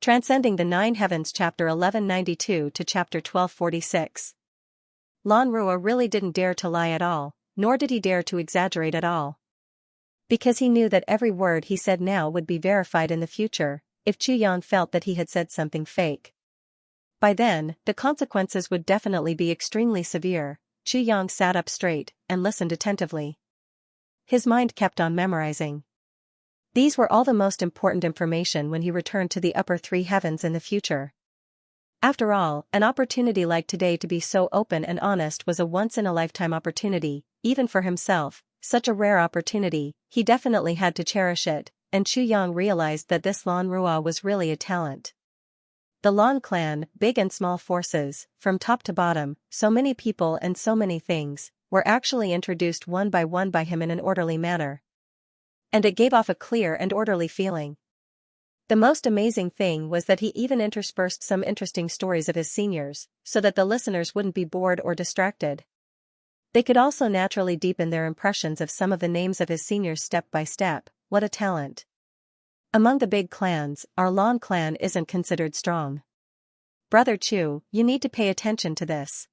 Transcending the Nine Heavens Chapter 1192 to Chapter 1246. Lan Rua really didn't dare to lie at all, nor did he dare to exaggerate at all. Because he knew that every word he said now would be verified in the future, if Chu Yang felt that he had said something fake. By then, the consequences would definitely be extremely severe. Chu Yang sat up straight and listened attentively. His mind kept on memorizing. These were all the most important information when he returned to the upper three heavens in the future. After all, an opportunity like today to be so open and honest was a once-in-a-lifetime opportunity, even for himself, such a rare opportunity. He definitely had to cherish it, and Chu Yang realized that this Lan Rua was really a talent. The Lan clan, big and small forces, from top to bottom, so many people and so many things, were actually introduced one by him in an orderly manner. And it gave off a clear and orderly feeling. The most amazing thing was that he even interspersed some interesting stories of his seniors, so that the listeners wouldn't be bored or distracted. They could also naturally deepen their impressions of some of the names of his seniors step by step. What a talent. Among the big clans, our Lan clan isn't considered strong. Brother Chu, you need to pay attention to this.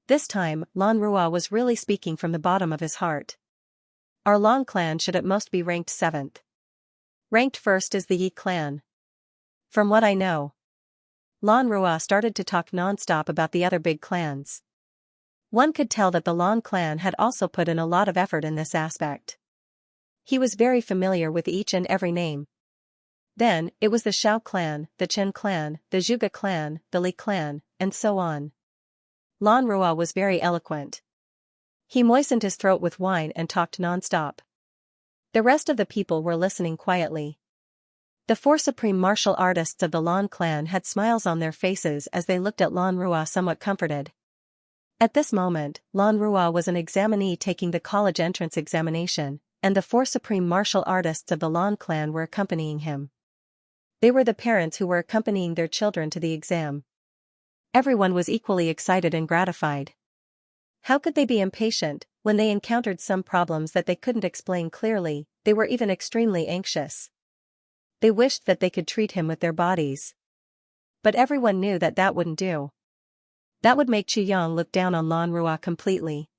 This time, Lan Rua was really speaking from the bottom of his heart. Our Lan clan should at most be ranked 7th. Ranked first is the Yi clan. From what I know. Lan Rua started to talk non-stop about the other big clans. One could tell that the Lan clan had also put in a lot of effort in this aspect. He was very familiar with each and every name. Then, it was the Shao clan, the Chen clan, the Zhuge clan, the Li clan, and so on. Lan Rua was very eloquent. He moistened his throat with wine and talked non-stop. The rest of the people were listening quietly. The 4 supreme martial artists of the Lan clan had smiles on their faces as they looked at Lan Rua somewhat comforted. At this moment, Lan Rua was an examinee taking the college entrance examination, and the 4 supreme martial artists of the Lan clan were accompanying him. They were the parents who were accompanying their children to the exam. Everyone was equally excited and gratified. How could they be impatient, when they encountered some problems that they couldn't explain clearly? They were even extremely anxious. They wished that they could treat him with their bodies. But everyone knew that that wouldn't do. That would make Chu Yang look down on Lan Rua completely.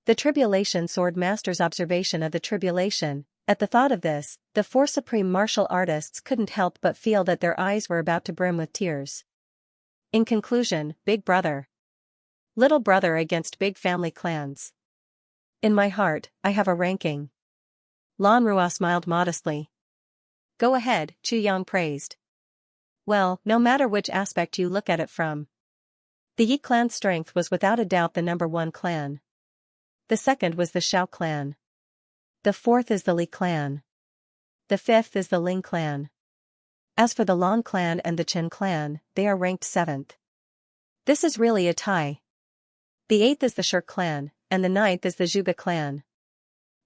The Tribulation Sword Master's observation of the tribulation. At the thought of this, the 4 supreme martial artists couldn't help but feel that their eyes were about to brim with tears. In conclusion, big brother. Little brother against big family clans. In my heart, I have a ranking. Lan Rua smiled modestly. Go ahead, Chu Yang praised. Well, no matter which aspect you look at it from. The Yi clan's strength was without a doubt the number 1 clan. The second was the Shao clan. The 4th is the Li clan. The 5th is the Ling clan. As for the Lan clan and the Chen clan, they are ranked 7th. This is really a tie. The 8th is the Shi clan, and the 9th is the Zhuge clan.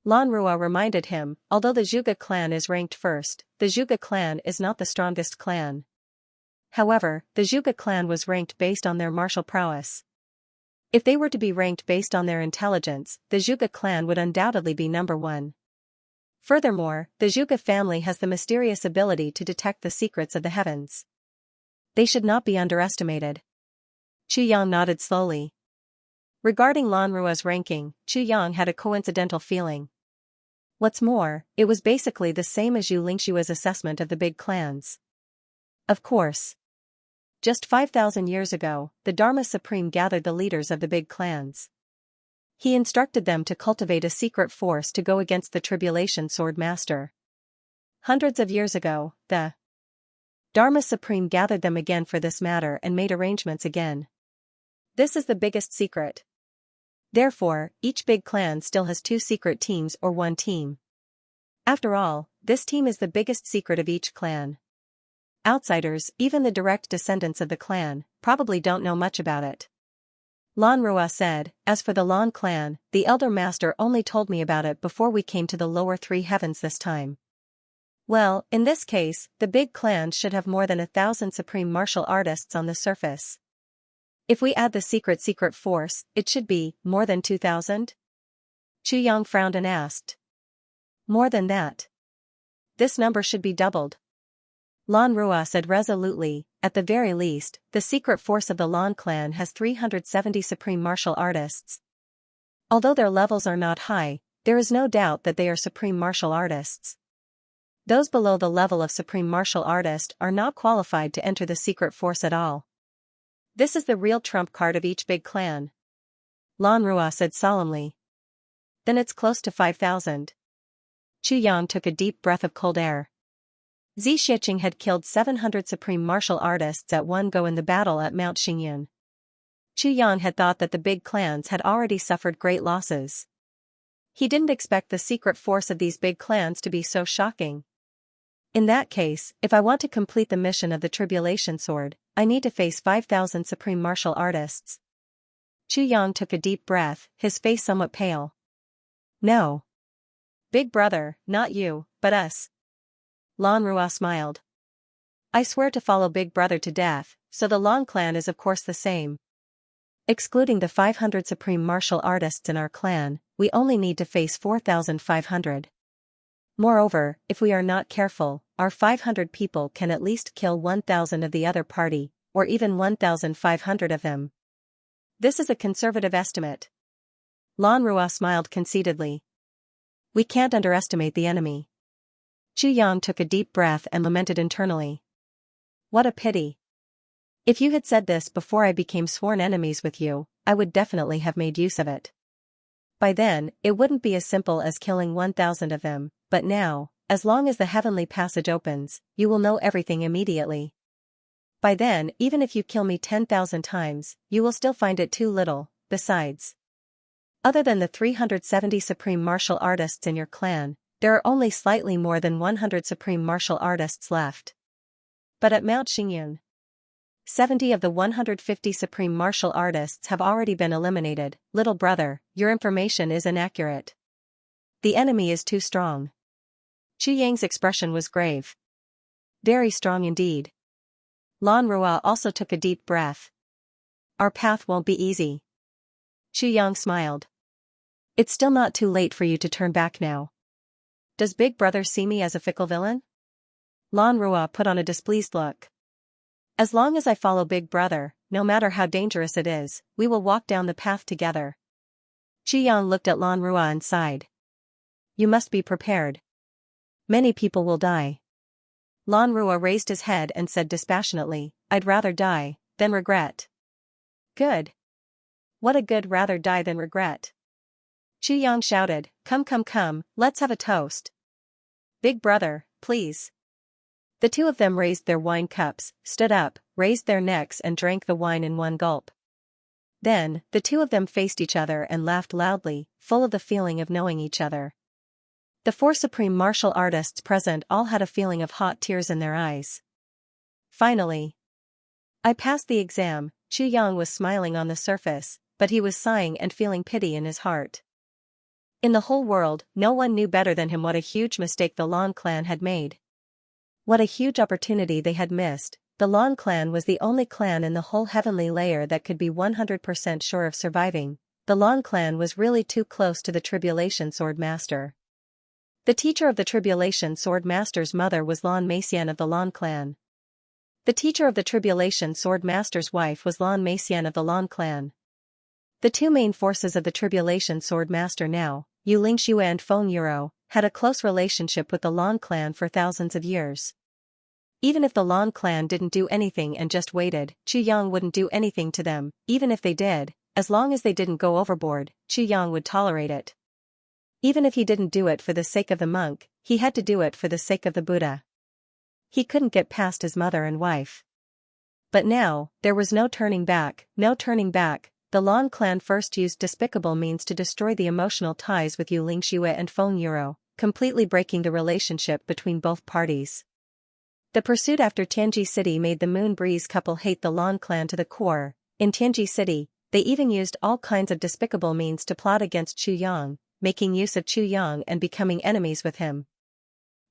Lan Rua reminded him, although the Zhuge clan is ranked first, the Zhuge clan is not the strongest clan. However, the Zhuge clan was ranked based on their martial prowess. If they were to be ranked based on their intelligence, the Zhuge clan would undoubtedly be number 1. Furthermore, the Zhuge family has the mysterious ability to detect the secrets of the heavens. They should not be underestimated. Chu Yang nodded slowly. Regarding Lan Rua's ranking, Chu Yang had a coincidental feeling. What's more, it was basically the same as Xianxia's assessment of the big clans. Of course. Just 5,000 years ago, the Dharma Supreme gathered the leaders of the big clans. He instructed them to cultivate a secret force to go against the Tribulation Sword Master. Hundreds of years ago, the Dharma Supreme gathered them again for this matter and made arrangements again. This is the biggest secret. Therefore, each big clan still has 2 secret teams or 1 team. After all, this team is the biggest secret of each clan. Outsiders, even the direct descendants of the clan, probably don't know much about it. Lan Rua said, as for the Lan clan, the Elder Master only told me about it before we came to the lower 3 heavens this time. Well, in this case, the big clans should have more than 1,000 supreme martial artists on the surface. If we add the secret force, it should be more than 2,000? Chu Yang frowned and asked. More than that. This number should be doubled. Lan Rua said resolutely, at the very least, the secret force of the Lan clan has 370 supreme martial artists. Although their levels are not high, there is no doubt that they are supreme martial artists. Those below the level of supreme martial artist are not qualified to enter the secret force at all. This is the real trump card of each big clan. Lan Rua said solemnly. Then it's close to 5,000. Chu Yang took a deep breath of cold air. Xianxia had killed 700 supreme martial artists at one go in the battle at Mount Xingyun. Chu Yang had thought that the big clans had already suffered great losses. He didn't expect the secret force of these big clans to be so shocking. In that case, if I want to complete the mission of the Tribulation Sword, I need to face 5,000 supreme martial artists. Chu Yang took a deep breath, his face somewhat pale. No. Big brother, not you, but us. Lan Rua smiled. I swear to follow Big Brother to death, so the Lan clan is of course the same. Excluding the 500 supreme martial artists in our clan, we only need to face 4,500. Moreover, if we are not careful, our 500 people can at least kill 1,000 of the other party, or even 1,500 of them. This is a conservative estimate. Lan Rua smiled conceitedly. We can't underestimate the enemy. Chu Yang took a deep breath and lamented internally. What a pity. If you had said this before I became sworn enemies with you, I would definitely have made use of it. By then, it wouldn't be as simple as killing 1,000 of them, but now, as long as the heavenly passage opens, you will know everything immediately. By then, even if you kill me 10,000 times, you will still find it too little. Besides, other than the 370 supreme martial artists in your clan, there are only slightly more than 100 supreme martial artists left. But at Mount Xingyun, 70 of the 150 supreme martial artists have already been eliminated. Little brother, your information is inaccurate. The enemy is too strong. Chu Yang's expression was grave. Very strong indeed. Lan Rua also took a deep breath. Our path won't be easy. Chu Yang smiled. It's still not too late for you to turn back now. Does Big Brother see me as a fickle villain? Lan Rua put on a displeased look. As long as I follow Big Brother, no matter how dangerous it is, we will walk down the path together. Chu Yang looked at Lan Rua and sighed. You must be prepared. Many people will die. Lan Rua raised his head and said dispassionately, I'd rather die than regret. Good. What a good rather die than regret. Chu Yang shouted, come, let's have a toast. Big Brother, please. The two of them raised their wine cups, stood up, raised their necks and drank the wine in one gulp. Then, the two of them faced each other and laughed loudly, full of the feeling of knowing each other. The 4 supreme martial artists present all had a feeling of hot tears in their eyes. Finally, I passed the exam. Chu Yang was smiling on the surface, but he was sighing and feeling pity in his heart. In the whole world, no one knew better than him what a huge mistake the Lan clan had made. What a huge opportunity they had missed. The Lan clan was the only clan in the whole heavenly layer that could be 100% sure of surviving. The Lan clan was really too close to the Tribulation Sword Master. The teacher of the Tribulation Sword Master's mother was Lan Meixian of the Lan clan. The teacher of the Tribulation Sword Master's wife was Lan Meixian of the Lan clan. The two main forces of the Tribulation Sword Master now, Xianxia and Feng Yuro, had a close relationship with the Lan clan for thousands of years. Even if the Lan clan didn't do anything and just waited, Chu Yang wouldn't do anything to them. Even if they did, as long as they didn't go overboard, Chu Yang would tolerate it. Even if he didn't do it for the sake of the monk, he had to do it for the sake of the Buddha. He couldn't get past his mother and wife. But now, there was no turning back, no turning back. The Lan clan first used despicable means to destroy the emotional ties with Xianxia and Feng Yuro, completely breaking the relationship between both parties. The pursuit after Tianji City made the Moon Breeze couple hate the Lan clan to the core. In Tianji City, they even used all kinds of despicable means to plot against Chu Yang, making use of Chu Yang and becoming enemies with him.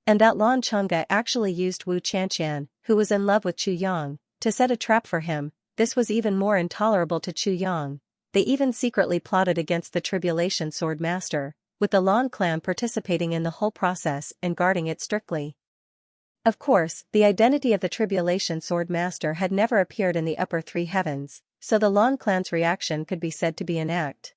And that Lan Chang'e actually used Wu Qianqian, who was in love with Chu Yang, to set a trap for him. This was even more intolerable to Chu Yang. They even secretly plotted against the Tribulation Sword Master, with the Lan clan participating in the whole process and guarding it strictly. Of course, the identity of the Tribulation Sword Master had never appeared in the upper three heavens, so the Lan clan's reaction could be said to be an act.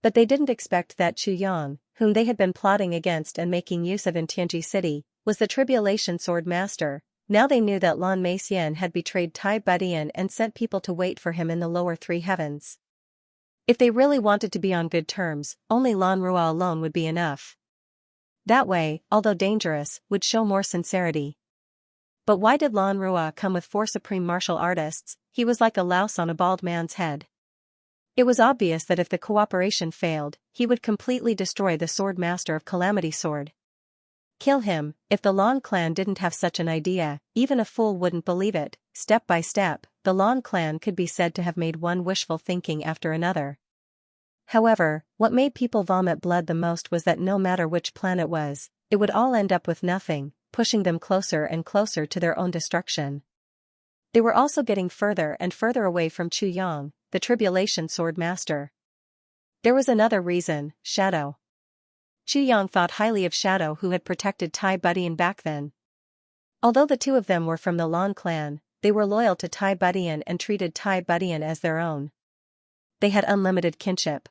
But they didn't expect that Chu Yang, whom they had been plotting against and making use of in Tianji City, was the Tribulation Sword Master. Now they knew that Lan Meixian had betrayed Tai Budian and sent people to wait for him in the lower three heavens. If they really wanted to be on good terms, only Lan Rua alone would be enough. That way, although dangerous, would show more sincerity. But why did Lan Rua come with 4 supreme martial artists? He was like a louse on a bald man's head. It was obvious that if the cooperation failed, he would completely destroy the Sword Master of Calamity Sword. Kill him. If the Lan clan didn't have such an idea, even a fool wouldn't believe it. Step by step, the Lan clan could be said to have made one wishful thinking after another. However, what made people vomit blood the most was that no matter which plan it was, it would all end up with nothing, pushing them closer and closer to their own destruction. They were also getting further and further away from Chu Yang, the Tribulation Sword Master. There was another reason: Shadow. Chu Yang thought highly of Shadow, who had protected Tai Budian back then. Although the two of them were from the Lan clan, they were loyal to Tai Budian and treated Tai Budian as their own. They had unlimited kinship.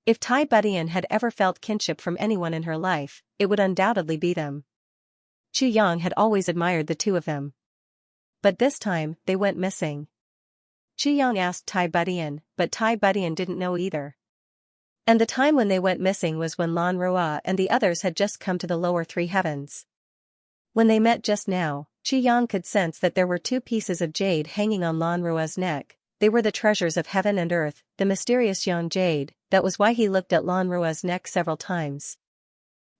If Tai Budian had ever felt kinship from anyone in her life, it would undoubtedly be them. Chu Yang had always admired the two of them. But this time, they went missing. Chu Yang asked Tai Budian, but Tai Budian didn't know either. And the time when they went missing was when Lan Rua and the others had just come to the lower three heavens. When they met just now, Chu Yang could sense that there were 2 pieces of jade hanging on Lan Rua's neck. They were the treasures of heaven and earth, the mysterious Yang jade. That was why he looked at Lan Rua's neck several times.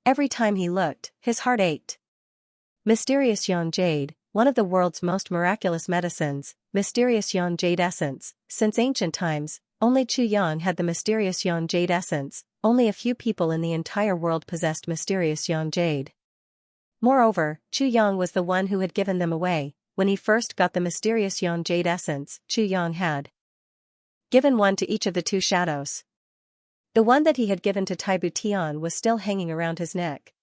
Every time he looked, his heart ached. Mysterious Yang jade, one of the world's most miraculous medicines, mysterious Yang jade essence. Since ancient times, only Chu Yang had the mysterious Yang jade essence. Only a few people in the entire world possessed mysterious Yang jade. Moreover, Chu Yang was the one who had given them away. When he first got the mysterious Yang jade essence, Chu Yang had given one to each of the 2 shadows. The one that he had given to Tai Butian was still hanging around his neck.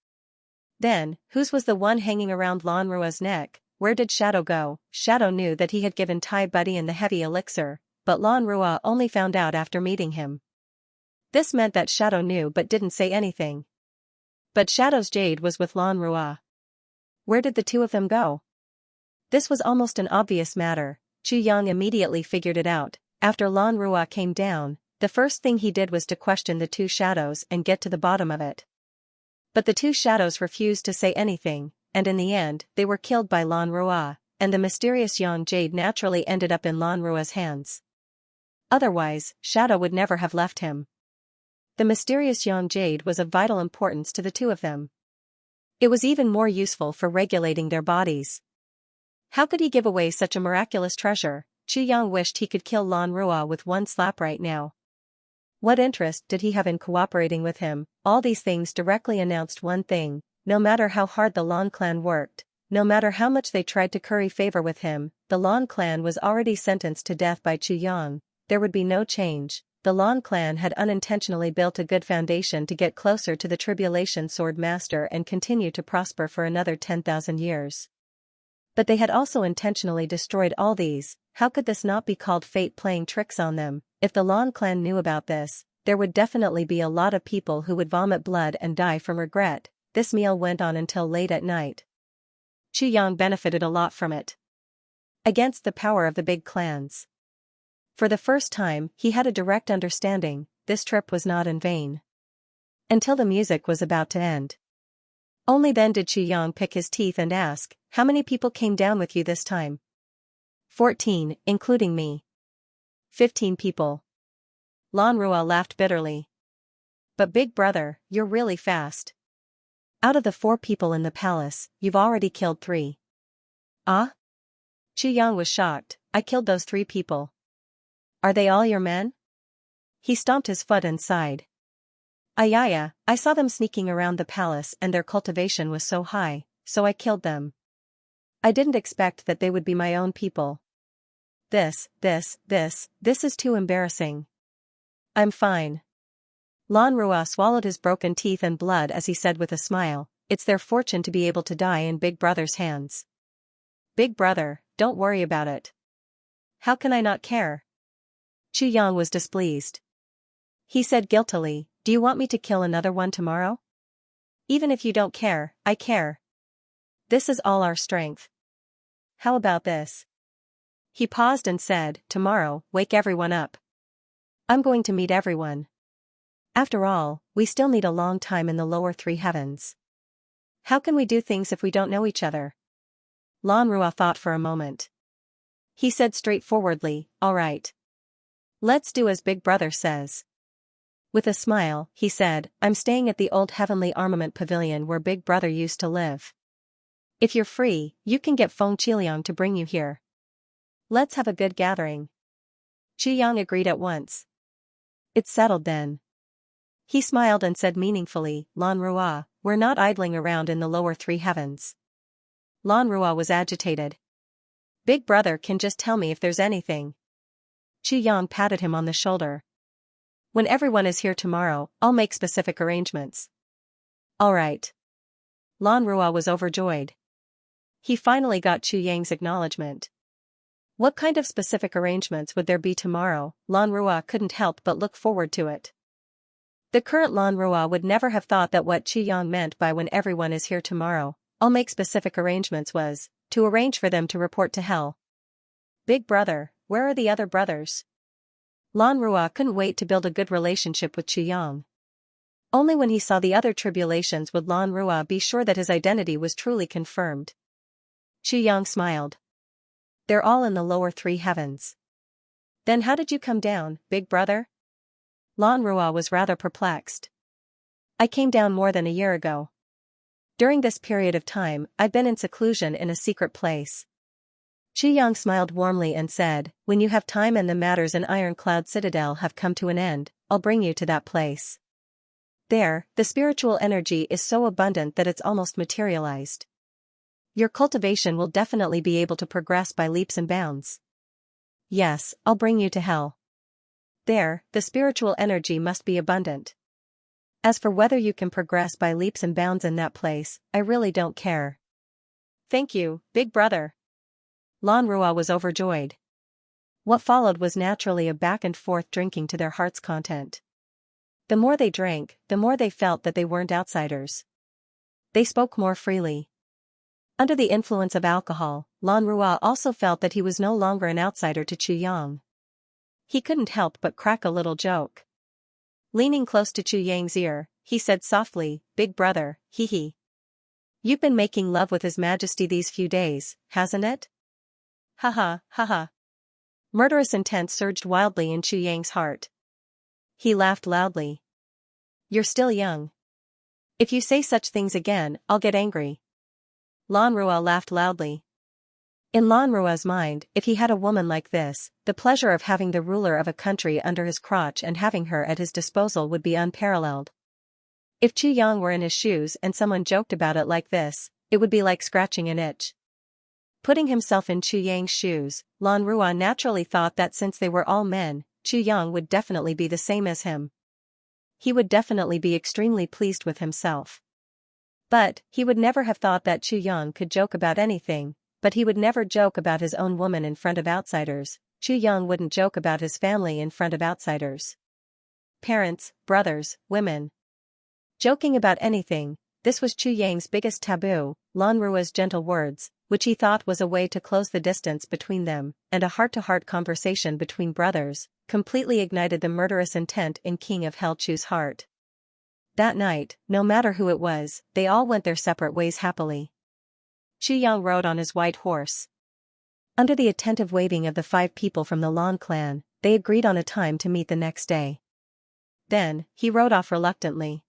Then, whose was the one hanging around Lan Rua's neck? Where did Shadow go? Shadow knew that he had given Tai Budian the heavy elixir, but Lan Rua only found out after meeting him. This meant that Shadow knew but didn't say anything. But Shadow's jade was with Lan Rua. Where did the 2 of them go? This was almost an obvious matter. Chu Yang immediately figured it out. After Lan Rua came down, the first thing he did was to question the 2 shadows and get to the bottom of it. But the 2 shadows refused to say anything, and in the end, they were killed by Lan Rua, and the mysterious Yang jade naturally ended up in Lan Rua's hands. Otherwise, Shadow would never have left him. The mysterious Yang jade was of vital importance to the 2 of them. It was even more useful for regulating their bodies. How could he give away such a miraculous treasure? Chu Yang wished he could kill Lan Rua with one slap right now. What interest did he have in cooperating with him? All these things directly announced one thing: no matter how hard the Lan clan worked, no matter how much they tried to curry favor with him, the Lan clan was already sentenced to death by Chu Yang. There would be no change. The Lan clan had unintentionally built a good foundation to get closer to the Tribulation Sword Master and continue to prosper for another 10,000 years. But they had also intentionally destroyed all these. How could this not be called fate playing tricks on them? If the Lan clan knew about this, there would definitely be a lot of people who would vomit blood and die from regret. This meal went on until late at night. Chu Yang benefited a lot from it. Against the power of the big clans. For the first time, he had a direct understanding: this trip was not in vain. Until the music was about to end. Only then did Chu Yang pick his teeth and ask, "How many people came down with you this time?" 14, including me. 15 people. Lan Rua laughed bitterly. But big brother, you're really fast. Out of the 4 people in the palace, you've already killed 3. Ah? Chu Yang was shocked. I killed those 3 people. Are they all your men? He stomped his foot and sighed. Ayaya, I saw them sneaking around the palace and their cultivation was so high, so I killed them. I didn't expect that they would be my own people. This is too embarrassing. I'm fine. Lan Rua swallowed his broken teeth and blood as he said with a smile, it's their fortune to be able to die in Big Brother's hands. Big Brother, don't worry about it. How can I not care? Xianxia was displeased. He said guiltily, do you want me to kill another one tomorrow? Even if you don't care, I care. This is all our strength. How about this? He paused and said, tomorrow, wake everyone up. I'm going to meet everyone. After all, we still need a long time in the lower three heavens. How can we do things if we don't know each other? Lanrua thought for a moment. He said straightforwardly, all right. Let's do as Big Brother says. With a smile, he said, I'm staying at the old Heavenly Armament Pavilion where Big Brother used to live. If you're free, you can get Feng Qiliang to bring you here. Let's have a good gathering. Xianxia agreed at once. It's settled then. He smiled and said meaningfully, Lanrua, we're not idling around in the lower three heavens. Lanrua was agitated. Big Brother can just tell me if there's anything. Xianxia patted him on the shoulder. When everyone is here tomorrow, I'll make specific arrangements. All right. Lanrua was overjoyed. He finally got Xianxia's acknowledgement. What kind of specific arrangements would there be tomorrow? Lanrua couldn't help but look forward to it. The current Lanrua would never have thought that what Xianxia meant by when everyone is here tomorrow, I'll make specific arrangements was, to arrange for them to report to hell. Big Brother, where are the other brothers? Lanrua couldn't wait to build a good relationship with Xianxia. Only when he saw the other tribulations would Lanrua be sure that his identity was truly confirmed. Xianxia smiled. They're all in the lower three heavens. Then how did you come down, Big Brother? Lanrua was rather perplexed. I came down more than a year ago. During this period of time, I've been in seclusion in a secret place. Xianxia smiled warmly and said, when you have time and the matters in Ironcloud Citadel have come to an end, I'll bring you to that place. There, the spiritual energy is so abundant that it's almost materialized. Your cultivation will definitely be able to progress by leaps and bounds. Yes, I'll bring you to hell. There, the spiritual energy must be abundant. As for whether you can progress by leaps and bounds in that place, I really don't care. Thank you, Big Brother. Lanrua was overjoyed. What followed was naturally a back and forth drinking to their heart's content. The more they drank, the more they felt that they weren't outsiders. They spoke more freely. Under the influence of alcohol, Lanrua also felt that he was no longer an outsider to Xianxia. He couldn't help but crack a little joke. Leaning close to Xianxia's ear, he said softly, Big Brother, hee. You've been making love with His Majesty these few days, hasn't it? Ha ha. Murderous intent surged wildly in Xianxia's heart. He laughed loudly. You're still young. If you say such things again, I'll get angry. Lanrua laughed loudly. In Lanrua's mind, if he had a woman like this, the pleasure of having the ruler of a country under his crotch and having her at his disposal would be unparalleled. If Xianxia were in his shoes and someone joked about it like this, it would be like scratching an itch. Putting himself in Xianxia's shoes, Lanrua naturally thought that since they were all men, Xianxia would definitely be the same as him. He would definitely be extremely pleased with himself. But, he would never have thought that Xianxia could joke about anything, but he would never joke about his own woman in front of outsiders. Xianxia wouldn't joke about his family in front of outsiders. Parents, brothers, women. Joking about anything, this was Xianxia's biggest taboo. Lanrua's gentle words, which he thought was a way to close the distance between them, and a heart-to-heart conversation between brothers, completely ignited the murderous intent in King of Hell Chu's heart. That night, no matter who it was, they all went their separate ways happily. Xianxia rode on his white horse. Under the attentive waving of the 5 people from the Lan clan, they agreed on a time to meet the next day. Then, he rode off reluctantly.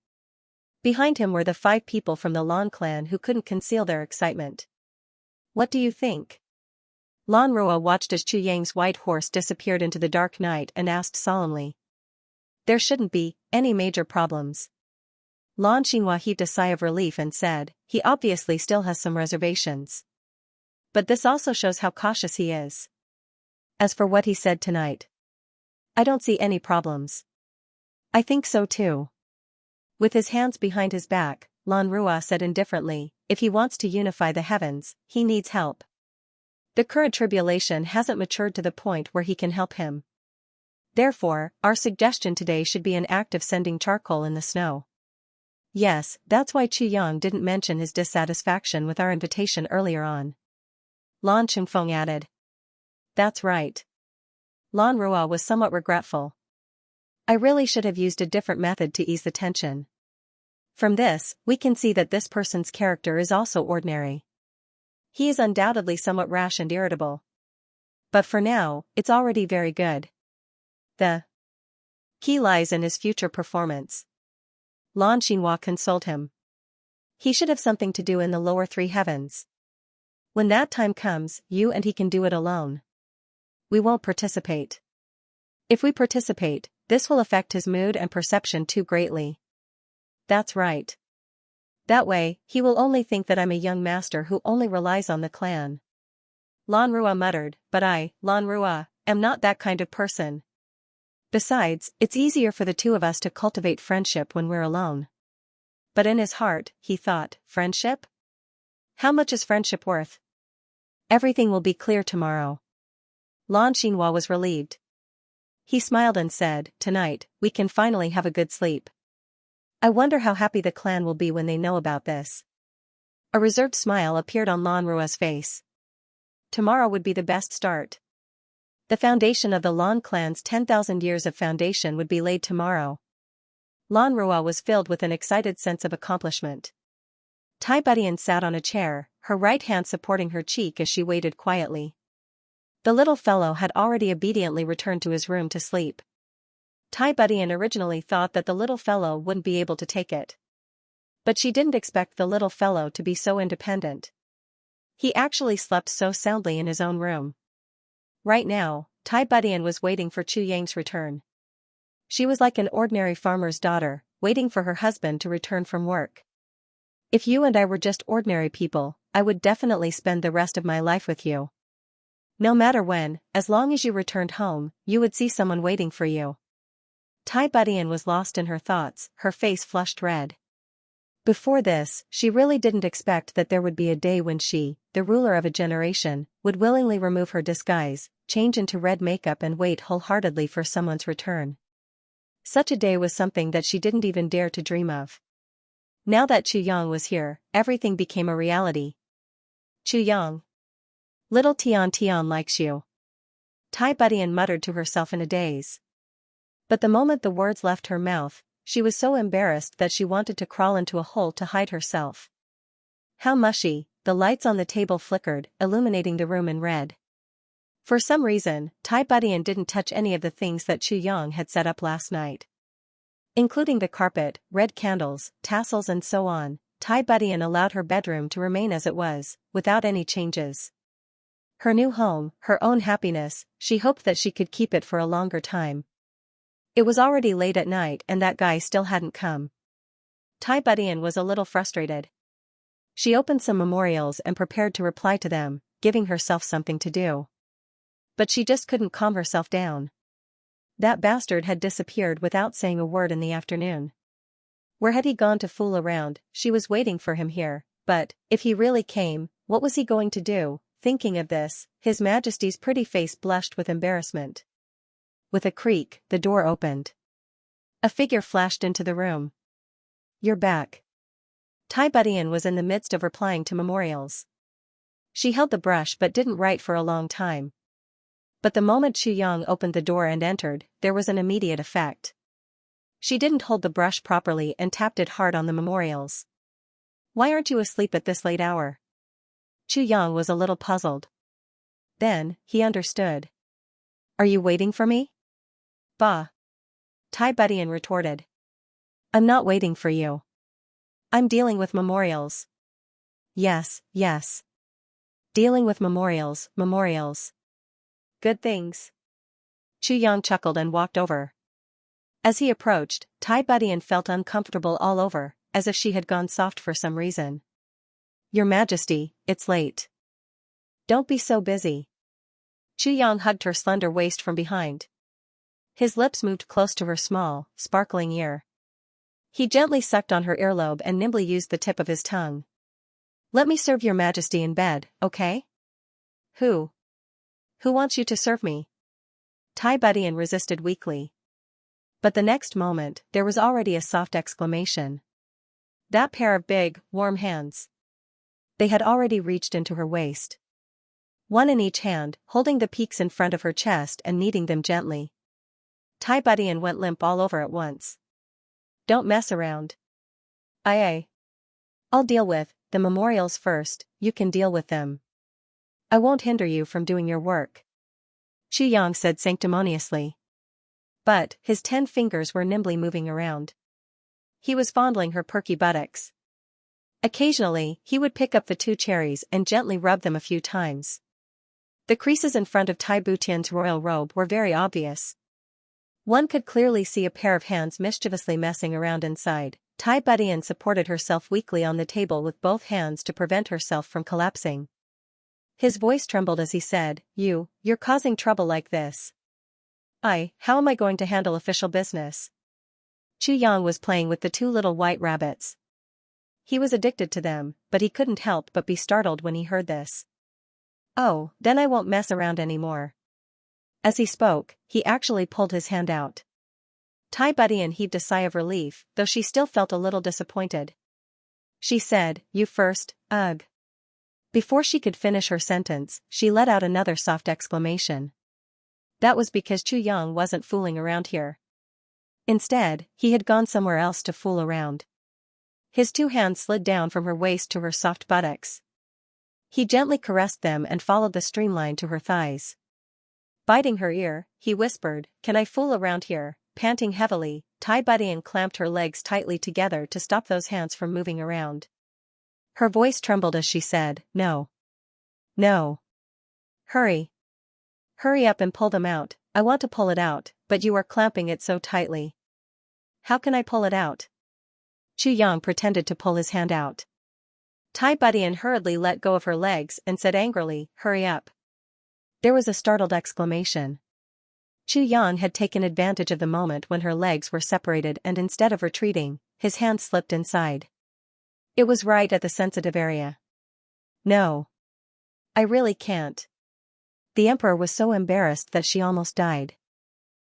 Behind him were the 5 people from the Lan clan who couldn't conceal their excitement. What do you think? Lanrua watched as Xianxia's white horse disappeared into the dark night and asked solemnly. There shouldn't be any major problems. Lan Xinhua heaved a sigh of relief and said, he obviously still has some reservations. But this also shows how cautious he is. As for what he said tonight, I don't see any problems. I think so too. With his hands behind his back, Lan Rua said indifferently, if he wants to unify the heavens, he needs help. The current tribulation hasn't matured to the point where he can help him. Therefore, our suggestion today should be an act of sending charcoal in the snow. Yes, that's why Chu Yang didn't mention his dissatisfaction with our invitation earlier on. Lan Chungfeng added. That's right. Lan Rua was somewhat regretful. I really should have used a different method to ease the tension. From this, we can see that this person's character is also ordinary. He is undoubtedly somewhat rash and irritable. But for now, it's already very good. The key lies in his future performance. Lan Xinhua consoled him. He should have something to do in the lower three heavens. When that time comes, you and he can do it alone. We won't participate. If we participate, this will affect his mood and perception too greatly. That's right. That way, he will only think that I'm a young master who only relies on the clan. Lan Rua muttered, but I, Lan Rua, am not that kind of person. Besides, it's easier for the two of us to cultivate friendship when we're alone. But in his heart, he thought, friendship? How much is friendship worth? Everything will be clear tomorrow. Lan Xinhua was relieved. He smiled and said, tonight, we can finally have a good sleep. I wonder how happy the clan will be when they know about this. A reserved smile appeared on Lan Rua's face. Tomorrow would be the best start. The foundation of the Lan clan's 10,000 years of foundation would be laid tomorrow. Lan Rua was filled with an excited sense of accomplishment. Tai Budian sat on a chair, her right hand supporting her cheek as she waited quietly. The little fellow had already obediently returned to his room to sleep. Tai Budian originally thought that the little fellow wouldn't be able to take it. But she didn't expect the little fellow to be so independent. He actually slept so soundly in his own room. Right now, Tai Budian was waiting for Chu Yang's return. She was like an ordinary farmer's daughter, waiting for her husband to return from work. If you and I were just ordinary people, I would definitely spend the rest of my life with you. No matter when, as long as you returned home, you would see someone waiting for you. Tai Budian was lost in her thoughts, her face flushed red. Before this, she really didn't expect that there would be a day when she, the ruler of a generation, would willingly remove her disguise, change into red makeup and wait wholeheartedly for someone's return. Such a day was something that she didn't even dare to dream of. Now that Chu Yang was here, everything became a reality. Chu Yang. Little Tian Tian likes you. Tai Budian muttered to herself in a daze. But the moment the words left her mouth, she was so embarrassed that she wanted to crawl into a hole to hide herself. How mushy, the lights on the table flickered, illuminating the room in red. For some reason, Tai Budian didn't touch any of the things that Chu Yang had set up last night. Including the carpet, red candles, tassels and so on, Tai Budian allowed her bedroom to remain as it was, without any changes. Her new home, her own happiness, she hoped that she could keep it for a longer time. It was already late at night and that guy still hadn't come. Tai Budian was a little frustrated. She opened some memorials and prepared to reply to them, giving herself something to do. But she just couldn't calm herself down. That bastard had disappeared without saying a word in the afternoon. Where had he gone to fool around? She was waiting for him here, but, if he really came, what was he going to do? Thinking of this, His Majesty's pretty face blushed with embarrassment. With a creak, the door opened. A figure flashed into the room. You're back. Tai Budian was in the midst of replying to memorials. She held the brush but didn't write for a long time. But the moment Chu Yang opened the door and entered, there was an immediate effect. She didn't hold the brush properly and tapped it hard on the memorials. Why aren't you asleep at this late hour? Chu Yang was a little puzzled. Then, he understood. Are you waiting for me? Bah. Tai Budian retorted. I'm not waiting for you. I'm dealing with memorials. Yes, yes. Dealing with memorials. Good things. Chu Yang chuckled and walked over. As he approached, Tai Budian felt uncomfortable all over, as if she had gone soft for some reason. Your Majesty, it's late. Don't be so busy. Chu Yang hugged her slender waist from behind. His lips moved close to her small, sparkling ear. He gently sucked on her earlobe and nimbly used the tip of his tongue. Let me serve your majesty in bed, okay? Who? Who wants you to serve me? Tai Budian resisted weakly. But the next moment, there was already a soft exclamation. That pair of big, warm hands. They had already reached into her waist. One in each hand, holding the peaks in front of her chest and kneading them gently. Tai Budian went limp all over at once. Don't mess around. Aye. I'll deal with the memorials first, you can deal with them. I won't hinder you from doing your work. Xianxia said sanctimoniously. But his 10 fingers were nimbly moving around. He was fondling her perky buttocks. Occasionally, he would pick up the 2 cherries and gently rub them a few times. The creases in front of Tai Budian's royal robe were very obvious. One could clearly see a pair of hands mischievously messing around inside. Tai Budian supported herself weakly on the table with both hands to prevent herself from collapsing. His voice trembled as he said, You're causing trouble like this. How am I going to handle official business? Xianxia was playing with the 2 little white rabbits. He was addicted to them, but he couldn't help but be startled when he heard this. Oh, then I won't mess around anymore. As he spoke, he actually pulled his hand out. Tai Budian heaved a sigh of relief, though she still felt a little disappointed. She said, You first, ugh. Before she could finish her sentence, she let out another soft exclamation. That was because Xianxia wasn't fooling around here. Instead, he had gone somewhere else to fool around. His 2 hands slid down from her waist to her soft buttocks. He gently caressed them and followed the streamline to her thighs. Biting her ear, he whispered, Can I fool around here? Panting heavily, Tai Budian clamped her legs tightly together to stop those hands from moving around. Her voice trembled as she said, No. No. Hurry. Hurry up and pull them out. I want to pull it out, but you are clamping it so tightly. How can I pull it out? Xianxia pretended to pull his hand out. Tai Budian hurriedly let go of her legs and said angrily, Hurry up. There was a startled exclamation. Xianxia had taken advantage of the moment when her legs were separated and instead of retreating, his hand slipped inside. It was right at the sensitive area. No. I really can't. The emperor was so embarrassed that she almost died.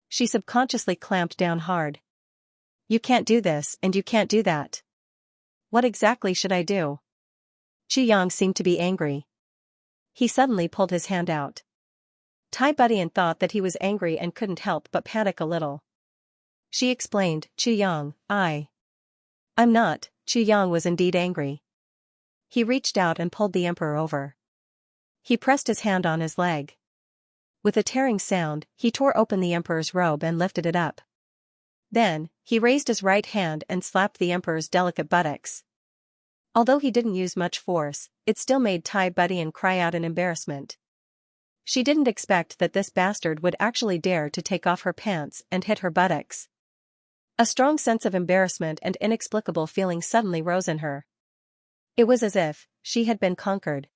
She subconsciously clamped down hard. You can't do this and you can't do that. What exactly should I do? Xianxia seemed to be angry. He suddenly pulled his hand out. Tai Budian thought that he was angry and couldn't help but panic a little. She explained, Xianxia, I'm not. Xianxia was indeed angry. He reached out and pulled the emperor over. He pressed his hand on his leg. With a tearing sound, he tore open the emperor's robe and lifted it up. Then, he raised his right hand and slapped the emperor's delicate buttocks. Although he didn't use much force, it still made Tai Budian cry out in embarrassment. She didn't expect that this bastard would actually dare to take off her pants and hit her buttocks. A strong sense of embarrassment and inexplicable feeling suddenly rose in her. It was as if she had been conquered.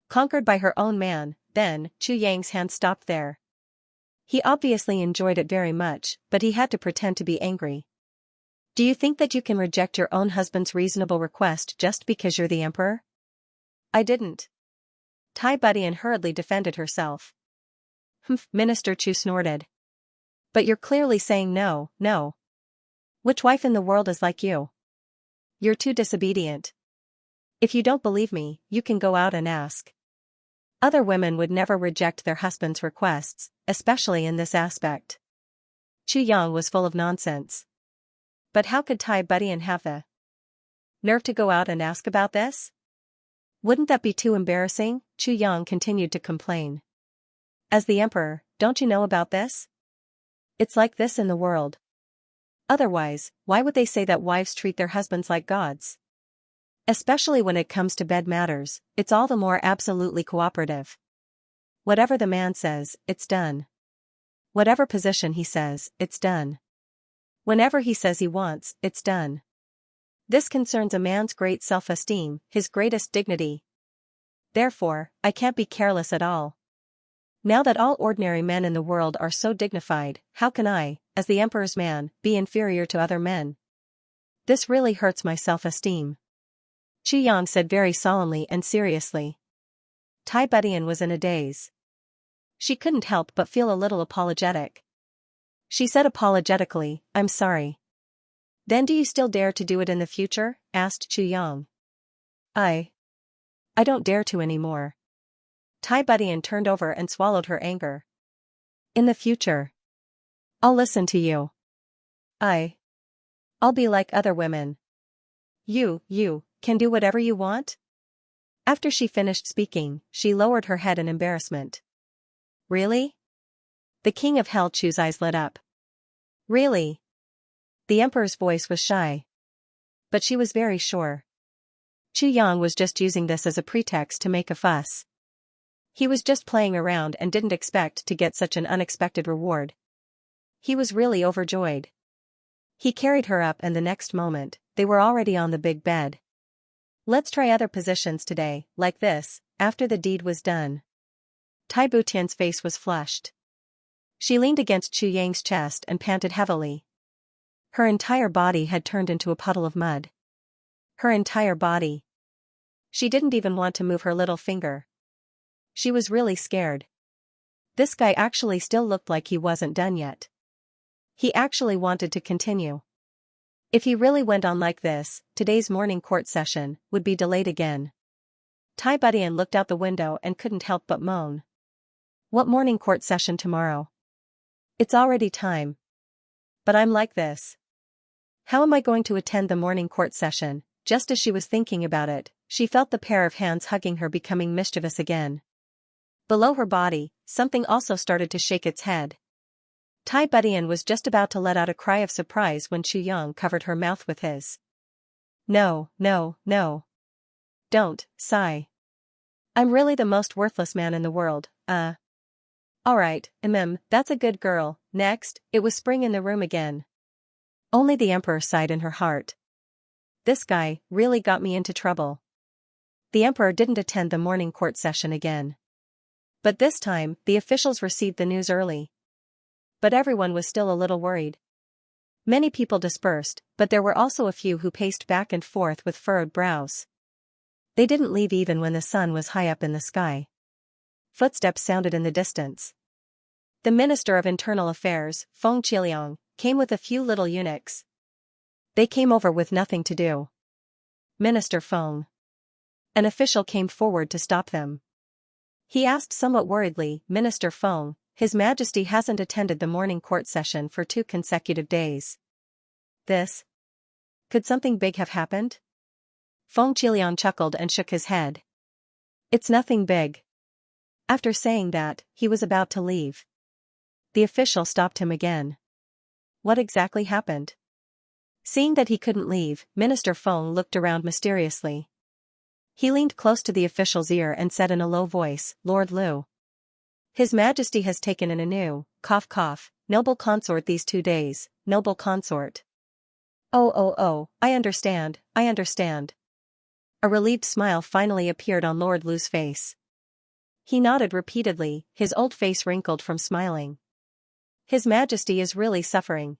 Conquered by her own man. Then, Xianxia's hand stopped there. He obviously enjoyed it very much, but he had to pretend to be angry. Do you think that you can reject your own husband's reasonable request just because you're the emperor? I didn't. Tai Budian hurriedly defended herself. Minister Chu snorted. But you're clearly saying no. Which wife in the world is like you? You're too disobedient. If you don't believe me, you can go out and ask. Other women would never reject their husband's requests, especially in this aspect. Xianxia was full of nonsense. But how could Tai Budian have the nerve to go out and ask about this? Wouldn't that be too embarrassing? Xianxia continued to complain. As the emperor, don't you know about this? It's like this in the world. Otherwise, why would they say that wives treat their husbands like gods? Especially when it comes to bed matters, it's all the more absolutely cooperative. Whatever the man says, it's done. Whatever position he says, it's done. Whenever he says he wants, it's done. This concerns a man's great self-esteem, his greatest dignity. Therefore, I can't be careless at all. Now that all ordinary men in the world are so dignified, how can I, as the emperor's man, be inferior to other men? This really hurts my self-esteem. Yang said very solemnly and seriously. Tai Budian was in a daze. She couldn't help but feel a little apologetic. She said apologetically, "I'm sorry." "Then do you still dare to do it in the future?" asked Yang. I don't dare to anymore." Tai Budian turned over and swallowed her anger. "In the future, I'll listen to you. I'll be like other women. You can do whatever you want?" After she finished speaking, she lowered her head in embarrassment. "Really?" The king of Hell Chu's eyes lit up. "Really?" The emperor's voice was shy. But she was very sure. Yang was just using this as a pretext to make a fuss. He was just playing around and didn't expect to get such an unexpected reward. He was really overjoyed. He carried her up and the next moment, they were already on the big bed. "Let's try other positions today, like this," after the deed was done. Tai Butian's face was flushed. She leaned against Chu Yang's chest and panted heavily. Her entire body had turned into a puddle of mud. Her entire body. She didn't even want to move her little finger. She was really scared. This guy actually still looked like he wasn't done yet. He actually wanted to continue. If he really went on like this, today's morning court session would be delayed again. Tai Budian looked out the window and couldn't help but moan. What morning court session tomorrow? It's already time. But I'm like this. How am I going to attend the morning court session? Just as she was thinking about it, she felt the pair of hands hugging her becoming mischievous again. Below her body, something also started to shake its head. Tai Budian was just about to let out a cry of surprise when Yang covered her mouth with his. No. Don't, sigh. I'm really the most worthless man in the world, Alright, that's a good girl. Next, it was spring in the room again. Only the emperor sighed in her heart. This guy really got me into trouble. The emperor didn't attend the morning court session again. But this time, the officials received the news early. But everyone was still a little worried. Many people dispersed, but there were also a few who paced back and forth with furrowed brows. They didn't leave even when the sun was high up in the sky. Footsteps sounded in the distance. The Minister of Internal Affairs, Feng Qiliang, came with a few little eunuchs. They came over with nothing to do. Minister Feng. An official came forward to stop them. He asked somewhat worriedly, "Minister Feng, His Majesty hasn't attended the morning court session for 2 consecutive days. Could something big have happened?" Feng Qiliang chuckled and shook his head. "It's nothing big." After saying that, he was about to leave. The official stopped him again. What exactly happened? Seeing that he couldn't leave, Minister Feng looked around mysteriously. He leaned close to the official's ear and said in a low voice, "Lord Lu. His Majesty has taken in a new, noble consort these 2 days, noble consort." Oh, I understand. A relieved smile finally appeared on Lord Lu's face. He nodded repeatedly, his old face wrinkled from smiling. His Majesty is really suffering.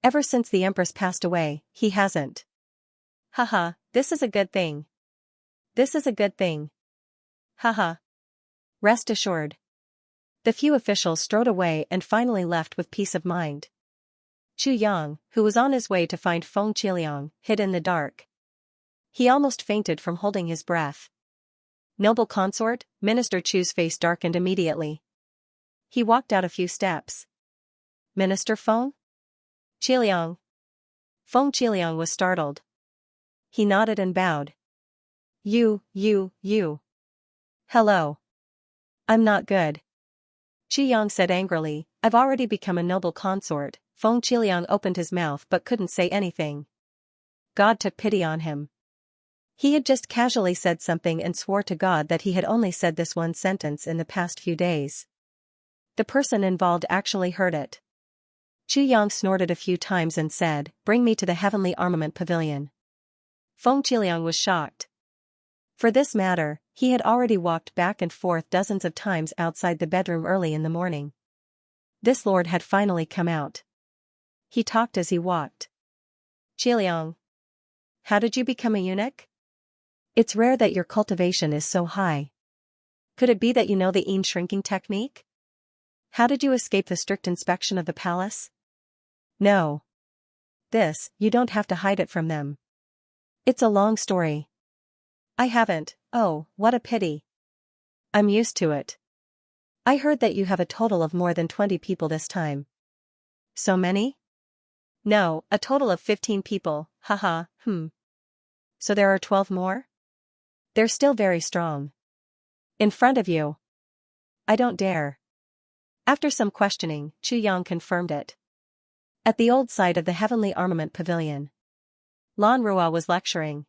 Ever since the Empress passed away, he hasn't. Haha, this is a good thing. Haha. Rest assured. The few officials strode away and finally left with peace of mind. Yang, who was on his way to find Feng Qiliang, hid in the dark. He almost fainted from holding his breath. Noble consort? Minister Chu's face darkened immediately. He walked out a few steps. Minister Feng? Qiliang. Feng Qiliang was startled. He nodded and bowed. You. Hello. I'm not good. Yang said angrily, I've already become a noble consort. Feng Qiliang opened his mouth but couldn't say anything. God took pity on him. He had just casually said something and swore to God that he had only said this one sentence in the past few days. The person involved actually heard it. Yang snorted a few times and said, Bring me to the heavenly armament pavilion. Feng Qiliang was shocked. For this matter, he had already walked back and forth dozens of times outside the bedroom early in the morning. This lord had finally come out. He talked as he walked. Qiliang. How did you become a eunuch? It's rare that your cultivation is so high. Could it be that you know the Yin shrinking technique? How did you escape the strict inspection of the palace? No. You don't have to hide it from them. It's a long story. I haven't. Oh, what a pity. I'm used to it. I heard that you have a total of more than 20 people this time. So many? No, a total of 15 people, haha, So there are 12 more? They're still very strong. In front of you. I don't dare. After some questioning, Chu Yang confirmed it. At the old site of the Heavenly Armament Pavilion, Lan Rua was lecturing.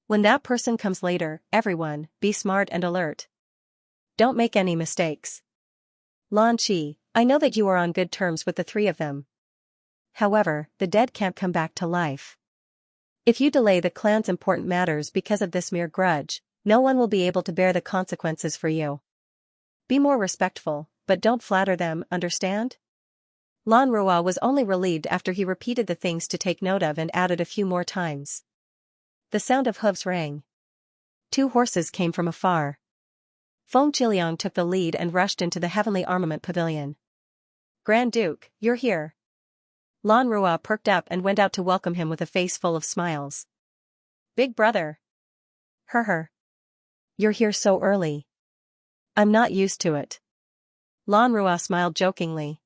When that person comes later, everyone, be smart and alert. Don't make any mistakes. Lan Qi, I know that you are on good terms with the three of them. However, the dead can't come back to life. If you delay the clan's important matters because of this mere grudge, no one will be able to bear the consequences for you. Be more respectful, but don't flatter them, understand? Lan Rua was only relieved after he repeated the things to take note of and added a few more times. The sound of hooves rang. 2 horses came from afar. Feng Qiliang took the lead and rushed into the Heavenly Armament Pavilion. Grand Duke, you're here. Lan Rua perked up and went out to welcome him with a face full of smiles. Big brother. You're here so early. I'm not used to it. Lan Rua smiled jokingly.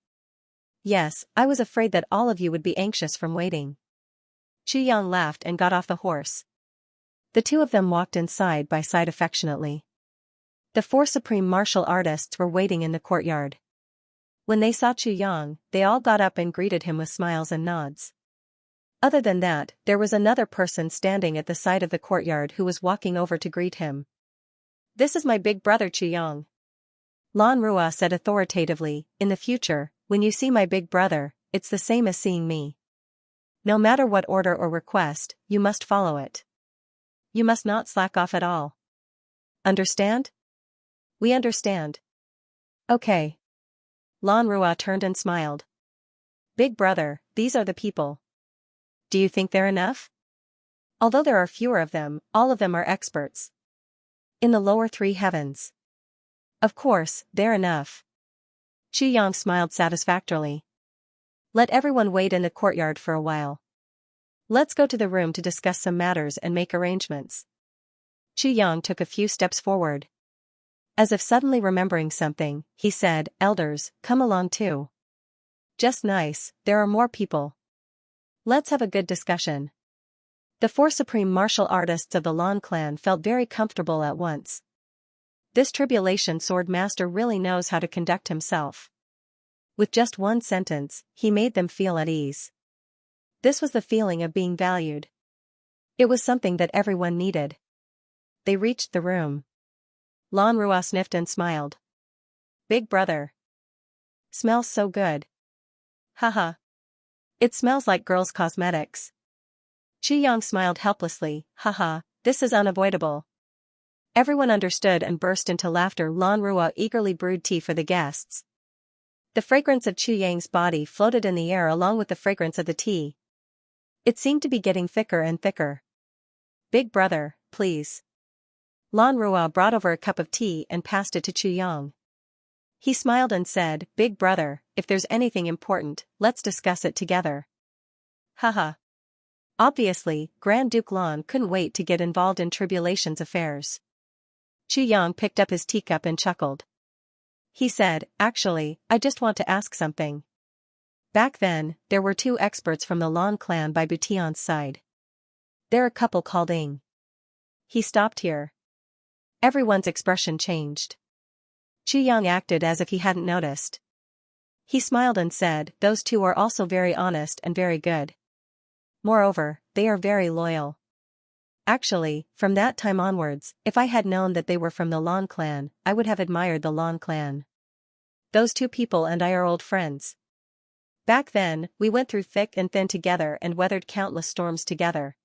Yes, I was afraid that all of you would be anxious from waiting. Chu Yang laughed and got off the horse. The two of them walked in side by side affectionately. The 4 supreme martial artists were waiting in the courtyard. When they saw Chu Yang, they all got up and greeted him with smiles and nods. Other than that, there was another person standing at the side of the courtyard who was walking over to greet him. This is my big brother Chu Yang. Lan Rua said authoritatively, in the future, when you see my big brother, it's the same as seeing me. No matter what order or request, you must follow it. You must not slack off at all. Understand? We understand. Okay. Lan Rua turned and smiled. Big brother, these are the people. Do you think they're enough? Although there are fewer of them, all of them are experts. In the lower 3 heavens. Of course, they're enough. Chu Yang smiled satisfactorily. Let everyone wait in the courtyard for a while. Let's go to the room to discuss some matters and make arrangements. Chu Yang took a few steps forward. As if suddenly remembering something, he said, Elders, come along too. Just nice, there are more people. Let's have a good discussion. The 4 supreme martial artists of the Lan clan felt very comfortable at once. This tribulation sword master really knows how to conduct himself. With just one sentence, he made them feel at ease. This was the feeling of being valued. It was something that everyone needed. They reached the room. Lan Rua sniffed and smiled. Big brother. Smells so good. Haha. It smells like girls' cosmetics. Chu Yang smiled helplessly, haha, this is unavoidable. Everyone understood and burst into laughter. Lan Rua eagerly brewed tea for the guests. The fragrance of Chu Yang's body floated in the air along with the fragrance of the tea. It seemed to be getting thicker and thicker. Big brother, please. Lan Rua brought over a cup of tea and passed it to Chu Yang. He smiled and said, Big brother, if there's anything important, let's discuss it together. Haha. Obviously, Grand Duke Lan couldn't wait to get involved in Tribulation's affairs. Chu Yang picked up his teacup and chuckled. He said, actually, I just want to ask something. Back then, there were 2 experts from the Lan clan by Butian's side. They're a couple called Ing. He stopped here. Everyone's expression changed. Chu Yang acted as if he hadn't noticed. He smiled and said, those 2 are also very honest and very good. Moreover, they are very loyal. Actually, from that time onwards, if I had known that they were from the Lan clan, I would have admired the Lan clan. Those 2 people and I are old friends. Back then, we went through thick and thin together and weathered countless storms together.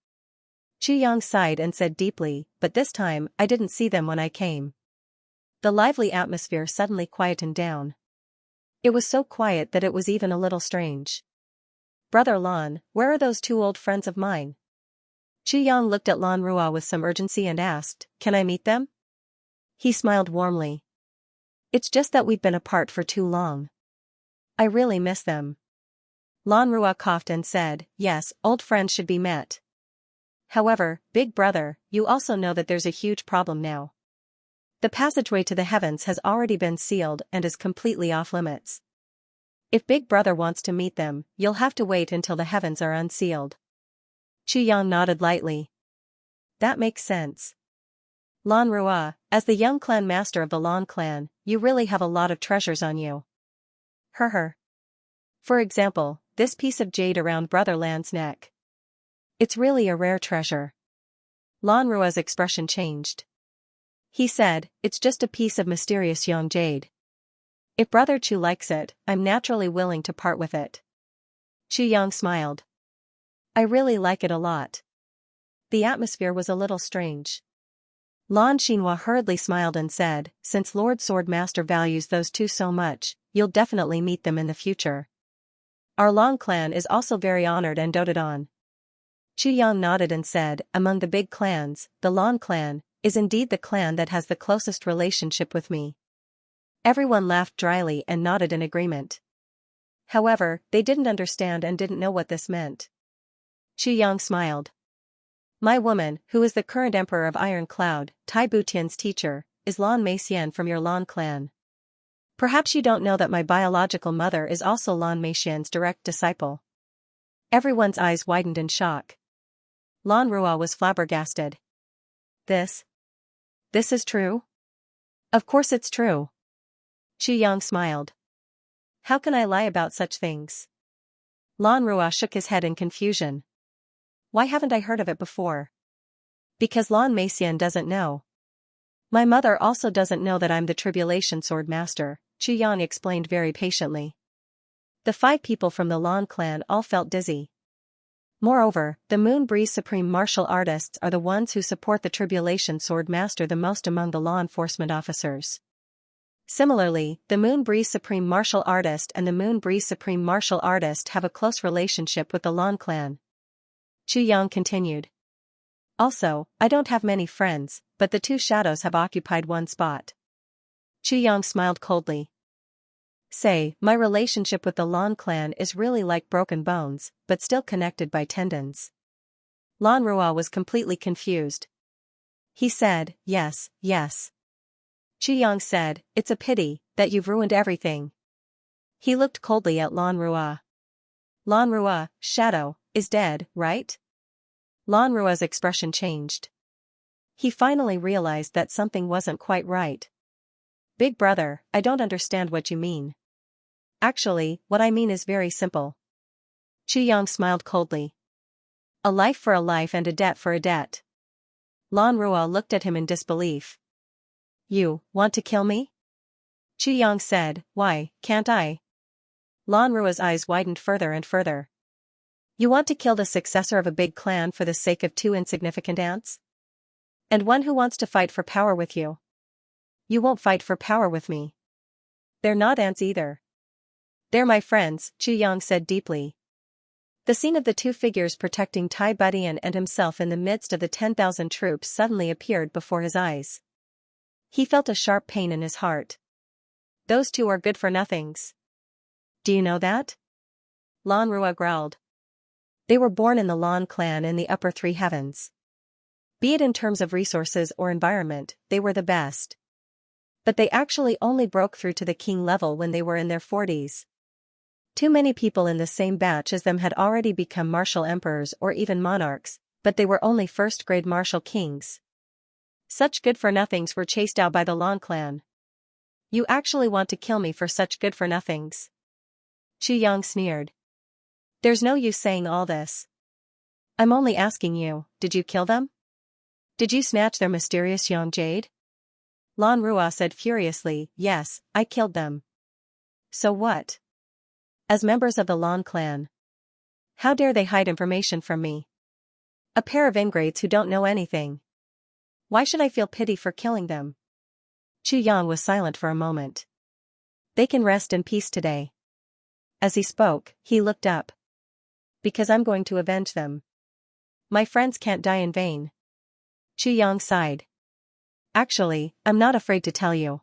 Chu Yang sighed and said deeply, but this time, I didn't see them when I came. The lively atmosphere suddenly quietened down. It was so quiet that it was even a little strange. Brother Lan, where are those two old friends of mine? Yang looked at Lan Rua with some urgency and asked, can I meet them? He smiled warmly. It's just that we've been apart for too long. I really miss them. Lan Rua coughed and said, yes, old friends should be met. However, big brother, you also know that there's a huge problem now. The passageway to the heavens has already been sealed and is completely off limits. If big brother wants to meet them, you'll have to wait until the heavens are unsealed. Yang nodded lightly. That makes sense. Lan Rua, as the young clan master of the Lan clan, you really have a lot of treasures on you. For example, this piece of jade around Brother Lan's neck. It's really a rare treasure. Lan Rua's expression changed. He said, it's just a piece of mysterious young jade. If Brother Chu likes it, I'm naturally willing to part with it. Yang smiled. I really like it a lot. The atmosphere was a little strange. Lan Xinhua hurriedly smiled and said, since Lord Swordmaster values those two so much, you'll definitely meet them in the future. Our Lan clan is also very honored and doted on. Yang nodded and said, among the big clans, the Lan clan is indeed the clan that has the closest relationship with me. Everyone laughed dryly and nodded in agreement. However, they didn't understand and didn't know what this meant. Yang smiled. My woman, who is the current emperor of Iron Cloud, Tai Butian's teacher, is Lan Meixian from your Lan clan. Perhaps you don't know that my biological mother is also Lan Meixian's direct disciple. Everyone's eyes widened in shock. Lan Rua was flabbergasted. This is true? Of course it's true. Yang smiled. How can I lie about such things? Lan Rua shook his head in confusion. Why haven't I heard of it before? Because Lan Meixian doesn't know. My mother also doesn't know that I'm the Tribulation Sword Master, Yang explained very patiently. The 5 people from the Lan clan all felt dizzy. Moreover, the Moon Breeze Supreme Martial Artists are the ones who support the Tribulation Sword Master the most among the law enforcement officers. Similarly, the Moon Breeze Supreme Martial Artist and the Moon Breeze Supreme Martial Artist have a close relationship with the Lan clan. Yang continued. Also, I don't have many friends, but the 2 shadows have occupied one spot. Yang smiled coldly. Say, my relationship with the Lan clan is really like broken bones, but still connected by tendons. Lan Rua was completely confused. He said, yes. Yang said, it's a pity that you've ruined everything. He looked coldly at Lan Rua. Lan Rua, shadow, is dead, right? Lan Rua's expression changed. He finally realized that something wasn't quite right. Big brother, I don't understand what you mean. Actually, what I mean is very simple. Yang smiled coldly. A life for a life and a debt for a debt. Lan Rua looked at him in disbelief. You want to kill me? Yang said, why, can't I? Lan Rua's eyes widened further and further. You want to kill the successor of a big clan for the sake of 2 insignificant ants? And one who wants to fight for power with you? You won't fight for power with me. They're not ants either. They're my friends, Yang said deeply. The scene of the 2 figures protecting Tai Butian and himself in the midst of the 10,000 troops suddenly appeared before his eyes. He felt a sharp pain in his heart. Those 2 are good for nothings. Do you know that? Lan Rua growled. They were born in the Lan clan in the upper 3 heavens. Be it in terms of resources or environment, they were the best. But they actually only broke through to the king level when they were in their 40s. Too many people in the same batch as them had already become martial emperors or even monarchs, but they were only first-grade martial kings. Such good-for-nothings were chased out by the Lan clan. You actually want to kill me for such good-for-nothings? Yang sneered. There's no use saying all this. I'm only asking you, did you kill them? Did you snatch their mysterious young jade? Lan Rua said furiously, yes, I killed them. So what? As members of the Lan clan. How dare they hide information from me? A pair of ingrates who don't know anything. Why should I feel pity for killing them? Yang was silent for a moment. They can rest in peace today. As he spoke, he looked up. Because I'm going to avenge them. My friends can't die in vain. Xianxia sighed. Actually, I'm not afraid to tell you.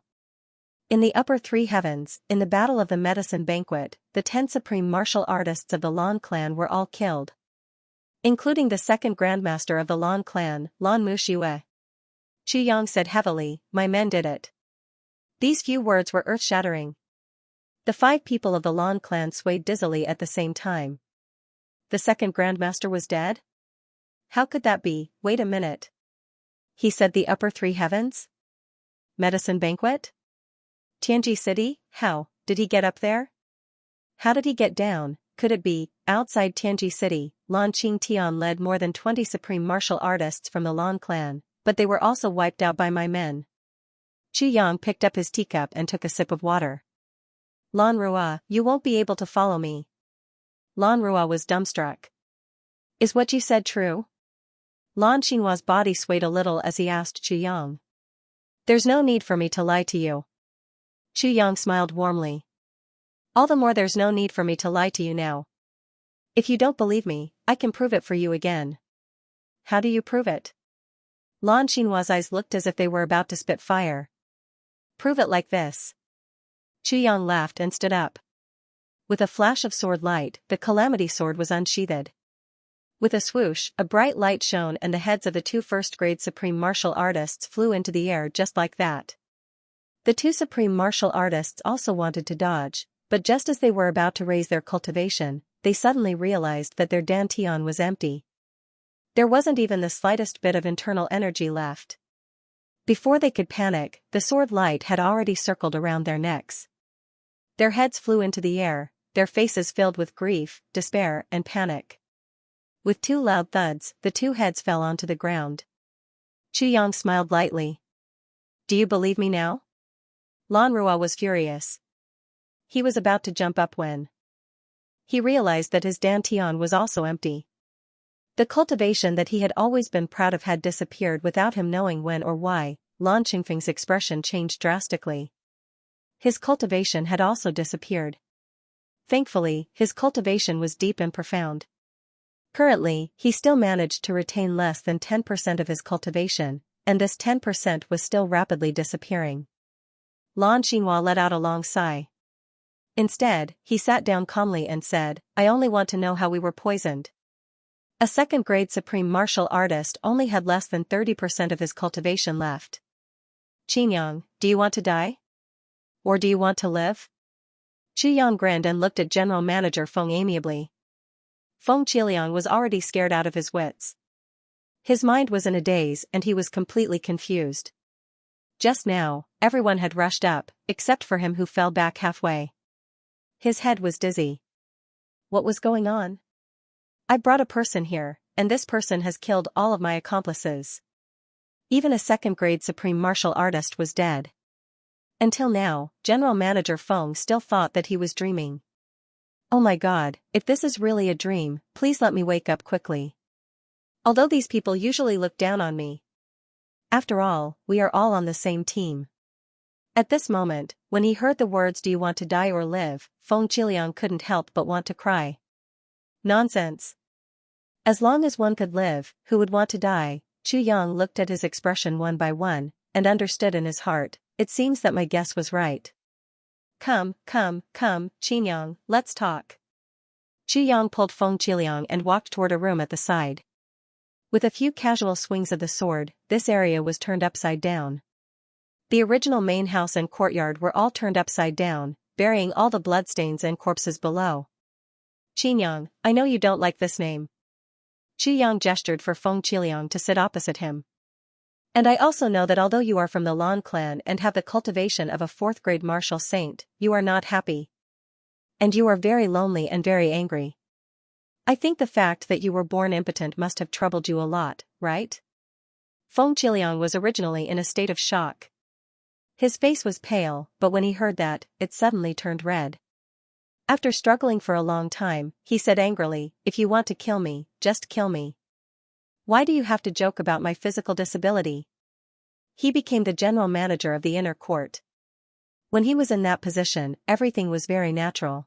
In the upper three heavens, in the battle of the medicine banquet, the 10 supreme martial artists of the Lan clan were all killed. Including the second grandmaster of the Lan clan, Lan Muxiue. Xianxia said heavily, my men did it. These few words were earth-shattering. The 5 people of the Lan clan swayed dizzily at the same time. The second grandmaster was dead? How could that be? Wait a minute. He said the upper three heavens? Medicine banquet? Tianji City? How did he get up there? How did he get down? Could it be, outside Tianji City, Lan Qingtian led more than 20 supreme martial artists from the Lan clan, but they were also wiped out by my men. Xianxia picked up his teacup and took a sip of water. Lan Rua, you won't be able to follow me. Lan Rua was dumbstruck. Is what you said true? Lan Xinhua's body swayed a little as he asked Xianxia. There's no need for me to lie to you. Xianxia smiled warmly. All the more there's no need for me to lie to you now. If you don't believe me, I can prove it for you again. How do you prove it? Lan Xinhua's eyes looked as if they were about to spit fire. Prove it like this. Xianxia laughed and stood up. With a flash of sword light, the calamity sword was unsheathed. With a swoosh, a bright light shone and the heads of the 2 first-grade supreme martial artists flew into the air just like that. The 2 supreme martial artists also wanted to dodge, but just as they were about to raise their cultivation, they suddenly realized that their dantian was empty. There wasn't even the slightest bit of internal energy left. Before they could panic, the sword light had already circled around their necks. Their heads flew into the air, their faces filled with grief, despair, and panic. With 2 loud thuds, the 2 heads fell onto the ground. Xianxia smiled lightly. Do you believe me now? Lan Rua was furious. He was about to jump up when he realized that his dantian was also empty. The cultivation that he had always been proud of had disappeared without him knowing when or why. Lan Qingfeng's expression changed drastically. His cultivation had also disappeared. Thankfully, his cultivation was deep and profound. Currently, he still managed to retain less than 10% of his cultivation, and this 10% was still rapidly disappearing. Lan Xinhua let out a long sigh. Instead, he sat down calmly and said, I only want to know how we were poisoned. A second-grade supreme martial artist only had less than 30% of his cultivation left. Xianxia, do you want to die? Or do you want to live? Xianxia grinned and looked at General Manager Feng amiably. Feng Qiliang was already scared out of his wits. His mind was in a daze and he was completely confused. Just now, everyone had rushed up, except for him who fell back halfway. His head was dizzy. What was going on? I brought a person here, and this person has killed all of my accomplices. Even a second-grade supreme martial artist was dead. Until now, General Manager Feng still thought that he was dreaming. Oh my God, if this is really a dream, please let me wake up quickly. Although these people usually look down on me. After all, we are all on the same team. At this moment, when he heard the words do you want to die or live, Feng Qiliang couldn't help but want to cry. Nonsense. As long as one could live, who would want to die? Xianxia looked at his expression one by one, and understood in his heart, it seems that my guess was right. Come, Xianxia, let's talk. Xianxia pulled Feng Qiliang and walked toward a room at the side. With a few casual swings of the sword, this area was turned upside down. The original main house and courtyard were all turned upside down, burying all the bloodstains and corpses below. Xianxia, I know you don't like this name. Xianxia gestured for Feng Qiliang to sit opposite him. And I also know that although you are from the Lan clan and have the cultivation of a 4th-grade martial saint, you are not happy. And you are very lonely and very angry. I think the fact that you were born impotent must have troubled you a lot, right? Feng Qiliang was originally in a state of shock. His face was pale, but when he heard that, it suddenly turned red. After struggling for a long time, he said angrily, if you want to kill me, just kill me. Why do you have to joke about my physical disability? He became the general manager of the inner court. When he was in that position, everything was very natural.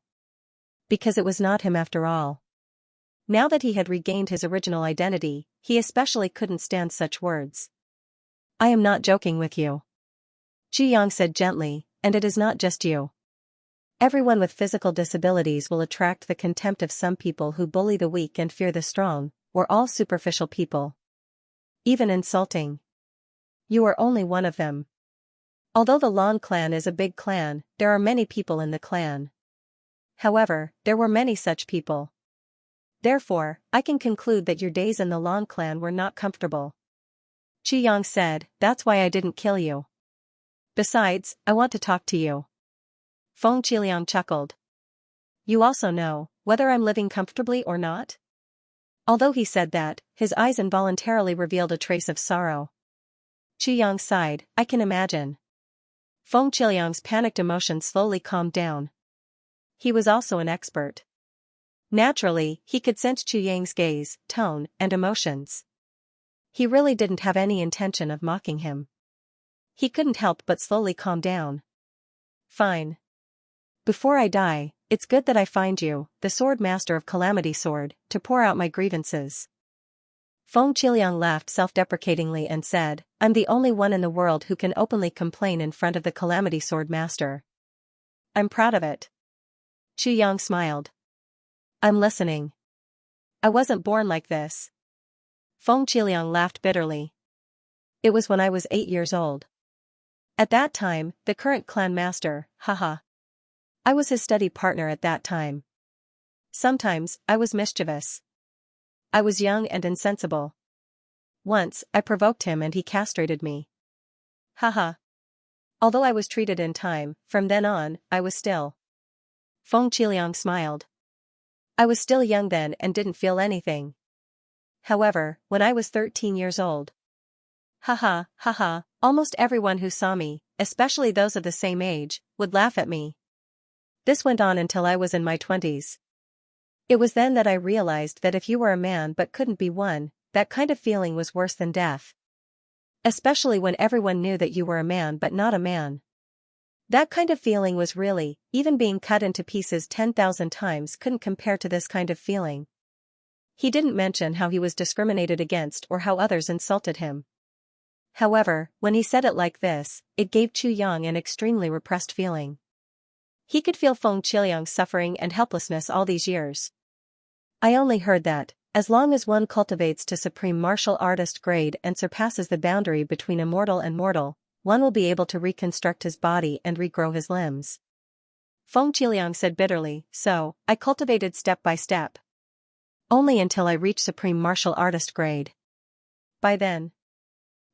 Because it was not him after all. Now that he had regained his original identity, he especially couldn't stand such words. I am not joking with you. Xianxia said gently, and it is not just you. Everyone with physical disabilities will attract the contempt of some people who bully the weak and fear the strong. We're all superficial people. Even insulting. You are only one of them. Although the Lan clan is a big clan, there are many people in the clan. However, there were many such people. Therefore, I can conclude that your days in the Lan clan were not comfortable. Xianxia said, that's why I didn't kill you. Besides, I want to talk to you. Feng Qiliang chuckled. You also know whether I'm living comfortably or not? Although he said that, his eyes involuntarily revealed a trace of sorrow. Xianxia sighed, I can imagine. Feng Qiliang's panicked emotion slowly calmed down. He was also an expert. Naturally, he could sense Xianxia's gaze, tone, and emotions. He really didn't have any intention of mocking him. He couldn't help but slowly calm down. Fine. Before I die, it's good that I find you, the sword master of Calamity Sword, to pour out my grievances. Feng Qiliang laughed self-deprecatingly and said, I'm the only one in the world who can openly complain in front of the Calamity Sword master. I'm proud of it. Xianxia smiled. I'm listening. I wasn't born like this. Feng Qiliang laughed bitterly. It was when I was 8 years old. At that time, the current clan master, haha. I was his study partner at that time. Sometimes, I was mischievous. I was young and insensible. Once, I provoked him and he castrated me. Haha. Although I was treated in time, from then on, I was still. Feng Qiliang smiled. I was still young then and didn't feel anything. However, when I was 13 years old. Haha, haha, almost everyone who saw me, especially those of the same age, would laugh at me. This went on until I was in my 20s. It was then that I realized that if you were a man but couldn't be one, that kind of feeling was worse than death. Especially when everyone knew that you were a man but not a man. That kind of feeling was really, even being cut into pieces 10,000 times couldn't compare to this kind of feeling. He didn't mention how he was discriminated against or how others insulted him. However, when he said it like this, it gave Xianxia an extremely repressed feeling. He could feel Feng Qiliang's suffering and helplessness all these years. I only heard that, as long as one cultivates to supreme martial artist grade and surpasses the boundary between immortal and mortal, one will be able to reconstruct his body and regrow his limbs. Feng Qiliang said bitterly, so, I cultivated step by step. Only until I reached supreme martial artist grade. By then,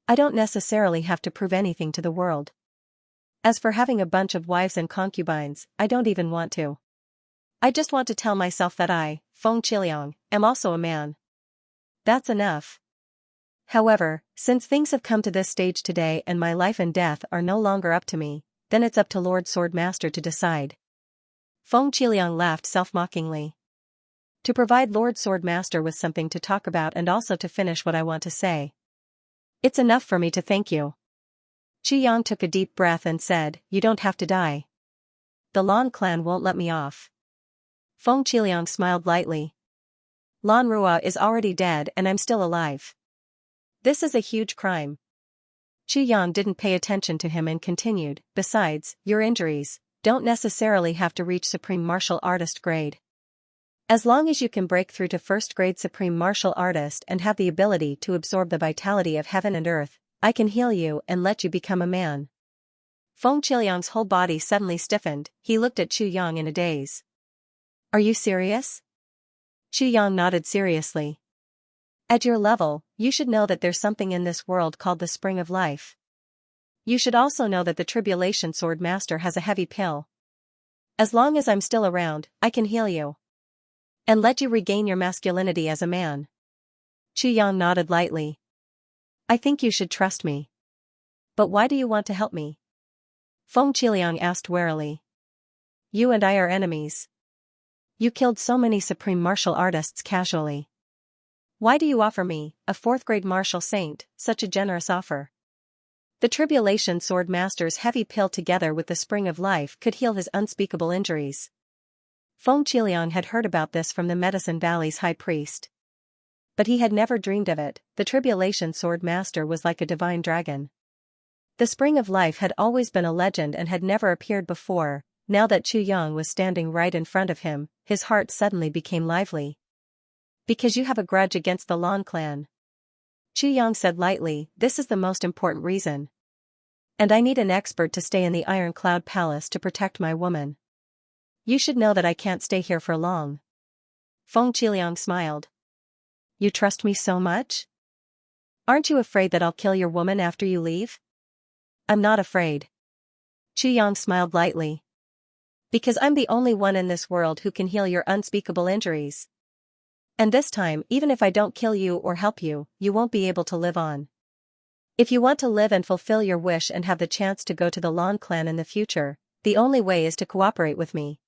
I don't necessarily have to prove anything to the world. As for having a bunch of wives and concubines, I don't even want to. I just want to tell myself that I, Feng Qiliang, am also a man. That's enough. However, since things have come to this stage today and my life and death are no longer up to me, then it's up to Lord Swordmaster to decide. Feng Qiliang laughed self-mockingly. To provide Lord Swordmaster with something to talk about and also to finish what I want to say. It's enough for me to thank you. Xianxia took a deep breath and said, you don't have to die. The Lan clan won't let me off. Feng Qiliang smiled lightly. Lan Rua is already dead and I'm still alive. This is a huge crime. Xianxia didn't pay attention to him and continued, besides, your injuries don't necessarily have to reach Supreme Martial Artist grade. As long as you can break through to first grade Supreme Martial Artist and have the ability to absorb the vitality of heaven and earth, I can heal you and let you become a man. Feng Qiliang's whole body suddenly stiffened, he looked at Xianxia in a daze. Are you serious? Xianxia nodded seriously. At your level, you should know that there's something in this world called the Spring of Life. You should also know that the Tribulation Sword Master has a heavy pill. As long as I'm still around, I can heal you. And let you regain your masculinity as a man. Xianxia nodded lightly. I think you should trust me. But why do you want to help me? Feng Qiliang asked warily. You and I are enemies. You killed so many supreme martial artists casually. Why do you offer me, a 4th grade martial saint, such a generous offer? The Tribulation Sword Master's heavy pill together with the Spring of Life could heal his unspeakable injuries. Feng Qiliang had heard about this from the Medicine Valley's high priest. But he had never dreamed of it. The Tribulation Sword Master was like a divine dragon. The Spring of Life had always been a legend and had never appeared before. Now that Chu Yang was standing right in front of him, his heart suddenly became lively. Because you have a grudge against the Lan clan. Chu Yang said lightly, this is the most important reason. And I need an expert to stay in the Iron Cloud Palace to protect my woman. You should know that I can't stay here for long. Feng Qiliang smiled. You trust me so much? Aren't you afraid that I'll kill your woman after you leave? I'm not afraid. Chu Yang smiled lightly. Because I'm the only one in this world who can heal your unspeakable injuries. And this time, even if I don't kill you or help you, you won't be able to live on. If you want to live and fulfill your wish and have the chance to go to the Lan clan in the future, the only way is to cooperate with me.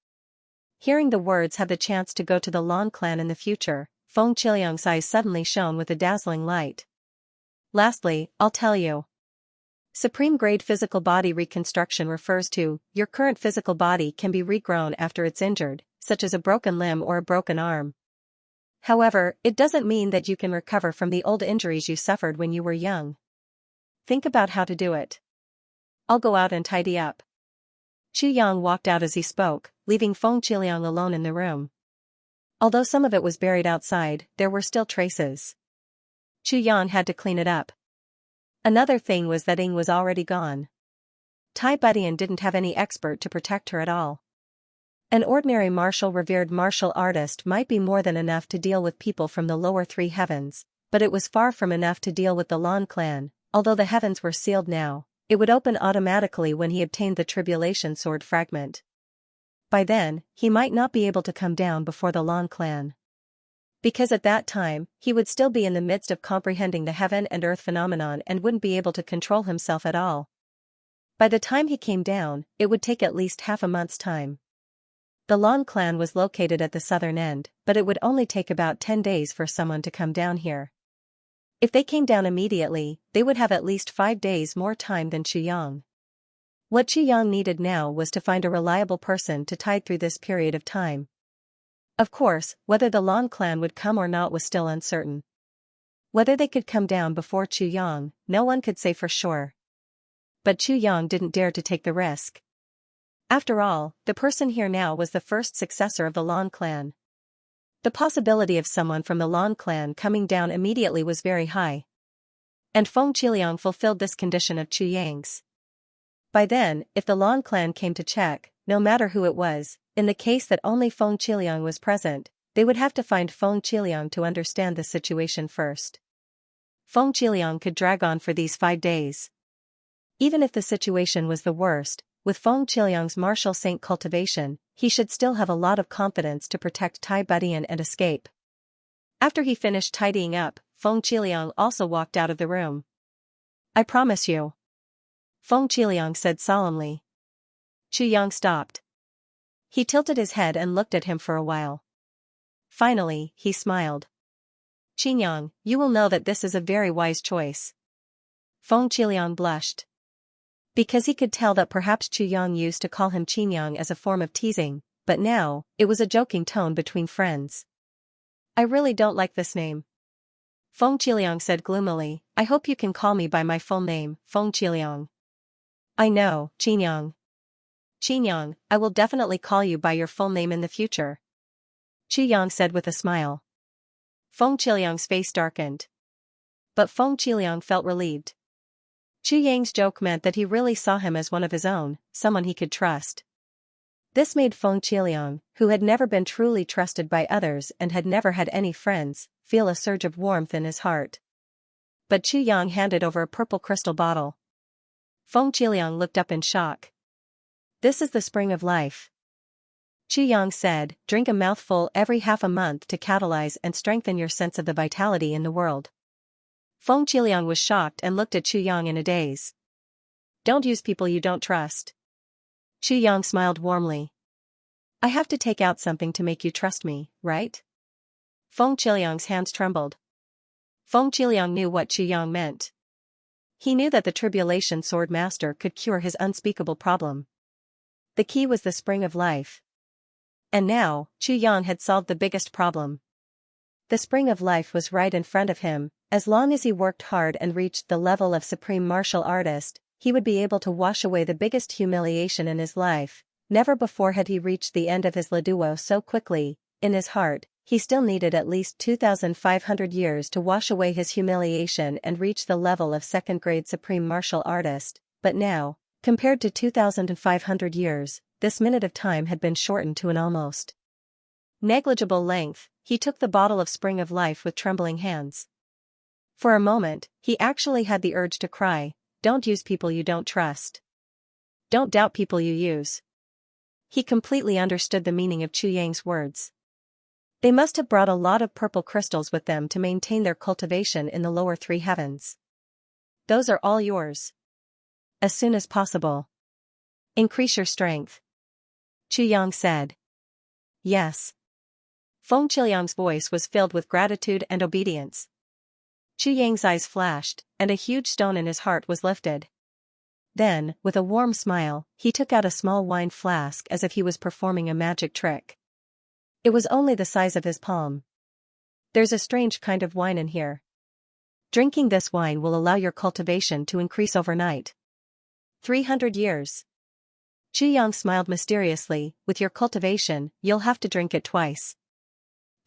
Hearing the words have the chance to go to the Lan clan in the future, Feng Qiliang's eyes suddenly shone with a dazzling light. Lastly, I'll tell you. Supreme-grade physical body reconstruction refers to, your current physical body can be regrown after it's injured, such as a broken limb or a broken arm. However, it doesn't mean that you can recover from the old injuries you suffered when you were young. Think about how to do it. I'll go out and tidy up. Chu Yang walked out as he spoke, leaving Feng Qiliang alone in the room. Although some of it was buried outside, there were still traces. Chu Yang had to clean it up. Another thing was that Ying was already gone. Tai Budian didn't have any expert to protect her at all. An ordinary revered martial artist might be more than enough to deal with people from the lower three heavens, but it was far from enough to deal with the Lan clan. Although the heavens were sealed now, it would open automatically when he obtained the Tribulation Sword fragment. By then, he might not be able to come down before the Lan clan. Because at that time, he would still be in the midst of comprehending the heaven and earth phenomenon and wouldn't be able to control himself at all. By the time he came down, it would take at least half a month's time. The Lan clan was located at the southern end, but it would only take about 10 days for someone to come down here. If they came down immediately, they would have at least 5 days more time than Chu Yang. What Chu Yang needed now was to find a reliable person to tide through this period of time. Of course, whether the Lan clan would come or not was still uncertain. Whether they could come down before Chu Yang, no one could say for sure. But Chu Yang didn't dare to take the risk. After all, the person here now was the first successor of the Lan clan. The possibility of someone from the Lan clan coming down immediately was very high. And Feng Qiliang fulfilled this condition of Chu Yang's. By then, if the Lan clan came to check, no matter who it was, in the case that only Feng Qiliang was present, they would have to find Feng Qiliang to understand the situation first. Feng Qiliang could drag on for these 5 days. Even if the situation was the worst, with Feng Qiliang's martial saint cultivation, he should still have a lot of confidence to protect Tai Budian and escape. After he finished tidying up, Feng Qiliang also walked out of the room. I promise you. Feng Qiliang said solemnly. Chu Yang stopped. He tilted his head and looked at him for a while. Finally, he smiled. Qiliang, you will know that this is a very wise choice. Feng Qiliang blushed. Because he could tell that perhaps Chu Yang used to call him Qiliang as a form of teasing, but now, it was a joking tone between friends. I really don't like this name. Feng Qiliang said gloomily, I hope you can call me by my full name, Feng Qiliang. I know, Qiliang. Qiliang, I will definitely call you by your full name in the future. Chu Yang said with a smile. Feng Qiliang's face darkened. But Feng Qiliang felt relieved. Chu Yang's joke meant that he really saw him as one of his own, someone he could trust. This made Feng Qiliang, who had never been truly trusted by others and had never had any friends, feel a surge of warmth in his heart. But Chu Yang handed over a purple crystal bottle. Feng Qiliang looked up in shock. This is the spring of life. Chu Yang said, drink a mouthful every half a month to catalyze and strengthen your sense of the vitality in the world. Feng Qiliang was shocked and looked at Chu Yang in a daze. Don't use people you don't trust. Chu Yang smiled warmly. I have to take out something to make you trust me, right? Feng Qiliang's hands trembled. Feng Qiliang knew what Chu Yang meant. He knew that the Tribulation Sword Master could cure his unspeakable problem. The key was the spring of life. And now, Chu Yang had solved the biggest problem. The spring of life was right in front of him. As long as he worked hard and reached the level of supreme martial artist, he would be able to wash away the biggest humiliation in his life. Never before had he reached the end of his Leduo so quickly. In his heart, he still needed at least 2,500 years to wash away his humiliation and reach the level of second-grade supreme martial artist, but now, compared to 2,500 years, this minute of time had been shortened to an almost negligible length. He took the bottle of Spring of Life with trembling hands. For a moment, he actually had the urge to cry, "Don't use people you don't trust. Don't doubt people you use." He completely understood the meaning of Chu Yang's words. They must have brought a lot of purple crystals with them to maintain their cultivation in the lower three heavens. Those are all yours. As soon as possible. Increase your strength. Chu Yang said. Yes. Feng Qiliang's voice was filled with gratitude and obedience. Chu Yang's eyes flashed, and a huge stone in his heart was lifted. Then, with a warm smile, he took out a small wine flask as if he was performing a magic trick. It was only the size of his palm. There's a strange kind of wine in here. Drinking this wine will allow your cultivation to increase overnight. 300 years. Chu Yang smiled mysteriously. With your cultivation, you'll have to drink it twice.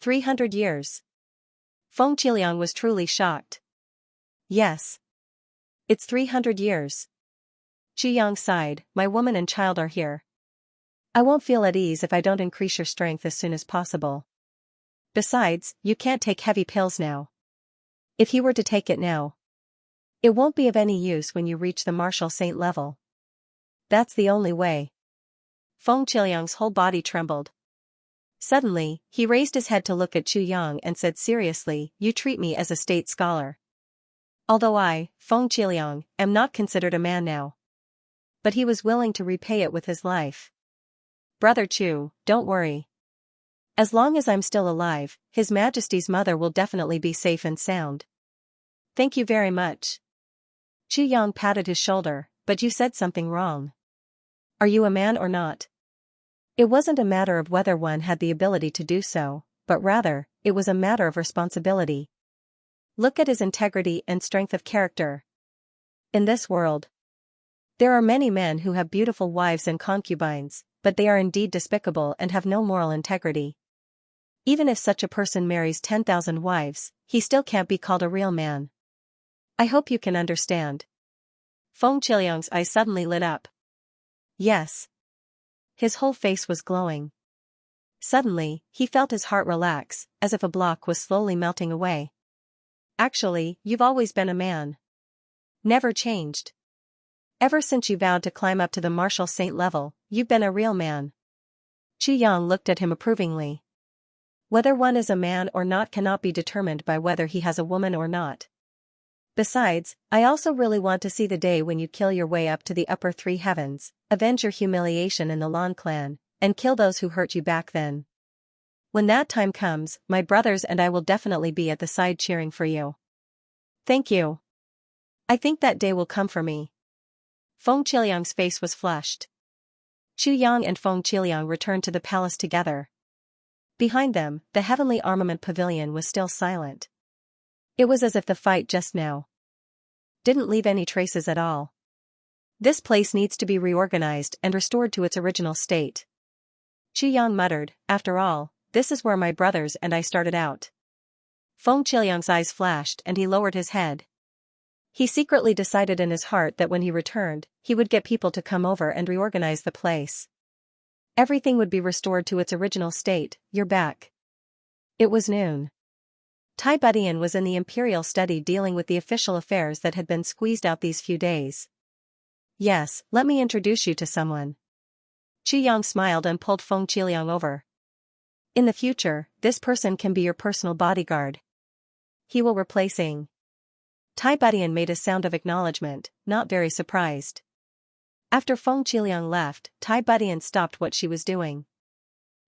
300 years. Feng Qiliang was truly shocked. Yes. It's 300 years. Chu Yang sighed, "My woman and child are here. I won't feel at ease if I don't increase your strength as soon as possible. Besides, you can't take heavy pills now. If he were to take it now, it won't be of any use when you reach the martial saint level. That's the only way." Feng Qiliang's whole body trembled. Suddenly, he raised his head to look at Chu Yang and said seriously, "You treat me as a state scholar. Although I, Feng Qiliang, am not considered a man now." But he was willing to repay it with his life. "Brother Chu, don't worry. As long as I'm still alive, His Majesty's mother will definitely be safe and sound." "Thank you very much." Chu Yang patted his shoulder, "But you said something wrong. Are you a man or not?" It wasn't a matter of whether one had the ability to do so, but rather, it was a matter of responsibility. Look at his integrity and strength of character. In this world, there are many men who have beautiful wives and concubines, but they are indeed despicable and have no moral integrity. Even if such a person marries 10,000 wives, he still can't be called a real man. I hope you can understand. Feng Qiliang's eyes suddenly lit up. Yes. His whole face was glowing. Suddenly, he felt his heart relax, as if a block was slowly melting away. Actually, you've always been a man. Never changed. Ever since you vowed to climb up to the martial saint level, you've been a real man. Chu Yang looked at him approvingly. Whether one is a man or not cannot be determined by whether he has a woman or not. Besides, I also really want to see the day when you kill your way up to the upper three heavens, avenge your humiliation in the Lan clan, and kill those who hurt you back then. When that time comes, my brothers and I will definitely be at the side cheering for you. Thank you. I think that day will come for me. Feng Qiliang's face was flushed. Chu Yang and Feng Qiliang returned to the palace together. Behind them, the heavenly armament pavilion was still silent. It was as if the fight just now didn't leave any traces at all. This place needs to be reorganized and restored to its original state. Chu Yang muttered, "After all, this is where my brothers and I started out." Feng Qiliang's eyes flashed and he lowered his head. He secretly decided in his heart that when he returned, he would get people to come over and reorganize the place. Everything would be restored to its original state. "You're back." It was noon. Tai Budian was in the imperial study dealing with the official affairs that had been squeezed out these few days. "Yes, let me introduce you to someone." Chu Yang smiled and pulled Feng Qiliang over. "In the future, this person can be your personal bodyguard. He will replace Ying." Tai Budian made a sound of acknowledgement, not very surprised. After Feng Qiliang left, Tai Budian stopped what she was doing.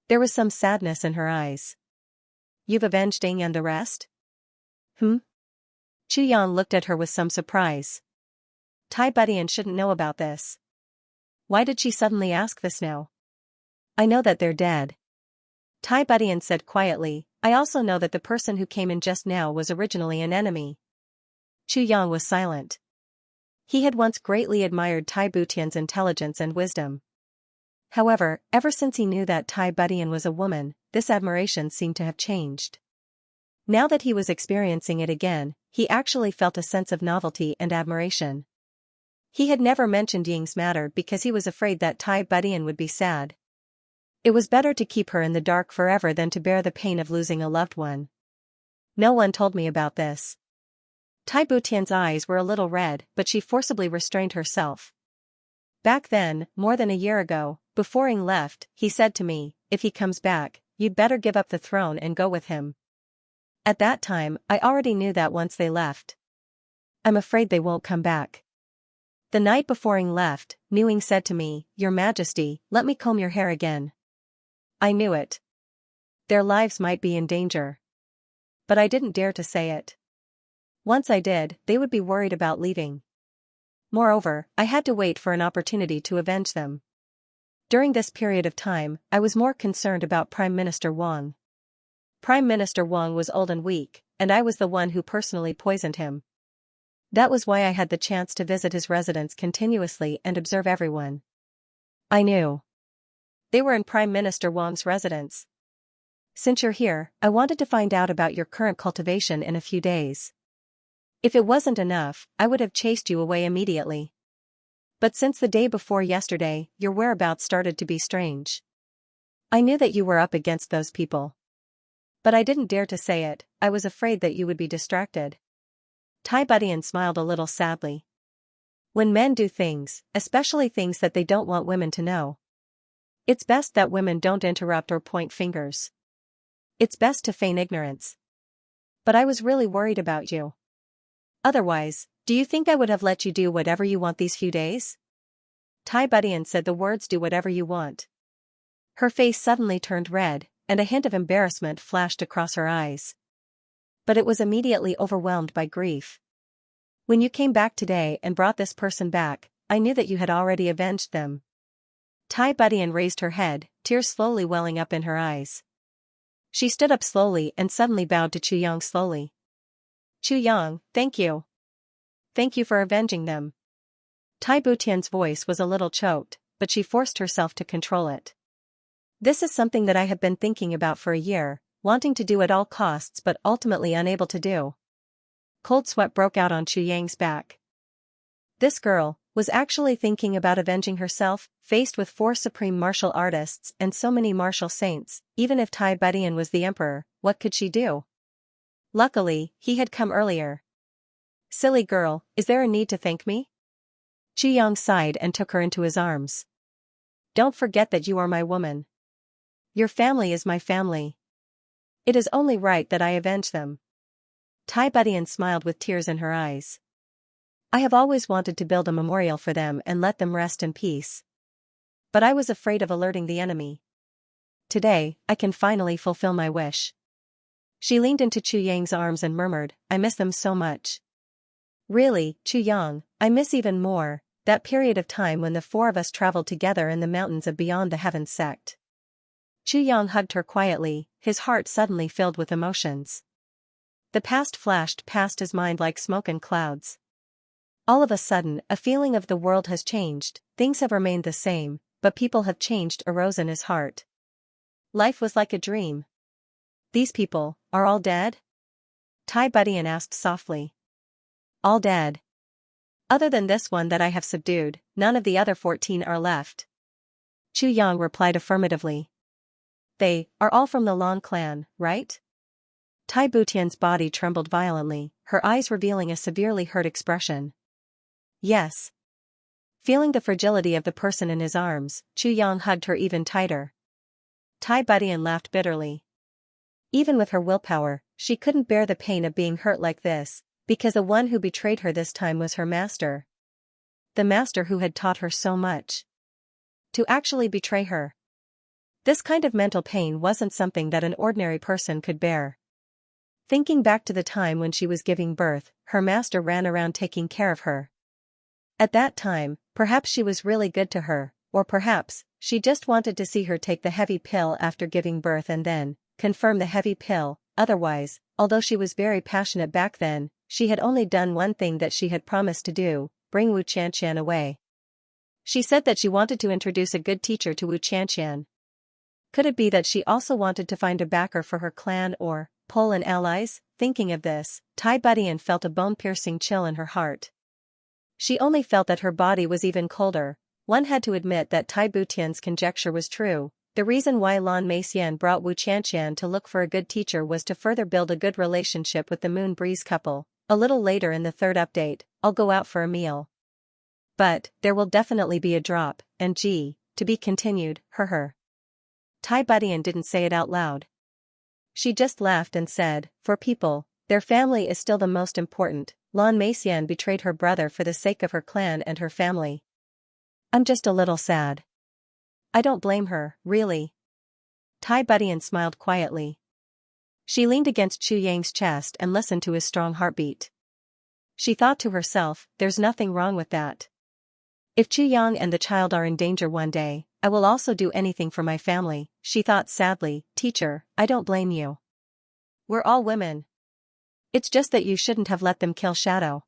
There was some sadness in her eyes. "You've avenged Ying and the rest?" Chu Yang looked at her with some surprise. Tai Budian shouldn't know about this. Why did she suddenly ask this now? "I know that they're dead." Tai Budian said quietly, I also know that the person who came in just now was originally an enemy. Chu Yang was silent. He had once greatly admired Tai Butian's intelligence and wisdom. However, ever since he knew that Tai Budian was a woman, this admiration seemed to have changed. Now that he was experiencing it again, he actually felt a sense of novelty and admiration. He had never mentioned Ying's matter because he was afraid that Tai Budian would be sad. It was better to keep her in the dark forever than to bear the pain of losing a loved one. No one told me about this. Tai Butian's eyes were a little red, but she forcibly restrained herself. Back then, more than a year ago, before Ying left, he said to me, if he comes back, you'd better give up the throne and go with him. At that time, I already knew that once they left. I'm afraid they won't come back. The night before Ying left, Ying said to me, Your Majesty, let me comb your hair again. I knew it. Their lives might be in danger. But I didn't dare to say it. Once I did, they would be worried about leaving. Moreover, I had to wait for an opportunity to avenge them. During this period of time, I was more concerned about Prime Minister Wang. Prime Minister Wang was old and weak, and I was the one who personally poisoned him. That was why I had the chance to visit his residence continuously and observe everyone. I knew. They were in Prime Minister Wang's residence. Since you're here, I wanted to find out about your current cultivation in a few days. If it wasn't enough, I would have chased you away immediately. But since the day before yesterday, your whereabouts started to be strange. I knew that you were up against those people. But I didn't dare to say it, I was afraid that you would be distracted. Tai Budian smiled a little sadly. When men do things, especially things that they don't want women to know, it's best that women don't interrupt or point fingers. It's best to feign ignorance. But I was really worried about you. Otherwise, do you think I would have let you do whatever you want these few days? Tai Budian said the words do whatever you want. Her face suddenly turned red, and a hint of embarrassment flashed across her eyes. But it was immediately overwhelmed by grief. When you came back today and brought this person back, I knew that you had already avenged them. Tai Budian raised her head, tears slowly welling up in her eyes. She stood up slowly and suddenly bowed to Chu Yang slowly. Chu Yang, thank you. Thank you for avenging them. Tai Butian's voice was a little choked, but she forced herself to control it. This is something that I have been thinking about for a year, wanting to do at all costs but ultimately unable to do. Cold sweat broke out on Chu Yang's back. This girl was actually thinking about avenging herself, faced with 4 supreme martial artists and so many martial saints. Even if Tai Budian was the emperor, what could she do? Luckily, he had come earlier. Silly girl, is there a need to thank me? Chu Yang sighed and took her into his arms. Don't forget that you are my woman. Your family is my family. It is only right that I avenge them. Tai Budian smiled with tears in her eyes. I have always wanted to build a memorial for them and let them rest in peace. But I was afraid of alerting the enemy. Today, I can finally fulfill my wish. She leaned into Chu Yang's arms and murmured, I miss them so much. Really, Chu Yang, I miss even more, that period of time when the 4 of us traveled together in the mountains of Beyond the Heavens sect. Chu Yang hugged her quietly, his heart suddenly filled with emotions. The past flashed past his mind like smoke and clouds. All of a sudden, a feeling of the world has changed, things have remained the same, but people have changed arose in his heart. Life was like a dream. These people, are all dead? Tai Budian asked softly. All dead. Other than this one that I have subdued, none of the other 14 are left. Chu Yang replied affirmatively. They are all from the Lan clan, right? Tai Butian's body trembled violently, her eyes revealing a severely hurt expression. Yes. Feeling the fragility of the person in his arms, Chu Yang hugged her even tighter. Tai Budian laughed bitterly. Even with her willpower, she couldn't bear the pain of being hurt like this, because the one who betrayed her this time was her master. The master who had taught her so much. To actually betray her. This kind of mental pain wasn't something that an ordinary person could bear. Thinking back to the time when she was giving birth, her master ran around taking care of her. At that time, perhaps she was really good to her, or perhaps, she just wanted to see her take the heavy pill after giving birth and then confirm the heavy pill. Otherwise, although she was very passionate back then, she had only done one thing that she had promised to do, bring Wu Qianxian away. She said that she wanted to introduce a good teacher to Wu Qianxian. Could it be that she also wanted to find a backer for her clan or pull in allies? Thinking of this, Tai Budian felt a bone-piercing chill in her heart. She only felt that her body was even colder. One had to admit that Tai Butian's conjecture was true. The reason why Lan Meixian brought Wu Qianxian to look for a good teacher was to further build a good relationship with the Moon Breeze couple. A little later in the third update, I'll go out for a meal. But, there will definitely be a drop, and to be continued, her. Tai Budian didn't say it out loud. She just laughed and said, for people, their family is still the most important. Lan Meixian betrayed her brother for the sake of her clan and her family. I'm just a little sad. I don't blame her, really. Tai Budian smiled quietly. She leaned against Chu Yang's chest and listened to his strong heartbeat. She thought to herself, there's nothing wrong with that. If Chu Yang and the child are in danger one day, I will also do anything for my family, she thought sadly. Teacher, I don't blame you. We're all women. It's just that you shouldn't have let them kill Shadow.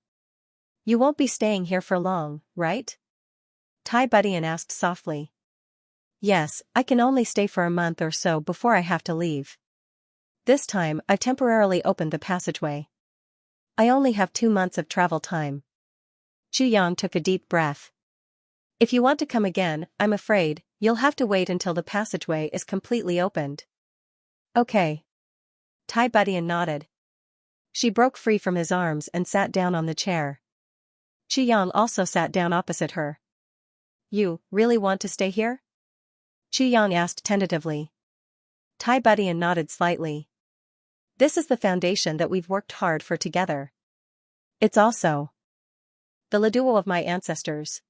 You won't be staying here for long, right? Tai Budian asked softly. Yes, I can only stay for a month or so before I have to leave. This time, I temporarily opened the passageway. I only have 2 months of travel time. Chu Yang took a deep breath. If you want to come again, I'm afraid, you'll have to wait until the passageway is completely opened. Okay. Tai Budian nodded. She broke free from his arms and sat down on the chair. Chu Yang also sat down opposite her. You really want to stay here? Chu Yang asked tentatively. Tai Budian nodded slightly. This is the foundation that we've worked hard for together. It's also the Leduo of my ancestors.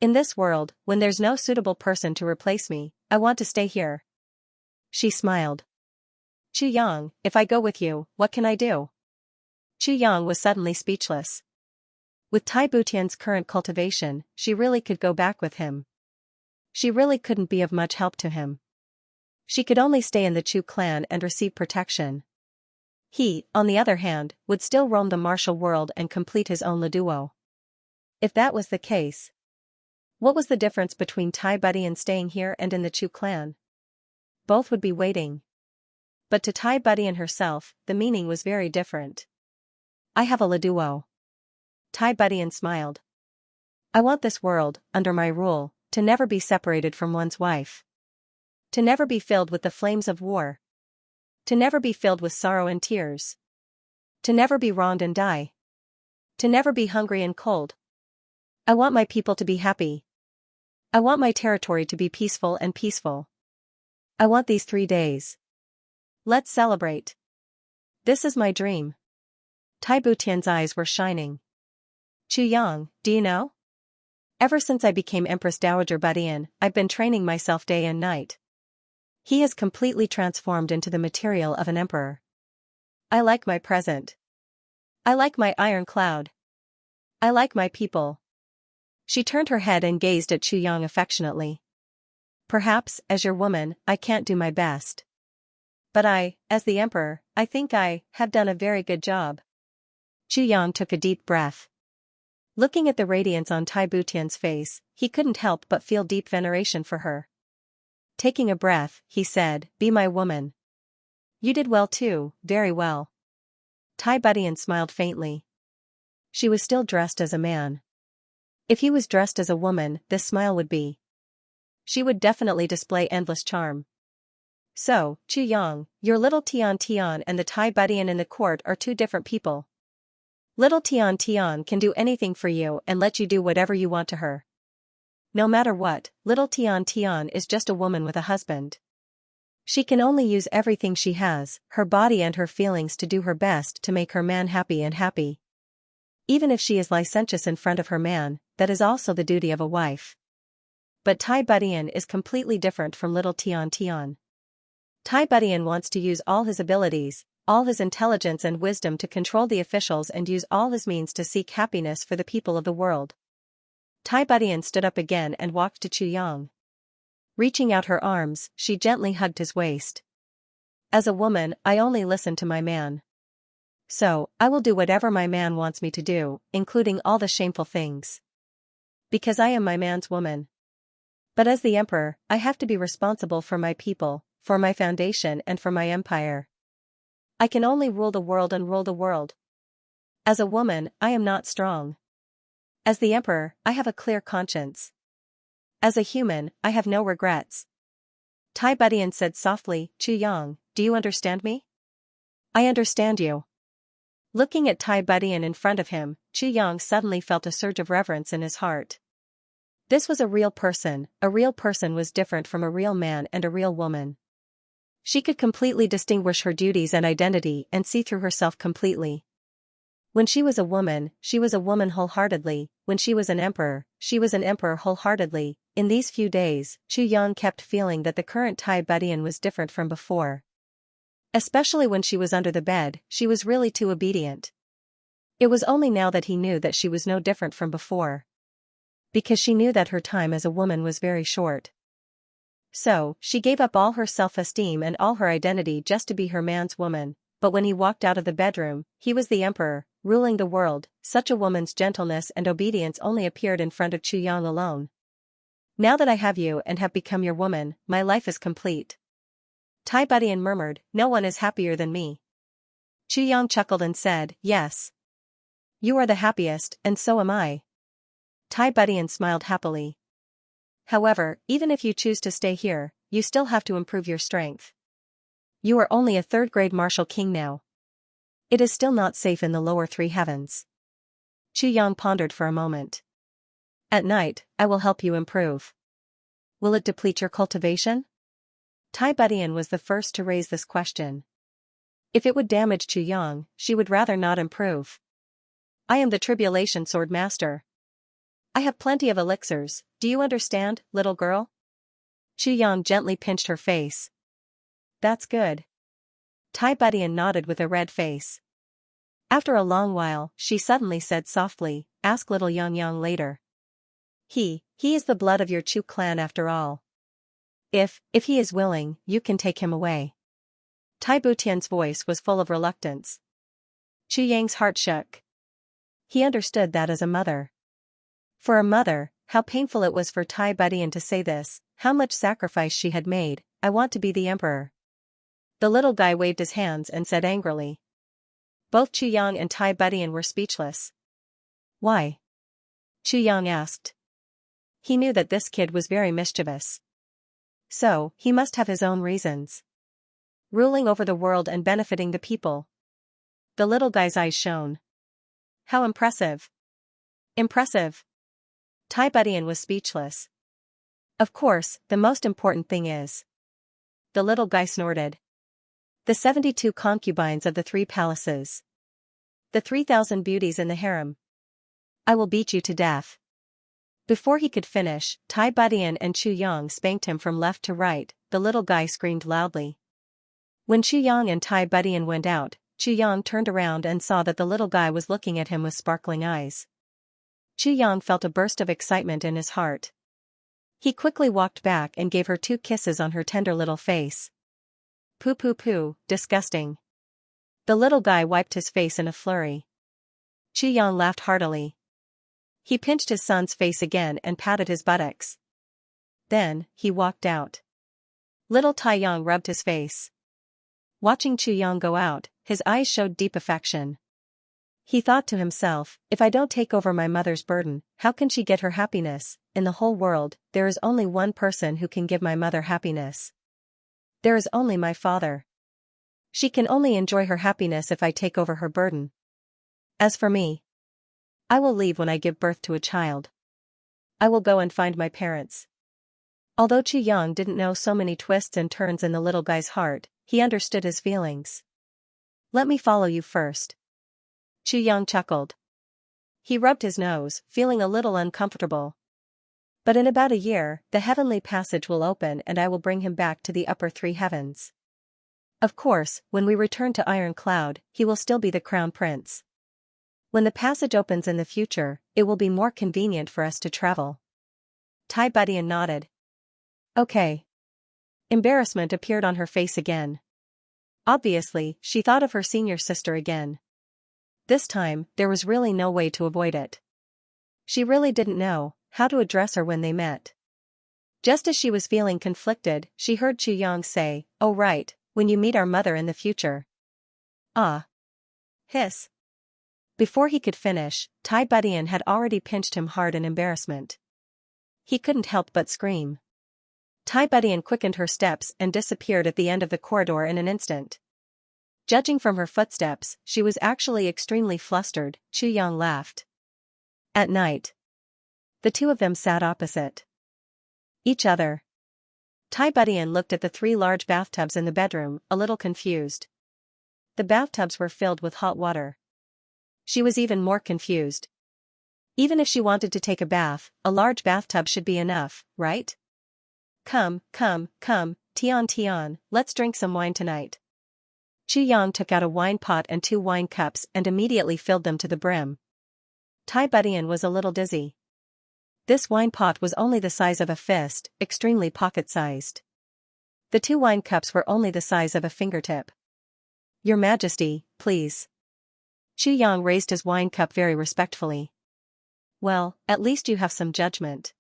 In this world, when there's no suitable person to replace me, I want to stay here. She smiled. Chu Yang, if I go with you, what can I do? Chu Yang was suddenly speechless. With Tai Butian's current cultivation, she really could go back with him. She really couldn't be of much help to him. She could only stay in the Chu clan and receive protection. He, on the other hand, would still roam the martial world and complete his own Leduo. If that was the case, what was the difference between Tai Budian staying here and in the Chu clan? Both would be waiting. But to Tai Budian herself, the meaning was very different. I have a Leduo. Tai Budian smiled. I want this world, under my rule, to never be separated from one's wife. To never be filled with the flames of war. To never be filled with sorrow and tears. To never be wronged and die. To never be hungry and cold. I want my people to be happy. I want my territory to be peaceful and peaceful. I want these 3 days. Let's celebrate. This is my dream. Tai Butian's eyes were shining. Chu Yang, do you know? Ever since I became Empress Dowager Budian, I've been training myself day and night. He has completely transformed into the material of an emperor. I like my present. I like my iron cloud. I like my people. She turned her head and gazed at Chu Yang affectionately. Perhaps, as your woman, I can't do my best. But as the emperor, I think I have done a very good job. Chu Yang took a deep breath. Looking at the radiance on Tai Butian's face, he couldn't help but feel deep veneration for her. Taking a breath, he said, be my woman. You did well too, very well. Tai Budian smiled faintly. She was still dressed as a man. If he was dressed as a woman, this smile would be. She would definitely display endless charm. So, Chu Yang, your little Tian Tian and the Tai Budian in the court are 2 different people. Little Tian Tian can do anything for you and let you do whatever you want to her. No matter what, little Tian Tian is just a woman with a husband. She can only use everything she has, her body and her feelings to do her best to make her man happy and happy. Even if she is licentious in front of her man, that is also the duty of a wife. But Tai Budian is completely different from little Tian Tian. Tai Budian wants to use all his abilities, all his intelligence and wisdom to control the officials and use all his means to seek happiness for the people of the world. Tai Budian stood up again and walked to Chu Yang. Reaching out her arms, she gently hugged his waist. As a woman, I only listen to my man. So, I will do whatever my man wants me to do, including all the shameful things. Because I am my man's woman. But as the emperor, I have to be responsible for my people, for my foundation and for my empire. I can only rule the world and rule the world. As a woman, I am not strong. As the emperor, I have a clear conscience. As a human, I have no regrets. Tai Budian said softly, Chu Yang, do you understand me? I understand you. Looking at Tai Budian in front of him, Chu Yang suddenly felt a surge of reverence in his heart. This was a real person was different from a real man and a real woman. She could completely distinguish her duties and identity and see through herself completely. When she was a woman wholeheartedly, when she was an emperor wholeheartedly. In these few days, Chu Yang kept feeling that the current Tai Budian was different from before. Especially when she was under the bed, she was really too obedient. It was only now that he knew that she was no different from before. Because she knew that her time as a woman was very short. So, she gave up all her self-esteem and all her identity just to be her man's woman, but when he walked out of the bedroom, he was the emperor, ruling the world. Such a woman's gentleness and obedience only appeared in front of Chu Yang alone. Now that I have you and have become your woman, my life is complete. Tai Budian murmured, no one is happier than me. Chu Yang chuckled and said, yes. You are the happiest, and so am I. Tai Budian smiled happily. However, even if you choose to stay here, you still have to improve your strength. You are only a third-grade martial king now. It is still not safe in the lower three heavens. Chu Yang pondered for a moment. At night, I will help you improve. Will it deplete your cultivation? Tai Budian was the first to raise this question. If it would damage Chu Yang, she would rather not improve. I am the Tribulation Sword Master. I have plenty of elixirs, do you understand, little girl? Chu Yang gently pinched her face. That's good. Tai Budian nodded with a red face. After a long while, she suddenly said softly, ask little Yang later. He is the blood of your Chu clan after all. If he is willing, you can take him away. Tai Butian's voice was full of reluctance. Chu Yang's heart shook. He understood that as a mother. For a mother, how painful it was for Tai Budian to say this, how much sacrifice she had made. I want to be the emperor. The little guy waved his hands and said angrily. Both Chu Yang and Tai Budian were speechless. Why? Chu Yang asked. He knew that this kid was very mischievous. So, he must have his own reasons. Ruling over the world and benefiting the people. The little guy's eyes shone. How impressive. Impressive. Tai Budian was speechless. Of course, the most important thing is. The little guy snorted. The 72 concubines of the 3 palaces. The 3,000 beauties in the harem. I will beat you to death. Before he could finish, Tai Budian and Chu Yang spanked him from left to right. The little guy screamed loudly. When Chu Yang and Tai Budian went out, Chu Yang turned around and saw that the little guy was looking at him with sparkling eyes. Chu Yang felt a burst of excitement in his heart. He quickly walked back and gave her 2 kisses on her tender little face. Poo poo poo, disgusting. The little guy wiped his face in a flurry. Chu Yang laughed heartily. He pinched his son's face again and patted his buttocks. Then, he walked out. Little Tai Yang rubbed his face. Watching Chu Yang go out, his eyes showed deep affection. He thought to himself, if I don't take over my mother's burden, how can she get her happiness? In the whole world, there is only one person who can give my mother happiness. There is only my father. She can only enjoy her happiness if I take over her burden. As for me, I will leave when I give birth to a child. I will go and find my parents. Although Chu Yang didn't know so many twists and turns in the little guy's heart, he understood his feelings. Let me follow you first. Chu Yang chuckled. He rubbed his nose, feeling a little uncomfortable. But in about a year, the heavenly passage will open and I will bring him back to the upper 3 heavens. Of course, when we return to Iron Cloud, he will still be the crown prince. When the passage opens in the future, it will be more convenient for us to travel. Tai Budian nodded. Okay. Embarrassment appeared on her face again. Obviously, she thought of her senior sister again. This time, there was really no way to avoid it. She really didn't know how to address her when they met. Just as she was feeling conflicted, she heard Xianxia say, "Oh right, when you meet our mother in the future." Ah. Hiss. Before he could finish, Tai Budian had already pinched him hard in embarrassment. He couldn't help but scream. Tai Budian quickened her steps and disappeared at the end of the corridor in an instant. Judging from her footsteps, she was actually extremely flustered. Xianxia laughed. At night, the two of them sat opposite each other. Tai Budian looked at the three large bathtubs in the bedroom, a little confused. The bathtubs were filled with hot water. She was even more confused. Even if she wanted to take a bath, a large bathtub should be enough, right? Come, Tian, let's drink some wine tonight. Xianxia took out a wine pot and 2 wine cups and immediately filled them to the brim. Tai Budian was a little dizzy. This wine pot was only the size of a fist, extremely pocket-sized. The 2 wine cups were only the size of a fingertip. Your Majesty, please. Xianxia raised his wine cup very respectfully. Well, at least you have some judgment.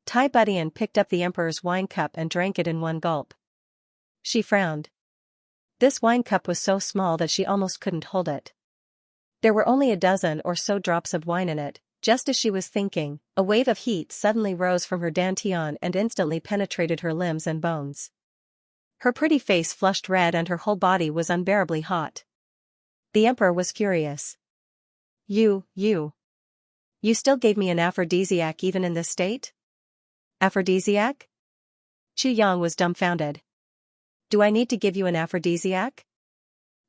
Tai Budian picked up the Emperor's wine cup and drank it in one gulp. She frowned. This wine cup was so small that she almost couldn't hold it. There were only a dozen or so drops of wine in it. Just as she was thinking, a wave of heat suddenly rose from her dantian and instantly penetrated her limbs and bones. Her pretty face flushed red and her whole body was unbearably hot. The Emperor was furious. You still gave me an aphrodisiac even in this state? Aphrodisiac? Xianxia was dumbfounded. Do I need to give you an aphrodisiac?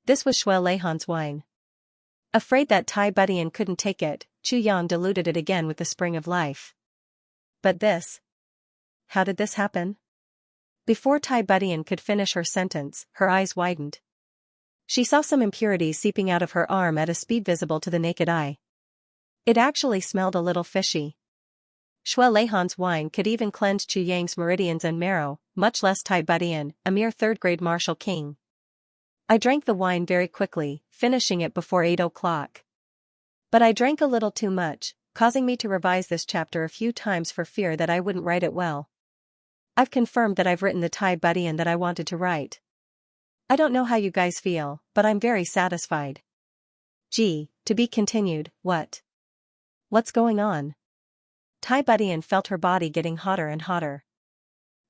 This was Shui Leihan's wine. Afraid that Tai Budian couldn't take it, Xianxia diluted it again with the spring of life. But this? How did this happen? Before Tai Budian could finish her sentence, her eyes widened. She saw some impurities seeping out of her arm at a speed visible to the naked eye. It actually smelled a little fishy. Shui Leihan's wine could even cleanse Xianxia's meridians and marrow, much less Tai Budian, a mere third-grade martial king. I drank the wine very quickly, finishing it before 8 o'clock. But I drank a little too much, causing me to revise this chapter a few times for fear that I wouldn't write it well. I've confirmed that I've written the Tai Budian that I wanted to write. I don't know how you guys feel, but I'm very satisfied. Gee, to be continued, what? What's going on? Tai Budian felt her body getting hotter and hotter.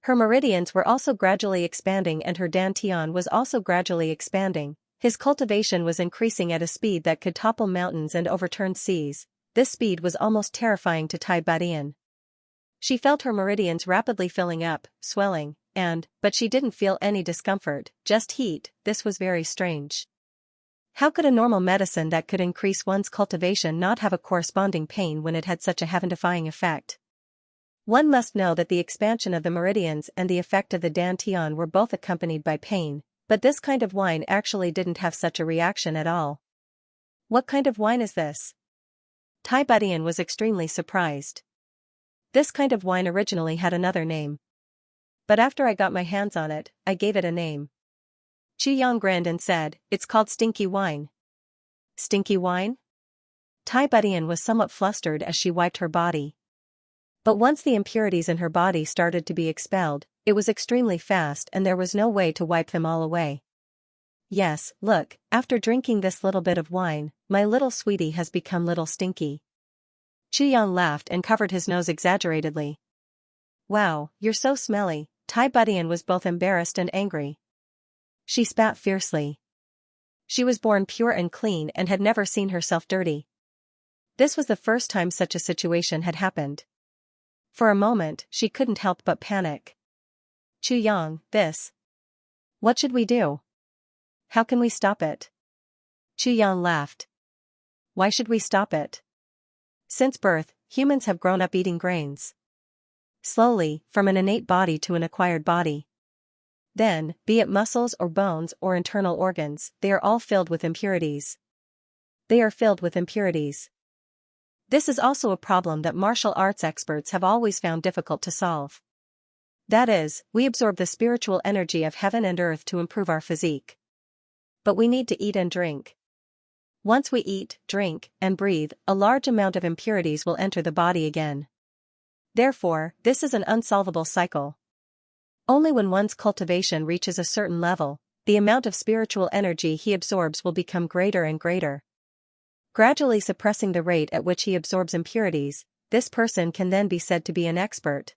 Her meridians were also gradually expanding and her dantian was also gradually expanding. His cultivation was increasing at a speed that could topple mountains and overturn seas. This speed was almost terrifying to Tai Budian. She felt her meridians rapidly filling up, swelling, but she didn't feel any discomfort, just heat. This was very strange. How could a normal medicine that could increase one's cultivation not have a corresponding pain when it had such a heaven-defying effect? One must know that the expansion of the meridians and the effect of the dantian were both accompanied by pain, but this kind of wine actually didn't have such a reaction at all. What kind of wine is this? Tai Budian was extremely surprised. This kind of wine originally had another name. But after I got my hands on it, I gave it a name. Xianxia grinned and said, "It's called stinky wine." Stinky wine? Tai Budian was somewhat flustered as she wiped her body. But once the impurities in her body started to be expelled, it was extremely fast and there was no way to wipe them all away. Yes, look, after drinking this little bit of wine, my little sweetie has become little stinky. Xianxia laughed and covered his nose exaggeratedly. Wow, you're so smelly. Tai Budian was both embarrassed and angry. She spat fiercely. She was born pure and clean and had never seen herself dirty. This was the first time such a situation had happened. For a moment, she couldn't help but panic. Xianxia, this. What should we do? How can we stop it? Xianxia laughed. Why should we stop it? Since birth, humans have grown up eating grains. Slowly, from an innate body to an acquired body. Then, be it muscles or bones or internal organs, they are all filled with impurities. They are filled with impurities. This is also a problem that martial arts experts have always found difficult to solve. That is, we absorb the spiritual energy of heaven and earth to improve our physique. But we need to eat and drink. Once we eat, drink, and breathe, a large amount of impurities will enter the body again. Therefore, this is an unsolvable cycle. Only when one's cultivation reaches a certain level, the amount of spiritual energy he absorbs will become greater and greater. Gradually suppressing the rate at which he absorbs impurities, this person can then be said to be an expert.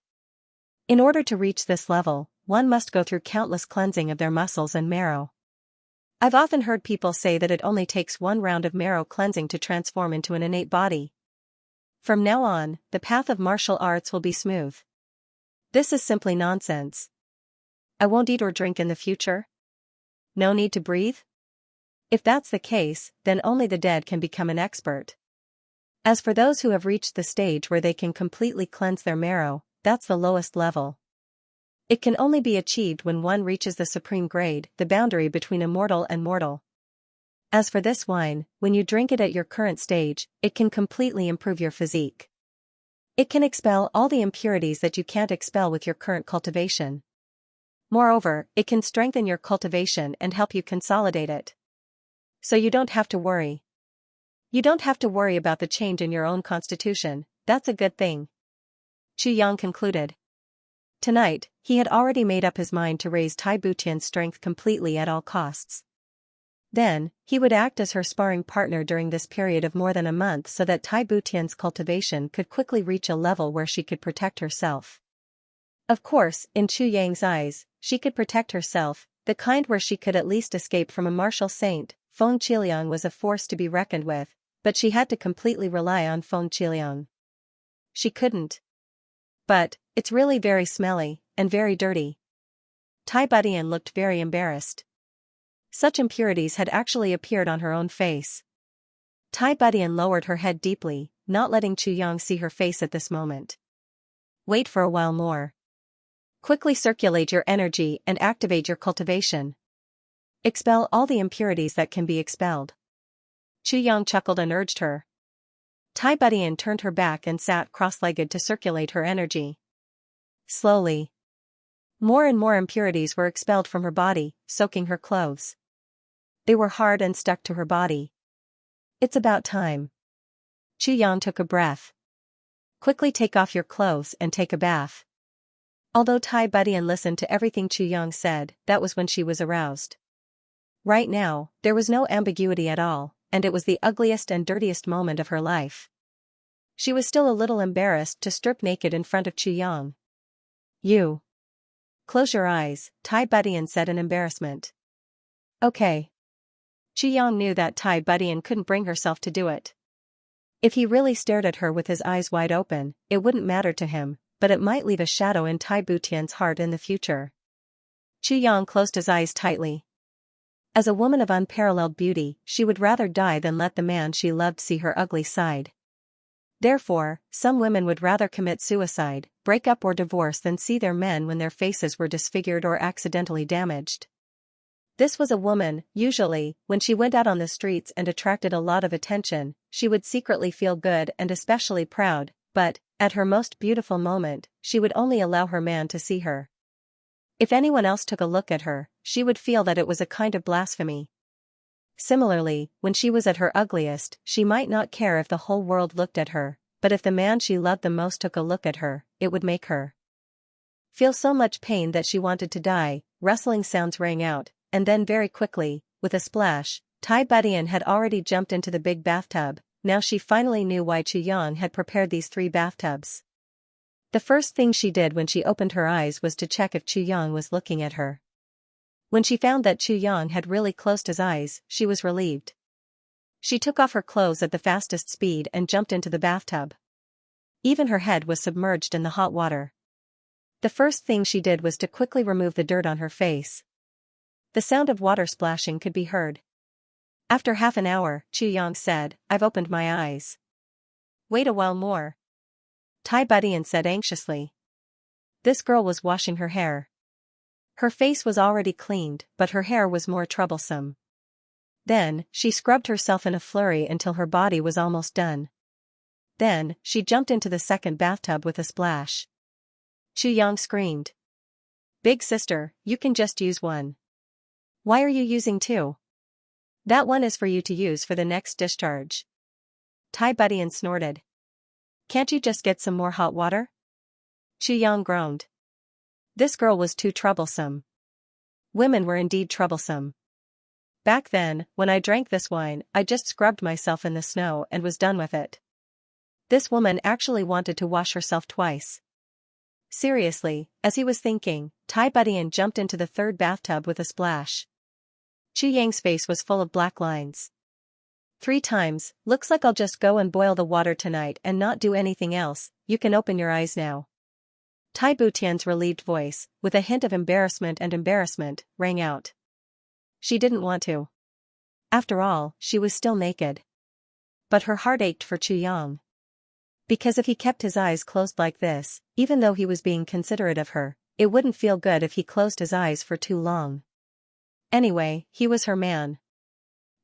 In order to reach this level, one must go through countless cleansing of their muscles and marrow. I've often heard people say that it only takes one round of marrow cleansing to transform into an innate body. From now on, the path of martial arts will be smooth. This is simply nonsense. I won't eat or drink in the future? No need to breathe? If that's the case, then only the dead can become an expert. As for those who have reached the stage where they can completely cleanse their marrow, that's the lowest level. It can only be achieved when one reaches the supreme grade, the boundary between immortal and mortal. As for this wine, when you drink it at your current stage, it can completely improve your physique. It can expel all the impurities that you can't expel with your current cultivation. Moreover, it can strengthen your cultivation and help you consolidate it. So you don't have to worry. You don't have to worry about the change in your own constitution, that's a good thing. Xianxia concluded. Tonight, he had already made up his mind to raise Tai Butian's strength completely at all costs. Then, he would act as her sparring partner during this period of more than a month so that Tai Butian's cultivation could quickly reach a level where she could protect herself. Of course, in Xianxia's eyes, she could protect herself, the kind where she could at least escape from a martial saint. Feng Qiliang was a force to be reckoned with, but she had to completely rely on Feng Qiliang. She couldn't. But, it's really very smelly, and very dirty. Tai Butian looked very embarrassed. Such impurities had actually appeared on her own face. Tai Butian lowered her head deeply, not letting Xianxia see her face at this moment. Wait for a while more. Quickly circulate your energy and activate your cultivation. Expel all the impurities that can be expelled. Xianxia chuckled and urged her. Tai Butian turned her back and sat cross-legged to circulate her energy. Slowly, more and more impurities were expelled from her body, soaking her clothes. They were hard and stuck to her body. It's about time. Xianxia took a breath. Quickly take off your clothes and take a bath. Although Tai Butian listened to everything Xianxia said, that was when she was aroused. Right now, there was no ambiguity at all, and it was the ugliest and dirtiest moment of her life. She was still a little embarrassed to strip naked in front of Xianxia. You. Close your eyes, Tai Butian said in embarrassment. Okay. Xianxia knew that Tai Butian couldn't bring herself to do it. If he really stared at her with his eyes wide open, it wouldn't matter to him, but it might leave a shadow in Tai Butian's heart in the future. Xianxia closed his eyes tightly. As a woman of unparalleled beauty, she would rather die than let the man she loved see her ugly side. Therefore, some women would rather commit suicide, break up or divorce than see their men when their faces were disfigured or accidentally damaged. This was a woman, usually, when she went out on the streets and attracted a lot of attention, she would secretly feel good and especially proud, but, at her most beautiful moment, she would only allow her man to see her. If anyone else took a look at her, she would feel that it was a kind of blasphemy. Similarly, when she was at her ugliest, she might not care if the whole world looked at her, but if the man she loved the most took a look at her, it would make her feel so much pain that she wanted to die. Rustling sounds rang out, and then very quickly, with a splash, Tai Butian had already jumped into the big bathtub. Now she finally knew why Xianxia had prepared these 3 bathtubs. The first thing she did when she opened her eyes was to check if Xianxia was looking at her. When she found that Xianxia had really closed his eyes, she was relieved. She took off her clothes at the fastest speed and jumped into the bathtub. Even her head was submerged in the hot water. The first thing she did was to quickly remove the dirt on her face. The sound of water splashing could be heard. After half an hour, Xianxia said, "I've opened my eyes." "Wait a while more," Tai Butian said anxiously. This girl was washing her hair. Her face was already cleaned, but her hair was more troublesome. Then, she scrubbed herself in a flurry until her body was almost done. Then, she jumped into the second bathtub with a splash. Xianxia screamed. Big sister, you can just use one. Why are you using two? That one is for you to use for the next discharge. Tai Budian snorted. Can't you just get some more hot water? Xianxia groaned. This girl was too troublesome. Women were indeed troublesome. Back then, when I drank this wine, I just scrubbed myself in the snow and was done with it. This woman actually wanted to wash herself twice. Seriously, as he was thinking, Tai Budian jumped into the third bathtub with a splash. Xianxia's face was full of black lines. 3 times, looks like I'll just go and boil the water tonight and not do anything else, you can open your eyes now. Tai Butian's relieved voice, with a hint of embarrassment, rang out. She didn't want to. After all, she was still naked. But her heart ached for Xianxia. Because if he kept his eyes closed like this, even though he was being considerate of her, it wouldn't feel good if he closed his eyes for too long. Anyway, he was her man.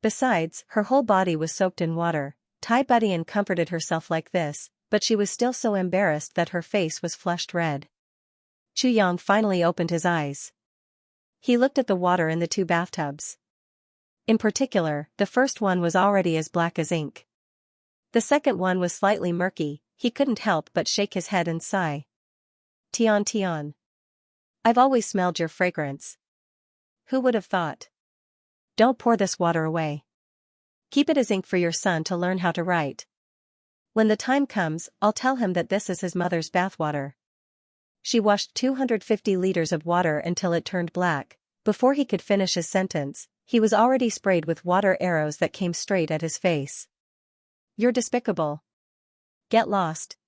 Besides, her whole body was soaked in water. Tai Budian comforted herself like this, but she was still so embarrassed that her face was flushed red. Xianxia finally opened his eyes. He looked at the water in the 2 bathtubs. In particular, the first one was already as black as ink. The second one was slightly murky. He couldn't help but shake his head and sigh. Tian Tian. I've always smelled your fragrance. Who would have thought? Don't pour this water away. Keep it as ink for your son to learn how to write. When the time comes, I'll tell him that this is his mother's bathwater. She washed 250 liters of water until it turned black. Before he could finish his sentence, he was already sprayed with water arrows that came straight at his face. You're despicable. Get lost.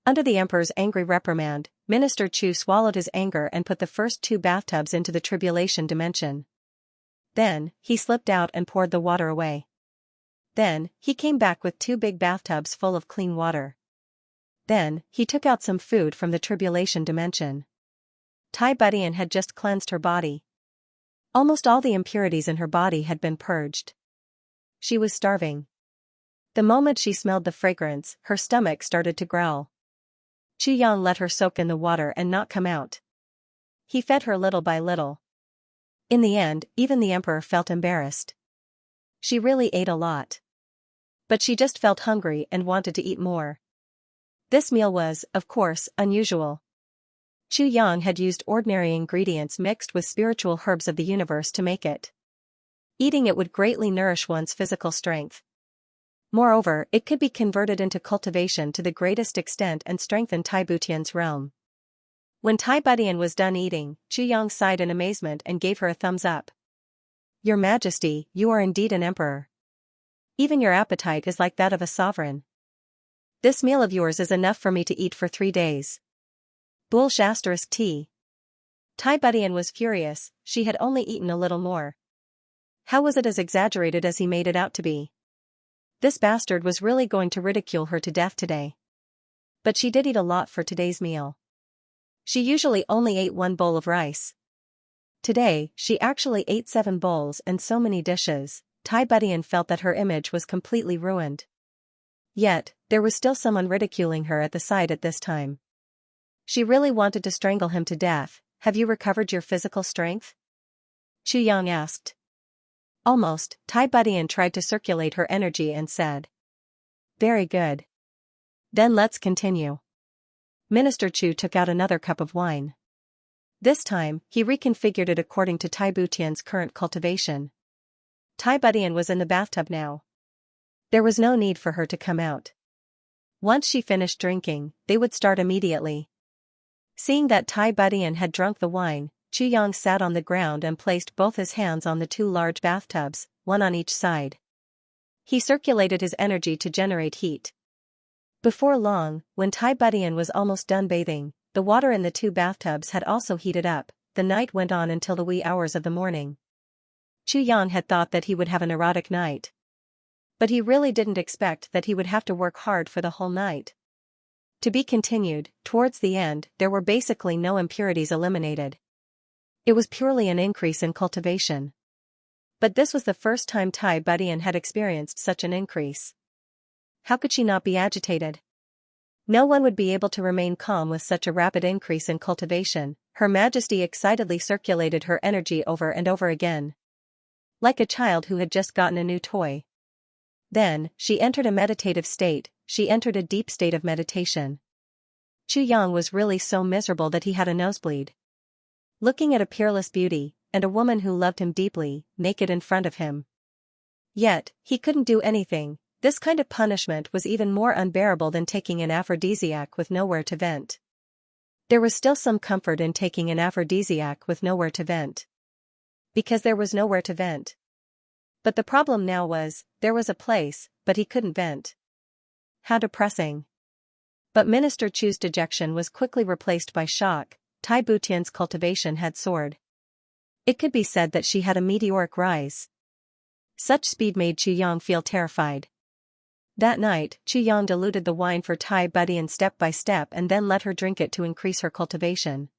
Under the emperor's angry reprimand, Minister Chu swallowed his anger and put the first 2 bathtubs into the tribulation dimension. Then, he slipped out and poured the water away. Then, he came back with 2 big bathtubs full of clean water. Then, he took out some food from the tribulation dimension. Tai Budian had just cleansed her body. Almost all the impurities in her body had been purged. She was starving. The moment she smelled the fragrance, her stomach started to growl. Xianxia let her soak in the water and not come out. He fed her little by little. In the end, even the emperor felt embarrassed. She really ate a lot. But she just felt hungry and wanted to eat more. This meal was, of course, unusual. Xianxia had used ordinary ingredients mixed with spiritual herbs of the universe to make it. Eating it would greatly nourish one's physical strength. Moreover, it could be converted into cultivation to the greatest extent and strengthen Tai Butian's realm. When Tai Budian was done eating, Xianxia sighed in amazement and gave her a thumbs up. Your Majesty, you are indeed an emperor. Even your appetite is like that of a sovereign. This meal of yours is enough for me to eat for 3 days. *T. Tai Budian was furious. She had only eaten a little more. How was it as exaggerated as he made it out to be? This bastard was really going to ridicule her to death today. But she did eat a lot for today's meal. She usually only ate 1 bowl of rice. Today, she actually ate 7 bowls and so many dishes. Tai Budian felt that her image was completely ruined. Yet, there was still someone ridiculing her at the side at this time. She really wanted to strangle him to death. Have you recovered your physical strength? Xianxia asked. Almost. Tai Budian tried to circulate her energy and said. Very good. Then let's continue. Minister Chu took out another cup of wine. This time, he reconfigured it according to Tai Butian's current cultivation. Tai Budian was in the bathtub now. There was no need for her to come out. Once she finished drinking, they would start immediately. Seeing that Tai Budian had drunk the wine, Xianxia sat on the ground and placed both his hands on the 2 large bathtubs, one on each side. He circulated his energy to generate heat. Before long, when Tai Budian was almost done bathing, the water in the 2 bathtubs had also heated up. The night went on until the wee hours of the morning. Xianxia had thought that he would have an erotic night. But he really didn't expect that he would have to work hard for the whole night. To be continued. Towards the end, there were basically no impurities eliminated. It was purely an increase in cultivation. But this was the first time Tai Budian had experienced such an increase. How could she not be agitated? No one would be able to remain calm with such a rapid increase in cultivation. Her Majesty excitedly circulated her energy over and over again. Like a child who had just gotten a new toy. Then, she entered a meditative state, she entered a deep state of meditation. Chu Yang was really so miserable that he had a nosebleed. Looking at a peerless beauty, and a woman who loved him deeply, naked in front of him. Yet, he couldn't do anything. This kind of punishment was even more unbearable than taking an aphrodisiac with nowhere to vent. There was still some comfort in taking an aphrodisiac with nowhere to vent. Because there was nowhere to vent. But the problem now was, there was a place, but he couldn't vent. How depressing. But Minister Chu's dejection was quickly replaced by shock. Tai Butian's cultivation had soared. It could be said that she had a meteoric rise. Such speed made Chu Yang feel terrified. That night, Chu Yang diluted the wine for Tai Butian step by step and then let her drink it to increase her cultivation.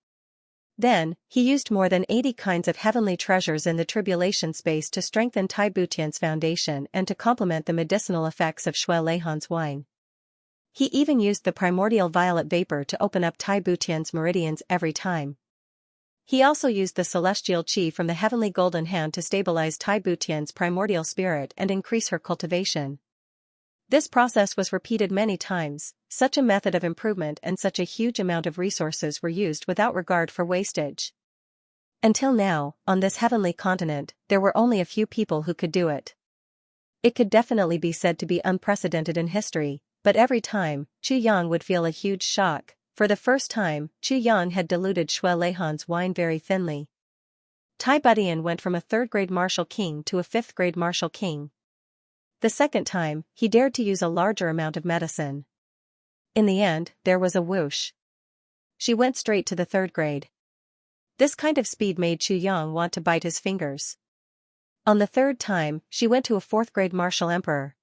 Then, he used more than 80 kinds of heavenly treasures in the tribulation space to strengthen Tai Butian's foundation and to complement the medicinal effects of Shui Leihan's wine. He even used the primordial violet vapor to open up Tai Butian's meridians every time. He also used the celestial qi from the heavenly golden hand to stabilize Tai Butian's primordial spirit and increase her cultivation. This process was repeated many times. Such a method of improvement and such a huge amount of resources were used without regard for wastage. Until now, on this heavenly continent, there were only a few people who could do it. It could definitely be said to be unprecedented in history, but every time, Chu Yang would feel a huge shock. For the first time, Chu Yang had diluted Shui Leihan's wine very thinly. Tai Butian went from a third-grade martial king to a fifth-grade martial king. The second time, he dared to use a larger amount of medicine. In the end, there was a whoosh. She went straight to the third grade. This kind of speed made Chu Yang want to bite his fingers. On the third time, she went to a fourth-grade martial emperor.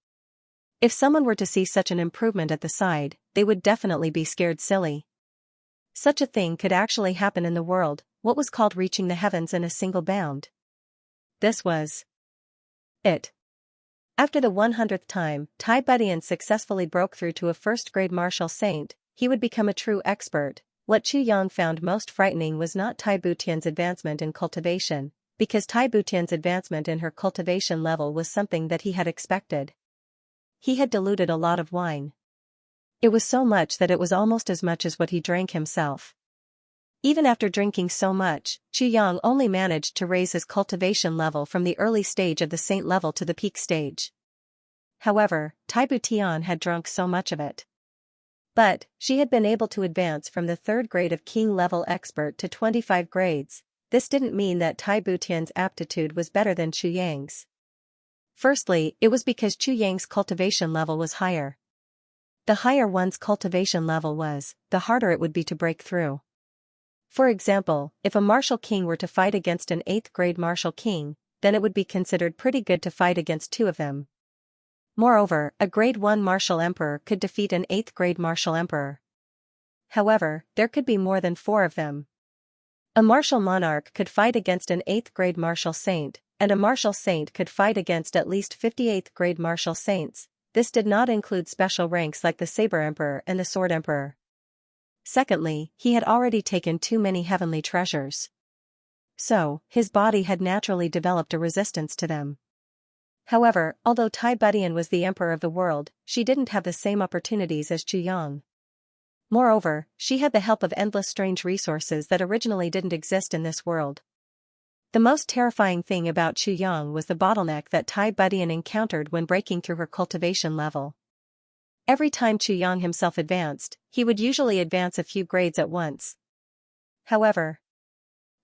If someone were to see such an improvement at the side, they would definitely be scared silly. Such a thing could actually happen in the world, what was called reaching the heavens in a single bound. This was it. After the 100th time, Tai Butian successfully broke through to a first-grade martial saint. He would become a true expert. What Chu Yang found most frightening was not Tai Butian's advancement in cultivation, because Tai Butian's advancement in her cultivation level was something that he had expected. He had diluted a lot of wine. It was so much that it was almost as much as what he drank himself. Even after drinking so much, Chu Yang only managed to raise his cultivation level from the early stage of the saint level to the peak stage. However, Tai Butian had drunk so much of it. But, she had been able to advance from the third grade of king level expert to 25 grades. This didn't mean that Tai Butian's aptitude was better than Chu Yang's. Firstly, it was because Chu Yang's cultivation level was higher. The higher one's cultivation level was, the harder it would be to break through. For example, if a martial king were to fight against an 8th grade martial king, then it would be considered pretty good to fight against two of them. Moreover, a grade 1 martial emperor could defeat an 8th grade martial emperor. However, there could be more than 4 of them. A martial monarch could fight against an 8th grade martial saint, and a martial saint could fight against at least 58th grade martial saints. This did not include special ranks like the Saber Emperor and the Sword Emperor. Secondly, he had already taken too many heavenly treasures. So, his body had naturally developed a resistance to them. However, although Tai Butian was the emperor of the world, she didn't have the same opportunities as Chu Yang. Moreover, she had the help of endless strange resources that originally didn't exist in this world. The most terrifying thing about Chu Yang was the bottleneck that Tai Butian encountered when breaking through her cultivation level. Every time Chu Yang himself advanced, he would usually advance a few grades at once. However,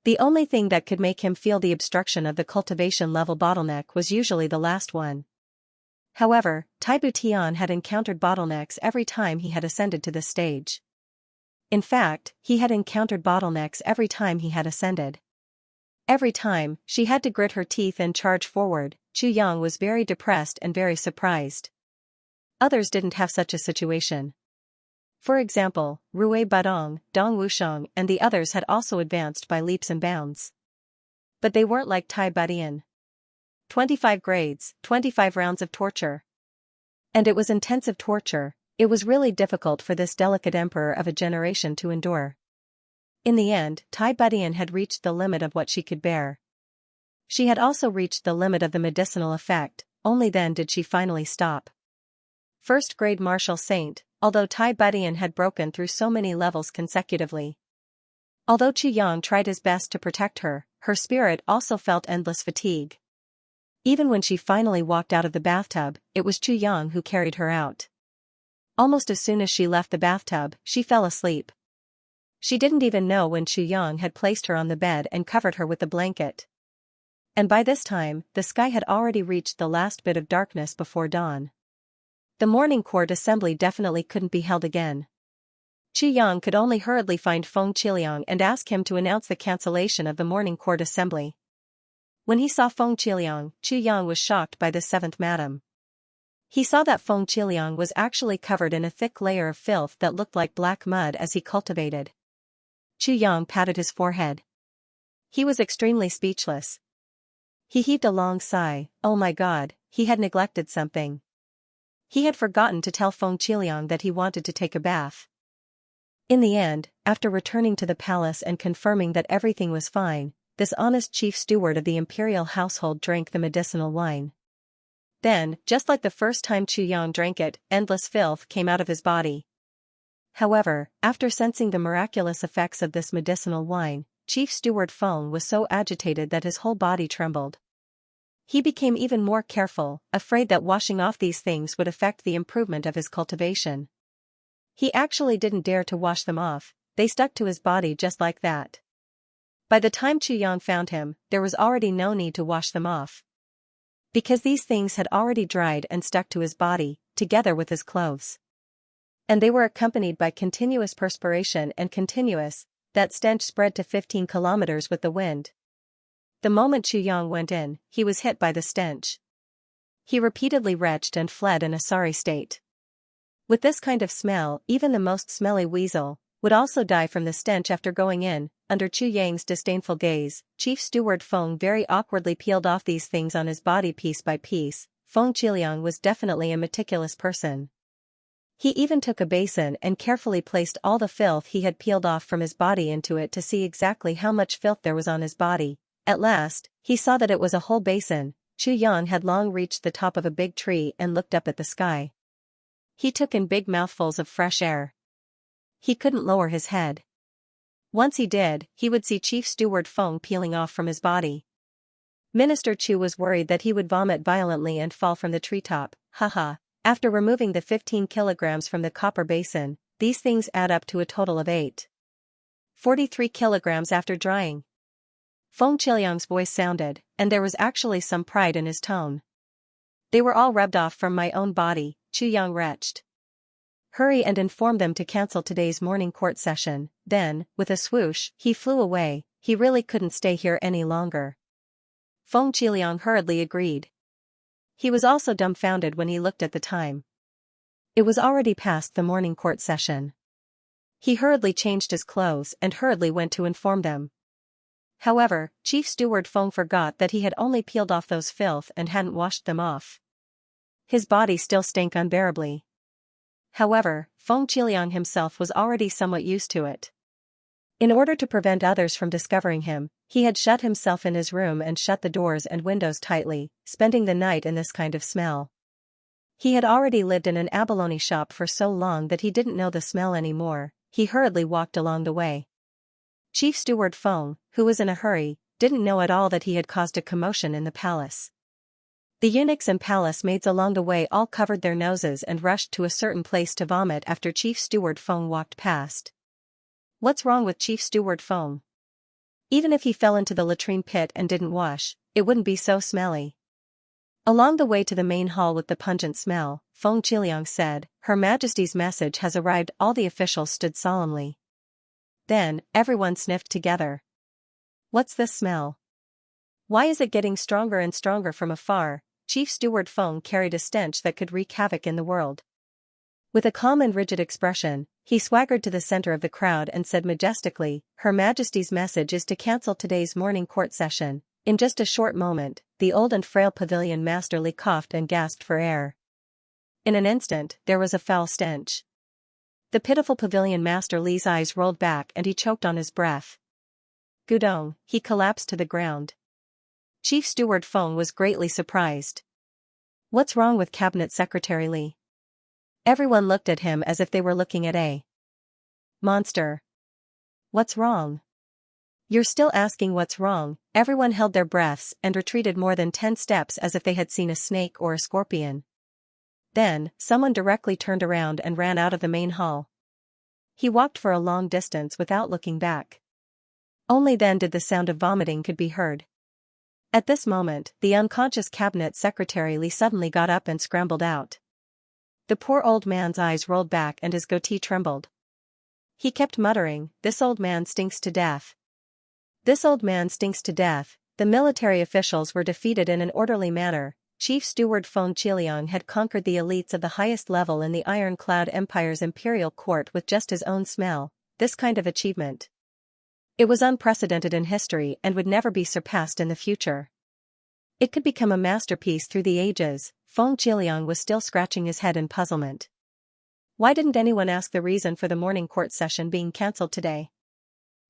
the only thing that could make him feel the obstruction of the cultivation level bottleneck was usually the last one. However, Tai Butian had encountered bottlenecks every time he had ascended to this stage. In fact, he had encountered bottlenecks every time he had ascended. Every time, she had to grit her teeth and charge forward. Chu Yang was very depressed and very surprised. Others didn't have such a situation. For example, Rui Badong, Dong Wusheng and the others had also advanced by leaps and bounds. But they weren't like Tai Butian. 25 grades, 25 rounds of torture. And it was intensive torture. It was really difficult for this delicate emperor of a generation to endure. In the end, Tai Budian had reached the limit of what she could bear. She had also reached the limit of the medicinal effect, only then did she finally stop. First-grade martial saint, although Tai Budian had broken through so many levels consecutively. Although Chu Yang tried his best to protect her, her spirit also felt endless fatigue. Even when she finally walked out of the bathtub, it was Chu Yang who carried her out. Almost as soon as she left the bathtub, she fell asleep. She didn't even know when Chu Yang had placed her on the bed and covered her with the blanket. And by this time, the sky had already reached the last bit of darkness before dawn. The morning court assembly definitely couldn't be held again. Chu Yang could only hurriedly find Feng Qiliang and ask him to announce the cancellation of the morning court assembly. When he saw Feng Qiliang, Chu Yang was shocked by the seventh madam. He saw that Feng Qiliang was actually covered in a thick layer of filth that looked like black mud as he cultivated. Chu Yang patted his forehead. He was extremely speechless. He heaved a long sigh. Oh my God, he had neglected something. He had forgotten to tell Feng Qiliang that he wanted to take a bath. In the end, after returning to the palace and confirming that everything was fine, this honest chief steward of the imperial household drank the medicinal wine. Then, just like the first time Chu Yang drank it, endless filth came out of his body. However, after sensing the miraculous effects of this medicinal wine, Chief Steward Feng was so agitated that his whole body trembled. He became even more careful, afraid that washing off these things would affect the improvement of his cultivation. He actually didn't dare to wash them off, they stuck to his body just like that. By the time Chu Yang found him, there was already no need to wash them off. Because these things had already dried and stuck to his body, together with his clothes. And they were accompanied by continuous perspiration and that stench spread to 15 kilometers with the wind. The moment Chu Yang went in, he was hit by the stench. He repeatedly retched and fled in a sorry state. With this kind of smell, even the most smelly weasel would also die from the stench after going in. Under Chu Yang's disdainful gaze, Chief Steward Feng very awkwardly peeled off these things on his body piece by piece. Feng Qiliang was definitely a meticulous person. He even took a basin and carefully placed all the filth he had peeled off from his body into it to see exactly how much filth there was on his body. At last, he saw that it was a whole basin. Chu Yang had long reached the top of a big tree and looked up at the sky. He took in big mouthfuls of fresh air. He couldn't lower his head. Once he did, he would see Chief Steward Feng peeling off from his body. Minister Chu was worried that he would vomit violently and fall from the treetop. Haha. After removing the 15 kilograms from the copper basin, these things add up to a total of 43 kilograms after drying. Feng Qiliang's voice sounded, and there was actually some pride in his tone. They were all rubbed off from my own body, Chu Yang retched. Hurry and inform them to cancel today's morning court session. Then, with a swoosh, he flew away. He really couldn't stay here any longer. Feng Qiliang hurriedly agreed. He was also dumbfounded when he looked at the time. It was already past the morning court session. He hurriedly changed his clothes and hurriedly went to inform them. However, Chief Steward Feng forgot that he had only peeled off those filth and hadn't washed them off. His body still stank unbearably. However, Feng Qiliang himself was already somewhat used to it. In order to prevent others from discovering him, he had shut himself in his room and shut the doors and windows tightly, spending the night in this kind of smell. He had already lived in an abalone shop for so long that he didn't know the smell anymore. He hurriedly walked along the way. Chief Steward Feng, who was in a hurry, didn't know at all that he had caused a commotion in the palace. The eunuchs and palace maids along the way all covered their noses and rushed to a certain place to vomit after Chief Steward Feng walked past. What's wrong with Chief Steward Feng? Even if he fell into the latrine pit and didn't wash, it wouldn't be so smelly. Along the way to the main hall with the pungent smell, Feng Qiliang said, Her Majesty's message has arrived. All the officials stood solemnly. Then, everyone sniffed together. What's this smell? Why is it getting stronger and stronger from afar? Chief Steward Feng carried a stench that could wreak havoc in the world. With a calm and rigid expression, he swaggered to the center of the crowd and said majestically, Her Majesty's message is to cancel today's morning court session. In just a short moment, the old and frail pavilion masterly coughed and gasped for air. In an instant, there was a foul stench. The pitiful pavilion master Li's eyes rolled back and he choked on his breath. Gudong, he collapsed to the ground. Chief Steward Feng was greatly surprised. What's wrong with Cabinet Secretary Li? Everyone looked at him as if they were looking at a monster. What's wrong? You're still asking what's wrong? Everyone held their breaths and retreated more than 10 steps as if they had seen a snake or a scorpion. Then, someone directly turned around and ran out of the main hall. He walked for a long distance without looking back. Only then did the sound of vomiting could be heard. At this moment, the unconscious Cabinet Secretary Li suddenly got up and scrambled out. The poor old man's eyes rolled back and his goatee trembled. He kept muttering, "This old man stinks to death. This old man stinks to death." The military officials were defeated in an orderly manner. Chief Steward Feng Qiliang had conquered the elites of the highest level in the Ironclad Empire's imperial court with just his own smell. This kind of achievement. It was unprecedented in history and would never be surpassed in the future. It could become a masterpiece through the ages. Feng Qiliang was still scratching his head in puzzlement. Why didn't anyone ask the reason for the morning court session being cancelled today?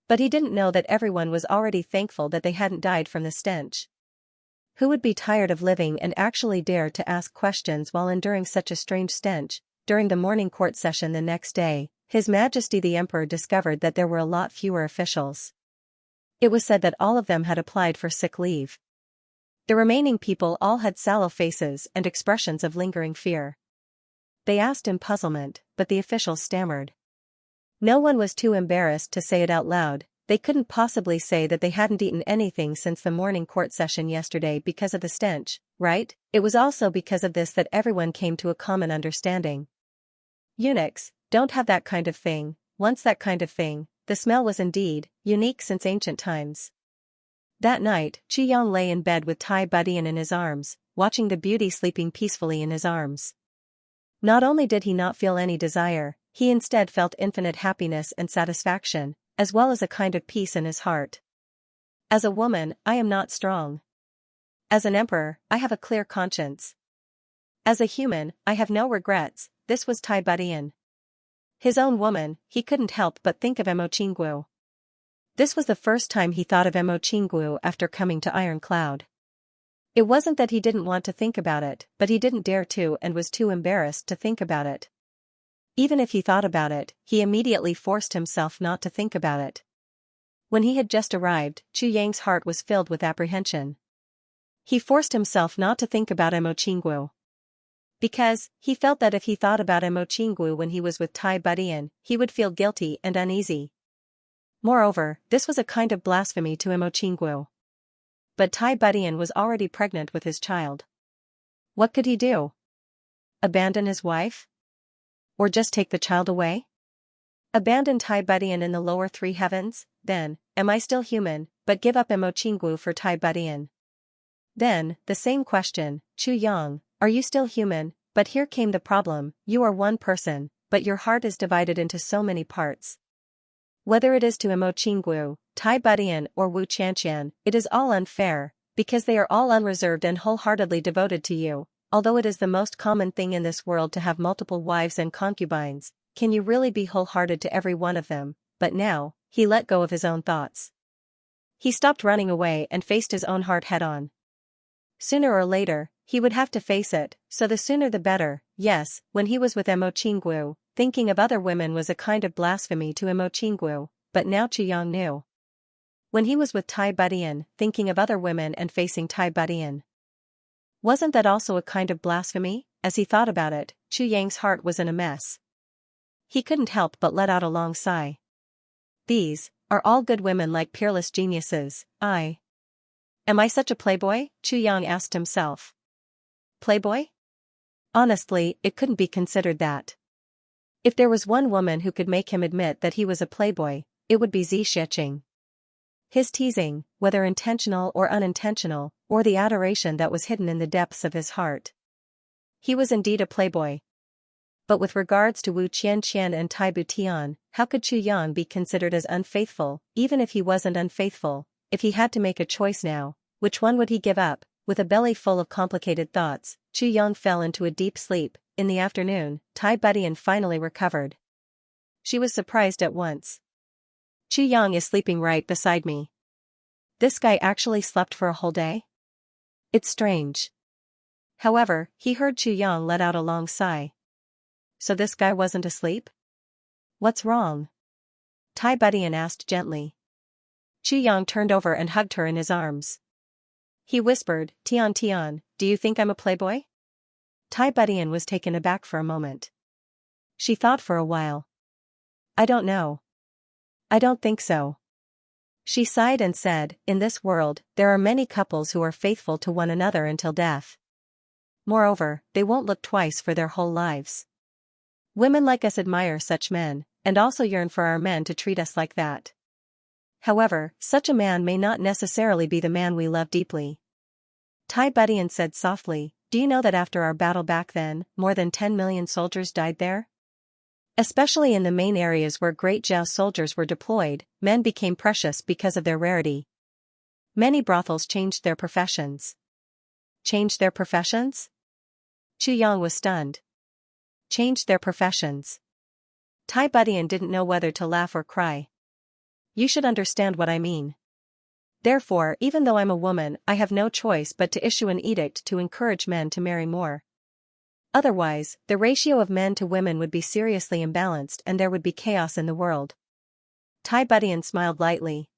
But he didn't know that everyone was already thankful that they hadn't died from the stench. Who would be tired of living and actually dare to ask questions while enduring such a strange stench? During the morning court session the next day, His Majesty the Emperor discovered that there were a lot fewer officials. It was said that all of them had applied for sick leave. The remaining people all had sallow faces and expressions of lingering fear. They asked in puzzlement, but the officials stammered. No one was too embarrassed to say it out loud. They couldn't possibly say that they hadn't eaten anything since the morning court session yesterday because of the stench, right? It was also because of this that everyone came to a common understanding. Eunuchs don't have that kind of thing. Once that kind of thing, the smell was indeed unique since ancient times. That night, Qu Yang lay in bed with Tai Budian in his arms, watching the beauty sleeping peacefully in his arms. Not only did he not feel any desire, he instead felt infinite happiness and satisfaction, as well as a kind of peace in his heart. As a woman, I am not strong. As an emperor, I have a clear conscience. As a human, I have no regrets. This was Tai Budian. His own woman, he couldn't help but think of Emo Qingguo. This was the first time he thought of Emo Qingguo after coming to Iron Cloud. It wasn't that he didn't want to think about it, but he didn't dare to and was too embarrassed to think about it. Even if he thought about it, he immediately forced himself not to think about it. When he had just arrived, Chu Yang's heart was filled with apprehension. He forced himself not to think about Emo Qingguo. Because, he felt that if he thought about Emo Qingguo when he was with Tai Budian, he would feel guilty and uneasy. Moreover, this was a kind of blasphemy to Emo Qingguo. But Tai Budian was already pregnant with his child. What could he do? Abandon his wife? Or just take the child away? Abandon Tai Budian in the lower 3 heavens? Then, am I still human, but give up Emo Qingguo for Tai Budian? Then, the same question, Chu Yang, are you still human? But here came the problem, you are one person, but your heart is divided into so many parts. Whether it is to Emo Qingguo, Tai Budian or Wu Qianxian, it is all unfair, because they are all unreserved and wholeheartedly devoted to you. Although it is the most common thing in this world to have multiple wives and concubines, can you really be wholehearted to every one of them? But now, he let go of his own thoughts. He stopped running away and faced his own heart head-on. Sooner or later, he would have to face it, so the sooner the better. Yes, when he was with Emo Qingguo, thinking of other women was a kind of blasphemy to Emo Qingguo, but now Qu Yang knew. When he was with Tai Budian, thinking of other women and facing Tai Budian. Wasn't that also a kind of blasphemy? As he thought about it, Qu Yang's heart was in a mess. He couldn't help but let out a long sigh. These are all good women like peerless geniuses. Am I such a playboy? Qu Yang asked himself. Playboy? Honestly, it couldn't be considered that. If there was one woman who could make him admit that he was a playboy, it would be Xianxia. His teasing, whether intentional or unintentional, or the adoration that was hidden in the depths of his heart. He was indeed a playboy. But with regards to Wu Qianxian and Tai Butian, how could Qu Yang be considered as unfaithful? Even if he wasn't unfaithful, if he had to make a choice now, which one would he give up? With a belly full of complicated thoughts, Qu Yang fell into a deep sleep. In the afternoon, Tai Budian finally recovered. She was surprised at once. Yang is sleeping right beside me. This guy actually slept for a whole day? It's strange. However, he heard Yang let out a long sigh. So this guy wasn't asleep? What's wrong? Tai Budian asked gently. Yang turned over and hugged her in his arms. He whispered, Tian, do you think I'm a playboy? Tai Budian was taken aback for a moment. She thought for a while. I don't know. I don't think so. She sighed and said, in this world, there are many couples who are faithful to one another until death. Moreover, they won't look twice for their whole lives. Women like us admire such men, and also yearn for our men to treat us like that. However, such a man may not necessarily be the man we love deeply. Tai Budian said softly, do you know that after our battle back then, more than 10 million soldiers died there? Especially in the main areas where great Zhao soldiers were deployed, men became precious because of their rarity. Many brothels changed their professions. Changed their professions? Yang was stunned. Changed their professions. Tai Budian didn't know whether to laugh or cry. You should understand what I mean. Therefore, even though I'm a woman, I have no choice but to issue an edict to encourage men to marry more. Otherwise, the ratio of men to women would be seriously imbalanced and there would be chaos in the world. Tai Budian smiled lightly.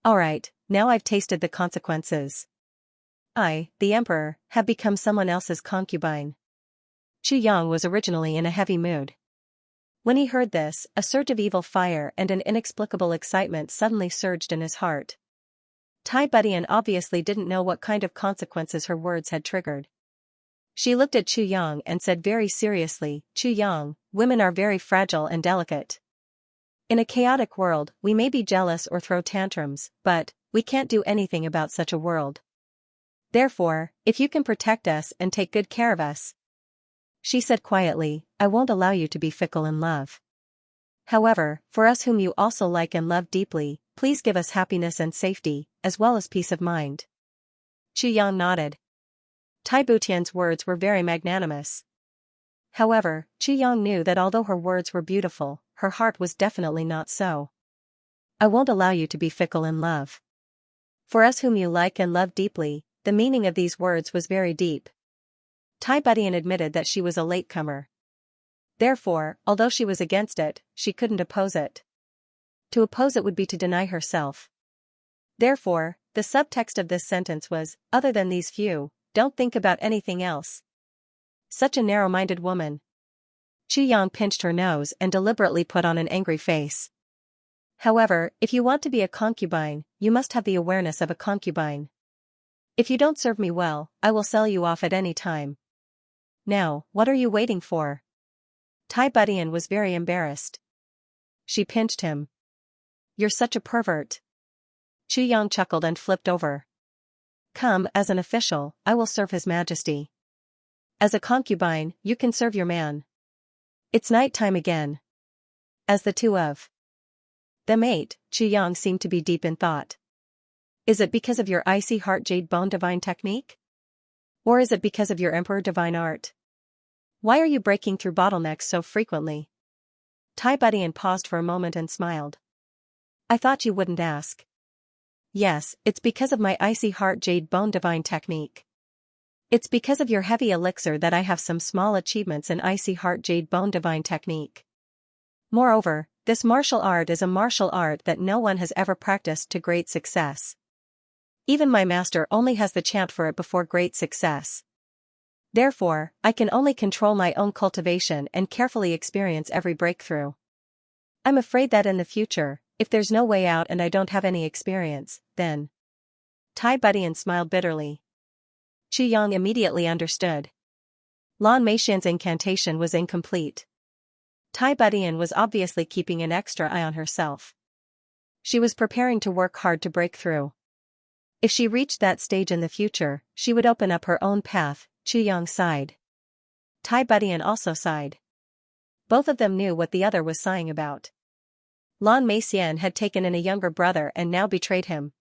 Alright, now I've tasted the consequences. I, the emperor, have become someone else's concubine. Yang was originally in a heavy mood. When he heard this, a surge of evil fire and an inexplicable excitement suddenly surged in his heart. Tai Budian obviously didn't know what kind of consequences her words had triggered. She looked at Yang and said very seriously, Yang, women are very fragile and delicate. In a chaotic world, we may be jealous or throw tantrums, but we can't do anything about such a world. Therefore, if you can protect us and take good care of us, she said quietly, I won't allow you to be fickle in love. However, for us whom you also like and love deeply, please give us happiness and safety, as well as peace of mind. Yang nodded. Tai Budian's words were very magnanimous. However, Yang knew that although her words were beautiful, her heart was definitely not so. I won't allow you to be fickle in love. For us whom you like and love deeply, the meaning of these words was very deep. Tai Budian admitted that she was a latecomer. Therefore, although she was against it, she couldn't oppose it. To oppose it would be to deny herself. Therefore, the subtext of this sentence was, other than these few, don't think about anything else. Such a narrow-minded woman. Yang pinched her nose and deliberately put on an angry face. However, if you want to be a concubine, you must have the awareness of a concubine. If you don't serve me well, I will sell you off at any time. Now, what are you waiting for? Tai Budian was very embarrassed. She pinched him. You're such a pervert. Yang chuckled and flipped over. Come, as an official, I will serve His Majesty. As a concubine, you can serve your man. It's night time again. As the two of them ate, Yang seemed to be deep in thought. Is it because of your icy heart jade bone divine technique? Or is it because of your emperor divine art? Why are you breaking through bottlenecks so frequently? Tai Budian paused for a moment and smiled. I thought you wouldn't ask. Yes, it's because of my icy heart jade bone divine technique. It's because of your heavy elixir that I have some small achievements in icy heart jade bone divine technique. Moreover, this martial art is a martial art that no one has ever practiced to great success. Even my master only has the chant for it before great success. Therefore, I can only control my own cultivation and carefully experience every breakthrough. I'm afraid that in the future, if there's no way out and I don't have any experience, then... Tai Budian smiled bitterly. Yang immediately understood. Lan Meixian's incantation was incomplete. Tai Budian was obviously keeping an extra eye on herself. She was preparing to work hard to break through. If she reached that stage in the future, she would open up her own path. Yang sighed. Tai Budian also sighed. Both of them knew what the other was sighing about. Lan Meixian had taken in a younger brother and now betrayed him.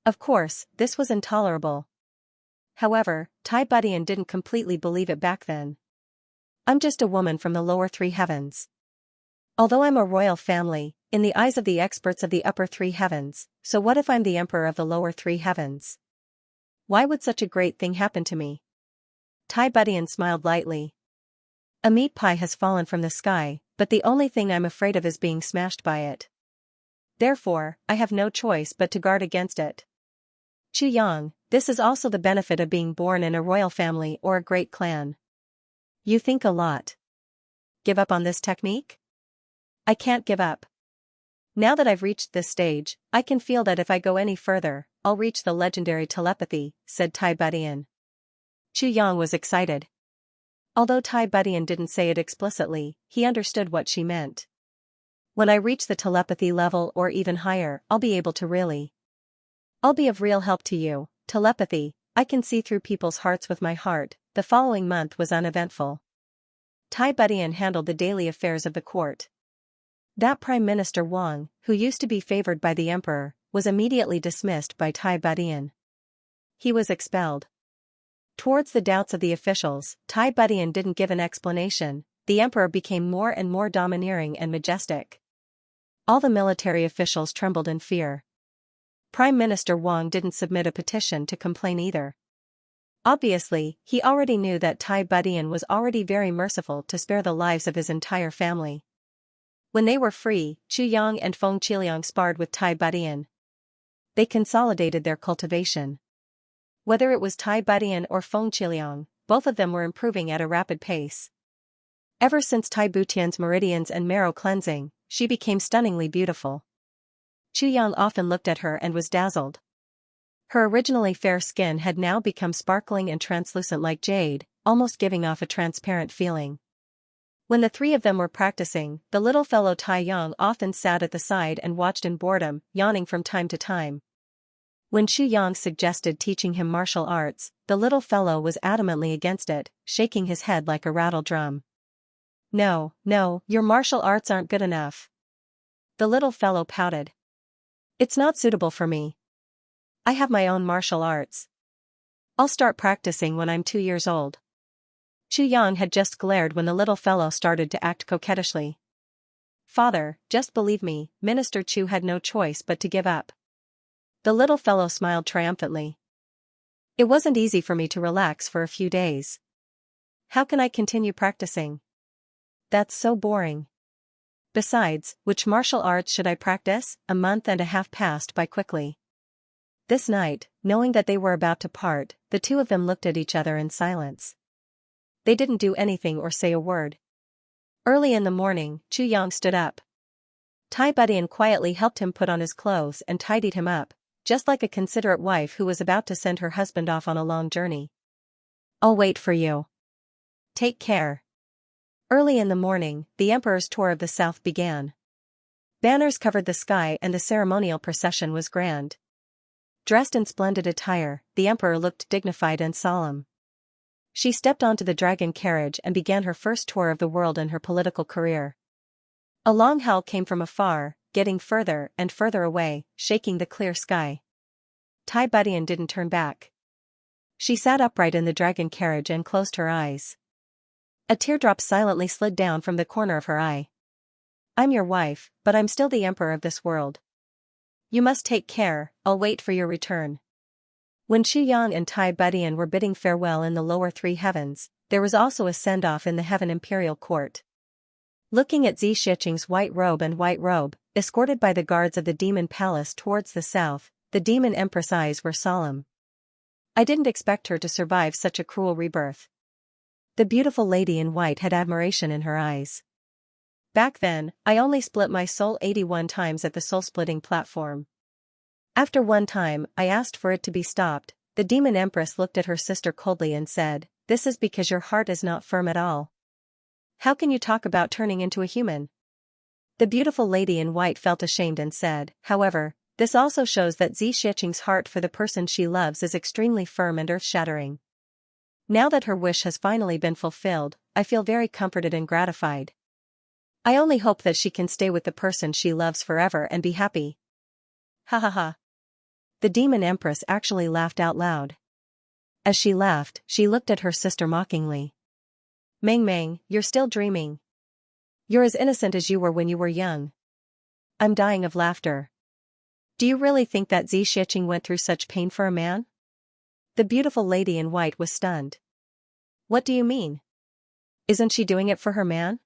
Of course, this was intolerable. However, Tai Budian didn't completely believe it back then. I'm just a woman from the lower three heavens. Although I'm a royal family, in the eyes of the experts of the upper three heavens, so what if I'm the emperor of the lower three heavens? Why would such a great thing happen to me? Tai Budian smiled lightly. A meat pie has fallen from the sky, but the only thing I'm afraid of is being smashed by it. Therefore, I have no choice but to guard against it. Chu Yang, this is also the benefit of being born in a royal family or a great clan. You think a lot. Give up on this technique? I can't give up. Now that I've reached this stage, I can feel that if I go any further, I'll reach the legendary telepathy, said Tai Budian. Chu Yang was excited. Although Tai Budian didn't say it explicitly, he understood what she meant. When I reach the telepathy level or even higher, I'll be able to really. I'll be of real help to you. Telepathy, I can see through people's hearts with my heart. The following month was uneventful. Tai Budian handled the daily affairs of the court. That Prime Minister Wang, who used to be favored by the emperor, was immediately dismissed by Tai Budian. He was expelled. Towards the doubts of the officials, Tai Budian didn't give an explanation. The emperor became more and more domineering and majestic. All the military officials trembled in fear. Prime Minister Wang didn't submit a petition to complain either. Obviously, he already knew that Tai Budian was already very merciful to spare the lives of his entire family. When they were free, Chu Yang and Feng Qiliang sparred with Tai Budian. They consolidated their cultivation. Whether it was Tai Budian or Feng Qiliang, both of them were improving at a rapid pace. Ever since Tai Butian's meridians and marrow cleansing, she became stunningly beautiful. Chu Yang often looked at her and was dazzled. Her originally fair skin had now become sparkling and translucent like jade, almost giving off a transparent feeling. When the three of them were practicing, the little fellow Tai Yang often sat at the side and watched in boredom, yawning from time to time. When Chu Yang suggested teaching him martial arts, the little fellow was adamantly against it, shaking his head like a rattle drum. No, your martial arts aren't good enough. The little fellow pouted. It's not suitable for me. I have my own martial arts. I'll start practicing when I'm 2 years old. Chu Yang had just glared when the little fellow started to act coquettishly. Father, just believe me, Minister Chu had no choice but to give up. The little fellow smiled triumphantly. It wasn't easy for me to relax for a few days. How can I continue practicing? That's so boring. Besides, which martial arts should I practice? A month and a half passed by quickly. This night, knowing that they were about to part, the two of them looked at each other in silence. They didn't do anything or say a word. Early in the morning, Chu Yang stood up. Tai Budian quietly helped him put on his clothes and tidied him up, just like a considerate wife who was about to send her husband off on a long journey. I'll wait for you. Take care. Early in the morning, the emperor's tour of the south began. Banners covered the sky and the ceremonial procession was grand. Dressed in splendid attire, the emperor looked dignified and solemn. She stepped onto the dragon carriage and began her first tour of the world in her political career. A long howl came from afar, getting further and further away, shaking the clear sky. Tai Budian didn't turn back. She sat upright in the dragon carriage and closed her eyes. A teardrop silently slid down from the corner of her eye. I'm your wife, but I'm still the emperor of this world. You must take care, I'll wait for your return. When Chu Yang and Tai Budian were bidding farewell in the lower three heavens, there was also a send-off in the Heaven Imperial Court. Looking at Xianxia's white robe, escorted by the guards of the Demon Palace towards the south, the Demon Empress' eyes were solemn. I didn't expect her to survive such a cruel rebirth. The beautiful lady in white had admiration in her eyes. Back then, I only split my soul 81 times at the soul-splitting platform. After one time, I asked for it to be stopped. The Demon Empress looked at her sister coldly and said, "This is because your heart is not firm at all. How can you talk about turning into a human?" The beautiful lady in white felt ashamed and said, "However, this also shows that Xianxia's heart for the person she loves is extremely firm and earth-shattering. Now that her wish has finally been fulfilled, I feel very comforted and gratified. I only hope that she can stay with the person she loves forever and be happy." Ha ha ha. The Demon Empress actually laughed out loud. As she laughed, she looked at her sister mockingly. "Meng Meng, you're still dreaming. You're as innocent as you were when you were young. I'm dying of laughter. Do you really think that Xianxia went through such pain for a man? The beautiful lady in white was stunned. What do you mean? Isn't she doing it for her man?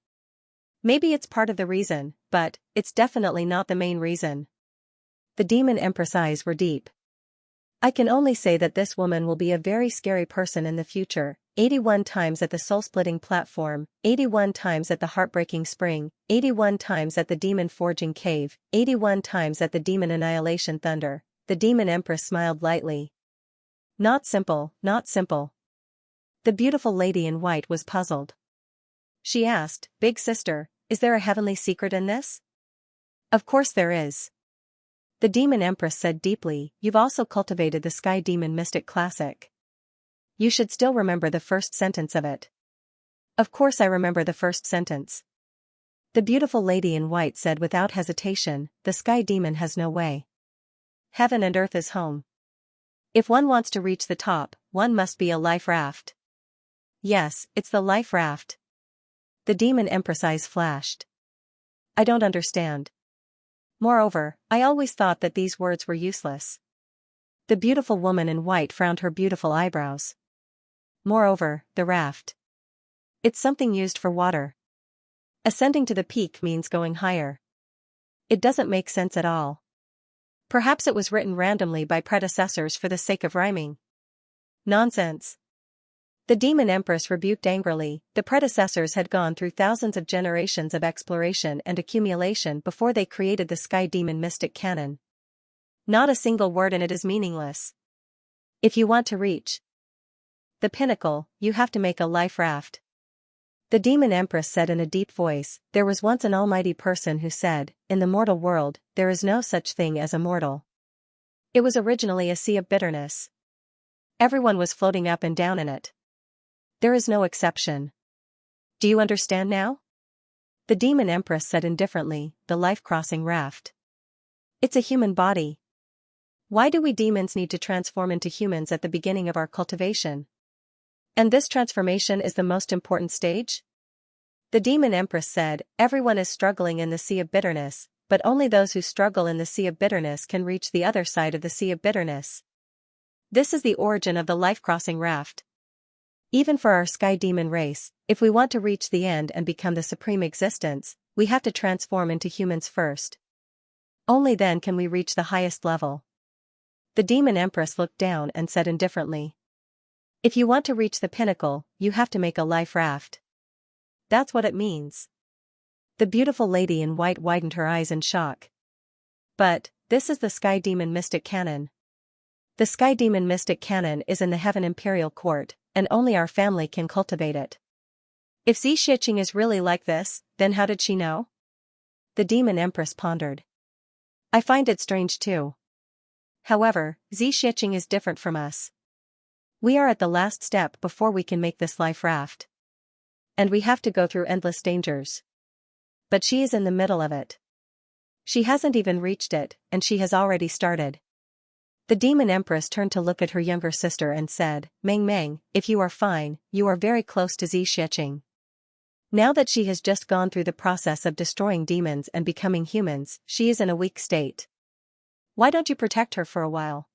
Maybe it's part of the reason, but it's definitely not the main reason. The demon empress' eyes were deep. I can only say that this woman will be a very scary person in the future. 81 times at the soul-splitting platform, 81 times at the heartbreaking spring, 81 times at the demon forging cave, 81 times at the demon annihilation thunder. The demon empress smiled lightly. Not simple, not simple. The beautiful lady in white was puzzled. She asked, Big sister, is there a heavenly secret in this? Of course there is. The demon empress said deeply, you've also cultivated the Sky Demon Mystic Classic. You should still remember the first sentence of it. Of course I remember the first sentence. The beautiful lady in white said without hesitation, the Sky Demon has no way. Heaven and earth is home. If one wants to reach the top, one must be a life raft. Yes, it's the life raft. The demon empress' eyes flashed. I don't understand. Moreover, I always thought that these words were useless. The beautiful woman in white frowned her beautiful eyebrows. Moreover, the raft. It's something used for water. Ascending to the peak means going higher. It doesn't make sense at all. Perhaps it was written randomly by predecessors for the sake of rhyming. Nonsense. The demon empress rebuked angrily, the predecessors had gone through thousands of generations of exploration and accumulation before they created the Sky Demon Mystic Canon. Not a single word in it is meaningless. If you want to reach the pinnacle, you have to make a life raft. The demon empress said in a deep voice, there was once an almighty person who said, in the mortal world, there is no such thing as a mortal. It was originally a sea of bitterness. Everyone was floating up and down in it. There is no exception. Do you understand now? The demon empress said indifferently, the life-crossing raft. It's a human body. Why do we demons need to transform into humans at the beginning of our cultivation? And this transformation is the most important stage? The demon empress said, everyone is struggling in the sea of bitterness, but only those who struggle in the sea of bitterness can reach the other side of the sea of bitterness. This is the origin of the life-crossing raft. Even for our Sky Demon race, if we want to reach the end and become the supreme existence, we have to transform into humans first. Only then can we reach the highest level. The demon empress looked down and said indifferently. If you want to reach the pinnacle, you have to make a life raft. That's what it means. The beautiful lady in white widened her eyes in shock. But, this is the Sky Demon Mystic Canon. The Sky Demon Mystic Canon is in the Heaven Imperial Court, and only our family can cultivate it. If Xianxia is really like this, then how did she know? The demon empress pondered. I find it strange too. However, Xianxia is different from us. We are at the last step before we can make this life raft. And we have to go through endless dangers. But she is in the middle of it. She hasn't even reached it, and she has already started. The demon empress turned to look at her younger sister and said, Meng Meng, if you are fine, you are very close to Xianxia. Now that she has just gone through the process of destroying demons and becoming humans, she is in a weak state. Why don't you protect her for a while?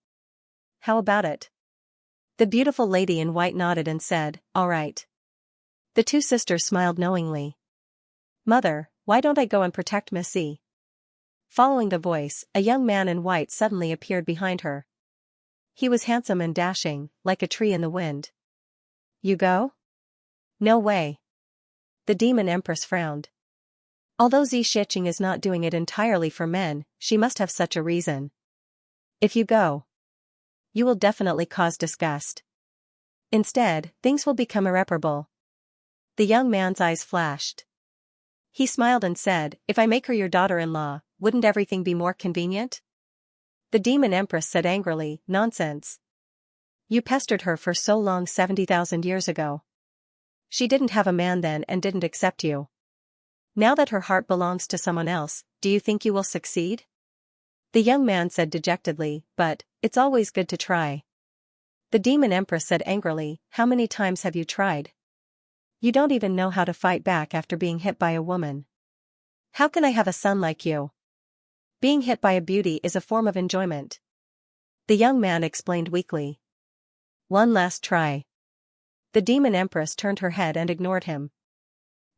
How about it? The beautiful lady in white nodded and said, all right. The two sisters smiled knowingly. Mother, why don't I go and protect Missy? Following the voice, a young man in white suddenly appeared behind her. He was handsome and dashing, like a tree in the wind. You go? No way. The demon empress frowned. Although Xianxia is not doing it entirely for men, she must have such a reason. If you go, you will definitely cause disgust. Instead, things will become irreparable. The young man's eyes flashed. He smiled and said, if I make her your daughter-in-law, wouldn't everything be more convenient? The demon empress said angrily, nonsense. You pestered her for so long 70,000 years ago. She didn't have a man then and didn't accept you. Now that her heart belongs to someone else, do you think you will succeed? The young man said dejectedly, but, it's always good to try. The demon empress said angrily, how many times have you tried? You don't even know how to fight back after being hit by a woman. How can I have a son like you? Being hit by a beauty is a form of enjoyment. The young man explained weakly. One last try. The demon empress turned her head and ignored him.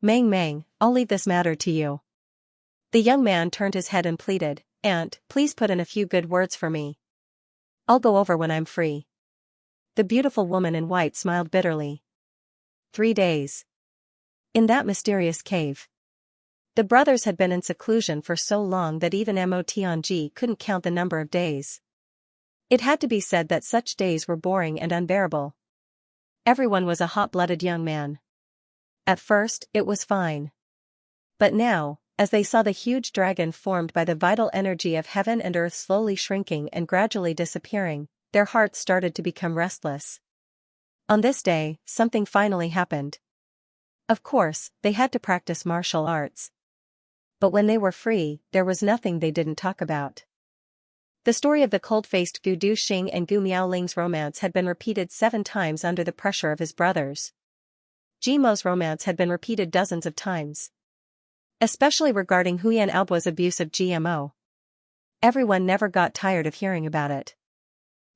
Mang Mang, I'll leave this matter to you. The young man turned his head and pleaded, Aunt, please put in a few good words for me. I'll go over when I'm free. The beautiful woman in white smiled bitterly. 3 days. In that mysterious cave. The brothers had been in seclusion for so long that even Motianji couldn't count the number of days. It had to be said that such days were boring and unbearable. Everyone was a hot-blooded young man. At first, it was fine. But now, as they saw the huge dragon formed by the vital energy of heaven and earth slowly shrinking and gradually disappearing, their hearts started to become restless. On this day, something finally happened. Of course, they had to practice martial arts. But when they were free, there was nothing they didn't talk about. The story of the cold-faced Gu Duxing and Gu Miaoling's romance had been repeated 7 times under the pressure of his brothers. Jimo's romance had been repeated dozens of times. Especially regarding Huyan Albua's abuse of GMO. Everyone never got tired of hearing about it.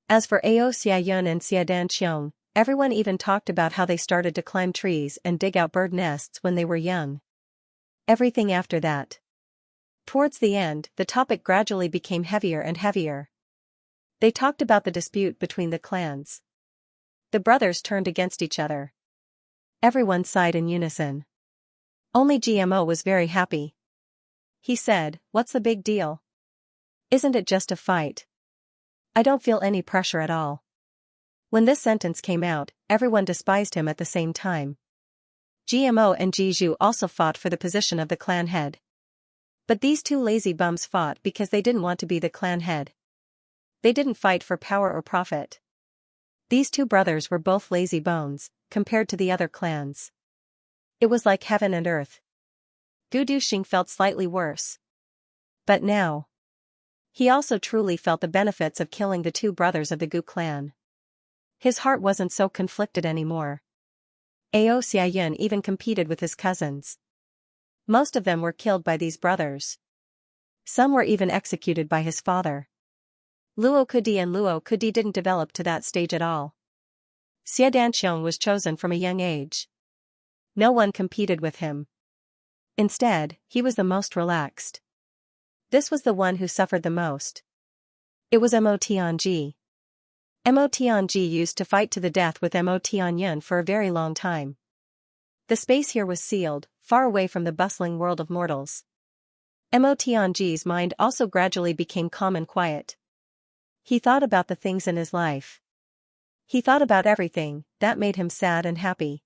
As for Ao Xiayun and Xiadan Qiong, everyone even talked about how they started to climb trees and dig out bird nests when they were young. Everything after that. Towards the end, the topic gradually became heavier and heavier. They talked about the dispute between the clans. The brothers turned against each other. Everyone sighed in unison. Only GMO was very happy. He said, "What's the big deal? Isn't it just a fight? I don't feel any pressure at all." When this sentence came out, everyone despised him at the same time. GMO and Jiju also fought for the position of the clan head. But these 2 lazy bums fought because they didn't want to be the clan head. They didn't fight for power or profit. These 2 brothers were both lazy bones, compared to the other clans. It was like heaven and earth. Gu Duxing felt slightly worse. But now. He also truly felt the benefits of killing the 2 brothers of the Gu clan. His heart wasn't so conflicted anymore. Ao Xiayun even competed with his cousins. Most of them were killed by these brothers. Some were even executed by his father. Luo Kudi and Luo Kudi didn't develop to that stage at all. Xie Danqiong was chosen from a young age. No one competed with him. Instead, he was the most relaxed. This was the one who suffered the most. It was Mo Tianji. Mo Tianji used to fight to the death with Mo Tianyun for a very long time. The space here was sealed, far away from the bustling world of mortals. Mo Tianji's mind also gradually became calm and quiet. He thought about the things in his life. He thought about everything that made him sad and happy.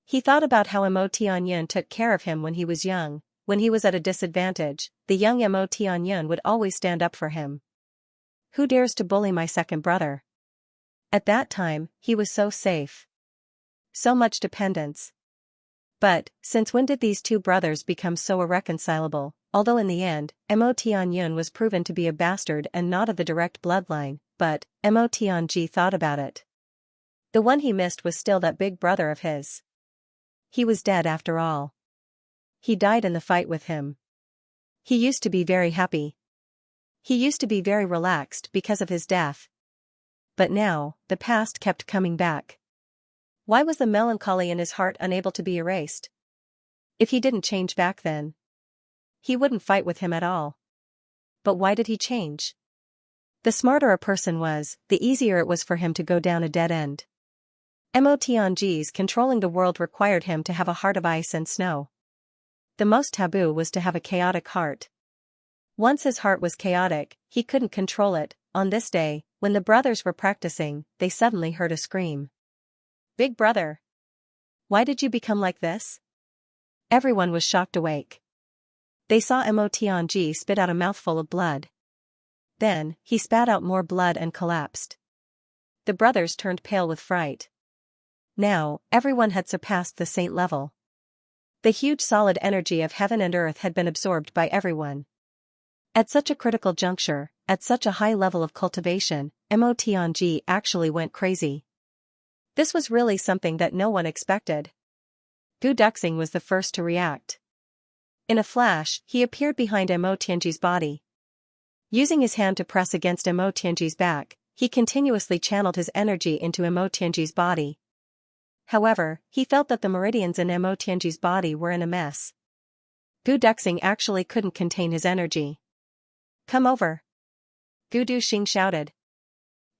He thought about how Mo Tianyun took care of him when he was young. When he was at a disadvantage, the young Mo Tianyun would always stand up for him. Who dares to bully my second brother? At that time, he was so safe. So much dependence. But, since when did these 2 brothers become so irreconcilable? Although in the end, Mo Tianyun was proven to be a bastard and not of the direct bloodline, but, Mo Tianji thought about it. The one he missed was still that big brother of his. He was dead after all. He died in the fight with him. He used to be very happy. He used to be very relaxed because of his death. But now, the past kept coming back. Why was the melancholy in his heart unable to be erased? If he didn't change back then, he wouldn't fight with him at all. But why did he change? The smarter a person was, the easier it was for him to go down a dead end. Mo Tianji's controlling the world required him to have a heart of ice and snow. The most taboo was to have a chaotic heart. Once his heart was chaotic, he couldn't control it. On this day, when the brothers were practicing, they suddenly heard a scream. "Big brother! Why did you become like this?" Everyone was shocked awake. They saw Mo Tianji spit out a mouthful of blood. Then, he spat out more blood and collapsed. The brothers turned pale with fright. Now, everyone had surpassed the saint level. The huge solid energy of heaven and earth had been absorbed by everyone. At such a critical juncture, at such a high level of cultivation, Mo Tianji actually went crazy. This was really something that no one expected. Gu Duxing was the first to react. In a flash, he appeared behind Mo Tianji's body. Using his hand to press against Mo Tianji's back, he continuously channeled his energy into Mo Tianji's body. However, he felt that the meridians in Mo Tianji's body were in a mess. Gu Duxing actually couldn't contain his energy. "Come over!" Gu Duxing shouted.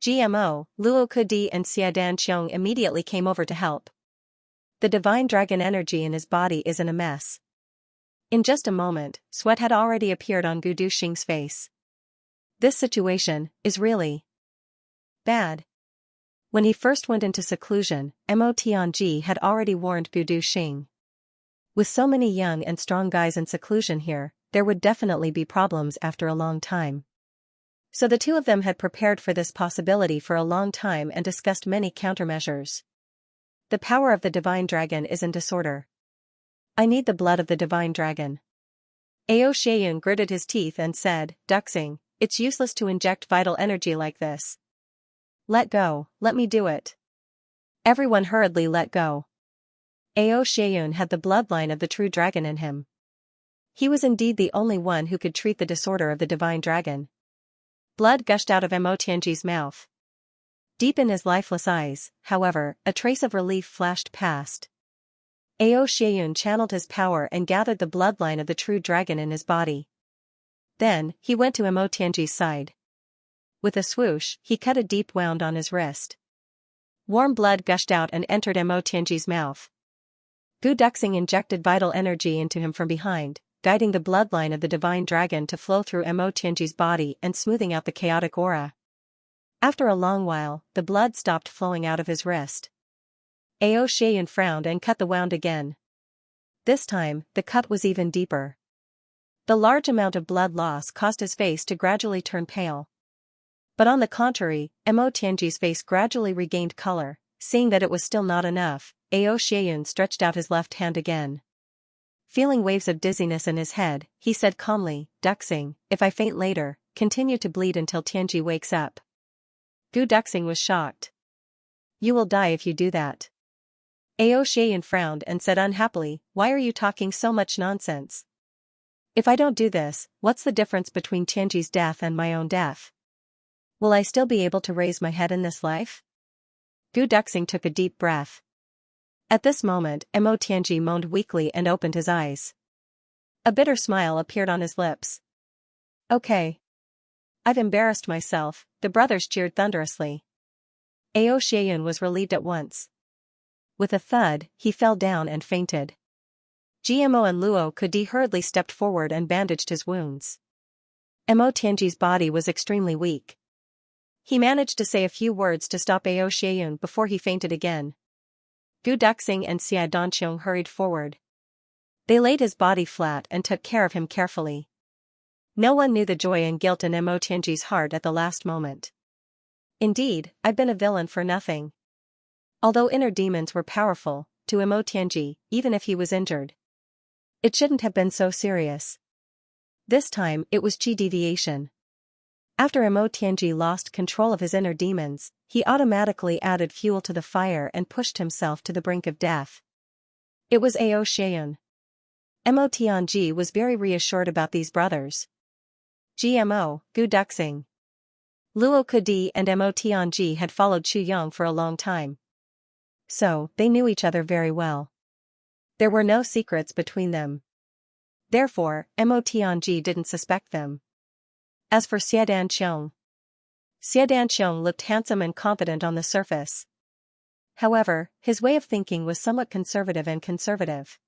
GMO, Luo Kudi and Xiadan Qiong immediately came over to help. The divine dragon energy in his body is in a mess. In just a moment, sweat had already appeared on Gu Duxing's face. This situation is really bad. When he first went into seclusion, Mo Tianji had already warned Gu Duxing. With so many young and strong guys in seclusion here, there would definitely be problems after a long time. So the two of them had prepared for this possibility for a long time and discussed many countermeasures. The power of the divine dragon is in disorder. I need the blood of the divine dragon. Ao Xianyun gritted his teeth and said, "Duxing, it's useless to inject vital energy like this. Let go, let me do it." Everyone hurriedly let go. Ao Xianyun had the bloodline of the true dragon in him. He was indeed the only one who could treat the disorder of the divine dragon. Blood gushed out of Mo Tianji's mouth. Deep in his lifeless eyes, however, a trace of relief flashed past. Ao Xianyun channeled his power and gathered the bloodline of the true dragon in his body. Then, he went to Mo Tianji's side. With a swoosh, he cut a deep wound on his wrist. Warm blood gushed out and entered Mo Tianji's mouth. Gu Duxing injected vital energy into him from behind, guiding the bloodline of the divine dragon to flow through Mo Tianji's body and smoothing out the chaotic aura. After a long while, the blood stopped flowing out of his wrist. Ao Xianyun frowned and cut the wound again. This time, the cut was even deeper. The large amount of blood loss caused his face to gradually turn pale. But on the contrary, Mo Tianji's face gradually regained color. Seeing that it was still not enough, Ao Xianyun stretched out his left hand again. Feeling waves of dizziness in his head, he said calmly, "Duxing, if I faint later, continue to bleed until Tianji wakes up." Gu Duxing was shocked. "You will die if you do that." Ao Xianyun frowned and said unhappily, "Why are you talking so much nonsense? If I don't do this, what's the difference between Tianji's death and my own death? Will I still be able to raise my head in this life?" Gu Duxing took a deep breath. At this moment, Mo Tianji moaned weakly and opened his eyes. A bitter smile appeared on his lips. "Okay. I've embarrassed myself," the brothers cheered thunderously. Ao Xianyun was relieved at once. With a thud, he fell down and fainted. GMO and Luo Kudi hurriedly stepped forward and bandaged his wounds. Mo Tianji's body was extremely weak. He managed to say a few words to stop Ao Xianyun before he fainted again. Gu Duxing and Xia Danqiong hurried forward. They laid his body flat and took care of him carefully. No one knew the joy and guilt in Mo Tianji's heart at the last moment. Indeed, I've been a villain for nothing. Although inner demons were powerful, to Mo Tianji, even if he was injured, it shouldn't have been so serious. This time, it was qi deviation. After Mo Tianji lost control of his inner demons, he automatically added fuel to the fire and pushed himself to the brink of death. It was Ao Xianyun. Mo Tianji was very reassured about these brothers. GMO, Gu Duxing, Luo Kudi and Mo Tianji had followed Chu Yang for a long time. So, they knew each other very well. There were no secrets between them. Therefore, Mo Tianji didn't suspect them. As for Xiadan Qiong looked handsome and confident on the surface. However, his way of thinking was somewhat conservative and conservative.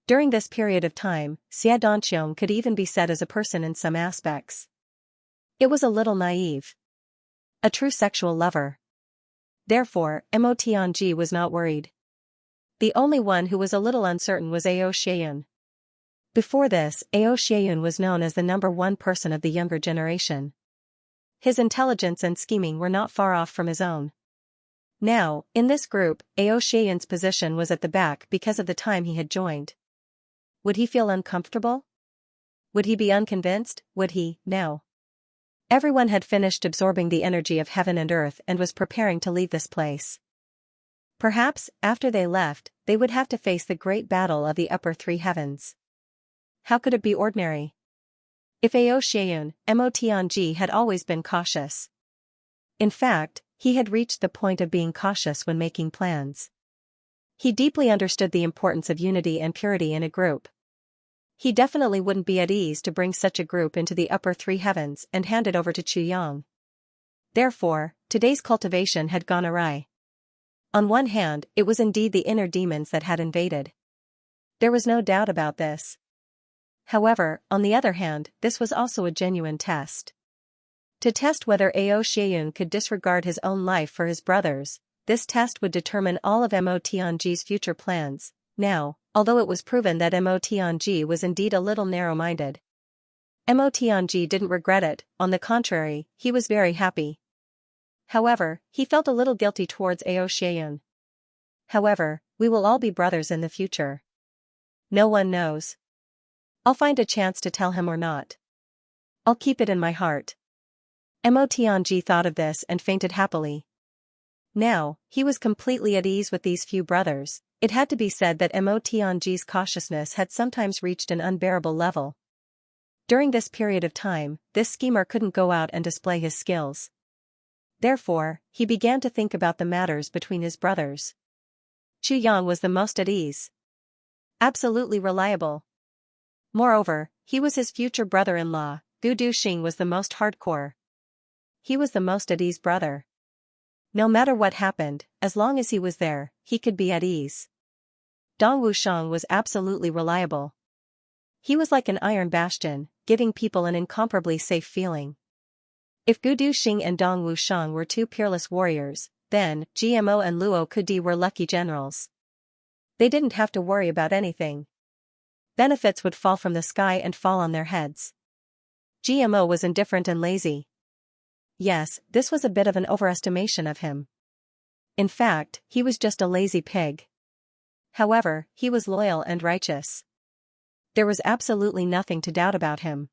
During this period of time, Xiadan Qiong could even be said as a person in some aspects. It was a little naive. A true sexual lover. Therefore, Mo Tianji was not worried. The only one who was a little uncertain was Ao Xianyun. Before this, Ao Xianyun was known as the #1 person of the younger generation. His intelligence and scheming were not far off from his own. Now, in this group, Ao Xianyun's position was at the back because of the time he had joined. Would he feel uncomfortable? Would he be unconvinced? Would he? No. Everyone had finished absorbing the energy of heaven and earth and was preparing to leave this place. Perhaps, after they left, they would have to face the great battle of the upper three heavens. how could it be ordinary? If Ao Xianyun, Motianji had always been cautious. In fact, he had reached the point of being cautious when making plans. He deeply understood the importance of unity and purity in a group. He definitely wouldn't be at ease to bring such a group into the upper three heavens and hand it over to Chu Yang. Therefore, today's cultivation had gone awry. On one hand, it was indeed the inner demons that had invaded. There was no doubt about this. However, on the other hand, this was also a genuine test. To test whether Ao Xianyun could disregard his own life for his brother's, this test would determine all of Mo Tianji's future plans. Now, although it was proven that Mo Tianji was indeed a little narrow-minded, Mo Tianji didn't regret it, on the contrary, he was very happy. However, he felt a little guilty towards Ao Xianyun. However, we will all be brothers in the future. No one knows. I'll find a chance to tell him or not. I'll keep it in my heart. Mo Tianji thought of this and fainted happily. Now, he was completely at ease with these few brothers. It had to be said that Mo Tianji's cautiousness had sometimes reached an unbearable level. During this period of time, this schemer couldn't go out and display his skills. Therefore, he began to think about the matters between his brothers. Chu Yang was the most at ease. Absolutely reliable. Moreover, he was his future brother-in-law. Gu Duxing was the most hardcore. He was the most at ease brother. No matter what happened, as long as he was there, he could be at ease. Dong Wushang was absolutely reliable. He was like an iron bastion, giving people an incomparably safe feeling. If Gu Duxing and Dong Wushang were two peerless warriors, then GMO and Luo Kudi were lucky generals. They didn't have to worry about anything. Benefits would fall from the sky and fall on their heads. GMO was indifferent and lazy. Yes, this was a bit of an overestimation of him. In fact, he was just a lazy pig. However, he was loyal and righteous. There was absolutely nothing to doubt about him.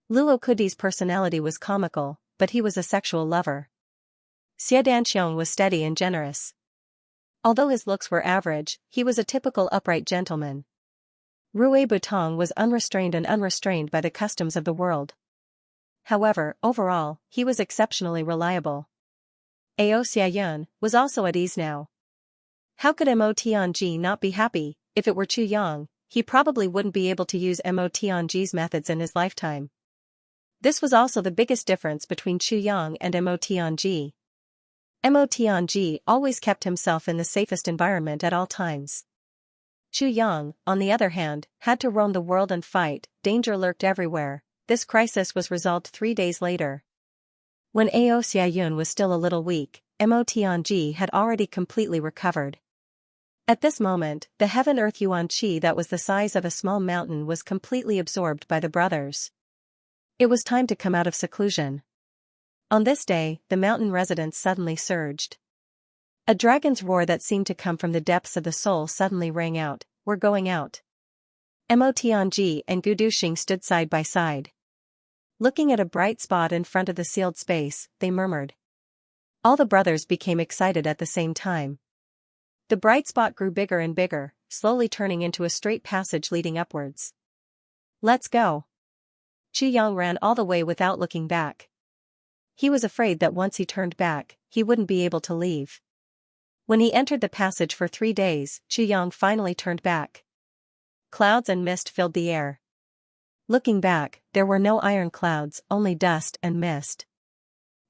Luo Kudi's personality was comical, but he was a sexual lover. Xie Danqiong was steady and generous. Although his looks were average, he was a typical upright gentleman. Rui Butong was unrestrained and unrestrained by the customs of the world. However, overall, he was exceptionally reliable. Ao Xianyun was also at ease now. How could Mo Tianji not be happy? If it were Chu Yang, he probably wouldn't be able to use Mo Tianji's methods in his lifetime. This was also the biggest difference between Chu Yang and Mo Tianji. Mo Tianji always kept himself in the safest environment at all times. Chu Yang, on the other hand, had to roam the world and fight. Danger lurked everywhere. This crisis was resolved 3 days later. When Ao Xianyun was still a little weak, Mo Tianji had already completely recovered. At this moment, the heaven-earth yuan qi that was the size of a small mountain was completely absorbed by the brothers. It was time to come out of seclusion. On this day, the mountain residents suddenly surged. A dragon's roar that seemed to come from the depths of the soul suddenly rang out. We're going out. Mo Tianji and Gu Duxing stood side by side. Looking at a bright spot in front of the sealed space, they murmured. All the brothers became excited at the same time. The bright spot grew bigger and bigger, slowly turning into a straight passage leading upwards. Let's go. Chu Yang ran all the way without looking back. He was afraid that once he turned back, he wouldn't be able to leave. When he entered the passage for 3 days, Chu Yang finally turned back. Clouds and mist filled the air. Looking back, there were no iron clouds, only dust and mist.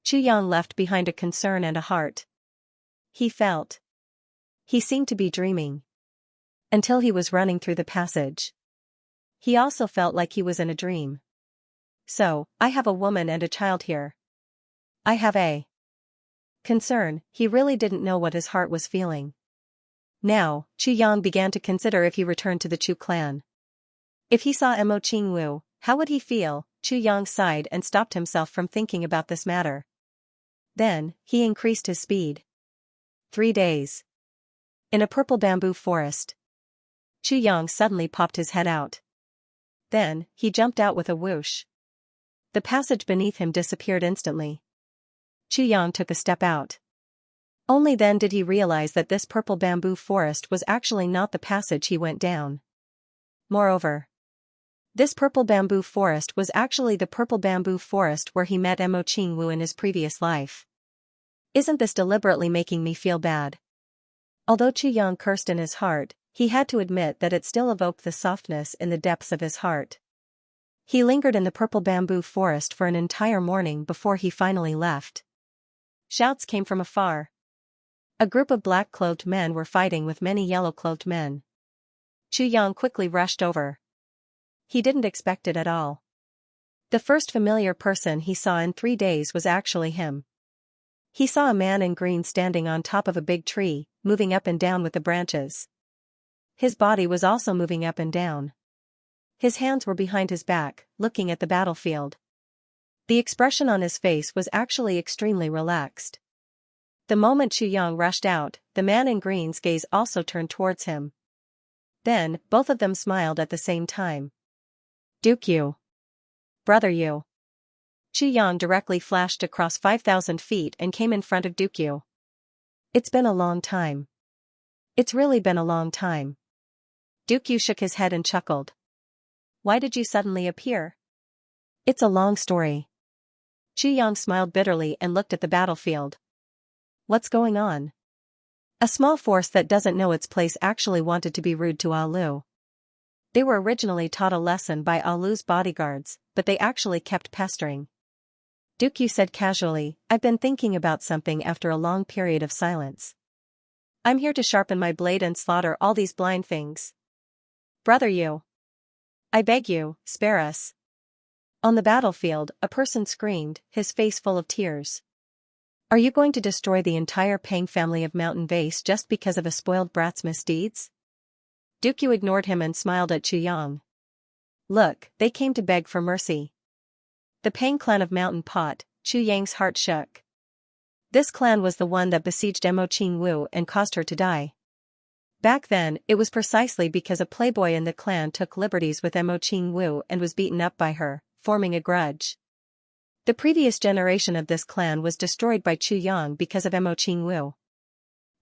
Chu Yang left behind a concern and a heart. He felt. He seemed to be dreaming. Until he was running through the passage. He also felt like he was in a dream. So, I have a woman and a child here. I have a concern. He really didn't know what his heart was feeling. Now, Chu Yang began to consider if he returned to the Chu clan. If he saw Mo Qingwu, how would he feel? Chu Yang sighed and stopped himself from thinking about this matter. Then, he increased his speed. 3 days. In a purple bamboo forest. Chu Yang suddenly popped his head out. Then, he jumped out with a whoosh. The passage beneath him disappeared instantly. Chu Yang took a step out. Only then did he realize that this purple bamboo forest was actually not the passage he went down. Moreover, This purple bamboo forest was actually the purple bamboo forest where he met Mo Qingwu in his previous life. Isn't this deliberately making me feel bad? Although Chu Yang cursed in his heart, he had to admit that it still evoked the softness in the depths of his heart. He lingered in the purple bamboo forest for an entire morning before he finally left. Shouts came from afar. A group of black-clothed men were fighting with many yellow-clothed men. Chu Yang quickly rushed over. He didn't expect it at all. The first familiar person he saw in 3 days was actually him. He saw a man in green standing on top of a big tree, moving up and down with the branches. His body was also moving up and down. His hands were behind his back, looking at the battlefield. The expression on his face was actually extremely relaxed. The moment Chu Yang rushed out, the man in green's gaze also turned towards him. Then, both of them smiled at the same time. Duke Yu. Brother Yu. Chu Yang directly flashed across 5,000 feet and came in front of Duke Yu. It's been a long time. It's really been a long time. Duke Yu shook his head and chuckled. Why did you suddenly appear? It's a long story. Chu Yang smiled bitterly and looked at the battlefield. What's going on? A small force that doesn't know its place actually wanted to be rude to Alu. They were originally taught a lesson by Alu's bodyguards, but they actually kept pestering. Duke Yu said casually, I've been thinking about something after a long period of silence. I'm here to sharpen my blade and slaughter all these blind things. Brother Yu. I beg you, spare us. On the battlefield, a person screamed, his face full of tears. Are you going to destroy the entire Pang family of Mountain Vase just because of a spoiled brat's misdeeds? Duke Yu ignored him and smiled at Chu Yang. Look, they came to beg for mercy. The Pang clan of Mountain Pot, Chu Yang's heart shook. This clan was the one that besieged Mo Qingwu and caused her to die. Back then, it was precisely because a playboy in the clan took liberties with Mo Qingwu and was beaten up by her, forming a grudge. The previous generation of this clan was destroyed by Chu Yang because of Mo Qingwu.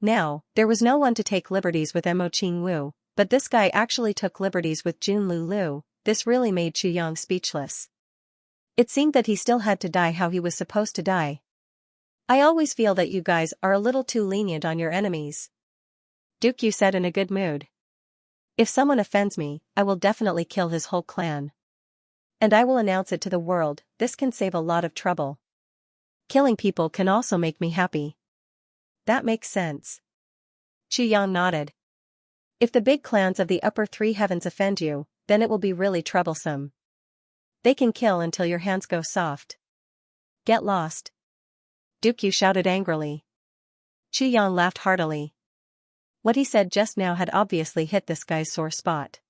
Now, there was no one to take liberties with Mo Qingwu, but this guy actually took liberties with Jun Lulu. This really made Chu Yang speechless. It seemed that he still had to die how he was supposed to die. I always feel that you guys are a little too lenient on your enemies. Duke Yu said in a good mood. If someone offends me, I will definitely kill his whole clan. And I will announce it to the world, this can save a lot of trouble. Killing people can also make me happy. That makes sense. Chu Yang nodded. If the big clans of the upper 3 heavens offend you, then it will be really troublesome. They can kill until your hands go soft. Get lost. Duke Yu shouted angrily. Chu Yang laughed heartily. What he said just now had obviously hit this guy's sore spot.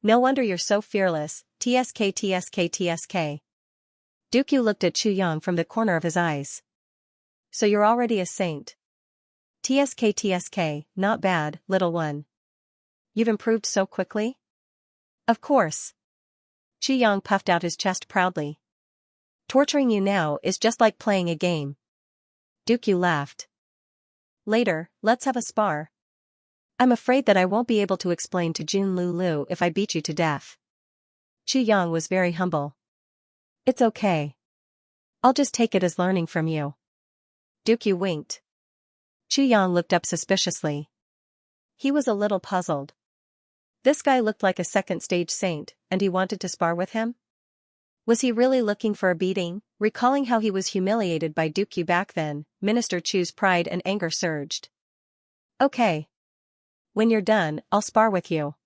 No wonder you're so fearless, TSK TSK TSK. Duke Yu looked at Chu Yang from the corner of his eyes. So you're already a saint. TSK TSK, not bad, little one. You've improved so quickly? Of course. Chu Yang puffed out his chest proudly. Torturing you now is just like playing a game. Duke Yu laughed. Later, let's have a spar. I'm afraid that I won't be able to explain to Jun Lulu if I beat you to death. Chu Yang was very humble. It's okay. I'll just take it as learning from you. Duke Yu winked. Chu Yang looked up suspiciously. He was a little puzzled. This guy looked like a second-stage saint, and he wanted to spar with him? Was he really looking for a beating? Recalling how he was humiliated by Duke Yu back then, Minister Chu's pride and anger surged. Okay. When you're done, I'll spar with you.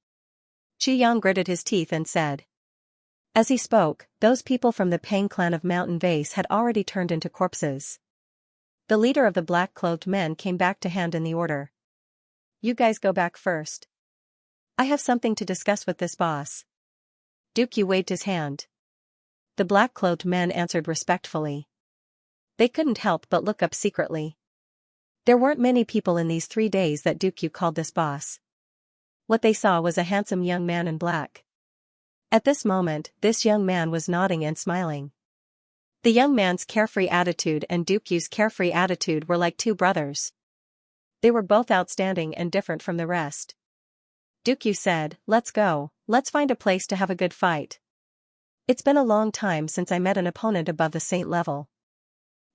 Chu Yang gritted his teeth and said. As he spoke, those people from the Pang clan of Mountain Vase had already turned into corpses. The leader of the black-clothed men came back to hand in the order. You guys go back first. I have something to discuss with this boss. Duke Yu waved his hand. The black-clothed men answered respectfully. They couldn't help but look up secretly. There weren't many people in these 3 days that Duke Yu called this boss. What they saw was a handsome young man in black. At this moment, this young man was nodding and smiling. The young man's carefree attitude and Duke Yu's carefree attitude were like 2 brothers. They were both outstanding and different from the rest. Duke Yu said, let's go, let's find a place to have a good fight. It's been a long time since I met an opponent above the saint level.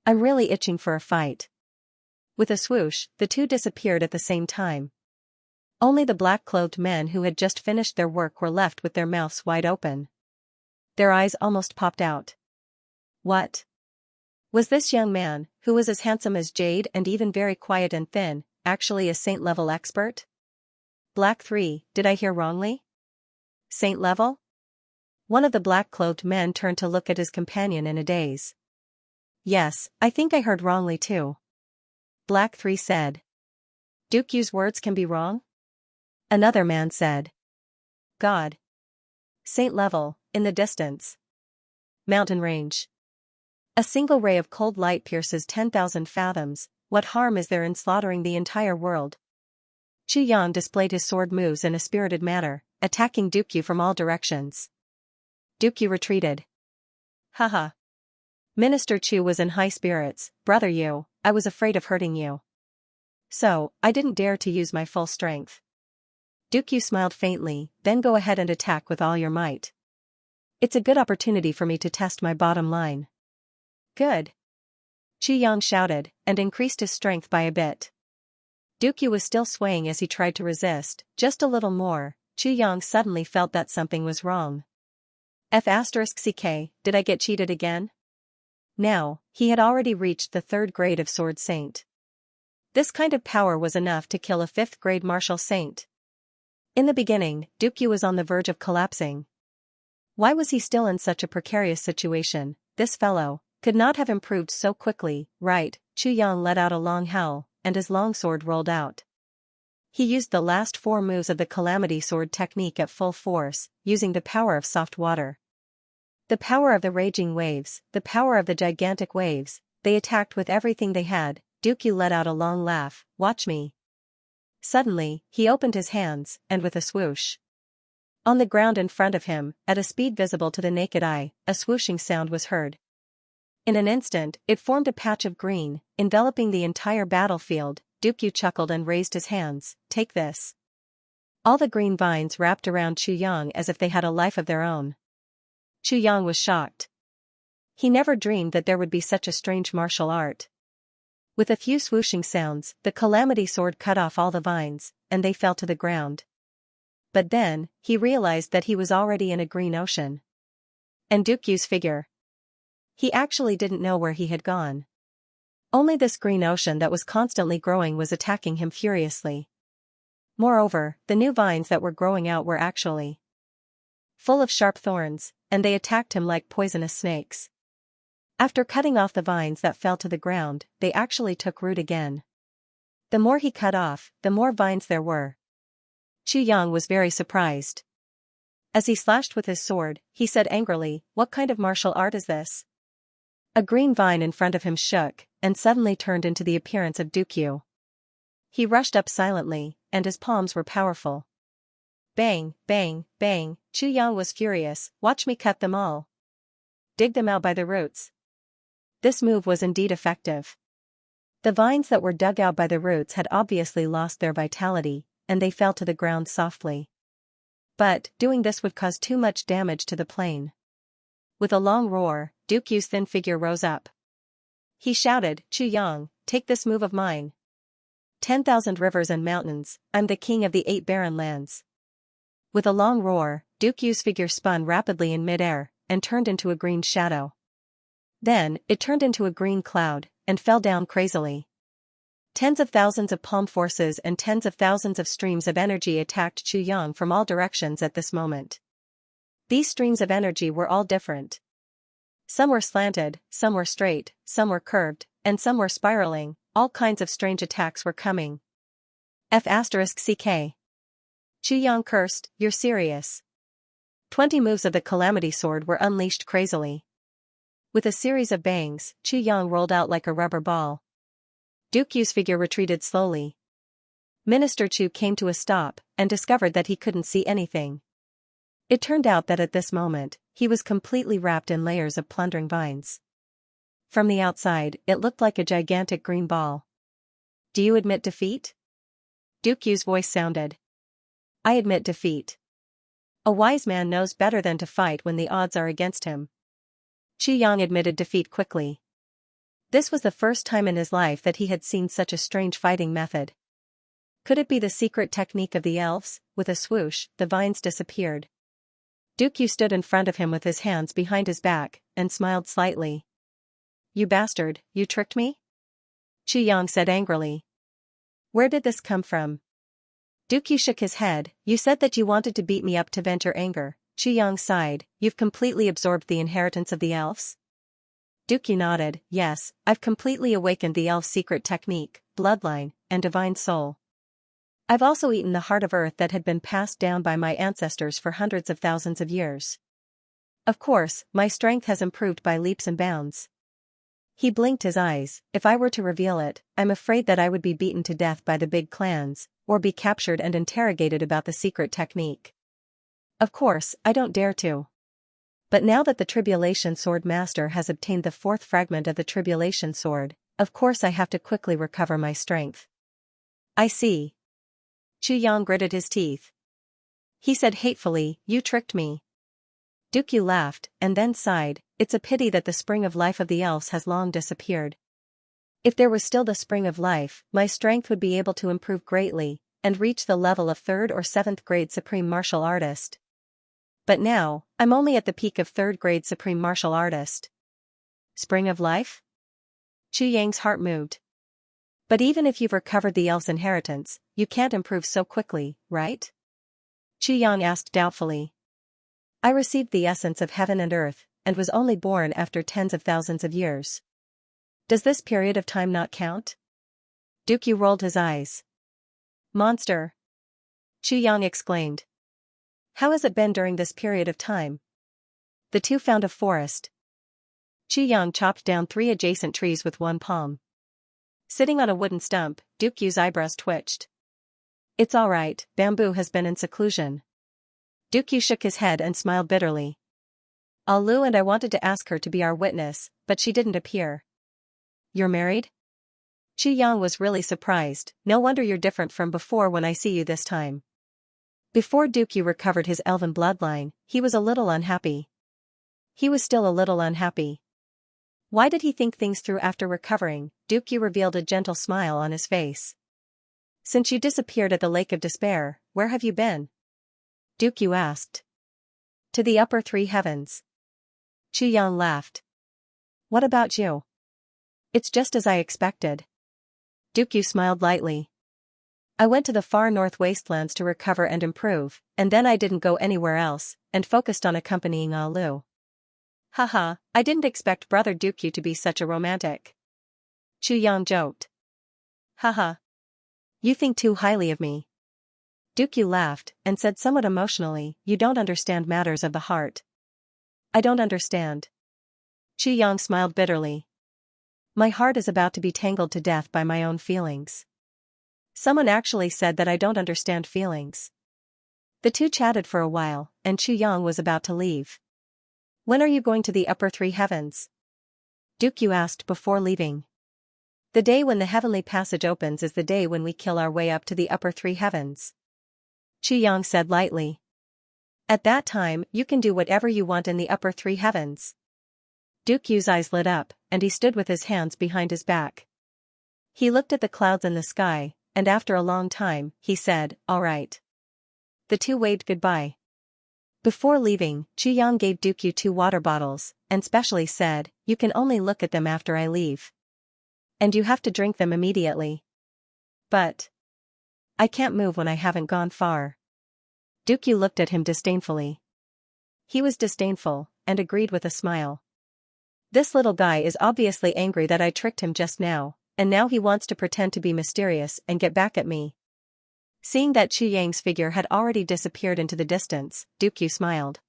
I'm really itching for a fight. With a swoosh, the two disappeared at the same time. Only the black-clothed men who had just finished their work were left with their mouths wide open. Their eyes almost popped out. What? Was this young man, who was as handsome as jade and even very quiet and thin, actually a saint-level expert? Black 3, did I hear wrongly? Saint level? One of the black-clothed men turned to look at his companion in a daze. Yes, I think I heard wrongly too. Black 3 said. Dukyu's words can be wrong? Another man said. God. Saint level, in the distance. Mountain range. A single ray of cold light pierces 10,000 fathoms, what harm is there in slaughtering the entire world? Chu Yang displayed his sword moves in a spirited manner, attacking Dukyu from all directions. Dukyu retreated. Haha. Minister Chu was in high spirits. Brother Yu, I was afraid of hurting you. So, I didn't dare to use my full strength. Dukyu smiled faintly, then go ahead and attack with all your might. It's a good opportunity for me to test my bottom line. Good. Chu Yang shouted, and increased his strength by a bit. Dukyu was still swaying as he tried to resist, just a little more. Chu Yang suddenly felt that something was wrong. F***ck, did I get cheated again? Now, he had already reached the 3rd grade of Sword Saint. This kind of power was enough to kill a 5th grade martial saint. In the beginning, Dukyu was on the verge of collapsing. Why was he still in such a precarious situation? This fellow could not have improved so quickly, right? Chu Yang let out a long howl, and his longsword rolled out. He used the last 4 moves of the Calamity Sword technique at full force, using the power of soft water. The power of the raging waves, the power of the gigantic waves, they attacked with everything they had. Dukyu let out a long laugh, watch me. Suddenly, he opened his hands, and with a swoosh. On the ground in front of him, at a speed visible to the naked eye, a swooshing sound was heard. In an instant, it formed a patch of green, enveloping the entire battlefield. Dukyu chuckled and raised his hands, take this. All the green vines wrapped around Chu Yang as if they had a life of their own. Chu Yang was shocked. He never dreamed that there would be such a strange martial art. With a few swooshing sounds, the Calamity Sword cut off all the vines, and they fell to the ground. But then, he realized that he was already in a green ocean. And Dukyu's figure. He actually didn't know where he had gone. Only this green ocean that was constantly growing was attacking him furiously. Moreover, the new vines that were growing out were actually full of sharp thorns, and they attacked him like poisonous snakes. After cutting off the vines that fell to the ground, they actually took root again. The more he cut off, the more vines there were. Chu Yang was very surprised. As he slashed with his sword, he said angrily, what kind of martial art is this? A green vine in front of him shook, and suddenly turned into the appearance of Dukyu. He rushed up silently, and his palms were powerful. Bang, bang, bang, Chu Yang was furious, watch me cut them all. Dig them out by the roots. This move was indeed effective. The vines that were dug out by the roots had obviously lost their vitality, and they fell to the ground softly. But, doing this would cause too much damage to the plane. With a long roar, Dukyu's thin figure rose up. He shouted, Chu Yang, take this move of mine. 10,000 rivers and mountains, I'm the king of the 8 barren lands. With a long roar, Dukyu's figure spun rapidly in midair, and turned into a green shadow. Then, it turned into a green cloud, and fell down crazily. Tens of thousands of palm forces and tens of thousands of streams of energy attacked Chu Yang from all directions at this moment. These streams of energy were all different. Some were slanted, some were straight, some were curved, and some were spiraling. All kinds of strange attacks were coming. F***ck. Chu Yang cursed, you're serious. 20 moves of the Calamity Sword were unleashed crazily. With a series of bangs, Chu Yang rolled out like a rubber ball. Dukyu's figure retreated slowly. Minister Chu came to a stop, and discovered that he couldn't see anything. It turned out that at this moment, he was completely wrapped in layers of plundering vines. From the outside, it looked like a gigantic green ball. Do you admit defeat? Dukyu's voice sounded. I admit defeat. A wise man knows better than to fight when the odds are against him. Xianxia admitted defeat quickly. This was the first time in his life that he had seen such a strange fighting method. Could it be the secret technique of the elves? With a swoosh, the vines disappeared. Dukyu stood in front of him with his hands behind his back, and smiled slightly. "You bastard, you tricked me?" Xianxia said angrily. "Where did this come from?" Dukyu shook his head. "You said that you wanted to beat me up to vent your anger." Xianxia sighed. "You've completely absorbed the inheritance of the elves?" Dukyu nodded. "Yes, I've completely awakened the elf's secret technique, bloodline, and divine soul. I've also eaten the heart of earth that had been passed down by my ancestors for hundreds of thousands of years. Of course, my strength has improved by leaps and bounds." He blinked his eyes. "If I were to reveal it, I'm afraid that I would be beaten to death by the big clans, or be captured and interrogated about the secret technique. Of course, I don't dare to. But now that the Tribulation Sword Master has obtained the fourth fragment of the Tribulation Sword, of course I have to quickly recover my strength." "I see." Xianxia gritted his teeth. He said hatefully, "You tricked me." Dukyu laughed, and then sighed. "It's a pity that the spring of life of the elves has long disappeared. If there was still the spring of life, my strength would be able to improve greatly, and reach the level of 3rd or 7th grade supreme martial artist. But now, I'm only at the peak of 3rd grade supreme martial artist." "Spring of life?" Xianxia's heart moved. "But even if you've recovered the elf's inheritance, you can't improve so quickly, right?" Xianxia asked doubtfully. "I received the essence of heaven and earth, and was only born after tens of thousands of years. Does this period of time not count?" Dukyu rolled his eyes. "Monster!" Xianxia exclaimed. "How has it been during this period of time?" The two found a forest. Xianxia chopped down 3 adjacent trees with one palm. Sitting on a wooden stump, Dukyu's eyebrows twitched. "It's all right, bamboo has been in seclusion." Dukyu shook his head and smiled bitterly. "Alu and I wanted to ask her to be our witness, but she didn't appear." "You're married?" Xianxia was really surprised. "No wonder you're different from before when I see you this time." Before Dukyu recovered his elven bloodline, he was a little unhappy. He was still a little unhappy. Why did he think things through after recovering? Dukyu revealed a gentle smile on his face. "Since you disappeared at the Lake of Despair, where have you been?" Dukyu asked. "To the upper 3 heavens." Xianxia laughed. "What about you?" "It's just as I expected." Dukyu smiled lightly. "I went to the far north wastelands to recover and improve, and then I didn't go anywhere else, and focused on accompanying Alu." "Haha, I didn't expect Brother Dukyu to be such a romantic." Xianxia joked. "Haha. You think too highly of me." Dukyu laughed, and said somewhat emotionally, "You don't understand matters of the heart." "I don't understand." Xianxia smiled bitterly. "My heart is about to be tangled to death by my own feelings." Someone actually said that I don't understand feelings. The two chatted for a while, and Xianxia was about to leave. "When are you going to the upper 3 heavens?" Dukyu asked before leaving. "The day when the heavenly passage opens is the day when we kill our way up to the upper 3 heavens." Xianxia said lightly. "At that time, you can do whatever you want in the upper 3 heavens." Dukyu's eyes lit up, and he stood with his hands behind his back. He looked at the clouds in the sky, and after a long time, he said, "All right." The two waved goodbye. Before leaving, Xianxia gave Dukyu 2 water bottles, and specially said, "You can only look at them after I leave. And you have to drink them immediately." "But I can't move when I haven't gone far." Dukyu looked at him disdainfully. He was disdainful, and agreed with a smile. "This little guy is obviously angry that I tricked him just now, and now he wants to pretend to be mysterious and get back at me." Seeing that Xianxia's figure had already disappeared into the distance, Dukyu smiled.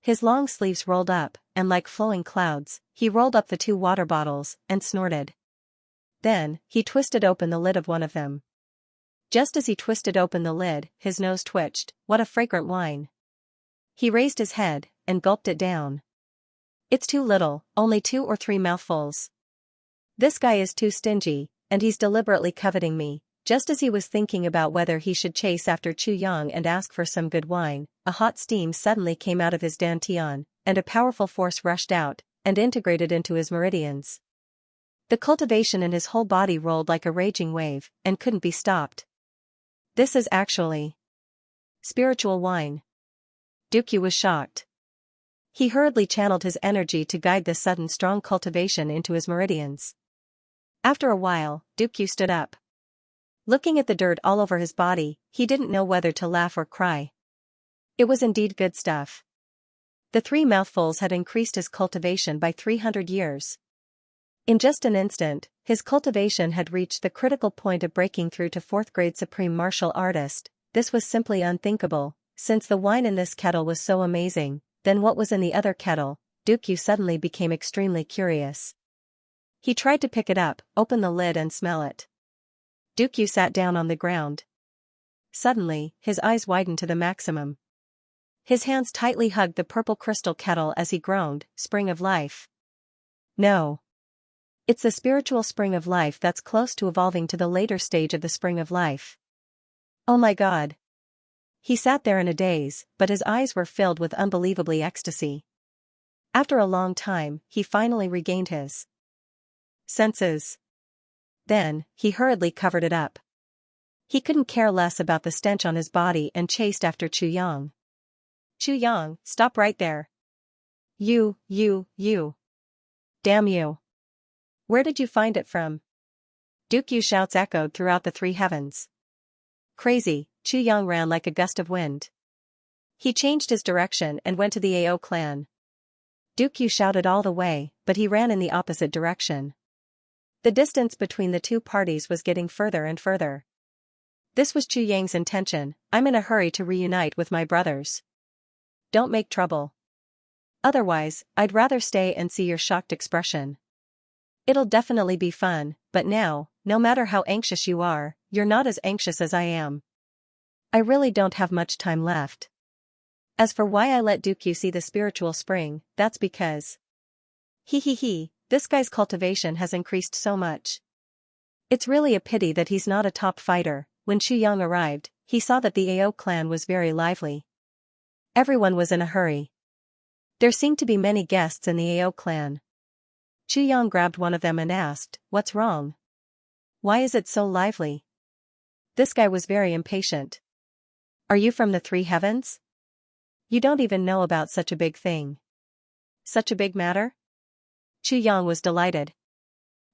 His long sleeves rolled up, and like flowing clouds, he rolled up the 2 water bottles, and snorted. Then, he twisted open the lid of one of them. Just as he twisted open the lid, his nose twitched. "What a fragrant wine." He raised his head, and gulped it down. "It's too little, only 2 or 3 mouthfuls. This guy is too stingy, and he's deliberately coveting me." Just as he was thinking about whether he should chase after Chu Yang and ask for some good wine, a hot steam suddenly came out of his dantian, and a powerful force rushed out, and integrated into his meridians. The cultivation in his whole body rolled like a raging wave, and couldn't be stopped. This is actually spiritual wine. Dukyu was shocked. He hurriedly channeled his energy to guide this sudden strong cultivation into his meridians. After a while, Dukyu stood up. Looking at the dirt all over his body, he didn't know whether to laugh or cry. It was indeed good stuff. The 3 mouthfuls had increased his cultivation by 300 years. In just an instant, his cultivation had reached the critical point of breaking through to 4th grade supreme martial artist. This was simply unthinkable, since the wine in this kettle was so amazing. Then what was in the other kettle? Dukyu suddenly became extremely curious. He tried to pick it up, open the lid and smell it. Dukyu sat down on the ground. Suddenly, his eyes widened to the maximum. His hands tightly hugged the purple crystal kettle as he groaned, "Spring of life." No. It's the spiritual spring of life that's close to evolving to the later stage of the spring of life. Oh my God. He sat there in a daze, but his eyes were filled with unbelievably ecstasy. After a long time, he finally regained his senses. Then, he hurriedly covered it up. He couldn't care less about the stench on his body and chased after Chu Yang. "Chu Yang, stop right there. You. Damn you. Where did you find it from?" Dukyu's shouts echoed throughout the 3 heavens. Crazy, Chu Yang ran like a gust of wind. He changed his direction and went to the Ao clan. Dukyu shouted all the way, but he ran in the opposite direction. The distance between the 2 parties was getting further and further. This was Chu Yang's intention: "I'm in a hurry to reunite with my brothers. Don't make trouble. Otherwise, I'd rather stay and see your shocked expression. It'll definitely be fun, but now, no matter how anxious you are, you're not as anxious as I am. I really don't have much time left. As for why I let Dukyu see the spiritual spring, that's because this guy's cultivation has increased so much. It's really a pity that he's not a top fighter." When Chu Yang arrived, he saw that the Ao clan was very lively. Everyone was in a hurry. There seemed to be many guests in the Ao clan. Chu Yang grabbed one of them and asked, "What's wrong? Why is it so lively?" This guy was very impatient. "Are you from the 3 heavens? You don't even know about such a big thing. Such a big matter?" Chu Yang was delighted.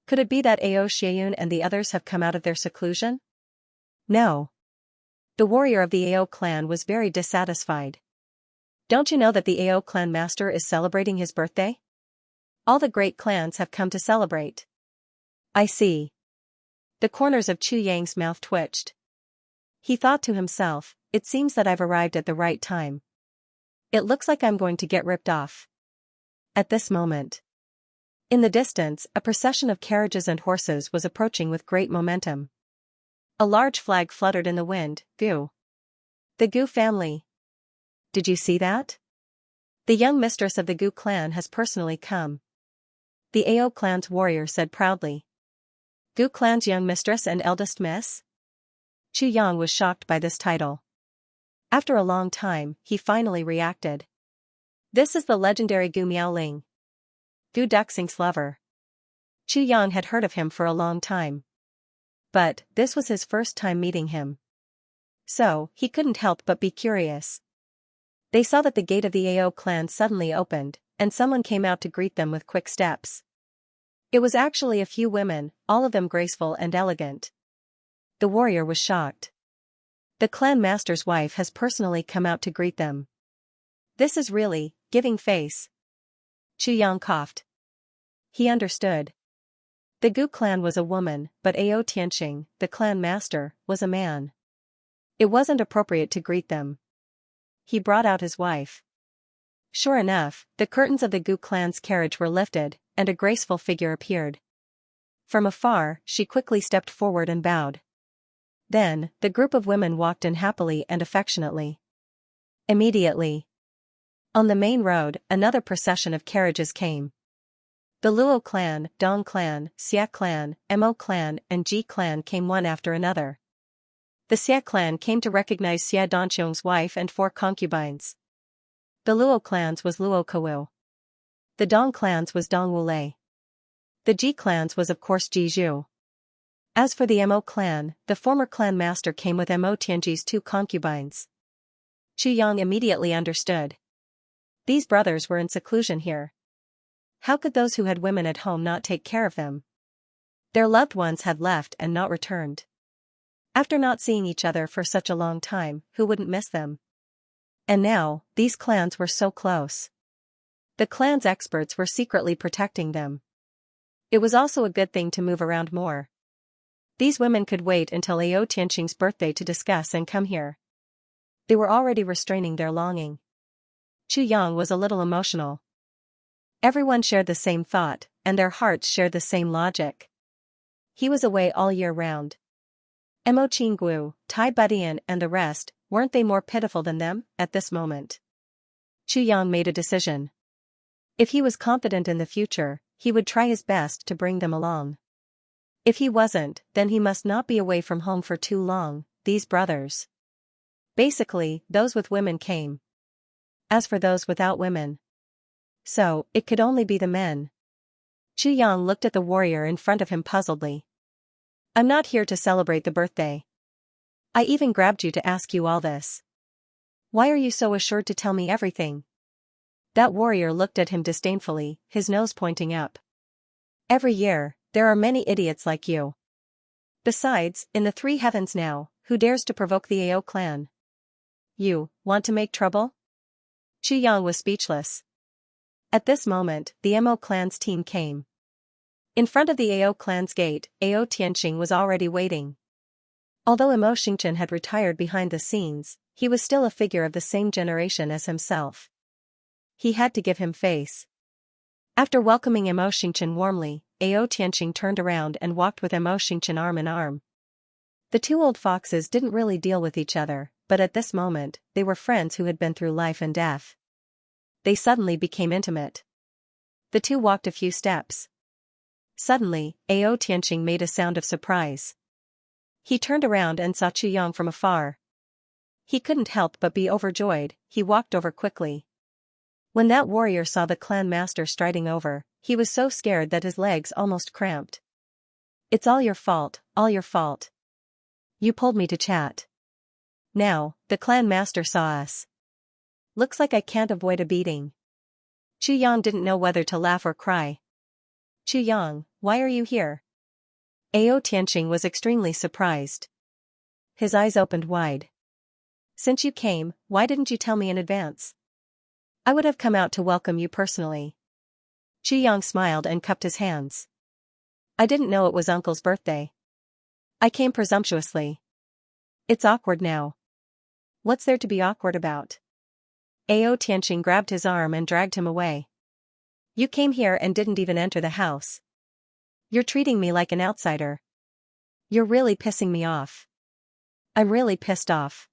Could it be that Ao Xianyun and the others have come out of their seclusion? No. The warrior of the Ao clan was very dissatisfied. "Don't you know that the Ao clan master is celebrating his birthday? All the great clans have come to celebrate." "I see." The corners of Chu Yang's mouth twitched. He thought to himself, "It seems that I've arrived at the right time. It looks like I'm going to get ripped off." At this moment, in the distance, a procession of carriages and horses was approaching with great momentum. A large flag fluttered in the wind. Gu. The Gu family. Did you see that? The young mistress of the Gu clan has personally come. The Ao clan's warrior said proudly. Gu clan's young mistress and eldest miss? Chu Yang was shocked by this title. After a long time, he finally reacted. "This is the legendary Gu Miaoling. Gu Duxing's lover." Chu Yang had heard of him for a long time. But, this was his first time meeting him. So, he couldn't help but be curious. They saw that the gate of the Ao clan suddenly opened, and someone came out to greet them with quick steps. It was actually a few women, all of them graceful and elegant. The warrior was shocked. The clan master's wife has personally come out to greet them. This is really giving face. Chu Yang coughed. He understood. The Gu clan was a woman, but Ao Tianxing, the clan master, was a man. It wasn't appropriate to greet them. He brought out his wife. Sure enough, the curtains of the Gu clan's carriage were lifted, and a graceful figure appeared. From afar, she quickly stepped forward and bowed. Then, the group of women walked in happily and affectionately. Immediately, on the main road, another procession of carriages came. The Luo clan, Dong clan, Xia clan, Mo clan, and Ji clan came one after another. The Xia clan came to recognize Xia Danqiong's wife and 4 concubines. The Luo clans was Luo Kawu. The Dong clans was Dong Wulei. The Ji clans was of course Ji Zhu. As for the Mo clan, the former clan master came with Mo Tianji's 2 concubines. Chu Yang immediately understood. These brothers were in seclusion here. How could those who had women at home not take care of them? Their loved ones had left and not returned. After not seeing each other for such a long time, who wouldn't miss them? And now, these clans were so close. The clan's experts were secretly protecting them. It was also a good thing to move around more. These women could wait until Ao Tianqing's birthday to discuss and come here. They were already restraining their longing. Chu Yang was a little emotional. Everyone shared the same thought, and their hearts shared the same logic. He was away all year round. Mo Qinggu, Tai Budian and the rest, weren't they more pitiful than them, at this moment? Chu Yang made a decision. If he was confident in the future, he would try his best to bring them along. If he wasn't, then he must not be away from home for too long, these brothers. Basically, those with women came. As for those without women. So, it could only be the men. Chu Yang looked at the warrior in front of him puzzledly. I'm not here to celebrate the birthday. I even grabbed you to ask you all this. Why are you so assured to tell me everything? That warrior looked at him disdainfully, his nose pointing up. Every year, there are many idiots like you. Besides, in the 3 heavens now, who dares to provoke the Ao clan? You, want to make trouble? Chu Yang was speechless. At this moment, the Mo clan's team came. In front of the Ao clan's gate, Ao Tianqing was already waiting. Although Mo Xingchen had retired behind the scenes, he was still a figure of the same generation as himself. He had to give him face. After welcoming Mo Xingchen warmly, Ao Tianqing turned around and walked with Mo Xingchen arm in arm. The 2 old foxes didn't really deal with each other, but at this moment, they were friends who had been through life and death. They suddenly became intimate. The 2 walked a few steps. Suddenly, Ao Tianqing made a sound of surprise. He turned around and saw Chu Yang from afar. He couldn't help but be overjoyed. He walked over quickly. When that warrior saw the clan master striding over, he was so scared that his legs almost cramped. It's all your fault, all your fault. You pulled me to chat. Now, the clan master saw us. Looks like I can't avoid a beating. Chu Yang didn't know whether to laugh or cry. Chu Yang, why are you here? Ao Tianqing was extremely surprised. His eyes opened wide. Since you came, why didn't you tell me in advance? I would have come out to welcome you personally. Chu Yang smiled and cupped his hands. I didn't know it was Uncle's birthday. I came presumptuously. It's awkward now. What's there to be awkward about? Ao Tianqing grabbed his arm and dragged him away. You came here and didn't even enter the house. You're treating me like an outsider. You're really pissing me off. I'm really pissed off.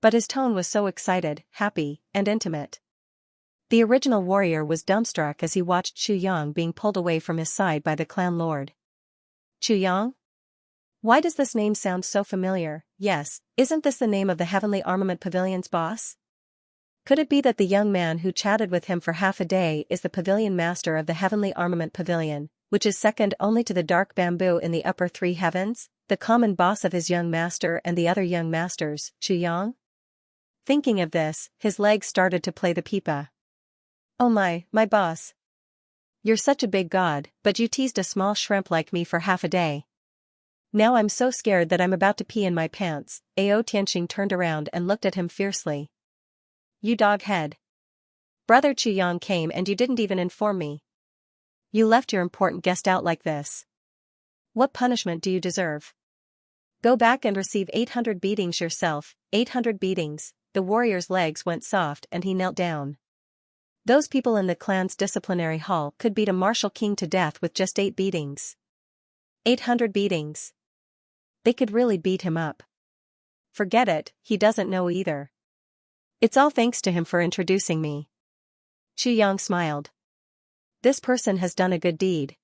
But his tone was so excited, happy, and intimate. The original warrior was dumbstruck as he watched Chu Yang being pulled away from his side by the clan lord. Chu Yang? Why does this name sound so familiar? Yes, isn't this the name of the Heavenly Armament Pavilion's boss? Could it be that the young man who chatted with him for half a day is the pavilion master of the Heavenly Armament Pavilion, which is second only to the dark bamboo in the upper 3 heavens, the common boss of his young master and the other young masters, Chu Yang? Thinking of this, his legs started to play the pipa. Oh my boss. You're such a big god, but you teased a small shrimp like me for half a day. Now I'm so scared that I'm about to pee in my pants. Ao Tianqing turned around and looked at him fiercely. You dog head. Brother Chu Yang came and you didn't even inform me. You left your important guest out like this. What punishment do you deserve? Go back and receive 800 beatings yourself. 800 beatings. The warrior's legs went soft and he knelt down. Those people in the clan's disciplinary hall could beat a martial king to death with just 8 beatings. 800 beatings. They could really beat him up. Forget it, he doesn't know either. It's all thanks to him for introducing me. Chu Yang smiled. This person has done a good deed.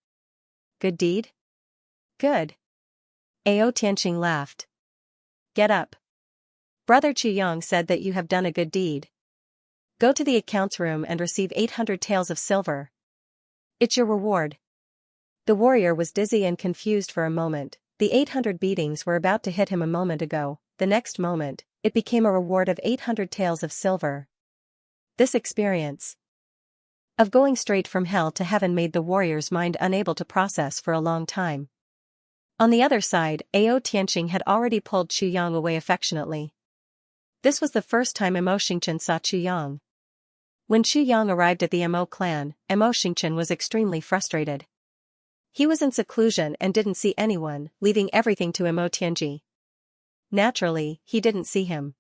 Good deed? Good. Ao Tianqing laughed. Get up. Brother Qiyang said that you have done a good deed. Go to the accounts room and receive 800 taels of silver. It's your reward. The warrior was dizzy and confused for a moment. The 800 beatings were about to hit him a moment ago. The next moment, it became a reward of 800 taels of silver. This experience of going straight from hell to heaven made the warrior's mind unable to process for a long time. On the other side, Ao Tianqing had already pulled Qu Yang away affectionately. This was the first time Mo Xingchen saw Qu Yang. When Qu Yang arrived at the Mo clan, Mo Xingchen was extremely frustrated. He was in seclusion and didn't see anyone, leaving everything to Mo Tianji. Naturally, he didn't see him.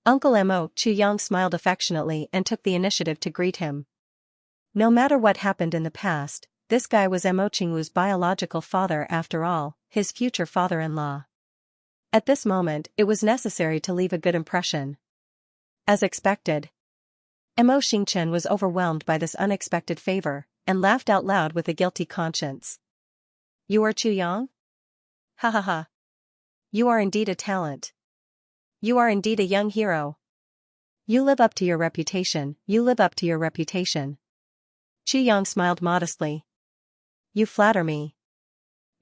Uncle Mo, Qu Yang smiled affectionately and took the initiative to greet him. No matter what happened in the past, this guy was Mo Qingwu's biological father after all, his future father-in-law. At this moment, it was necessary to leave a good impression. As expected, Mo Xingchen was overwhelmed by this unexpected favor, and laughed out loud with a guilty conscience. You are Qu Yang? Ha ha ha. You are indeed a talent. You are indeed a young hero. You live up to your reputation, you live up to your reputation. Qu Yang smiled modestly. You flatter me.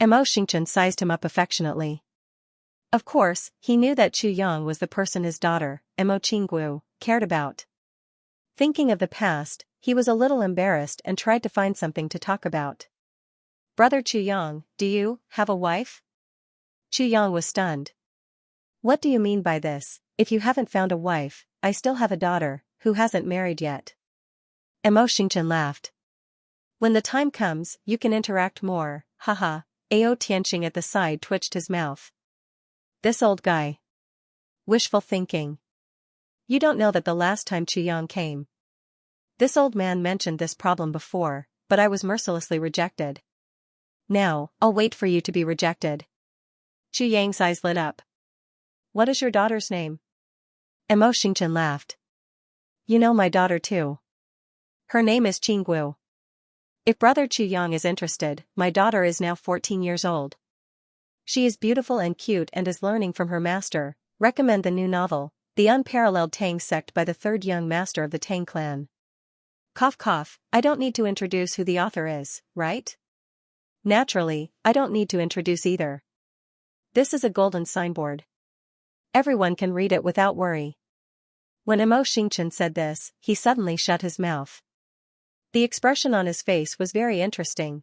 Mo Xingchen sized him up affectionately. Of course, he knew that Qu Yang was the person his daughter, Mo Qingwu, cared about. Thinking of the past, he was a little embarrassed and tried to find something to talk about. Brother Qu Yang, do you have a wife? Qu Yang was stunned. What do you mean by this? If you haven't found a wife, I still have a daughter, who hasn't married yet. Mo Xingchen laughed. When the time comes, you can interact more, haha. Ao Tianqing at the side twitched his mouth. This old guy. Wishful thinking. You don't know that the last time Qu Yang came. This old man mentioned this problem before, but I was mercilessly rejected. Now, I'll wait for you to be rejected. Qu Yang's eyes lit up. What is your daughter's name? Mo Xingchen laughed. You know my daughter too. Her name is Qinggu. If Brother Qu Yang is interested, my daughter is now 14 years old. She is beautiful and cute and is learning from her master. Recommend the new novel, The Unparalleled Tang Sect by the third young master of the Tang clan. Cough cough, I don't need to introduce who the author is, right? Naturally, I don't need to introduce either. This is a golden signboard. Everyone can read it without worry. When Mo Xingchen said this, he suddenly shut his mouth. The expression on his face was very interesting.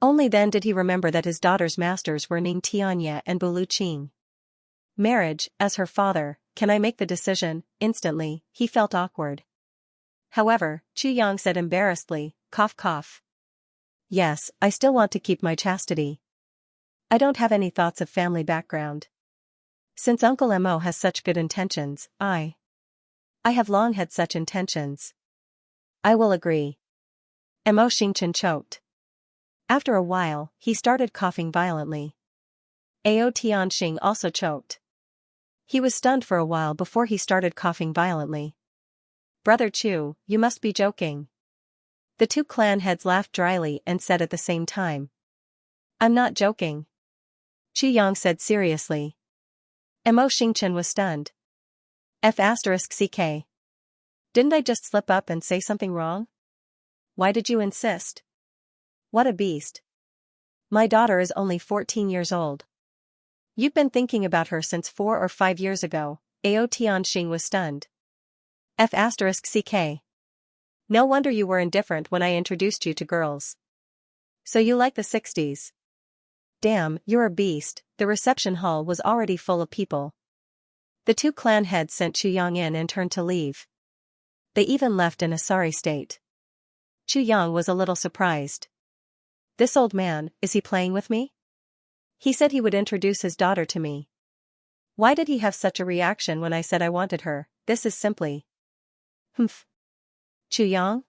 Only then did he remember that his daughter's masters were Ning Tianye and Bulu Qing. Marriage, as her father, can I make the decision? Instantly, he felt awkward. However, Qu Yang said embarrassedly, cough cough. Yes, I still want to keep my chastity. I don't have any thoughts of family background. Since Uncle Mo has such good intentions, I have long had such intentions. I will agree. Mo Xingchen choked. After a while, he started coughing violently. Ao Tianqing also choked. He was stunned for a while before he started coughing violently. Brother Qu, you must be joking. The two clan heads laughed dryly and said at the same time. I'm not joking. Qu Yang said seriously. Mo Xingchen was stunned. F***ck. Didn't I just slip up and say something wrong? Why did you insist? What a beast. My daughter is only 14 years old. You've been thinking about her since 4 or 5 years ago. Ao Tianqing was stunned. F***ck. No wonder you were indifferent when I introduced you to girls. So you like the 60s. Damn, you're a beast. The reception hall was already full of people. The two clan heads sent Qu Yang in and turned to leave. They even left in a sorry state. Qu Yang was a little surprised. This old man, is he playing with me? He said he would introduce his daughter to me. Why did he have such a reaction when I said I wanted her? This is simply... Humph. Qu Yang?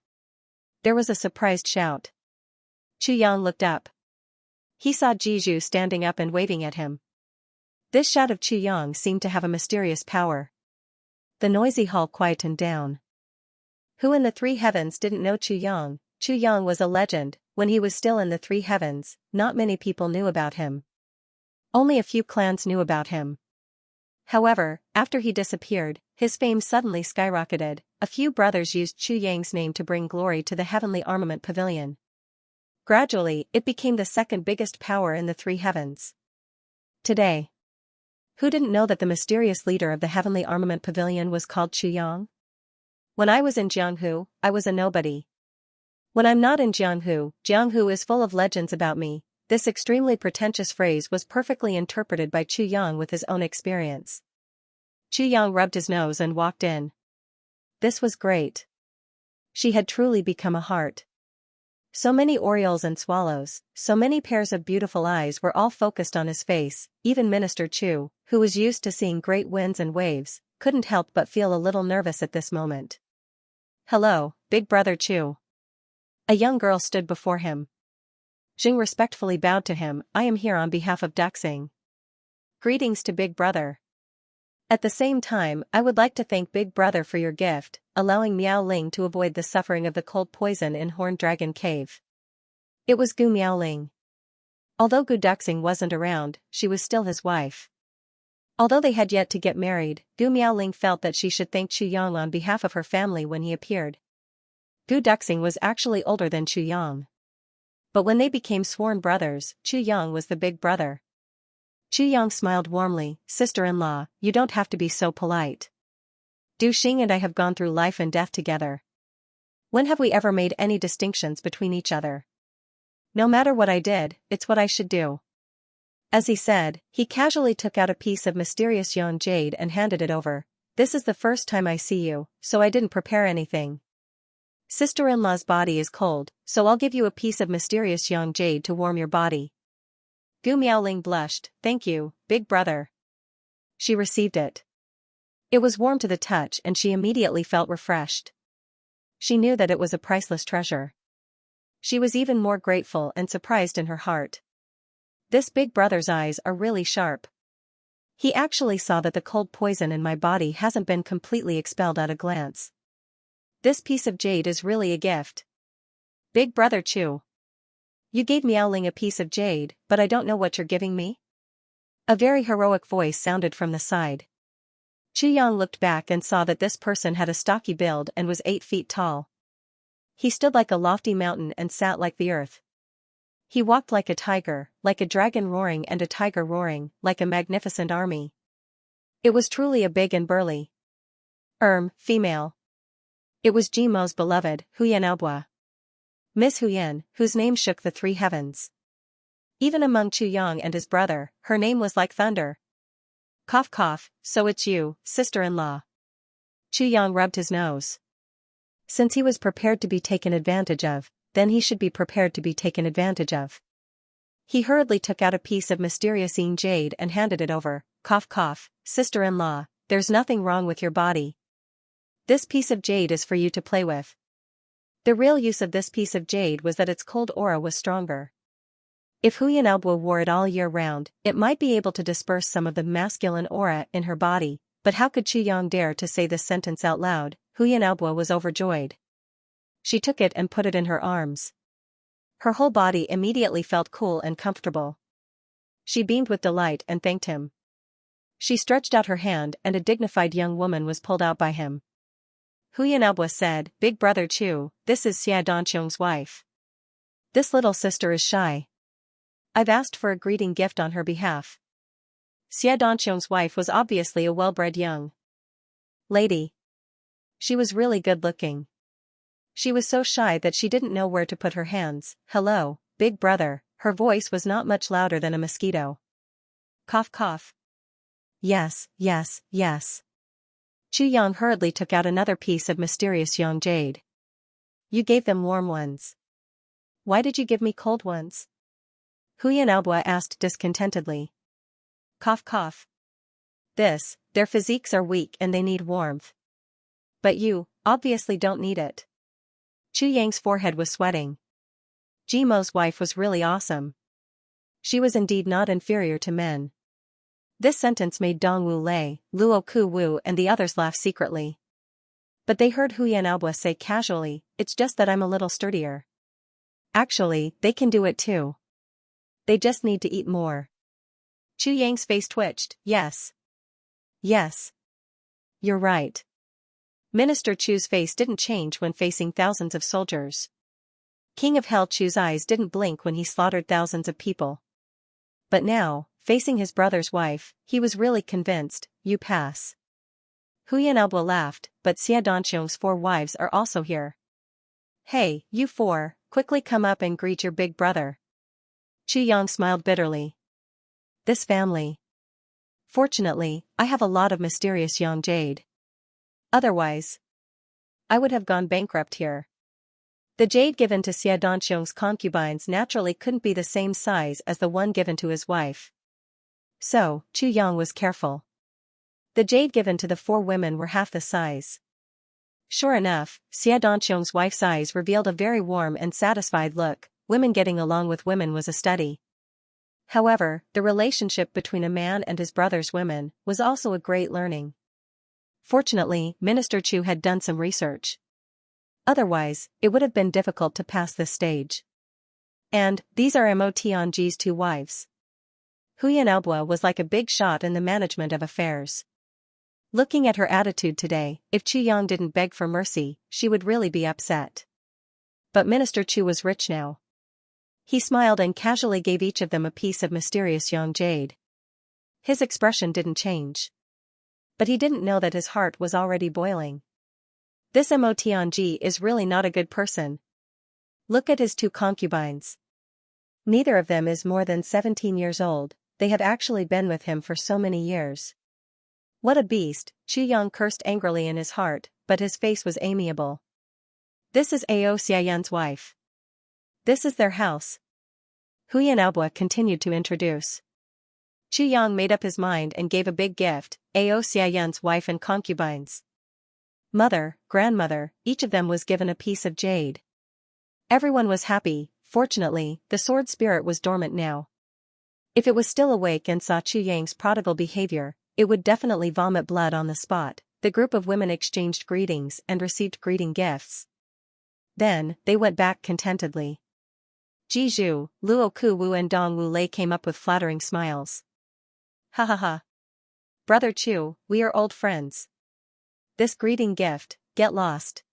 There was a surprised shout. Qu Yang looked up. He saw Jiju standing up and waving at him. This shout of Qu Yang seemed to have a mysterious power. The noisy hall quietened down. Who in the three heavens didn't know Qu Yang? Chu Yang was a legend. When he was still in the three heavens, not many people knew about him. Only a few clans knew about him. However, after he disappeared, his fame suddenly skyrocketed. A few brothers used Chu Yang's name to bring glory to the Heavenly Armament Pavilion. Gradually, it became the second biggest power in the three heavens. Today, who didn't know that the mysterious leader of the Heavenly Armament Pavilion was called Chu Yang? When I was in Jianghu, I was a nobody. When I'm not in Jianghu, Jianghu is full of legends about me. This extremely pretentious phrase was perfectly interpreted by Chu Yang with his own experience. Chu Yang rubbed his nose and walked in. This was great. She had truly become a heart. So many orioles and swallows, so many pairs of beautiful eyes were all focused on his face. Even Minister Chu, who was used to seeing great winds and waves, couldn't help but feel a little nervous at this moment. Hello, Big Brother Chu. A young girl stood before him. Jing respectfully bowed to him. I am here on behalf of Duxing. Greetings to Big Brother. At the same time, I would like to thank Big Brother for your gift, allowing Miao Ling to avoid the suffering of the cold poison in Horned Dragon Cave. It was Gu Miao Ling. Although Gu Duxing wasn't around, she was still his wife. Although they had yet to get married, Gu Miaoling felt that she should thank Chu Yang on behalf of her family when he appeared. Gu Duxing was actually older than Chu Yang. But when they became sworn brothers, Chu Yang was the big brother. Chu Yang smiled warmly. Sister-in-law, you don't have to be so polite. Du Xing and I have gone through life and death together. When have we ever made any distinctions between each other? No matter what I did, it's what I should do. As he said, he casually took out a piece of mysterious young jade and handed it over. This is the first time I see you, so I didn't prepare anything. Sister-in-law's body is cold, so I'll give you a piece of mysterious young jade to warm your body. Gu Miaoling blushed. Thank you, Big Brother. She received it. It was warm to the touch and she immediately felt refreshed. She knew that it was a priceless treasure. She was even more grateful and surprised in her heart. This Big Brother's eyes are really sharp. He actually saw that the cold poison in my body hasn't been completely expelled at a glance. This piece of jade is really a gift. Big Brother Chu. You gave Miaoling a piece of jade, but I don't know what you're giving me? A very heroic voice sounded from the side. Chu Yang looked back and saw that this person had a stocky build and was 8 feet tall. He stood like a lofty mountain and sat like the earth. He walked like a tiger, like a dragon roaring and a tiger roaring, like a magnificent army. It was truly a big and burly. Female. It was Jimo's beloved, Huyan Aobua. Miss Huyan, whose name shook the three heavens. Even among Chu Yang and his brother, her name was like thunder. Cough cough, so it's you, sister-in-law. Chu Yang rubbed his nose. Since he was prepared to be taken advantage of, then he should be prepared to be taken advantage of. He hurriedly took out a piece of mysterious jade and handed it over. Cough cough, sister-in-law, there's nothing wrong with your body. This piece of jade is for you to play with. The real use of this piece of jade was that its cold aura was stronger. If Huyan Aobua wore it all year round, it might be able to disperse some of the masculine aura in her body, but how could Chu Yang dare to say this sentence out loud? Huyan Aobua was overjoyed. She took it and put it in her arms. Her whole body immediately felt cool and comfortable. She beamed with delight and thanked him. She stretched out her hand and a dignified young woman was pulled out by him. Huyan Aobua said, Big Brother Chu, this is Xia Danqiong's wife. This little sister is shy. I've asked for a greeting gift on her behalf. Xia Danqiong's wife was obviously a well-bred young lady. She was really good-looking. She was so shy that she didn't know where to put her hands. Hello, Big Brother. Her voice was not much louder than a mosquito. Cough cough. Yes, yes, yes. Chu Yang hurriedly took out another piece of mysterious young jade. You gave them warm ones. Why did you give me cold ones? Huyan Aobua asked discontentedly. Cough cough. Their physiques are weak and they need warmth. But you, obviously don't need it. Chu Yang's forehead was sweating. Jimo's wife was really awesome. She was indeed not inferior to men. This sentence made Dong Wu Lei, Luo Ku Wu and the others laugh secretly. But they heard Huyan Aobua say casually, it's just that I'm a little sturdier. Actually, they can do it too. They just need to eat more. Chu Yang's face twitched. Yes. Yes. You're right. Minister Chu's face didn't change when facing thousands of soldiers. King of Hell Chu's eyes didn't blink when he slaughtered thousands of people. But now, facing his brother's wife, he was really convinced. You pass. Huyan Elbo laughed, but Xia Danxiong's 4 wives are also here. Hey, you 4, quickly come up and greet your big brother. Chu Yang smiled bitterly. This family. Fortunately, I have a lot of mysterious young jade. Otherwise, I would have gone bankrupt here. The jade given to Xia Danxiong's concubines naturally couldn't be the same size as the one given to his wife. So, Chu Yang was careful. The jade given to the 4 women were half the size. Sure enough, Xia Danxiong's wife's eyes revealed a very warm and satisfied look. Women getting along with women was a study. However, the relationship between a man and his brother's women was also a great learning. Fortunately, Minister Chu had done some research. Otherwise, it would have been difficult to pass this stage. And, these are Mo Tianji's 2 wives. Huyan Elbua was like a big shot in the management of affairs. Looking at her attitude today, if Chu Yang didn't beg for mercy, she would really be upset. But Minister Chu was rich now. He smiled and casually gave each of them a piece of mysterious young jade. His expression didn't change. But he didn't know that his heart was already boiling. This Mo Tianji is really not a good person. Look at his 2 concubines. Neither of them is more than 17 years old, they have actually been with him for so many years. What a beast, Chu Yang cursed angrily in his heart, but his face was amiable. This is Ao Xiayan's wife. This is their house. Huyan Aobua continued to introduce. Chu Yang made up his mind and gave a big gift, Ao Xiayan's wife and concubines. Mother, grandmother, each of them was given a piece of jade. Everyone was happy. Fortunately, the sword spirit was dormant now. If it was still awake and saw Chu Yang's prodigal behavior, it would definitely vomit blood on the spot. The group of women exchanged greetings and received greeting gifts. Then, they went back contentedly. Ji Zhu, Luo Ku Wu and Dong Wu Lei came up with flattering smiles. Ha ha ha. Brother Chu, we are old friends. This greeting gift, get lost.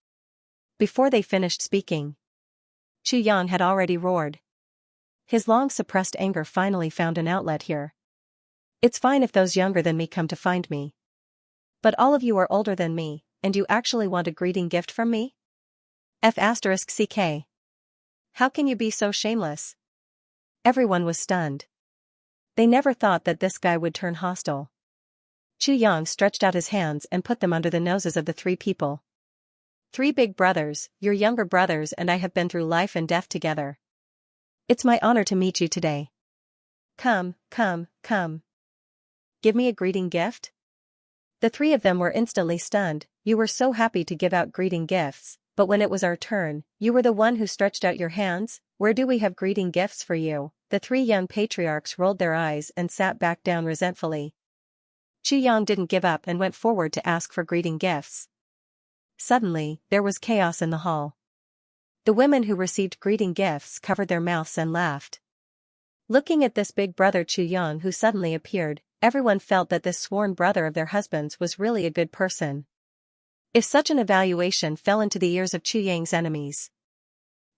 Before they finished speaking, Chu Yang had already roared. His long-suppressed anger finally found an outlet here. It's fine if those younger than me come to find me. But all of you are older than me, and you actually want a greeting gift from me? F***CK. How can you be so shameless? Everyone was stunned. They never thought that this guy would turn hostile. Chu Yang stretched out his hands and put them under the noses of the 3 people. 3 big brothers, your younger brothers and I have been through life and death together. It's my honor to meet you today. Come, come, come. Give me a greeting gift? The 3 of them were instantly stunned. You were so happy to give out greeting gifts, but when it was our turn, you were the one who stretched out your hands. Where do we have greeting gifts for you? The 3 young patriarchs rolled their eyes and sat back down resentfully. Chu Yang didn't give up and went forward to ask for greeting gifts. Suddenly, there was chaos in the hall. The women who received greeting gifts covered their mouths and laughed. Looking at this big brother Chu Yang who suddenly appeared, everyone felt that this sworn brother of their husbands was really a good person. If such an evaluation fell into the ears of Chu Yang's enemies,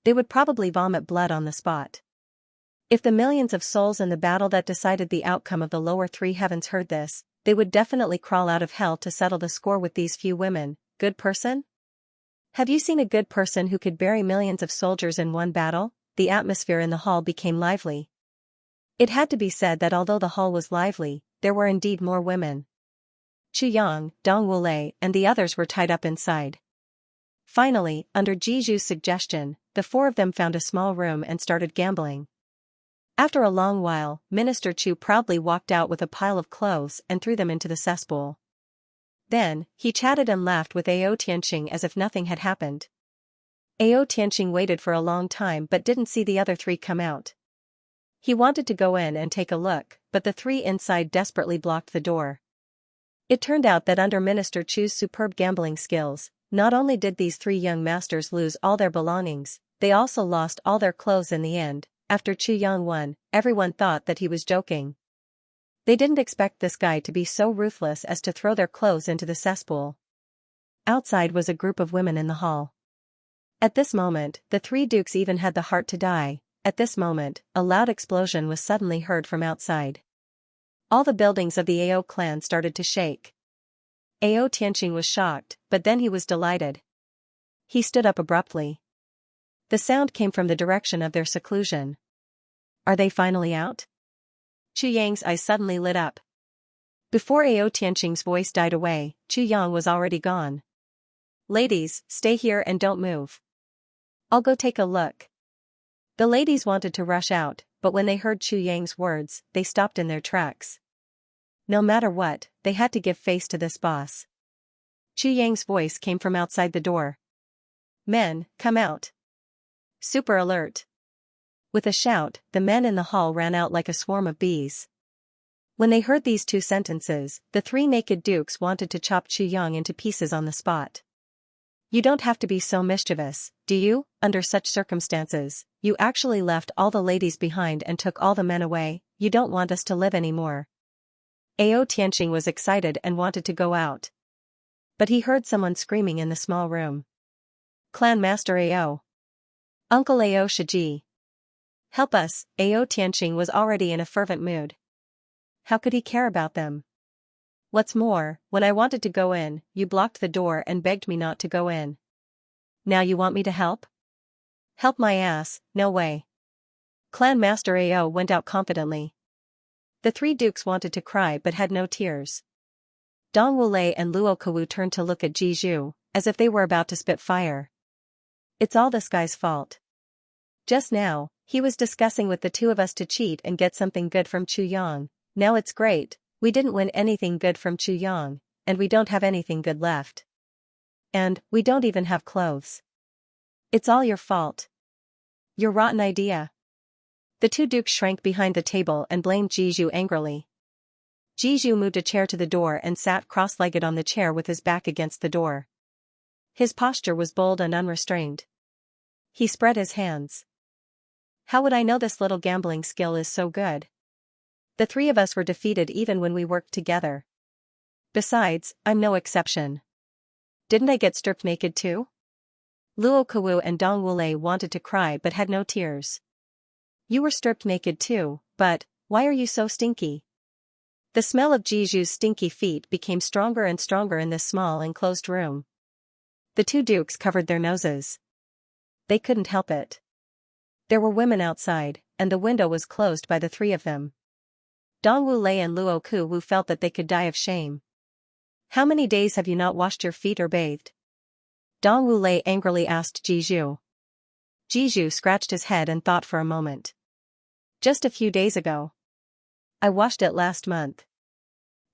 they would probably vomit blood on the spot. If the millions of souls in the battle that decided the outcome of the lower 3 heavens heard this, they would definitely crawl out of hell to settle the score with these few women. Good person? Have you seen a good person who could bury millions of soldiers in one battle? The atmosphere in the hall became lively. It had to be said that although the hall was lively, there were indeed more women. Chu Yang, Dong Wulei, and the others were tied up inside. Finally, under Ji Zhu's suggestion, the 4 of them found a small room and started gambling. After a long while, Minister Chu proudly walked out with a pile of clothes and threw them into the cesspool. Then, he chatted and laughed with Ao Tianxing as if nothing had happened. Ao Tianxing waited for a long time but didn't see the other 3 come out. He wanted to go in and take a look, but the 3 inside desperately blocked the door. It turned out that under Minister Chu's superb gambling skills, not only did these 3 young masters lose all their belongings, they also lost all their clothes in the end. After Chu Yang won, everyone thought that he was joking. They didn't expect this guy to be so ruthless as to throw their clothes into the cesspool. Outside was a group of women in the hall. At this moment, the three dukes even had the heart to die. At this moment, a loud explosion was suddenly heard from outside. All the buildings of the Ao clan started to shake. Ao Tianqing was shocked, but then he was delighted. He stood up abruptly. The sound came from the direction of their seclusion. Are they finally out? Chu Yang's eyes suddenly lit up. Before Ao Tianqing's voice died away, Chu Yang was already gone. Ladies, stay here and don't move. I'll go take a look. The ladies wanted to rush out, but when they heard Chu Yang's words, they stopped in their tracks. No matter what, they had to give face to this boss. Chu Yang's voice came from outside the door. Men, come out. Super alert. With a shout, the men in the hall ran out like a swarm of bees. When they heard these two sentences, the three naked dukes wanted to chop Chu Yang into pieces on the spot. You don't have to be so mischievous, do you? Under such circumstances, you actually left all the ladies behind and took all the men away. You don't want us to live anymore. Ao Tianqing was excited and wanted to go out. But he heard someone screaming in the small room. Clan Master Ao. Uncle Ao Shiji. Help us. Ao Tianqing was already in a fervent mood. How could he care about them? What's more, when I wanted to go in, you blocked the door and begged me not to go in. Now you want me to help? Help my ass, no way. Clan Master Ao went out confidently. The three dukes wanted to cry but had no tears. Dong Wulei and Luo Kawu turned to look at Ji Zhu, as if they were about to spit fire. It's all this guy's fault. Just now, he was discussing with the two of us to cheat and get something good from Chu Yang. Now it's great, we didn't win anything good from Chu Yang, and we don't have anything good left. And, we don't even have clothes. It's all your fault. Your rotten idea. The two dukes shrank behind the table and blamed Ji Zhu angrily. Ji Zhu moved a chair to the door and sat cross-legged on the chair with his back against the door. His posture was bold and unrestrained. He spread his hands. How would I know this little gambling skill is so good? The three of us were defeated even when we worked together. Besides, I'm no exception. Didn't I get stripped naked too? Luo Kawu and Dong Wulei wanted to cry but had no tears. You were stripped naked too, but, why are you so stinky? The smell of Ji Zhu's stinky feet became stronger and stronger in this small enclosed room. The two dukes covered their noses. They couldn't help it. There were women outside, and the window was closed by the three of them. Dong Wulei and Luo Kawu felt that they could die of shame. How many days have you not washed your feet or bathed? Dong Wulei angrily asked Ji Zhu. Ji Zhu scratched his head and thought for a moment. Just a few days ago. I washed it last month.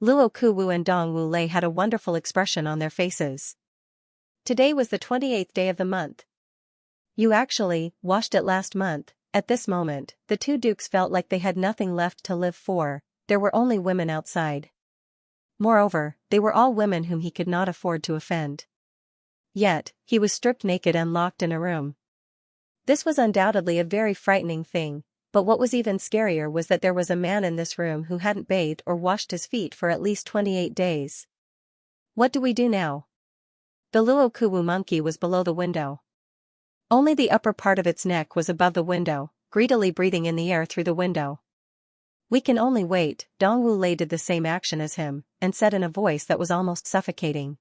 Luo Kawu and Dong Wulei had a wonderful expression on their faces. Today was the 28th day of the month. You actually washed it last month. At this moment, the two dukes felt like they had nothing left to live for. There were only women outside. Moreover, they were all women whom he could not afford to offend. Yet, he was stripped naked and locked in a room. This was undoubtedly a very frightening thing, but what was even scarier was that there was a man in this room who hadn't bathed or washed his feet for at least 28 days. What do we do now? The Luo Kawu monkey was below the window. Only the upper part of its neck was above the window, greedily breathing in the air through the window. We can only wait. Dong Wulei did the same action as him, and said in a voice that was almost suffocating.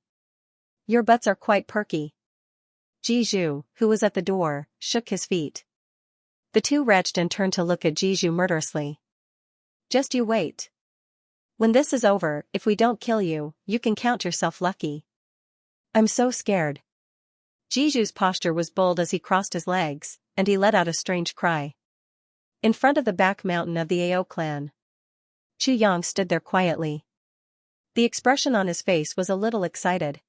Your butts are quite perky. Ji Zhu, who was at the door, shook his feet. The two retched and turned to look at Ji Zhu murderously. Just you wait. When this is over, if we don't kill you, you can count yourself lucky. I'm so scared. Ji Zhu's posture was bold as he crossed his legs, and he let out a strange cry. In front of the back mountain of the Ao clan, Chu Yang stood there quietly. The expression on his face was a little excited.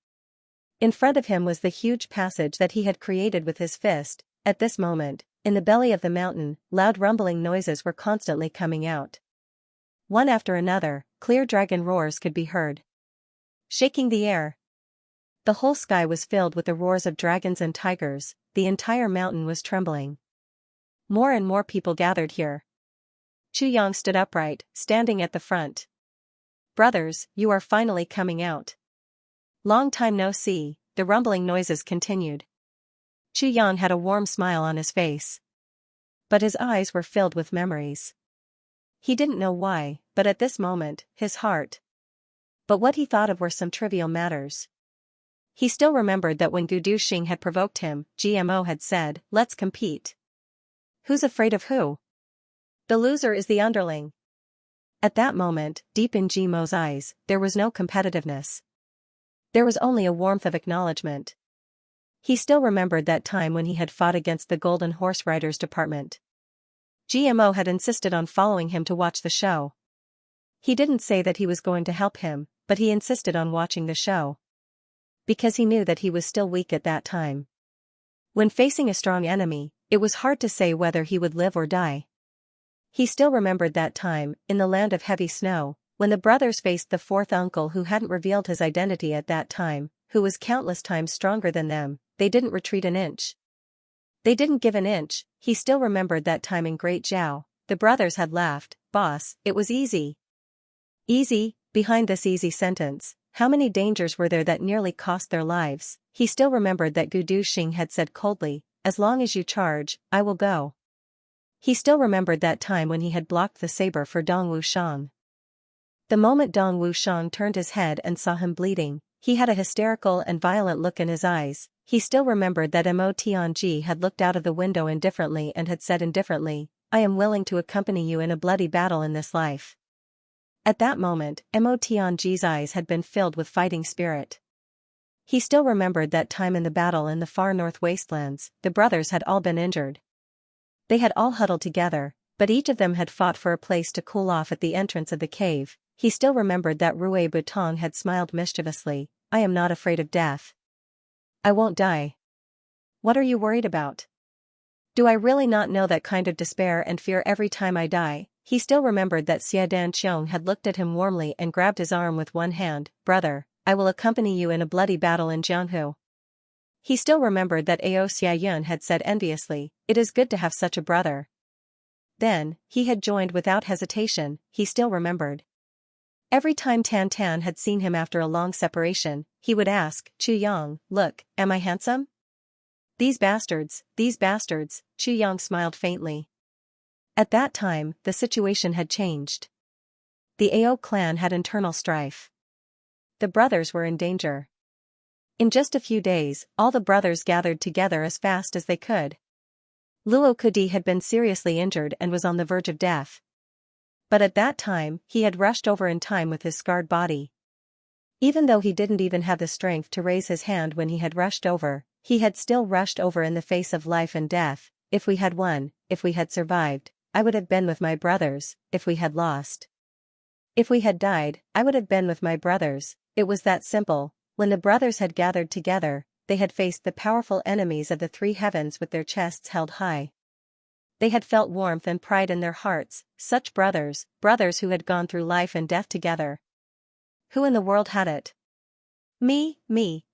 In front of him was the huge passage that he had created with his fist. At this moment, in the belly of the mountain, loud rumbling noises were constantly coming out. One after another, clear dragon roars could be heard, shaking the air. The whole sky was filled with the roars of dragons and tigers, the entire mountain was trembling. More and more people gathered here. Chu Yang stood upright, standing at the front. Brothers, you are finally coming out. Long time no see, the rumbling noises continued. Chu Yang had a warm smile on his face. But his eyes were filled with memories. He didn't know why, but at this moment, his heart. But what he thought of were some trivial matters. He still remembered that when Gudu Xing had provoked him, GMO had said, "Let's compete." Who's afraid of who? The loser is the underling. At that moment, deep in GMO's eyes, there was no competitiveness. There was only a warmth of acknowledgement. He still remembered that time when he had fought against the Golden Horse Riders department. GMO had insisted on following him to watch the show. He didn't say that he was going to help him, but he insisted on watching the show. Because he knew that he was still weak at that time. When facing a strong enemy, it was hard to say whether he would live or die. He still remembered that time, in the land of heavy snow, when the brothers faced the fourth uncle who hadn't revealed his identity at that time, who was countless times stronger than them. They didn't retreat an inch. They didn't give an inch. He still remembered that time in Great Zhao. The brothers had laughed. "Boss, it was easy." Easy? Behind this easy sentence, how many dangers were there that nearly cost their lives? He still remembered that Gudu Xing had said coldly, "As long as you charge, I will go." He still remembered that time when he had blocked the saber for Dong Wushang. The moment Dong Wushang turned his head and saw him bleeding, he had a hysterical and violent look in his eyes. He still remembered that Mo Tianji had looked out of the window indifferently and had said indifferently, "I am willing to accompany you in a bloody battle in this life." At that moment, Mo Tianji's eyes had been filled with fighting spirit. He still remembered that time in the battle in the far north wastelands. The brothers had all been injured. They had all huddled together, but each of them had fought for a place to cool off at the entrance of the cave. He still remembered that Rui Butong had smiled mischievously, "I am not afraid of death. I won't die. What are you worried about? Do I really not know that kind of despair and fear every time I die?" He still remembered that Xia Danqiong had looked at him warmly and grabbed his arm with one hand. "Brother, I will accompany you in a bloody battle in Jianghu." He still remembered that Ao Xiayun had said enviously, "It is good to have such a brother." Then, he had joined without hesitation. He still remembered. Every time Tan Tan had seen him after a long separation, he would ask, "Chu Yang, look, am I handsome?" These bastards, Chu Yang smiled faintly. At that time, the situation had changed. The Ao clan had internal strife. The brothers were in danger. In just a few days, all the brothers gathered together as fast as they could. Luo Kudi had been seriously injured and was on the verge of death. But at that time, he had rushed over in time with his scarred body. Even though he didn't even have the strength to raise his hand when he had rushed over, he had still rushed over in the face of life and death. If we had won, if we had survived, I would have been with my brothers. If we had lost, if we had died, I would have been with my brothers. It was that simple. When the brothers had gathered together, they had faced the powerful enemies of the three heavens with their chests held high. They had felt warmth and pride in their hearts, such brothers who had gone through life and death together. Who in the world had it? Me.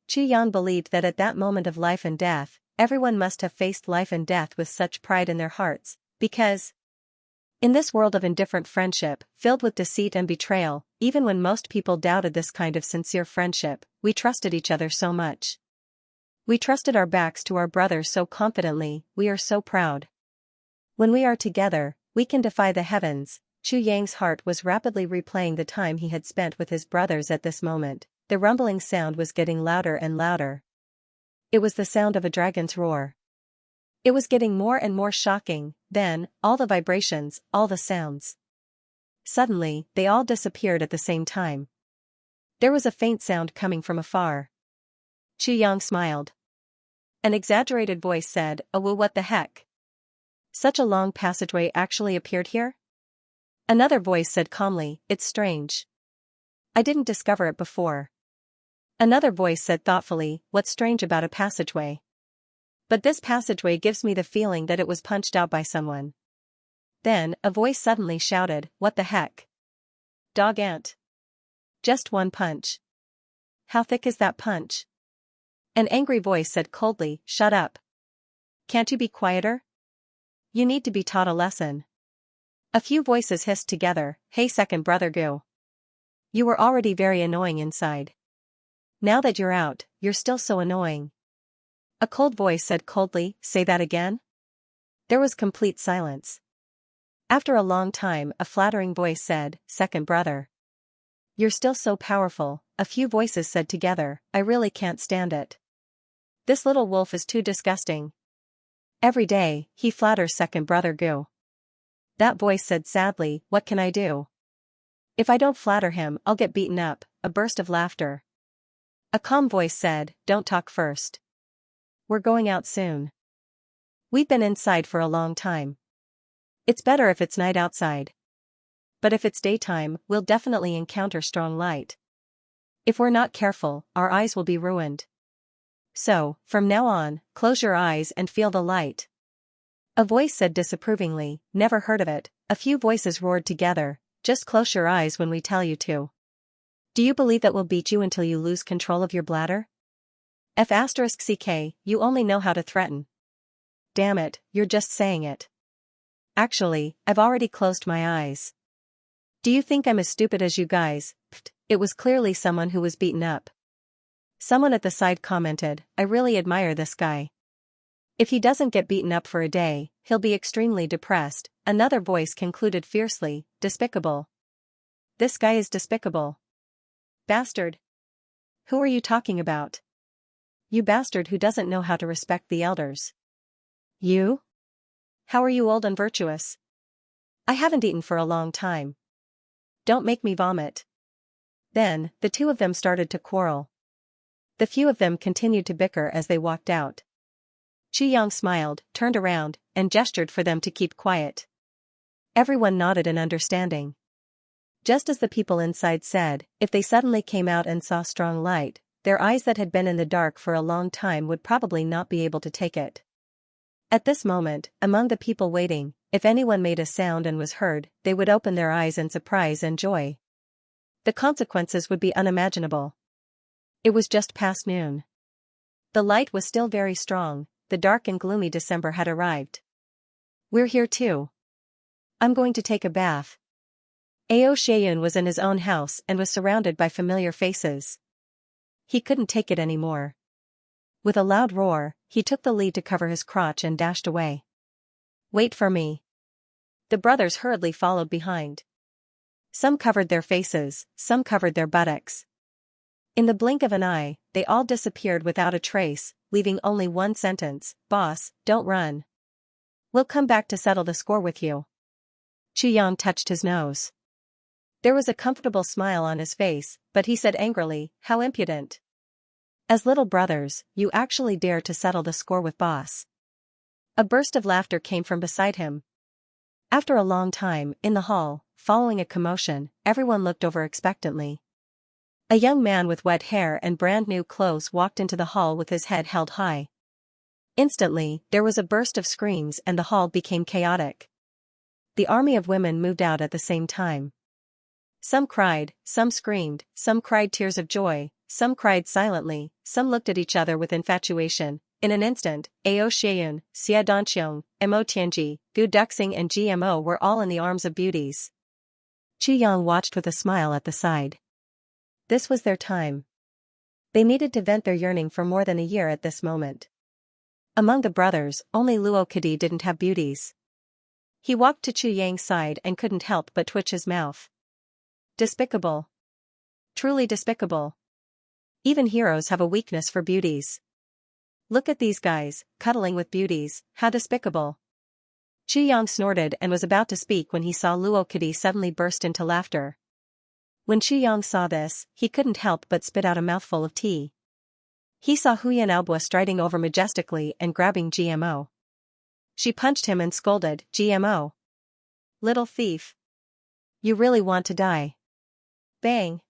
Chu Yan believed that at that moment of life and death, everyone must have faced life and death with such pride in their hearts, because in this world of indifferent friendship, filled with deceit and betrayal, even when most people doubted this kind of sincere friendship, we trusted each other so much. We trusted our backs to our brothers so confidently. We are so proud. When we are together, we can defy the heavens. Chu Yang's heart was rapidly replaying the time he had spent with his brothers at this moment. The rumbling sound was getting louder and louder. It was the sound of a dragon's roar. It was getting more and more shocking. Then, all the vibrations, all the sounds. Suddenly, they all disappeared at the same time. There was a faint sound coming from afar. Chu Yang smiled. An exaggerated voice said, "Oh, well, what the heck? Such a long passageway actually appeared here?" Another voice said calmly, "It's strange. I didn't discover it before." Another voice said thoughtfully, "What's strange about a passageway? But this passageway gives me the feeling that it was punched out by someone." Then, a voice suddenly shouted, "What the heck? Dog ant. Just one punch. How thick is that punch?" An angry voice said coldly, "Shut up. Can't you be quieter? You need to be taught a lesson." A few voices hissed together, "Hey second brother Gu. You were already very annoying inside. Now that you're out, you're still so annoying." A cold voice said coldly, "Say that again?" There was complete silence. After a long time, a flattering voice said, "Second brother. You're still so powerful." A few voices said together, "I really can't stand it. This little wolf is too disgusting. Every day, he flatters second brother Gu." That voice said sadly, "What can I do? If I don't flatter him, I'll get beaten up." A burst of laughter. A calm voice said, "Don't talk first. We're going out soon. We've been inside for a long time. It's better if it's night outside. But if it's daytime, we'll definitely encounter strong light. If we're not careful, our eyes will be ruined. So, from now on, close your eyes and feel the light." A voice said disapprovingly, "Never heard of it." A few voices roared together, "Just close your eyes when we tell you to. Do you believe that we'll beat you until you lose control of your bladder? F***ck, you only know how to threaten. Damn it, you're just saying it. Actually, I've already closed my eyes. Do you think I'm as stupid as you guys?" Pfft. It was clearly someone who was beaten up. Someone at the side commented, "I really admire this guy. If he doesn't get beaten up for a day, he'll be extremely depressed." Another voice concluded fiercely, "Despicable. This guy is despicable. Bastard. Who are you talking about? You bastard who doesn't know how to respect the elders. You? How are you old and virtuous? I haven't eaten for a long time. Don't make me vomit." Then, the two of them started to quarrel. The few of them continued to bicker as they walked out. Xianxia smiled, turned around, and gestured for them to keep quiet. Everyone nodded in understanding. Just as the people inside said, if they suddenly came out and saw strong light, their eyes that had been in the dark for a long time would probably not be able to take it. At this moment, among the people waiting, if anyone made a sound and was heard, they would open their eyes in surprise and joy. The consequences would be unimaginable. It was just past noon. The light was still very strong, the dark and gloomy December had arrived. "We're here too. I'm going to take a bath." Xianxia was in his own house and was surrounded by familiar faces. He couldn't take it anymore. With a loud roar, he took the lead to cover his crotch and dashed away. "Wait for me." The brothers hurriedly followed behind. Some covered their faces, some covered their buttocks. In the blink of an eye, they all disappeared without a trace, leaving only one sentence, "Boss, don't run. We'll come back to settle the score with you." Xianxia touched his nose. There was a comfortable smile on his face, but he said angrily, "How impudent. As little brothers, you actually dare to settle the score with boss." A burst of laughter came from beside him. After a long time, in the hall, following a commotion, everyone looked over expectantly. A young man with wet hair and brand new clothes walked into the hall with his head held high. Instantly, there was a burst of screams and the hall became chaotic. The army of women moved out at the same time. Some cried, some screamed, some cried tears of joy, some cried silently, some looked at each other with infatuation. In an instant, Xianxia, Xianxia, Mo Tianji, Gu Duxing and GMO were all in the arms of beauties. Xianxia watched with a smile at the side. This was their time. They needed to vent their yearning for more than a year at this moment. Among the brothers, only Luo Kadi didn't have beauties. He walked to Chu Yang's side and couldn't help but twitch his mouth. Despicable. Truly despicable. Even heroes have a weakness for beauties. Look at these guys, cuddling with beauties, how despicable. Xianxia snorted and was about to speak when he saw Luo Kadi suddenly burst into laughter. When Xianxia saw this, he couldn't help but spit out a mouthful of tea. He saw Xianxia striding over majestically and grabbing GMO. She punched him and scolded, "GMO. Little thief. You really want to die." Bang.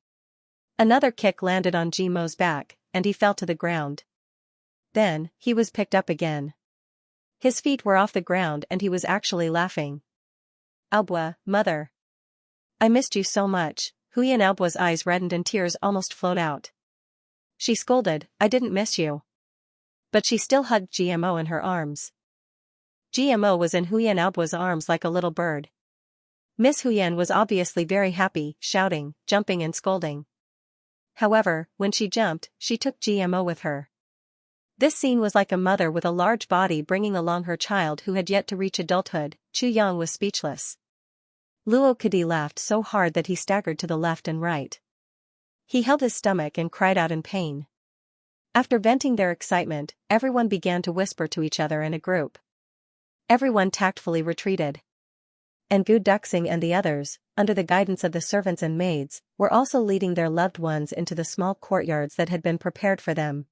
Another kick landed on GMO's back, and he fell to the ground. Then, he was picked up again. His feet were off the ground and he was actually laughing. "Albua, mother. I missed you so much." Xianxia's eyes reddened and tears almost flowed out. She scolded, "I didn't miss you. But she still hugged GMO in her arms. GMO was in Huyan Aoba's arms like a little bird. Miss Huyan was obviously very happy, shouting, jumping and scolding. However, when she jumped, she took GMO with her. This scene was like a mother with a large body bringing along her child who had yet to reach adulthood. Chu Yang was speechless. Luo Kadi laughed so hard that he staggered to the left and right. He held his stomach and cried out in pain. After venting their excitement, everyone began to whisper to each other in a group. Everyone tactfully retreated. And Gu Duxing and the others, under the guidance of the servants and maids, were also leading their loved ones into the small courtyards that had been prepared for them.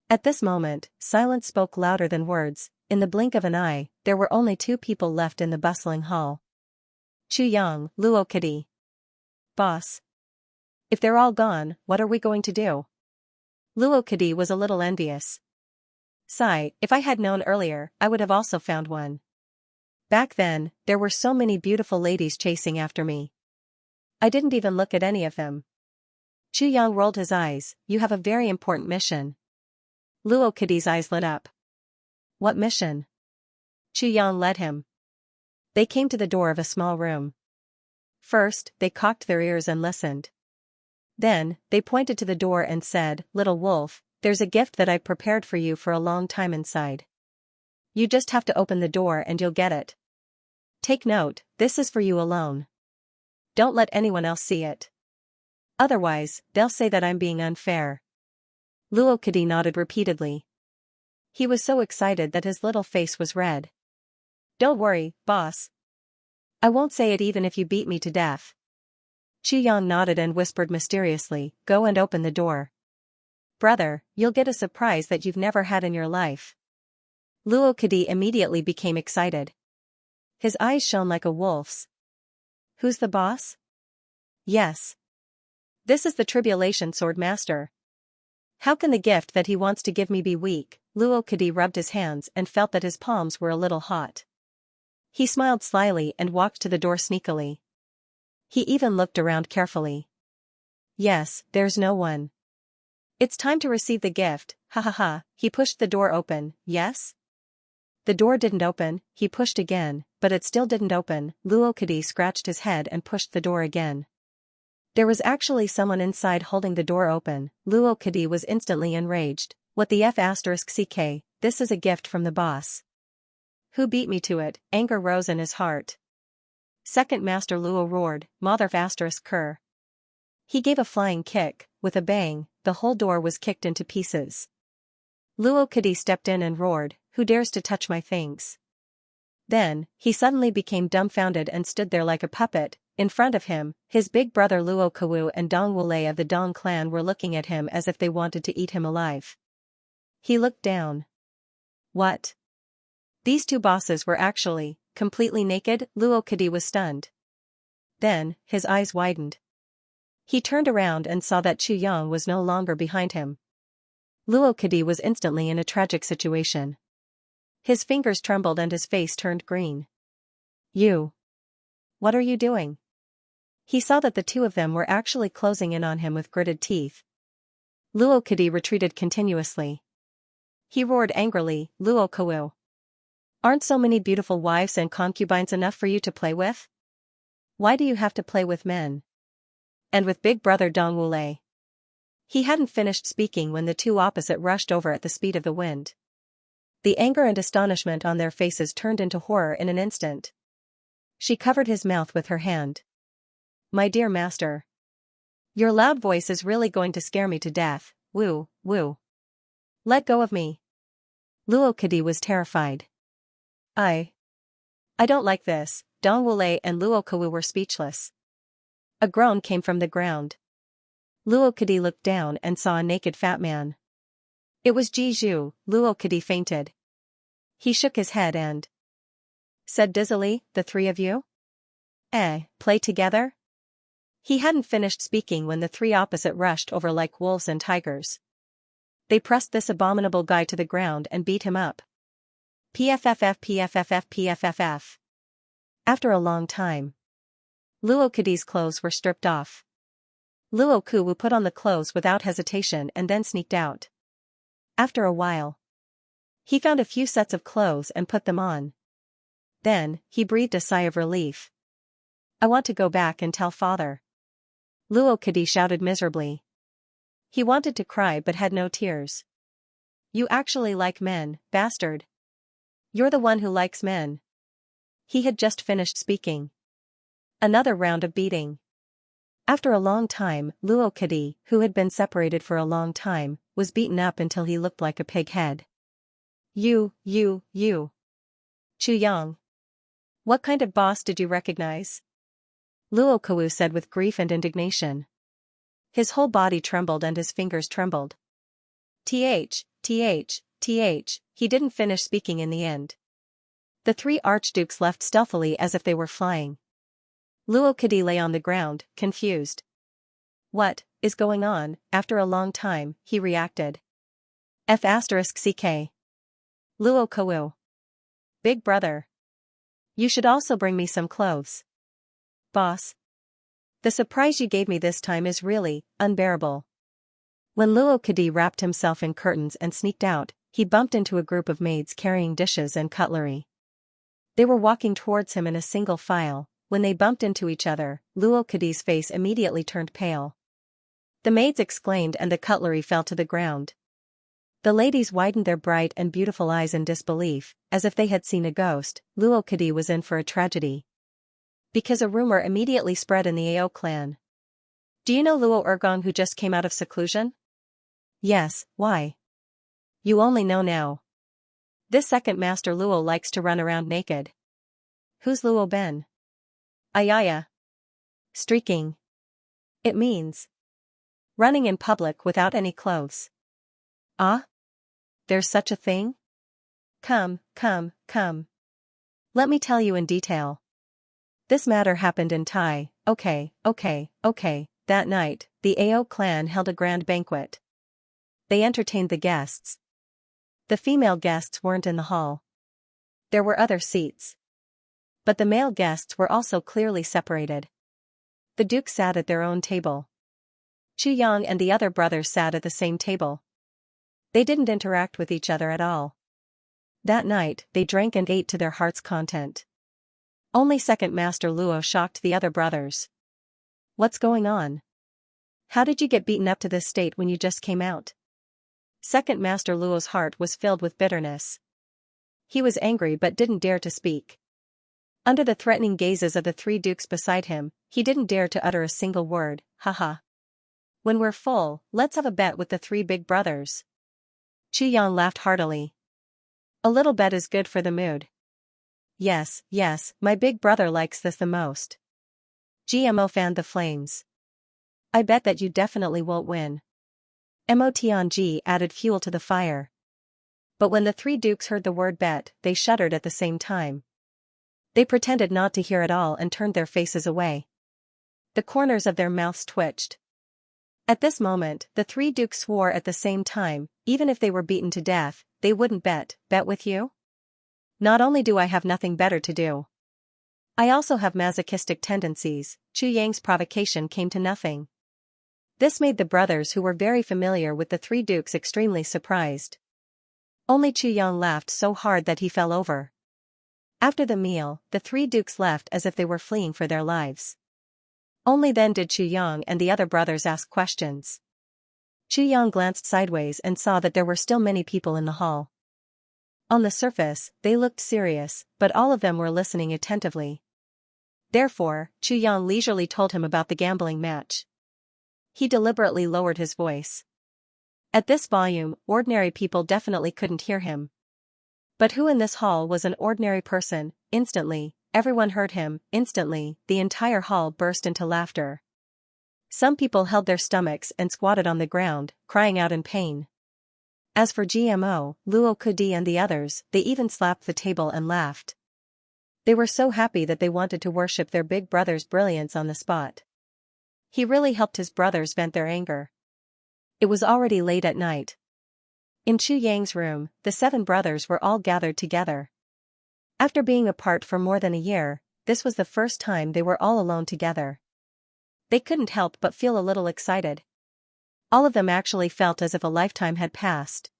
At this moment, silence spoke louder than words. In the blink of an eye, there were only 2 people left in the bustling hall. Chu Yang, Luo Kadi. Boss. If they're all gone, what are we going to do? Luo Kadi was a little envious. Sigh, if I had known earlier, I would have also found one. Back then, there were so many beautiful ladies chasing after me. I didn't even look at any of them. Chu Yang rolled his eyes. You have a very important mission. Luo Kadi's eyes lit up. What mission? Chu Yang led him. They came to the door of a small room. First, they cocked their ears and listened. Then, they pointed to the door and said, Little wolf, there's a gift that I've prepared for you for a long time inside. You just have to open the door and you'll get it. Take note, this is for you alone. Don't let anyone else see it. Otherwise, they'll say that I'm being unfair. Luo Kadi nodded repeatedly. He was so excited that his little face was red. Don't worry, boss. I won't say it even if you beat me to death. Chu Yang nodded and whispered mysteriously, Go and open the door. Brother, you'll get a surprise that you've never had in your life. Luo Kadi immediately became excited. His eyes shone like a wolf's. Who's the boss? Yes. This is the Tribulation Sword Master. How can the gift that he wants to give me be weak? Luo Kadi rubbed his hands and felt that his palms were a little hot. He smiled slyly and walked to the door sneakily. He even looked around carefully. Yes, there's no one. It's time to receive the gift, ha ha ha. He pushed the door open. Yes? The door didn't open. He pushed again, but it still didn't open. Luo Kadi scratched his head and pushed the door again. There was actually someone inside holding the door open. Luo Kadi was instantly enraged. What the F***ck, this is a gift from the boss. Who beat me to it? Anger rose in his heart. Second Master Luo roared, Mother ***ker. He gave a flying kick. With a bang, the whole door was kicked into pieces. Luo Kadi stepped in and roared, Who dares to touch my things? Then, he suddenly became dumbfounded and stood there like a puppet. In front of him, his big brother Luo Kawu and Dong Wulei of the Dong clan were looking at him as if they wanted to eat him alive. He looked down. What? These 2 bosses were actually completely naked? Luo Kadi was stunned. Then, his eyes widened. He turned around and saw that Chu Yang was no longer behind him. Luo Kadi was instantly in a tragic situation. His fingers trembled and his face turned green. You. What are you doing? He saw that the 2 of them were actually closing in on him with gritted teeth. Luo Kadi retreated continuously. He roared angrily, Luo Kawu. Aren't so many beautiful wives and concubines enough for you to play with? Why do you have to play with men? And with big brother Dong Wulei. He hadn't finished speaking when the 2 opposite rushed over at the speed of the wind. The anger and astonishment on their faces turned into horror in an instant. She covered his mouth with her hand. My dear master. Your loud voice is really going to scare me to death. Woo, woo. Let go of me. Luo Kadi was terrified. I don't like this. Dong Wulei and Luo Kawu were speechless. A groan came from the ground. Luo Kadi looked down and saw a naked fat man. It was Ji Zhu. Luo Kadi fainted. He shook his head and said dizzily, The 3 of you? Play together? He hadn't finished speaking when the 3 opposite rushed over like wolves and tigers. They pressed this abominable guy to the ground and beat him up. PFFF PFFF PFFF. After a long time, Luo Kadi's clothes were stripped off. Luo Kawu put on the clothes without hesitation and then sneaked out. After a while, He found a few sets of clothes and put them on. Then, he breathed a sigh of relief. I want to go back and tell father. Luo Kadi shouted miserably. He wanted to cry but had no tears. You actually like men, bastard. You're the one who likes men. He had just finished speaking. Another round of beating. After a long time, Luo Kadi, who had been separated for a long time, was beaten up until he looked like a pig head. You. Chu Yang. What kind of boss did you recognize? Luo Kawu said with grief and indignation. His whole body trembled and his fingers trembled. He didn't finish speaking in the end. The three archdukes left stealthily as if they were flying. Luo Kadi lay on the ground, confused. What is going on? After a long time, he reacted. F***ck. Luo Kawu. Big brother. You should also bring me some clothes. Boss. The surprise you gave me this time is really unbearable. When Luo Kadi wrapped himself in curtains and sneaked out, he bumped into a group of maids carrying dishes and cutlery. They were walking towards him in a single file. When they bumped into each other, Luo Kadi's face immediately turned pale. The maids exclaimed and the cutlery fell to the ground. The ladies widened their bright and beautiful eyes in disbelief, as if they had seen a ghost. Luo Kadi was in for a tragedy. Because a rumor immediately spread in the AO clan. Do you know Luo Ergong who just came out of seclusion? Yes, why? You only know now. This second master Luo likes to run around naked. Who's Luo Ben? Ayaya. Streaking. It means running in public without any clothes. Ah? There's such a thing? Come. Let me tell you in detail. This matter happened in Thai. Okay. That night, the AO clan held a grand banquet. They entertained the guests. The female guests weren't in the hall. There were other seats. But the male guests were also clearly separated. The dukes sat at their own table. Chu Yang and the other brothers sat at the same table. They didn't interact with each other at all. That night, they drank and ate to their heart's content. Only second master Luo shocked the other brothers. What's going on? How did you get beaten up to this state when you just came out? Second master Luo's heart was filled with bitterness. He was angry but didn't dare to speak. Under the threatening gazes of the three dukes beside him, he didn't dare to utter a single word. Haha. When we're full, let's have a bet with the three big brothers. Chu Yang laughed heartily. A little bet is good for the mood. Yes, my big brother likes this the most. GMO fanned the flames. I bet that you definitely won't win. Motianji added fuel to the fire. But when the three dukes heard the word bet, they shuddered at the same time. They pretended not to hear at all and turned their faces away. The corners of their mouths twitched. At this moment, the three dukes swore at the same time, even if they were beaten to death, they wouldn't bet with you? Not only do I have nothing better to do, I also have masochistic tendencies. Chu Yang's provocation came to nothing. This made the brothers who were very familiar with the three dukes extremely surprised. Only Chu Yang laughed so hard that he fell over. After the meal, the three dukes left as if they were fleeing for their lives. Only then did Chu Yang and the other brothers ask questions. Chu Yang glanced sideways and saw that there were still many people in the hall. On the surface, they looked serious, but all of them were listening attentively. Therefore, Chu Yang leisurely told him about the gambling match. He deliberately lowered his voice. At this volume, ordinary people definitely couldn't hear him. But who in this hall was an ordinary person? Instantly, everyone heard him. Instantly, the entire hall burst into laughter. Some people held their stomachs and squatted on the ground, crying out in pain. As for GMO, Luo Kudi and the others, they even slapped the table and laughed. They were so happy that they wanted to worship their big brother's brilliance on the spot. He really helped his brothers vent their anger. It was already late at night. In Chu Yang's room, the 7 brothers were all gathered together. After being apart for more than a year, this was the first time they were all alone together. They couldn't help but feel a little excited. All of them actually felt as if a lifetime had passed.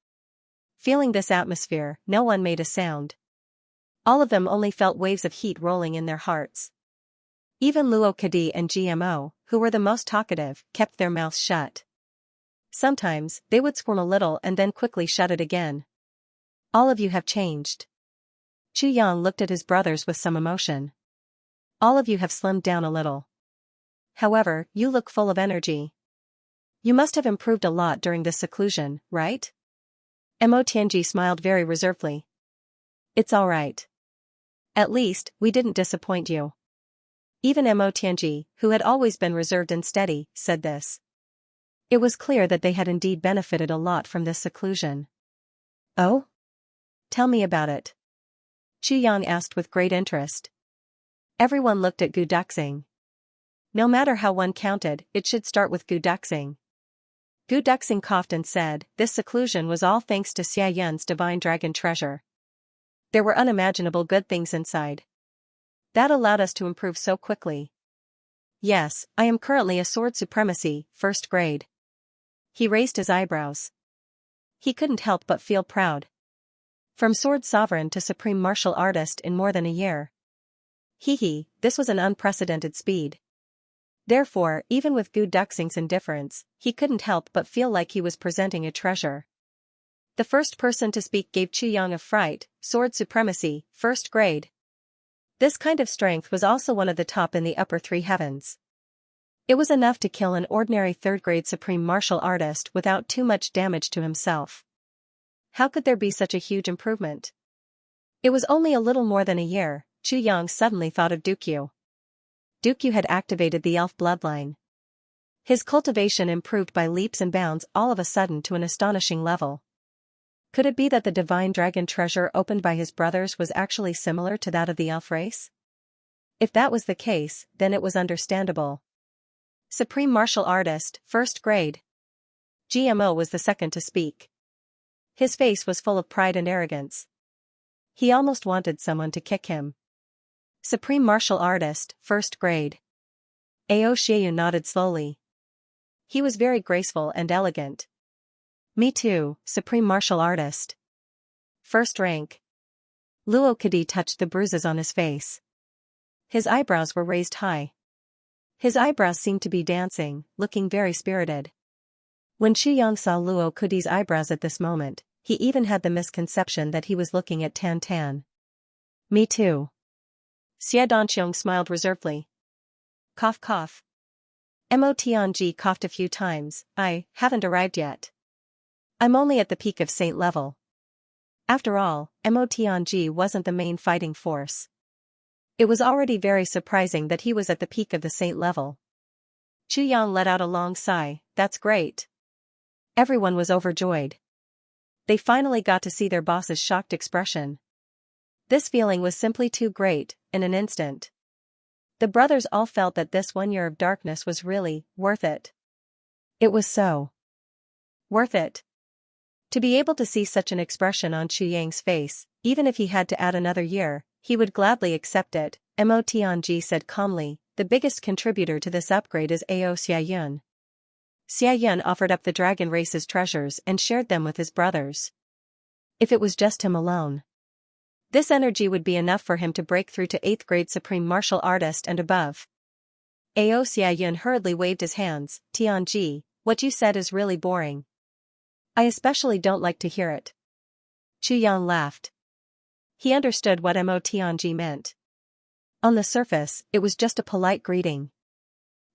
Feeling this atmosphere, no one made a sound. All of them only felt waves of heat rolling in their hearts. Even Luo Kadi and GMO, who were the most talkative, kept their mouths shut. Sometimes, they would squirm a little and then quickly shut it again. All of you have changed. Chu Yang looked at his brothers with some emotion. All of you have slimmed down a little. However, you look full of energy. You must have improved a lot during this seclusion, right? Mo Tianji smiled very reservedly. It's all right. At least, we didn't disappoint you. Even Mo Tianji, who had always been reserved and steady, said this. It was clear that they had indeed benefited a lot from this seclusion. Oh? Tell me about it. Chu Yang asked with great interest. Everyone looked at Gu Duxing. No matter how one counted, it should start with Gu Duxing. Gu Duxing coughed and said, this seclusion was all thanks to Xia Yun's divine dragon treasure. There were unimaginable good things inside. That allowed us to improve so quickly. Yes, I am currently a sword supremacy, first grade. He raised his eyebrows. He couldn't help but feel proud. From sword sovereign to supreme martial artist in more than a year. This was an unprecedented speed. Therefore, even with Gu Duxing's indifference, he couldn't help but feel like he was presenting a treasure. The first person to speak gave Chu Yang a fright, sword supremacy, first grade. This kind of strength was also one of the top in the upper three heavens. It was enough to kill an ordinary third-grade supreme martial artist without too much damage to himself. How could there be such a huge improvement? It was only a little more than a year. Chu Yang suddenly thought of Dukyu. Dukyu had activated the elf bloodline. His cultivation improved by leaps and bounds all of a sudden to an astonishing level. Could it be that the divine dragon treasure opened by his brothers was actually similar to that of the elf race? If that was the case, then it was understandable. Supreme martial artist, first grade. GMO was the second to speak. His face was full of pride and arrogance. He almost wanted someone to kick him. Supreme martial artist, first grade. Ao Xiaoyu nodded slowly. He was very graceful and elegant. Me too, supreme martial artist. First rank. Luo Kadi touched the bruises on his face. His eyebrows were raised high. His eyebrows seemed to be dancing, looking very spirited. When Chu Yang saw Luo Kadi's eyebrows at this moment, he even had the misconception that he was looking at Tan Tan. Me too. Xie Danqiong smiled reservedly. Cough cough. Mo Tianji coughed a few times. I haven't arrived yet. I'm only at the peak of saint level. After all, Mo Tianji wasn't the main fighting force. It was already very surprising that he was at the peak of the saint level. Chu Yang let out a long sigh. That's great. Everyone was overjoyed. They finally got to see their boss's shocked expression. This feeling was simply too great, in an instant. The brothers all felt that this 1 year of darkness was really worth it. It was so worth it. To be able to see such an expression on Chu Yang's face, even if he had to add another year, he would gladly accept it. Mo Tianji said calmly, the biggest contributor to this upgrade is Ao Xiaoyun. Xiaoyun offered up the dragon race's treasures and shared them with his brothers. If it was just him alone, this energy would be enough for him to break through to 8th grade supreme martial artist and above. Ao Xiaoyun hurriedly waved his hands. Tianji, what you said is really boring. I especially don't like to hear it. Chu Yang laughed. He understood what Mo Tianji meant. On the surface, it was just a polite greeting.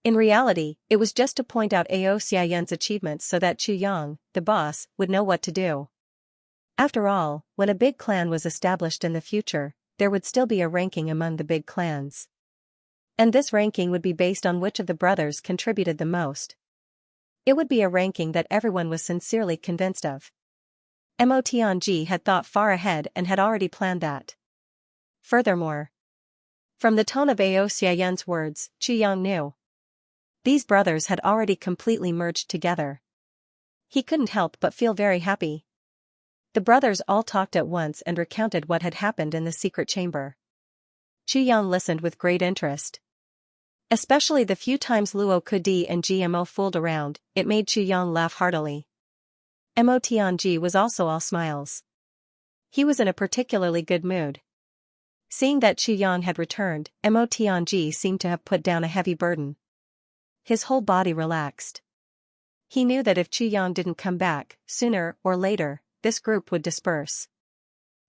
In reality, it was just to point out Ao Xiaoyun's achievements so that Chu Yang, the boss, would know what to do. After all, when a big clan was established in the future, there would still be a ranking among the big clans. And this ranking would be based on which of the brothers contributed the most. It would be a ranking that everyone was sincerely convinced of. Mo Tianji had thought far ahead and had already planned that. Furthermore, from the tone of Ao Xiaoyun's words, Chu Yang knew. These brothers had already completely merged together. He couldn't help but feel very happy. The brothers all talked at once and recounted what had happened in the secret chamber. Chu Yang listened with great interest. Especially the few times Luo Kadi and GMO fooled around, it made Chu Yang laugh heartily. Mo Tianji was also all smiles. He was in a particularly good mood. Seeing that Chu Yang had returned, Mo Tianji seemed to have put down a heavy burden. His whole body relaxed. He knew that if Chu Yang didn't come back, sooner or later, this group would disperse.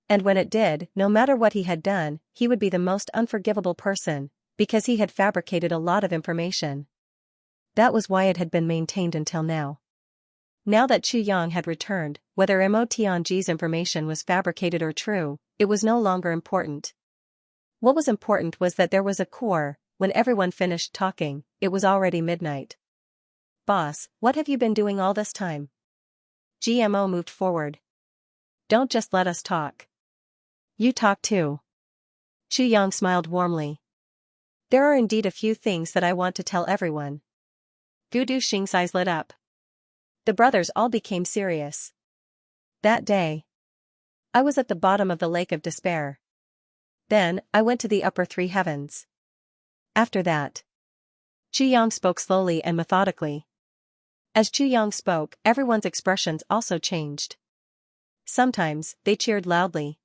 And when it did, no matter what he had done, he would be the most unforgivable person, because he had fabricated a lot of information. That was why it had been maintained until now. Now that Chu Yang had returned, whether Mo Tianji's information was fabricated or true, it was no longer important. What was important was that there was a core. When everyone finished talking, it was already midnight. "Boss, what have you been doing all this time?" GMO moved forward. "Don't just let us talk. You talk too." Chu Yang smiled warmly. "There are indeed a few things that I want to tell everyone." Gudu Xing's eyes lit up. The brothers all became serious. "That day, I was at the bottom of the lake of despair. Then, I went to the upper three heavens. After that..." Chu Yang spoke slowly and methodically. As Chu Yang spoke, everyone's expressions also changed. Sometimes, they cheered loudly.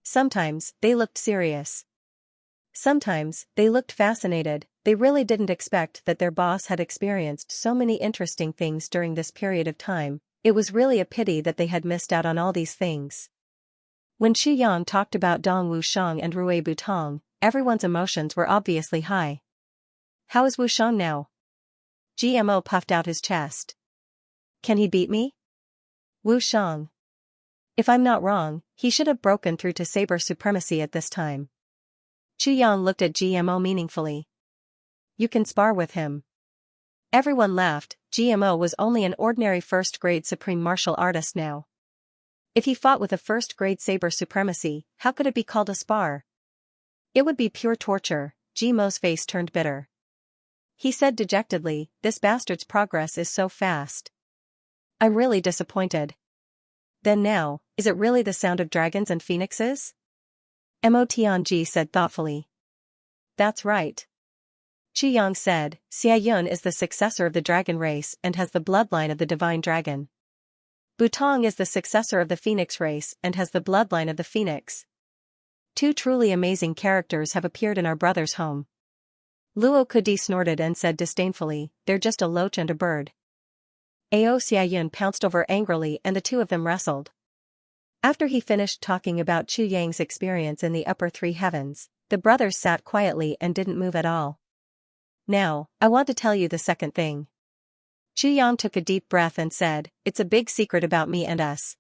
Sometimes, they looked serious. Sometimes, they looked fascinated. They really didn't expect that their boss had experienced so many interesting things during this period of time. It was really a pity that they had missed out on all these things. When Chu Yang talked about Dong Wushang and Rui Butong, everyone's emotions were obviously high. "How is Wushang now?" GMO puffed out his chest. "Can he beat me?" "Wushang. If I'm not wrong, he should have broken through to saber supremacy at this time." Chu Yang looked at GMO meaningfully. "You can spar with him." Everyone laughed. GMO was only an ordinary first-grade supreme martial artist now. If he fought with a first-grade saber supremacy, how could it be called a spar? It would be pure torture. GMO's face turned bitter. He said dejectedly, "This bastard's progress is so fast. I'm really disappointed." "Then now, is it really the sound of dragons and phoenixes?" Mo Tianji said thoughtfully. "That's right." Chu Yang said, "Xia Yun is the successor of the dragon race and has the bloodline of the divine dragon. Butong is the successor of the phoenix race and has the bloodline of the phoenix. Two truly amazing characters have appeared in our brother's home." Luo Kudi snorted and said disdainfully, "They're just a loach and a bird." Ao Xia Yun pounced over angrily and the two of them wrestled. After he finished talking about Chu Yang's experience in the upper three heavens, the brothers sat quietly and didn't move at all. "Now, I want to tell you the second thing." Chu Yang took a deep breath and said, "It's a big secret about me and us."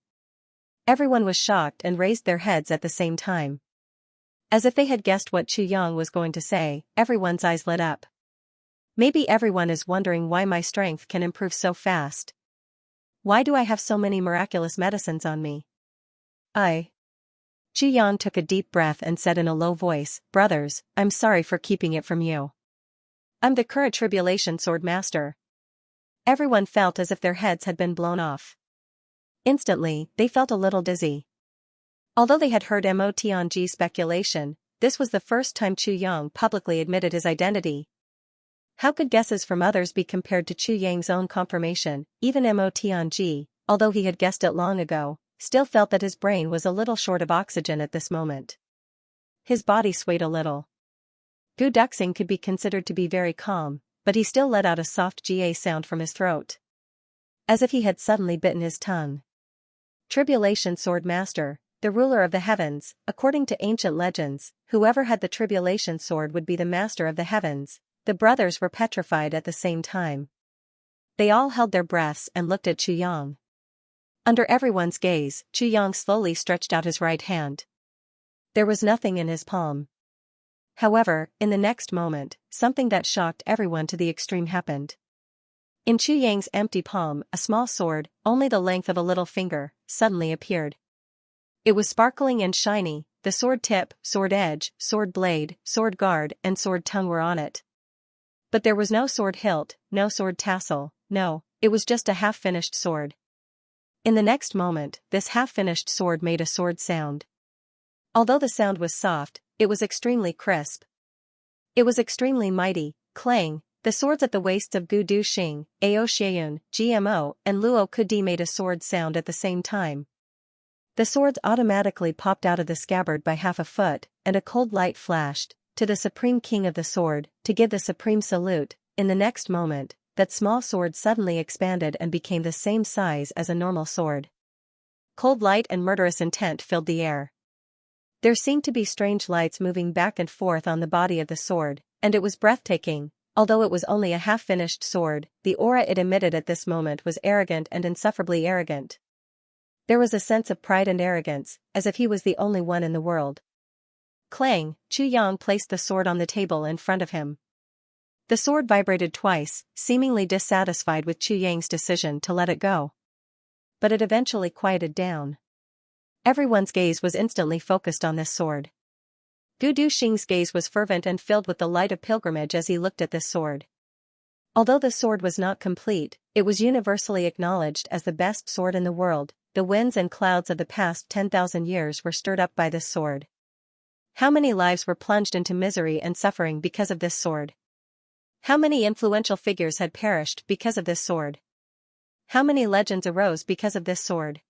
Everyone was shocked and raised their heads at the same time. As if they had guessed what Chu Yang was going to say, everyone's eyes lit up. "Maybe everyone is wondering why my strength can improve so fast. Why do I have so many miraculous medicines on me?" Chu Yang took a deep breath and said in a low voice, "Brothers, I'm sorry for keeping it from you. I'm the current Tribulation Sword Master." Everyone felt as if their heads had been blown off. Instantly, they felt a little dizzy. Although they had heard Mo Tianji's speculation, this was the first time Chu Yang publicly admitted his identity. How could guesses from others be compared to Chu Yang's own confirmation? Even Mo Tianji, although he had guessed it long ago, still felt that his brain was a little short of oxygen at this moment. His body swayed a little. Gu Duxing could be considered to be very calm, but he still let out a soft GA sound from his throat. As if he had suddenly bitten his tongue. Tribulation Sword Master, the ruler of the heavens, according to ancient legends, whoever had the Tribulation Sword would be the master of the heavens. The brothers were petrified at the same time. They all held their breaths and looked at Chu Yang. Under everyone's gaze, Chu Yang slowly stretched out his right hand. There was nothing in his palm. However, in the next moment, something that shocked everyone to the extreme happened. In Chu Yang's empty palm, a small sword, only the length of a little finger, suddenly appeared. It was sparkling and shiny. The sword tip, sword edge, sword blade, sword guard, and sword tongue were on it. But there was no sword hilt, no sword tassel, no, it was just a half-finished sword. In the next moment, this half-finished sword made a sword sound. Although the sound was soft, it was extremely crisp. It was extremely mighty, clang, The swords at the waists of Gu Du Xing, Ao Xieyun, GMO, and Luo Kudi made a sword sound at the same time. The swords automatically popped out of the scabbard by half a foot, and a cold light flashed, to the Supreme King of the Sword, to give the supreme salute. In the next moment, that small sword suddenly expanded and became the same size as a normal sword. Cold light and murderous intent filled the air. There seemed to be strange lights moving back and forth on the body of the sword, and it was breathtaking. Although it was only a half-finished sword, the aura it emitted at this moment was arrogant and insufferably arrogant. There was a sense of pride and arrogance, as if he was the only one in the world. Clang, Chu Yang placed the sword on the table in front of him. The sword vibrated twice, seemingly dissatisfied with Chu Yang's decision to let it go. But it eventually quieted down. Everyone's gaze was instantly focused on this sword. Gu Du Xing's gaze was fervent and filled with the light of pilgrimage as he looked at this sword. Although the sword was not complete, it was universally acknowledged as the best sword in the world. The winds and clouds of the past 10,000 years were stirred up by this sword. How many lives were plunged into misery and suffering because of this sword? How many influential figures had perished because of this sword? How many legends arose because of this sword?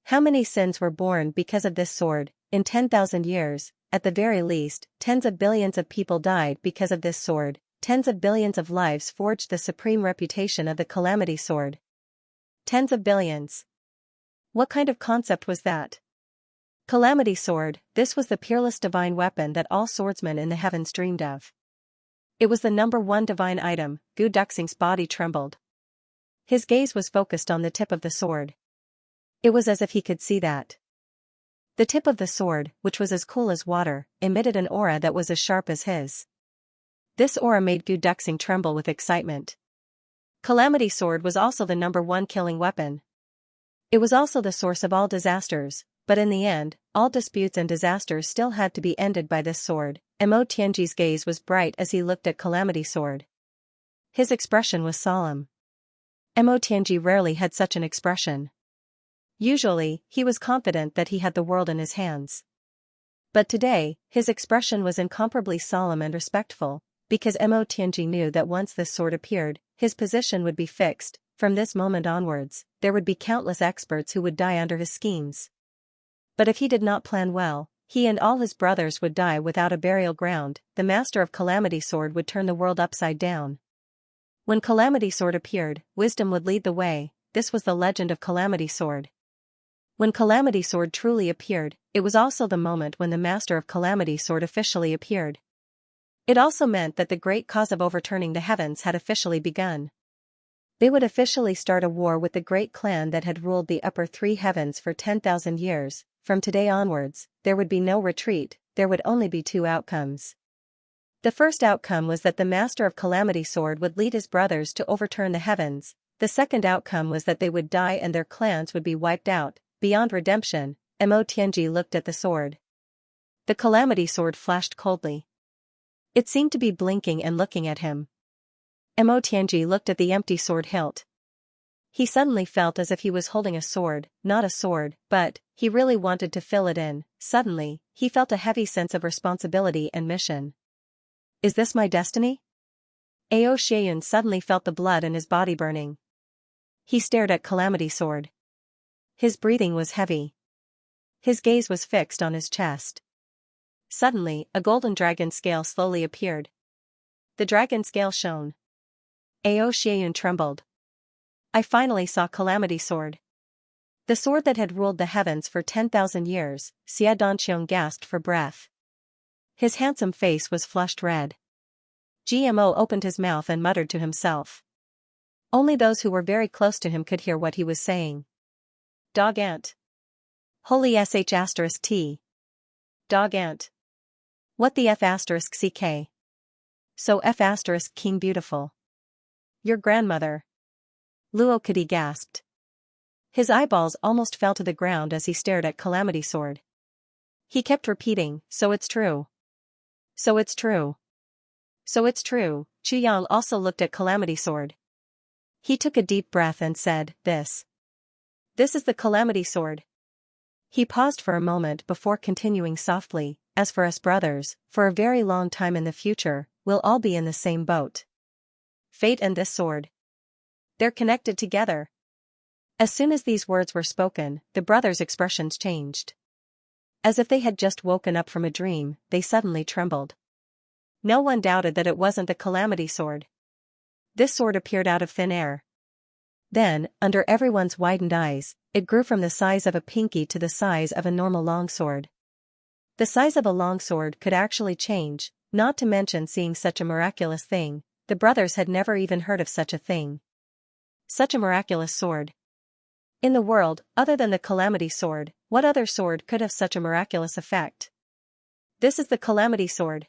How many sins were born because of this sword? In 10,000 years, at the very least, tens of billions of people died because of this sword. Tens of billions of lives forged the supreme reputation of the Calamity Sword. Tens of billions. What kind of concept was that? Calamity Sword, this was the peerless divine weapon that all swordsmen in the heavens dreamed of. It was the #1 divine item. Gu Duxing's body trembled. His gaze was focused on the tip of the sword. It was as if he could see that. The tip of the sword, which was as cool as water, emitted an aura that was as sharp as his. This aura made Gu Duxing tremble with excitement. Calamity Sword was also the #1 killing weapon. It was also the source of all disasters, but in the end, all disputes and disasters still had to be ended by this sword. Mo Tianji's gaze was bright as he looked at Calamity Sword. His expression was solemn. Mo Tianji rarely had such an expression. Usually, he was confident that he had the world in his hands. But today, his expression was incomparably solemn and respectful, because Mo Tianji knew that once this sword appeared, his position would be fixed. From this moment onwards, there would be countless experts who would die under his schemes. But if he did not plan well, he and all his brothers would die without a burial ground. The master of Calamity Sword would turn the world upside down. When Calamity Sword appeared, wisdom would lead the way. This was the legend of Calamity Sword. When Calamity Sword truly appeared, it was also the moment when the master of Calamity Sword officially appeared. It also meant that the great cause of overturning the heavens had officially begun. They would officially start a war with the great clan that had ruled the upper 3 heavens for 10,000 years. From today onwards, there would be no retreat. There would only be 2 outcomes. The first outcome was that the master of Calamity Sword would lead his brothers to overturn the heavens. The second outcome was that they would die and their clans would be wiped out. Beyond redemption, Mo Tianji looked at the sword. The Calamity Sword flashed coldly. It seemed to be blinking and looking at him. Mo Tianji looked at the empty sword hilt. He suddenly felt as if he was holding a sword, not a sword, but he really wanted to fill it in. Suddenly, he felt a heavy sense of responsibility and mission. Is this my destiny? Ao Xieyun suddenly felt the blood in his body burning. He stared at Calamity Sword. His breathing was heavy. His gaze was fixed on his chest. Suddenly, a golden dragon scale slowly appeared. The dragon scale shone. Ao Xieyun trembled. I finally saw Calamity Sword. The sword that had ruled the heavens for 10,000 years. Xia Danqiong gasped for breath. His handsome face was flushed red. GMO opened his mouth and muttered to himself. Only those who were very close to him could hear what he was saying. Dog ant. Holy sh*t. Dog ant. What the f*ck? So f** King Beautiful. Your grandmother. Luo Kudi gasped. His eyeballs almost fell to the ground as he stared at Calamity Sword. He kept repeating, so it's true. So it's true. So it's true. Chu Yang also looked at Calamity Sword. He took a deep breath and said, This is the Calamity Sword. He paused for a moment before continuing softly, as for us brothers, for a very long time in the future, we'll all be in the same boat. fate and this sword. They're connected together. As soon as these words were spoken, the brothers' expressions changed. As if they had just woken up from a dream, they suddenly trembled. No one doubted that it wasn't the Calamity Sword. This sword appeared out of thin air. Then, under everyone's widened eyes, it grew from the size of a pinky to the size of a normal longsword. The size of a longsword could actually change, not to mention seeing such a miraculous thing. The brothers had never even heard of such a thing. Such a miraculous sword. In the world, other than the Calamity Sword, what other sword could have such a miraculous effect? This is the Calamity Sword.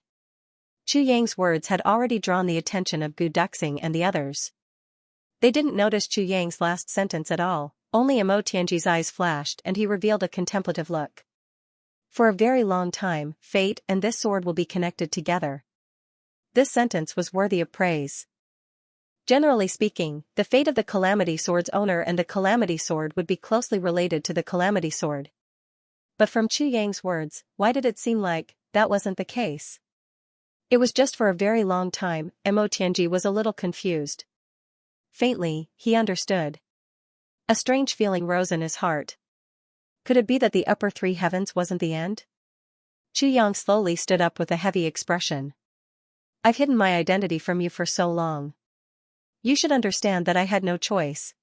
Chu Yang's words had already drawn the attention of Gu Duxing and the others. They didn't notice Chu Yang's last sentence at all, only Mo Tianji's eyes flashed and he revealed a contemplative look. For a very long time, fate and this sword will be connected together. This sentence was worthy of praise. Generally speaking, the fate of the Calamity Sword's owner and the Calamity Sword would be closely related to the Calamity Sword. But from Chu Yang's words, why did it seem like that wasn't the case? It was just for a very long time, Mo Tianji was a little confused. Faintly, he understood. A strange feeling rose in his heart. Could it be that the upper three heavens wasn't the end? Chu Yang slowly stood up with a heavy expression. I've hidden my identity from you for so long. You should understand that I had no choice.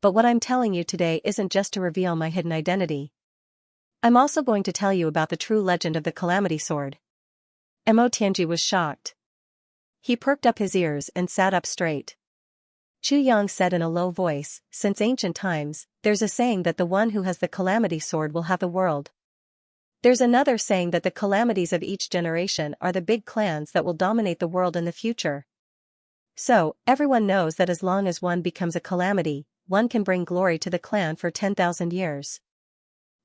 But what I'm telling you today isn't just to reveal my hidden identity. I'm also going to tell you about the true legend of the Calamity Sword. Mo Tianji was shocked. He perked up his ears and sat up straight. Chu Yang said in a low voice, since ancient times, there's a saying that the one who has the Calamity Sword will have the world. There's another saying that the calamities of each generation are the big clans that will dominate the world in the future. So, everyone knows that as long as one becomes a calamity, one can bring glory to the clan for 10,000 years.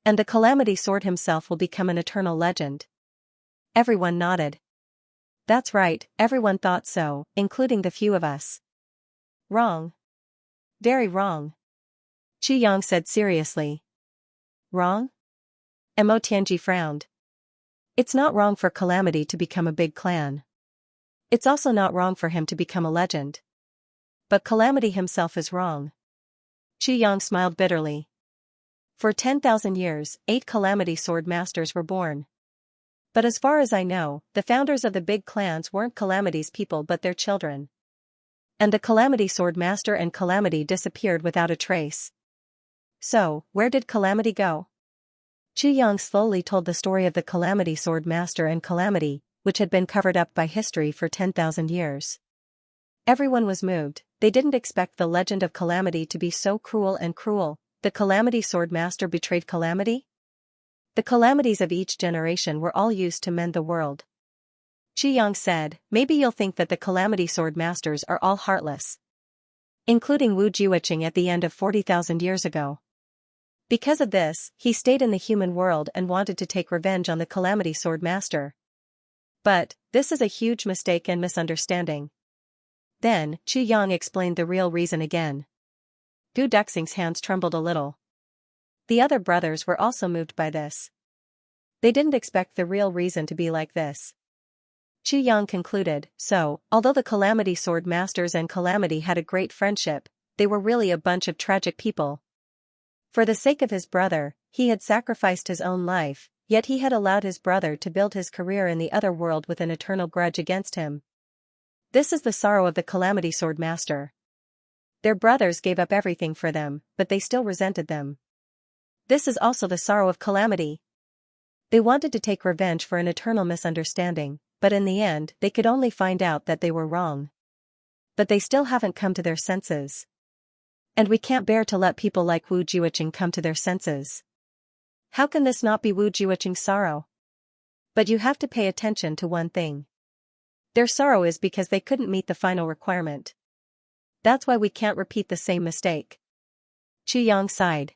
And the Calamity Sword himself will become an eternal legend. Everyone nodded. That's right, everyone thought so, including the few of us. Wrong. Very wrong. Chu Yang said seriously. Wrong? Mo Tianji frowned. It's not wrong for Calamity to become a big clan. It's also not wrong for him to become a legend. But Calamity himself is wrong. Chu Yang smiled bitterly. For 10,000 years, 8 Calamity Sword Masters were born. But as far as I know, the founders of the big clans weren't Calamity's people but their children. And the Calamity Sword Master and Calamity disappeared without a trace. So, where did Calamity go? Chu Yang slowly told the story of the Calamity Sword Master and Calamity, which had been covered up by history for 10,000 years. Everyone was moved. They didn't expect the legend of Calamity to be so cruel and cruel. The Calamity Sword Master betrayed Calamity? The calamities of each generation were all used to mend the world. Chu Yang said, maybe you'll think that the Calamity Sword Masters are all heartless. Including Wu Jiuqing at the end of 40,000 years ago. Because of this, he stayed in the human world and wanted to take revenge on the Calamity Sword Master. But, this is a huge mistake and misunderstanding. Then, Chu Yang explained the real reason again. Gu Duxing's hands trembled a little. The other brothers were also moved by this. They didn't expect the real reason to be like this. Chu Yang concluded, so, although the Calamity Sword Masters and Calamity had a great friendship, they were really a bunch of tragic people. For the sake of his brother, he had sacrificed his own life, yet he had allowed his brother to build his career in the other world with an eternal grudge against him. This is the sorrow of the Calamity Sword Master. Their brothers gave up everything for them, but they still resented them. This is also the sorrow of Calamity. They wanted to take revenge for an eternal misunderstanding, but in the end they could only find out that they were wrong. But they still haven't come to their senses. And we can't bear to let people like Wu Jiuqing come to their senses. How can this not be Wu Jiuqing's sorrow? But you have to pay attention to one thing. Their sorrow is because they couldn't meet the final requirement. That's why we can't repeat the same mistake. Chu Yang sighed.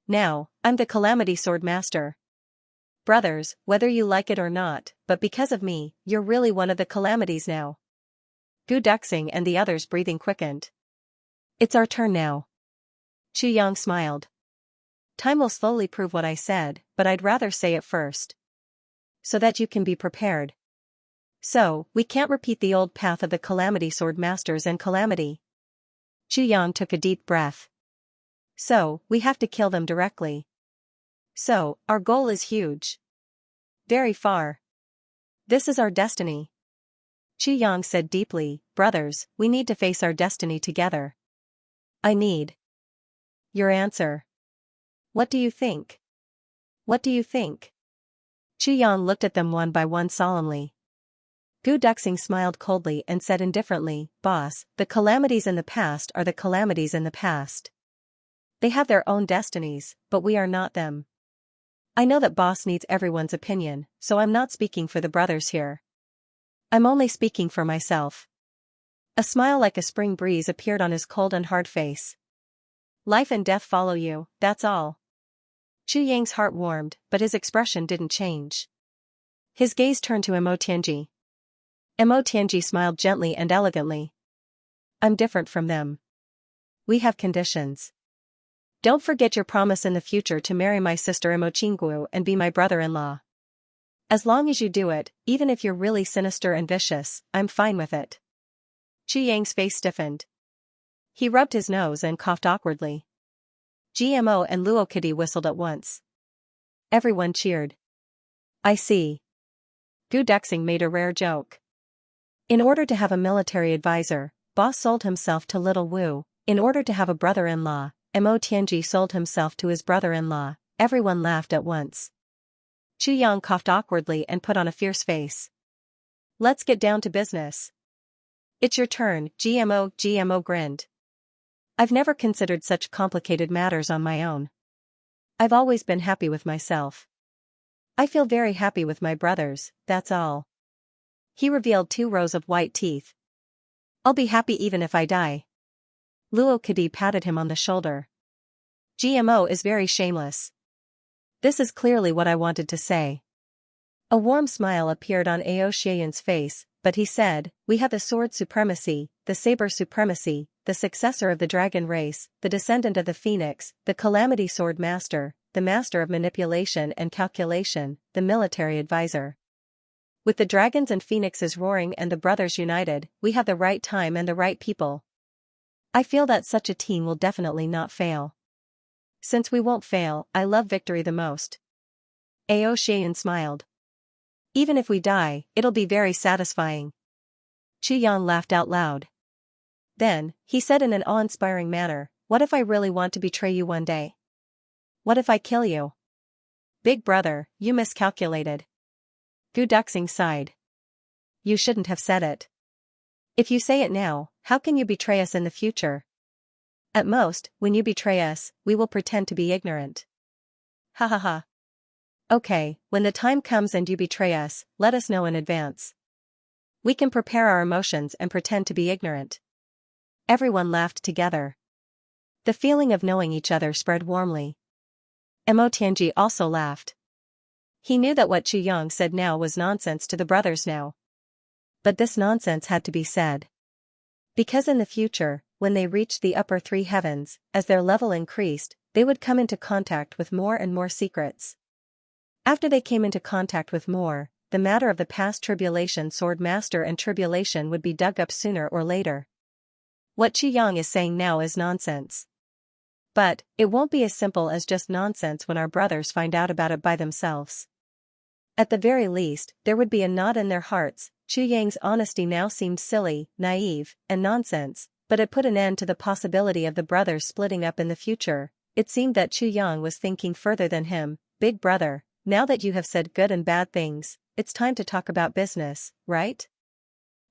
Now, I'm the Calamity Sword Master. Brothers, whether you like it or not, but because of me, you're really one of the calamities now. Gu Duxing and the others' breathing quickened. It's our turn now. Chu Yang smiled. Time will slowly prove what I said, but I'd rather say it first. So that you can be prepared. So, we can't repeat the old path of the Calamity Sword Masters and Calamity. Chu Yang took a deep breath. So, we have to kill them directly. So, our goal is huge. Very far. This is our destiny. Chu Yang said deeply, brothers, we need to face our destiny together. I need your answer. What do you think? What do you think? Chu Yang looked at them one by one solemnly. Gu Duxing smiled coldly and said indifferently, boss, the calamities in the past are the calamities in the past. They have their own destinies, but we are not them. I know that boss needs everyone's opinion, so I'm not speaking for the brothers here. I'm only speaking for myself. A smile like a spring breeze appeared on his cold and hard face. Life and death follow you, that's all. Chu Yang's heart warmed, but his expression didn't change. His gaze turned to Mo Tianji. Mo Tianji smiled gently and elegantly. I'm different from them. We have conditions. Don't forget your promise in the future to marry my sister Mo Qingguo and be my brother-in-law. As long as you do it, even if you're really sinister and vicious, I'm fine with it. Chu Yang's face stiffened. He rubbed his nose and coughed awkwardly. GMO and Luo Kidi whistled at once. Everyone cheered. I see. Gu Duxing made a rare joke. In order to have a military advisor, boss sold himself to Little Wu. In order to have a brother-in-law, Mo Tianji sold himself to his brother-in-law. Everyone laughed at once. Chu Yang coughed awkwardly and put on a fierce face. Let's get down to business. It's your turn, GMO grinned. I've never considered such complicated matters on my own. I've always been happy with myself. I feel very happy with my brothers, that's all. He revealed 2 rows of white teeth. I'll be happy even if I die. Luo Kidi patted him on the shoulder. GMO is very shameless. This is clearly what I wanted to say. A warm smile appeared on Ao Xian's face, but he said, we have the sword supremacy, the saber supremacy, the successor of the dragon race, the descendant of the phoenix, the calamity sword master, the master of manipulation and calculation, the military advisor. With the dragons and phoenixes roaring and the brothers united, we have the right time and the right people. I feel that such a team will definitely not fail. Since we won't fail, I love victory the most. Ao Xian smiled. Even if we die, it'll be very satisfying. Chu Yang laughed out loud. Then, he said in an awe-inspiring manner, what if I really want to betray you one day? What if I kill you? Big brother, you miscalculated. Gu Duxing sighed. You shouldn't have said it. If you say it now, how can you betray us in the future? At most, when you betray us, we will pretend to be ignorant. Ha ha ha. Okay, when the time comes and you betray us, let us know in advance. We can prepare our emotions and pretend to be ignorant. Everyone laughed together. The feeling of knowing each other spread warmly. Mo Tianji also laughed. He knew that what Chu Yang said now was nonsense to the brothers now. But this nonsense had to be said. Because in the future, when they reached the upper 3 heavens, as their level increased, they would come into contact with more and more secrets. After they came into contact with more, the matter of the past tribulation sword master and tribulation would be dug up sooner or later. What Chu Yang is saying now is nonsense. But, it won't be as simple as just nonsense when our brothers find out about it by themselves. At the very least, there would be a knot in their hearts. Chu Yang's honesty now seemed silly, naive, and nonsense, but it put an end to the possibility of the brothers splitting up in the future. It seemed that Chu Yang was thinking further than him. Big brother, now that you have said good and bad things, it's time to talk about business, right?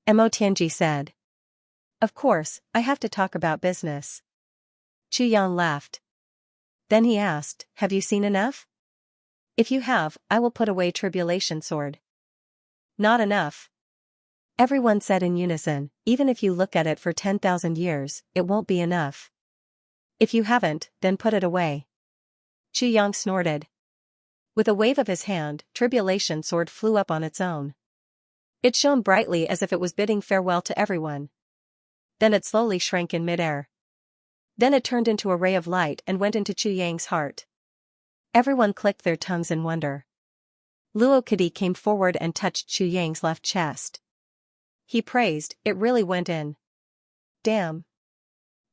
Mo Tianji said. Of course, I have to talk about business. Chu Yang laughed. Then he asked, have you seen enough? If you have, I will put away tribulation sword. Not enough. Everyone said in unison, even if you look at it for 10,000 years, it won't be enough. If you haven't, then put it away. Chu Yang snorted. With a wave of his hand, tribulation sword flew up on its own. It shone brightly as if it was bidding farewell to everyone. Then it slowly shrank in midair. Then it turned into a ray of light and went into Chu Yang's heart. Everyone clicked their tongues in wonder. Luo Kadi came forward and touched Chu Yang's left chest. He praised, it really went in. Damn.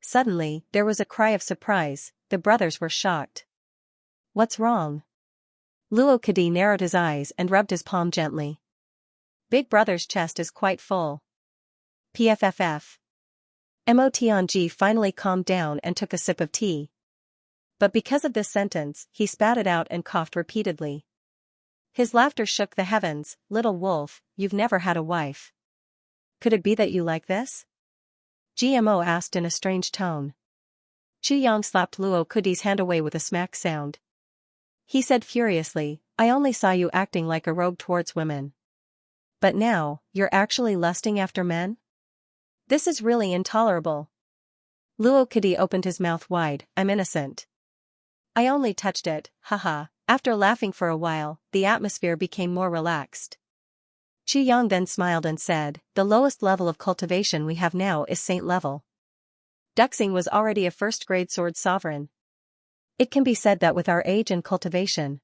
Suddenly, there was a cry of surprise, the brothers were shocked. What's wrong? Luo Kadi narrowed his eyes and rubbed his palm gently. Big brother's chest is quite full. PFFF. Mo Tianji finally calmed down and took a sip of tea. But because of this sentence, he spat it out and coughed repeatedly. His laughter shook the heavens. Little wolf, you've never had a wife. Could it be that you like this? GMO asked in a strange tone. Chu Yang slapped Luo Kadi's hand away with a smack sound. He said furiously, I only saw you acting like a rogue towards women. But now, you're actually lusting after men? This is really intolerable. Luo Kadi opened his mouth wide, I'm innocent. I only touched it, haha. After laughing for a while, the atmosphere became more relaxed. Chu Yang then smiled and said, the lowest level of cultivation we have now is saint level. Duxing was already a first-grade sword sovereign. It can be said that with our age and cultivation,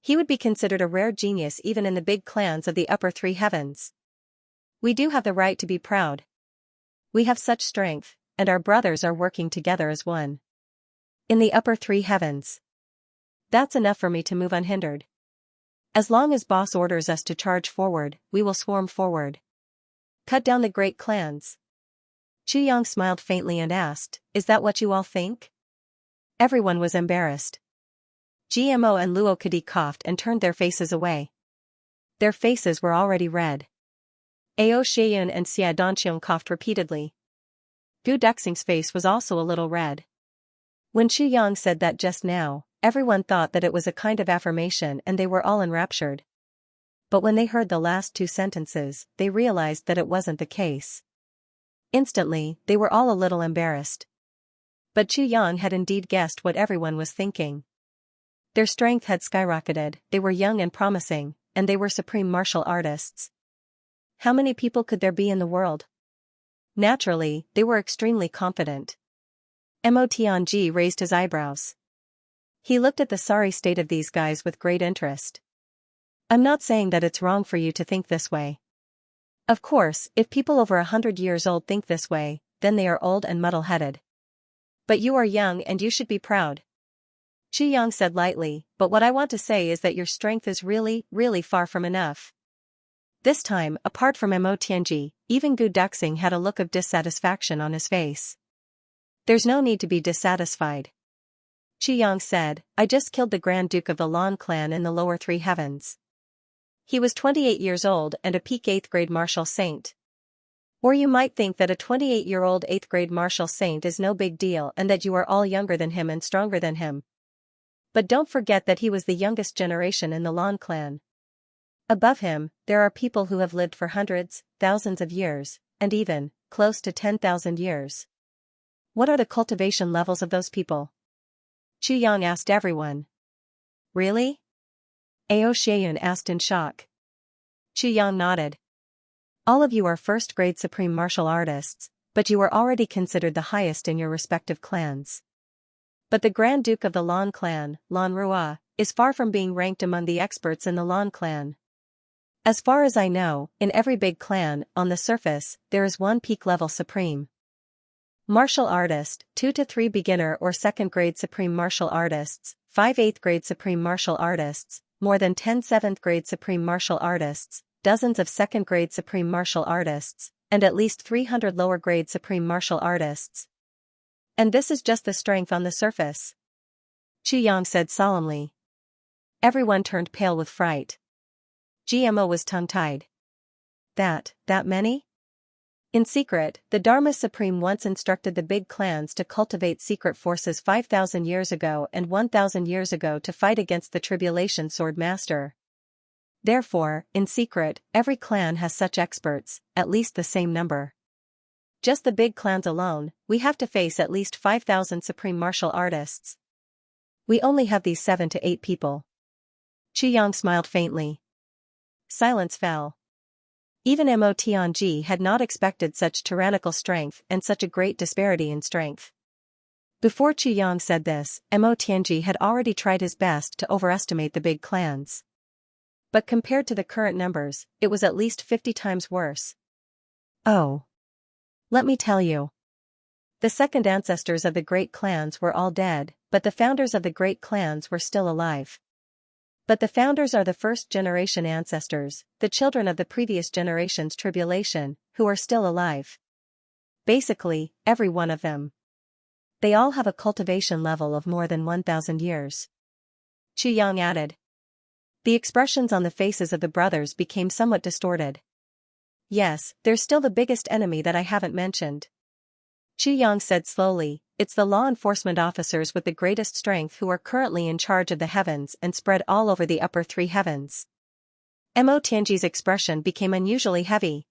he would be considered a rare genius even in the big clans of the upper three heavens. We do have the right to be proud. We have such strength, and our brothers are working together as one. In the upper three heavens. That's enough for me to move unhindered. As long as boss orders us to charge forward, we will swarm forward. Cut down the great clans. Chu Yang smiled faintly and asked, is that what you all think? Everyone was embarrassed. GMO and Luo Kadi coughed and turned their faces away. Their faces were already red. Ao Xianyun and Xia Donqiong coughed repeatedly. Gu Duxing's face was also a little red. When Chu Yang said that just now, everyone thought that it was a kind of affirmation and they were all enraptured. But when they heard the last two sentences, they realized that it wasn't the case. Instantly, they were all a little embarrassed. But Chu Yang had indeed guessed what everyone was thinking. Their strength had skyrocketed, they were young and promising, and they were supreme martial artists. How many people could there be in the world? Naturally, they were extremely confident. Mo Tianji raised his eyebrows. He looked at the sorry state of these guys with great interest. I'm not saying that it's wrong for you to think this way. Of course, if people over 100 years old think this way, then they are old and muddle-headed. But you are young and you should be proud. Chu Yang said lightly, but what I want to say is that your strength is really, really far from enough. This time, apart from Mo Tianji, even Gu Duxing had a look of dissatisfaction on his face. There's no need to be dissatisfied. Chu Yang said, I just killed the Grand Duke of the Lan clan in the lower three heavens. He was 28 years old and a peak 8th grade martial saint. Or you might think that a 28-year-old 8th grade martial saint is no big deal and that you are all younger than him and stronger than him. But don't forget that he was the youngest generation in the Lan clan. Above him, there are people who have lived for hundreds, thousands of years, and even, close to 10,000 years. What are the cultivation levels of those people? Chu Yang asked everyone. Really? Ao Xianyun asked in shock. Chu Yang nodded. All of you are first-grade supreme martial artists, but you are already considered the highest in your respective clans. But the Grand Duke of the Lan clan, Lan Rua, is far from being ranked among the experts in the Lan clan. As far as I know, in every big clan, on the surface, there is one peak-level supreme martial artist, 2 to 3 beginner or second-grade supreme martial artists, 5 8th-grade supreme martial artists, more than 10 7th-grade supreme martial artists, dozens of second-grade supreme martial artists, and at least 300 lower-grade supreme martial artists. And this is just the strength on the surface. Chu Yang said solemnly. Everyone turned pale with fright. GMO was tongue-tied. That many? In secret, the Dharma Supreme once instructed the big clans to cultivate secret forces 5,000 years ago and 1,000 years ago to fight against the Tribulation Sword Master. Therefore, in secret, every clan has such experts, at least the same number. Just the big clans alone, we have to face at least 5,000 supreme martial artists. We only have these 7 to 8 people. Chu Yang smiled faintly. Silence fell. Even Mo Tianji had not expected such tyrannical strength and such a great disparity in strength. Before Chu Yang said this, Mo Tianji had already tried his best to overestimate the big clans. But compared to the current numbers, it was at least 50 times worse. Oh. Let me tell you. The second ancestors of the great clans were all dead, but the founders of the great clans were still alive. But the founders are the first generation ancestors, the children of the previous generation's tribulation, who are still alive. Basically, every one of them. They all have a cultivation level of more than 1,000 years. Xianxia added. The expressions on the faces of the brothers became somewhat distorted. Yes, there's still the biggest enemy that I haven't mentioned. Xianxia said slowly, it's the law enforcement officers with the greatest strength who are currently in charge of the heavens and spread all over the upper three heavens. Mo Tianji's expression became unusually heavy.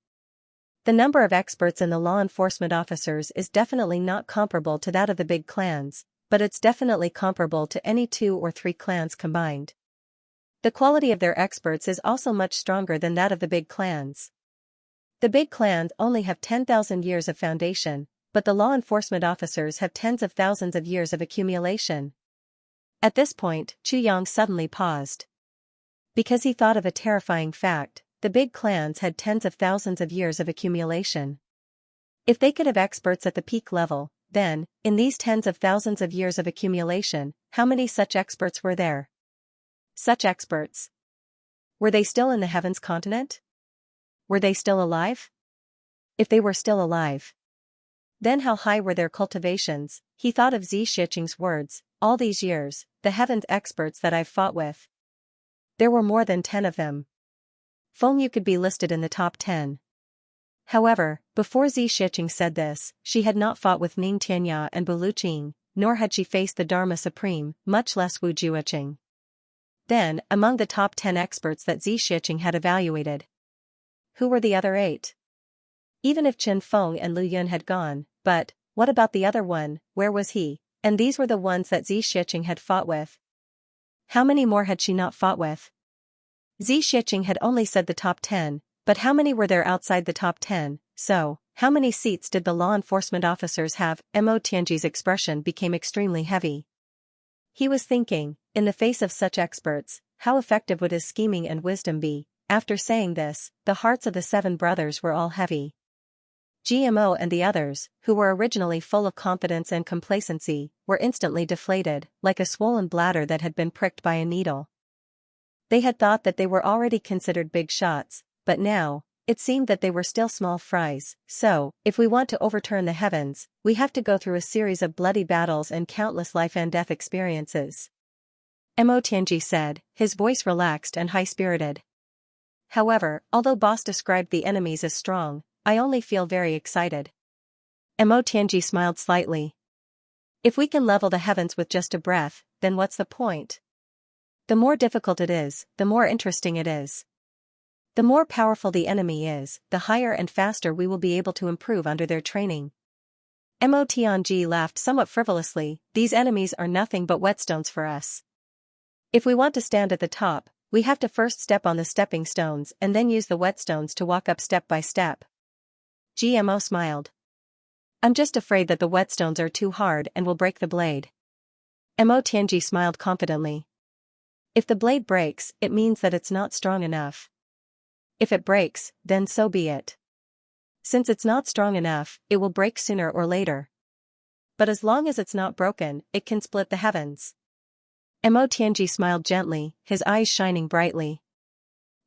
The number of experts in the law enforcement officers is definitely not comparable to that of the big clans, but it's definitely comparable to any 2 or 3 clans combined. The quality of their experts is also much stronger than that of the big clans. The big clans only have 10,000 years of foundation, but the law enforcement officers have tens of thousands of years of accumulation. At this point, Xianxia suddenly paused. Because he thought of a terrifying fact, the big clans had tens of thousands of years of accumulation. If they could have experts at the peak level, then, in these tens of thousands of years of accumulation, how many such experts were there? Such experts. Were they still in the Heavens continent? Were they still alive? If they were still alive, then how high were their cultivations? He thought of Xianxia's words, all these years, the heavens experts that I've fought with. There were more than 10 of them. Feng Yu could be listed in the top 10. However, before Xianxia said this, she had not fought with Ning Tianya and Buluqing, nor had she faced the Dharma Supreme, much less Wu Jueqing. Then, among the top 10 experts that Xianxia had evaluated, who were the other 8? Even if Chen Feng and Lu Yun had gone, but, what about the other one, where was he? And these were the ones that Xianxia had fought with. How many more had she not fought with? Xianxia had only said the top 10, but how many were there outside the top 10, so, how many seats did the law enforcement officers have? Mo Tianji's expression became extremely heavy. He was thinking, in the face of such experts, how effective would his scheming and wisdom be? After saying this, the hearts of the 7 brothers were all heavy. GMO and the others, who were originally full of confidence and complacency, were instantly deflated, like a swollen bladder that had been pricked by a needle. They had thought that they were already considered big shots, but now, it seemed that they were still small fries. So, if we want to overturn the heavens, we have to go through a series of bloody battles and countless life and death experiences. Mo Tianji said, his voice relaxed and high-spirited. However, although Boss described the enemies as strong, I only feel very excited. Mo Tianji smiled slightly. If we can level the heavens with just a breath, then what's the point? The more difficult it is, the more interesting it is. The more powerful the enemy is, the higher and faster we will be able to improve under their training. Mo Tianji laughed somewhat frivolously, these enemies are nothing but whetstones for us. If we want to stand at the top, we have to first step on the stepping stones and then use the whetstones to walk up step by step. GMO smiled. I'm just afraid that the whetstones are too hard and will break the blade. Mo Tianji smiled confidently. If the blade breaks, it means that it's not strong enough. If it breaks, then so be it. Since it's not strong enough, it will break sooner or later. But as long as it's not broken, it can split the heavens. Mo Tianji smiled gently, his eyes shining brightly.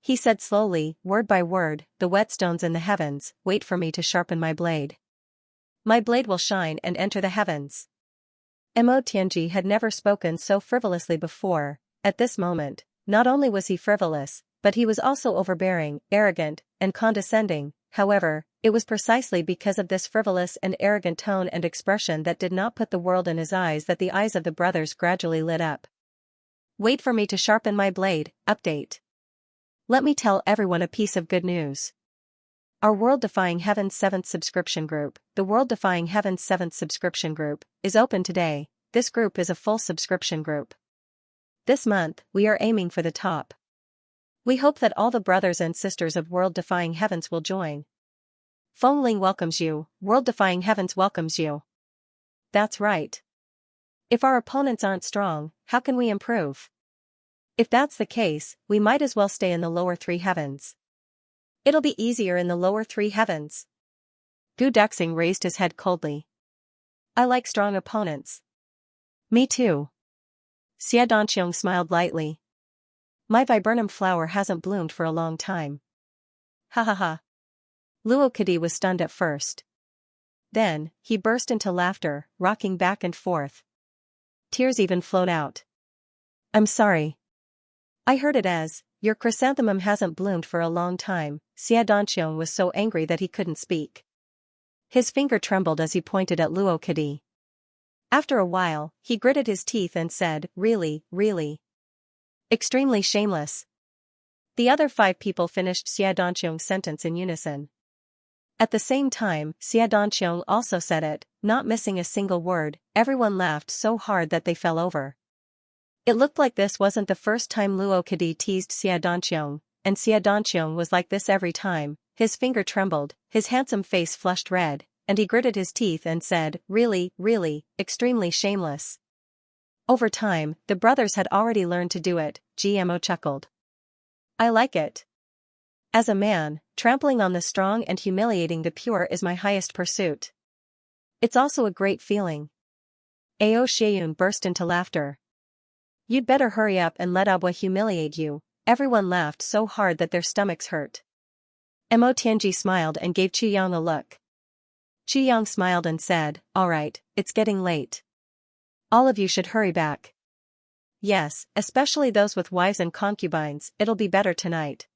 He said slowly, word by word, the whetstones in the heavens, wait for me to sharpen my blade. My blade will shine and enter the heavens. Mo Tianji had never spoken so frivolously before. At this moment, not only was he frivolous, but he was also overbearing, arrogant, and condescending. However, it was precisely because of this frivolous and arrogant tone and expression that did not put the world in his eyes that the eyes of the brothers gradually lit up. Wait for me to sharpen my blade. Update. Let me tell everyone a piece of good news. Our World Defying Heaven's 7th subscription group, the World Defying Heaven's 7th subscription group, is open today. This group is a full subscription group. This month, we are aiming for the top. We hope that all the brothers and sisters of World Defying Heavens will join. Feng Ling welcomes you, World Defying Heavens welcomes you. That's right. If our opponents aren't strong, how can we improve? If that's the case, we might as well stay in the lower three heavens. It'll be easier in the lower three heavens. Gu Duxing raised his head coldly. I like strong opponents. Me too. Xia Danqiong smiled lightly. My viburnum flower hasn't bloomed for a long time. Ha ha ha. Luo Kadi was stunned at first. Then, he burst into laughter, rocking back and forth. Tears even flowed out. I'm sorry. I heard it as, your chrysanthemum hasn't bloomed for a long time. Xia Danqiong was so angry that he couldn't speak. His finger trembled as he pointed at Luo Kadi. After a while, he gritted his teeth and said, really, really. Extremely shameless. The other 5 people finished Xia Danqiong's sentence in unison. At the same time, Xia Danqiong also said it, not missing a single word. Everyone laughed so hard that they fell over. It looked like this wasn't the first time Luo Kadi teased Xia Danqiong, and Xia Danqiong was like this every time. His finger trembled, his handsome face flushed red, and he gritted his teeth and said, really, really, extremely shameless. Over time, the brothers had already learned to do it. GMO chuckled. I like it. As a man, trampling on the strong and humiliating the pure is my highest pursuit. It's also a great feeling. Ao Xieyun burst into laughter. You'd better hurry up and let Abua humiliate you. Everyone laughed so hard that their stomachs hurt. Mo Tianji smiled and gave Qu Yang a look. Qu Yang smiled and said, all right, it's getting late. All of you should hurry back. Yes, especially those with wives and concubines, it'll be better tonight.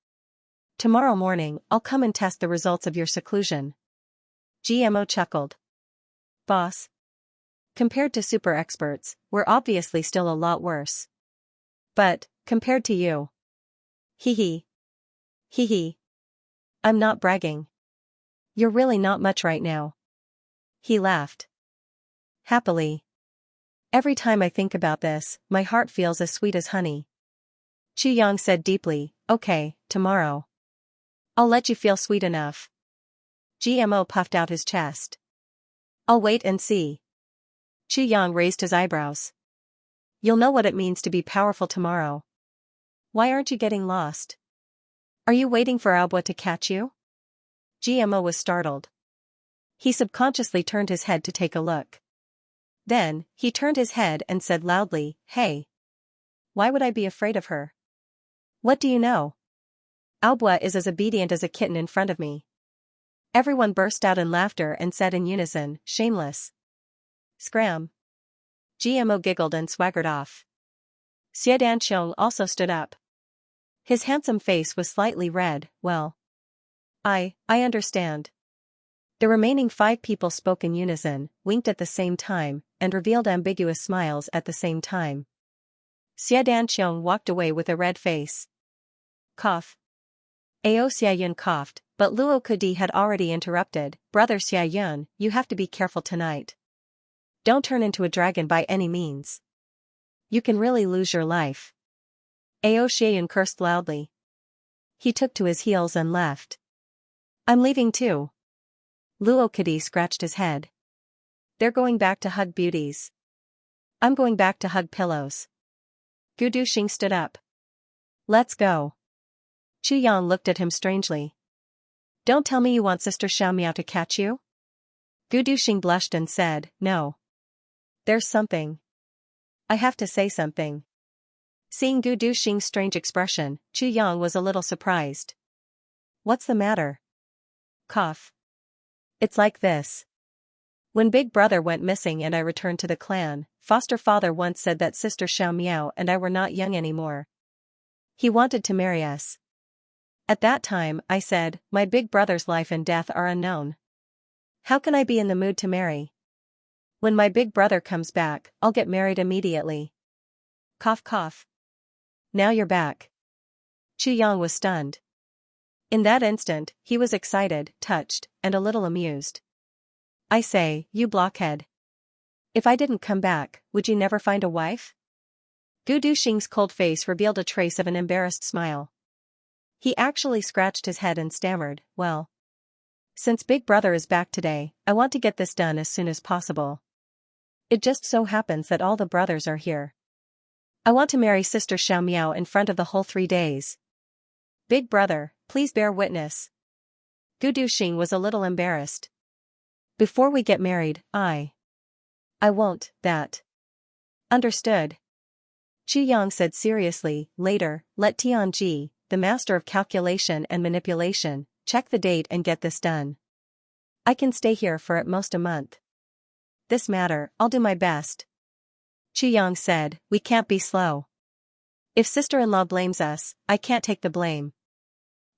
Tomorrow morning, I'll come and test the results of your seclusion. GMO chuckled. Boss. Compared to super experts, we're obviously still a lot worse. But, compared to you. Hee hee. Hee hee. I'm not bragging. You're really not much right now. He laughed. Happily. Every time I think about this, my heart feels as sweet as honey. Qu Yang said deeply, okay, tomorrow. I'll let you feel sweet enough. GMO puffed out his chest. I'll wait and see. Qu Yang raised his eyebrows. You'll know what it means to be powerful tomorrow. Why aren't you getting lost? Are you waiting for Abua to catch you? GMO was startled. He subconsciously turned his head to take a look. Then, he turned his head and said loudly, hey. Why would I be afraid of her? What do you know? Abua is as obedient as a kitten in front of me. Everyone burst out in laughter and said in unison, shameless. Scram. GMO giggled and swaggered off. Xie Danqiong also stood up. His handsome face was slightly red. Well. I understand. The remaining 5 people spoke in unison, winked at the same time, and revealed ambiguous smiles at the same time. Xie Danqiong walked away with a red face. Cough. Ao Xieyun coughed, but Luo Kadi had already interrupted. Brother Xieyun, you have to be careful tonight. Don't turn into a dragon by any means. You can really lose your life. Ao Xieyun cursed loudly. He took to his heels and left. I'm leaving too. Luo Kadi scratched his head. They're going back to hug beauties. I'm going back to hug pillows. Gu Duxing stood up. Let's go. Qu Yang looked at him strangely. Don't tell me you want Sister Xiaomiao to catch you? Gu Duxing blushed and said, no. There's something. I have to say something. Seeing Gu Duxing's strange expression, Qu Yang was a little surprised. What's the matter? Cough. It's like this. When Big Brother went missing and I returned to the clan, foster father once said that Sister Xiaomiao and I were not young anymore. He wanted to marry us. At that time, I said, my big brother's life and death are unknown. How can I be in the mood to marry? When my big brother comes back, I'll get married immediately. Cough cough. Now you're back. Qu Yang was stunned. In that instant, he was excited, touched, and a little amused. I say, you blockhead. If I didn't come back, would you never find a wife? Gu Duxing's cold face revealed a trace of an embarrassed smile. He actually scratched his head and stammered, well. Since Big Brother is back today, I want to get this done as soon as possible. It just so happens that all the brothers are here. I want to marry Sister Xiaomiao in front of the whole 3 days. Big brother, please bear witness. Gu Duxing was a little embarrassed. Before we get married, I won't, that. Understood. Chu Yang said seriously. Later, let Tianji, the master of calculation and manipulation, check the date and get this done. I can stay here for at most a month. This matter, I'll do my best. Chu Yang said, we can't be slow. If sister-in-law blames us, I can't take the blame.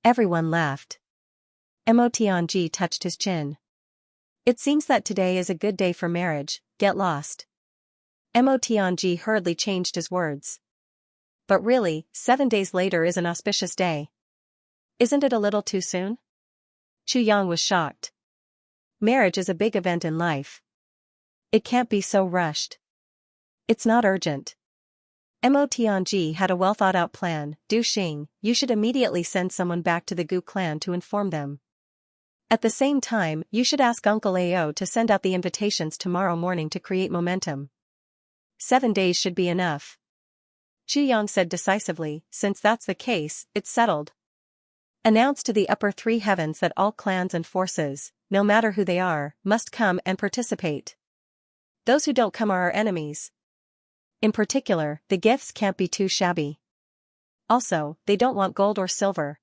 Everyone laughed. Mo Tianji touched his chin. It seems that today is a good day for marriage, get lost. Mo Tianji hurriedly changed his words. But really, 7 days later is an auspicious day. Isn't it a little too soon? Chu Yang was shocked. Marriage is a big event in life. It can't be so rushed. It's not urgent. Mo Tianji had a well-thought-out plan. Duxing, you should immediately send someone back to the Gu clan to inform them. At the same time, you should ask Uncle Ao to send out the invitations tomorrow morning to create momentum. 7 days should be enough. Chu Yang said decisively, since that's the case, it's settled. Announce to the upper 3 heavens that all clans and forces, no matter who they are, must come and participate. Those who don't come are our enemies. In particular, the gifts can't be too shabby. Also, they don't want gold or silver.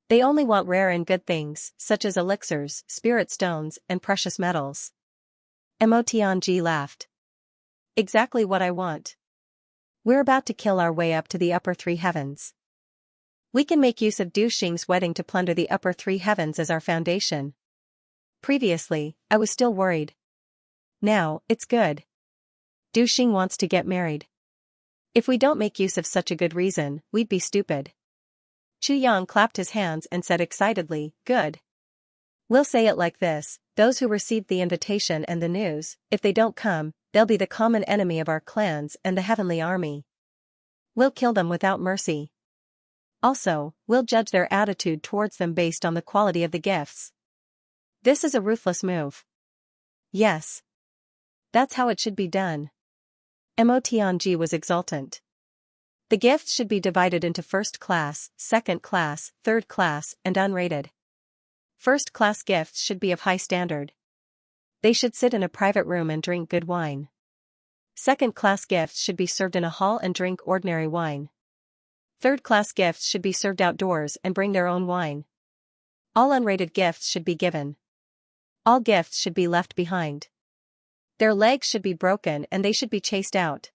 They only want rare and good things, such as elixirs, spirit stones, and precious metals. Mo Tianji laughed. Exactly what I want. We're about to kill our way up to the upper 3 heavens. We can make use of Duxing's wedding to plunder the upper 3 heavens as our foundation. Previously, I was still worried. Now, it's good. Duxing wants to get married. If we don't make use of such a good reason, we'd be stupid. Chu Yang clapped his hands and said excitedly, good. We'll say it like this, those who received the invitation and the news, if they don't come, they'll be the common enemy of our clans and the heavenly army. We'll kill them without mercy. Also, we'll judge their attitude towards them based on the quality of the gifts. This is a ruthless move. Yes. That's how it should be done. Mo Tianji was exultant. The gifts should be divided into first class, second class, third class, and unrated. First class gifts should be of high standard. They should sit in a private room and drink good wine. Second class gifts should be served in a hall and drink ordinary wine. Third class gifts should be served outdoors and bring their own wine. All unrated gifts should be given. All gifts should be left behind. Their legs should be broken and they should be chased out.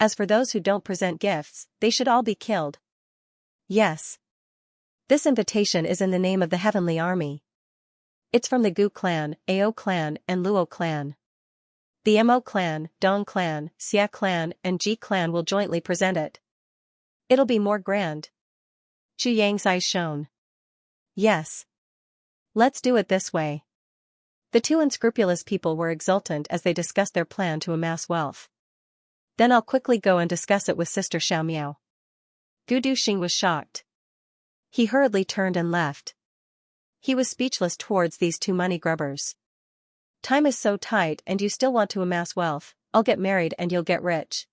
As for those who don't present gifts, they should all be killed. Yes. This invitation is in the name of the heavenly army. It's from the Gu clan, Ao clan, and Luo clan. The Mo clan, Dong clan, Xia clan, and Ji clan will jointly present it. It'll be more grand. Chu Yang's eyes shone. Yes. Let's do it this way. The 2 unscrupulous people were exultant as they discussed their plan to amass wealth. Then I'll quickly go and discuss it with Sister Xiaomiao. Gu Duxing was shocked. He hurriedly turned and left. He was speechless towards these 2 money grubbers. Time is so tight and you still want to amass wealth, I'll get married and you'll get rich.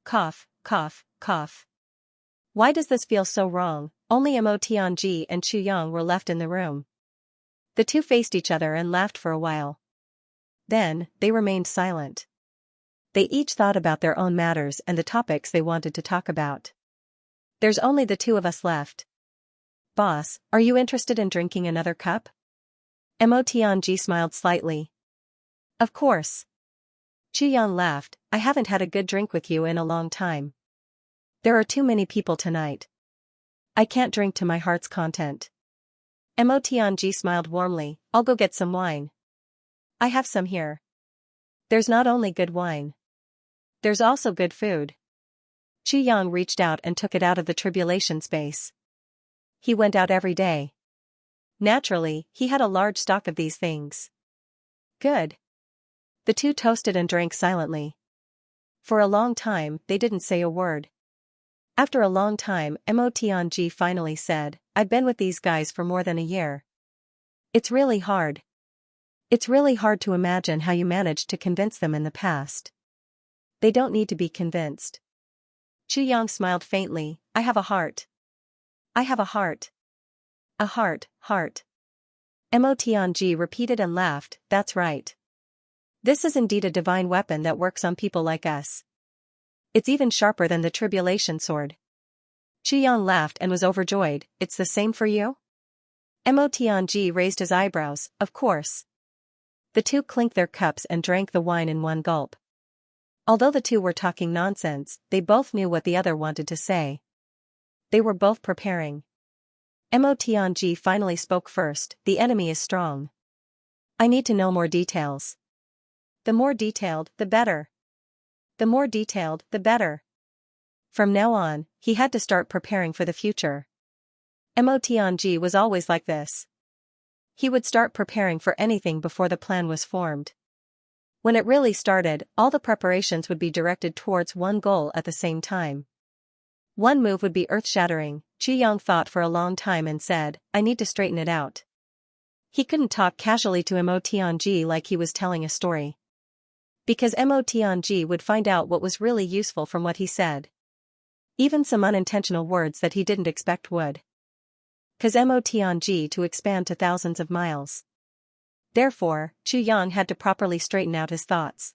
Cough, cough, cough. Why does this feel so wrong? Only Mo Tianji and Chu Yang were left in the room. The 2 faced each other and laughed for a while. Then, they remained silent. They each thought about their own matters and the topics they wanted to talk about. There's only the 2 of us left. Boss, are you interested in drinking another cup? Mo Tianji smiled slightly. Of course. Chu Yang laughed, I haven't had a good drink with you in a long time. There are too many people tonight. I can't drink to my heart's content. Mo Tianji smiled warmly, I'll go get some wine. I have some here. There's not only good wine. There's also good food. Chu Yang reached out and took it out of the tribulation space. He went out every day. Naturally, he had a large stock of these things. Good. The 2 toasted and drank silently. For a long time, they didn't say a word. After a long time, Mo Tianji finally said, I've been with these guys for more than a year. It's really hard. It's really hard to imagine how you managed to convince them in the past. They don't need to be convinced. Chu Yang smiled faintly. I have a heart. I have a heart. A heart, heart. Mo Tianji repeated and laughed, that's right. This is indeed a divine weapon that works on people like us. It's even sharper than the tribulation sword. Chu Yang laughed and was overjoyed, it's the same for you? Mo Tianji raised his eyebrows, of course. The two clinked their cups and drank the wine in one gulp. Although the two were talking nonsense, they both knew what the other wanted to say. They were both preparing. Mo Tianji finally spoke first, the enemy is strong. I need to know more details. The more detailed, the better. The more detailed, the better. From now on, he had to start preparing for the future. Mo Tianji was always like this. He would start preparing for anything before the plan was formed. When it really started, all the preparations would be directed towards one goal at the same time. One move would be earth-shattering. Chu Yang thought for a long time and said, I need to straighten it out. He couldn't talk casually to Mo Tianji like he was telling a story. Because Mo Tianji would find out what was really useful from what he said. Even some unintentional words that he didn't expect would. Cause Mo Tianji to expand to thousands of miles. Therefore, Chu Yang had to properly straighten out his thoughts.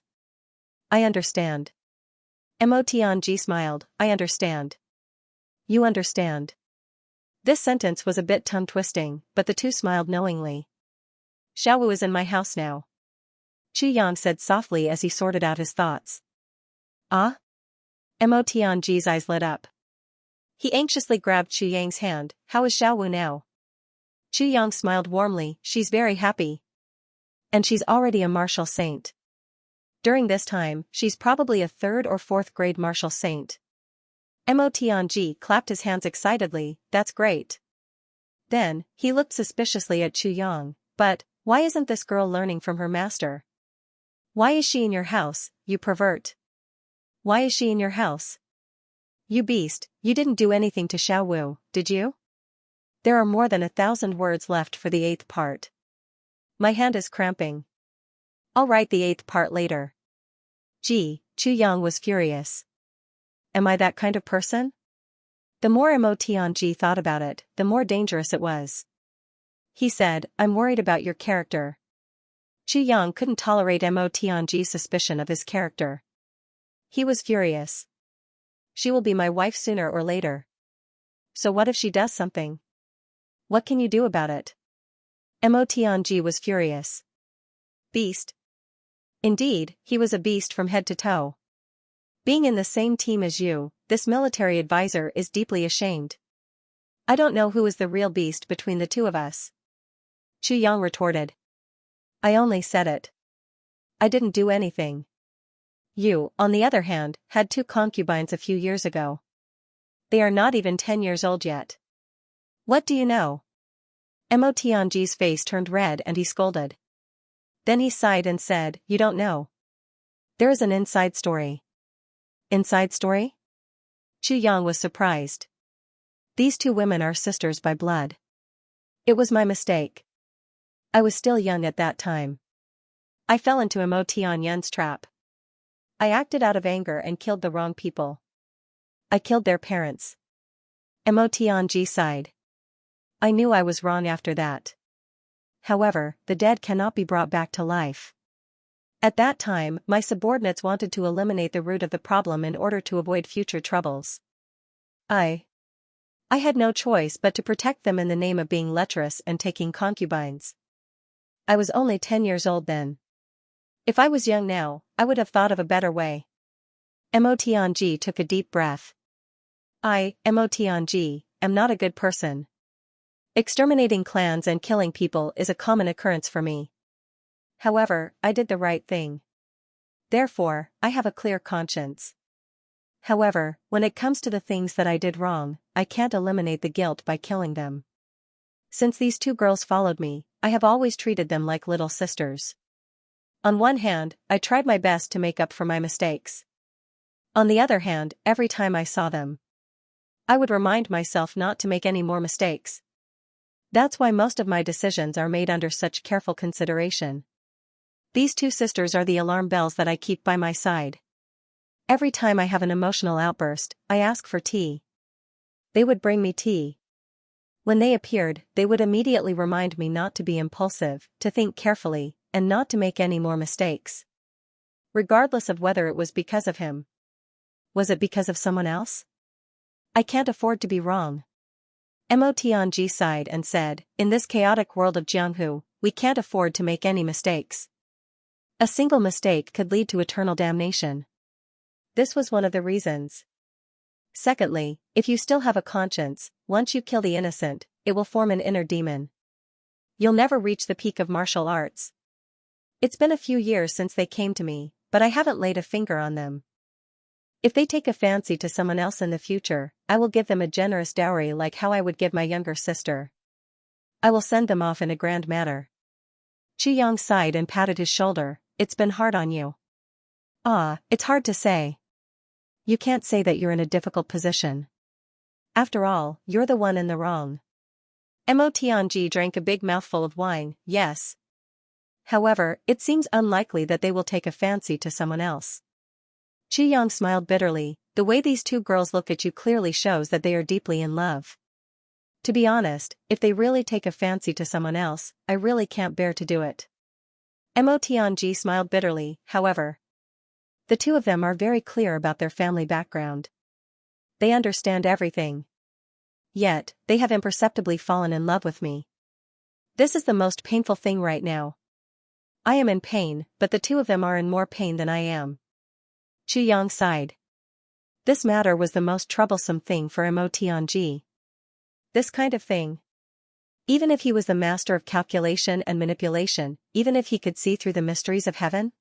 I understand. Mo Tianji smiled, I understand. You understand. This sentence was a bit tongue-twisting, but the two smiled knowingly. Xiaowu is in my house now. Chu Yang said softly as he sorted out his thoughts. Ah? Mo Tianji's eyes lit up. He anxiously grabbed Chu Yang's hand, how is Xiaowu now? Chu Yang smiled warmly, she's very happy. And she's already a martial saint. During this time, she's probably a 3rd or 4th grade martial saint. Mo Tianji clapped his hands excitedly, that's great. Then, he looked suspiciously at Chu Yang, but, why isn't this girl learning from her master? Why is she in your house, you pervert? Why is she in your house? You beast, you didn't do anything to Xiaowu, did you? There are more than 1,000 words left for the 8th part. My hand is cramping. I'll write the 8th part later. Gee, Chu Yang was furious. Am I that kind of person? The more Mo Tianji thought about it, the more dangerous it was. He said, I'm worried about your character. Chu Yang couldn't tolerate Mo Tianji's suspicion of his character. He was furious. She will be my wife sooner or later. So what if she does something? What can you do about it? Mo Tianji was furious. Beast. Indeed, he was a beast from head to toe. Being in the same team as you, this military advisor is deeply ashamed. I don't know who is the real beast between the two of us. Chu Yang retorted. I only said it. I didn't do anything. You, on the other hand, had 2 concubines a few years ago. They are not even 10 years old yet. What do you know? Mo Tianji's face turned red and he scolded. Then he sighed and said, you don't know. There is an inside story. Inside story? Chu Yang was surprised. These 2 women are sisters by blood. It was my mistake. I was still young at that time. I fell into Mo Tianyan's trap. I acted out of anger and killed the wrong people. I killed their parents. Mo Tianji sighed. I knew I was wrong after that. However, the dead cannot be brought back to life. At that time, my subordinates wanted to eliminate the root of the problem in order to avoid future troubles. I had no choice but to protect them in the name of being lecherous and taking concubines. I was only 10 years old then. If I was young now, I would have thought of a better way. Mo Tianji took a deep breath. Mo Tianji, am not a good person. Exterminating clans and killing people is a common occurrence for me. However, I did the right thing. Therefore, I have a clear conscience. However, when it comes to the things that I did wrong, I can't eliminate the guilt by killing them. Since these 2 girls followed me, I have always treated them like little sisters. On one hand, I tried my best to make up for my mistakes. On the other hand, every time I saw them, I would remind myself not to make any more mistakes. That's why most of my decisions are made under such careful consideration. These 2 sisters are the alarm bells that I keep by my side. Every time I have an emotional outburst, I ask for tea. They would bring me tea. When they appeared, they would immediately remind me not to be impulsive, to think carefully, and not to make any more mistakes. Regardless of whether it was because of him. Was it because of someone else? I can't afford to be wrong. Mo Tianji sighed and said, in this chaotic world of Jianghu, we can't afford to make any mistakes. A single mistake could lead to eternal damnation. This was one of the reasons. Secondly, if you still have a conscience, once you kill the innocent, it will form an inner demon. You'll never reach the peak of martial arts. It's been a few years since they came to me, but I haven't laid a finger on them. If they take a fancy to someone else in the future, I will give them a generous dowry like how I would give my younger sister. I will send them off in a grand manner. Qiyang sighed and patted his shoulder. It's been hard on you. Ah, it's hard to say. You can't say that you're in a difficult position. After all, you're the one in the wrong. Mo Tianji drank a big mouthful of wine, yes. However, it seems unlikely that they will take a fancy to someone else. Qiyang smiled bitterly. The way these two girls look at you clearly shows that they are deeply in love. To be honest, if they really take a fancy to someone else, I really can't bear to do it. Mo Tianji smiled bitterly, however. The two of them are very clear about their family background. They understand everything. Yet, they have imperceptibly fallen in love with me. This is the most painful thing right now. I am in pain, but the two of them are in more pain than I am. Qiyang sighed. This matter was the most troublesome thing for Mo Tianji. This kind of thing. Even if he was the master of calculation and manipulation, even if he could see through the mysteries of heaven?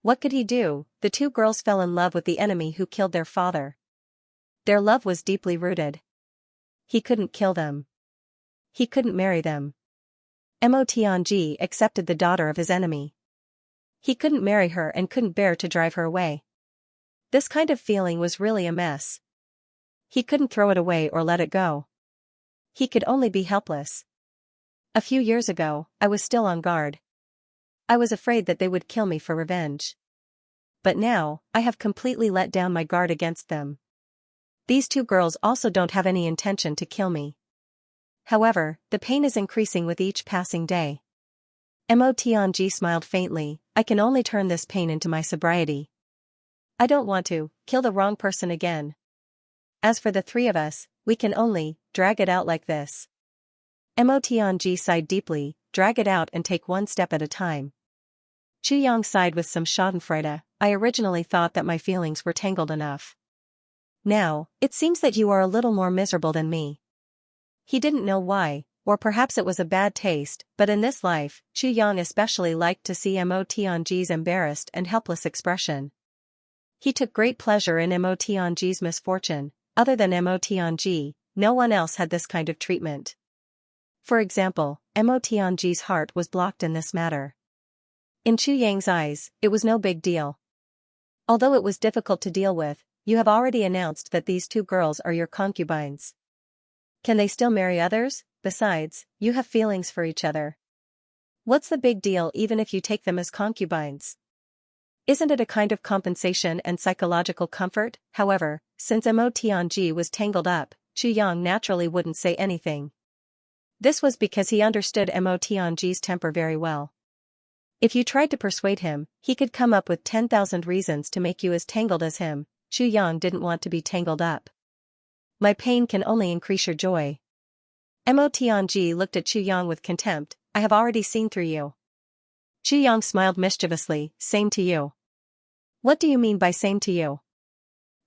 What could he do? The two girls fell in love with the enemy who killed their father. Their love was deeply rooted. He couldn't kill them. He couldn't marry them. Mo Tianji accepted the daughter of his enemy. He couldn't marry her and couldn't bear to drive her away. This kind of feeling was really a mess. He couldn't throw it away or let it go. He could only be helpless. A few years ago, I was still on guard. I was afraid that they would kill me for revenge. But now, I have completely let down my guard against them. These two girls also don't have any intention to kill me. However, the pain is increasing with each passing day. Mo Tianji smiled faintly. I can only turn this pain into my sobriety. I don't want to kill the wrong person again. As for the three of us, we can only drag it out like this. Mo Tianji sighed deeply. Drag it out and take one step at a time. Qiyang sighed with some schadenfreude. I originally thought that my feelings were tangled enough. Now, it seems that you are a little more miserable than me. He didn't know why, or perhaps it was a bad taste, but in this life, Qiyang especially liked to see Mo Tianji's embarrassed and helpless expression. He took great pleasure in Mo Tianji's misfortune. Other than Mo Tianji, no one else had this kind of treatment. For example, Mo Tianji's heart was blocked in this matter. In Qiyang's eyes, it was no big deal. Although it was difficult to deal with, you have already announced that these two girls are your concubines. Can they still marry others? Besides, you have feelings for each other. What's the big deal even if you take them as concubines? Isn't it a kind of compensation and psychological comfort? However, since Mo Tianji was tangled up, Qiyang naturally wouldn't say anything. This was because he understood Mo Tianji's temper very well. If you tried to persuade him, he could come up with 10,000 reasons to make you as tangled as him. Qiyang didn't want to be tangled up. My pain can only increase your joy. Mo Tianji looked at Qiyang with contempt. I have already seen through you. Qiyang smiled mischievously. Same to you. What do you mean by same to you?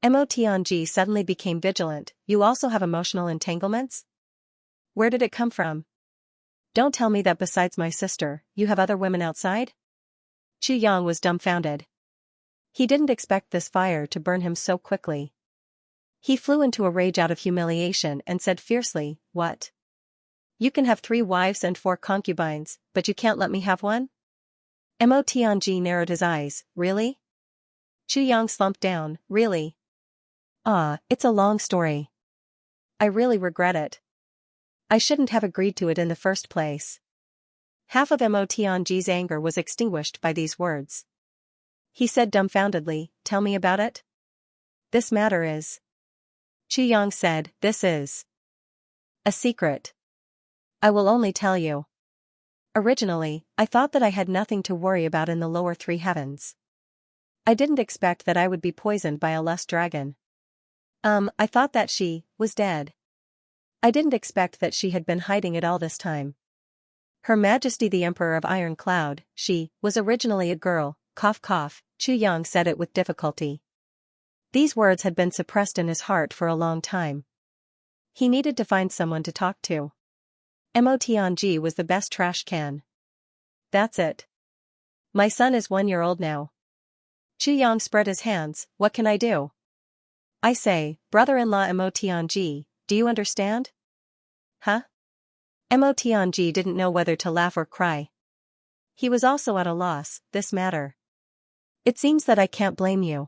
Mo Tianji suddenly became vigilant. You also have emotional entanglements? Where did it come from? Don't tell me that besides my sister, you have other women outside? Qiyang was dumbfounded. He didn't expect this fire to burn him so quickly. He flew into a rage out of humiliation and said fiercely, What? You can have 3 wives and 4 concubines, but you can't let me have one? Mo Tianji narrowed his eyes. Really? Qiyang slumped down. Really? Ah, it's a long story. I really regret it. I shouldn't have agreed to it in the first place. Half of Mo Tianji's anger was extinguished by these words. He said dumbfoundedly, Tell me about it? This matter is. Xianxia said, this is a secret. I will only tell you. Originally, I thought that I had nothing to worry about in the lower three heavens. I didn't expect that I would be poisoned by a lust dragon. I thought that she was dead. I didn't expect that she had been hiding it all this time. Her Majesty the Emperor of Iron Cloud, she was originally a girl, cough cough, Xianxia said it with difficulty. These words had been suppressed in his heart for a long time. He needed to find someone to talk to. Motianji was the best trash can. That's it. My son is 1 year old now. Xianxia spread his hands, what can I do? I say, brother-in-law Motianji, do you understand? Huh? Motianji didn't know whether to laugh or cry. He was also at a loss, this matter. It seems that I can't blame you.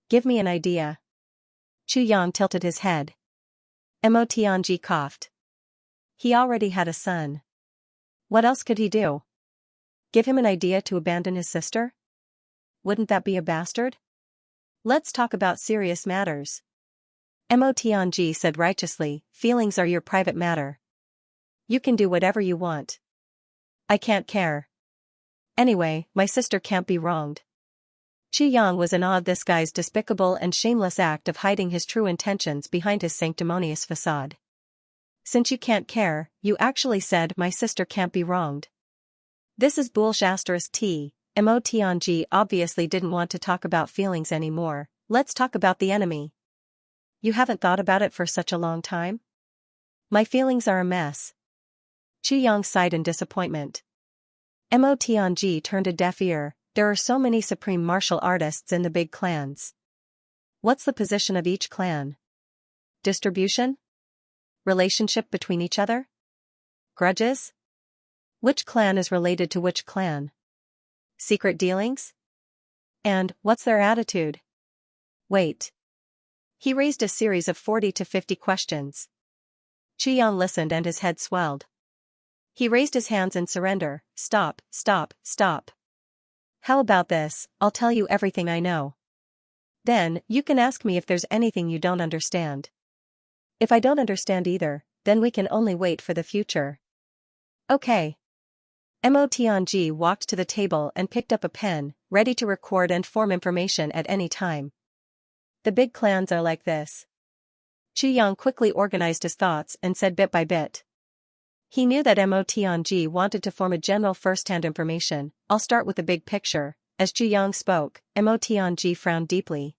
Give me an idea. Xianxia tilted his head. Motianji coughed. He already had a son. What else could he do? Give him an idea to abandon his sister? Wouldn't that be a bastard? Let's talk about serious matters. Motianji said righteously, feelings are your private matter. You can do whatever you want. I can't care. Anyway, my sister can't be wronged. Xianxia was in awe of this guy's despicable and shameless act of hiding his true intentions behind his sanctimonious facade. Since you can't care, you actually said my sister can't be wronged. This is bullshit. Motianji obviously didn't want to talk about feelings anymore. Let's talk about the enemy. You haven't thought about it for such a long time? My feelings are a mess. Xianxia sighed in disappointment. Motianji turned a deaf ear. There are so many supreme martial artists in the big clans. What's the position of each clan? Distribution? Relationship between each other? Grudges? Which clan is related to which clan? Secret dealings? And, what's their attitude? Wait. He raised a series of 40 to 50 questions. Xianxia listened and his head swelled. He raised his hands in surrender. Stop, stop, stop. How about this, I'll tell you everything I know. Then, you can ask me if there's anything you don't understand. If I don't understand either, then we can only wait for the future. Okay. Motianji walked to the table and picked up a pen, ready to record and form information at any time. The big clans are like this. Xianxia quickly organized his thoughts and said bit by bit. He knew that Motianji wanted to form a general first-hand information. I'll start with the big picture. As Xianxia spoke, Motianji frowned deeply.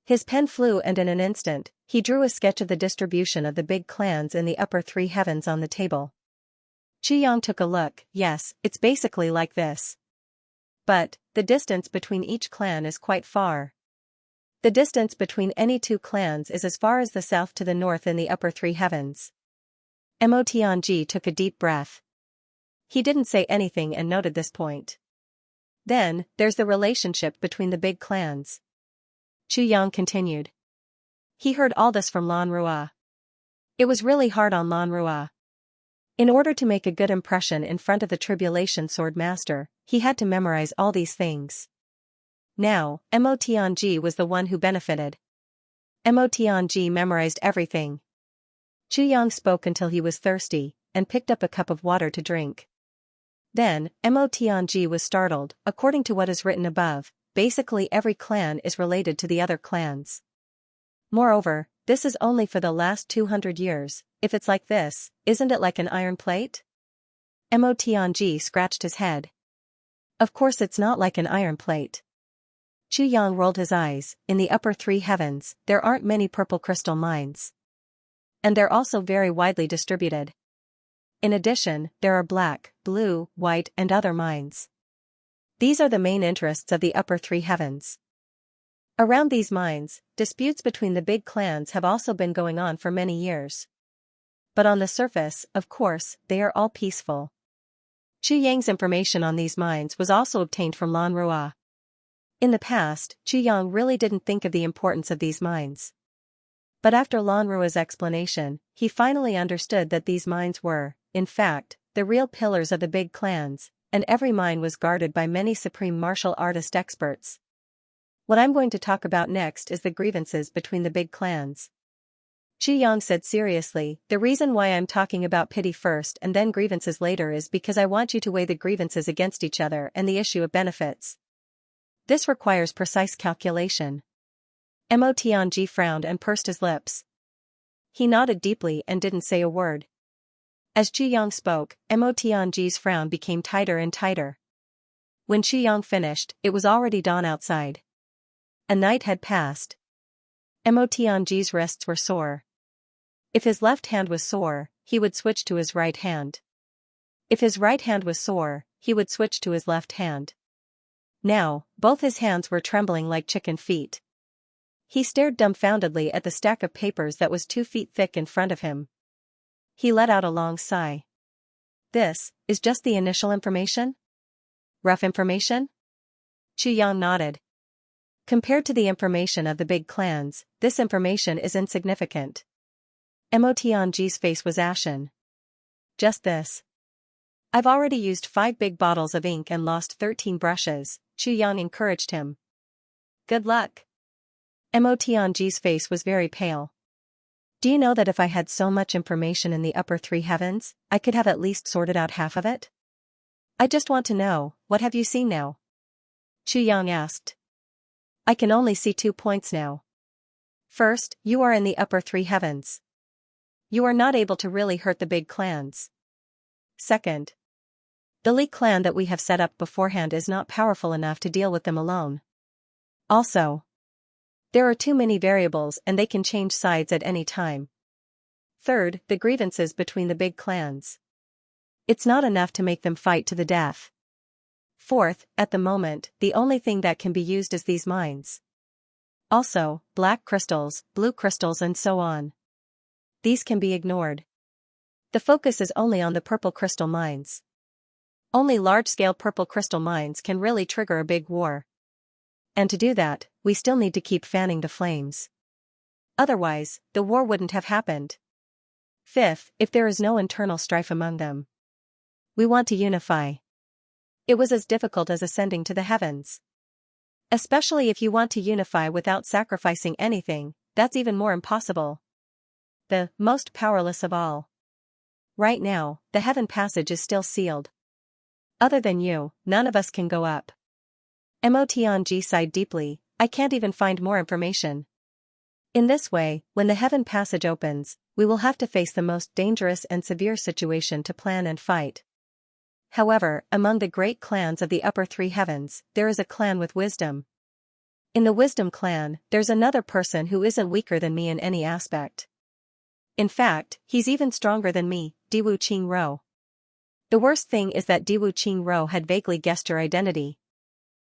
His pen flew and in an instant, he drew a sketch of the distribution of the big clans in the upper three heavens on the table. Xianxia took a look. Yes, it's basically like this. But, the distance between each clan is quite far. The distance between any two clans is as far as the south to the north in the upper three heavens. Motianji took a deep breath. He didn't say anything and noted this point. Then, there's the relationship between the big clans. Xianxia continued. He heard all this from Lan Rua. It was really hard on Lan Rua. In order to make a good impression in front of the Tribulation Sword Master, he had to memorize all these things. Now, Motianji was the one who benefited. Motianji memorized everything. Xianxia spoke until he was thirsty, and picked up a cup of water to drink. Then, Motianji was startled. According to what is written above, basically every clan is related to the other clans. Moreover, this is only for the last 200 years, if it's like this, isn't it like an iron plate? Motianji scratched his head. Of course it's not like an iron plate. Xianxia rolled his eyes. In the upper three heavens, there aren't many purple crystal mines. And they're also very widely distributed. In addition, there are black, blue, white and other mines. These are the main interests of the upper three heavens. Around these mines, disputes between the big clans have also been going on for many years. But on the surface, of course, they are all peaceful. Xianxia's information on these mines was also obtained from Lan Rua. In the past, Xianxia really didn't think of the importance of these mines. But after Lan Rua's explanation, he finally understood that these mines were, in fact, the real pillars of the big clans, and every mine was guarded by many supreme martial artist experts. What I'm going to talk about next is the grievances between the big clans. Xianxia said seriously, the reason why I'm talking about pity first and then grievances later is because I want you to weigh the grievances against each other and the issue of benefits. This requires precise calculation. Mo Tianji frowned and pursed his lips. He nodded deeply and didn't say a word. As Xianxia spoke, Mo Tianji's frown became tighter and tighter. When Xianxia finished, it was already dawn outside. A night had passed. Mo Tianji's wrists were sore. If his left hand was sore, he would switch to his right hand. If his right hand was sore, he would switch to his left hand. Now, both his hands were trembling like chicken feet. He stared dumbfoundedly at the stack of papers that was 2 feet thick in front of him. He let out a long sigh. This is just the initial information? Rough information? Xianxia nodded. Compared to the information of the big clans, this information is insignificant. Mo Tianji's face was ashen. Just this. I've already used 5 big bottles of ink and lost 13 brushes, Xianxia encouraged him. Good luck. Mo Tianji's face was very pale. Do you know that if I had so much information in the upper 3 heavens, I could have at least sorted out half of it? I just want to know, what have you seen now? Xianxia asked. I can only see 2 points now. First, you are in the upper 3 heavens. You are not able to really hurt the big clans. Second, the Li clan that we have set up beforehand is not powerful enough to deal with them alone. Also, there are too many variables and they can change sides at any time. Third, the grievances between the big clans. It's not enough to make them fight to the death. Fourth, at the moment, the only thing that can be used is these mines. Also, black crystals, blue crystals and so on. These can be ignored. The focus is only on the purple crystal mines. Only large-scale purple crystal mines can really trigger a big war. And to do that, we still need to keep fanning the flames. Otherwise, the war wouldn't have happened. Fifth, if there is no internal strife among them, we want to unify. It was as difficult as ascending to the heavens. Especially if you want to unify without sacrificing anything, that's even more impossible. The most powerless of all. Right now, the heaven passage is still sealed. Other than you, none of us can go up. Mo Tianji sighed deeply, I can't even find more information. In this way, when the heaven passage opens, we will have to face the most dangerous and severe situation to plan and fight. However, among the great clans of the upper 3 heavens, there is a clan with wisdom. In the wisdom clan, there's another person who isn't weaker than me in any aspect. In fact, he's even stronger than me, Diwu Qingro. The worst thing is that Diwu Qingro had vaguely guessed your identity.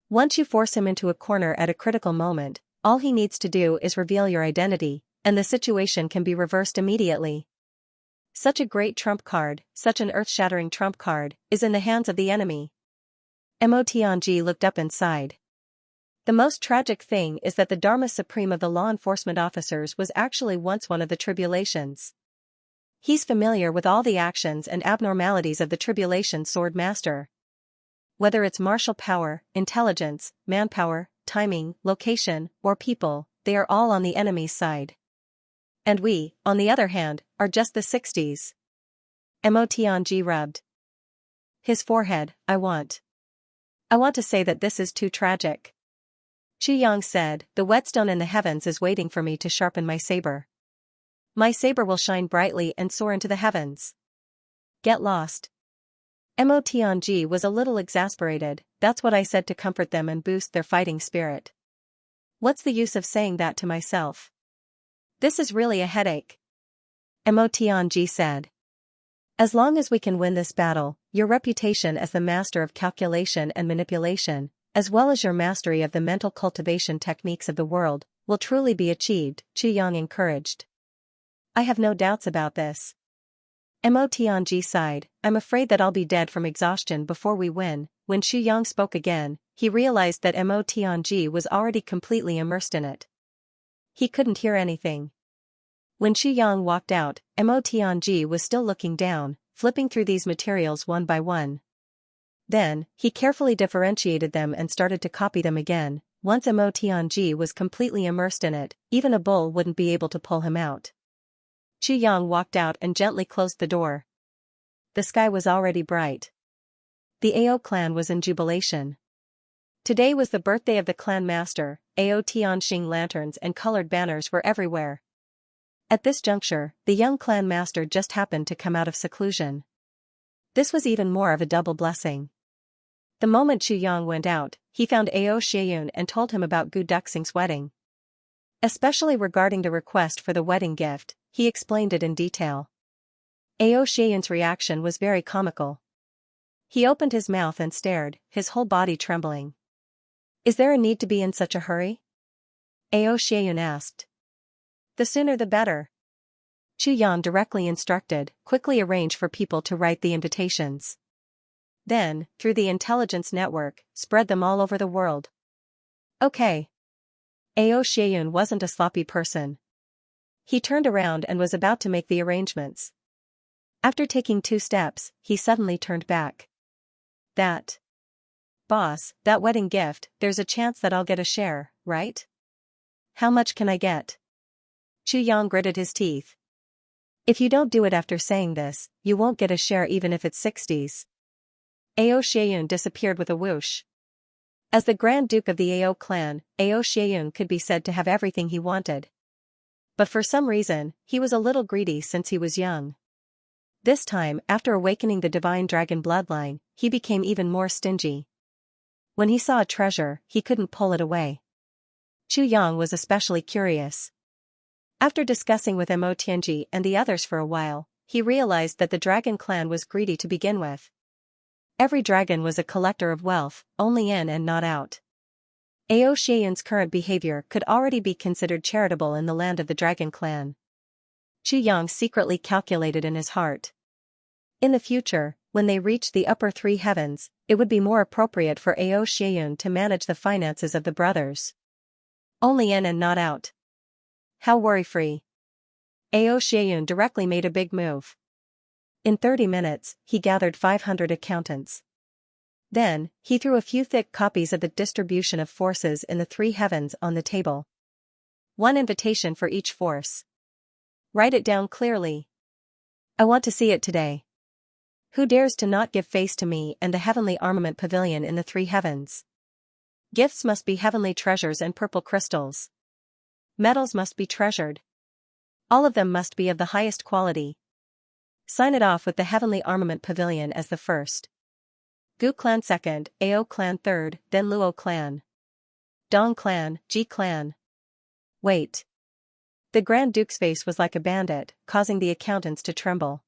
Once you force him into a corner at a critical moment, all he needs to do is reveal your identity, and the situation can be reversed immediately. Such a great trump card, such an earth-shattering trump card, is in the hands of the enemy. Mo Tianji looked up and sighed. The most tragic thing is that the Dharma Supreme of the law enforcement officers was actually once one of the tribulations. He's familiar with all the actions and abnormalities of the tribulation sword master. Whether it's martial power, intelligence, manpower, timing, location, or people, they are all on the enemy's side. And we, on the other hand, are just the 60s. Mo Tianji rubbed his forehead. I want to say that this is too tragic. Xianxia said, the whetstone in the heavens is waiting for me to sharpen my saber. My saber will shine brightly and soar into the heavens. Get lost. Mo Tianji was a little exasperated, that's what I said to comfort them and boost their fighting spirit. What's the use of saying that to myself? This is really a headache. Mo Tianji said. As long as we can win this battle, your reputation as the master of calculation and manipulation, as well as your mastery of the mental cultivation techniques of the world, will truly be achieved, Xianxia encouraged. I have no doubts about this. Mo Tianji sighed, I'm afraid that I'll be dead from exhaustion before we win. When Xianxia spoke again, he realized that Mo Tianji was already completely immersed in it. He couldn't hear anything. When Xianxia walked out, Mo Tianji was still looking down, flipping through these materials one by one. Then, he carefully differentiated them and started to copy them again, once Mo Tianji was completely immersed in it, even a bull wouldn't be able to pull him out. Chu Yang walked out and gently closed the door. The sky was already bright. The Ao clan was in jubilation. Today was the birthday of the clan master. Ao Tianxing lanterns and colored banners were everywhere. At this juncture, the young clan master just happened to come out of seclusion. This was even more of a double blessing. The moment Chu Yang went out, he found Ao Xianyun and told him about Gu Duxing's wedding. Especially regarding the request for the wedding gift, he explained it in detail. Ao Xianyun's reaction was very comical. He opened his mouth and stared, his whole body trembling. Is there a need to be in such a hurry? Ao Xianyun asked. The sooner the better. Chu Yang directly instructed, quickly arrange for people to write the invitations. Then, through the intelligence network, spread them all over the world. Okay. Ao Xianyun wasn't a sloppy person. He turned around and was about to make the arrangements. After taking 2 steps, he suddenly turned back. Boss, that wedding gift, there's a chance that I'll get a share, right? How much can I get? Chu Yang gritted his teeth. If you don't do it after saying this, you won't get a share even if it's 60s. Ao Xianyun disappeared with a whoosh. As the Grand Duke of the Ao clan, Ao Xianyun could be said to have everything he wanted. But for some reason, he was a little greedy since he was young. This time, after awakening the divine dragon bloodline, he became even more stingy. When he saw a treasure, he couldn't pull it away. Chu Yang was especially curious. After discussing with Mo Tianji and the others for a while, he realized that the dragon clan was greedy to begin with. Every dragon was a collector of wealth, only in and not out. Ao Xianyun's current behavior could already be considered charitable in the land of the dragon clan. Chu Yang secretly calculated in his heart. In the future, when they reached the upper 3 heavens, it would be more appropriate for Ao Xianyun to manage the finances of the brothers. Only in and not out. How worry-free. Ao Xianyun directly made a big move. In 30 minutes, he gathered 500 accountants. Then, he threw a few thick copies of the distribution of forces in the 3 heavens on the table. 1 invitation for each force. Write it down clearly. I want to see it today. Who dares to not give face to me and the heavenly armament pavilion in the 3 heavens? Gifts must be heavenly treasures and purple crystals. Metals must be treasured. All of them must be of the highest quality. Sign it off with the heavenly armament pavilion as the first. Gu clan second, Ao clan third, then Luo clan. Dong clan, Ji clan. Wait. The Grand Duke's face was like a bandit, causing the accountants to tremble.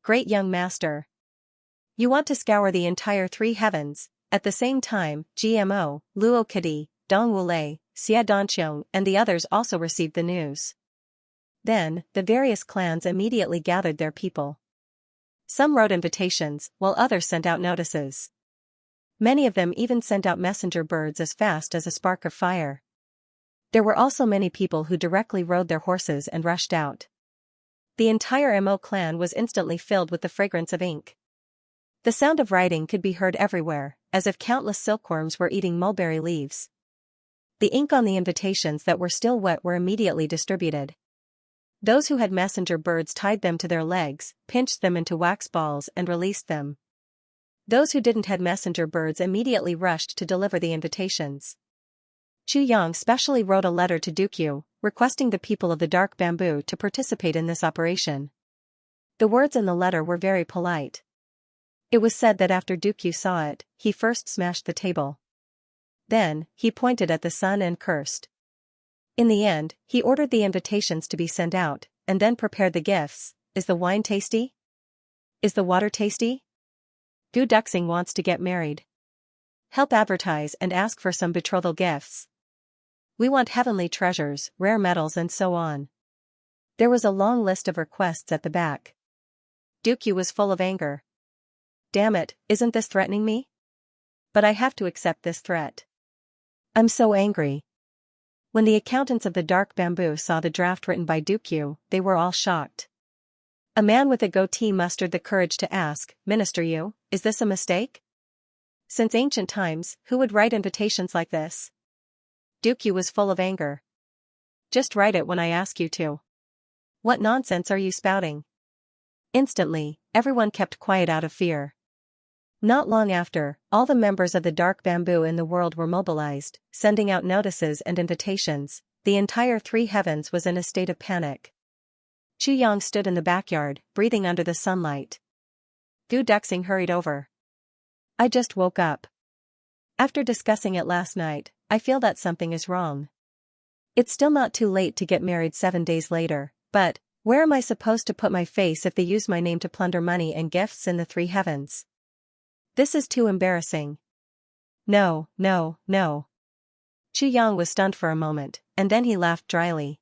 Great young master. You want to scour the entire 3 heavens. At the same time, GMO, Luo Kadi, Dong Wulei, Xia Danqiong and the others also received the news. Then, the various clans immediately gathered their people. Some wrote invitations, while others sent out notices. Many of them even sent out messenger birds as fast as a spark of fire. There were also many people who directly rode their horses and rushed out. The entire Mo clan was instantly filled with the fragrance of ink. The sound of writing could be heard everywhere, as if countless silkworms were eating mulberry leaves. The ink on the invitations that were still wet were immediately distributed. Those who had messenger birds tied them to their legs, pinched them into wax balls and released them. Those who didn't have messenger birds immediately rushed to deliver the invitations. Chu Yang specially wrote a letter to Dukyu, requesting the people of the Dark Bamboo to participate in this operation. The words in the letter were very polite. It was said that after Dukyu saw it, he first smashed the table. Then, he pointed at the sun and cursed. In the end, he ordered the invitations to be sent out, and then prepared the gifts. Is the wine tasty? Is the water tasty? Gu Duxing wants to get married. Help advertise and ask for some betrothal gifts. We want heavenly treasures, rare metals and so on. There was a long list of requests at the back. Dukyu was full of anger. Damn it, isn't this threatening me? But I have to accept this threat. I'm so angry. When the accountants of the Dark Bamboo saw the draft written by Dukyu, they were all shocked. A man with a goatee mustered the courage to ask, Minister Yu, is this a mistake? Since ancient times, who would write invitations like this? Dukyu was full of anger. Just write it when I ask you to. What nonsense are you spouting? Instantly, everyone kept quiet out of fear. Not long after, all the members of the dark bamboo in the world were mobilized, sending out notices and invitations. The entire three heavens was in a state of panic. Chu Yang stood in the backyard, breathing under the sunlight. Gu Duxing hurried over. I just woke up. After discussing it last night, I feel that something is wrong. It's still not too late to get married 7 days later, but where am I supposed to put my face if they use my name to plunder money and gifts in the three heavens? This is too embarrassing. No, no, no. Chu Yang was stunned for a moment, and then he laughed dryly.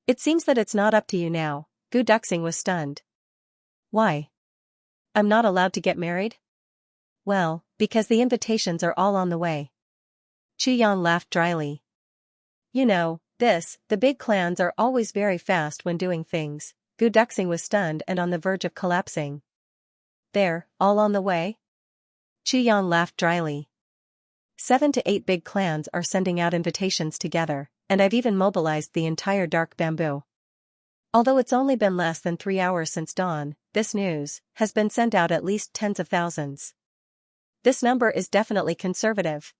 It seems that it's not up to you now. Gu Duxing was stunned. Why? I'm not allowed to get married? Well, because the invitations are all on the way. Chu Yang laughed dryly. You know, the big clans are always very fast when doing things. Gu Duxing was stunned and on the verge of collapsing. They're all on the way? Chu Yang laughed dryly. 7 to 8 big clans are sending out invitations together, and I've even mobilized the entire dark bamboo. Although it's only been less than 3 hours since dawn, this news has been sent out at least tens of thousands. This number is definitely conservative.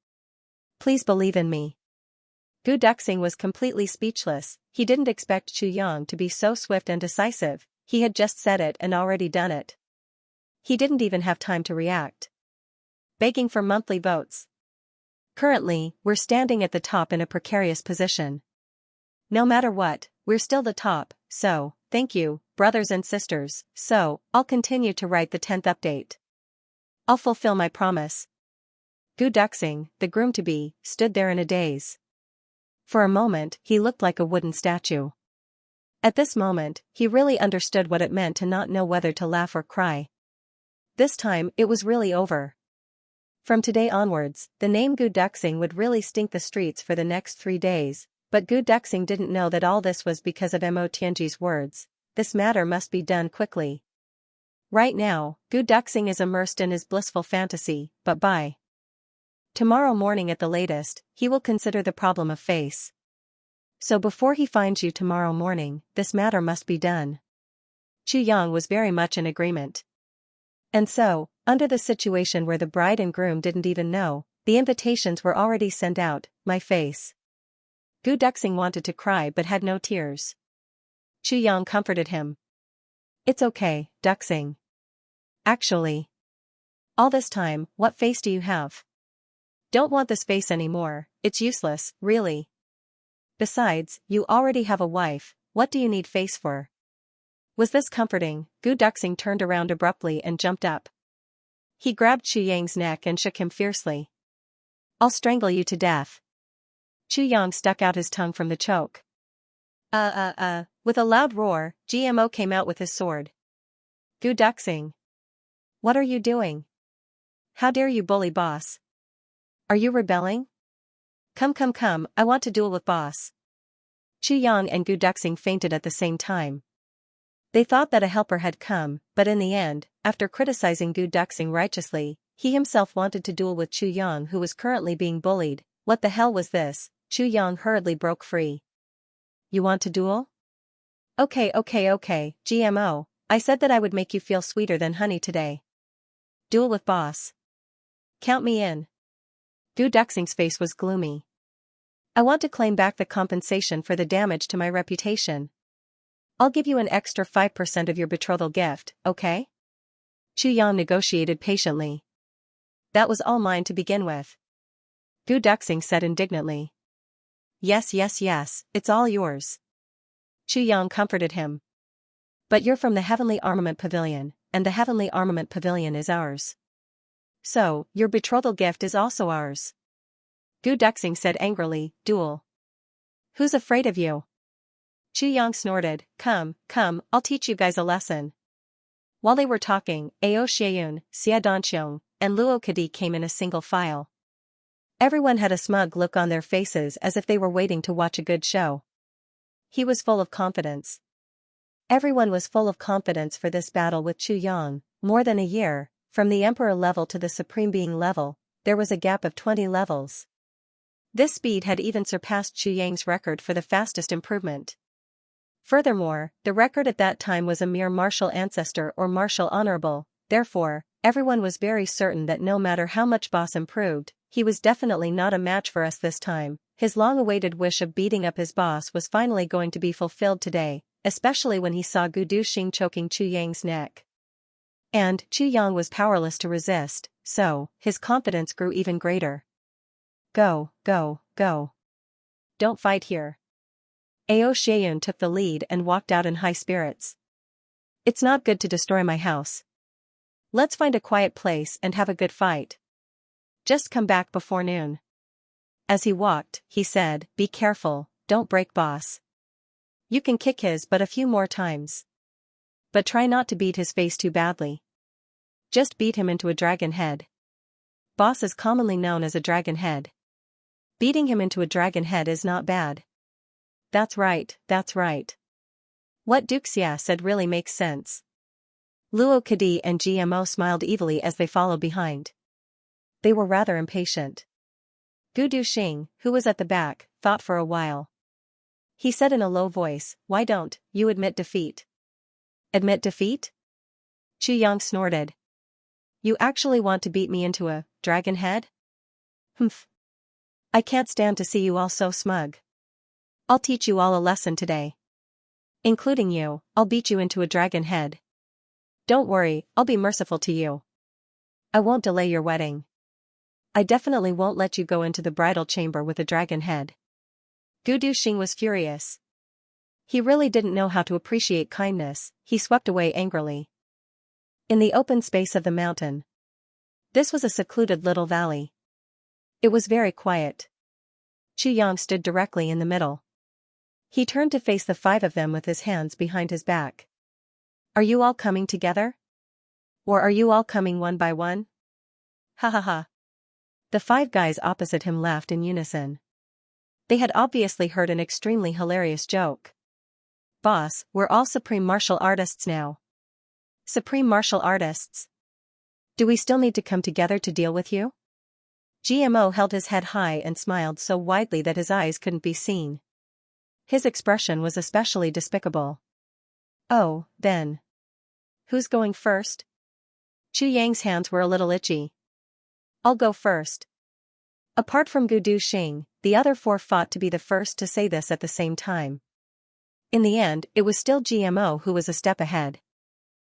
Please believe in me. Gu Duxing was completely speechless. He didn't expect Chu Yang to be so swift and decisive. He had just said it and already done it. He didn't even have time to react. Begging for monthly votes. Currently, we're standing at the top in a precarious position. No matter what, we're still the top, so, thank you, brothers and sisters, so, I'll continue to write the 10th update. I'll fulfill my promise. Gu Duxing, the groom-to-be, stood there in a daze. For a moment, he looked like a wooden statue. At this moment, he really understood what it meant to not know whether to laugh or cry. This time, it was really over. From today onwards, the name Gu Duxing would really stink the streets for the next 3 days, but Gu Duxing didn't know that all this was because of Mo Tianji's words. This matter must be done quickly. Right now, Gu Duxing is immersed in his blissful fantasy, but by tomorrow morning at the latest, he will consider the problem of face. So before he finds you tomorrow morning, this matter must be done. Chu Yang was very much in agreement. And so, under the situation where the bride and groom didn't even know, the invitations were already sent out, my face. Gu Duxing wanted to cry but had no tears. Chu Yang comforted him. It's okay, Duxing. Actually, all this time, what face do you have? Don't want this face anymore, it's useless, really. Besides, you already have a wife, what do you need face for? Was this comforting? Gu Duxing turned around abruptly and jumped up. He grabbed Chu Yang's neck and shook him fiercely. I'll strangle you to death. Chu Yang stuck out his tongue from the choke. With a loud roar, GMO came out with his sword. Gu Duxing. What are you doing? How dare you bully boss? Are you rebelling? Come, I want to duel with boss. Chu Yang and Gu Duxing fainted at the same time. They thought that a helper had come, but in the end, after criticizing Gu Duxing righteously, he himself wanted to duel with Chu Yang who was currently being bullied. What the hell was this? Chu Yang hurriedly broke free. You want to duel? Okay, GMO, I said that I would make you feel sweeter than honey today. Duel with boss. Count me in. Gu Duxing's face was gloomy. I want to claim back the compensation for the damage to my reputation. I'll give you an extra 5% of your betrothal gift, okay? Chu Yang negotiated patiently. That was all mine to begin with. Gu Duxing said indignantly. Yes, it's all yours. Chu Yang comforted him. But you're from the Heavenly Armament Pavilion, and the Heavenly Armament Pavilion is ours. So, your betrothal gift is also ours. Gu Duxing said angrily, duel. Who's afraid of you? Chu Yang snorted, come, I'll teach you guys a lesson. While they were talking, Ao Xieyun, Xia Danqiong, and Luo Kadi came in a single file. Everyone had a smug look on their faces as if they were waiting to watch a good show. He was full of confidence. Everyone was full of confidence for this battle with Chu Yang. More than a year, from the Emperor level to the Supreme Being level, there was a gap of 20 levels. This speed had even surpassed Xu Yang's record for the fastest improvement. Furthermore, the record at that time was a mere martial ancestor or martial honorable, therefore, everyone was very certain that no matter how much boss improved, he was definitely not a match for us this time. His long-awaited wish of beating up his boss was finally going to be fulfilled today, especially when he saw Gu Duxing choking Xu Yang's neck. And Xu Yang was powerless to resist, so his confidence grew even greater. Go, go, go. Don't fight here. Ao Xieyun took the lead and walked out in high spirits. It's not good to destroy my house. Let's find a quiet place and have a good fight. Just come back before noon. As he walked, he said, be careful, don't break boss. You can kick his butt a few more times. But try not to beat his face too badly. Just beat him into a dragon head. Boss is commonly known as a dragon head. Beating him into a dragon head is not bad. That's right, that's right. What Duxia said really makes sense. Luo Kadi and GMO smiled evilly as they followed behind. They were rather impatient. Gu Duxing, who was at the back, thought for a while. He said in a low voice, why don't you admit defeat? Admit defeat? Xu Yang snorted. You actually want to beat me into a dragon head? Humph. I can't stand to see you all so smug. I'll teach you all a lesson today. Including you, I'll beat you into a dragon head. Don't worry, I'll be merciful to you. I won't delay your wedding. I definitely won't let you go into the bridal chamber with a dragon head. Gu Duxing was furious. He really didn't know how to appreciate kindness, he swept away angrily. In the open space of the mountain. This was a secluded little valley. It was very quiet. Xu Yang stood directly in the middle. He turned to face the five of them with his hands behind his back. Are you all coming together? Or are you all coming one by one? Ha ha ha. The five guys opposite him laughed in unison. They had obviously heard an extremely hilarious joke. Boss, we're all supreme martial artists now. Supreme martial artists? Do we still need to come together to deal with you? GMO held his head high and smiled so widely that his eyes couldn't be seen. His expression was especially despicable. Oh, then. Who's going first? Xu Yang's hands were a little itchy. I'll go first. Apart from Gu Duxing, the other four fought to be the first to say this at the same time. In the end, it was still GMO who was a step ahead.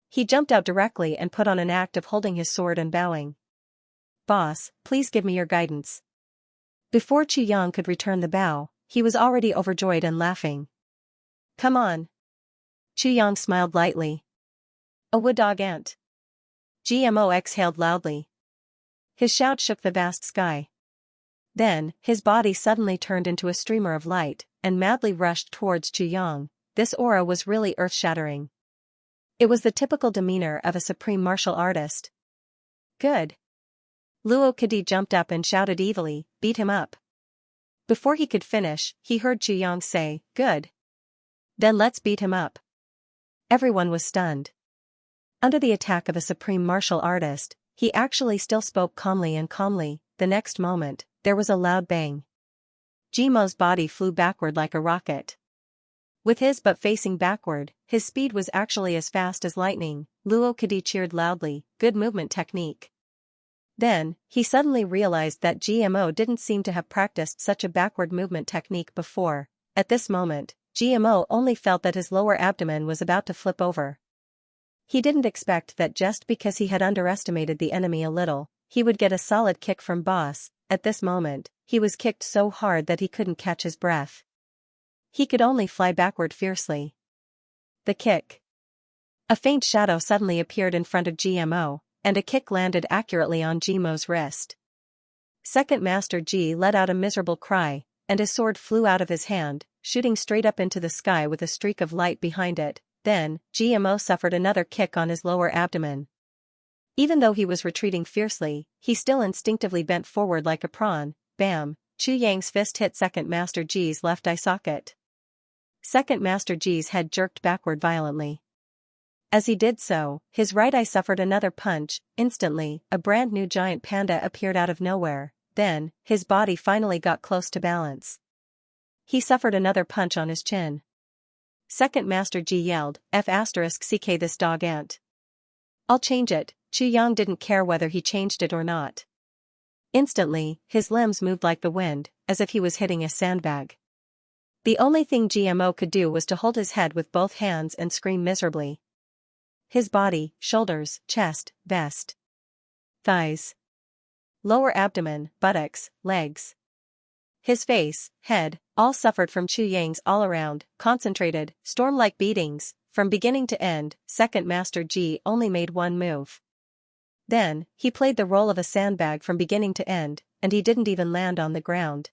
He jumped out directly and put on an act of holding his sword and bowing. Boss, please give me your guidance. Before Xu Yang could return the bow, he was already overjoyed and laughing. Come on. Xu Yang smiled lightly. A wood dog ant. GMO exhaled loudly. His shout shook the vast sky. Then, his body suddenly turned into a streamer of light, and madly rushed towards Xu Yang. This aura was really earth-shattering. It was the typical demeanor of a supreme martial artist. Good. Luo Kadi jumped up and shouted evilly, beat him up. Before he could finish, he heard Xu Yang say, good. Then let's beat him up. Everyone was stunned. Under the attack of a supreme martial artist, he actually still spoke calmly and calmly. The next moment, there was a loud bang. Jimo's body flew backward like a rocket. With his butt facing backward, his speed was actually as fast as lightning. Luo Kadi cheered loudly, good movement technique. Then, he suddenly realized that GMO didn't seem to have practiced such a backward movement technique before. At this moment, GMO only felt that his lower abdomen was about to flip over. He didn't expect that just because he had underestimated the enemy a little, he would get a solid kick from boss. At this moment, he was kicked so hard that he couldn't catch his breath. He could only fly backward fiercely. The kick. A faint shadow suddenly appeared in front of GMO, and a kick landed accurately on Jimo's wrist. Second Master G let out a miserable cry, and his sword flew out of his hand, shooting straight up into the sky with a streak of light behind it. Then, GMO suffered another kick on his lower abdomen. Even though he was retreating fiercely, he still instinctively bent forward like a prawn. Bam! Xu Yang's fist hit Second Master G's left eye socket. Second Master G's head jerked backward violently. As he did so, his right eye suffered another punch. Instantly, a brand new giant panda appeared out of nowhere. then, his body finally got close to balance. He suffered another punch on his chin. Second Master Ji yelled, F***ck this dog ant. I'll change it. Chu Yang didn't care whether he changed it or not. Instantly, his limbs moved like the wind, as if he was hitting a sandbag. The only thing GMO could do was to hold his head with both hands and scream miserably. His body, shoulders, chest, vest, thighs, lower abdomen, buttocks, legs. His face, head, all suffered from Chu Yang's all-around, concentrated, storm-like beatings. From beginning to end, Second Master Ji only made one move. Then, he played the role of a sandbag from beginning to end, and he didn't even land on the ground.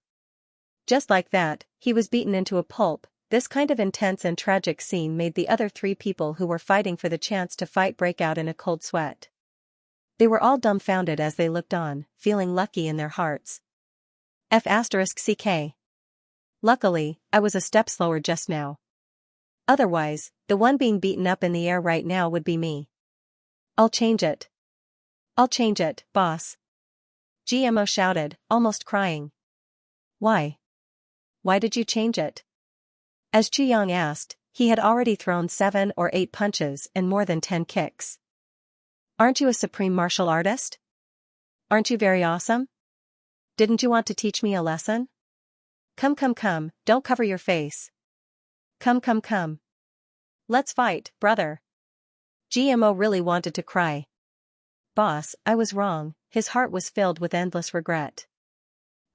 Just like that, he was beaten into a pulp. This kind of intense and tragic scene made the other three people who were fighting for the chance to fight break out in a cold sweat. They were all dumbfounded as they looked on, feeling lucky in their hearts. F***ck. Luckily, I was a step slower just now. Otherwise, the one being beaten up in the air right now would be me. I'll change it. I'll change it, boss. GMO shouted, almost crying. Why? Why did you change it? As Chu Yang asked, he had already thrown 7 or 8 punches and more than 10 kicks. Aren't you a supreme martial artist? Aren't you very awesome? Didn't you want to teach me a lesson? Come, don't cover your face. Come. Let's fight, brother. GMO really wanted to cry. Boss, I was wrong. His heart was filled with endless regret.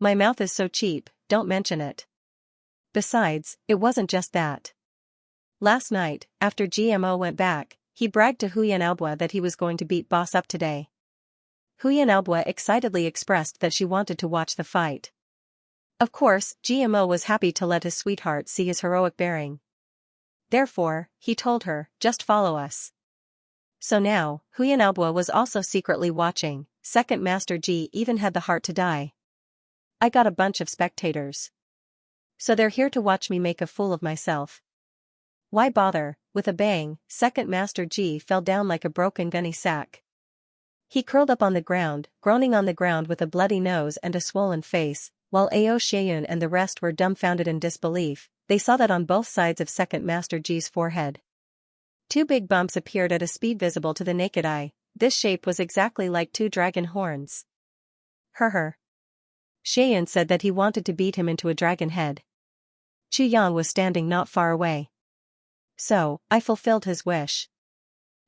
My mouth is so cheap, don't mention it. Besides, it wasn't just that. Last night, after GMO went back, he bragged to Huyan Aobua that he was going to beat Boss up today. Huyan Aobua excitedly expressed that she wanted to watch the fight. Of course, GMO was happy to let his sweetheart see his heroic bearing. Therefore, he told her, just follow us. So now, Huyan Aobua was also secretly watching. Second Master Ji even had the heart to die. I got a bunch of spectators. So they're here to watch me make a fool of myself. Why bother? With a bang, Second Master Ji fell down like a broken gunny sack. He curled up on the ground, groaning on the ground with a bloody nose and a swollen face. While Ao Xianyun and the rest were dumbfounded in disbelief, they saw that on both sides of Second Master Ji's forehead. 2 big bumps appeared at a speed visible to the naked eye. This shape was exactly like 2 dragon horns. Xianyun said that he wanted to beat him into a dragon head. Chu Yang was standing not far away. So, I fulfilled his wish.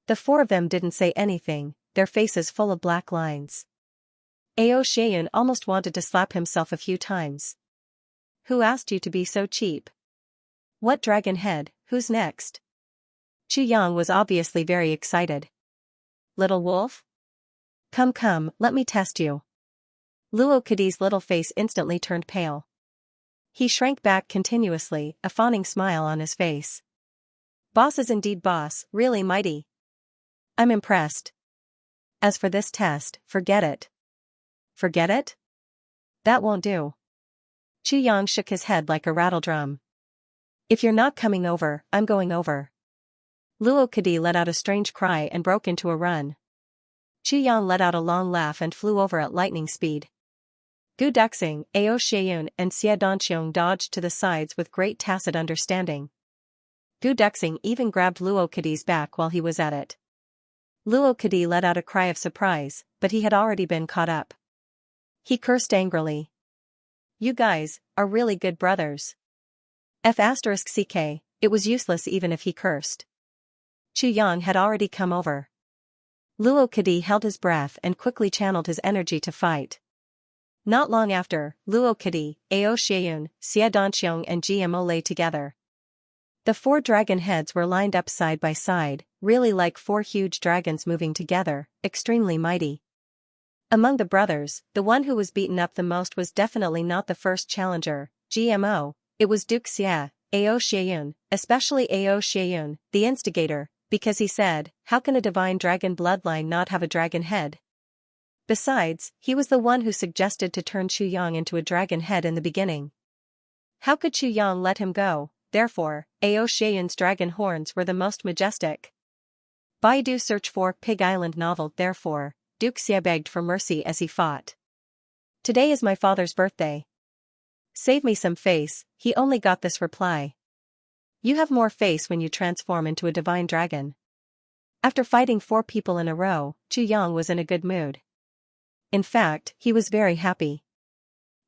The 4 of them didn't say anything, their faces full of black lines. Ao Xianyun almost wanted to slap himself a few times. Who asked you to be so cheap? What dragon head? Who's next? Chu Yang was obviously very excited. Little wolf? Come, let me test you. Luo Kadi's little face instantly turned pale. He shrank back continuously, a fawning smile on his face. Boss is indeed boss, really mighty. I'm impressed. As for this test, forget it. Forget it? That won't do. Chu Yang shook his head like a rattledrum. If you're not coming over, I'm going over. Luo Kadi let out a strange cry and broke into a run. Chu Yang let out a long laugh and flew over at lightning speed. Gu Duxing, Ao Xianyun and Xia Danqiong dodged to the sides with great tacit understanding. Gu Duxing even grabbed Luo Kadi's back while he was at it. Luo Kadi let out a cry of surprise, but he had already been caught up. He cursed angrily. You guys are really good brothers. F***ck, it was useless even if he cursed. Chu Yang had already come over. Luo Kadi held his breath and quickly channeled his energy to fight. Not long after, Luo Kadi, Ao Xianyun, Xia Danqiong and GMO lay together. The 4 dragon heads were lined up side by side, really like 4 huge dragons moving together, extremely mighty. Among the brothers, the one who was beaten up the most was definitely not the first challenger, GMO, it was Duke Xia, Ao Xianyun, especially Ao Xianyun, the instigator, because he said, how can a divine dragon bloodline not have a dragon head? Besides, he was the one who suggested to turn Chu Yang into a dragon head in the beginning. How could Chu Yang let him go? Therefore, Ao Xianyun's dragon horns were the most majestic. Baidu search for Pig Island novel. Therefore, Duke Xia begged for mercy as he fought. Today is my father's birthday. Save me some face, he only got this reply. You have more face when you transform into a divine dragon. After fighting 4 people in a row, Xianxia was in a good mood. In fact, he was very happy.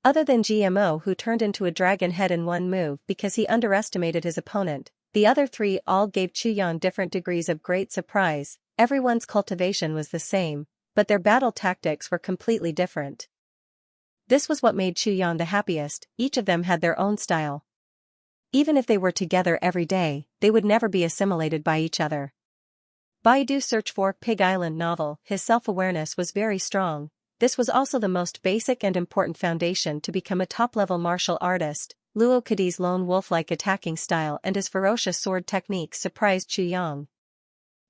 Other than GMO, who turned into a dragon head in one move because he underestimated his opponent, the other 3 all gave Xianxia different degrees of great surprise. Everyone's cultivation was the same, but their battle tactics were completely different. This was what made Xianxia the happiest. Each of them had their own style. Even if they were together every day, they would never be assimilated by each other. Baidu search for Pig Island novel. His self-awareness was very strong. This was also the most basic and important foundation to become a top-level martial artist. Luo Kadi's lone wolf-like attacking style and his ferocious sword techniques surprised Xianxia.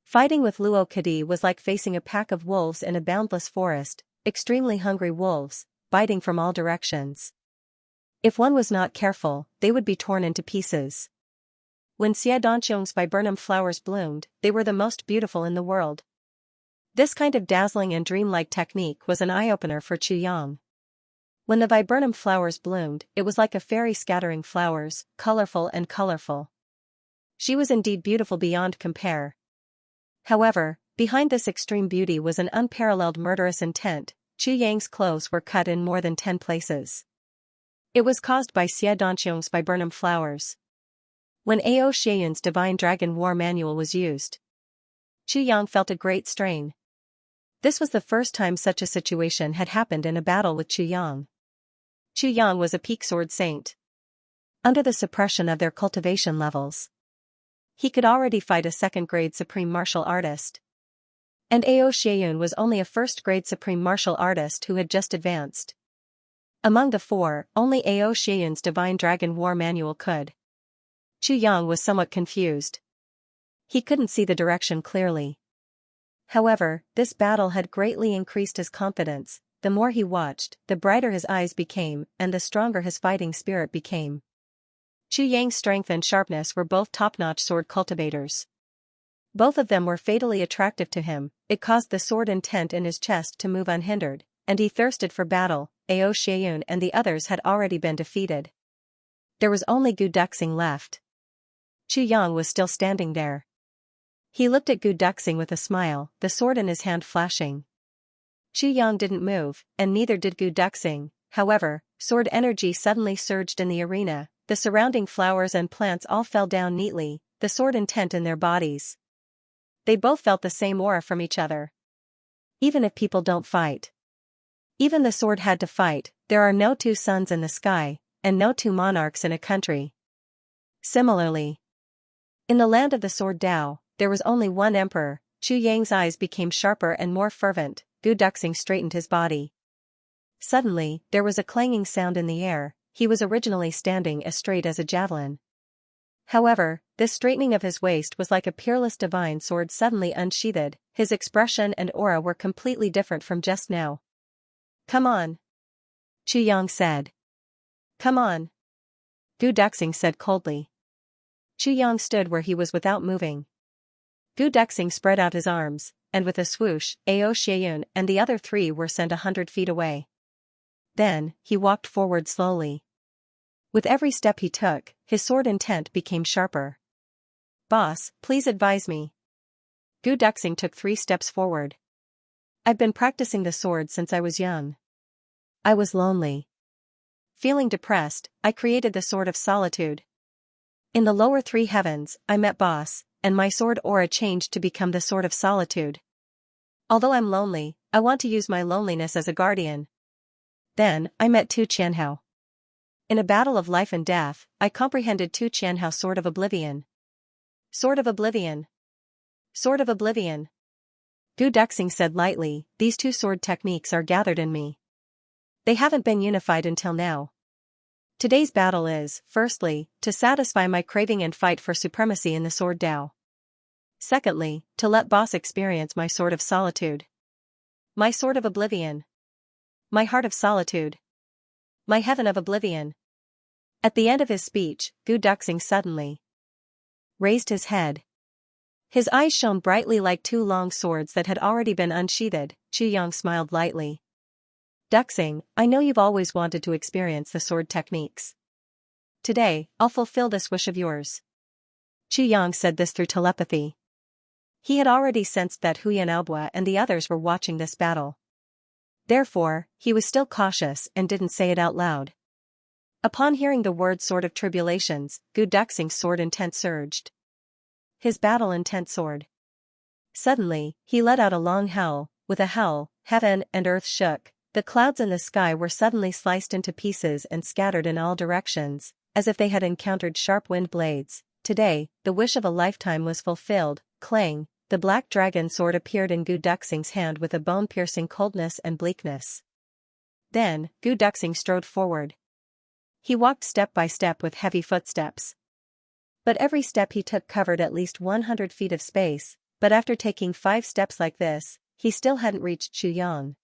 Fighting with Luo Kadi was like facing a pack of wolves in a boundless forest, extremely hungry wolves, biting from all directions. If one was not careful, they would be torn into pieces. When Xianxia's viburnum flowers bloomed, they were the most beautiful in the world. This kind of dazzling and dreamlike technique was an eye-opener for Xianxia. When the viburnum flowers bloomed, it was like a fairy scattering flowers, colorful and colorful. She was indeed beautiful beyond compare. However, behind this extreme beauty was an unparalleled murderous intent. Xianxia's clothes were cut in more than 10 places. It was caused by Xianxia's viburnum flowers. When Ao Xianyun's Divine Dragon War Manual was used, Xianxia felt a great strain. This was the first time such a situation had happened in a battle with Xianxia. Xianxia was a peak sword saint. Under the suppression of their cultivation levels, he could already fight a second-grade supreme martial artist. And Ao Xianyun was only a first-grade supreme martial artist who had just advanced. Among the 4, only Ao Xianyun's Divine Dragon War Manual could. Xianxia was somewhat confused. He couldn't see the direction clearly. However, this battle had greatly increased his confidence. The more he watched, the brighter his eyes became, and the stronger his fighting spirit became. Xianxia's strength and sharpness were both top-notch sword cultivators. Both of them were fatally attractive to him. It caused the sword intent in his chest to move unhindered, and he thirsted for battle. Ao Xianyun and the others had already been defeated. There was only Gu Duxing left. Xianxia was still standing there. He looked at Gu Duxing with a smile, the sword in his hand flashing. Xianxia didn't move, and neither did Gu Duxing. However, sword energy suddenly surged in the arena. The surrounding flowers and plants all fell down neatly, the sword intent in their bodies. They both felt the same aura from each other. Even if people don't fight, even the sword had to fight. There are no 2 suns in the sky, and no 2 monarchs in a country. Similarly, in the land of the sword Tao, there was only one emperor. Xianxia's eyes became sharper and more fervent. Gu Duxing straightened his body. Suddenly, there was a clanging sound in the air. He was originally standing as straight as a javelin. However, this straightening of his waist was like a peerless divine sword suddenly unsheathed. His expression and aura were completely different from just now. Come on, Xianxia said. Come on, Gu Duxing said coldly. Xianxia stood where he was without moving. Gu Duxing spread out his arms, and with a swoosh, Ao Xianyun and the other 3 were sent 100 feet away. Then, he walked forward slowly. With every step he took, his sword intent became sharper. Boss, please advise me. Gu Duxing took 3 steps forward. I've been practicing the sword since I was young. I was lonely. Feeling depressed, I created the Sword of Solitude. In the lower 3 heavens, I met Boss, and my sword aura changed to become the Sword of Solitude. Although I'm lonely, I want to use my loneliness as a guardian. Then, I met Tu Qianhao. In a battle of life and death, I comprehended Tu Qianhao's Sword of Oblivion. Sword of Oblivion. Sword of Oblivion. Gu Duxing said lightly, these 2 sword techniques are gathered in me. They haven't been unified until now. Today's battle is, firstly, to satisfy my craving and fight for supremacy in the Sword Tao. Secondly, to let Boss experience my Sword of Solitude. My Sword of Oblivion. My Heart of Solitude. My Heaven of Oblivion. At the end of his speech, Gu Duxing suddenly raised his head. His eyes shone brightly like 2 long swords that had already been unsheathed. Xianxia smiled lightly. Duxing, I know you've always wanted to experience the sword techniques. Today, I'll fulfill this wish of yours. Xianxia said this through telepathy. He had already sensed that Huyan Aobua and the others were watching this battle. Therefore, he was still cautious and didn't say it out loud. Upon hearing the word Sword of Tribulations, Gu Duxing's sword intent surged. His battle intent sword. Suddenly, he let out a long howl. With a howl, heaven and earth shook. The clouds in the sky were suddenly sliced into pieces and scattered in all directions, as if they had encountered sharp wind blades. Today, the wish of a lifetime was fulfilled. Clang, the black dragon sword appeared in Gu Duxing's hand with a bone-piercing coldness and bleakness. Then, Gu Duxing strode forward. He walked step by step with heavy footsteps. But every step he took covered at least 100 feet of space, but after taking 5 steps like this, he still hadn't reached Xianxia.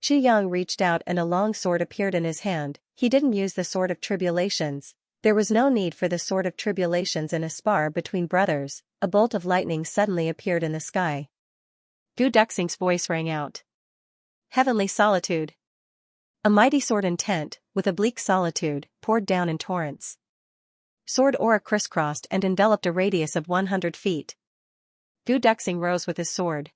Xianxia reached out and a long sword appeared in his hand. He didn't use the Sword of Tribulations. There was no need for the Sword of Tribulations in a spar between brothers. A bolt of lightning suddenly appeared in the sky. Gu Duxing's voice rang out. Heavenly solitude. A mighty sword intent, with a bleak solitude, poured down in torrents. Sword aura crisscrossed and enveloped a radius of 100 feet. Gu Duxing rose with his sword.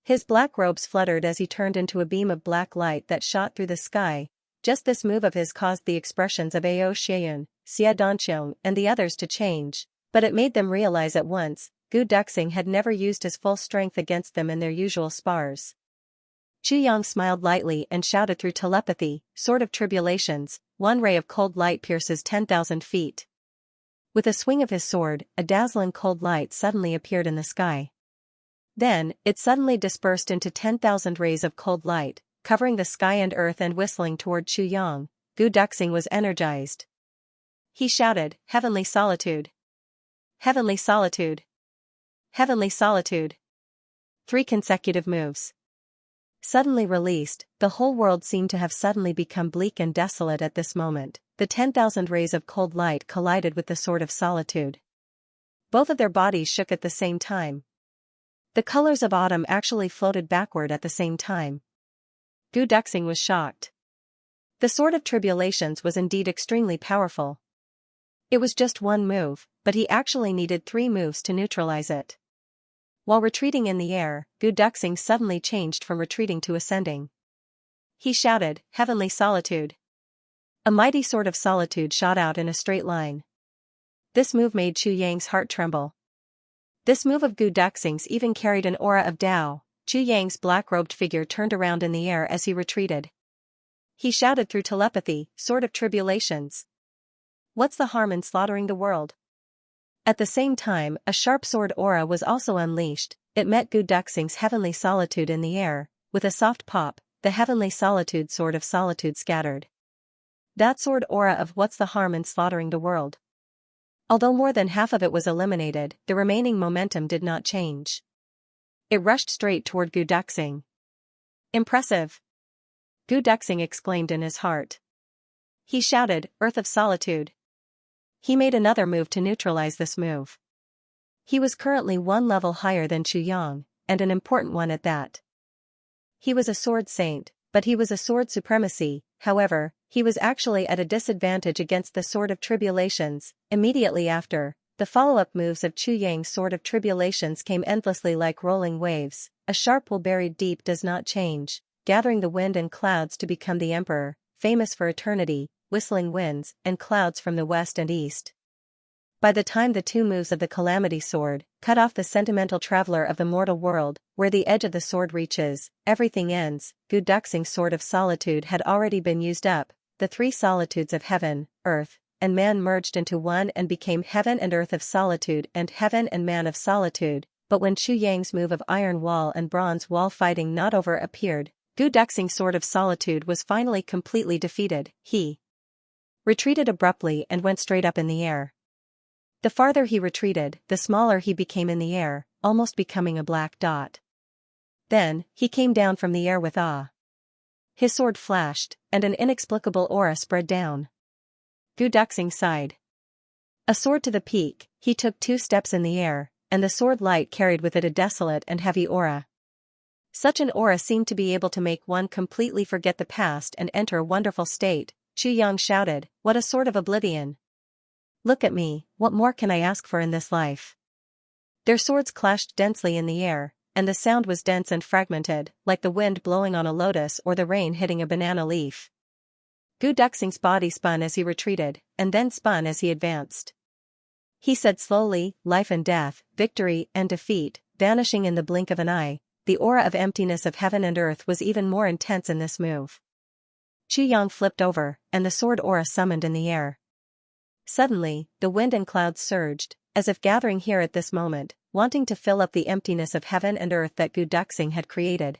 His black robes fluttered as he turned into a beam of black light that shot through the sky. Just this move of his caused the expressions of Ao Xian, Xia Donqiong and the others to change, but it made them realize at once, Gu Duxing had never used his full strength against them in their usual spars. Xianxia smiled lightly and shouted through telepathy, Sword of Tribulations, one ray of cold light pierces 10,000 feet. With a swing of his sword, a dazzling cold light suddenly appeared in the sky. Then, it suddenly dispersed into 10,000 rays of cold light, covering the sky and earth and whistling toward Xianxia. Gu Duxing was energized. He shouted, Heavenly solitude! Heavenly solitude! Heavenly solitude! 3 consecutive moves. Suddenly released, the whole world seemed to have suddenly become bleak and desolate at this moment. The 10,000 rays of cold light collided with the Sword of Solitude. Both of their bodies shook at the same time. The colors of autumn actually floated backward at the same time. Gu Duxing was shocked. The Sword of Tribulations was indeed extremely powerful. It was just one move, but he actually needed 3 moves to neutralize it. While retreating in the air, Gu Duxing suddenly changed from retreating to ascending. He shouted, Heavenly solitude! A mighty sword of solitude shot out in a straight line. This move made Xianxia's heart tremble. This move of Gu Duxing's even carried an aura of Tao. Xianxia's black-robed figure turned around in the air as he retreated. He shouted through telepathy, Sword of Tribulations! What's the harm in slaughtering the world? At the same time, a sharp sword aura was also unleashed. It met Gu Duxing's Heavenly Solitude in the air. With a soft pop, the Heavenly Solitude Sword of Solitude scattered. That sword aura of what's the harm in slaughtering the world? Although more than half of it was eliminated, the remaining momentum did not change. It rushed straight toward Gu Duxing. Impressive! Gu Duxing exclaimed in his heart. He shouted, Earth of Solitude! He made another move to neutralize this move. He was currently 1 level higher than Xianxia, and an important one at that. He was a sword saint, but he was a sword supremacy. However, he was actually at a disadvantage against the Sword of Tribulations. Immediately after, the follow-up moves of Xianxia's Sword of Tribulations came endlessly like rolling waves. A sharp will buried deep does not change, gathering the wind and clouds to become the emperor, famous for eternity, whistling winds and clouds from the west and east. By the time the 2 moves of the Calamity Sword cut off the sentimental traveler of the mortal world, where the edge of the sword reaches, everything ends. Gu Duxing's Sword of Solitude had already been used up. The 3 solitudes of heaven, earth, and man merged into one and became Heaven and Earth of Solitude and Heaven and Man of Solitude. But when Xianxia's move of Iron Wall and Bronze Wall fighting not over appeared, Gu Duxing's Sword of Solitude was finally completely defeated. He retreated abruptly and went straight up in the air. The farther he retreated, the smaller he became in the air, almost becoming a black dot. Then, he came down from the air with awe. His sword flashed, and an inexplicable aura spread down. Gu Duxing sighed. A sword to the peak, he took 2 steps in the air, and the sword light carried with it a desolate and heavy aura. Such an aura seemed to be able to make one completely forget the past and enter a wonderful state. Yang shouted, "What a sort of oblivion! Look at me, what more can I ask for in this life?" Their swords clashed densely in the air, and the sound was dense and fragmented, like the wind blowing on a lotus or the rain hitting a banana leaf. Gu Duxing's body spun as he retreated, and then spun as he advanced. He said slowly, "Life and death, victory and defeat, vanishing in the blink of an eye." The aura of emptiness of heaven and earth was even more intense in this move. Yang flipped over, and the sword aura summoned in the air. Suddenly, the wind and clouds surged, as if gathering here at this moment, wanting to fill up the emptiness of heaven and earth that Gu Duxing had created.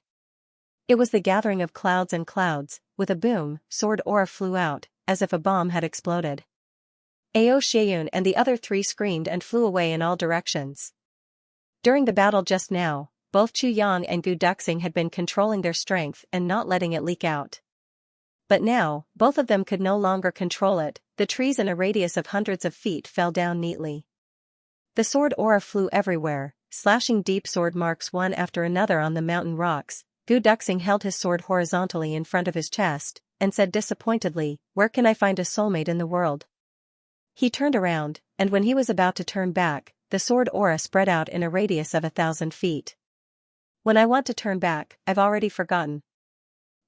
It was the gathering of clouds and clouds. With a boom, sword aura flew out, as if a bomb had exploded. Ao Xianyun and the other three screamed and flew away in all directions. During the battle just now, both Chu Yang and Gu Duxing had been controlling their strength and not letting it leak out. But now, both of them could no longer control it. The trees in a radius of hundreds of feet fell down neatly. The sword aura flew everywhere, slashing deep sword marks one after another on the mountain rocks. Gu Duxing held his sword horizontally in front of his chest, and said disappointedly, "Where can I find a soulmate in the world?" He turned around, and when he was about to turn back, the sword aura spread out in a radius of 1,000 feet. "When I want to turn back, I've already forgotten."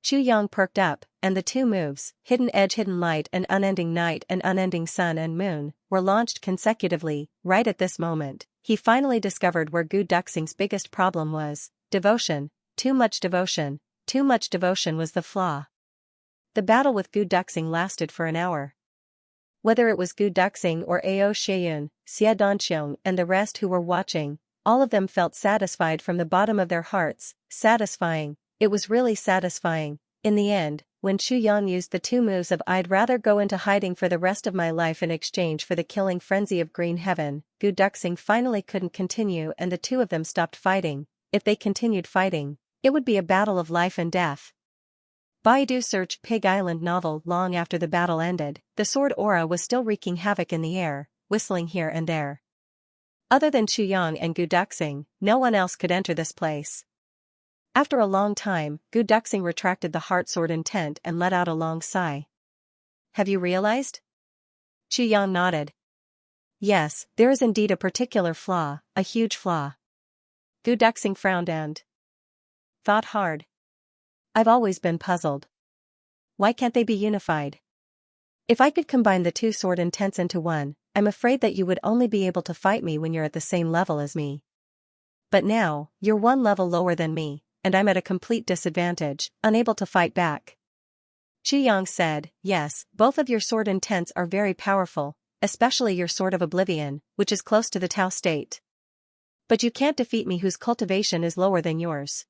Yang perked up, and the two moves, Hidden Edge, Hidden Light, and Unending Night and Unending Sun and Moon, were launched consecutively. Right at this moment, he finally discovered where Gu Duxing's biggest problem was: devotion. Too much devotion. Too much devotion was the flaw. The battle with Gu Duxing lasted for an hour. Whether it was Gu Duxing or Ao Xianyun, Xia Danqiong and the rest who were watching, all of them felt satisfied from the bottom of their hearts. Satisfying. It was really satisfying. In the end, when Chu Yan used the two moves of "I'd rather go into hiding for the rest of my life in exchange for the killing frenzy of Green Heaven," Gu Duxing finally couldn't continue and the two of them stopped fighting. If they continued fighting, it would be a battle of life and death. Baidu searched Pig Island novel. Long after the battle ended, the sword aura was still wreaking havoc in the air, whistling here and there. Other than Chu Yang and Gu Duxing, no one else could enter this place. After a long time, Gu Duxing retracted the heart sword intent and let out a long sigh. "Have you realized?" Chu Yang nodded. "Yes, there is indeed a particular flaw, a huge flaw." Gu Duxing frowned and thought hard. "I've always been puzzled. Why can't they be unified? If I could combine the two sword intents into one, I'm afraid that you would only be able to fight me when you're at the same level as me. But now, you're one level lower than me, and I'm at a complete disadvantage, unable to fight back." Chu Yang said, "Yes, both of your sword intents are very powerful, especially your sword of oblivion, which is close to the Tao state. But you can't defeat me whose cultivation is lower than yours.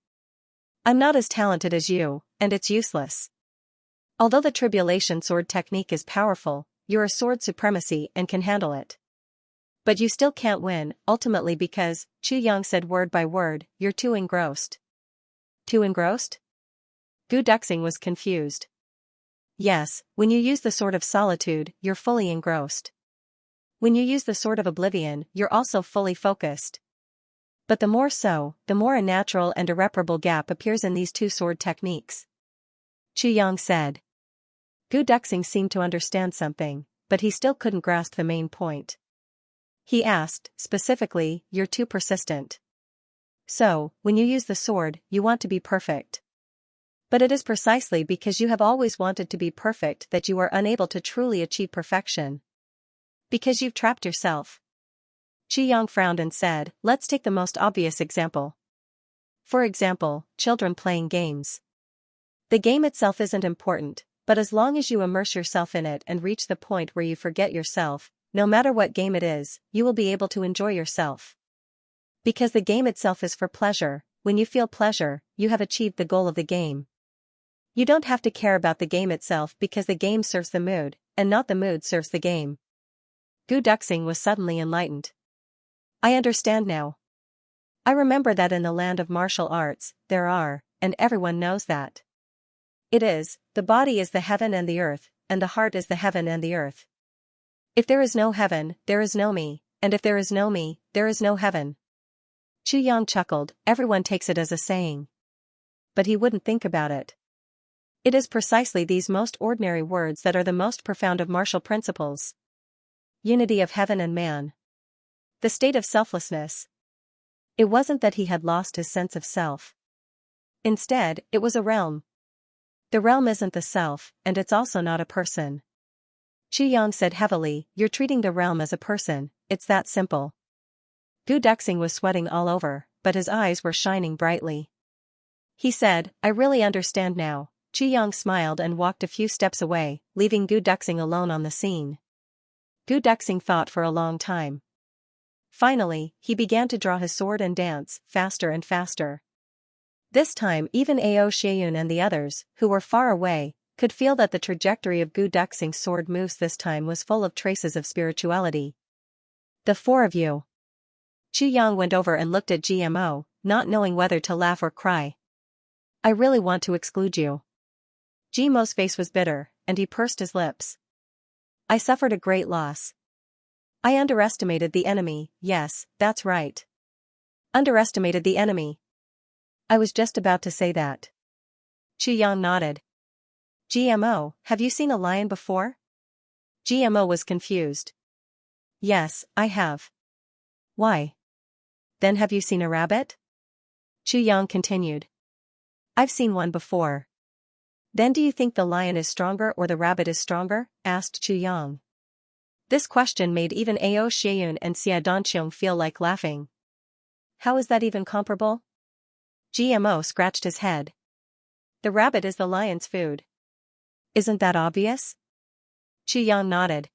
I'm not as talented as you, and it's useless. Although the tribulation sword technique is powerful, you're a sword supremacy and can handle it. But you still can't win, ultimately because," Chu Yang said word by word, "you're too engrossed." "Too engrossed?" Gu Duxing was confused. "Yes, when you use the sword of solitude, you're fully engrossed. When you use the sword of oblivion, you're also fully focused. But the more so, the more a natural and irreparable gap appears in these two sword techniques." Chu Yang said. Gu Duxing seemed to understand something, but he still couldn't grasp the main point. He asked, specifically, "You're too persistent. So, when you use the sword, you want to be perfect. But it is precisely because you have always wanted to be perfect that you are unable to truly achieve perfection. Because you've trapped yourself." Chu Yang frowned and said, "Let's take the most obvious example. For example, children playing games. The game itself isn't important, but as long as you immerse yourself in it and reach the point where you forget yourself, no matter what game it is, you will be able to enjoy yourself. Because the game itself is for pleasure. When you feel pleasure, you have achieved the goal of the game. You don't have to care about the game itself because the game serves the mood, and not the mood serves the game." Gu Duxing was suddenly enlightened. "I understand now. I remember that in the land of martial arts, there are, and everyone knows that. It is, the body is the heaven and the earth, and the heart is the heaven and the earth. If there is no heaven, there is no me, and if there is no me, there is no heaven." Chu Yang chuckled. "Everyone takes it as a saying. but he wouldn't think about it. It is precisely these most ordinary words that are the most profound of martial principles. Unity of heaven and man. The state of selflessness. It wasn't that he had lost his sense of self. Instead, it was a realm. The realm isn't the self, and it's also not a person. Xianxia said heavily, "You're treating the realm as a person, it's that simple." Gu Duxing was sweating all over, but his eyes were shining brightly. He said, "I really understand now." Xianxia smiled and walked a few steps away, leaving Gu Duxing alone on the scene. Gu Duxing thought for a long time. Finally, he began to draw his sword and dance, faster and faster. This time even Ao Xianyun and the others, who were far away, could feel that the trajectory of Gu Duxing's sword moves this time was full of traces of spirituality. "The four of you." Xianxia went over and looked at GMO, not knowing whether to laugh or cry. "I really want to exclude you." GMO's face was bitter, and he pursed his lips. "I suffered a great loss. I underestimated the enemy, yes, that's right. Underestimated the enemy. I was just about to say that." Xianxia nodded. "GMO, have you seen a lion before?" GMO was confused. "Yes, I have." "Why? Then have you seen a rabbit?" Xianxia continued. "I've seen one before." "Then do you think the lion is stronger or the rabbit is stronger?" asked Xianxia. This question made even Ao Xianyun and Xianxia feel like laughing. "How is that even comparable?" GMO scratched his head. "The rabbit is the lion's food." "Isn't that obvious?" Xianxia nodded.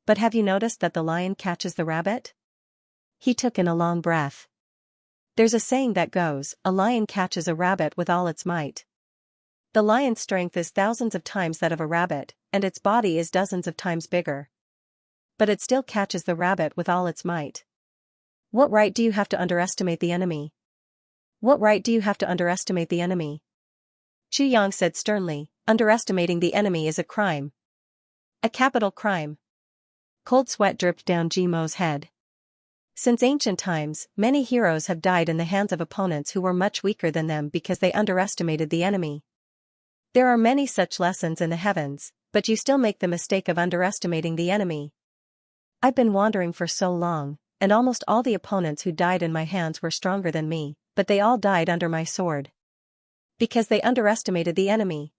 "But have you noticed that the lion catches the rabbit?" He took in a long breath. "There's a saying that goes, a lion catches a rabbit with all its might. The lion's strength is thousands of times that of a rabbit, and its body is dozens of times bigger. But it still catches the rabbit with all its might. What right do you have to underestimate the enemy? What right do you have to underestimate the enemy?" Xianxia said sternly, "Underestimating the enemy is a crime. A capital crime." Cold sweat dripped down Gmo's head. Since ancient times, many heroes have died in the hands of opponents who were much weaker than them because they underestimated the enemy. There are many such lessons in the heavens, but you still make the mistake of underestimating the enemy. I've been wandering for so long, and almost all the opponents who died in my hands were stronger than me, but they all died under my sword. Because they underestimated the enemy.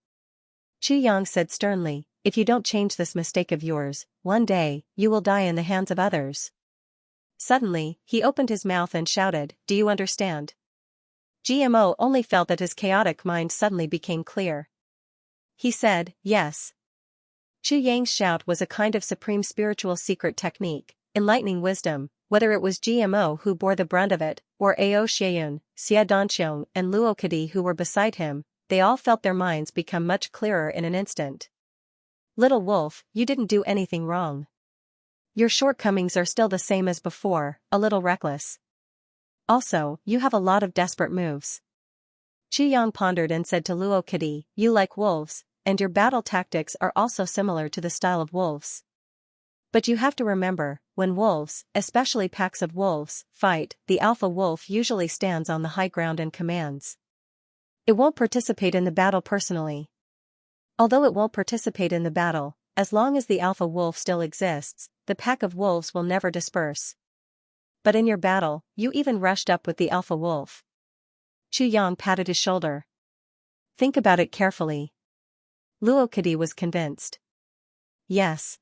Xianxia said sternly, "If you don't change this mistake of yours, one day, you will die in the hands of others." Suddenly, he opened his mouth and shouted, "Do you understand?" GMO only felt that his chaotic mind suddenly became clear. He said, "Yes." Xianxia's shout was a kind of supreme spiritual secret technique, enlightening wisdom, whether it was GMO who bore the brunt of it, or Ao Xianyun, Xianxia and Luo Kadi who were beside him, they all felt their minds become much clearer in an instant. "Little wolf, you didn't do anything wrong. Your shortcomings are still the same as before, a little reckless. Also, you have a lot of desperate moves." Xianxia pondered and said to Luo Kadi, "You like wolves, and your battle tactics are also similar to the style of wolves. But you have to remember, when wolves, especially packs of wolves, fight, the alpha wolf usually stands on the high ground and commands. It won't participate in the battle personally. Although it won't participate in the battle, as long as the alpha wolf still exists, the pack of wolves will never disperse. But in your battle, you even rushed up with the alpha wolf." Xianxia patted his shoulder. "Think about it carefully." Luo Kadi was convinced. Yes.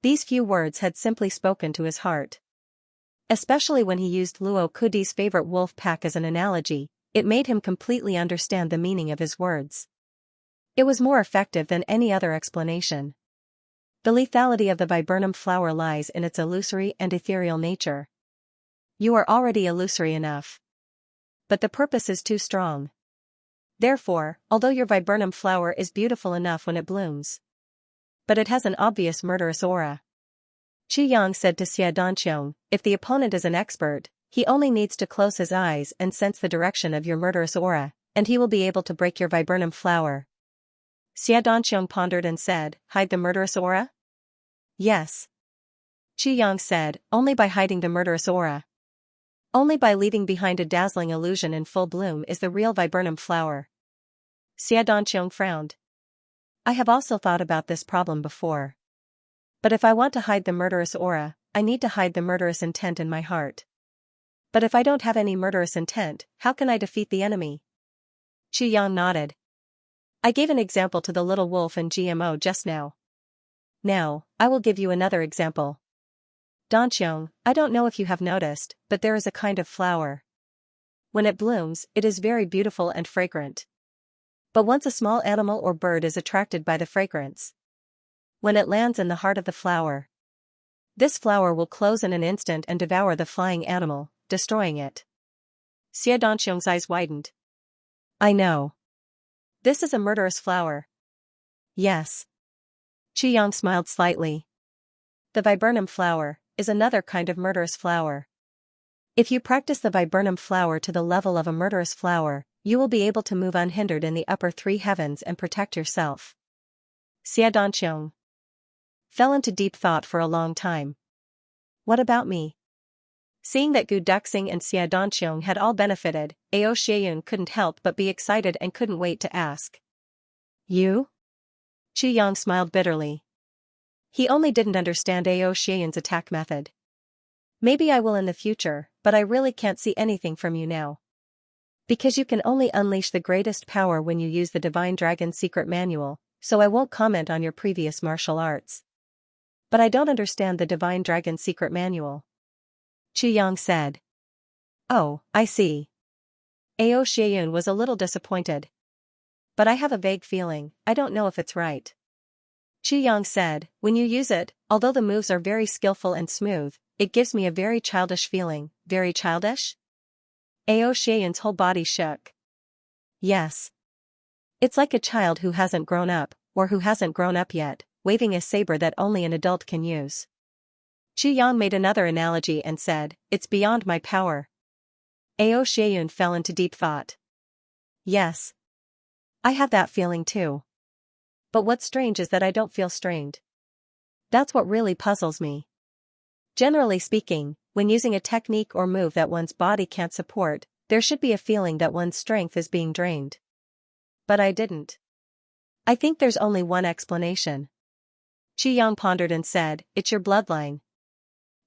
These few words had simply spoken to his heart. Especially when he used Luo Kadi's favorite wolf pack as an analogy, it made him completely understand the meaning of his words. It was more effective than any other explanation. The lethality of the viburnum flower lies in its illusory and ethereal nature. You are already illusory enough. But the purpose is too strong. Therefore, although your viburnum flower is beautiful enough when it blooms, but it has an obvious murderous aura. Xianxia said to Xianxia, "If the opponent is an expert, he only needs to close his eyes and sense the direction of your murderous aura, and he will be able to break your viburnum flower." Xianxia pondered and said, "Hide the murderous aura?" "Yes." Xianxia said, "Only by hiding the murderous aura." Only by leaving behind a dazzling illusion in full bloom is the real viburnum flower. Xianxia frowned. I have also thought about this problem before. But if I want to hide the murderous aura, I need to hide the murderous intent in my heart. But if I don't have any murderous intent, how can I defeat the enemy? Xiang nodded. I gave an example to the little wolf and GMO just now. Now, I will give you another example. Danqiang, I don't know if you have noticed, but there is a kind of flower. When it blooms, it is very beautiful and fragrant. But once a small animal or bird is attracted by the fragrance, when it lands in the heart of the flower, this flower will close in an instant and devour the flying animal, destroying it. Xie Danqiang's eyes widened. I know. This is a murderous flower. Yes. Qiyang smiled slightly. The viburnum flower is another kind of murderous flower. If you practice the viburnum flower to the level of a murderous flower, you will be able to move unhindered in the upper three heavens and protect yourself. Xie Danqiang fell into deep thought for a long time. What about me? Seeing that Gu Duxing and Xie Danqiang had all benefited, Ao Xieyun couldn't help but be excited and couldn't wait to ask. You? Qi Yang smiled bitterly. He only didn't understand Ao Xieyun's attack method. Maybe I will in the future, but I really can't see anything from you now. Because you can only unleash the greatest power when you use the Divine Dragon Secret Manual, so I won't comment on your previous martial arts. But I don't understand the Divine Dragon Secret Manual. Qi Yang said. Oh, I see. Ao Xieyun was a little disappointed. But I have a vague feeling, I don't know if it's right. Qi Yang said, when you use it, although the moves are very skillful and smooth, it gives me a very childish feeling. Very childish? Ao Xieyun's whole body shook. Yes. It's like a child who hasn't grown up, or who hasn't grown up yet, waving a saber that only an adult can use. Qi Yang made another analogy and said, it's beyond my power. Ao Xieyun fell into deep thought. Yes. I have that feeling too. But what's strange is that I don't feel strained. That's what really puzzles me. Generally speaking, when using a technique or move that one's body can't support, there should be a feeling that one's strength is being drained. But I didn't. I think there's only one explanation. Qi Yang pondered and said, it's your bloodline.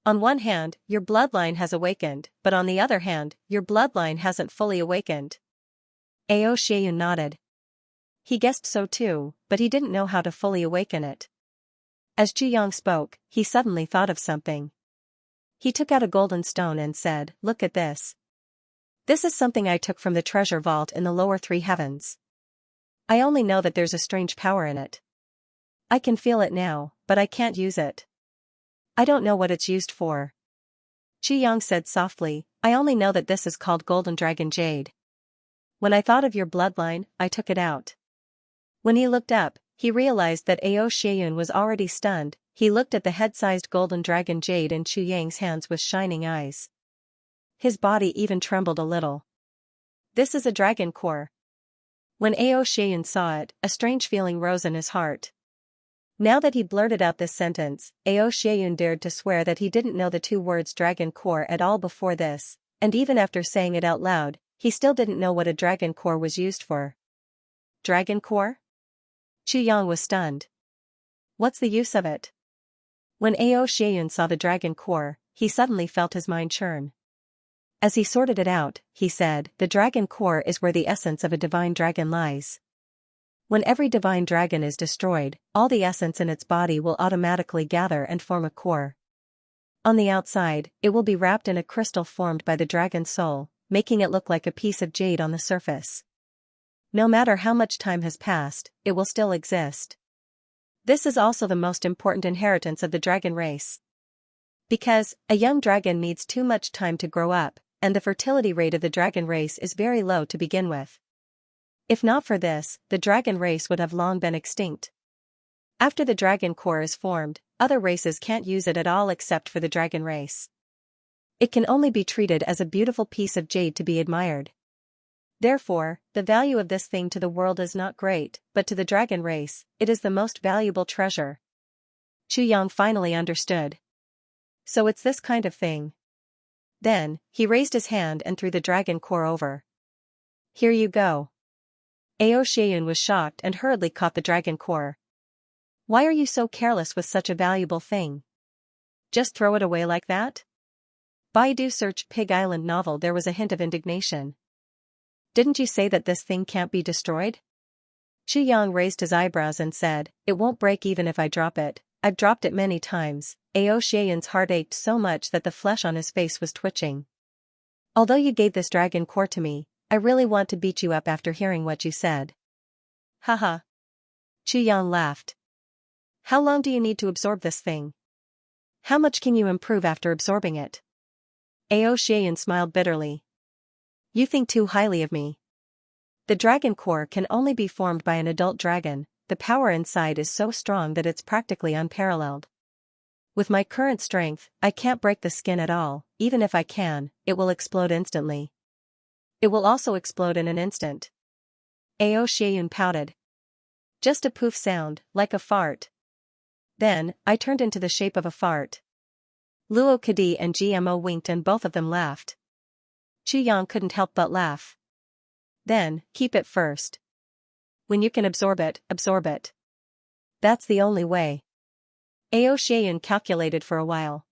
On one hand, your bloodline has awakened, but on the other hand, your bloodline hasn't fully awakened. Ao Xieyun nodded. He guessed so too, but he didn't know how to fully awaken it. As Qi Yang spoke, he suddenly thought of something. He took out a golden stone and said, look at this. This is something I took from the treasure vault in the lower three heavens. I only know that there's a strange power in it. I can feel it now, but I can't use it. I don't know what it's used for. Qi Yang said softly, I only know that this is called Golden Dragon Jade. When I thought of your bloodline, I took it out. When he looked up, he realized that Ao Xieyun was already stunned. He looked at the head-sized golden dragon jade in Chu Yang's hands with shining eyes. His body even trembled a little. This is a dragon core. When Ao Xieyun saw it, a strange feeling rose in his heart. Now that he blurted out this sentence, Ao Xieyun dared to swear that he didn't know the two words dragon core at all before this, and even after saying it out loud, he still didn't know what a dragon core was used for. Dragon core? Qi Yang was stunned. What's the use of it? When Ao Xieyun saw the dragon core, he suddenly felt his mind churn. As he sorted it out, he said, the dragon core is where the essence of a divine dragon lies. When every divine dragon is destroyed, all the essence in its body will automatically gather and form a core. On the outside, it will be wrapped in a crystal formed by the dragon's soul, making it look like a piece of jade on the surface. No matter how much time has passed, it will still exist. This is also the most important inheritance of the dragon race. Because, a young dragon needs too much time to grow up, and the fertility rate of the dragon race is very low to begin with. If not for this, the dragon race would have long been extinct. After the dragon core is formed, other races can't use it at all except for the dragon race. It can only be treated as a beautiful piece of jade to be admired. Therefore, the value of this thing to the world is not great, but to the dragon race, it is the most valuable treasure. Qi Yang finally understood. So it's this kind of thing. Then, he raised his hand and threw the dragon core over. Here you go. Xianyun was shocked and hurriedly caught the dragon core. Why are you so careless with such a valuable thing? Just throw it away like that? Baidu search Pig Island novel. There was a hint of indignation. Didn't you say that this thing can't be destroyed? Chu Yang raised his eyebrows and said, it won't break even if I drop it. I've dropped it many times. Xianyun's heart ached so much that the flesh on his face was twitching. Although you gave this dragon core to me, I really want to beat you up after hearing what you said. Haha. Chu Yang laughed. How long do you need to absorb this thing? How much can you improve after absorbing it? Xianyun smiled bitterly. You think too highly of me. The dragon core can only be formed by an adult dragon. The power inside is so strong that it's practically unparalleled. With my current strength, I can't break the skin at all. Even if I can, it will explode instantly. It will also explode in an instant. Xianyun pouted. Just a poof sound, like a fart. Then, I turned into the shape of a fart. Luo Kadi and GMO winked and both of them laughed. Chu Yang couldn't help but laugh. Then, keep it first. When you can absorb it, absorb it. That's the only way. Xianyun calculated for a while.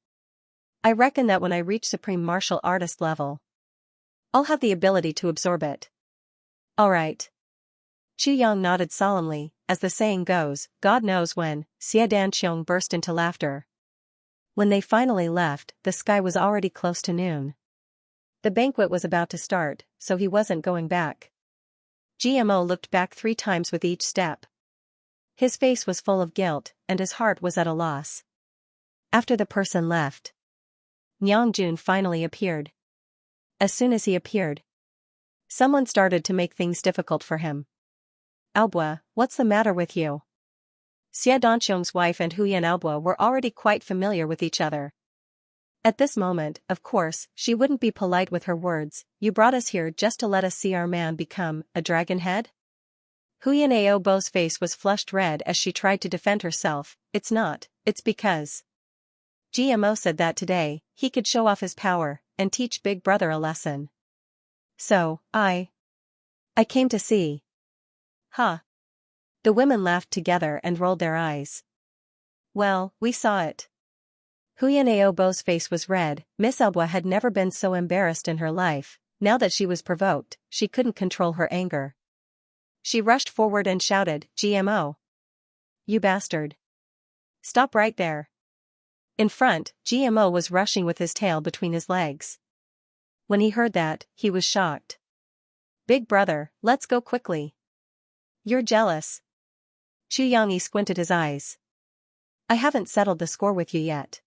I reckon that when I reach Supreme Martial Artist level, I'll have the ability to absorb it. Alright. Chu Yang nodded solemnly. As the saying goes, God knows when. Xie Danqiong burst into laughter. When they finally left, the sky was already close to noon. The banquet was about to start, so he wasn't going back. GMO looked back 3 times with each step. His face was full of guilt, and his heart was at a loss. After the person left, Nyangjun finally appeared. As soon as he appeared, someone started to make things difficult for him. Albua, what's the matter with you? Xie Danqiong's wife and Huyan Albua were already quite familiar with each other. At this moment, of course, she wouldn't be polite with her words. You brought us here just to let us see our man become a dragon head? Huyan Aobo's face was flushed red as she tried to defend herself. It's not, it's because GMO said that today, he could show off his power and teach Big Brother a lesson. So, I came to see. Huh. The women laughed together and rolled their eyes. Well, we saw it. Huyan Aobo's face was red. Miss Albua had never been so embarrassed in her life. Now that she was provoked, she couldn't control her anger. She rushed forward and shouted, GMO. You bastard. Stop right there. In front, GMO was rushing with his tail between his legs. When he heard that, he was shocked. Big brother, let's go quickly. You're jealous. Chu Yangi squinted his eyes. I haven't settled the score with you yet.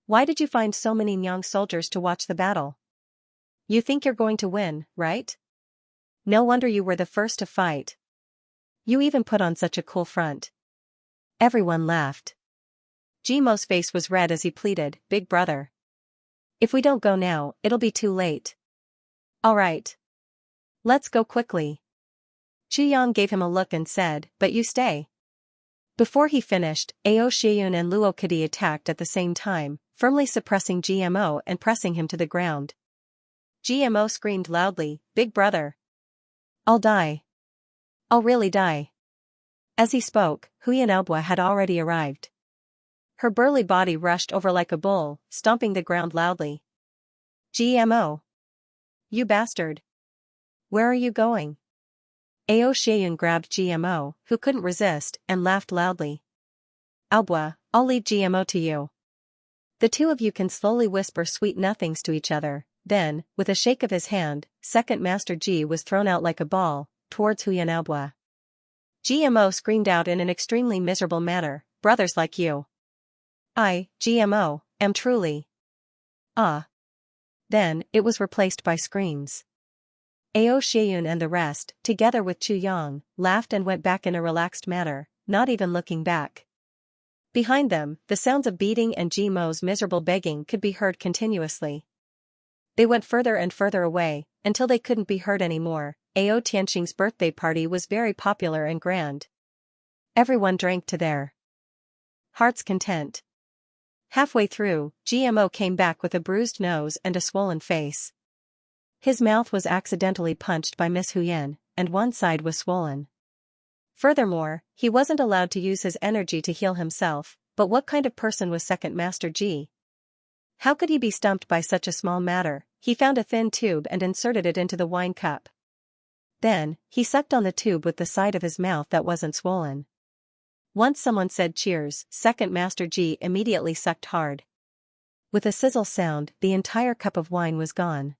Why did you find so many Nyang soldiers to watch the battle? You think you're going to win, right? No wonder you were the first to fight. You even put on such a cool front. Everyone laughed. Jimo's face was red as he pleaded, Big brother. If we don't go now, it'll be too late. Alright. Let's go quickly. Chu Yang gave him a look and said, but you stay. Before he finished, Xianyun and Luo Kadi attacked at the same time, firmly suppressing GMO and pressing him to the ground. GMO screamed loudly, Big brother. I'll die. I'll really die. As he spoke, Huyan Albua had already arrived. Her burly body rushed over like a bull, stomping the ground loudly. GMO. You bastard. Where are you going? Xianyun grabbed GMO, who couldn't resist, and laughed loudly. Albua, I'll leave GMO to you. The two of you can slowly whisper sweet nothings to each other. Then, with a shake of his hand, Second Master G was thrown out like a ball, towards Huyan Albua. GMO screamed out in an extremely miserable manner, brothers like you. I, GMO, am truly. Ah. Then, it was replaced by screams. Xianyun and the rest, together with Chu Yang, laughed and went back in a relaxed manner, not even looking back. Behind them, the sounds of beating and GMO's miserable begging could be heard continuously. They went further and further away, until they couldn't be heard anymore. Ao Tianqing's birthday party was very popular and grand. Everyone drank to their heart's content. Halfway through, GMO came back with a bruised nose and a swollen face. His mouth was accidentally punched by Miss Huyen, and one side was swollen. Furthermore, he wasn't allowed to use his energy to heal himself, but what kind of person was Second Master G? How could he be stumped by such a small matter? He found a thin tube and inserted it into the wine cup. Then, he sucked on the tube with the side of his mouth that wasn't swollen. Once someone said cheers, Second Master G immediately sucked hard. With a sizzle sound, the entire cup of wine was gone.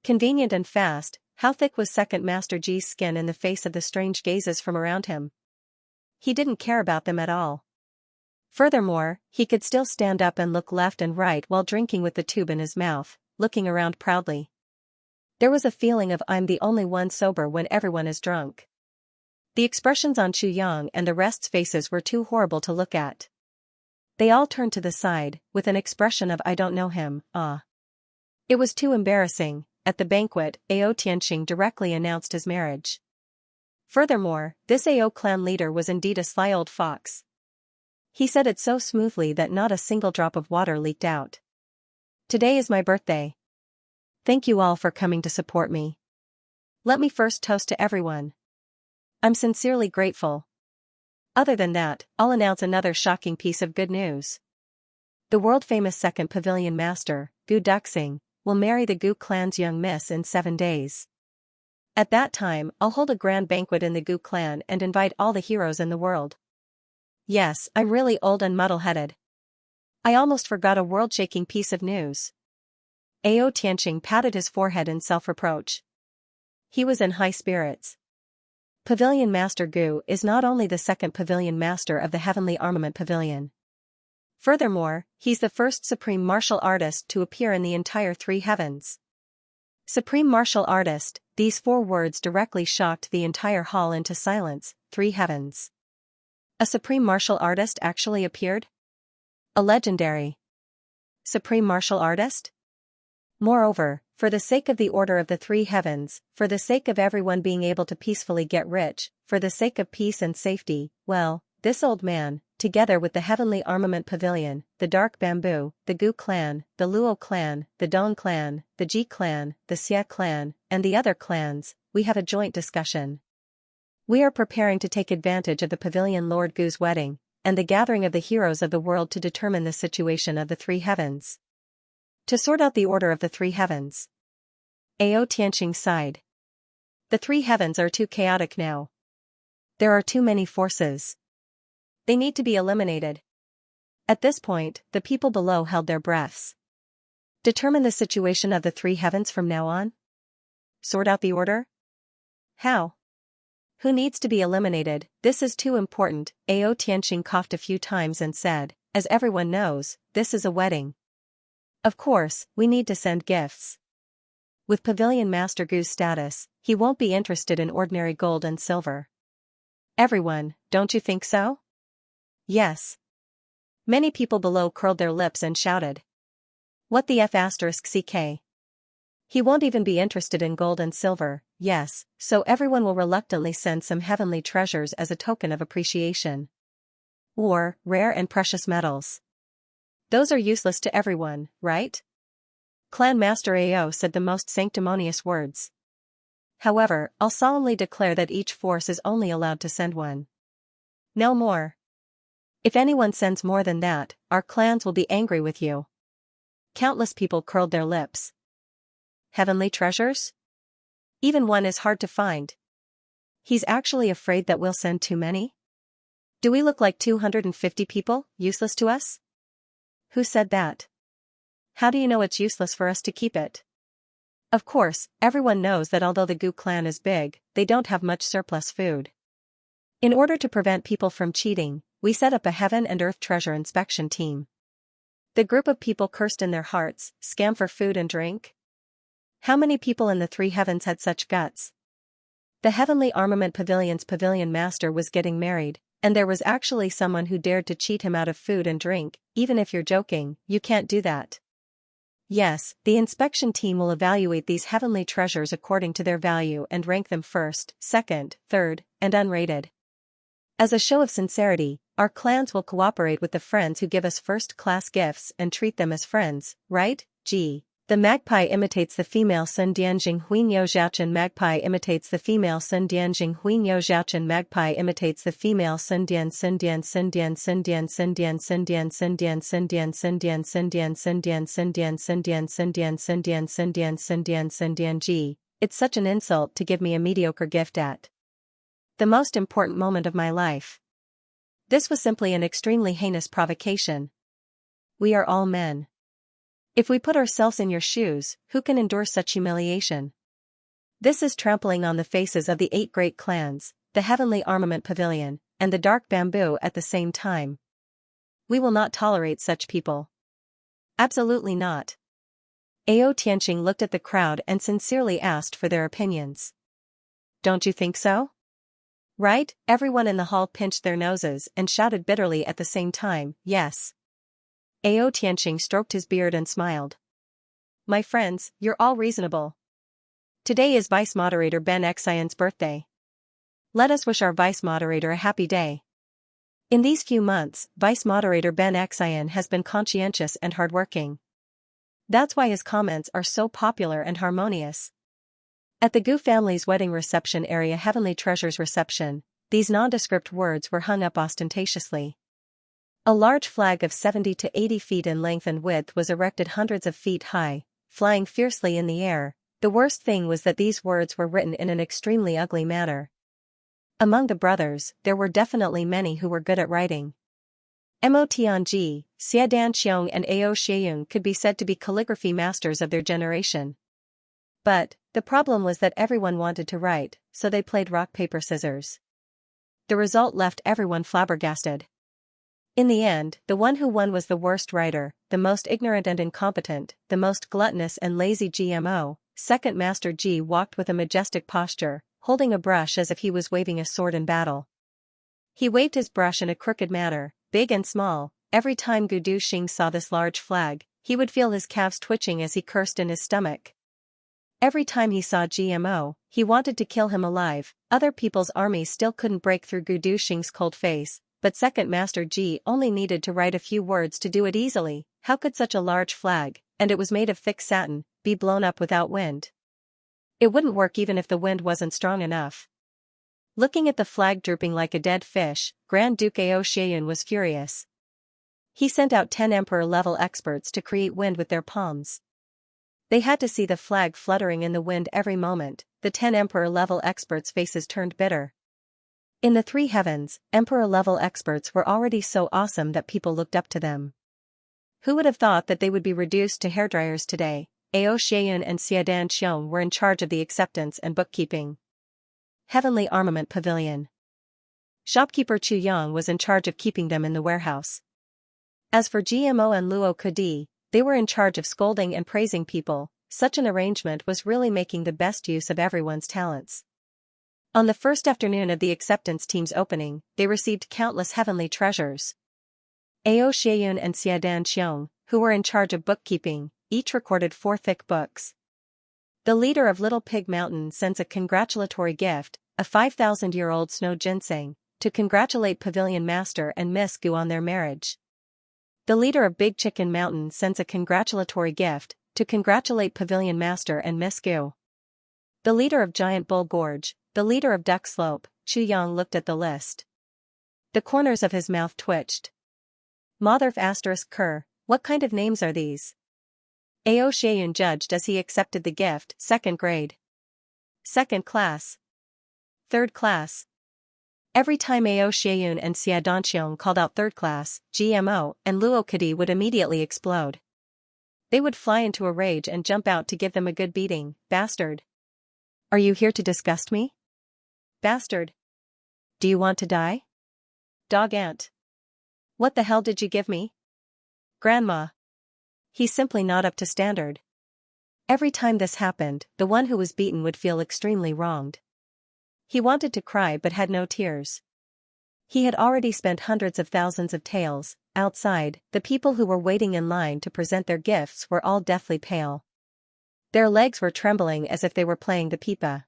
Convenient and fast. How thick was Second Master G's skin in the face of the strange gazes from around him? He didn't care about them at all. Furthermore, he could still stand up and look left and right while drinking with the tube in his mouth, looking around proudly. There was a feeling of I'm the only one sober when everyone is drunk. The expressions on Chu Yang and the rest's faces were too horrible to look at. They all turned to the side, with an expression of I don't know him, ah. It was too embarrassing. At the banquet, Ao Tianxing directly announced his marriage. Furthermore, this Ao clan leader was indeed a sly old fox. He said it so smoothly that not a single drop of water leaked out. Today is my birthday. Thank you all for coming to support me. Let me first toast to everyone. I'm sincerely grateful. Other than that, I'll announce another shocking piece of good news. The world-famous second pavilion master, Gu Duxing, will marry the Gu clan's young miss in 7 days. At that time, I'll hold a grand banquet in the Gu clan and invite all the heroes in the world. Yes, I'm really old and muddle-headed. I almost forgot a world-shaking piece of news. Ao Tianxing patted his forehead in self-reproach. He was in high spirits. Pavilion Master Gu is not only the second pavilion master of the Heavenly Armament Pavilion. Furthermore, he's the first supreme martial artist to appear in the entire 3 heavens. Supreme martial artist, these 4 words directly shocked the entire hall into silence. 3 heavens. A supreme martial artist actually appeared? A legendary supreme martial artist? Moreover, for the sake of the order of the 3 heavens, for the sake of everyone being able to peacefully get rich, for the sake of peace and safety, well, this old man, together with the Heavenly Armament Pavilion, the Dark Bamboo, the Gu clan, the Luo clan, the Dong clan, the Ji clan, the Xia clan, and the other clans, we have a joint discussion. We are preparing to take advantage of the Pavilion Lord Gu's wedding, and the gathering of the heroes of the world to determine the situation of the 3 heavens. To sort out the order of the 3 heavens. Ao Tianxing sighed. The 3 heavens are too chaotic now. There are too many forces. They need to be eliminated. At this point, the people below held their breaths. Determine the situation of the 3 heavens from now on? Sort out the order? How? Who needs to be eliminated? This is too important. Ao Tianxing coughed a few times and said, as everyone knows, this is a wedding. Of course, we need to send gifts. With Pavilion Master Gu's status, he won't be interested in ordinary gold and silver. Everyone, don't you think so? Yes. Many people below curled their lips and shouted. What the F***CK? He won't even be interested in gold and silver, yes, so everyone will reluctantly send some heavenly treasures as a token of appreciation. Or, rare and precious metals. Those are useless to everyone, right? Clan Master Ao said the most sanctimonious words. However, I'll solemnly declare that each force is only allowed to send 1. No more. If anyone sends more than that, our clans will be angry with you. Countless people curled their lips. Heavenly treasures? Even 1 is hard to find. He's actually afraid that we'll send too many? Do we look like 250 people, useless to us? Who said that? How do you know it's useless for us to keep it? Of course, everyone knows that although the Gu clan is big, they don't have much surplus food. In order to prevent people from cheating, we set up a heaven and earth treasure inspection team. The group of people cursed in their hearts, scam for food and drink? How many people in the 3 heavens had such guts? The Heavenly Armament Pavilion's pavilion master was getting married, and there was actually someone who dared to cheat him out of food and drink. Even if you're joking, you can't do that. Yes, the inspection team will evaluate these heavenly treasures according to their value and rank them first, second, third, and unrated. As a show of sincerity, Our clans will cooperate with the friends who give us first-class gifts and treat them as friends, right? G. The magpie imitates the female Sun Dianjing Huinyo Zhaochen magpie imitates the female Sun Dianjing Huinyo Zhaochen magpie imitates the female Sun Dian Sun Dian Sun Dian Sun Dian Sun Dian Sun Dian Sun Dian Sun Dian Sun Dian Sun Dian Sun Dian Sun Dian Sun Dian Sun Dian Sun Dian Sun Dian Sun Dian Sun Dian G. It's such an insult to give me a mediocre gift at the most important moment of my life. This was simply an extremely heinous provocation. We are all men. If we put ourselves in your shoes, who can endure such humiliation? This is trampling on the faces of the 8 great clans, the Heavenly Armament Pavilion, and the Dark Bamboo at the same time. We will not tolerate such people. Absolutely not. Ao Tianqing looked at the crowd and sincerely asked for their opinions. Don't you think so? Right? Everyone in the hall pinched their noses and shouted bitterly at the same time, yes. Ao Tianqing stroked his beard and smiled. My friends, you're all reasonable. Today is Vice Moderator Ben Xian's birthday. Let us wish our Vice Moderator a happy day. In these few months, Vice Moderator Ben Xian has been conscientious and hardworking. That's why his comments are so popular and harmonious. At the Gu family's wedding reception area Heavenly Treasure's reception, these nondescript words were hung up ostentatiously. A large flag of 70 to 80 feet in length and width was erected hundreds of feet high, flying fiercely in the air. The worst thing was that these words were written in an extremely ugly manner. Among the brothers, there were definitely many who were good at writing. Mo Tianji, Xiadan Xiong and Ao Xieyun could be said to be calligraphy masters of their generation. But, the problem was that everyone wanted to write, so they played rock paper scissors. The result left everyone flabbergasted. In the end, the one who won was the worst writer, the most ignorant and incompetent, the most gluttonous and lazy GMO. Second Master G walked with a majestic posture, holding a brush as if he was waving a sword in battle. He waved his brush in a crooked manner, big and small. Every time Gudu Xing saw this large flag, he would feel his calves twitching as he cursed in his stomach. Every time he saw GMO, he wanted to kill him alive. Other people's armies still couldn't break through Gudu Xing's cold face. But Second Master G only needed to write a few words to do it easily. How could such a large flag, and it was made of thick satin, be blown up without wind? It wouldn't work even if the wind wasn't strong enough. Looking at the flag drooping like a dead fish, Grand Duke Ao Xieyun was furious. He sent out 10 Emperor-level experts to create wind with their palms. They had to see the flag fluttering in the wind every moment. The 10 Emperor-level experts' faces turned bitter. In the 3 heavens, Emperor-level experts were already so awesome that people looked up to them. Who would have thought that they would be reduced to hairdryers today? Ao Xieyun and Xiadan Xiong were in charge of the acceptance and bookkeeping. Heavenly Armament Pavilion. Shopkeeper Chu Yang was in charge of keeping them in the warehouse. As for GMO and Luo Kudi, they were in charge of scolding and praising people. Such an arrangement was really making the best use of everyone's talents. On the first afternoon of the acceptance team's opening, they received countless heavenly treasures. Ao Xieyun and Xiadan Xiong, who were in charge of bookkeeping, each recorded 4 thick books. The leader of Little Pig Mountain sends a congratulatory gift, a 5,000-year-old snow ginseng, to congratulate Pavilion Master and Miss Gu on their marriage. The leader of Big Chicken Mountain sends a congratulatory gift, to congratulate Pavilion Master and Miss Gu. The leader of Giant Bull Gorge, the leader of Duck Slope, Chu Yang looked at the list. The corners of his mouth twitched. Motherf ****, what kind of names are these? Ao Xieyun judged as he accepted the gift. 2nd grade. 2nd class. 3rd class. Every time Ao Xieyun and Xiadan Xiong called out 3rd class, GMO and Luo Kadi would immediately explode. They would fly into a rage and jump out to give them a good beating. Bastard. Are you here to disgust me? Bastard. Do you want to die? Dog ant. What the hell did you give me? Grandma. He's simply not up to standard. Every time this happened, the one who was beaten would feel extremely wronged. He wanted to cry but had no tears. He had already spent hundreds of thousands of taels. Outside, the people who were waiting in line to present their gifts were all deathly pale. Their legs were trembling as if they were playing the pipa.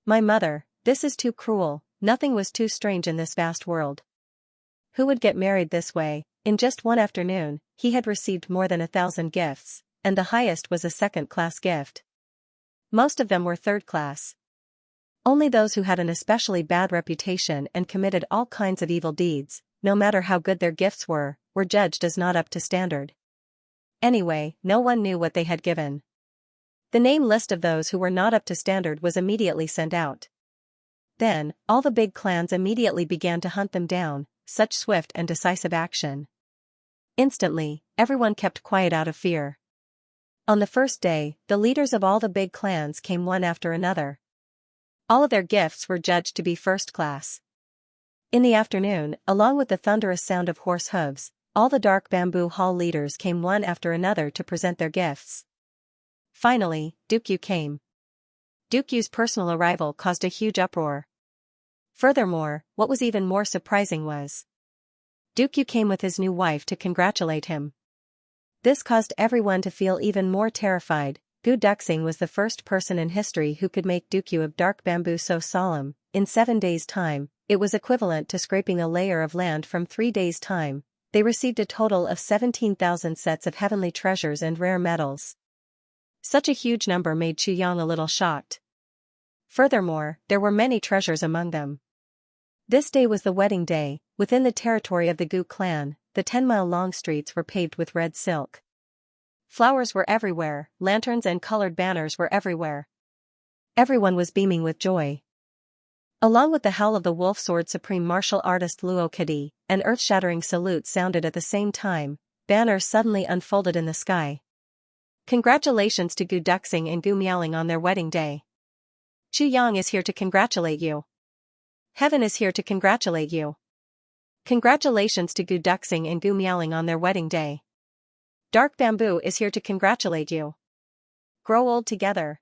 My mother, this is too cruel. Nothing was too strange in this vast world. who would get married this way. In just one afternoon, he had received more than 1,000 gifts, and the highest was a second-class gift. Most of them were third-class. Only those who had an especially bad reputation and committed all kinds of evil deeds, no matter how good their gifts were judged as not up to standard. Anyway, no one knew what they had given. The name list of those who were not up to standard was immediately sent out. Then, all the big clans immediately began to hunt them down, such swift and decisive action. Instantly, everyone kept quiet out of fear. On the first day, the leaders of all the big clans came one after another. All of their gifts were judged to be first class. In the afternoon, along with the thunderous sound of horse hooves, all the dark bamboo hall leaders came one after another to present their gifts. Finally, Dukyu came. Dukyu's personal arrival caused a huge uproar. Furthermore, what was even more surprising was Dukyu came with his new wife to congratulate him. This caused everyone to feel even more terrified. Gu Duxing was the first person in history who could make Dukyu of dark bamboo so solemn. In 7 days' time, it was equivalent to scraping a layer of land from 3 days' time. They received a total of 17,000 sets of heavenly treasures and rare metals. Such a huge number made Xianxia a little shocked. Furthermore, there were many treasures among them. This day was the wedding day. Within the territory of the Gu clan, the 10-mile-long streets were paved with red silk. Flowers were everywhere, lanterns and colored banners were everywhere. Everyone was beaming with joy. Along with the howl of the wolf sword supreme martial artist Luo Kadi, an earth-shattering salute sounded at the same time. Banners suddenly unfolded in the sky. Congratulations to Gu Duxing and Gu Miaoling on their wedding day. Chu Yang is here to congratulate you. Heaven is here to congratulate you. Congratulations to Gu Duxing and Gu Miaoling on their wedding day. Dark Bamboo is here to congratulate you. Grow old together.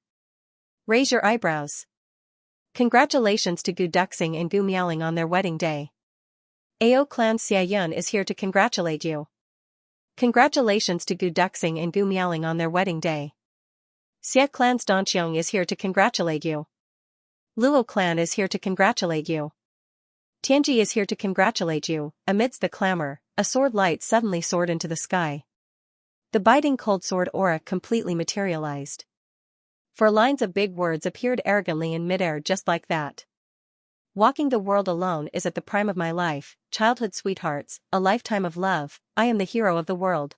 Raise your eyebrows. Congratulations to Gu Duxing and Gu Miaoling on their wedding day. Ao Clan Xiayun is here to congratulate you. Congratulations to Gu Duxing and Gu Miaoling on their wedding day. Xia Clan's Donqiong is here to congratulate you. Luo Clan is here to congratulate you. Tianji is here to congratulate you. Amidst the clamor, a sword light suddenly soared into the sky. The biting cold sword aura completely materialized. 4 lines of big words appeared arrogantly in midair just like that. Walking the world alone is at the prime of my life, childhood sweethearts, a lifetime of love, I am the hero of the world.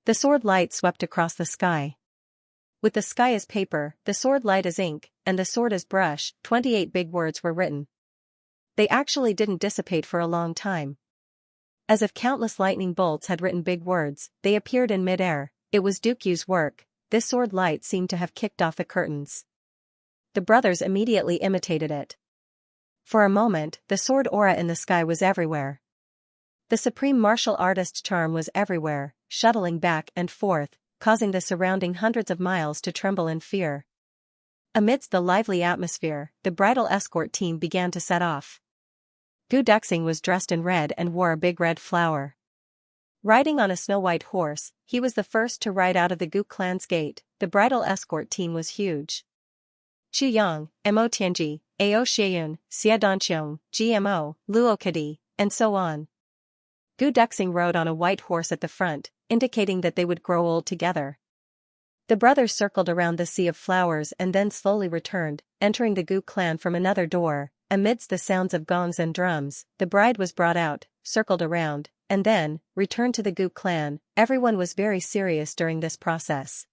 The sword light swept across the sky. With the sky as paper, the sword light as ink, and the sword as brush, 28 big words were written. They actually didn't dissipate for a long time. As if countless lightning bolts had written big words, they appeared in midair. It was Dukyu's work. This sword light seemed to have kicked off the curtains. The brothers immediately imitated it. For a moment, the sword aura in the sky was everywhere. The supreme martial artist's charm was everywhere, shuttling back and forth, causing the surrounding hundreds of miles to tremble in fear. Amidst the lively atmosphere, the bridal escort team began to set off. Gu Duxing was dressed in red and wore a big red flower. Riding on a snow-white horse, he was the first to ride out of the Gu clan's gate. The bridal escort team was huge. Chu Yang, Mo Tianji, Ao Xiayun, Xia Donqiong, GMO, Luo Kadi, and so on. Gu Duxing rode on a white horse at the front, indicating that they would grow old together. The brothers circled around the sea of flowers and then slowly returned, entering the Gu clan from another door. Amidst the sounds of gongs and drums, the bride was brought out, circled around, and then returned to the Gu clan. Everyone was very serious during this process.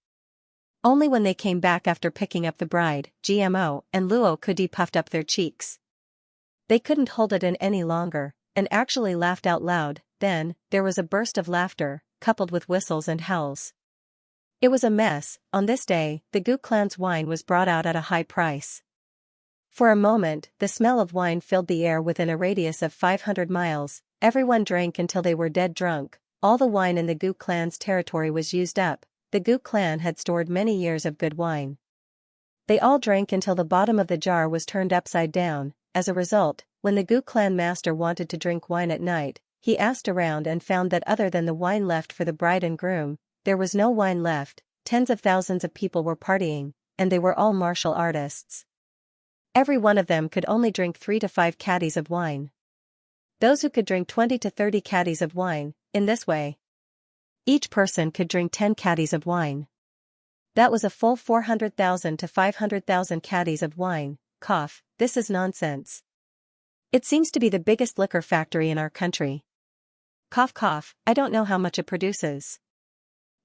Only when they came back after picking up the bride, GMO and Luo Kadi puffed up their cheeks. They couldn't hold it in any longer, and actually laughed out loud. Then, there was a burst of laughter, coupled with whistles and howls. It was a mess. On this day, the Gu clan's wine was brought out at a high price. For a moment, the smell of wine filled the air within a radius of 500 miles. Everyone drank until they were dead drunk. All the wine in the Gu clan's territory was used up. The Gu clan had stored many years of good wine. They all drank until the bottom of the jar was turned upside down. As a result, when the Gu clan master wanted to drink wine at night, he asked around and found that other than the wine left for the bride and groom, there was no wine left. Tens of thousands of people were partying, and they were all martial artists. Every one of them could only drink 3 to 5 caddies of wine. Those who could drink 20 to 30 caddies of wine, in this way. Each person could drink 10 caddies of wine. That was a full 400,000 to 500,000 caddies of wine. Cough, this is nonsense. It seems to be the biggest liquor factory in our country. Cough cough, I don't know how much it produces.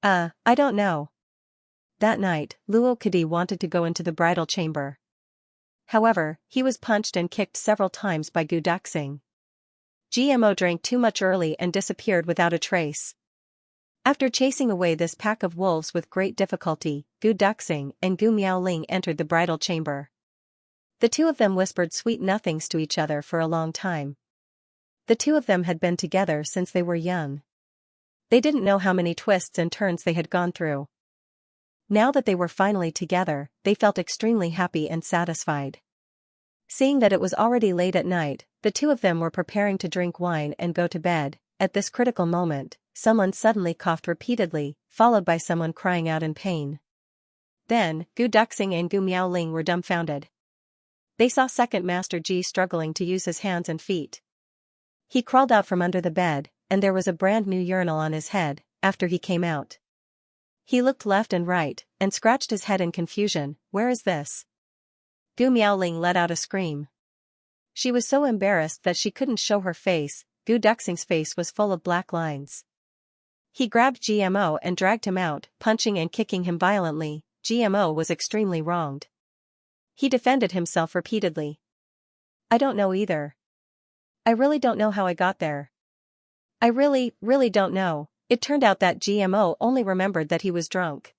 I don't know. That night, Luo Kadi wanted to go into the bridal chamber. However, he was punched and kicked several times by Gu Duxing. GMO drank too much early and disappeared without a trace. After chasing away this pack of wolves with great difficulty, Gu Duxing and Gu Miaoling entered the bridal chamber. The two of them whispered sweet nothings to each other for a long time. The two of them had been together since they were young. They didn't know how many twists and turns they had gone through. Now that they were finally together, they felt extremely happy and satisfied. Seeing that it was already late at night, the two of them were preparing to drink wine and go to bed. At this critical moment, someone suddenly coughed repeatedly, followed by someone crying out in pain. Then, Gu Duxing and Gu Miaoling were dumbfounded. They saw Second Master Ji struggling to use his hands and feet. He crawled out from under the bed, and there was a brand new urinal on his head. After he came out, he looked left and right, and scratched his head in confusion. Where is this? Gu Miaoling let out a scream. She was so embarrassed that she couldn't show her face. Gu Duxing's face was full of black lines. He grabbed GMO and dragged him out, punching and kicking him violently. GMO was extremely wronged. He defended himself repeatedly. I don't know either. I really don't know how I got there. I really don't know. It turned out that GMO only remembered that he was drunk.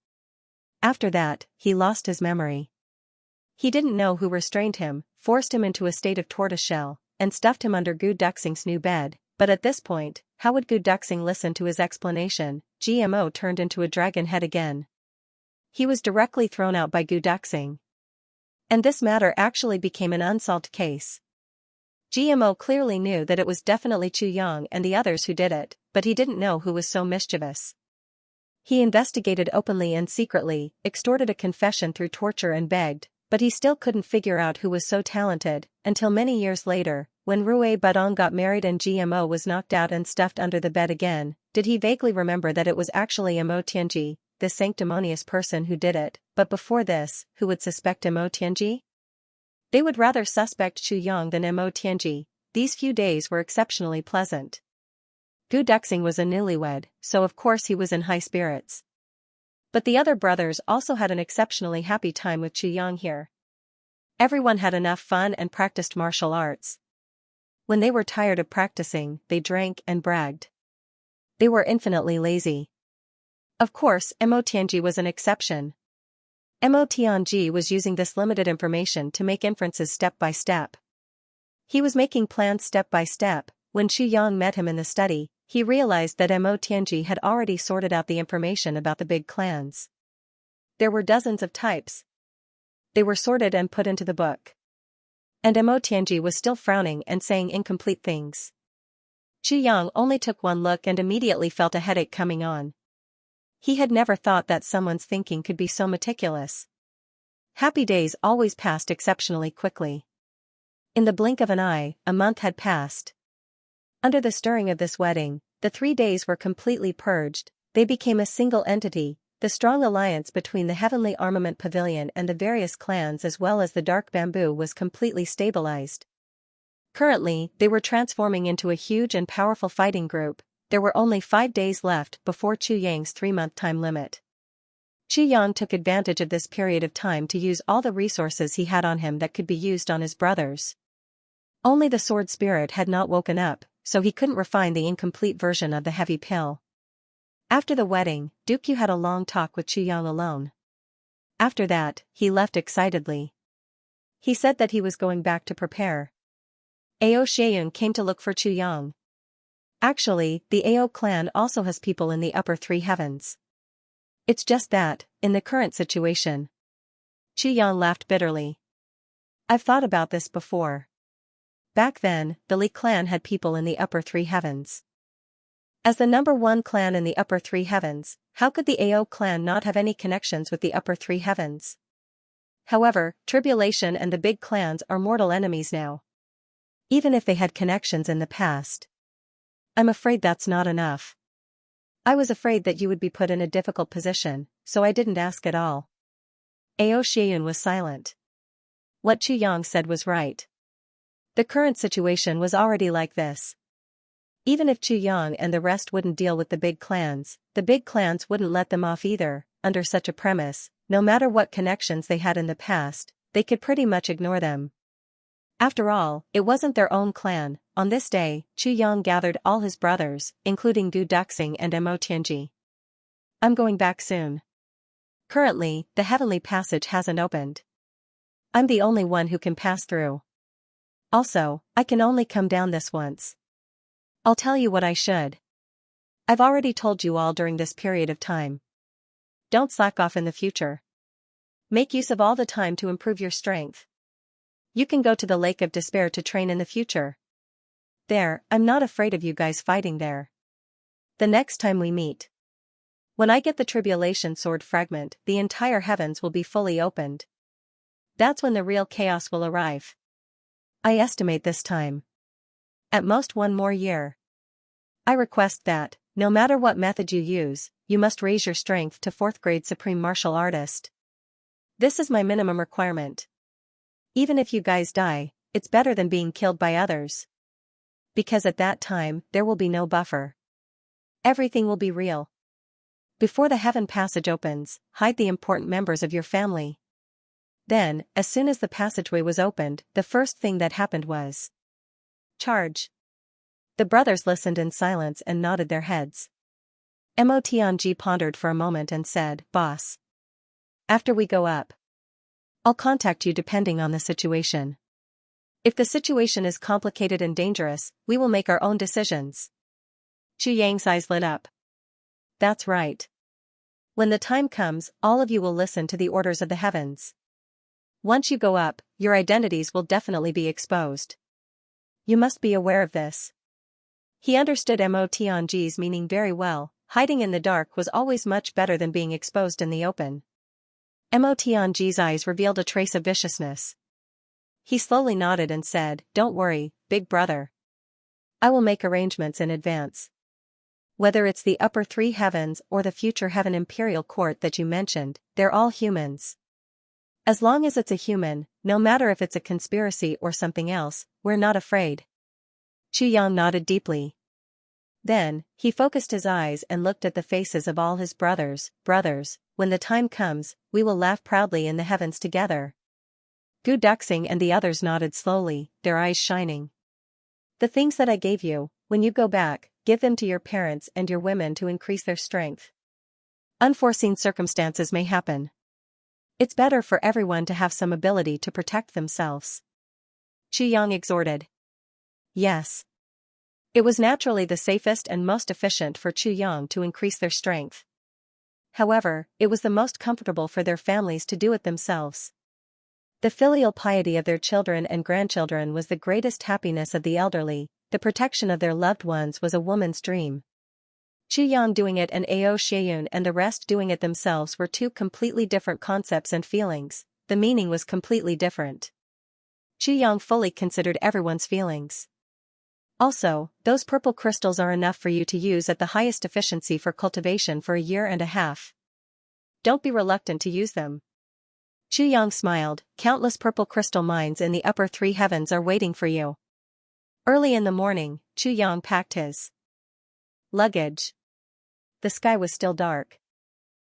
After that, he lost his memory. He didn't know who restrained him, forced him into a state of tortoiseshell, and stuffed him under Gu Duxing's new bed, but at this point, how would Gu Duxing listen to his explanation? GMO turned into a dragon head again. He was directly thrown out by Gu Duxing. And this matter actually became an unsolved case. GMO clearly knew that it was definitely Chu Yang and the others who did it, but he didn't know who was so mischievous. He investigated openly and secretly, extorted a confession through torture and begged, but he still couldn't figure out who was so talented, until many years later, when Rui Badong got married and GMO was knocked out and stuffed under the bed again, did he vaguely remember that it was actually Mo Tianji, the sanctimonious person who did it, but before this, who would suspect Mo Tianji? They would rather suspect Chu Yang than Mo Tianji. These few days were exceptionally pleasant. Gu Duxing was a newlywed, so of course he was in high spirits. But the other brothers also had an exceptionally happy time with Chu Yang here. Everyone had enough fun and practiced martial arts. When they were tired of practicing, they drank and bragged. They were infinitely lazy. Of course, Mo Tianji was an exception. Mo Tianji was using this limited information to make inferences step by step. He was making plans step by step. When Chu Yang met him in the study, he realized that Mo Tianji had already sorted out the information about the big clans. There were dozens of types. They were sorted and put into the book. And Mo Tianji was still frowning and saying incomplete things. Chu Yang only took one look and immediately felt a headache coming on. He had never thought that someone's thinking could be so meticulous. Happy days always passed exceptionally quickly. In the blink of an eye, a month had passed. Under the stirring of this wedding, the 3 days were completely purged. They became a single entity. The strong alliance between the Heavenly Armament Pavilion and the various clans as well as the Dark Bamboo was completely stabilized. Currently, they were transforming into a huge and powerful fighting group. There were only 5 days left before Chu Yang's 3-month time limit. Chu Yang took advantage of this period of time to use all the resources he had on him that could be used on his brothers. Only the sword spirit had not woken up, so he couldn't refine the incomplete version of the heavy pill. After the wedding, Duke Yu had a long talk with Chu Yang alone. After that, he left excitedly. He said that he was going back to prepare. Ao Xieyun came to look for Chu Yang. Actually, the Ao clan also has people in the upper 3 heavens. It's just that, in the current situation. Chu Yang laughed bitterly. I've thought about this before. Back then, the Li clan had people in the upper 3 heavens. As the number 1 clan in the upper 3 heavens, how could the Ao clan not have any connections with the upper 3 heavens? However, Tribulation and the big clans are mortal enemies now. even if they had connections in the past. I'm afraid that's not enough. I was afraid that you would be put in a difficult position, so I didn't ask at all. Xianyun was silent. What Qiyang said was right. The current situation was already like this. Even if Qiyang and the rest wouldn't deal with the big clans wouldn't let them off either. Under such a premise, no matter what connections they had in the past, they could pretty much ignore them. After all, it wasn't their own clan. On this day, Qiyang gathered all his brothers, including Gu Duxing and Mo Tianji. I'm going back soon. Currently, the heavenly passage hasn't opened. I'm the only one who can pass through. Also, I can only come down this once. I'll tell you what I should. I've already told you all during this period of time. Don't slack off in the future. Make use of all the time to improve your strength. You can go to the Lake of Despair to train in the future. There, I'm not afraid of you guys fighting there. The next time we meet. When I get the Tribulation Sword fragment, the entire heavens will be fully opened. That's when the real chaos will arrive. I estimate this time. At most 1 more year. I request that, no matter what method you use, you must raise your strength to 4th grade Supreme Martial Artist. This is my minimum requirement. Even if you guys die, it's better than being killed by others. Because at that time, there will be no buffer. Everything will be real. Before the heaven passage opens, hide the important members of your family. Then, as soon as the passageway was opened, the first thing that happened was charge. The brothers listened in silence and nodded their heads. Mo Tianji pondered for a moment and said, "Boss. After we go up, I'll contact you depending on the situation. If the situation is complicated and dangerous, we will make our own decisions." Chu Yang's eyes lit up. That's right. When the time comes, all of you will listen to the orders of the heavens. Once you go up, your identities will definitely be exposed. You must be aware of this. He understood Mo Tianji's meaning very well. Hiding in the dark was always much better than being exposed in the open. Mo Tianji's eyes revealed a trace of viciousness. He slowly nodded and said, "Don't worry, big brother. I will make arrangements in advance. Whether it's the upper 3 heavens or the future heaven imperial court that you mentioned, they're all humans. As long as it's a human, no matter if it's a conspiracy or something else, we're not afraid." Chu Yang nodded deeply. Then, he focused his eyes and looked at the faces of all his brothers. "Brothers, when the time comes, we will laugh proudly in the heavens together." Gu Duxing and the others nodded slowly, their eyes shining. "The things that I gave you, when you go back, give them to your parents and your women to increase their strength. Unforeseen circumstances may happen. It's better for everyone to have some ability to protect themselves." Chu Yang exhorted. Yes. It was naturally the safest and most efficient for Chu Yang to increase their strength. However, it was the most comfortable for their families to do it themselves. The filial piety of their children and grandchildren was the greatest happiness of the elderly. The protection of their loved ones was a woman's dream. Chu Yang doing it and Xianyun and the rest doing it themselves were 2 completely different concepts and feelings. The meaning was completely different. Chu Yang fully considered everyone's feelings. Also, those purple crystals are enough for you to use at the highest efficiency for cultivation for a year and a half. Don't be reluctant to use them. Chu Yang smiled. Countless purple crystal mines in the upper 3 heavens are waiting for you. Early in the morning, Chu Yang packed his luggage. The sky was still dark.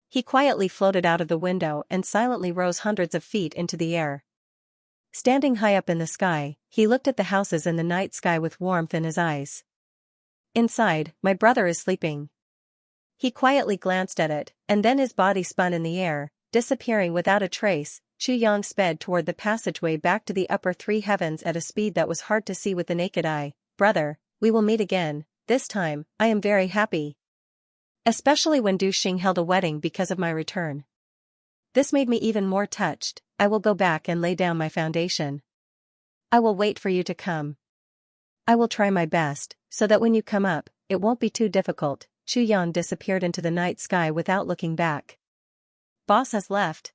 He quietly floated out of the window and silently rose hundreds of feet into the air. Standing high up in the sky, he looked at the houses in the night sky with warmth in his eyes. Inside, my brother is sleeping. He quietly glanced at it, and then his body spun in the air, disappearing without a trace. Chu Yang sped toward the passageway back to the upper 3 heavens at a speed that was hard to see with the naked eye. "Brother, we will meet again. This time, I am very happy. Especially when Du Xing held a wedding because of my return. This made me even more touched. I will go back and lay down my foundation. I will wait for you to come. I will try my best, so that when you come up, it won't be too difficult." Chu Yang disappeared into the night sky without looking back. "Boss has left."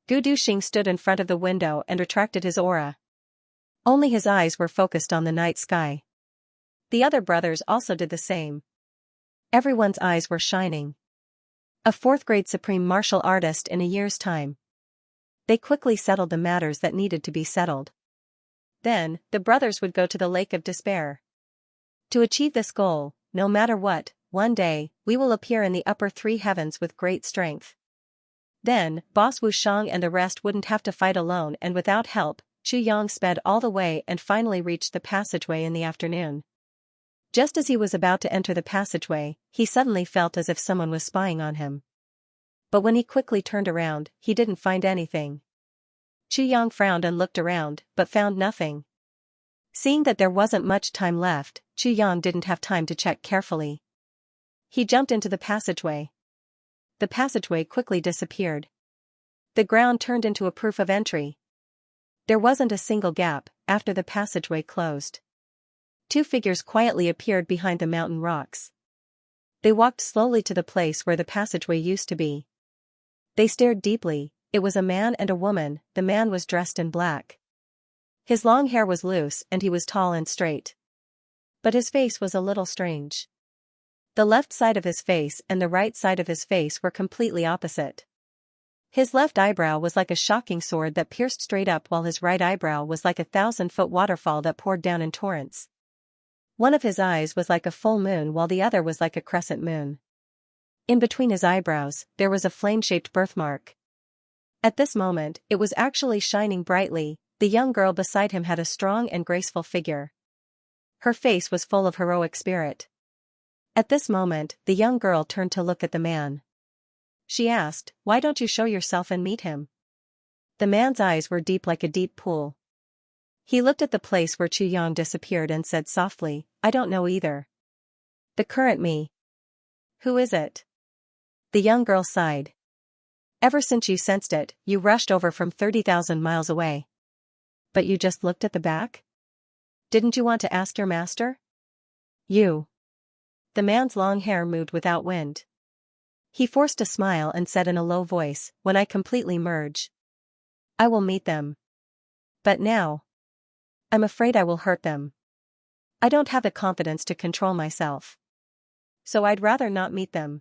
Gu Duxing stood in front of the window and retracted his aura. Only his eyes were focused on the night sky. The other brothers also did the same. Everyone's eyes were shining. A fourth-grade supreme martial artist in a year's time. They quickly settled the matters that needed to be settled. Then, the brothers would go to the Lake of Despair. To achieve this goal, no matter what, one day, we will appear in the upper three heavens with great strength. Then, Boss Wushang and the rest wouldn't have to fight alone, and without help, Chu Yang sped all the way and finally reached the passageway in the afternoon. Just as he was about to enter the passageway, he suddenly felt as if someone was spying on him. But when he quickly turned around, he didn't find anything. Chu Yang frowned and looked around, but found nothing. Seeing that there wasn't much time left, Chu Yang didn't have time to check carefully. He jumped into the passageway. The passageway quickly disappeared. The ground turned into a proof of entry. There wasn't a single gap after the passageway closed. Two figures quietly appeared behind the mountain rocks. They walked slowly to the place where the passageway used to be. They stared deeply. It was a man and a woman. The man was dressed in black. His long hair was loose and he was tall and straight. But his face was a little strange. The left side of his face and the right side of his face were completely opposite. His left eyebrow was like a shocking sword that pierced straight up, while his right eyebrow was like a 1,000-foot waterfall that poured down in torrents. One of his eyes was like a full moon while the other was like a crescent moon. In between his eyebrows, there was a flame-shaped birthmark. At this moment, it was actually shining brightly. The young girl beside him had a strong and graceful figure. Her face was full of heroic spirit. At this moment, the young girl turned to look at the man. She asked, "Why don't you show yourself and meet him?" The man's eyes were deep like a deep pool. He looked at the place where Chu Yang disappeared and said softly, "I don't know either." "The current me." "Who is it?" The young girl sighed. "Ever since you sensed it, you rushed over from 30,000 miles away. But you just looked at the back? Didn't you want to ask your master?" "You." The man's long hair moved without wind. He forced a smile and said in a low voice, "When I completely merge, I will meet them. But now, I'm afraid I will hurt them. I don't have the confidence to control myself. So I'd rather not meet them."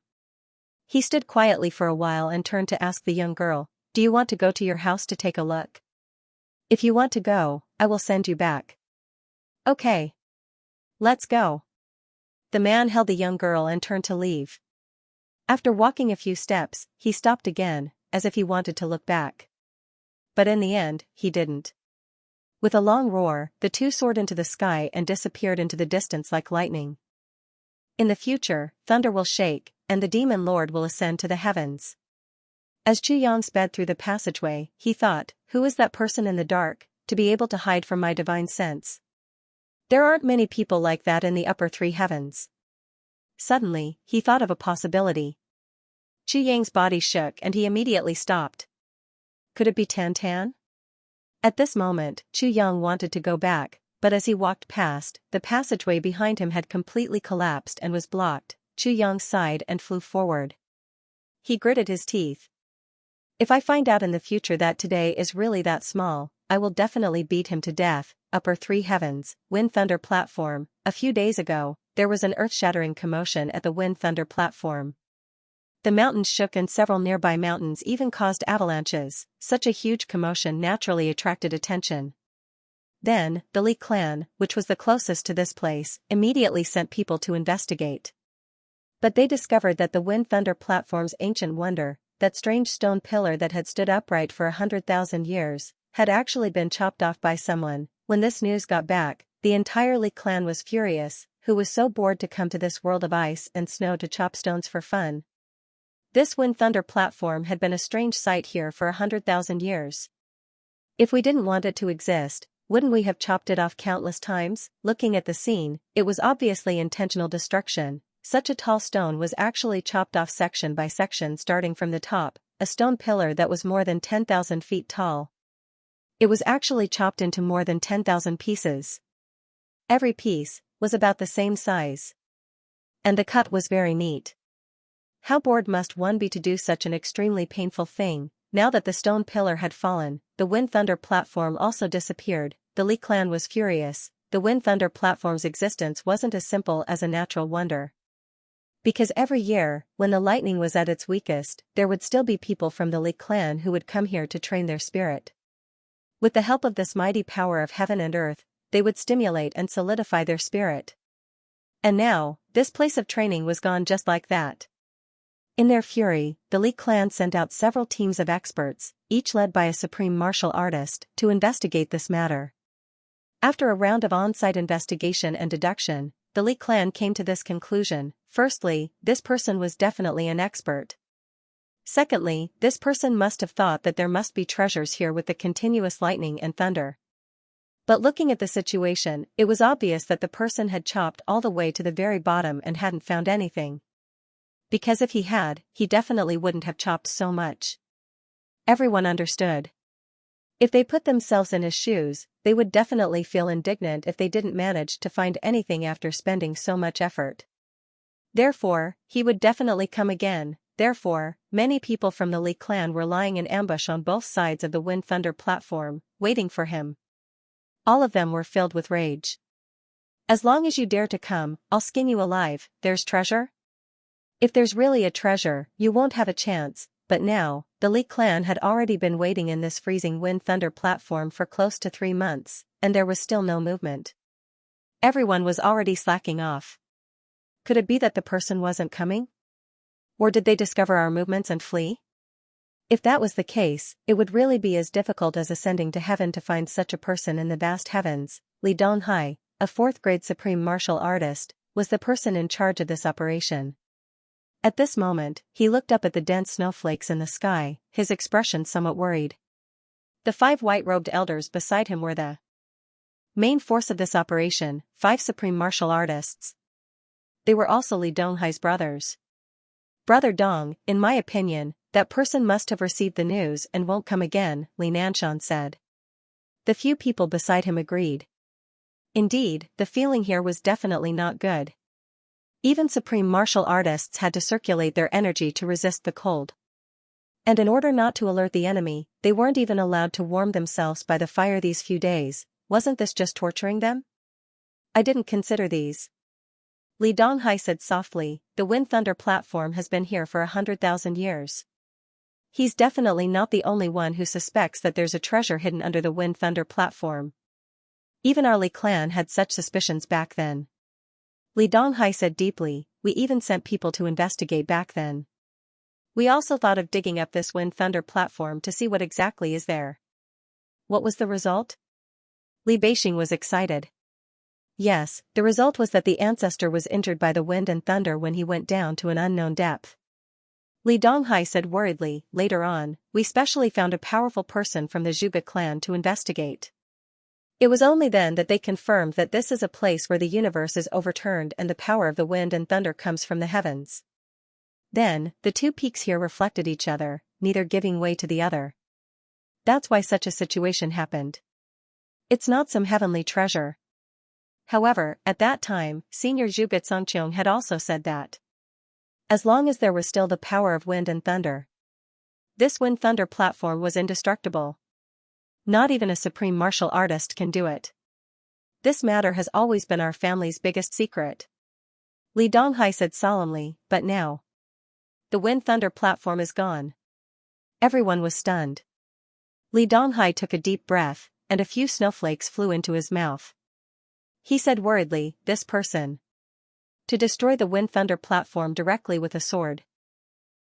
He stood quietly for a while and turned to ask the young girl, "Do you want to go to your house to take a look? If you want to go, I will send you back." "Okay. Let's go." The man held the young girl and turned to leave. After walking a few steps, he stopped again, as if he wanted to look back. But in the end, he didn't. With a long roar, the two soared into the sky and disappeared into the distance like lightning. In the future, thunder will shake, and the demon lord will ascend to the heavens. As Chu Yang sped through the passageway, he thought, "Who is that person in the dark, to be able to hide from my divine sense? There aren't many people like that in the upper three heavens." Suddenly, he thought of a possibility. Chu Yang's body shook and he immediately stopped. Could it be Tan Tan? At this moment, Chu Yang wanted to go back, but as he walked past, the passageway behind him had completely collapsed and was blocked. Chu Yang sighed and flew forward. He gritted his teeth. "If I find out in the future that today is really that small, I will definitely beat him to death." Upper three heavens, Wind Thunder platform. A few days ago, there was an earth-shattering commotion at the Wind Thunder platform. The mountains shook and several nearby mountains even caused avalanches. Such a huge commotion naturally attracted attention. Then, the Li clan, which was the closest to this place, immediately sent people to investigate. But they discovered that the Wind Thunder platform's ancient wonder, that strange stone pillar that had stood upright for 100,000 years, had actually been chopped off by someone. When this news got back, the entire Li clan was furious. Who was so bored to come to this world of ice and snow to chop stones for fun? This Wind Thunder platform had been a strange sight here for 100,000 years. If we didn't want it to exist, wouldn't we have chopped it off countless times? Looking at the scene, it was obviously intentional destruction. Such a tall stone was actually chopped off section by section starting from the top, a stone pillar that was more than 10,000 feet tall. It was actually chopped into more than 10,000 pieces. Every piece was about the same size. And the cut was very neat. How bored must one be to do such an extremely painful thing? Now that the stone pillar had fallen, the Wind Thunder platform also disappeared. the Li clan was furious. The Wind Thunder platform's existence wasn't as simple as a natural wonder. Because every year, when the lightning was at its weakest, there would still be people from the Li clan who would come here to train their spirit. With the help of this mighty power of heaven and earth, they would stimulate and solidify their spirit. And now, this place of training was gone just like that. In their fury, the Li clan sent out several teams of experts, each led by a supreme martial artist, to investigate this matter. After a round of on-site investigation and deduction, the Li clan came to this conclusion. Firstly, this person was definitely an expert. Secondly, this person must have thought that there must be treasures here with the continuous lightning and thunder. But looking at the situation, it was obvious that the person had chopped all the way to the very bottom and hadn't found anything. Because if he had, he definitely wouldn't have chopped so much. Everyone understood. If they put themselves in his shoes, they would definitely feel indignant if they didn't manage to find anything after spending so much effort. Therefore, he would definitely come again. Therefore, many people from the Li clan were lying in ambush on both sides of the Wind Thunder platform, waiting for him. All of them were filled with rage. As long as you dare to come, I'll skin you alive. There's treasure? If there's really a treasure, you won't have a chance. But now, the Li clan had already been waiting in this freezing Wind Thunder platform for close to 3 months, and there was still no movement. Everyone was already slacking off. Could it be that the person wasn't coming? Or did they discover our movements and flee? If that was the case, it would really be as difficult as ascending to heaven to find such a person in the vast heavens. Li Donghai, a 4th-grade supreme martial artist, was the person in charge of this operation. At this moment, he looked up at the dense snowflakes in the sky, his expression somewhat worried. The 5 white-robed elders beside him were the main force of this operation, 5 supreme martial artists. They were also Li Donghai's brothers. Brother Dong, in my opinion, that person must have received the news and won't come again, Li Nanshan said. The few people beside him agreed. Indeed, the feeling here was definitely not good. Even supreme martial artists had to circulate their energy to resist the cold. And in order not to alert the enemy, they weren't even allowed to warm themselves by the fire these few days. Wasn't this just torturing them? I didn't consider these. Li Donghai said softly, the Wind Thunder platform has been here for 100,000 years. He's definitely not the only one who suspects that there's a treasure hidden under the Wind Thunder platform. Even our Li clan had such suspicions back then. Li Donghai said deeply, we even sent people to investigate back then. We also thought of digging up this Wind Thunder platform to see what exactly is there. What was the result? Li Beixing was excited. Yes, the result was that the ancestor was injured by the wind and thunder when he went down to an unknown depth. Li Donghai said worriedly, later on, we specially found a powerful person from the Zhuge clan to investigate. It was only then that they confirmed that this is a place where the universe is overturned and the power of the wind and thunder comes from the heavens. Then, the 2 peaks here reflected each other, neither giving way to the other. That's why such a situation happened. It's not some heavenly treasure. However, at that time, Senior Zhuge Congqiong had also said that. As long as there was still the power of wind and thunder, this Wind Thunder platform was indestructible. Not even a supreme martial artist can do it. This matter has always been our family's biggest secret. Li Donghai said solemnly, but now, the Wind Thunder platform is gone. Everyone was stunned. Li Donghai took a deep breath, and a few snowflakes flew into his mouth. He said worriedly, this person. To destroy the Wind Thunder platform directly with a sword.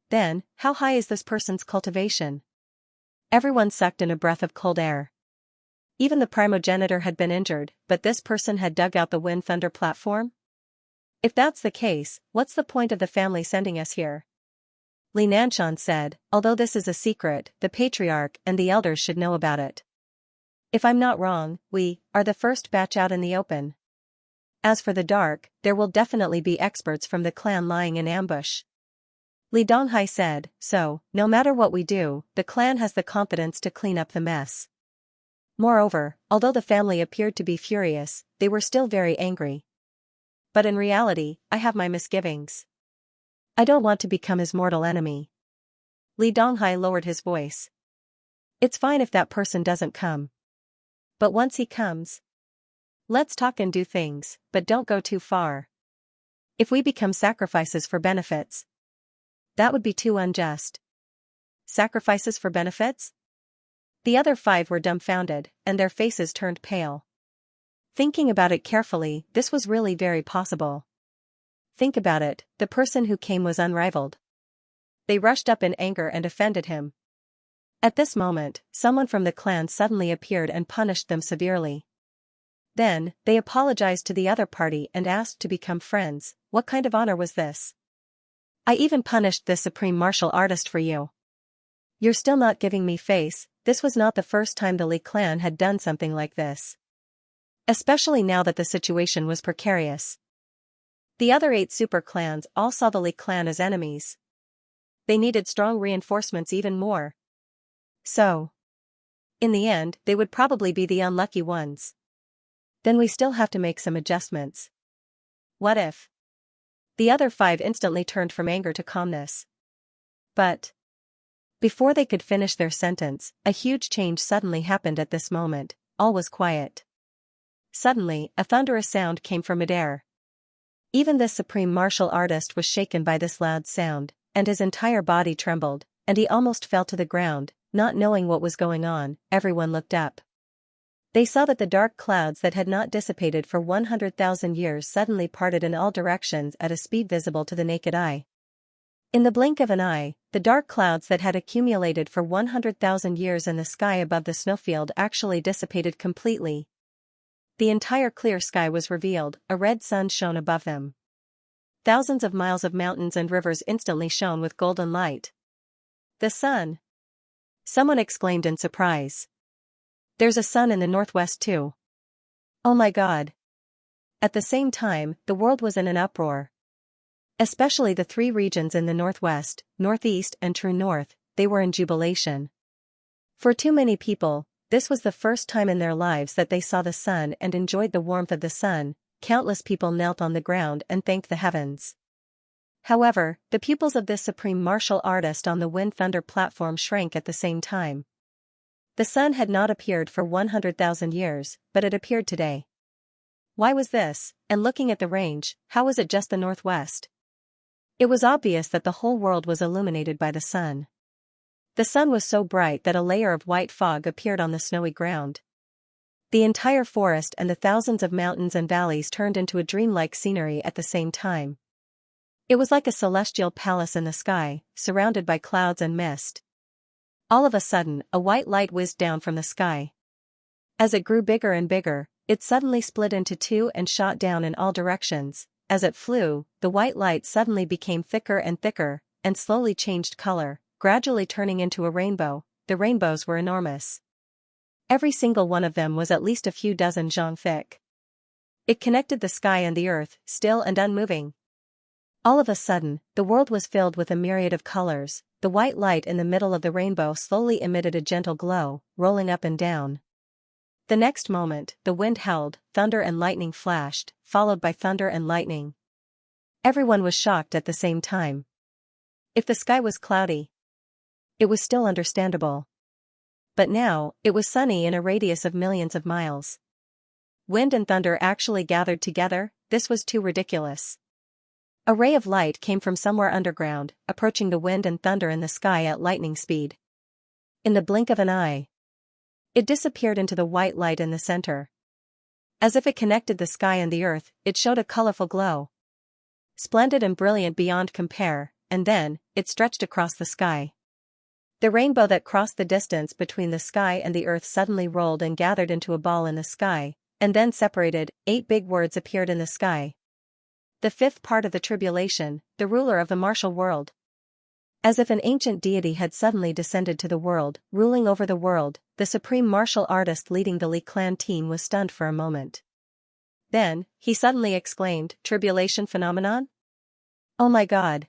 Then, how high is this person's cultivation? Everyone sucked in a breath of cold air. Even the primogenitor had been injured, but this person had dug out the Wind Thunder platform? If that's the case, what's the point of the family sending us here? Li Nanshan said, although this is a secret, the patriarch and the elders should know about it. If I'm not wrong, we are the first batch out in the open. As for the dark, there will definitely be experts from the clan lying in ambush. Li Donghai said, so, no matter what we do, the clan has the confidence to clean up the mess. Moreover, although the family appeared to be furious, they were still very angry. But in reality, I have my misgivings. I don't want to become his mortal enemy. Li Donghai lowered his voice. It's fine if that person doesn't come. But once he comes, let's talk and do things, but don't go too far. If we become sacrifices for benefits, that would be too unjust. Sacrifices for benefits? The other 5 were dumbfounded, and their faces turned pale. Thinking about it carefully, this was really very possible. Think about it, the person who came was unrivaled. They rushed up in anger and offended him. At this moment, someone from the clan suddenly appeared and punished them severely. Then, they apologized to the other party and asked to become friends. What kind of honor was this? I even punished this supreme martial artist for you. You're still not giving me face. This was not the first time the Li clan had done something like this. Especially now that the situation was precarious. The other 8 super clans all saw the Li clan as enemies. They needed strong reinforcements even more. So, in the end, they would probably be the unlucky ones. Then we still have to make some adjustments. What if? The other 5 instantly turned from anger to calmness. But before they could finish their sentence, a huge change suddenly happened at this moment. All was quiet. Suddenly, a thunderous sound came from midair. Even this supreme martial artist was shaken by this loud sound, and his entire body trembled, and he almost fell to the ground. Not knowing what was going on, everyone looked up. They saw that the dark clouds that had not dissipated for 100,000 years suddenly parted in all directions at a speed visible to the naked eye. In the blink of an eye, the dark clouds that had accumulated for 100,000 years in the sky above the snowfield actually dissipated completely. The entire clear sky was revealed, a red sun shone above them. Thousands of miles of mountains and rivers instantly shone with golden light. The sun! Someone exclaimed in surprise. There's a sun in the northwest too. Oh my God! At the same time, the world was in an uproar. Especially the 3 regions in the northwest, northeast and true north, they were in jubilation. For too many people, this was the first time in their lives that they saw the sun and enjoyed the warmth of the sun. Countless people knelt on the ground and thanked the heavens. However, the pupils of this supreme martial artist on the wind thunder platform shrank at the same time. The sun had not appeared for 100,000 years, but it appeared today. Why was this? And looking at the range, how was it just the northwest? It was obvious that the whole world was illuminated by the sun. The sun was so bright that a layer of white fog appeared on the snowy ground. The entire forest and the thousands of mountains and valleys turned into a dreamlike scenery at the same time. It was like a celestial palace in the sky, surrounded by clouds and mist. All of a sudden, a white light whizzed down from the sky. As it grew bigger and bigger, it suddenly split into 2 and shot down in all directions. As it flew, the white light suddenly became thicker and thicker, and slowly changed color, gradually turning into a rainbow. The rainbows were enormous. Every single one of them was at least a few dozen zhang thick. It connected the sky and the earth, still and unmoving. All of a sudden, the world was filled with a myriad of colors. The white light in the middle of the rainbow slowly emitted a gentle glow, rolling up and down. The next moment, the wind howled, thunder and lightning flashed, followed by thunder and lightning. Everyone was shocked at the same time. If the sky was cloudy, it was still understandable. But now, it was sunny in a radius of millions of miles. Wind and thunder actually gathered together. This was too ridiculous. A ray of light came from somewhere underground, approaching the wind and thunder in the sky at lightning speed. In the blink of an eye, it disappeared into the white light in the center. As if it connected the sky and the earth, it showed a colorful glow. Splendid and brilliant beyond compare, and then, it stretched across the sky. The rainbow that crossed the distance between the sky and the earth suddenly rolled and gathered into a ball in the sky, and then separated. 8 big words appeared in the sky. The 5th part of the tribulation, the ruler of the martial world. As if an ancient deity had suddenly descended to the world, ruling over the world, the supreme martial artist leading the Li clan team was stunned for a moment. Then, he suddenly exclaimed, "Tribulation phenomenon? Oh my God!"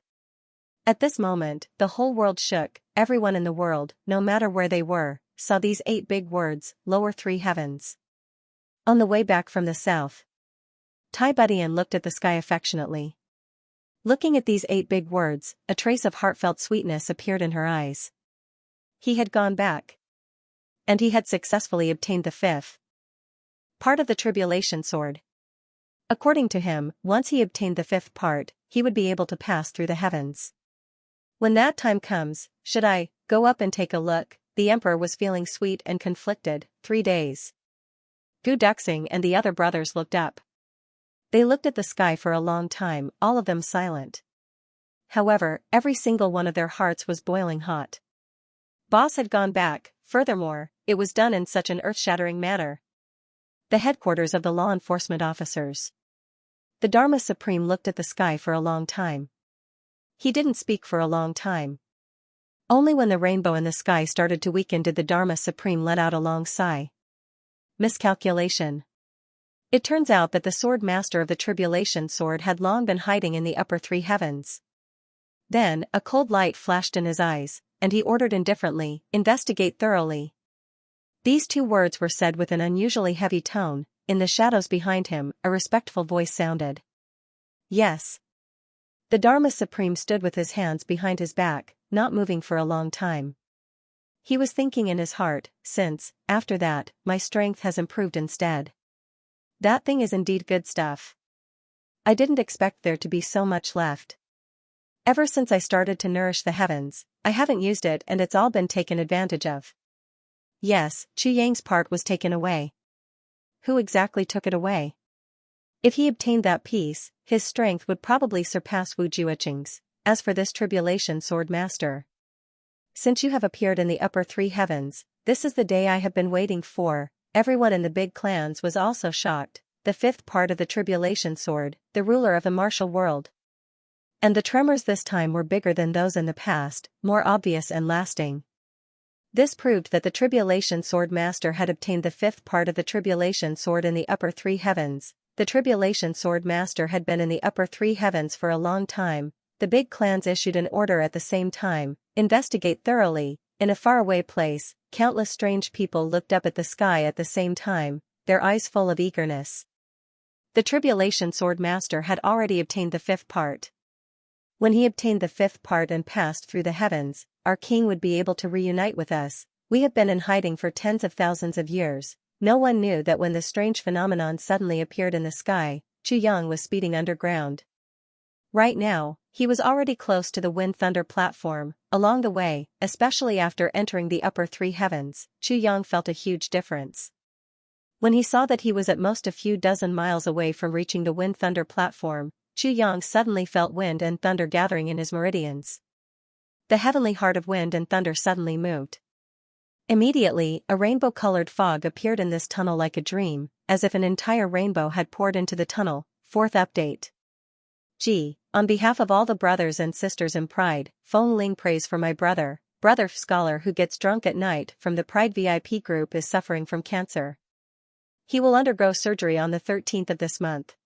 At this moment, the whole world shook. Everyone in the world, no matter where they were, saw these 8 big words, lower 3 heavens. On the way back from the south, Tai Budian looked at the sky affectionately. Looking at these 8 big words, a trace of heartfelt sweetness appeared in her eyes. He had gone back. And he had successfully obtained the 5th. Part of the tribulation sword. According to him, once he obtained the fifth part, he would be able to pass through the heavens. When that time comes, should I go up and take a look? The emperor was feeling sweet and conflicted. 3 days. Gu Duxing and the other brothers looked up. They looked at the sky for a long time, all of them silent. However, every single one of their hearts was boiling hot. Boss had gone back. Furthermore, it was done in such an earth-shattering manner. The headquarters of the law enforcement officers. The Dharma Supreme looked at the sky for a long time. He didn't speak for a long time. Only when the rainbow in the sky started to weaken did the Dharma Supreme let out a long sigh. Miscalculation. It turns out that the sword master of the tribulation sword had long been hiding in the upper 3 heavens. Then, a cold light flashed in his eyes, and he ordered indifferently, "Investigate thoroughly." These 2 words were said with an unusually heavy tone. In the shadows behind him, a respectful voice sounded. Yes. The Dharma Supreme stood with his hands behind his back, not moving for a long time. He was thinking in his heart, since, after that, my strength has improved instead. That thing is indeed good stuff. I didn't expect there to be so much left. Ever since I started to nourish the heavens, I haven't used it and it's all been taken advantage of. Yes, Chu Yang's part was taken away. Who exactly took it away? If he obtained that piece, his strength would probably surpass Wu Jueqing's. As for this tribulation sword master, since you have appeared in the upper 3 heavens, this is the day I have been waiting for. Everyone in the big clans was also shocked. The fifth part of the tribulation sword, the ruler of the martial world. And the tremors this time were bigger than those in the past, more obvious and lasting. This proved that the tribulation sword master had obtained the fifth part of the tribulation sword in the upper 3 heavens. The tribulation sword master had been in the upper 3 heavens for a long time. The big clans issued an order at the same time, "Investigate thoroughly." In a faraway place, countless strange people looked up at the sky at the same time, their eyes full of eagerness. The tribulation sword master had already obtained the fifth part. When he obtained the fifth part and passed through the heavens, our king would be able to reunite with us. We have been in hiding for tens of thousands of years. No one knew that when the strange phenomenon suddenly appeared in the sky, Chu Yang was speeding underground. Right now, he was already close to the wind-thunder platform. Along the way, especially after entering the upper 3 heavens, Chu Yang felt a huge difference. When he saw that he was at most a few dozen miles away from reaching the wind-thunder platform, Chu Yang suddenly felt wind and thunder gathering in his meridians. The heavenly heart of wind and thunder suddenly moved. Immediately, a rainbow-colored fog appeared in this tunnel like a dream, as if an entire rainbow had poured into the tunnel. Fourth update. On behalf of all the brothers and sisters in Pride, Feng Ling prays for my brother scholar who gets drunk at night from the Pride VIP group is suffering from cancer. He will undergo surgery on the 13th of this month.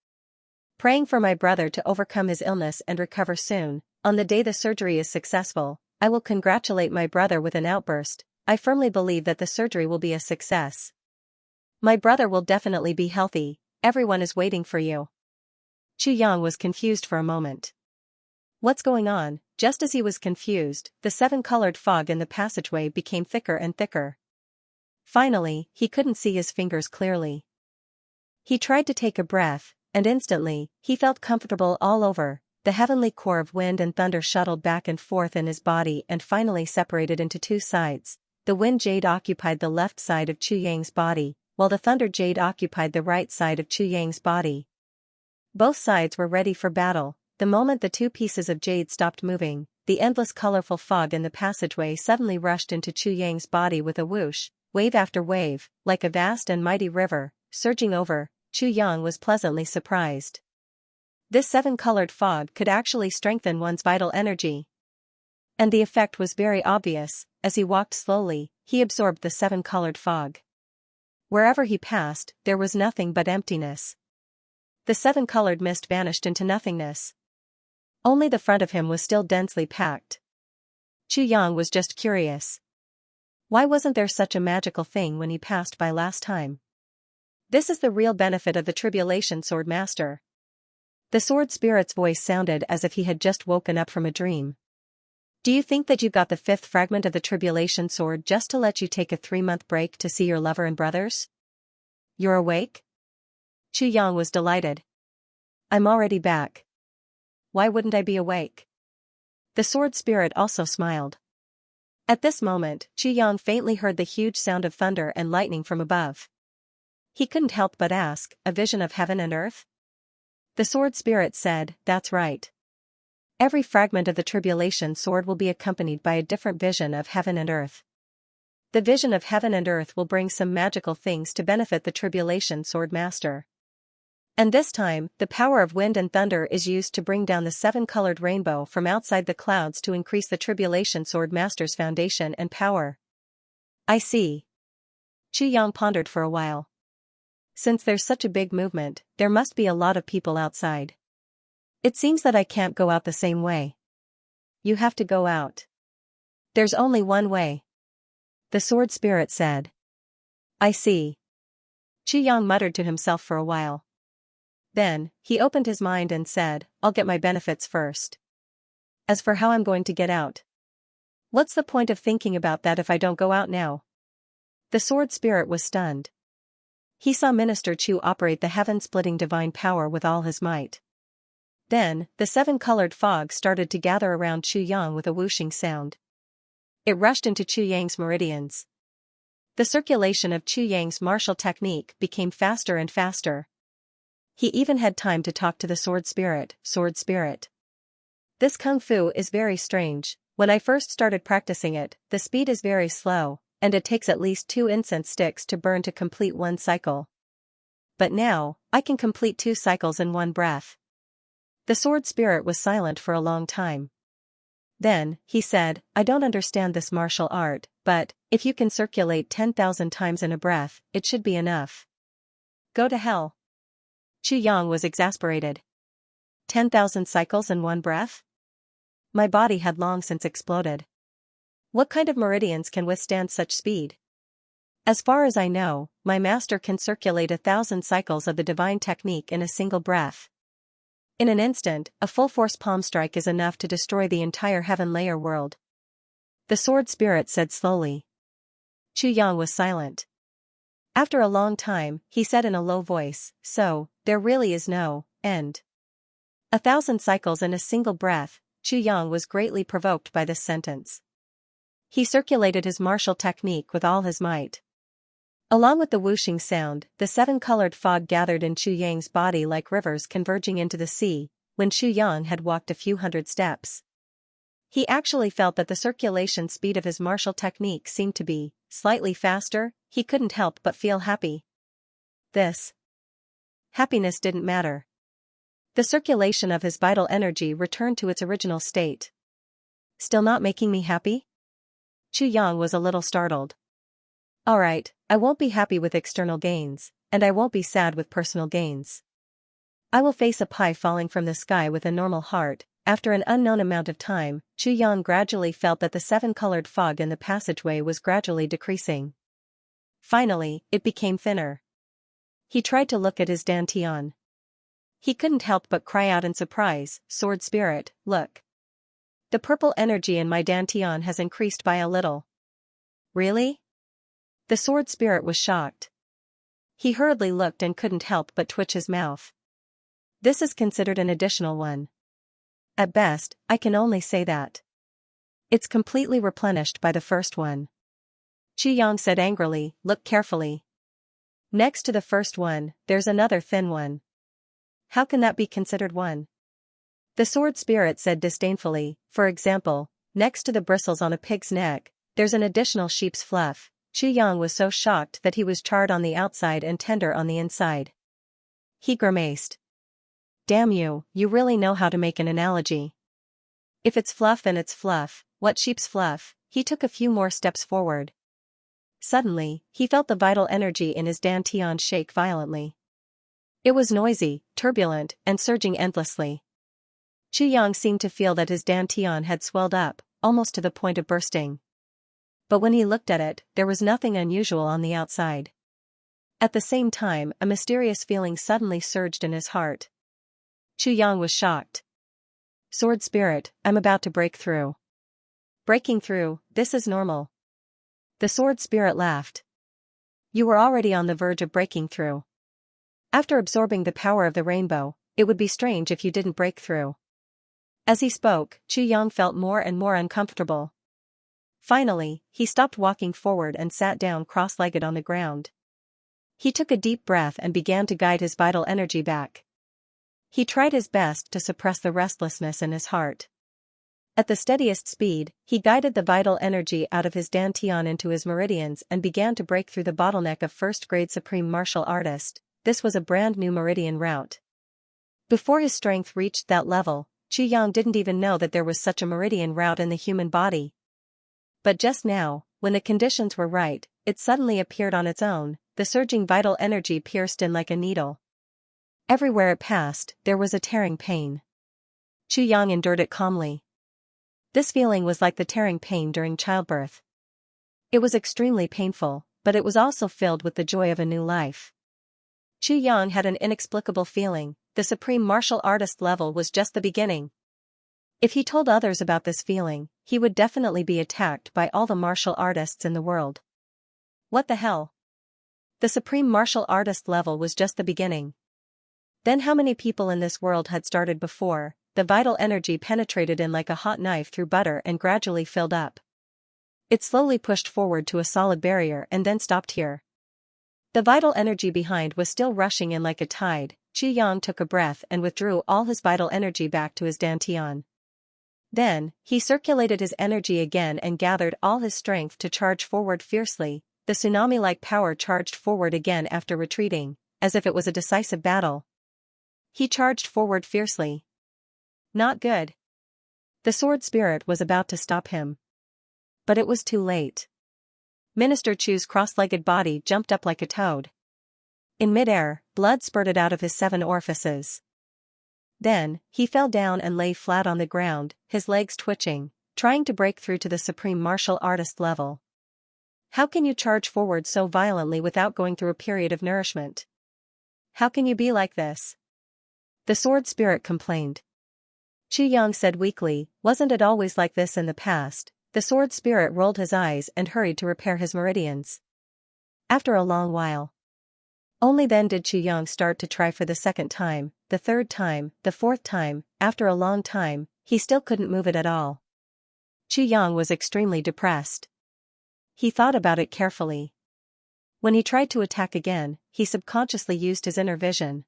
Praying for my brother to overcome his illness and recover soon. On the day the surgery is successful, I will congratulate my brother with an outburst. I firmly believe that the surgery will be a success. My brother will definitely be healthy. Everyone is waiting for you. Chu Yang was confused for a moment. What's going on? Just as he was confused, the 7-colored fog in the passageway became thicker and thicker. Finally, he couldn't see his fingers clearly. He tried to take a breath, and instantly, he felt comfortable all over. The heavenly core of wind and thunder shuttled back and forth in his body and finally separated into 2 sides. The wind jade occupied the left side of Chu Yang's body, while the thunder jade occupied the right side of Chu Yang's body. Both sides were ready for battle. The moment the 2 pieces of jade stopped moving, the endless colorful fog in the passageway suddenly rushed into Chu Yang's body with a whoosh, wave after wave, like a vast and mighty river, surging over. Chu Yang was pleasantly surprised. This 7-colored fog could actually strengthen one's vital energy. And the effect was very obvious. As he walked slowly, he absorbed the 7-colored fog. Wherever he passed, there was nothing but emptiness. The 7-colored mist vanished into nothingness. Only the front of him was still densely packed. Chu Yang was just curious. Why wasn't there such a magical thing when he passed by last time? This is the real benefit of the tribulation sword master. The sword spirit's voice sounded as if he had just woken up from a dream. Do you think that you got the 5th fragment of the tribulation sword just to let you take a 3-month break to see your lover and brothers? You're awake? Chu Yang was delighted. I'm already back. Why wouldn't I be awake? The sword spirit also smiled. At this moment, Chu Yang faintly heard the huge sound of thunder and lightning from above. He couldn't help but ask, a vision of heaven and earth? The sword spirit said, that's right. Every fragment of the tribulation sword will be accompanied by a different vision of heaven and earth. The vision of heaven and earth will bring some magical things to benefit the tribulation sword master. And this time, the power of wind and thunder is used to bring down the seven-colored rainbow from outside the clouds to increase the tribulation sword master's foundation and power. I see. Chu Yang pondered for a while. Since there's such a big movement, there must be a lot of people outside. It seems that I can't go out the same way. You have to go out. There's only one way. The sword spirit said. I see. Chu Yang muttered to himself for a while. Then, he opened his mind and said, I'll get my benefits first. As for how I'm going to get out. What's the point of thinking about that if I don't go out now? The sword spirit was stunned. He saw Minister Chu operate the heaven-splitting divine power with all his might. Then, the seven-colored fog started to gather around Chu Yang with a whooshing sound. It rushed into Chu Yang's meridians. The circulation of Chu Yang's martial technique became faster and faster. He even had time to talk to the sword spirit. Sword spirit. This kung fu is very strange. When I first started practicing it, the speed is very slow, and it takes at least 2 incense sticks to burn to complete one cycle. But now, I can complete 2 cycles in one breath. The sword spirit was silent for a long time. Then, he said, I don't understand this martial art, but, if you can circulate 10,000 times in a breath, it should be enough. Go to hell. Chu Yang was exasperated. 10,000 cycles in one breath? My body had long since exploded. What kind of meridians can withstand such speed? As far as I know, my master can circulate 1,000 cycles of the divine technique in a single breath. In an instant, a full-force palm strike is enough to destroy the entire heaven layer world. The sword spirit said slowly. Chu Yang was silent. After a long time, he said in a low voice, so, there really is no end. 1,000 cycles in a single breath. Chu Yang was greatly provoked by this sentence. He circulated his martial technique with all his might. Along with the whooshing sound, the seven-colored fog gathered in Chu Yang's body like rivers converging into the sea, when Chu Yang had walked a few hundred steps. He actually felt that the circulation speed of his martial technique seemed to be slightly faster. He couldn't help but feel happy. This happiness didn't matter. The circulation of his vital energy returned to its original state. Still not making me happy? Chu Yang was a little startled. Alright, I won't be happy with external gains, and I won't be sad with personal gains. I will face a pie falling from the sky with a normal heart. After an unknown amount of time, Chu Yang gradually felt that the seven-colored fog in the passageway was gradually decreasing. Finally, it became thinner. He tried to look at his dantian. He couldn't help but cry out in surprise, Sword Spirit, look. The purple energy in my dantian has increased by a little. Really? The Sword Spirit was shocked. He hurriedly looked and couldn't help but twitch his mouth. This is considered an additional one. At best, I can only say that. It's completely replenished by the first one. Chu Yang said angrily, look carefully. Next to the first one, there's another thin one. How can that be considered one? The Sword Spirit said disdainfully, for example, next to the bristles on a pig's neck, there's an additional sheep's fluff. Chu Yang was so shocked that he was charred on the outside and tender on the inside. He grimaced. Damn you, you really know how to make an analogy. If it's fluff then it's fluff, what sheep's fluff? He took a few more steps forward. Suddenly, he felt the vital energy in his dantian shake violently. It was noisy, turbulent, and surging endlessly. Chu Yang seemed to feel that his dantian had swelled up, almost to the point of bursting. But when he looked at it, there was nothing unusual on the outside. At the same time, a mysterious feeling suddenly surged in his heart. Chu Yang was shocked. Sword Spirit, I'm about to break through. Breaking through, this is normal. The Sword Spirit laughed. You were already on the verge of breaking through. After absorbing the power of the rainbow, it would be strange if you didn't break through. As he spoke, Xianxia felt more and more uncomfortable. Finally, he stopped walking forward and sat down cross-legged on the ground. He took a deep breath and began to guide his vital energy back. He tried his best to suppress the restlessness in his heart. At the steadiest speed, he guided the vital energy out of his dantian into his meridians and began to break through the bottleneck of first-grade supreme martial artist. This was a brand new meridian route. Before his strength reached that level, Xianxia didn't even know that there was such a meridian route in the human body. But just now, when the conditions were right, it suddenly appeared on its own. The surging vital energy pierced in like a needle. Everywhere it passed, there was a tearing pain. Xianxia endured it calmly. This feeling was like the tearing pain during childbirth. It was extremely painful, but it was also filled with the joy of a new life. Xianxia had an inexplicable feeling. The supreme martial artist level was just the beginning. If he told others about this feeling, he would definitely be attacked by all the martial artists in the world. What the hell? The supreme martial artist level was just the beginning. Then how many people in this world had started before? The vital energy penetrated in like a hot knife through butter and gradually filled up. It slowly pushed forward to a solid barrier and then stopped here. The vital energy behind was still rushing in like a tide. Xianxia took a breath and withdrew all his vital energy back to his dantian. Then, he circulated his energy again and gathered all his strength to charge forward fiercely. The tsunami-like power charged forward again after retreating, as if it was a decisive battle. He charged forward fiercely. Not good. The sword spirit was about to stop him. But it was too late. Minister Chu's cross-legged body jumped up like a toad. In midair, blood spurted out of his 7 orifices. Then, he fell down and lay flat on the ground, his legs twitching, trying to break through to the supreme martial artist level. How can you charge forward so violently without going through a period of nourishment? How can you be like this? The sword spirit complained. Xianxia said weakly, wasn't it always like this in the past? The sword spirit rolled his eyes and hurried to repair his meridians. After a long while. Only then did Xianxia start to try for the second time, the third time, the fourth time. After a long time, he still couldn't move it at all. Xianxia was extremely depressed. He thought about it carefully. When he tried to attack again, he subconsciously used his inner vision.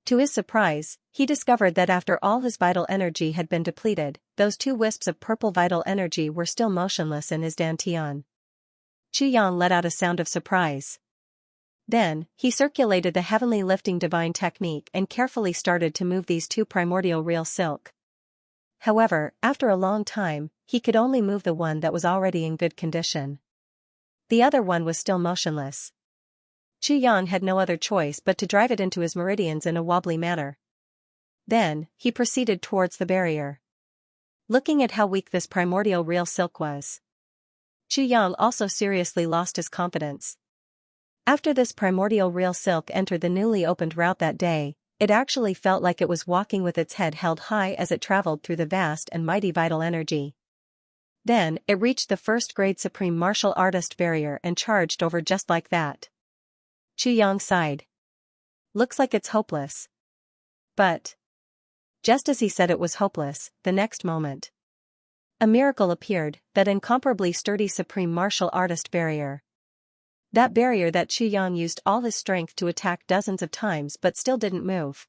To his surprise, he discovered that after all his vital energy had been depleted, those 2 wisps of purple vital energy were still motionless in his dantian. Xianxia let out a sound of surprise. Then, he circulated the heavenly lifting divine technique and carefully started to move these 2 primordial real silk. However, after a long time, he could only move the one that was already in good condition. The other one was still motionless. Xianxia had no other choice but to drive it into his meridians in a wobbly manner. Then, he proceeded towards the barrier. Looking at how weak this primordial real silk was, Xianxia also seriously lost his confidence. After this primordial real silk entered the newly opened route that day, it actually felt like it was walking with its head held high as it traveled through the vast and mighty vital energy. Then, it reached the first-grade supreme martial artist barrier and charged over just like that. Xianxia sighed. Looks like it's hopeless. But just as he said it was hopeless, the next moment, a miracle appeared, that incomparably sturdy supreme martial artist barrier. That barrier that Xianxia used all his strength to attack dozens of times but still didn't move.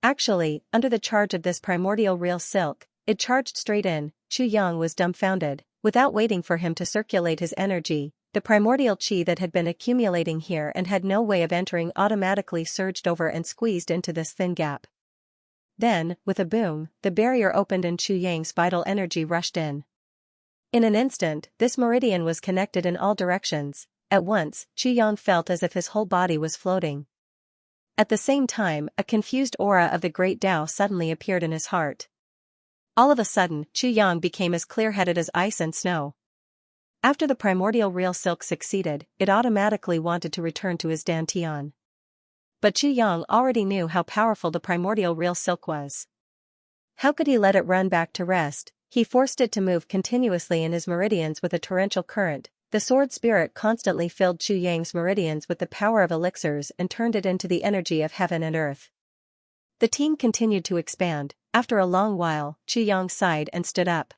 Actually, under the charge of this primordial real silk, it charged straight in. Xianxia was dumbfounded. Without waiting for him to circulate his energy, the primordial qi that had been accumulating here and had no way of entering automatically surged over and squeezed into this thin gap. Then, with a boom, the barrier opened and Xianxia's vital energy rushed in. In an instant, this meridian was connected in all directions. At once, Xianxia felt as if his whole body was floating. At the same time, a confused aura of the great Tao suddenly appeared in his heart. All of a sudden, Xianxia became as clear-headed as ice and snow. After the primordial real silk succeeded, it automatically wanted to return to his dantian. But Xianxia already knew how powerful the primordial real silk was. How could he let it run back to rest? He forced it to move continuously in his meridians with a torrential current. The sword spirit constantly filled Chu Yang's meridians with the power of elixirs and turned it into the energy of heaven and earth. The team continued to expand. After a long while, Chu Yang sighed and stood up.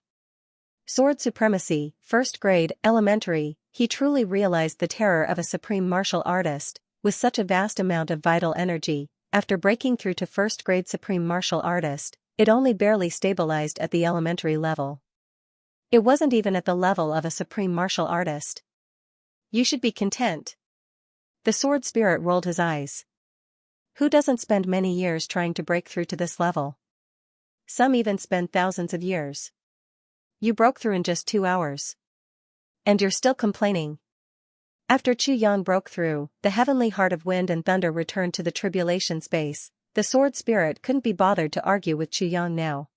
Sword supremacy, first grade, elementary, he truly realized the terror of a supreme martial artist, with such a vast amount of vital energy. After breaking through to first grade supreme martial artist, it only barely stabilized at the elementary level. It wasn't even at the level of a supreme martial artist. You should be content. The sword spirit rolled his eyes. Who doesn't spend many years trying to break through to this level? Some even spend thousands of years. You broke through in just 2 hours. And you're still complaining. After Chu Yang broke through, the heavenly heart of wind and thunder returned to the tribulation space. The sword spirit couldn't be bothered to argue with Chu Yang now.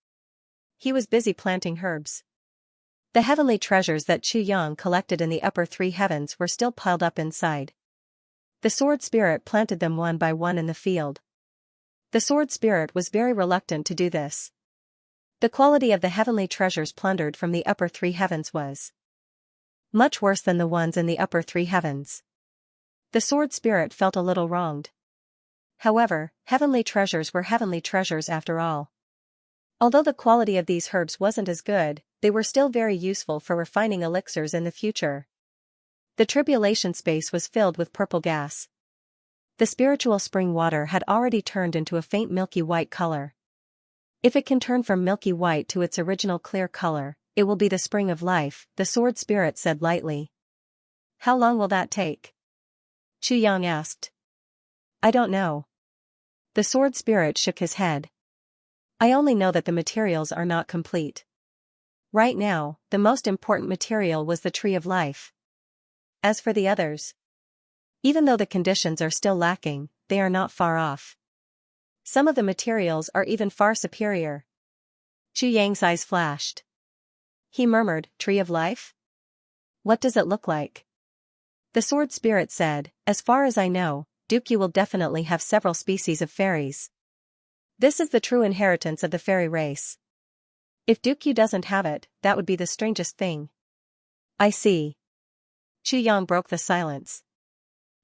He was busy planting herbs. The heavenly treasures that Chu Yang collected in the upper 3 heavens were still piled up inside. The sword spirit planted them one by one in the field. The sword spirit was very reluctant to do this. The quality of the heavenly treasures plundered from the upper 3 heavens was much worse than the ones in the upper 3 heavens. The sword spirit felt a little wronged. However, heavenly treasures were heavenly treasures after all. Although the quality of these herbs wasn't as good, they were still very useful for refining elixirs in the future. The tribulation space was filled with purple gas. The spiritual spring water had already turned into a faint milky white color. If it can turn from milky white to its original clear color, it will be the spring of life, the sword spirit said lightly. How long will that take? Chu Yang asked. I don't know. The sword spirit shook his head. I only know that the materials are not complete. Right now, the most important material was the tree of life. As for the others, even though the conditions are still lacking, they are not far off. Some of the materials are even far superior. Chu Yang's eyes flashed. He murmured, Tree of Life? What does it look like? The sword spirit said, as far as I know, Dukyu will definitely have several species of fairies. This is the true inheritance of the fairy race. If Dukyu doesn't have it, that would be the strangest thing. I see. Chu Yang broke the silence.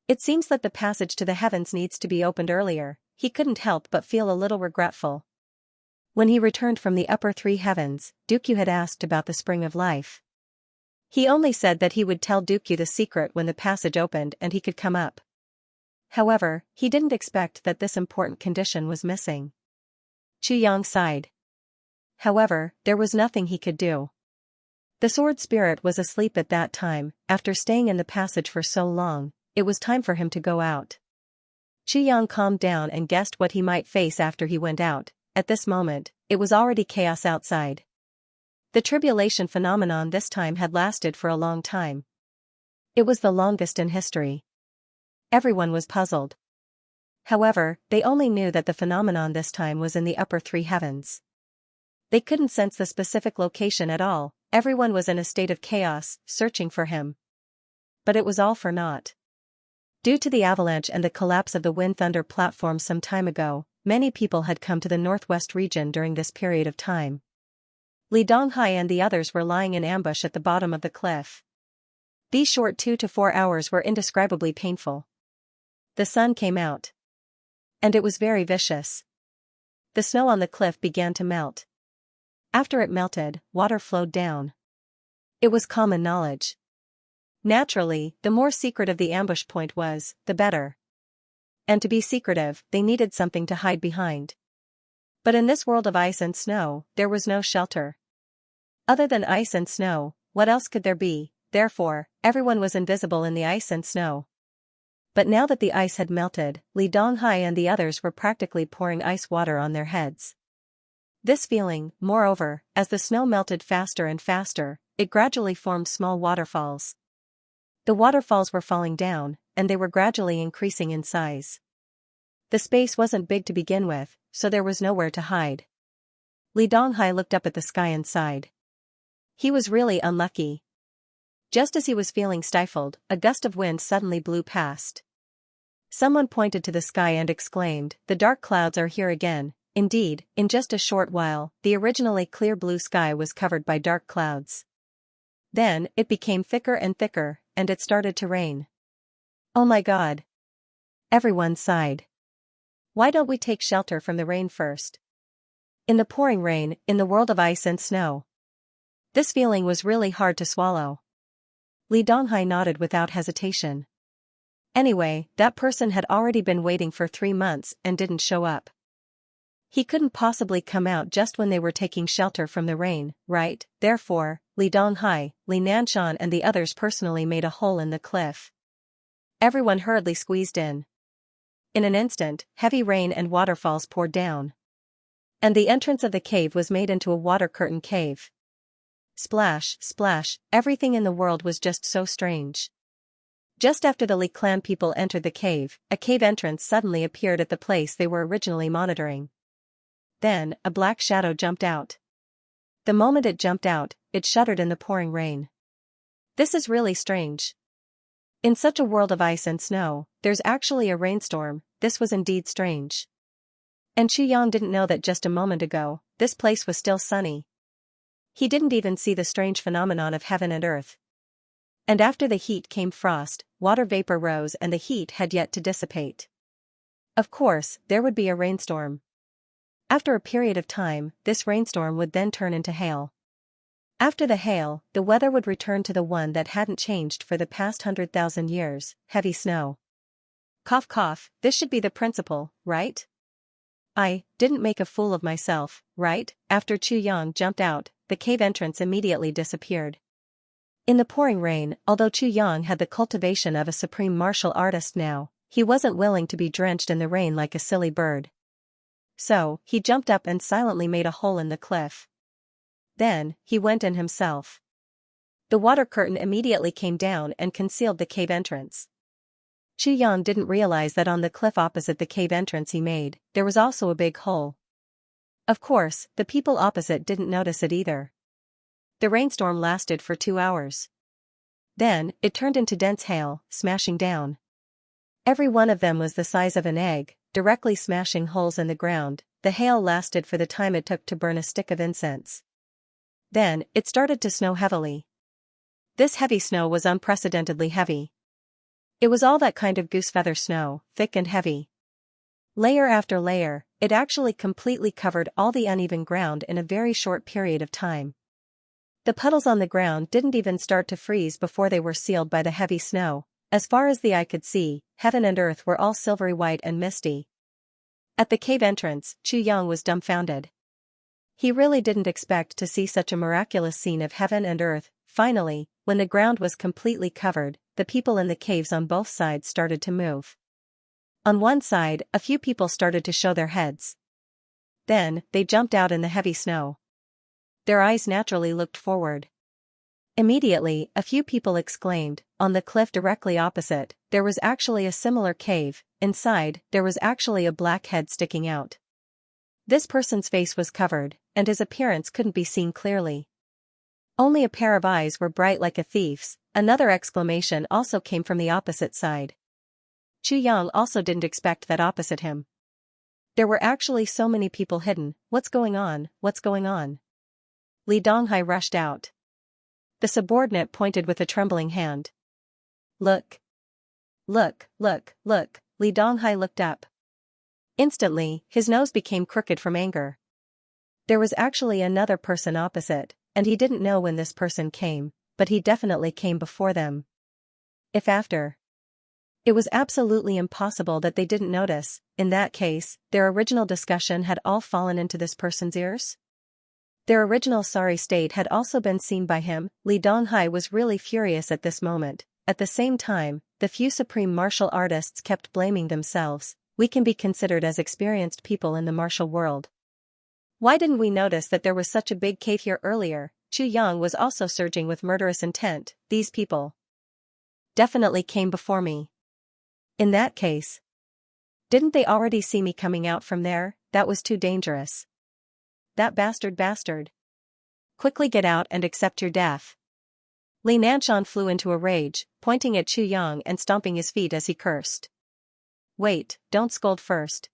It seems that the passage to the heavens needs to be opened earlier. He couldn't help but feel a little regretful. When he returned from the upper 3 heavens, Dukyu had asked about the spring of life. He only said that he would tell Dukyu the secret when the passage opened and he could come up. However, he didn't expect that this important condition was missing. Chu Yang sighed. However, there was nothing he could do. The sword spirit was asleep at that time. After staying in the passage for so long, it was time for him to go out. Chu Yang calmed down and guessed what he might face after he went out. At this moment, it was already chaos outside. The tribulation phenomenon this time had lasted for a long time. It was the longest in history. Everyone was puzzled. However, they only knew that the phenomenon this time was in the upper 3 heavens. They couldn't sense the specific location at all. Everyone was in a state of chaos, searching for him. But it was all for naught. Due to the avalanche and the collapse of the wind thunder platform some time ago, many people had come to the northwest region during this period of time. Li Donghai and the others were lying in ambush at the bottom of the cliff. These short 2 to 4 hours were indescribably painful. The sun came out. And it was very vicious. The snow on the cliff began to melt. After it melted, water flowed down. It was common knowledge. Naturally, the more secretive the ambush point was, the better. And to be secretive, they needed something to hide behind. But in this world of ice and snow, there was no shelter. Other than ice and snow, what else could there be? Therefore, everyone was invisible in the ice and snow. But now that the ice had melted, Li Donghai and the others were practically pouring ice water on their heads. This feeling, moreover, as the snow melted faster and faster, it gradually formed small waterfalls. The waterfalls were falling down, and they were gradually increasing in size. The space wasn't big to begin with, so there was nowhere to hide. Li Donghai looked up at the sky and sighed. He was really unlucky. Just as he was feeling stifled, a gust of wind suddenly blew past. Someone pointed to the sky and exclaimed, "The dark clouds are here again." Indeed, in just a short while, the originally clear blue sky was covered by dark clouds. Then, it became thicker and thicker, and it started to rain. Oh my God. Everyone sighed. Why don't we take shelter from the rain first? In the pouring rain, in the world of ice and snow. This feeling was really hard to swallow. Li Donghai nodded without hesitation. Anyway, that person had already been waiting for 3 months and didn't show up. He couldn't possibly come out just when they were taking shelter from the rain, right? Therefore, Li Donghai, Li Nanshan and the others personally made a hole in the cliff. Everyone hurriedly squeezed in. In an instant, heavy rain and waterfalls poured down. And the entrance of the cave was made into a water curtain cave. Splash, splash, everything in the world was just so strange. Just after the Li clan people entered the cave, a cave entrance suddenly appeared at the place they were originally monitoring. Then, a black shadow jumped out. The moment it jumped out, it shuddered in the pouring rain. This is really strange. In such a world of ice and snow, there's actually a rainstorm. This was indeed strange. And Chu Yang didn't know that just a moment ago, this place was still sunny. He didn't even see the strange phenomenon of heaven and earth. And after the heat came frost, water vapor rose and the heat had yet to dissipate. Of course, there would be a rainstorm. After a period of time, this rainstorm would then turn into hail. After the hail, the weather would return to the one that hadn't changed for the past 100,000 years, heavy snow. Cough cough, this should be the principle, right? I didn't make a fool of myself, right? After Chu Yang jumped out, the cave entrance immediately disappeared. In the pouring rain, although Chu Yang had the cultivation of a supreme martial artist now, he wasn't willing to be drenched in the rain like a silly bird. So, he jumped up and silently made a hole in the cliff. Then, he went in himself. The water curtain immediately came down and concealed the cave entrance. Chu Yang didn't realize that on the cliff opposite the cave entrance he made, there was also a big hole. Of course, the people opposite didn't notice it either. The rainstorm lasted for 2 hours. Then, it turned into dense hail, smashing down. Every one of them was the size of an egg, directly smashing holes in the ground. The hail lasted for the time it took to burn a stick of incense. Then, it started to snow heavily. This heavy snow was unprecedentedly heavy. It was all that kind of goose-feather snow, thick and heavy. Layer after layer, it actually completely covered all the uneven ground in a very short period of time. The puddles on the ground didn't even start to freeze before they were sealed by the heavy snow. As far as the eye could see, heaven and earth were all silvery white and misty. At the cave entrance, Chu Yang was dumbfounded. He really didn't expect to see such a miraculous scene of heaven and earth. Finally, when the ground was completely covered, the people in the caves on both sides started to move. On one side, a few people started to show their heads. Then, they jumped out in the heavy snow. Their eyes naturally looked forward. Immediately, a few people exclaimed, on the cliff directly opposite, there was actually a similar cave. Inside, there was actually a black head sticking out. This person's face was covered, and his appearance couldn't be seen clearly. Only a pair of eyes were bright like a thief's. Another exclamation also came from the opposite side. Chu Yang also didn't expect that opposite him. There were actually so many people hidden. What's going on? What's going on? Li Donghai rushed out. The subordinate pointed with a trembling hand. Look. Look, look, look. Li Donghai looked up. Instantly, his nose became crooked from anger. There was actually another person opposite, and he didn't know when this person came, but he definitely came before them. If after. It was absolutely impossible that they didn't notice. In that case, their original discussion had all fallen into this person's ears? Their original sorry state had also been seen by him. Li Donghai was really furious at this moment. At the same time, the few supreme martial artists kept blaming themselves. We can be considered as experienced people in the martial world. Why didn't we notice that there was such a big cave here earlier? Chu Yang was also surging with murderous intent. These people definitely came before me. In that case, didn't they already see me coming out from there? That was too dangerous. That bastard. Quickly get out and accept your death. Li Nanshan flew into a rage, pointing at Chu Yang and stomping his feet as he cursed. Wait, don't scold first.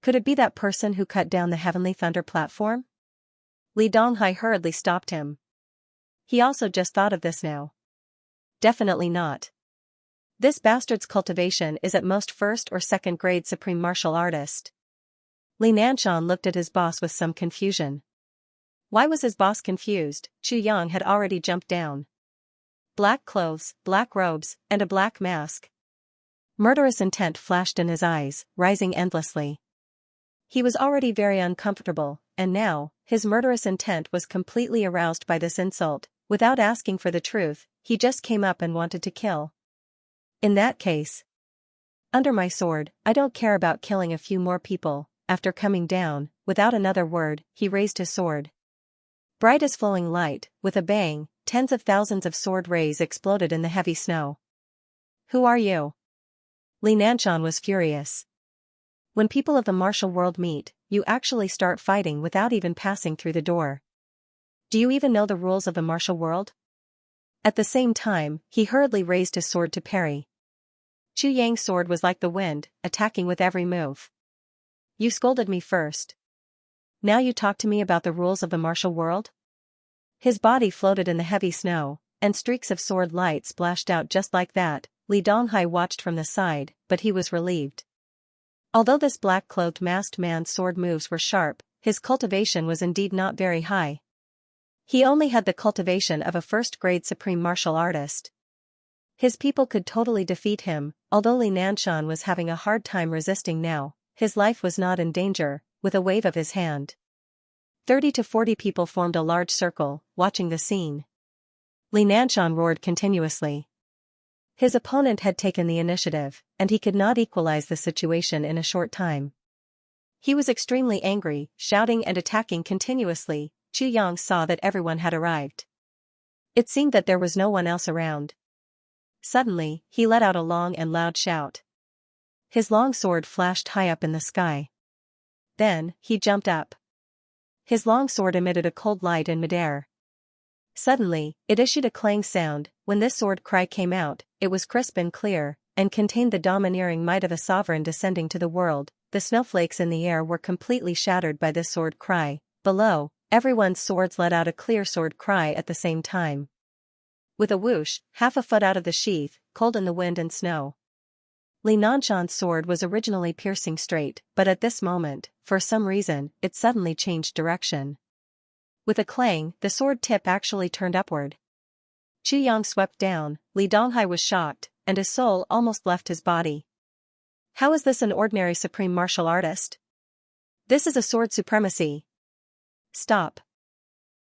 Could it be that person who cut down the Heavenly Thunder platform? Li Donghai hurriedly stopped him. he also just thought of this now. Definitely not. This bastard's cultivation is at most first or second grade supreme martial artist. Li Nanshan looked at his boss with some confusion. Why was his boss confused? Chu Yang had already jumped down. Black clothes, black robes, and a black mask. Murderous intent flashed in his eyes, rising endlessly. He was already very uncomfortable, and now, his murderous intent was completely aroused by this insult. Without asking for the truth, he just came up and wanted to kill. In that case, under my sword, I don't care about killing a few more people. After coming down, without another word, he raised his sword. Bright as flowing light, with a bang, tens of thousands of sword rays exploded in the heavy snow. Who are you? Li Nanshan was furious. When people of the martial world meet, you actually start fighting without even passing through the door. Do you even know the rules of the martial world? At the same time, he hurriedly raised his sword to parry. Chu Yang's sword was like the wind, attacking with every move. You scolded me first. Now you talk to me about the rules of the martial world? His body floated in the heavy snow, and streaks of sword light splashed out just like that. Li Donghai watched from the side, but he was relieved. Although this black-clothed masked man's sword moves were sharp, his cultivation was indeed not very high. He only had the cultivation of a first-grade supreme martial artist. His people could totally defeat him, although Li Nanshan was having a hard time resisting now. His life was not in danger. With a wave of his hand, 30 to 40 people formed a large circle, watching the scene. Li Nanshan roared continuously. His opponent had taken the initiative, and he could not equalize the situation in a short time. He was extremely angry, shouting and attacking continuously. Chu Yang saw that everyone had arrived. It seemed that there was no one else around. Suddenly, he let out a long and loud shout. His long sword flashed high up in the sky. Then, he jumped up. His long sword emitted a cold light in midair. Suddenly, it issued a clang sound. When this sword cry came out, it was crisp and clear, and contained the domineering might of a sovereign descending to the world. The snowflakes in the air were completely shattered by this sword cry. Below, everyone's swords let out a clear sword cry at the same time. With a whoosh, half a foot out of the sheath, cold in the wind and snow. Li Nanshan's sword was originally piercing straight, but at this moment, for some reason, it suddenly changed direction. With a clang, the sword tip actually turned upward. Chu Yang swept down. Li Donghai was shocked, and his soul almost left his body. How is this an ordinary supreme martial artist? This is a sword supremacy. Stop.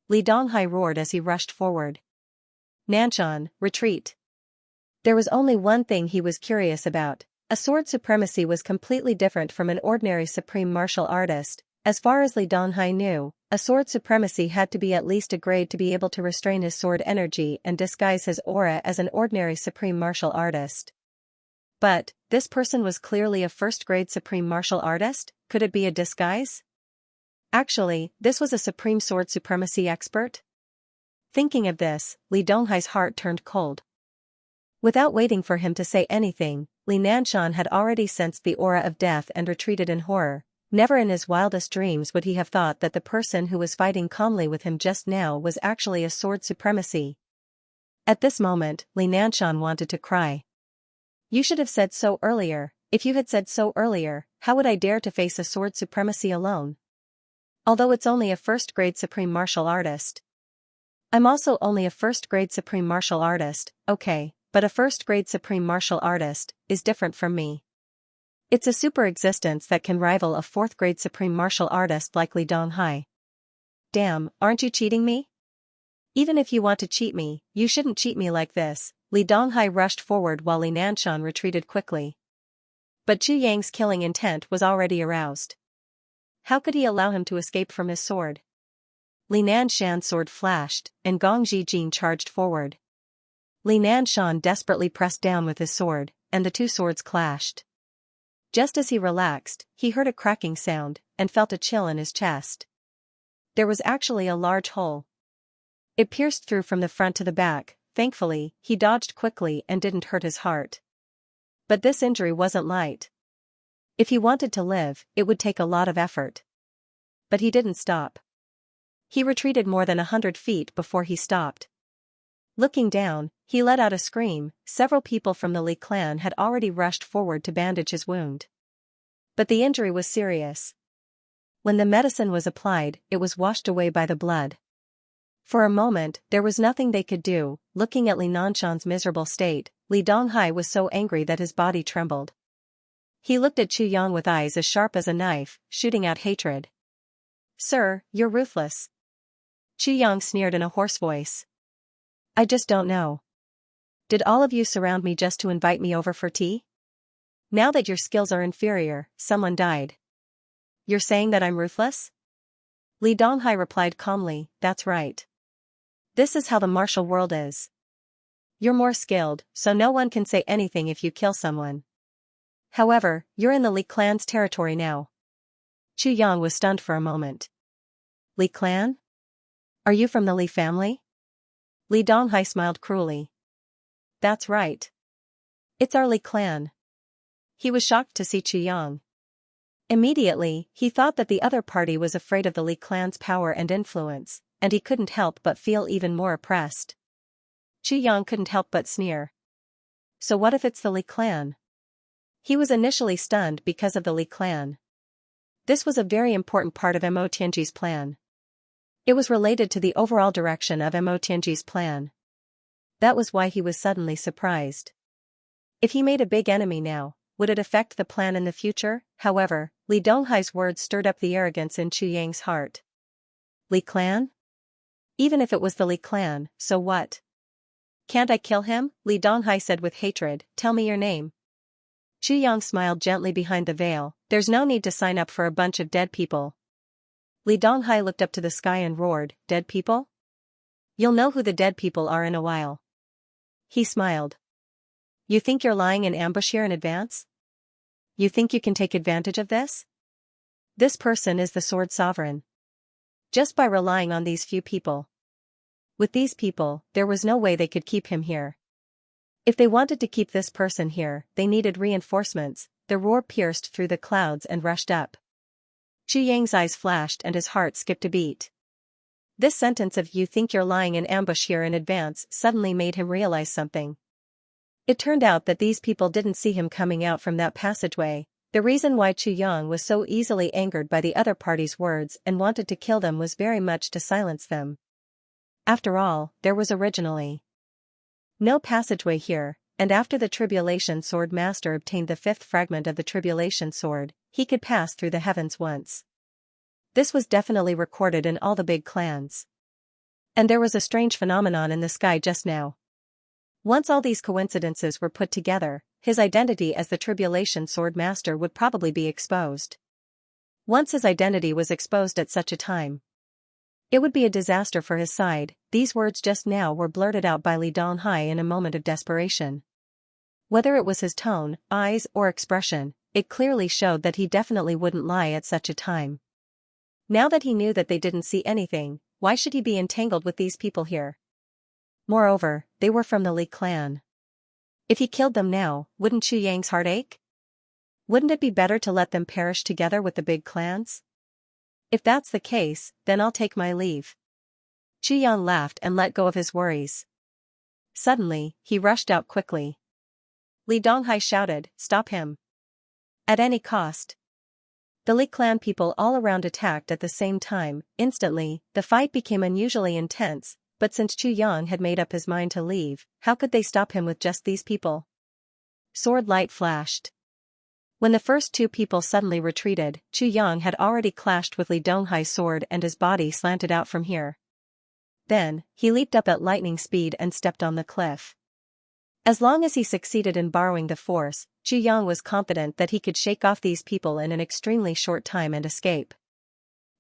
Li Donghai roared as he rushed forward. Nanshan, retreat. There was only one thing he was curious about. A sword supremacy was completely different from an ordinary supreme martial artist. As far as Li Donghai knew, a sword supremacy had to be at least a grade to be able to restrain his sword energy and disguise his aura as an ordinary supreme martial artist. But, this person was clearly a first-grade supreme martial artist. Could it be a disguise? Actually, this was a supreme sword supremacy expert? Thinking of this, Li Donghai's heart turned cold. Without waiting for him to say anything, Li Nanshan had already sensed the aura of death and retreated in horror. Never in his wildest dreams would he have thought that the person who was fighting calmly with him just now was actually a sword supremacy. At this moment, Li Nanshan wanted to cry. You should have said so earlier. If you had said so earlier, how would I dare to face a sword supremacy alone? Although it's only a first-grade supreme martial artist. I'm also only a first-grade supreme martial artist, okay. But a first-grade supreme martial artist is different from me. It's a super existence that can rival a fourth-grade supreme martial artist like Li Donghai. Damn, aren't you cheating me? Even if you want to cheat me, you shouldn't cheat me like this. Li Donghai rushed forward while Li Nanshan retreated quickly. But Chu Yang's killing intent was already aroused. How could he allow him to escape from his sword? Li Nanshan's sword flashed, and Gong Zhijin charged forward. Li Nanshan desperately pressed down with his sword, and the two swords clashed. Just as he relaxed, he heard a cracking sound, and felt a chill in his chest. There was actually a large hole. It pierced through from the front to the back. Thankfully, he dodged quickly and didn't hurt his heart. But this injury wasn't light. If he wanted to live, it would take a lot of effort. But he didn't stop. He retreated more than 100 feet before he stopped. Looking down, he let out a scream. Several people from the Li clan had already rushed forward to bandage his wound. But the injury was serious. When the medicine was applied, it was washed away by the blood. For a moment, there was nothing they could do. Looking at Li Nanshan's miserable state, Li Donghai was so angry that his body trembled. He looked at Chu Yang with eyes as sharp as a knife, shooting out hatred. "Sir, you're ruthless." Chu Yang sneered in a hoarse voice. "I just don't know. Did all of you surround me just to invite me over for tea? Now that your skills are inferior, someone died. You're saying that I'm ruthless?" Li Donghai replied calmly, "That's right. This is how the martial world is. You're more skilled, so no one can say anything if you kill someone. However, you're in the Li clan's territory now." Chu Yang was stunned for a moment. "Li clan? Are you from the Li family?" Li Donghai smiled cruelly. "That's right. It's our Li clan." He was shocked to see Chu Yang. Immediately, he thought that the other party was afraid of the Li clan's power and influence, and he couldn't help but feel even more oppressed. Chu Yang couldn't help but sneer. So what if it's the Li clan? He was initially stunned because of the Li clan. This was a very important part of Mo Tianji's plan. It was related to the overall direction of Mo Tianji's plan. That was why he was suddenly surprised. If he made a big enemy now, would it affect the plan in the future? However, Li Donghai's words stirred up the arrogance in Chu Yang's heart. Li clan? Even if it was the Li clan, so what? Can't I kill him? Li Donghai said with hatred. "Tell me your name." Chu Yang smiled gently behind the veil. "There's no need to sign up for a bunch of dead people." Li Donghai looked up to the sky and roared, "Dead people? You'll know who the dead people are in a while." He smiled. "You think you're lying in ambush here in advance? You think you can take advantage of this? This person is the Sword Sovereign. Just by relying on these few people. With these people, there was no way they could keep him here. If they wanted to keep this person here, they needed reinforcements." The roar pierced through the clouds and rushed up. Chu Yang's eyes flashed and his heart skipped a beat. This sentence of "you think you're lying in ambush here in advance" suddenly made him realize something. It turned out that these people didn't see him coming out from that passageway. The reason why Chu Yang was so easily angered by the other party's words and wanted to kill them was very much to silence them. After all, there was originally no passageway here, and after the Tribulation Sword Master obtained the 5th fragment of the Tribulation Sword, he could pass through the heavens once. This was definitely recorded in all the big clans. And there was a strange phenomenon in the sky just now. Once all these coincidences were put together, his identity as the Tribulation Sword Master would probably be exposed. Once his identity was exposed at such a time, it would be a disaster for his side. These words just now were blurted out by Li Donghai in a moment of desperation. Whether it was his tone, eyes, or expression, it clearly showed that he definitely wouldn't lie at such a time. Now that he knew that they didn't see anything, why should he be entangled with these people here? Moreover, they were from the Li clan. If he killed them now, wouldn't Chu Yang's heart ache? Wouldn't it be better to let them perish together with the big clans? If that's the case, then I'll take my leave. Chu Yang laughed and let go of his worries. Suddenly, he rushed out quickly. Li Donghai shouted, "Stop him! At any cost!" The Li clan people all around attacked at the same time. Instantly, the fight became unusually intense, but since Chu Yang had made up his mind to leave, how could they stop him with just these people? Sword light flashed. When the first two people suddenly retreated, Chu Yang had already clashed with Li Donghai's sword and his body slanted out from here. Then, he leaped up at lightning speed and stepped on the cliff. As long as he succeeded in borrowing the force, Chu Yang was confident that he could shake off these people in an extremely short time and escape.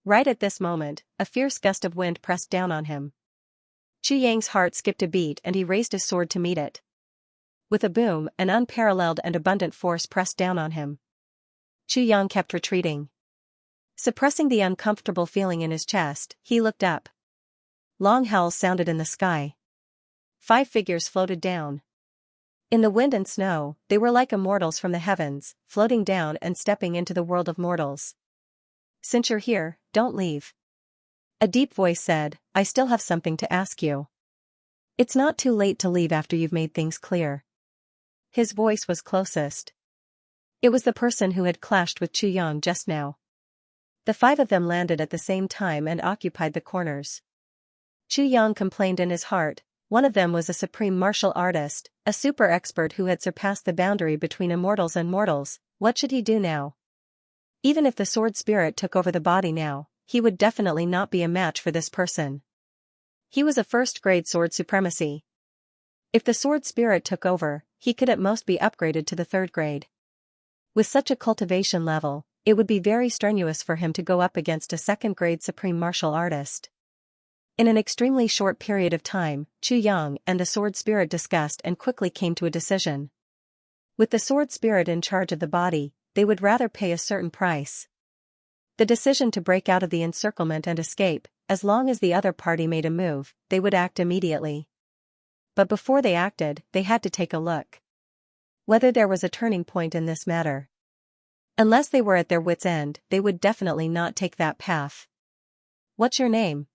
Right at this moment, a fierce gust of wind pressed down on him. Chu Yang's heart skipped a beat and he raised his sword to meet it. With a boom, an unparalleled and abundant force pressed down on him. Chu Yang kept retreating. Suppressing the uncomfortable feeling in his chest, he looked up. Long howls sounded in the sky. 5 figures floated down. In the wind and snow, they were like immortals from the heavens, floating down and stepping into the world of mortals. "Since you're here, don't leave." A deep voice said, "I still have something to ask you." It's not too late to leave after you've made things clear. His voice was closest. It was the person who had clashed with Chu Yang just now. The five of them landed at the same time and occupied the corners. Chu Yang complained in his heart. One of them was a supreme martial artist, a super expert who had surpassed the boundary between immortals and mortals. What should he do now? Even if the sword spirit took over the body now, he would definitely not be a match for this person. He was a first-grade sword supremacy. If the sword spirit took over, he could at most be upgraded to the third grade. With such a cultivation level, it would be very strenuous for him to go up against a second-grade supreme martial artist. In an extremely short period of time, Chu Yang and the sword spirit discussed and quickly came to a decision. With the sword spirit in charge of the body, they would rather pay a certain price. The decision to break out of the encirclement and escape, as long as the other party made a move, they would act immediately. But before they acted, they had to take a look. Whether there was a turning point in this matter. Unless they were at their wits' end, they would definitely not take that path. What's your name?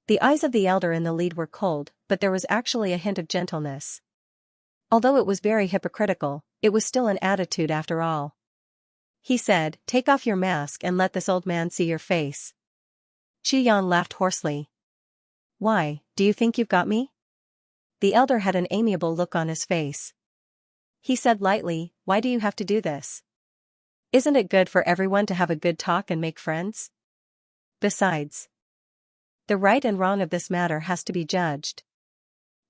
The eyes of the elder in the lead were cold, but there was actually a hint of gentleness. Although it was very hypocritical, it was still an attitude after all. He said, "Take off your mask and let this old man see your face." Chu Yang laughed hoarsely. "Why, do you think you've got me?" The elder had an amiable look on his face. He said lightly, "Why do you have to do this? Isn't it good for everyone to have a good talk and make friends? Besides, the right and wrong of this matter has to be judged.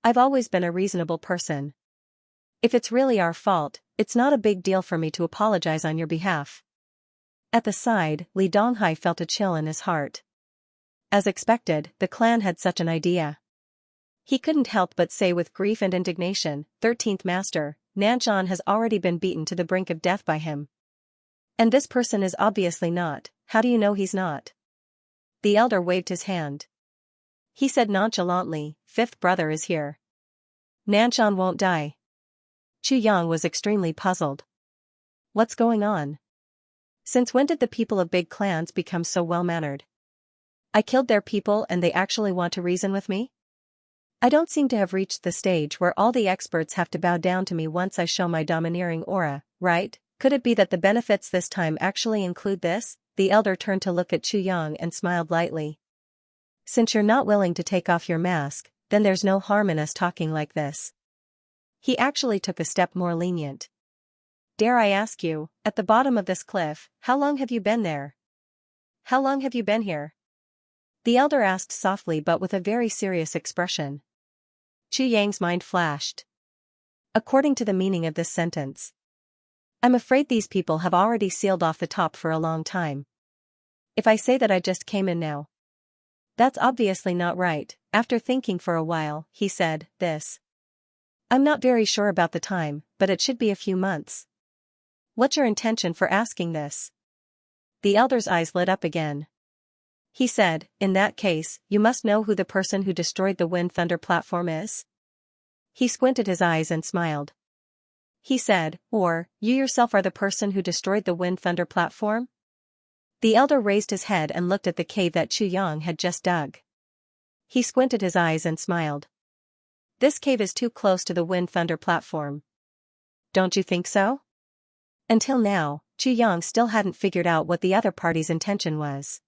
I've always been a reasonable person. If it's really our fault, it's not a big deal for me to apologize on your behalf." At the side, Li Donghai felt a chill in his heart. As expected, the clan had such an idea. He couldn't help but say with grief and indignation, 13th Master, Nanzhan has already been beaten to the brink of death by him. And this person is obviously not. How do you know he's not? The elder waved his hand. He said nonchalantly, "Fifth brother is here. Nanzhan won't die." Chu Yang was extremely puzzled. What's going on? Since when did the people of big clans become so well-mannered? I killed their people and they actually want to reason with me? I don't seem to have reached the stage where all the experts have to bow down to me once I show my domineering aura, right? Could it be that the benefits this time actually include this? The elder turned to look at Chu Yang and smiled lightly. Since you're not willing to take off your mask, then there's no harm in us talking like this. He actually took a step more lenient. Dare I ask you, at the bottom of this cliff, how long have you been there? How long have you been here? The elder asked softly but with a very serious expression. Chu Yang's mind flashed. According to the meaning of this sentence, I'm afraid these people have already sealed off the top for a long time. If I say that I just came in now, that's obviously not right. After thinking for a while, he said, this. I'm not very sure about the time, but it should be a few months. What's your intention for asking this? The elder's eyes lit up again. He said, in that case, you must know who the person who destroyed the Wind Thunder platform is? He squinted his eyes and smiled. He said, or, you yourself are the person who destroyed the Wind Thunder platform? The elder raised his head and looked at the cave that Chu Yang had just dug. He squinted his eyes and smiled. This cave is too close to the Wind Thunder platform. Don't you think so? Until now, Chu Yang still hadn't figured out what the other party's intention was.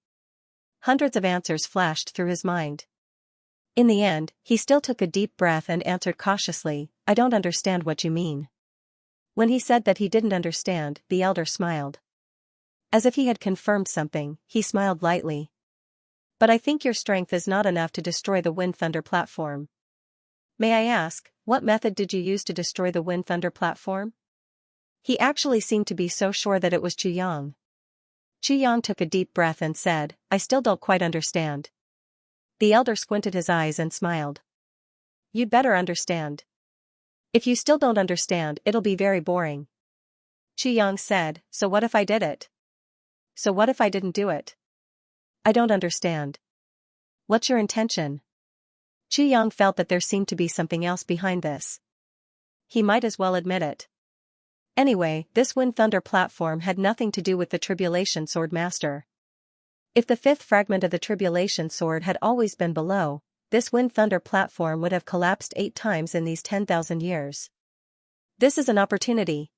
Hundreds of answers flashed through his mind. In the end, he still took a deep breath and answered cautiously, I don't understand what you mean. When he said that he didn't understand, the elder smiled. As if he had confirmed something, he smiled lightly. But I think your strength is not enough to destroy the Wind Thunder platform. May I ask, what method did you use to destroy the Wind Thunder platform? He actually seemed to be so sure that it was Chu Yang. Chu Yang took a deep breath and said, I still don't quite understand. The elder squinted his eyes and smiled. You'd better understand. If you still don't understand, it'll be very boring. Chu Yang said, so what if I did it? So what if I didn't do it? I don't understand. What's your intention? Chu Yang felt that there seemed to be something else behind this. He might as well admit it. Anyway, this Wind Thunder platform had nothing to do with the Tribulation Sword Master. If the fifth fragment of the Tribulation Sword had always been below, this wind thunder platform would have collapsed 8 times in these 10,000 years. This is an opportunity.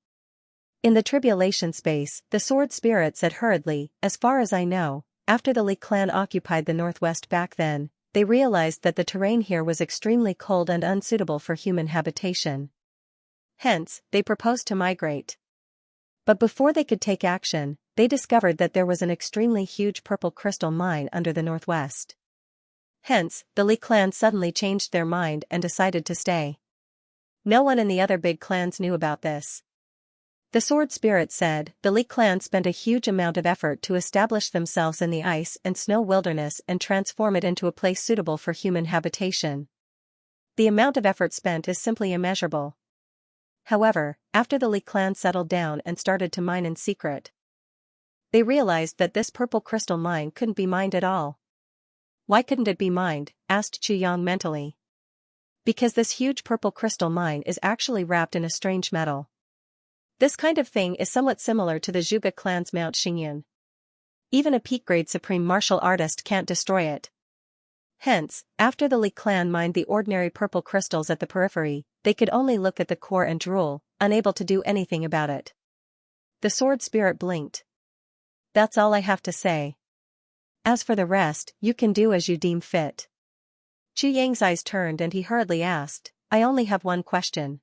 In the tribulation space, the sword spirit said hurriedly, as far as I know, after the Li clan occupied the northwest back then, they realized that the terrain here was extremely cold and unsuitable for human habitation. Hence, they proposed to migrate. But before they could take action, they discovered that there was an extremely huge purple crystal mine under the northwest. Hence, the Li clan suddenly changed their mind and decided to stay. No one in the other big clans knew about this. The sword spirit said, the Li clan spent a huge amount of effort to establish themselves in the ice and snow wilderness and transform it into a place suitable for human habitation. The amount of effort spent is simply immeasurable. However, after the Li clan settled down and started to mine in secret, they realized that this purple crystal mine couldn't be mined at all. Why couldn't it be mined? Asked Xianxia mentally. Because this huge purple crystal mine is actually wrapped in a strange metal. This kind of thing is somewhat similar to the Zhuge clan's Mount Xingyan. Even a peak-grade supreme martial artist can't destroy it. Hence, after the Li clan mined the ordinary purple crystals at the periphery, they could only look at the core and drool, unable to do anything about it. The sword spirit blinked. That's all I have to say. As for the rest, you can do as you deem fit. Xianxia's eyes turned and he hurriedly asked, I only have one question.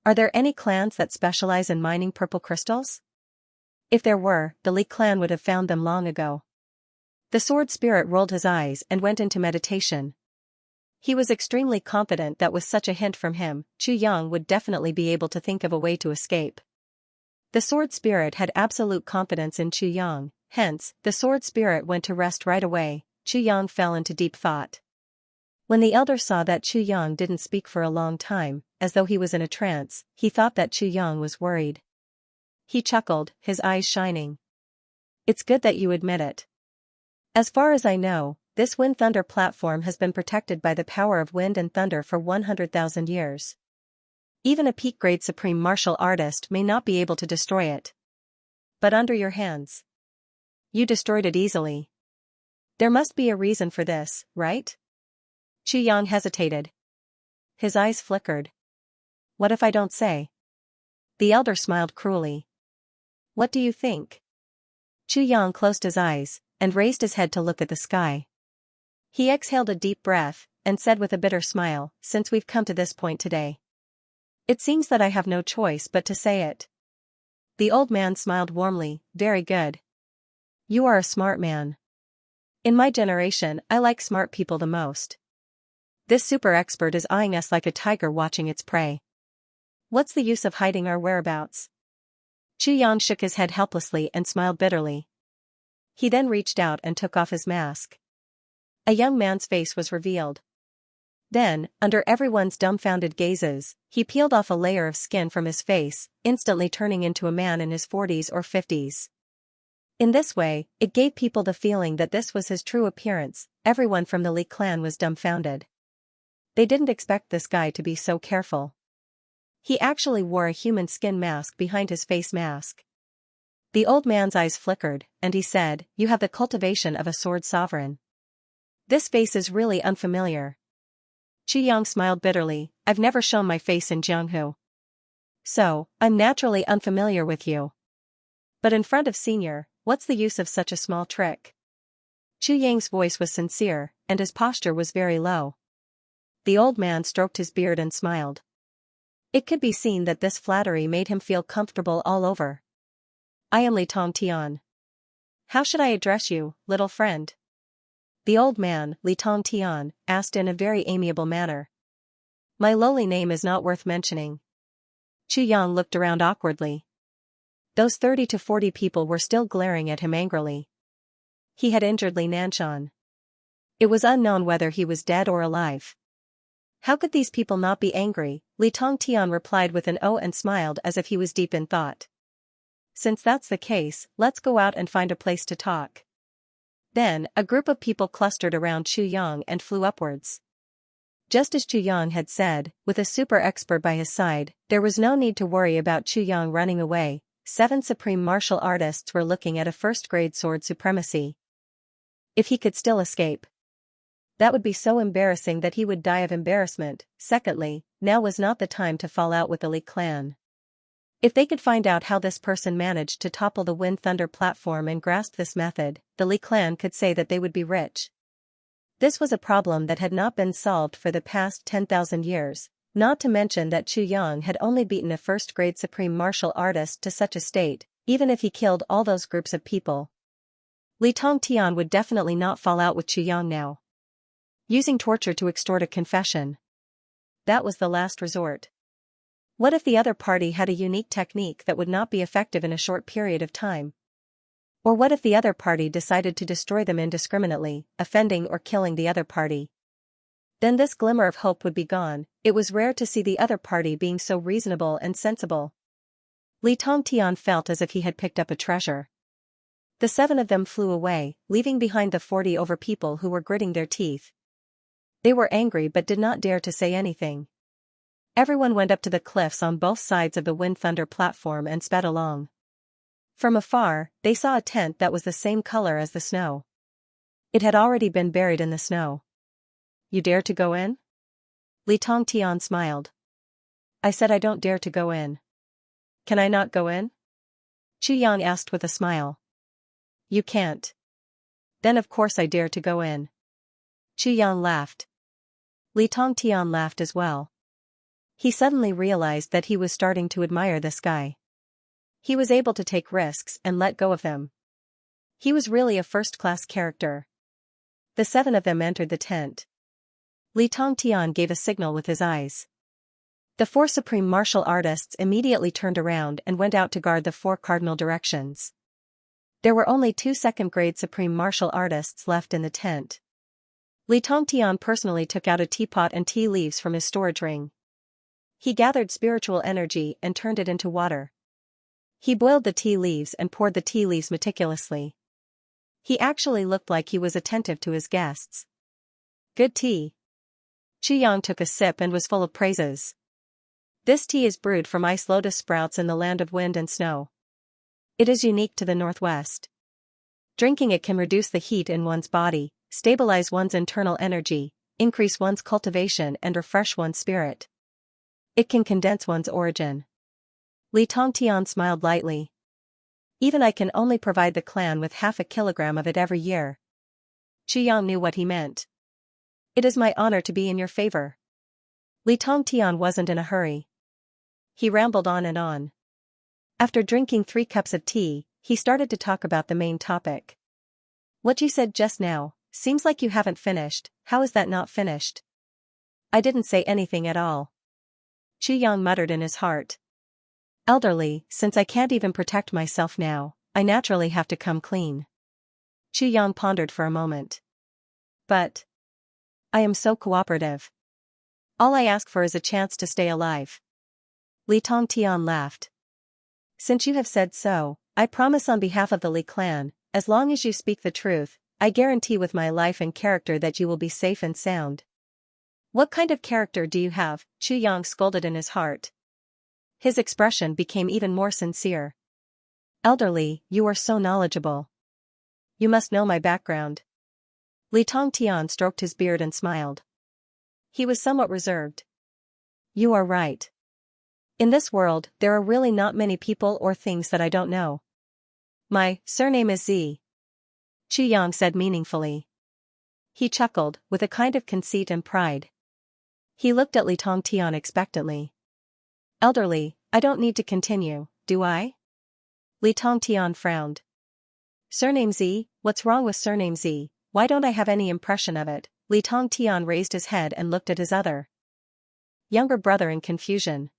Are there any clans that specialize in mining purple crystals? If there were, the Li clan would have found them long ago. The sword spirit rolled his eyes and went into meditation. He was extremely confident that with such a hint from him, Xianxia would definitely be able to think of a way to escape. The sword spirit had absolute confidence in Xianxia, hence, the sword spirit went to rest right away. Xianxia fell into deep thought. When the elder saw that Xianxia didn't speak for a long time, as though he was in a trance, he thought that Xianxia was worried. He chuckled, his eyes shining. It's good that you admit it. As far as I know, this wind thunder platform has been protected by the power of wind and thunder for 100,000 years. Even a peak-grade supreme martial artist may not be able to destroy it. But under your hands, you destroyed it easily. There must be a reason for this, right? Xianxia hesitated. His eyes flickered. What if I don't say? The elder smiled cruelly. What do you think? Xianxia closed his eyes and raised his head to look at the sky. He exhaled a deep breath and said with a bitter smile, since we've come to this point today, it seems that I have no choice but to say it. The old man smiled warmly, very good. You are a smart man. In my generation, I like smart people the most. This super expert is eyeing us like a tiger watching its prey. What's the use of hiding our whereabouts? Xianxia shook his head helplessly and smiled bitterly. He then reached out and took off his mask. A young man's face was revealed. Then, under everyone's dumbfounded gazes, he peeled off a layer of skin from his face, instantly turning into a man in his 40s or 50s. In this way, it gave people the feeling that this was his true appearance. Everyone from the Li clan was dumbfounded. They didn't expect this guy to be so careful. He actually wore a human skin mask behind his face mask. The old man's eyes flickered, and he said, you have the cultivation of a sword sovereign. This face is really unfamiliar. Xianxia smiled bitterly, I've never shown my face in Jianghu. So, I'm naturally unfamiliar with you. But in front of Senior, what's the use of such a small trick? Xianxia's voice was sincere, and his posture was very low. The old man stroked his beard and smiled. It could be seen that this flattery made him feel comfortable all over. I am Li Tongtian. How should I address you, little friend? The old man, Li Tongtian, asked in a very amiable manner. My lowly name is not worth mentioning. Xianxia looked around awkwardly. Those 30 to 40 people were still glaring at him angrily. He had injured Li Nanshan. It was unknown whether he was dead or alive. How could these people not be angry? Li Tongtian replied with an "oh" and smiled as if he was deep in thought. Since that's the case, let's go out and find a place to talk. Then, a group of people clustered around Xianxia and flew upwards. Just as Xianxia had said, with a super expert by his side, there was no need to worry about Xianxia running away. 7 supreme martial artists were looking at a first-grade sword supremacy. If he could still escape. That would be so embarrassing that he would die of embarrassment. Secondly, now was not the time to fall out with the Li clan. If they could find out how this person managed to topple the Wind Thunder platform and grasp this method, the Li clan could say that they would be rich. This was a problem that had not been solved for the past 10,000 years, not to mention that Chu Yang had only beaten a first-grade supreme martial artist to such a state, even if he killed all those groups of people. Li Tongtian would definitely not fall out with Chu Yang now. Using torture to extort a confession. That was the last resort. What if the other party had a unique technique that would not be effective in a short period of time? Or what if the other party decided to destroy them indiscriminately, offending or killing the other party? Then this glimmer of hope would be gone. It was rare to see the other party being so reasonable and sensible. Li Tongtian felt as if he had picked up a treasure. The 7 of them flew away, leaving behind the 40 over people who were gritting their teeth. They were angry but did not dare to say anything. Everyone went up to the cliffs on both sides of the Wind Thunder platform and sped along. From afar, they saw a tent that was the same color as the snow. It had already been buried in the snow. You dare to go in? Li Tongtian smiled. I said I don't dare to go in. Can I not go in? Chu Yang asked with a smile. You can't. Then of course I dare to go in. Chu Yang laughed. Li Tongtian laughed as well. He suddenly realized that he was starting to admire this guy. He was able to take risks and let go of them. He was really a first-class character. The 7 of them entered the tent. Li Tongtian gave a signal with his eyes. The 4 supreme martial artists immediately turned around and went out to guard the 4 cardinal directions. There were only 2 second-grade supreme martial artists left in the tent. Li Tongtian personally took out a teapot and tea leaves from his storage ring. He gathered spiritual energy and turned it into water. He boiled the tea leaves and poured the tea leaves meticulously. He actually looked like he was attentive to his guests. Good tea. Chu Yang took a sip and was full of praises. This tea is brewed from ice lotus sprouts in the land of wind and snow. It is unique to the Northwest. Drinking it can reduce the heat in one's body, stabilize one's internal energy, increase one's cultivation and refresh one's spirit. It can condense one's origin. Li Tongtian smiled lightly. Even I can only provide the clan with half a kilogram of it every year. Chu Yang knew what he meant. It is my honor to be in your favor. Li Tongtian wasn't in a hurry. He rambled on and on. After drinking 3 cups of tea, he started to talk about the main topic. What you said just now, seems like you haven't finished. How is that not finished? I didn't say anything at all. Chu Yang muttered in his heart. Elderly, since I can't even protect myself now, I naturally have to come clean. Chu Yang pondered for a moment. But I am so cooperative. All I ask for is a chance to stay alive. Li Tongtian laughed. Since you have said so, I promise on behalf of the Li clan, as long as you speak the truth, I guarantee with my life and character that you will be safe and sound. What kind of character do you have? Chu Yang scolded in his heart. His expression became even more sincere. Elderly, you are so knowledgeable. You must know my background. Li Tongtian stroked his beard and smiled. He was somewhat reserved. You are right. In this world, there are really not many people or things that I don't know. My surname is Z. Chu Yang said meaningfully. He chuckled, with a kind of conceit and pride. He looked at Li Tongtian expectantly. Elderly, I don't need to continue, do I? Li Tongtian frowned. Surname Z? What's wrong with surname Z? Why don't I have any impression of it? Li Tongtian raised his head and looked at his other younger brother in confusion.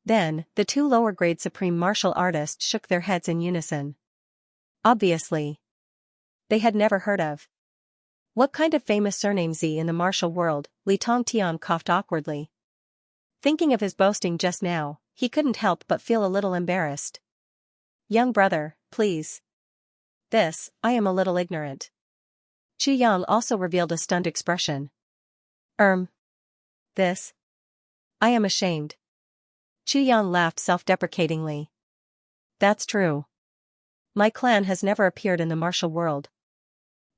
Then, the 2 lower-grade supreme martial artists shook their heads in unison. Obviously. They had never heard of. What kind of famous surname Z in the martial world? Li Tongtian coughed awkwardly. Thinking of his boasting just now, he couldn't help but feel a little embarrassed. Young brother, please. This, I am a little ignorant. Chu Yang also revealed a stunned expression. This? I am ashamed. Chu Yang laughed self-deprecatingly. That's true. My clan has never appeared in the martial world.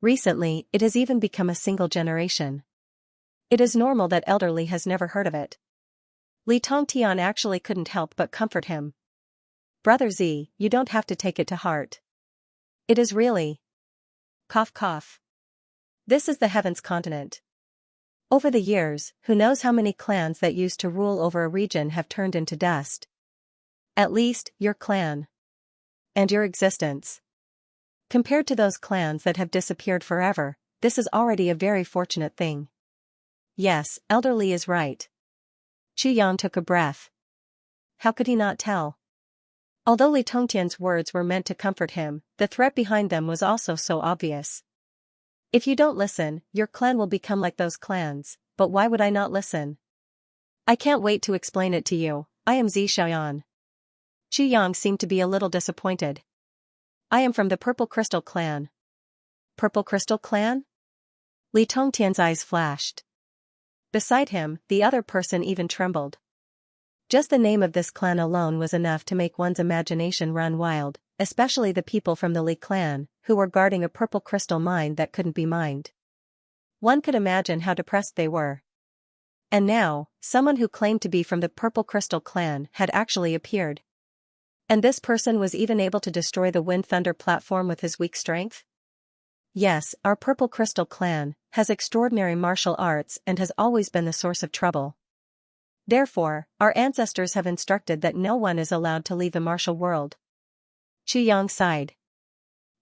Recently, it has even become a single generation. It is normal that elderly has never heard of it. Li Tongtian actually couldn't help but comfort him. Brother Z, you don't have to take it to heart. It is really. Cough cough. This is the Heavens continent. Over the years, who knows how many clans that used to rule over a region have turned into dust. At least, your clan. And your existence. Compared to those clans that have disappeared forever, this is already a very fortunate thing. Yes, elderly is right. Chu Yang took a breath. How could he not tell? Although Li Tongtian's words were meant to comfort him, the threat behind them was also so obvious. If you don't listen, your clan will become like those clans, but why would I not listen? I can't wait to explain it to you. I am Xiaoyan. Chu Yang seemed to be a little disappointed. I am from the Purple Crystal clan. Purple Crystal clan? Li Tongtian's eyes flashed. Beside him, the other person even trembled. Just the name of this clan alone was enough to make one's imagination run wild, especially the people from the Li clan, who were guarding a purple crystal mine that couldn't be mined. One could imagine how depressed they were. And now, someone who claimed to be from the Purple Crystal clan had actually appeared. And this person was even able to destroy the Wind Thunder platform with his weak strength? Yes, our Purple Crystal clan has extraordinary martial arts and has always been the source of trouble. Therefore, our ancestors have instructed that no one is allowed to leave the martial world. Chu Yang sighed.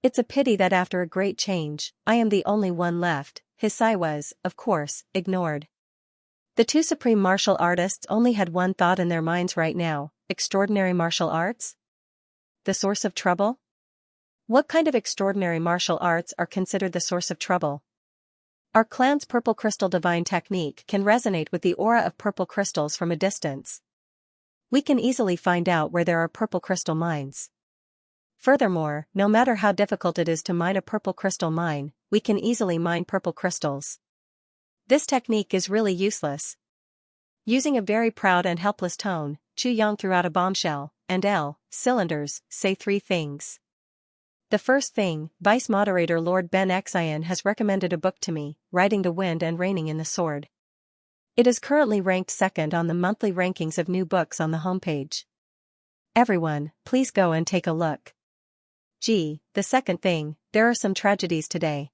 It's a pity that after a great change, I am the only one left. His sigh was, of course, ignored. The two supreme martial artists only had one thought in their minds right now: extraordinary martial arts? The source of trouble? What kind of extraordinary martial arts are considered the source of trouble? Our clan's purple crystal divine technique can resonate with the aura of purple crystals from a distance. We can easily find out where there are purple crystal mines. Furthermore, no matter how difficult it is to mine a purple crystal mine, we can easily mine purple crystals. This technique is really useless. Using a very proud and helpless tone, Chu Yang threw out a bombshell, and cylinders, say 3 things. The first thing, Vice Moderator Lord Ben Xian has recommended a book to me, Riding the Wind and Reigning in the Sword. It is currently ranked second on the monthly rankings of new books on the homepage. Everyone, please go and take a look. Gee, the second thing, there are some tragedies today.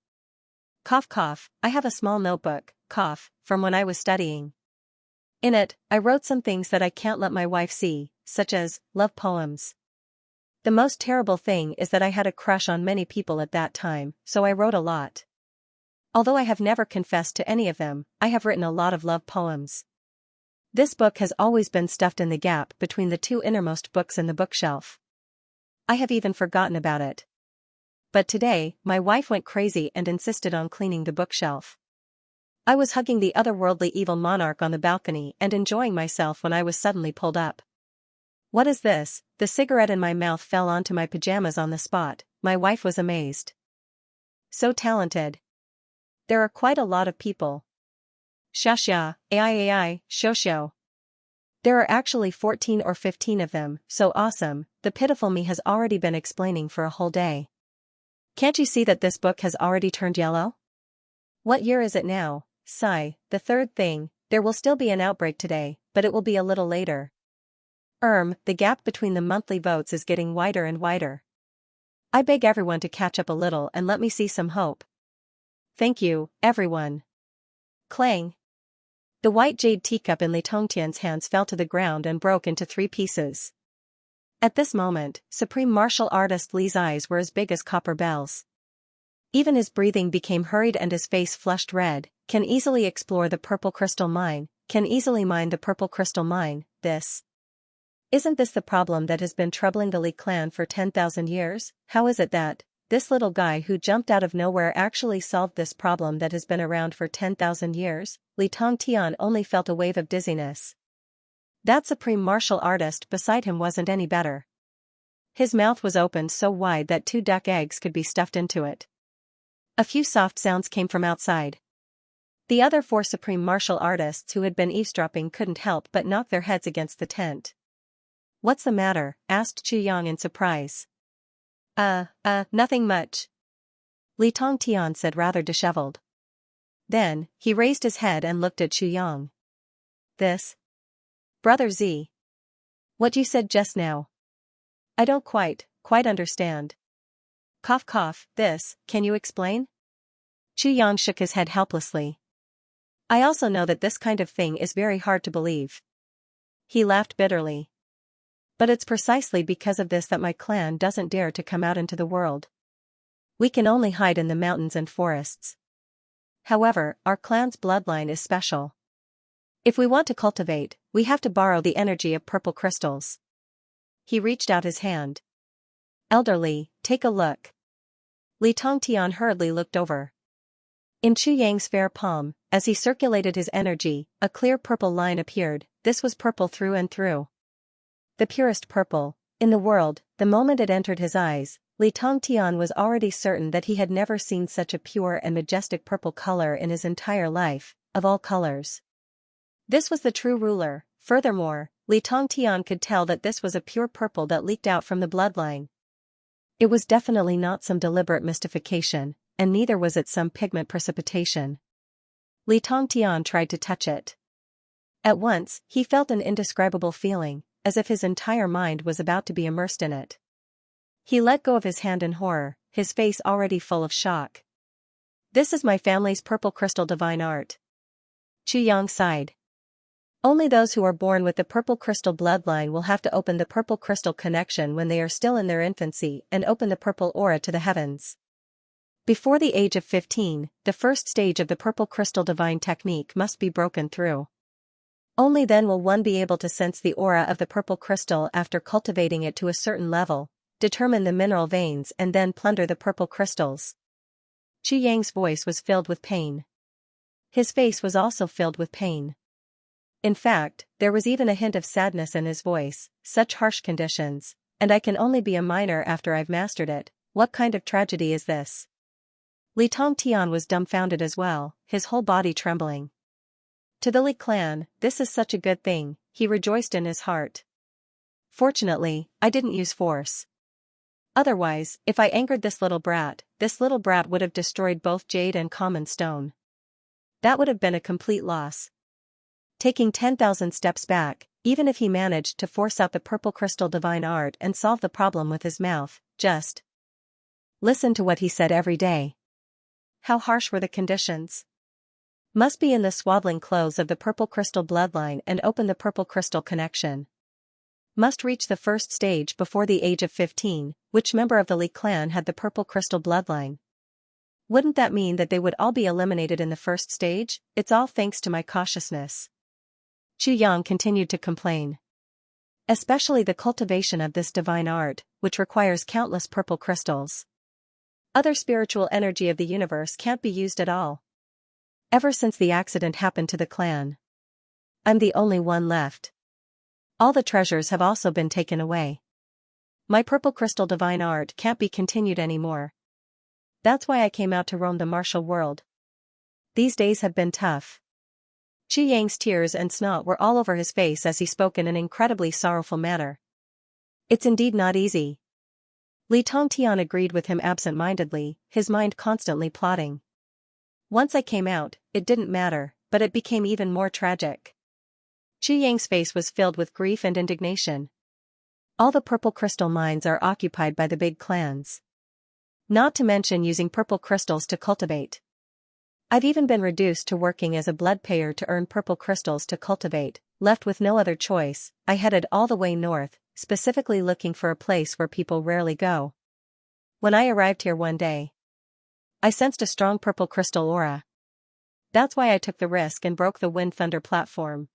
Cough cough, I have a small notebook, cough, from when I was studying. In it, I wrote some things that I can't let my wife see, such as love poems. The most terrible thing is that I had a crush on many people at that time, so I wrote a lot. Although I have never confessed to any of them, I have written a lot of love poems. This book has always been stuffed in the gap between the 2 innermost books in the bookshelf. I have even forgotten about it. But today, my wife went crazy and insisted on cleaning the bookshelf. I was hugging the otherworldly evil monarch on the balcony and enjoying myself when I was suddenly pulled up. What is this? The cigarette in my mouth fell onto my pajamas on the spot. My wife was amazed. So talented. There are quite a lot of people. Xianxia, AI, Shosho. There are actually 14 or 15 of them, so awesome. The pitiful me has already been explaining for a whole day. Can't you see that this book has already turned yellow? What year is it now? Sigh. The third thing, there will still be an outbreak today, but it will be a little later. The gap between the monthly votes is getting wider and wider. I beg everyone to catch up a little and let me see some hope. Thank you, everyone. Clang. The white jade teacup in Li Tongtian's hands fell to the ground and broke into 3 pieces. At this moment, Supreme Martial Artist Li's eyes were as big as copper bells. Even his breathing became hurried and his face flushed red. Can easily explore the purple crystal mine, can easily mine the purple crystal mine. Isn't this the problem that has been troubling the Li clan for 10,000 years? How is it that this little guy who jumped out of nowhere actually solved this problem that has been around for 10,000 years? Li Tongtian only felt a wave of dizziness. That supreme martial artist beside him wasn't any better. His mouth was opened so wide that 2 duck eggs could be stuffed into it. A few soft sounds came from outside. The other 4 supreme martial artists who had been eavesdropping couldn't help but knock their heads against the tent. What's the matter? Asked Chu Yang in surprise. Nothing much. Li Tongtian said rather disheveled. Then, he raised his head and looked at Yang. This? Brother Z. What you said just now? I don't quite understand. Cough cough, this, can you explain? Yang shook his head helplessly. I also know that this kind of thing is very hard to believe. He laughed bitterly. But it's precisely because of this that my clan doesn't dare to come out into the world. We can only hide in the mountains and forests. However, our clan's bloodline is special. If we want to cultivate, we have to borrow the energy of purple crystals. He reached out his hand. Elderly, take a look. Li Tongtian hurriedly looked over. In Yang's fair palm, as he circulated his energy, a clear purple line appeared. This was purple through and through. The purest purple in the world. The moment it entered his eyes, Li Tongtian was already certain that he had never seen such a pure and majestic purple color in his entire life, of all colors. This was the true ruler. Furthermore, Li Tongtian could tell that this was a pure purple that leaked out from the bloodline. It was definitely not some deliberate mystification, and neither was it some pigment precipitation. Li Tongtian tried to touch it. At once, he felt an indescribable feeling, as if his entire mind was about to be immersed in it. He let go of his hand in horror, his face already full of shock. This is my family's purple crystal divine art. Yang sighed. Only those who are born with the purple crystal bloodline will have to open the purple crystal connection when they are still in their infancy and open the purple aura to the heavens. Before the age of 15, the first stage of the purple crystal divine technique must be broken through. Only then will one be able to sense the aura of the purple crystal after cultivating it to a certain level, determine the mineral veins and then plunder the purple crystals. Yang's voice was filled with pain. His face was also filled with pain. In fact, there was even a hint of sadness in his voice. Such harsh conditions, and I can only be a miner after I've mastered it. What kind of tragedy is this? Li Tongtian was dumbfounded as well, his whole body trembling. To the Li clan, this is such a good thing, he rejoiced in his heart. Fortunately, I didn't use force. Otherwise, if I angered this little brat would have destroyed both jade and common stone. That would have been a complete loss. Taking 10,000 steps back, even if he managed to force out the purple crystal divine art and solve the problem with his mouth, just listen to what he said every day. How harsh were the conditions? Must be in the swaddling clothes of the purple crystal bloodline and open the purple crystal connection. Must reach the first stage before the age of 15, which member of the Li clan had the purple crystal bloodline? Wouldn't that mean that they would all be eliminated in the first stage? It's all thanks to my cautiousness. Yang continued to complain. Especially the cultivation of this divine art, which requires countless purple crystals. Other spiritual energy of the universe can't be used at all. Ever since the accident happened to the clan, I'm the only one left. All the treasures have also been taken away. My purple crystal divine art can't be continued anymore. That's why I came out to roam the martial world. These days have been tough. Yang's tears and snot were all over his face as he spoke in an incredibly sorrowful manner. It's indeed not easy. Li Tongtian agreed with him absent-mindedly, his mind constantly plotting. Once I came out, it didn't matter, but it became even more tragic. Yang's face was filled with grief and indignation. All the purple crystal mines are occupied by the big clans. Not to mention using purple crystals to cultivate. I've even been reduced to working as a blood payer to earn purple crystals to cultivate. Left with no other choice, I headed all the way north, specifically looking for a place where people rarely go. When I arrived here one day, I sensed a strong purple crystal aura. That's why I took the risk and broke the Wind Thunder platform.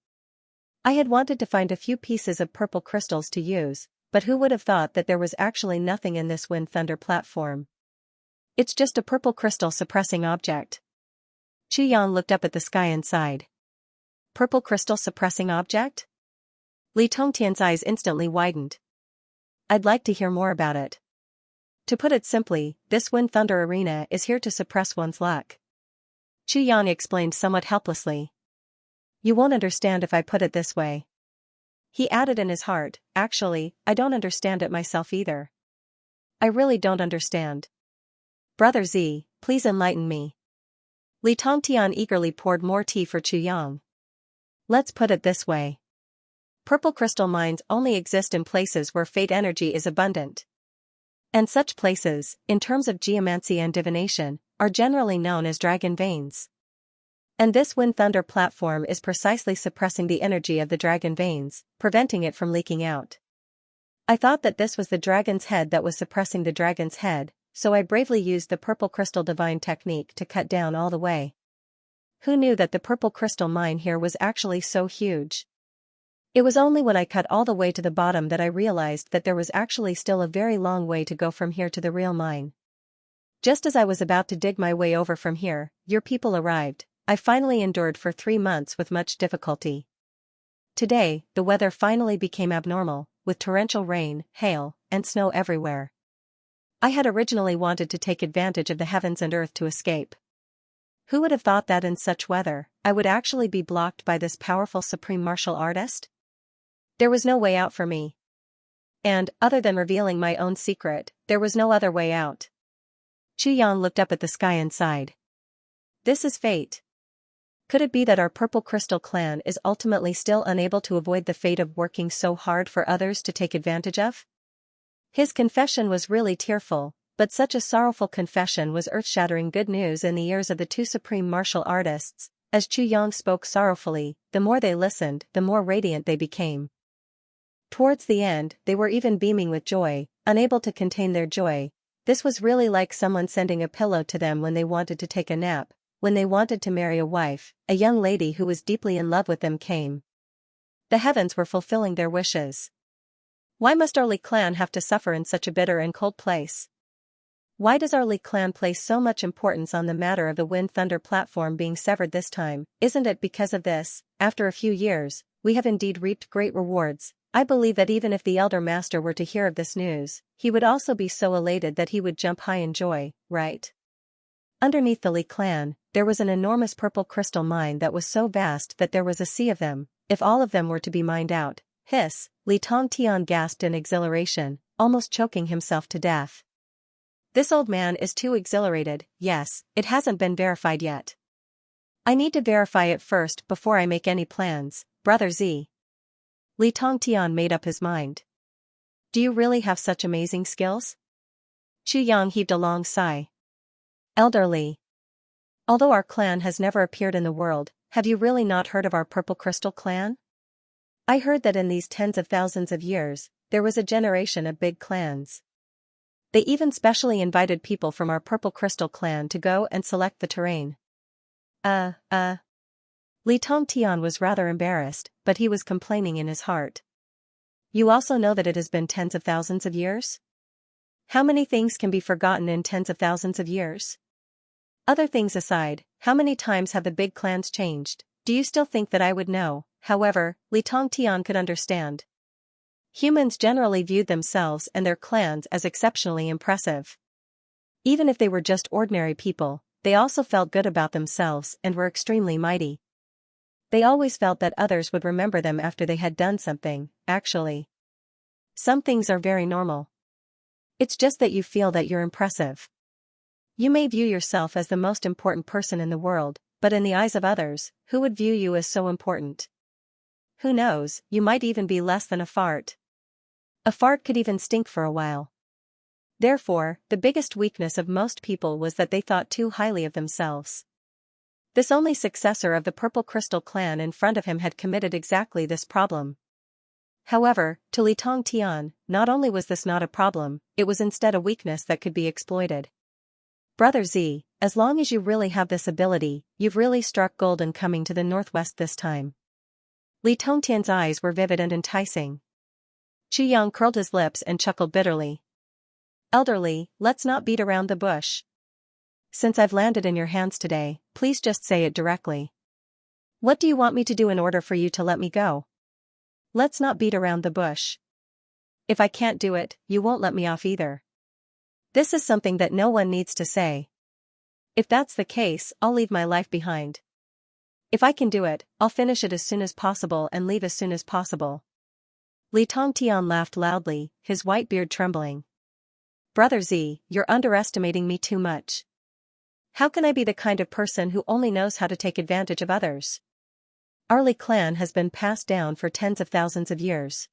I had wanted to find a few pieces of purple crystals to use, but who would have thought that there was actually nothing in this Wind Thunder platform? It's just a purple crystal suppressing object. Yang looked up at the sky and sighed. Purple crystal suppressing object? Li Tongtian's eyes instantly widened. I'd like to hear more about it. To put it simply, this Wind Thunder arena is here to suppress one's luck. Yang explained somewhat helplessly. You won't understand if I put it this way. He added in his heart, actually, I don't understand it myself either. I really don't understand. Brother Z, please enlighten me. Li Tongtian eagerly poured more tea for Chu Yang. Let's put it this way. Purple crystal mines only exist in places where fate energy is abundant. And such places, in terms of geomancy and divination, are generally known as dragon veins. And this wind thunder platform is precisely suppressing the energy of the dragon veins, preventing it from leaking out. I thought that this was the dragon's head that was suppressing the dragon's head, so I bravely used the purple crystal divine technique to cut down all the way. Who knew that the purple crystal mine here was actually so huge? It was only when I cut all the way to the bottom that I realized that there was actually still a very long way to go from here to the real mine. Just as I was about to dig my way over from here, your people arrived. I finally endured for 3 months with much difficulty. Today, the weather finally became abnormal, with torrential rain, hail, and snow everywhere. I had originally wanted to take advantage of the heavens and earth to escape. Who would have thought that in such weather, I would actually be blocked by this powerful supreme martial artist? There was no way out for me. And, other than revealing my own secret, there was no other way out. Chu Yang looked up at the sky and sighed. This is fate. Could it be that our purple crystal clan is ultimately still unable to avoid the fate of working so hard for others to take advantage of? His confession was really tearful, but such a sorrowful confession was earth-shattering good news in the ears of the two supreme martial artists. As Chu Yang spoke sorrowfully, the more they listened, the more radiant they became. Towards the end, they were even beaming with joy, unable to contain their joy. This was really like someone sending a pillow to them when they wanted to take a nap. When they wanted to marry a wife, a young lady who was deeply in love with them came. The heavens were fulfilling their wishes. Why must our Li clan have to suffer in such a bitter and cold place? Why does our Li clan place so much importance on the matter of the wind thunder platform being severed this time? Isn't it because of this, after a few years, we have indeed reaped great rewards? I believe that even if the Elder Master were to hear of this news, he would also be so elated that he would jump high in joy, right? Underneath the Li clan, there was an enormous purple crystal mine that was so vast that there was a sea of them. If all of them were to be mined out, hiss, Li Tongtian gasped in exhilaration, almost choking himself to death. This old man is too exhilarated. Yes, it hasn't been verified yet. I need to verify it first before I make any plans, Brother Z. Li Tongtian made up his mind. Do you really have such amazing skills? Chu Yang heaved a long sigh. Elderly. Although our clan has never appeared in the world, have you really not heard of our Purple Crystal clan? I heard that in these tens of thousands of years, there was a generation of big clans. They even specially invited people from our Purple Crystal clan to go and select the terrain. Li Tongtian was rather embarrassed, but he was complaining in his heart. You also know that it has been tens of thousands of years? How many things can be forgotten in tens of thousands of years? Other things aside, how many times have the big clans changed? Do you still think that I would know? However, Li Tongtian could understand. Humans generally viewed themselves and their clans as exceptionally impressive. Even if they were just ordinary people, they also felt good about themselves and were extremely mighty. They always felt that others would remember them after they had done something, actually. Some things are very normal. It's just that you feel that you're impressive. You may view yourself as the most important person in the world, but in the eyes of others, who would view you as so important? Who knows, you might even be less than a fart. A fart could even stink for a while. Therefore, the biggest weakness of most people was that they thought too highly of themselves. This only successor of the Purple Crystal clan in front of him had committed exactly this problem. However, to Li Tongtian, not only was this not a problem, it was instead a weakness that could be exploited. Brother Z, as long as you really have this ability, you've really struck gold in coming to the northwest this time. Li Tongtian's eyes were vivid and enticing. Chu Yang curled his lips and chuckled bitterly. Elderly, let's not beat around the bush. Since I've landed in your hands today, please just say it directly. What do you want me to do in order for you to let me go? Let's not beat around the bush. If I can't do it, you won't let me off either. This is something that no one needs to say. If that's the case, I'll leave my life behind. If I can do it, I'll finish it as soon as possible and leave as soon as possible. Li Tongtian laughed loudly, his white beard trembling. Brother Z, you're underestimating me too much. How can I be the kind of person who only knows how to take advantage of others? Our Li clan has been passed down for tens of thousands of years.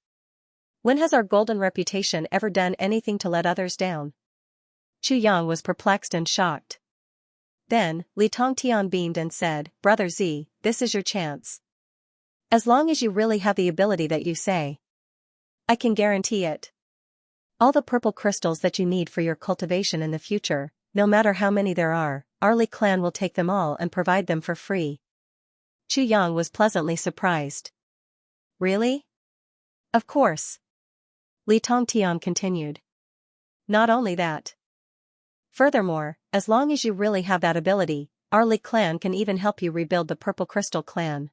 When has our golden reputation ever done anything to let others down? Chu Yang was perplexed and shocked. Then, Li Tongtian beamed and said, Brother Z, this is your chance. As long as you really have the ability that you say. I can guarantee it. All the purple crystals that you need for your cultivation in the future, no matter how many there are, our Li clan will take them all and provide them for free. Chu Yang was pleasantly surprised. Really? Of course. Li Tongtian continued. Not only that. Furthermore, as long as you really have that ability, our Li clan can even help you rebuild the Purple Crystal clan.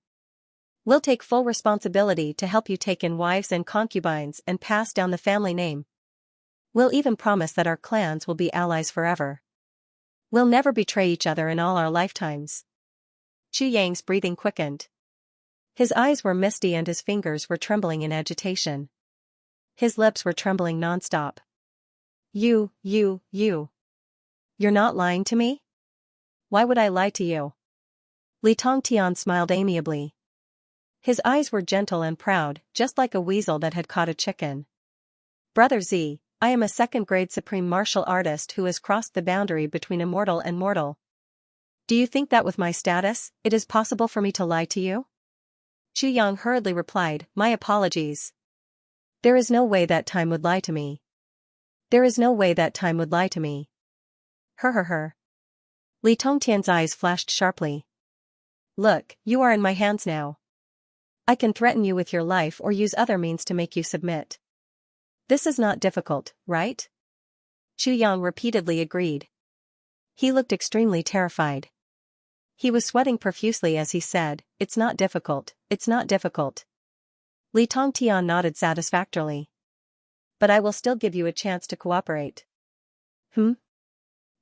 We'll take full responsibility to help you take in wives and concubines and pass down the family name. We'll even promise that our clans will be allies forever. We'll never betray each other in all our lifetimes. Chu Yang's breathing quickened. His eyes were misty and his fingers were trembling in agitation. His lips were trembling nonstop. You're not lying to me? Why would I lie to you? Li Tongtian smiled amiably. His eyes were gentle and proud, just like a weasel that had caught a chicken. Brother Z, I am a second-grade supreme martial artist who has crossed the boundary between immortal and mortal. Do you think that with my status, it is possible for me to lie to you? Chu Yang hurriedly replied, My apologies. There is no way that time would lie to me. There is no way that time would lie to me. Her. Li Tongtian's eyes flashed sharply. Look, you are in my hands now. I can threaten you with your life or use other means to make you submit. This is not difficult, right? Chu Yang repeatedly agreed. He looked extremely terrified. He was sweating profusely as he said, It's not difficult, it's not difficult. Li Tongtian nodded satisfactorily. But I will still give you a chance to cooperate.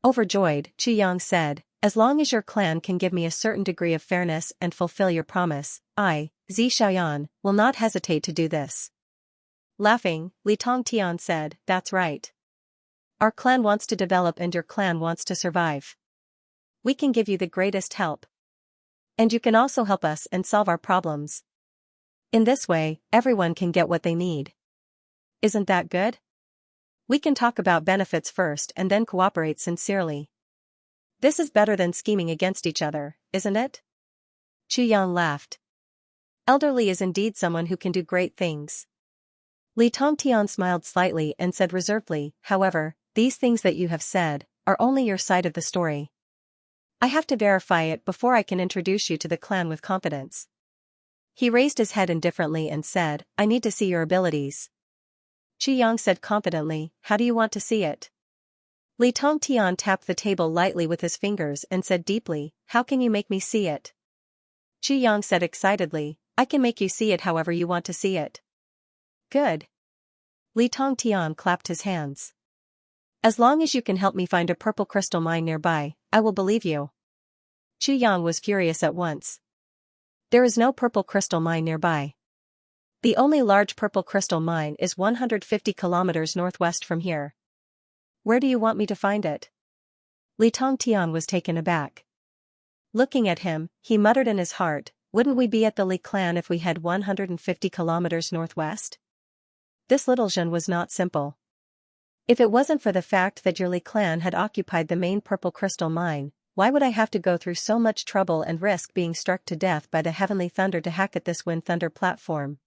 Overjoyed, Chu Yang said, As long as your clan can give me a certain degree of fairness and fulfill your promise, I, Zi Xiaoyan, will not hesitate to do this. Laughing, Li Tongtian said, That's right. Our clan wants to develop and your clan wants to survive. We can give you the greatest help. And you can also help us and solve our problems. In this way, everyone can get what they need. Isn't that good? We can talk about benefits first and then cooperate sincerely. This is better than scheming against each other, isn't it? Chu Yang laughed. Elderly is indeed someone who can do great things. Li Tongtian smiled slightly and said reservedly, However, these things that you have said are only your side of the story. I have to verify it before I can introduce you to the clan with confidence. He raised his head indifferently and said, I need to see your abilities. Chu Yang said confidently, How do you want to see it? Li Tongtian tapped the table lightly with his fingers and said deeply, How can you make me see it? Chu Yang said excitedly, I can make you see it however you want to see it. Good. Li Tongtian clapped his hands. As long as you can help me find a purple crystal mine nearby, I will believe you. Chu Yang was furious at once. There is no purple crystal mine nearby. The only large purple crystal mine is 150 kilometers northwest from here. Where do you want me to find it? Li Tongtian was taken aback. Looking at him, he muttered in his heart, Wouldn't we be at the Li clan if we had 150 kilometers northwest? This little Zhen was not simple. If it wasn't for the fact that your Li clan had occupied the main purple crystal mine, why would I have to go through so much trouble and risk being struck to death by the heavenly thunder to hack at this wind thunder platform?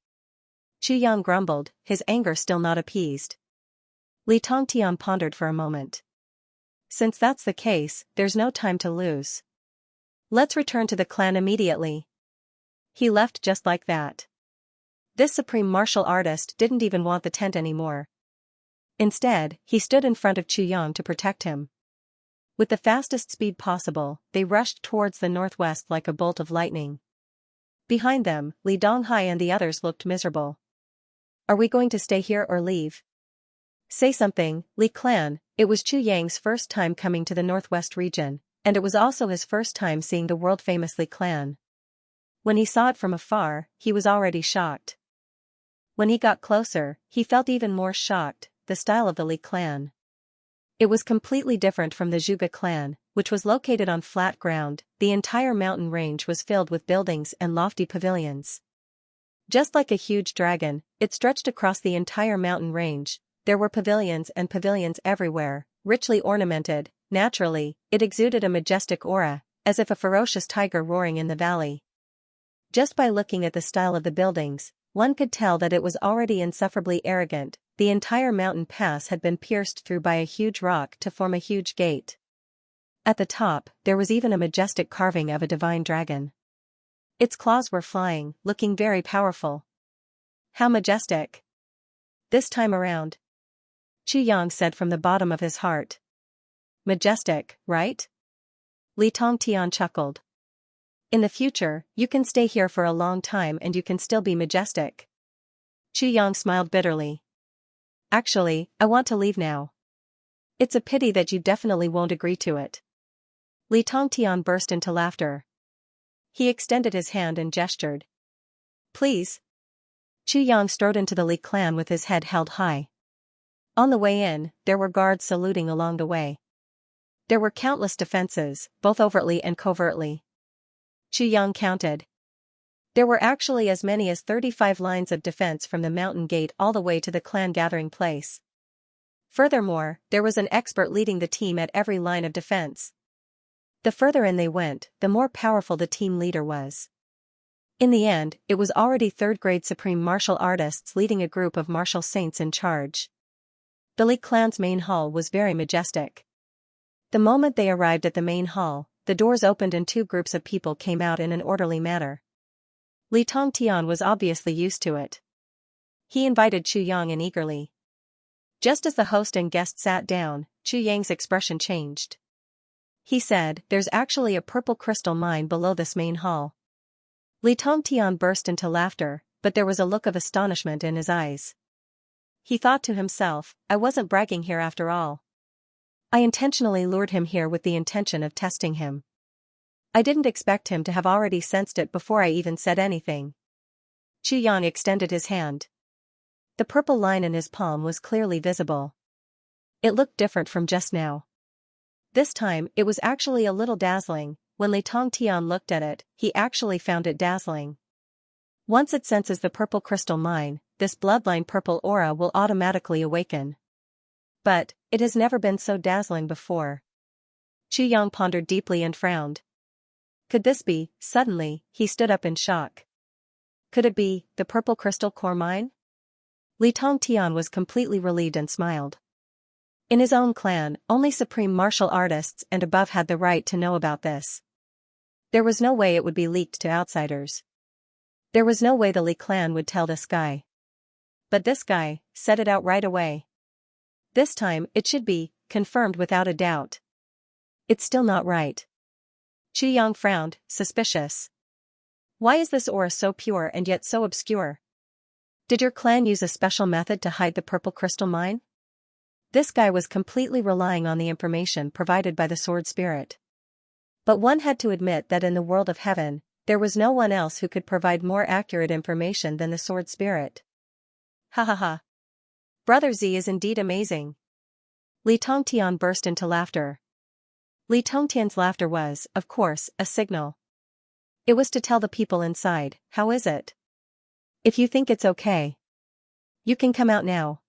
Chu Yang grumbled, his anger still not appeased. Li Tongtian pondered for a moment. Since that's the case, there's no time to lose. Let's return to the clan immediately. He left just like that. This supreme martial artist didn't even want the tent anymore. Instead, he stood in front of Chu Yang to protect him. With the fastest speed possible, they rushed towards the northwest like a bolt of lightning. Behind them, Li Donghai and the others looked miserable. Are we going to stay here or leave? Say something, Li clan. It was Chu Yang's first time coming to the northwest region, and it was also his first time seeing the world-famous Li clan. When he saw it from afar, he was already shocked. When he got closer, he felt even more shocked, the style of the Li clan. It was completely different from the Zhuge clan, which was located on flat ground. The entire mountain range was filled with buildings and lofty pavilions. Just like a huge dragon, it stretched across the entire mountain range. There were pavilions and pavilions everywhere, richly ornamented. Naturally, it exuded a majestic aura, as if a ferocious tiger roaring in the valley. Just by looking at the style of the buildings, one could tell that it was already insufferably arrogant. The entire mountain pass had been pierced through by a huge rock to form a huge gate. At the top, there was even a majestic carving of a divine dragon. Its claws were flying, looking very powerful. How majestic! This time around, Yang said from the bottom of his heart. Majestic, right? Li Tongtian chuckled. In the future, you can stay here for a long time and you can still be majestic. Yang smiled bitterly. Actually, I want to leave now. It's a pity that you definitely won't agree to it. Li Tongtian burst into laughter. He extended his hand and gestured. Please. Yang strode into the Li clan with his head held high. On the way in, there were guards saluting along the way. There were countless defenses, both overtly and covertly. Yang counted. There were actually as many as 35 lines of defense from the mountain gate all the way to the clan gathering place. Furthermore, there was an expert leading the team at every line of defense. The further in they went, the more powerful the team leader was. In the end, it was already third-grade supreme martial artists leading a group of martial saints in charge. The Li clan's main hall was very majestic. The moment they arrived at the main hall, the doors opened and two groups of people came out in an orderly manner. Li Tongtian was obviously used to it. He invited Yang in eagerly. Just as the host and guest sat down, Yang's expression changed. He said, "There's actually a purple crystal mine below this main hall." Li Tongtian burst into laughter, but there was a look of astonishment in his eyes. He thought to himself, I wasn't bragging here after all. I intentionally lured him here with the intention of testing him. I didn't expect him to have already sensed it before I even said anything. Yang extended his hand. The purple line in his palm was clearly visible. It looked different from just now. This time, it was actually a little dazzling. When Li Tongtian looked at it, he actually found it dazzling. Once it senses the purple crystal mine, this bloodline purple aura will automatically awaken. But, it has never been so dazzling before. Yang pondered deeply and frowned. Could this be? Suddenly, he stood up in shock. Could it be the purple crystal core mine? Li Tongtian was completely relieved and smiled. In his own clan, only supreme martial artists and above had the right to know about this. There was no way it would be leaked to outsiders. There was no way the Li clan would tell this guy. But this guy said it out right away. This time, it should be confirmed without a doubt. It's still not right. Yang frowned, suspicious. Why is this aura so pure and yet so obscure? Did your clan use a special method to hide the purple crystal mine? This guy was completely relying on the information provided by the sword spirit. But one had to admit that in the world of heaven, there was no one else who could provide more accurate information than the sword spirit. Ha ha ha. Brother Z is indeed amazing. Li Tongtian burst into laughter. Li Tongtian's laughter was, of course, a signal. It was to tell the people inside, how is it? If you think it's okay, you can come out now.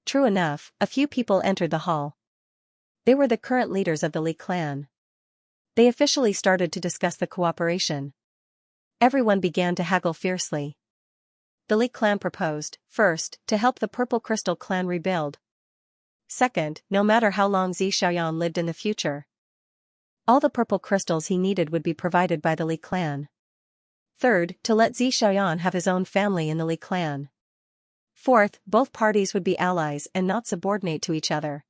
True enough, a few people entered the hall. They were the current leaders of the Li clan. They officially started to discuss the cooperation. Everyone began to haggle fiercely. The Li clan proposed, first, to help the Purple Crystal clan rebuild. Second, no matter how long Xianxia lived in the future, all the purple crystals he needed would be provided by the Li clan. Third, to let Xianxia have his own family in the Li clan. Fourth, both parties would be allies and not subordinate to each other.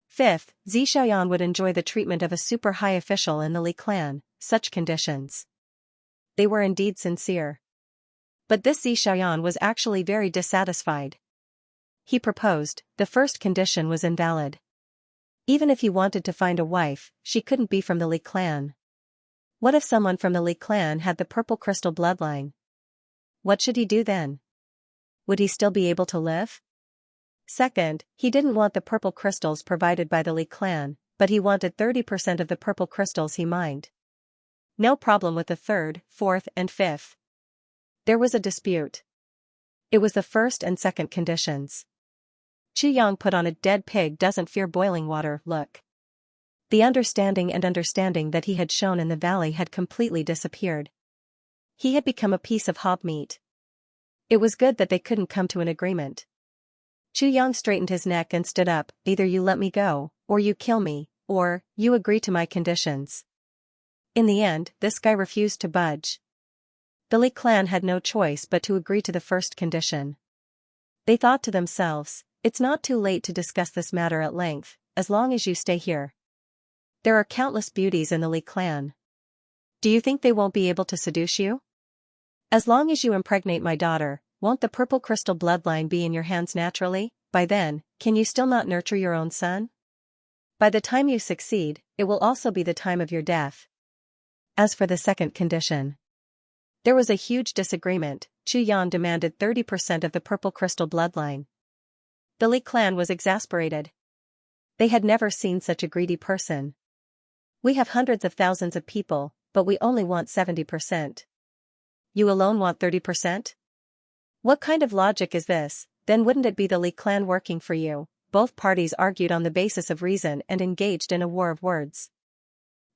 Fifth, Xianxia would enjoy the treatment of a super high official in the Li clan. Such conditions. They were indeed sincere. But this Xianxia was actually very dissatisfied. He proposed, the first condition was invalid. Even if he wanted to find a wife, she couldn't be from the Li clan. What if someone from the Li clan had the purple crystal bloodline? What should he do then? Would he still be able to live? Second, he didn't want the purple crystals provided by the Li clan, but he wanted 30% of the purple crystals he mined. No problem with the third, fourth and fifth. There was a dispute. It was the first and second conditions. Xianxia put on a dead pig doesn't fear boiling water look. The understanding that he had shown in the valley had completely disappeared. He had become a piece of hob meat. It was good that they couldn't come to an agreement. Xianxia straightened his neck and stood up, either you let me go, or you kill me, or, you agree to my conditions. In the end, this guy refused to budge. The Li clan had no choice but to agree to the first condition. They thought to themselves, it's not too late to discuss this matter at length, as long as you stay here. There are countless beauties in the Li clan. Do you think they won't be able to seduce you? As long as you impregnate my daughter, won't the purple crystal bloodline be in your hands naturally? By then, can you still not nurture your own son? By the time you succeed, it will also be the time of your death. As for the second condition, there was a huge disagreement. Xianxia demanded 30% of the purple crystal bloodline. The Li clan was exasperated. They had never seen such a greedy person. We have hundreds of thousands of people, but we only want 70%. You alone want 30%? What kind of logic is this? Then wouldn't it be the Li clan working for you? Both parties argued on the basis of reason and engaged in a war of words.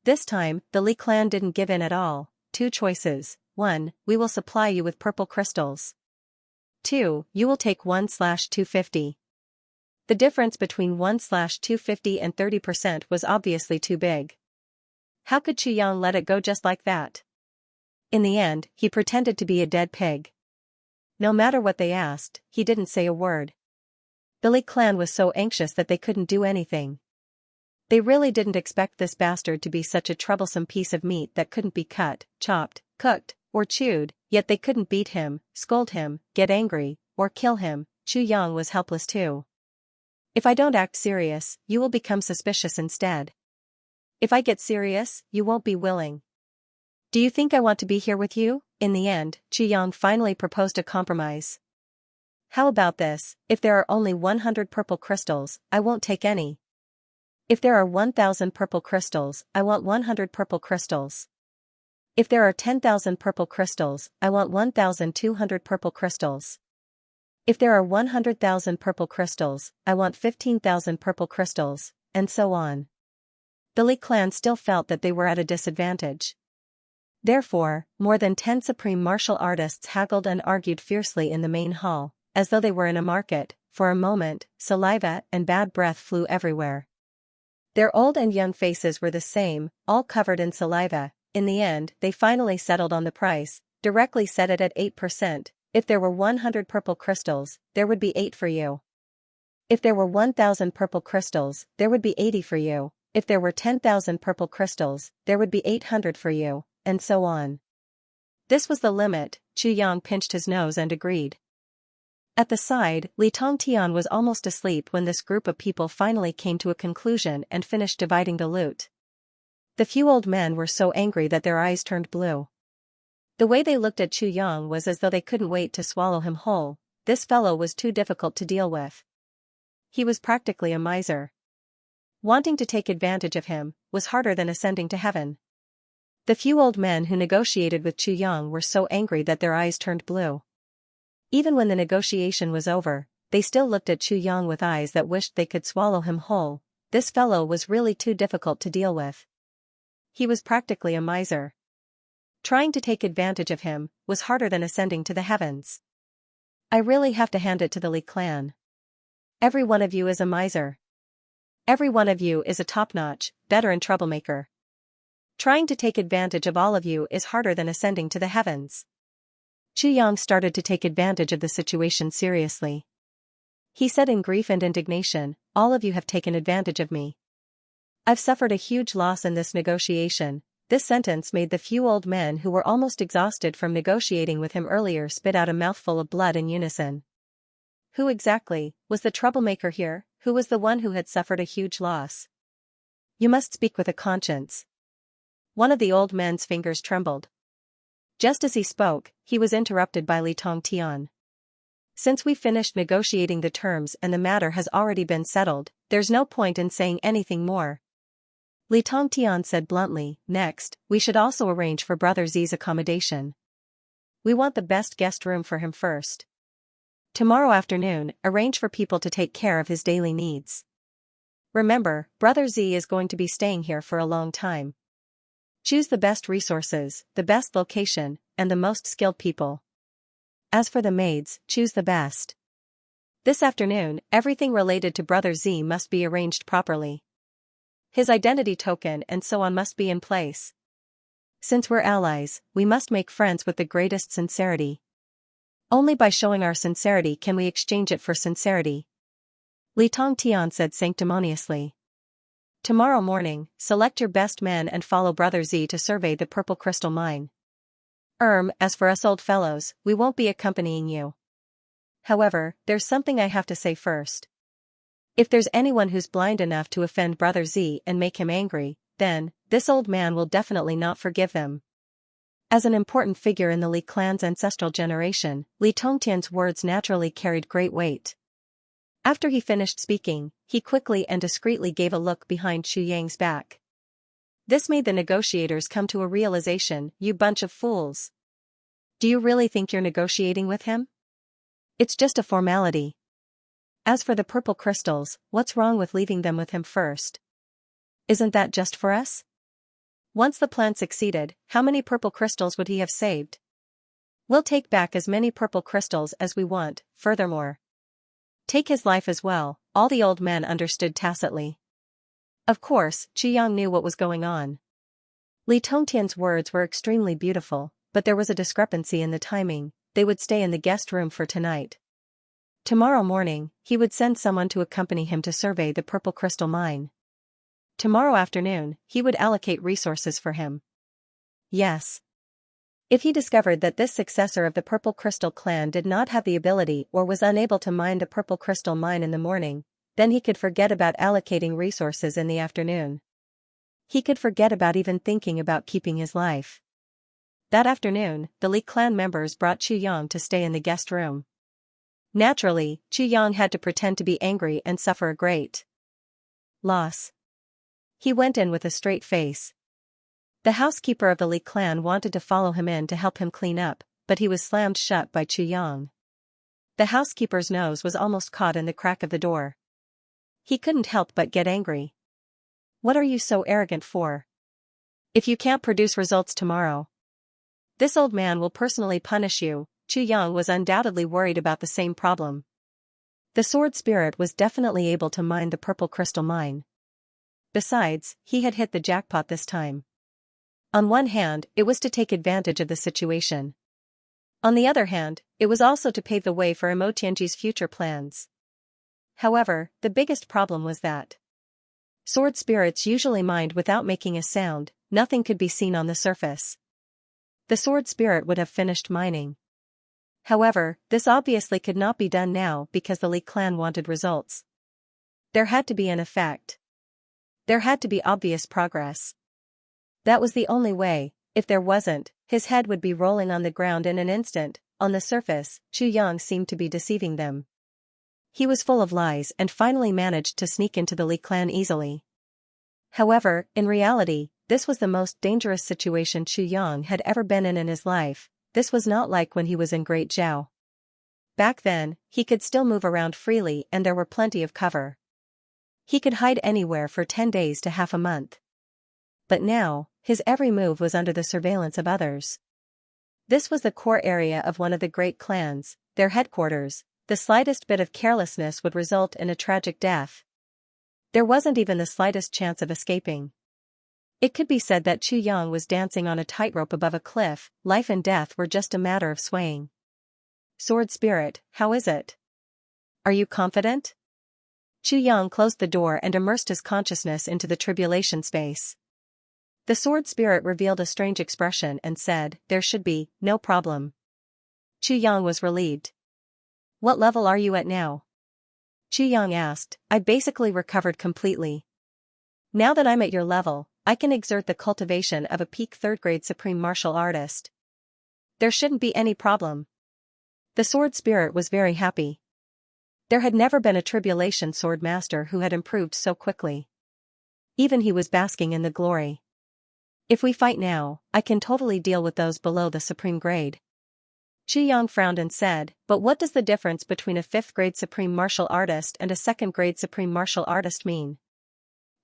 This time, the Li clan didn't give in at all. Two choices. 1. We will supply you with purple crystals. 2. You will take 1/250. The difference between 1/250 and 30% was obviously too big. How could Xianxia let it go just like that? In the end, he pretended to be a dead pig. No matter what they asked, he didn't say a word. The Li clan was so anxious that they couldn't do anything. They really didn't expect this bastard to be such a troublesome piece of meat that couldn't be cut, chopped, cooked, or chewed, yet they couldn't beat him, scold him, get angry, or kill him. Xianxia was helpless too. If I don't act serious, you will become suspicious instead. If I get serious, you won't be willing. Do you think I want to be here with you? In the end, Xianxia finally proposed a compromise. How about this? If there are only 100 purple crystals, I won't take any. If there are 1,000 purple crystals, I want 100 purple crystals. If there are 10,000 purple crystals, I want 1,200 purple crystals. If there are 100,000 purple crystals, I want 15,000 purple crystals, and so on. The Li clan still felt that they were at a disadvantage. Therefore, more than 10 supreme martial artists haggled and argued fiercely in the main hall, as though they were in a market. For a moment, saliva and bad breath flew everywhere. Their old and young faces were the same, all covered in saliva. In the end, they finally settled on the price, directly set it at 8%. If there were 100 purple crystals, there would be 8 for you. If there were 1,000 purple crystals, there would be 80 for you. If there were 10,000 purple crystals, there would be 800 for you, and so on. This was the limit. Xianxia pinched his nose and agreed. At the side, Li Tongtian was almost asleep when this group of people finally came to a conclusion and finished dividing the loot. The few old men were so angry that their eyes turned blue. The way they looked at Xianxia was as though they couldn't wait to swallow him whole. This fellow was too difficult to deal with. He was practically a miser. Wanting to take advantage of him was harder than ascending to heaven. The few old men who negotiated with Xianxia were so angry that their eyes turned blue. Even when the negotiation was over, they still looked at Xianxia with eyes that wished they could swallow him whole. This fellow was really too difficult to deal with. He was practically a miser. Trying to take advantage of him was harder than ascending to the heavens. I really have to hand it to the Li clan. Every one of you is a miser. Every one of you is a top-notch, veteran troublemaker. Trying to take advantage of all of you is harder than ascending to the heavens. Xianxia started to take advantage of the situation seriously. He said in grief and indignation, all of you have taken advantage of me. I've suffered a huge loss in this negotiation. This sentence made the few old men who were almost exhausted from negotiating with him earlier spit out a mouthful of blood in unison. Who exactly was the troublemaker here? Who was the one who had suffered a huge loss? You must speak with a conscience. One of the old men's fingers trembled. Just as he spoke, he was interrupted by Li Tongtian. Since we finished negotiating the terms and the matter has already been settled, there's no point in saying anything more. Li Tongtian said bluntly. Next, we should also arrange for Brother Zi's accommodation. We want the best guest room for him first. Tomorrow afternoon, arrange for people to take care of his daily needs. Remember, Brother Z is going to be staying here for a long time. Choose the best resources, the best location, and the most skilled people. As for the maids, choose the best. This afternoon, everything related to Brother Z must be arranged properly. His identity token and so on must be in place. Since we're allies, we must make friends with the greatest sincerity. Only by showing our sincerity can we exchange it for sincerity. Li Tongtian said sanctimoniously. Tomorrow morning, select your best men and follow Brother Z to survey the Purple Crystal Mine. As for us old fellows, we won't be accompanying you. However, there's something I have to say first. If there's anyone who's blind enough to offend Brother Z and make him angry, then, this old man will definitely not forgive them. As an important figure in the Li clan's ancestral generation, Li Tongtian's words naturally carried great weight. After he finished speaking, he quickly and discreetly gave a look behind Xu Yang's back. This made the negotiators come to a realization. You bunch of fools. Do you really think you're negotiating with him? It's just a formality. As for the purple crystals, what's wrong with leaving them with him first? Isn't that just for us? Once the plan succeeded, how many purple crystals would he have saved? We'll take back as many purple crystals as we want, furthermore. Take his life as well, all the old men understood tacitly. Of course, Xianxia knew what was going on. Li Tongtian's words were extremely beautiful, but there was a discrepancy in the timing. They would stay in the guest room for tonight. Tomorrow morning, he would send someone to accompany him to survey the Purple Crystal Mine. Tomorrow afternoon, he would allocate resources for him. Yes. If he discovered that this successor of the Purple Crystal clan did not have the ability or was unable to mine the Purple Crystal Mine in the morning, then he could forget about allocating resources in the afternoon. He could forget about even thinking about keeping his life. That afternoon, the Li clan members brought Xianxia to stay in the guest room. Naturally, Xianxia had to pretend to be angry and suffer a great loss. He went in with a straight face. The housekeeper of the Li clan wanted to follow him in to help him clean up, but he was slammed shut by Xianxia. The housekeeper's nose was almost caught in the crack of the door. He couldn't help but get angry. What are you so arrogant for? If you can't produce results tomorrow, this old man will personally punish you. Xianxia was undoubtedly worried about the same problem. The sword spirit was definitely able to mine the Purple Crystal Mine. Besides, he had hit the jackpot this time. On one hand, it was to take advantage of the situation. On the other hand, it was also to pave the way for Imotianji's future plans. However, the biggest problem was that sword spirits usually mined without making a sound. Nothing could be seen on the surface. The sword spirit would have finished mining. However, this obviously could not be done now because the Li clan wanted results. There had to be an effect. There had to be obvious progress. That was the only way. If there wasn't, his head would be rolling on the ground in an instant. On the surface, Xianxia seemed to be deceiving them. He was full of lies and finally managed to sneak into the Li clan easily. However, in reality, this was the most dangerous situation Xianxia had ever been in his life. This was not like when he was in Great Zhao. Back then, he could still move around freely and there were plenty of cover. He could hide anywhere for 10 days to half a month. But now, his every move was under the surveillance of others. This was the core area of one of the great clans, their headquarters. The slightest bit of carelessness would result in a tragic death. There wasn't even the slightest chance of escaping. It could be said that Xianxia was dancing on a tightrope above a cliff. Life and death were just a matter of swaying. Sword spirit, how is it? Are you confident? Xianxia closed the door and immersed his consciousness into the tribulation space. The sword spirit revealed a strange expression and said, "There should be no problem." Xianxia was relieved. What level are you at now? Xianxia asked. I basically recovered completely. Now that I'm at your level, I can exert the cultivation of a peak third-grade supreme martial artist. There shouldn't be any problem. The sword spirit was very happy. There had never been a tribulation sword master who had improved so quickly. Even he was basking in the glory. If we fight now, I can totally deal with those below the supreme grade. Yang frowned and said, but what does the difference between a 5th grade supreme martial artist and a 2nd grade supreme martial artist mean?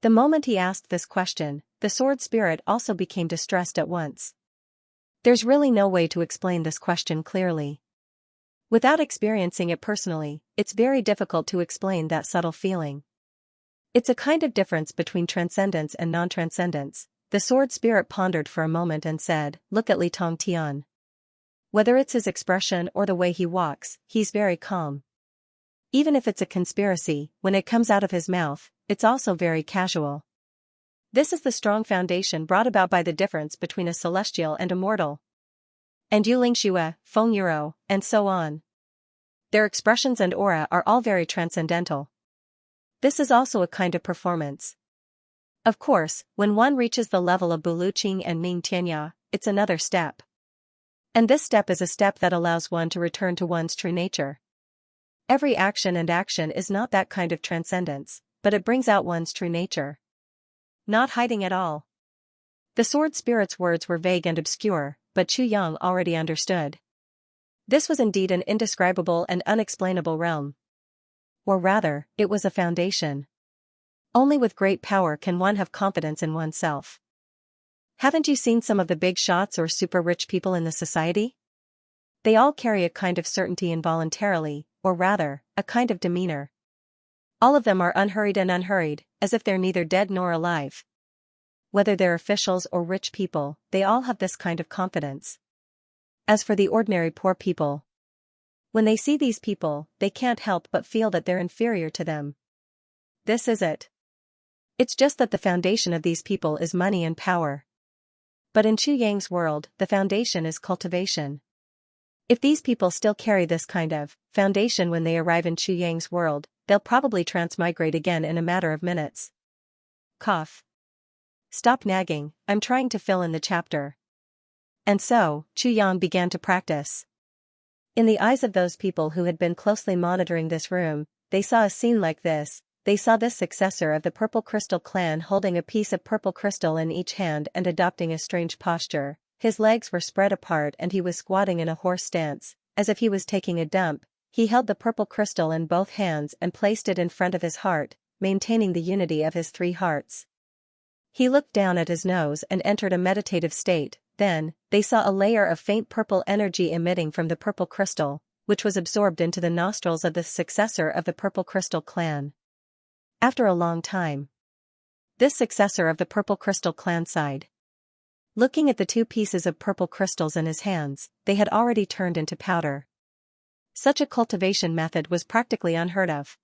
The moment he asked this question, the sword spirit also became distressed at once. There's really no way to explain this question clearly. Without experiencing it personally, it's very difficult to explain that subtle feeling. It's a kind of difference between transcendence and non-transcendence. The sword spirit pondered for a moment and said, look at Li Tongtian. Whether it's his expression or the way he walks, he's very calm. Even if it's a conspiracy, when it comes out of his mouth, it's also very casual. This is the strong foundation brought about by the difference between a celestial and a mortal. And Yu Lingxue, Feng Yuro, and so on. Their expressions and aura are all very transcendental. This is also a kind of performance. Of course, when one reaches the level of Buluqing and Ming Tianya, it's another step. And this step is a step that allows one to return to one's true nature. Every action is not that kind of transcendence, but it brings out one's true nature. Not hiding at all. The sword spirit's words were vague and obscure, but Chu Yang already understood. This was indeed an indescribable and unexplainable realm. Or rather, it was a foundation. Only with great power can one have confidence in oneself. Haven't you seen some of the big shots or super rich people in the society? They all carry a kind of certainty involuntarily, or rather, a kind of demeanor. All of them are unhurried, as if they're neither dead nor alive. Whether they're officials or rich people, they all have this kind of confidence. As for the ordinary poor people, when they see these people, they can't help but feel that they're inferior to them. This is it. It's just that the foundation of these people is money and power. But in Chu Yang's world, the foundation is cultivation. If these people still carry this kind of foundation when they arrive in Chu Yang's world, they'll probably transmigrate again in a matter of minutes. Cough. Stop nagging, I'm trying to fill in the chapter. And so, Chu Yang began to practice. In the eyes of those people who had been closely monitoring this room, they saw a scene like this. They saw this successor of the Purple Crystal clan holding a piece of purple crystal in each hand and adopting a strange posture. His legs were spread apart and he was squatting in a horse stance, as if he was taking a dump. He held the purple crystal in both hands and placed it in front of his heart, maintaining the unity of his 3 hearts. He looked down at his nose and entered a meditative state. Then, they saw a layer of faint purple energy emitting from the purple crystal, which was absorbed into the nostrils of the successor of the Purple Crystal clan. After a long time, this successor of the Purple Crystal clan sighed. Looking at the 2 pieces of purple crystals in his hands, they had already turned into powder. Such a cultivation method was practically unheard of.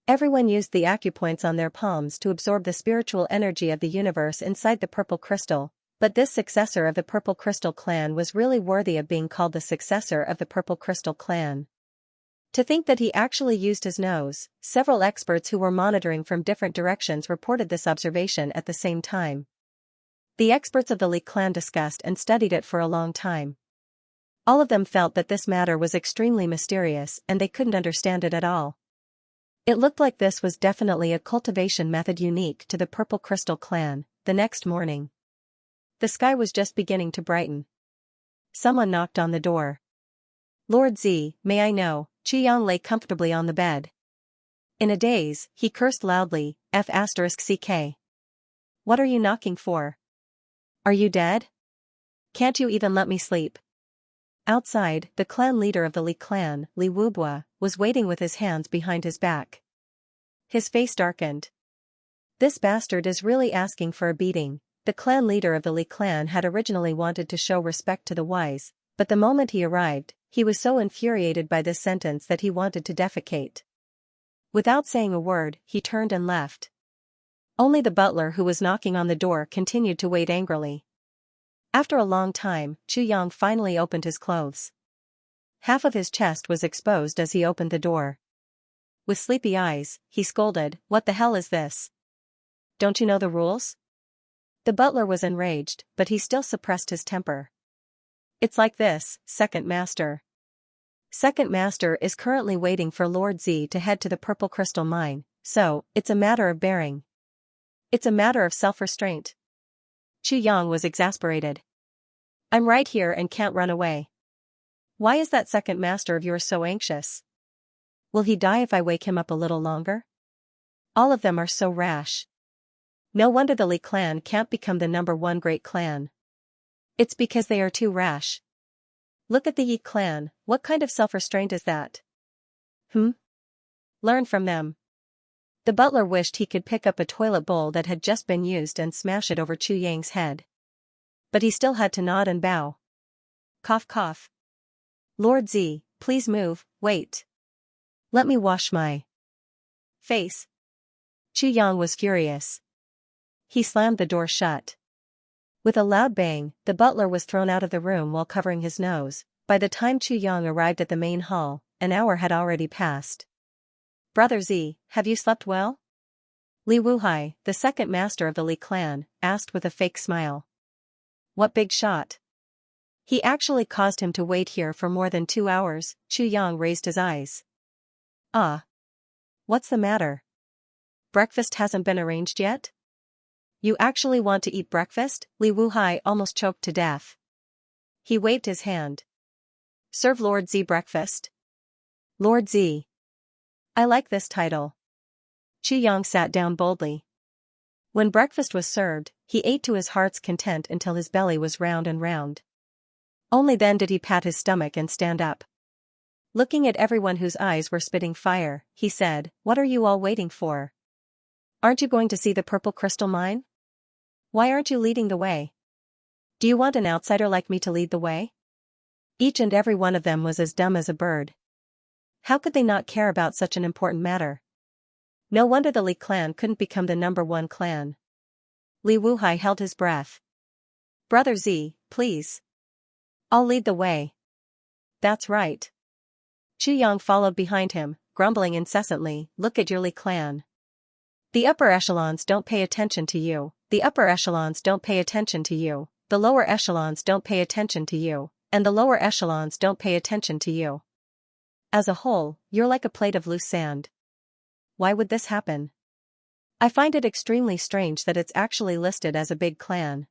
Everyone used the acupoints on their palms to absorb the spiritual energy of the universe inside the purple crystal, but this successor of the Purple Crystal clan was really worthy of being called the successor of the Purple Crystal clan. To think that he actually used his nose. Several experts who were monitoring from different directions reported this observation at the same time. The experts of the Li clan discussed and studied it for a long time. All of them felt that this matter was extremely mysterious and they couldn't understand it at all. It looked like this was definitely a cultivation method unique to the Purple Crystal clan. The next morning, the sky was just beginning to brighten. Someone knocked on the door. Lord Z, may I know? Chu Yang lay comfortably on the bed. In a daze, he cursed loudly, F***ck. What are you knocking for? Are you dead? Can't you even let me sleep? Outside, the clan leader of the Li clan, Li Wubua, was waiting with his hands behind his back. His face darkened. This bastard is really asking for a beating. The clan leader of the Li clan had originally wanted to show respect to the wise, but the moment he arrived, he was so infuriated by this sentence that he wanted to defecate. Without saying a word, he turned and left. Only the butler who was knocking on the door continued to wait angrily. After a long time, Chu Yang finally opened his clothes. Half of his chest was exposed as he opened the door. With sleepy eyes, he scolded, "What the hell is this? Don't you know the rules?" The butler was enraged, but he still suppressed his temper. "It's like this, second master. Second Master is currently waiting for Lord Z to head to the Purple Crystal Mine, so, it's a matter of bearing. It's a matter of self-restraint. Chu Yang was exasperated. I'm right here and can't run away. Why is that second master of yours so anxious? Will he die if I wake him up a little longer? All of them are so rash. No wonder the Li clan can't become the #1 great clan. It's because they are too rash. Look at the Yi clan, what kind of self-restraint is that? Learn from them. The butler wished he could pick up a toilet bowl that had just been used and smash it over Chu Yang's head. But he still had to nod and bow. Cough cough. Lord Z, please move, wait. Let me wash my face. Chu Yang was furious. He slammed the door shut. With a loud bang, the butler was thrown out of the room while covering his nose. By the time Chu Yang arrived at the main hall, an hour had already passed. Brother Z, have you slept well? Li Wuhai, the second master of the Li clan, asked with a fake smile. What big shot. He actually caused him to wait here for more than 2 hours. Chu Yang raised his eyes. Ah. What's the matter? Breakfast hasn't been arranged yet? You actually want to eat breakfast? Li Wuhai almost choked to death. He waved his hand. Serve Lord Z breakfast. Lord Z. I like this title. Chu Yang sat down boldly. When breakfast was served, he ate to his heart's content until his belly was round and round. Only then did he pat his stomach and stand up. Looking at everyone whose eyes were spitting fire, he said, What are you all waiting for? Aren't you going to see the Purple Crystal Mine? Why aren't you leading the way? Do you want an outsider like me to lead the way? Each and every one of them was as dumb as a bird. How could they not care about such an important matter? No wonder the Li clan couldn't become the #1 clan. Li Wuhai held his breath. Brother Z, please. I'll lead the way. That's right. Chu Yang followed behind him, grumbling incessantly, Look at your Li clan. The upper echelons don't pay attention to you, the upper echelons don't pay attention to you, the lower echelons don't pay attention to you, and the lower echelons don't pay attention to you. As a whole, you're like a plate of loose sand. Why would this happen? I find it extremely strange that it's actually listed as a big clan.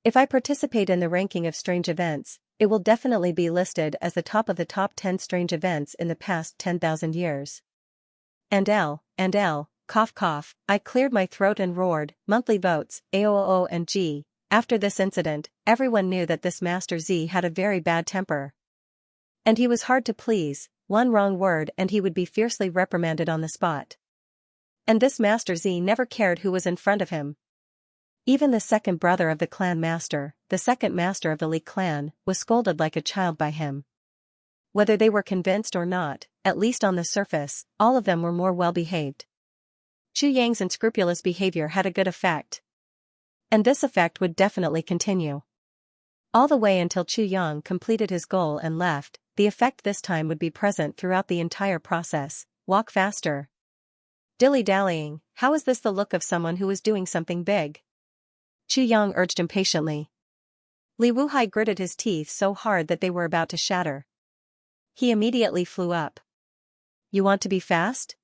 If I participate in the ranking of strange events, it will definitely be listed as the top of the top 10 strange events in the past 10,000 years. And cough cough, I cleared my throat and roared, monthly votes, AOO and G. After this incident, everyone knew that this Master Z had a very bad temper. And he was hard to please, one wrong word and he would be fiercely reprimanded on the spot. And this Master Z never cared who was in front of him. Even the second brother of the clan master, the second master of the Li clan, was scolded like a child by him. Whether they were convinced or not, at least on the surface, all of them were more well-behaved. Chu Yang's unscrupulous behavior had a good effect. And this effect would definitely continue. All the way until Chu Yang completed his goal and left, the effect this time would be present throughout the entire process. Walk faster. Dilly-dallying, how is this the look of someone who is doing something big? Chu Yang urged impatiently. Li Wuhai gritted his teeth so hard that they were about to shatter. He immediately flew up. You want to be fast?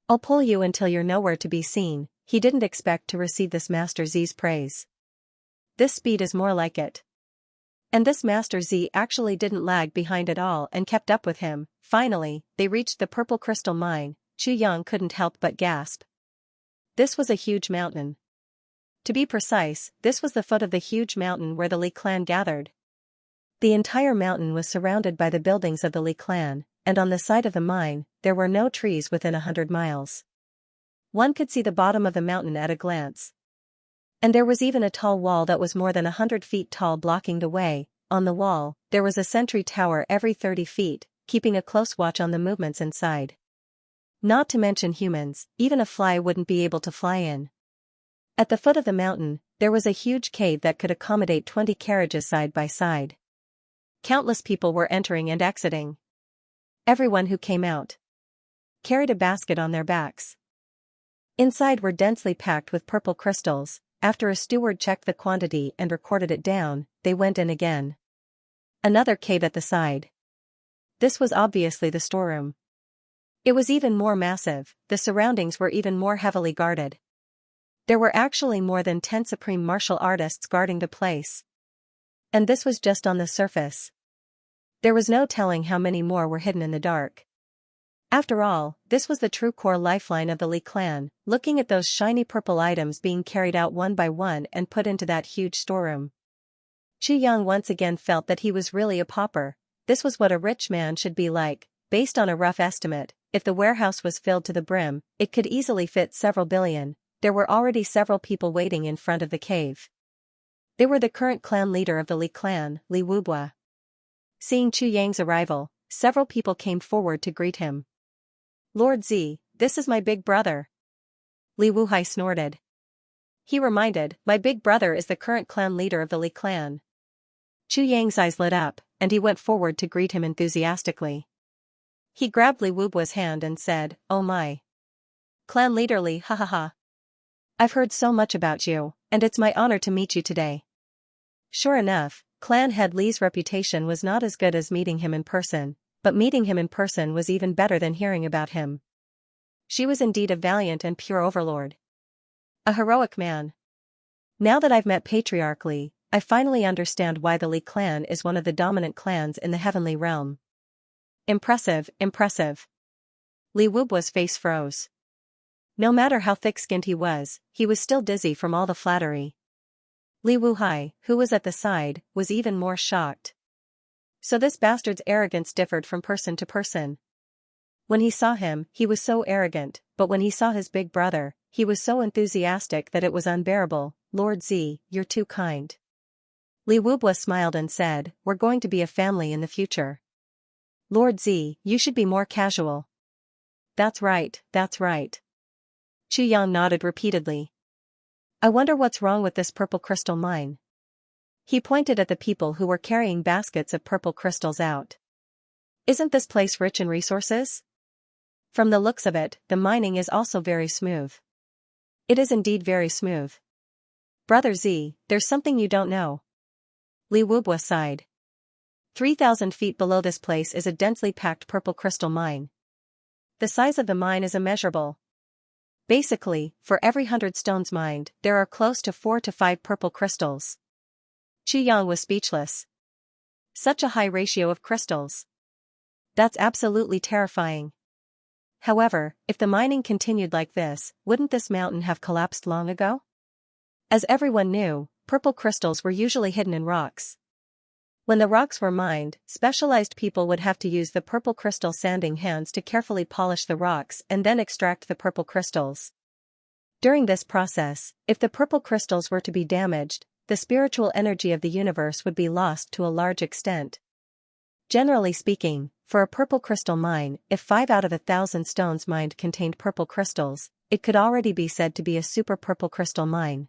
I'll pull you until you're nowhere to be seen. He didn't expect to receive this Master Z's praise. This speed is more like it. And this Master Z actually didn't lag behind at all and kept up with him. Finally, they reached the Purple Crystal Mine. Chu Yang couldn't help but gasp. This was a huge mountain. To be precise, this was the foot of the huge mountain where the Li clan gathered. The entire mountain was surrounded by the buildings of the Li clan, and on the side of the mine, there were no trees within 100 miles. One could see the bottom of the mountain at a glance. And there was even a tall wall that was more than 100 feet tall blocking the way. On the wall, there was a sentry tower every 30 feet, keeping a close watch on the movements inside. Not to mention humans, even a fly wouldn't be able to fly in. At the foot of the mountain, there was a huge cave that could accommodate 20 carriages side by side. Countless people were entering and exiting. Everyone who came out carried a basket on their backs. Inside were densely packed with purple crystals. After a steward checked the quantity and recorded it down, they went in again. Another cave at the side. This was obviously the storeroom. It was even more massive, the surroundings were even more heavily guarded. There were actually more than 10 supreme martial artists guarding the place. And this was just on the surface. There was no telling how many more were hidden in the dark. After all, this was the true core lifeline of the Li clan, looking at those shiny purple items being carried out one by one and put into that huge storeroom. Qu Yang once again felt that he was really a pauper. This was what a rich man should be like. Based on a rough estimate, if the warehouse was filled to the brim, it could easily fit several billion. There were already several people waiting in front of the cave. They were the current clan leader of the Li clan, Li Wubua. Seeing Qu Yang's arrival, several people came forward to greet him. Lord Zi, this is my big brother. Li Wuhai snorted. He reminded, my big brother is the current clan leader of the Li clan. Qu Yang's eyes lit up, and he went forward to greet him enthusiastically. He grabbed Li Wubua's hand and said, oh my. Clan leader Li, ha ha ha. I've heard so much about you, and it's my honor to meet you today. Sure enough, clan head Li's reputation was not as good as meeting him in person, but meeting him in person was even better than hearing about him. She was indeed a valiant and pure overlord. A heroic man. Now that I've met Patriarch Li, I finally understand why the Li clan is one of the dominant clans in the heavenly realm. Impressive, impressive. Li Wubua's face froze. No matter how thick-skinned he was still dizzy from all the flattery. Li Wuhai, who was at the side, was even more shocked. So this bastard's arrogance differed from person to person. When he saw him, he was so arrogant, but when he saw his big brother, he was so enthusiastic that it was unbearable. Lord Zi, you're too kind. Li Wubua smiled and said, we're going to be a family in the future. Lord Zi, you should be more casual. That's right, that's right. Qu Yang nodded repeatedly. I wonder what's wrong with this purple crystal mine. He pointed at the people who were carrying baskets of purple crystals out. Isn't this place rich in resources? From the looks of it, the mining is also very smooth. It is indeed very smooth. Brother Zi, there's something you don't know. Li Wubua sighed. 3,000 feet below this place is a densely packed purple crystal mine. The size of the mine is immeasurable. Basically, for every 100 stones mined, there are close to 4 to 5 purple crystals. Qu Yang was speechless. Such a high ratio of crystals. That's absolutely terrifying. However, if the mining continued like this, wouldn't this mountain have collapsed long ago? As everyone knew, purple crystals were usually hidden in rocks. When the rocks were mined, specialized people would have to use the purple crystal sanding hands to carefully polish the rocks and then extract the purple crystals. During this process, if the purple crystals were to be damaged, the spiritual energy of the universe would be lost to a large extent. Generally speaking, for a purple crystal mine, if 5 out of 1,000 stones mined contained purple crystals, it could already be said to be a super purple crystal mine.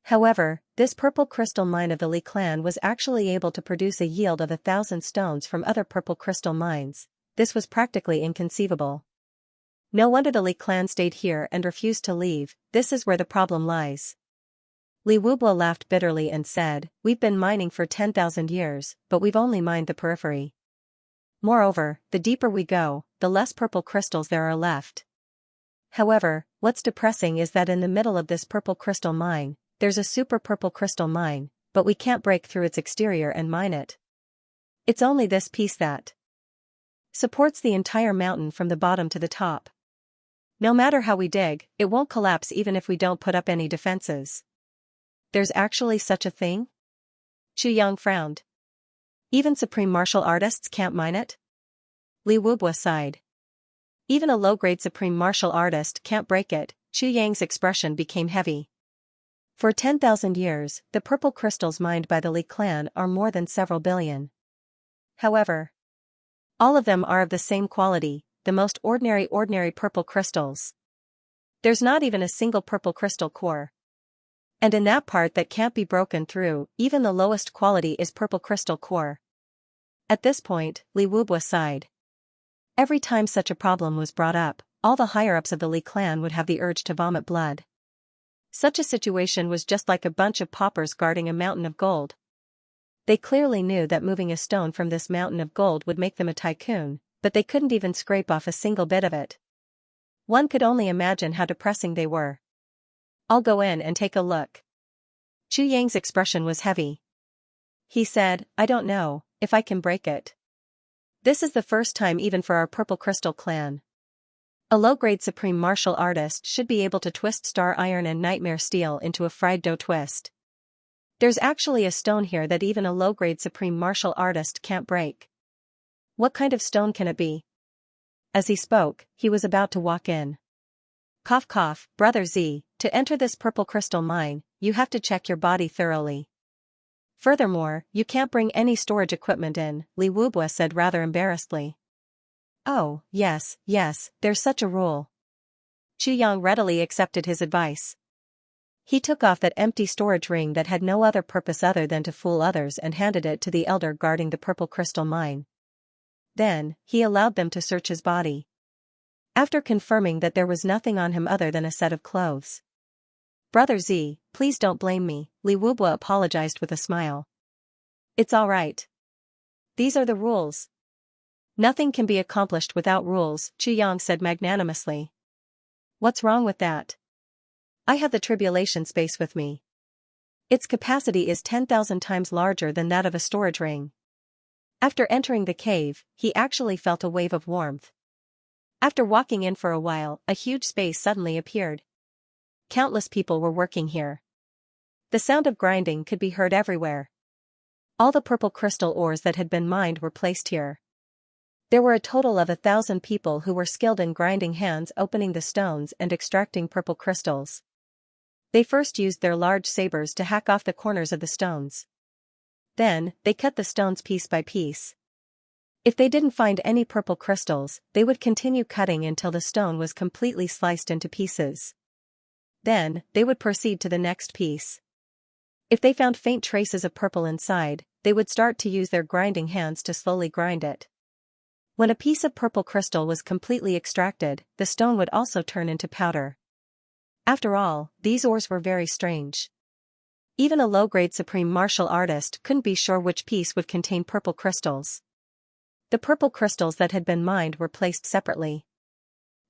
However, this purple crystal mine of the Li clan was actually able to produce a yield of 1,000 stones from other purple crystal mines. This was practically inconceivable. No wonder the Li clan stayed here and refused to leave. This is where the problem lies. Li Wubua laughed bitterly and said, we've been mining for 10,000 years, but we've only mined the periphery. Moreover, the deeper we go, the less purple crystals there are left. However, what's depressing is that in the middle of this purple crystal mine, there's a super purple crystal mine, but we can't break through its exterior and mine it. It's only this piece that supports the entire mountain from the bottom to the top. No matter how we dig, it won't collapse even if we don't put up any defenses. There's actually such a thing? Qu Yang frowned. Even supreme martial artists can't mine it? Li Wubua sighed. Even a low-grade supreme martial artist can't break it. Qu Yang's expression became heavy. For 10,000 years, the purple crystals mined by the Li clan are more than several billion. However, all of them are of the same quality, the most ordinary purple crystals. There's not even a single purple crystal core. And in that part that can't be broken through, even the lowest quality is purple crystal core. At this point, Li Wubua sighed. Every time such a problem was brought up, all the higher-ups of the Li clan would have the urge to vomit blood. Such a situation was just like a bunch of paupers guarding a mountain of gold. They clearly knew that moving a stone from this mountain of gold would make them a tycoon, but they couldn't even scrape off a single bit of it. One could only imagine how depressing they were. "I'll go in and take a look." Chu Yang's expression was heavy. He said, "I don't know if I can break it. This is the first time even for our Purple Crystal clan. A low-grade supreme martial artist should be able to twist star iron and nightmare steel into a fried dough twist. There's actually a stone here that even a low-grade supreme martial artist can't break. What kind of stone can it be?" As he spoke, he was about to walk in. Cough cough, Brother Z, to enter this purple crystal mine, you have to check your body thoroughly. Furthermore, you can't bring any storage equipment in, Li Wubua said rather embarrassedly. "Oh, yes, there's such a rule." Chu Yang readily accepted his advice. He took off that empty storage ring that had no other purpose other than to fool others and handed it to the elder guarding the purple crystal mine. Then, he allowed them to search his body. After confirming that there was nothing on him other than a set of clothes. "Brother Z, please don't blame me," Li Wubua apologized with a smile. "It's all right. These are the rules." "Nothing can be accomplished without rules," Chu Yang said magnanimously. "What's wrong with that? I have the tribulation space with me. Its capacity is 10,000 times larger than that of a storage ring." After entering the cave, he actually felt a wave of warmth. After walking in for a while, a huge space suddenly appeared. Countless people were working here. The sound of grinding could be heard everywhere. All the purple crystal ores that had been mined were placed here. There were a total of 1,000 people who were skilled in grinding hands opening the stones and extracting purple crystals. They first used their large sabers to hack off the corners of the stones. Then, they cut the stones piece by piece. If they didn't find any purple crystals, they would continue cutting until the stone was completely sliced into pieces. Then, they would proceed to the next piece. If they found faint traces of purple inside, they would start to use their grinding hands to slowly grind it. When a piece of purple crystal was completely extracted, the stone would also turn into powder. After all, these ores were very strange. Even a low-grade supreme martial artist couldn't be sure which piece would contain purple crystals. The purple crystals that had been mined were placed separately.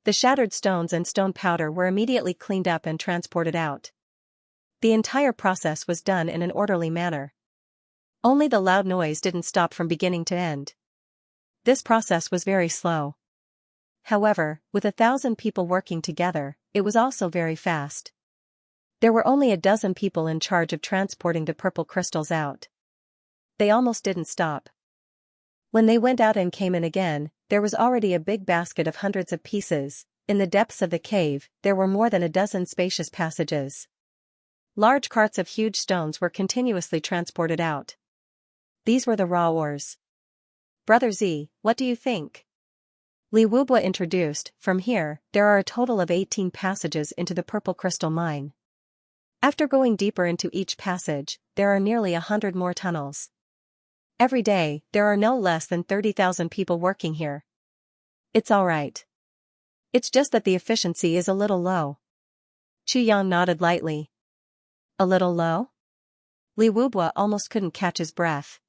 The shattered stones and stone powder were immediately cleaned up and transported out. The entire process was done in an orderly manner. Only the loud noise didn't stop from beginning to end. This process was very slow. However, with 1,000 people working together, it was also very fast. There were only a dozen people in charge of transporting the purple crystals out. They almost didn't stop. When they went out and came in again, there was already a big basket of hundreds of pieces. In the depths of the cave, there were more than a dozen spacious passages. Large carts of huge stones were continuously transported out. These were the raw ores. "Brother Z, what do you think?" Li Wubua introduced. "From here, there are a total of 18 passages into the purple crystal mine. After going deeper into each passage, there are nearly 100 more tunnels. Every day, there are no less than 30,000 people working here. It's all right. It's just that the efficiency is a little low." Chu Yang nodded lightly. "A little low?" Li Wubua almost couldn't catch his breath.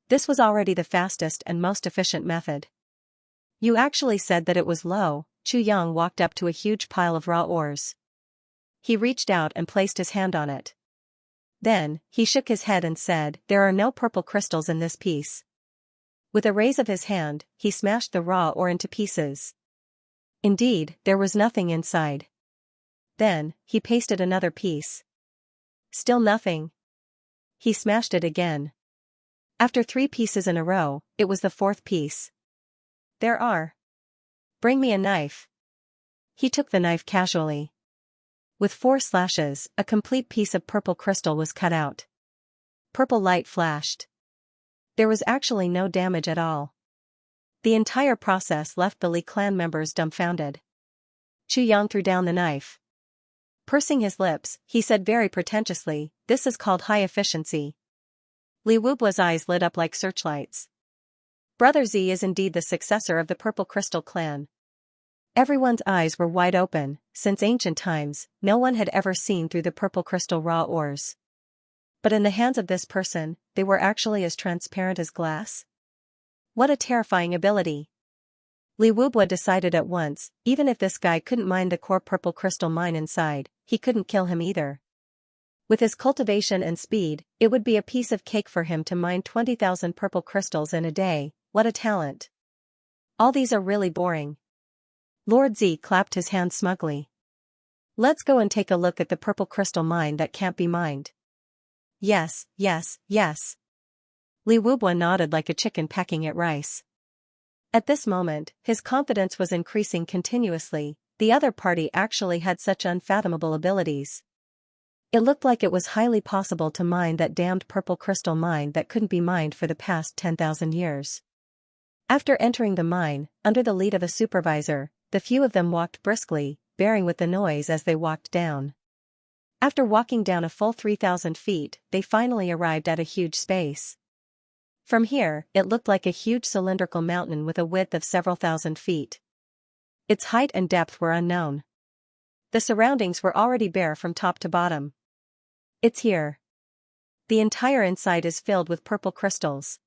This was already the fastest and most efficient method. "You actually said that it was low." Chu Yang walked up to a huge pile of raw ores. He reached out and placed his hand on it. Then, he shook his head and said, "There are no purple crystals in this piece." With a raise of his hand, he smashed the raw ore into pieces. Indeed, there was nothing inside. Then, he pasted another piece. Still nothing. He smashed it again. After 3 pieces in a row, it was the 4th piece. "There are. Bring me a knife." He took the knife casually. With 4 slashes, a complete piece of purple crystal was cut out. Purple light flashed. There was actually no damage at all. The entire process left the Li clan members dumbfounded. Chu Yang threw down the knife. Pursing his lips, he said very pretentiously, "This is called high efficiency." Li Wubua's eyes lit up like searchlights. Brother Z is indeed the successor of the Purple Crystal clan. Everyone's eyes were wide open. Since ancient times, no one had ever seen through the purple crystal raw ores. But in the hands of this person, they were actually as transparent as glass? What a terrifying ability. Li Wubwa decided at once, even if this guy couldn't mine the core purple crystal mine inside, he couldn't kill him either. With his cultivation and speed, it would be a piece of cake for him to mine 20,000 purple crystals in a day. What a talent. All these are really boring. Lord Z clapped his hands smugly. Let's go and take a look at the purple crystal mine that can't be mined. Yes, yes, yes. Li Wubwa nodded like a chicken pecking at rice. At this moment, his confidence was increasing continuously. The other party actually had such unfathomable abilities. It looked like it was highly possible to mine that damned purple crystal mine that couldn't be mined for the past 10,000 years. After entering the mine, under the lead of a supervisor, the few of them walked briskly, bearing with the noise as they walked down. After walking down a full 3,000 feet, they finally arrived at a huge space. From here, it looked like a huge cylindrical mountain with a width of several thousand feet. Its height and depth were unknown. The surroundings were already bare from top to bottom. It's here. The entire inside is filled with purple crystals.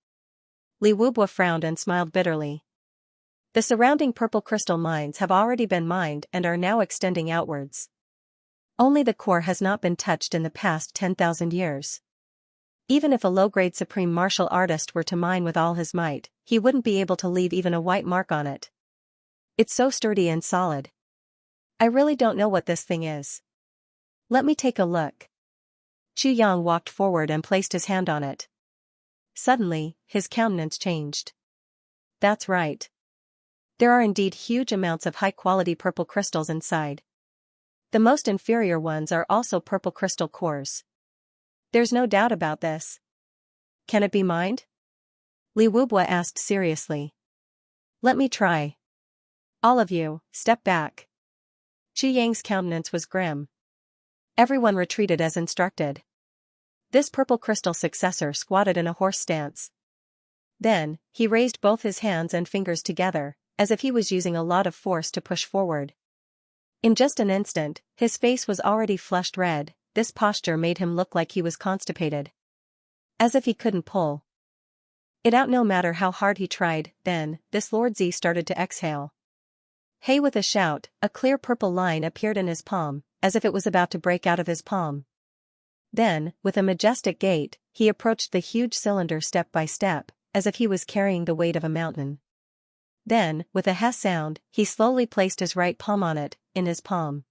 Li Wubwa frowned and smiled bitterly. The surrounding purple crystal mines have already been mined and are now extending outwards. Only the core has not been touched in the past 10,000 years. Even if a low-grade supreme martial artist were to mine with all his might, he wouldn't be able to leave even a white mark on it. It's so sturdy and solid. I really don't know what this thing is. Let me take a look. Chu Yang walked forward and placed his hand on it. Suddenly, his countenance changed. That's right. There are indeed huge amounts of high-quality purple crystals inside. The most inferior ones are also purple crystal cores. There's no doubt about this. Can it be mined? Li Wubwa asked seriously. Let me try. All of you, step back. Chu Yang's countenance was grim. Everyone retreated as instructed. This purple crystal successor squatted in a horse stance. Then, he raised both his hands and fingers together, as if he was using a lot of force to push forward. In just an instant, his face was already flushed red. This posture made him look like he was constipated. As if he couldn't pull it out no matter how hard he tried. Then, this Lord Z started to exhale. Hey, with a shout, a clear purple line appeared in his palm, as if it was about to break out of his palm. Then, with a majestic gait, he approached the huge cylinder step by step, as if he was carrying the weight of a mountain. Then, with a hess sound, he slowly placed his right palm on it, in his palm.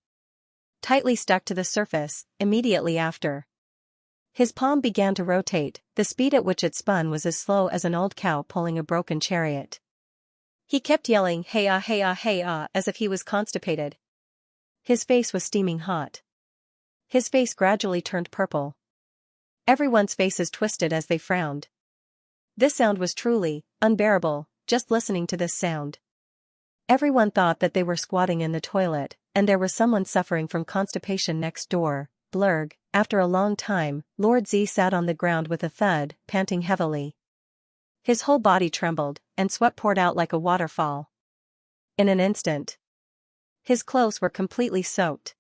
Tightly stuck to the surface, immediately after. His palm began to rotate. The speed at which it spun was as slow as an old cow pulling a broken chariot. He kept yelling hey ah hey ah hey ah as if he was constipated. His face was steaming hot. His face gradually turned purple. Everyone's faces twisted as they frowned. This sound was truly unbearable, just listening to this sound. Everyone thought that they were squatting in the toilet, and there was someone suffering from constipation next door. Blurg. After a long time, Lord Z sat on the ground with a thud, panting heavily. His whole body trembled, and sweat poured out like a waterfall. In an instant, his clothes were completely soaked.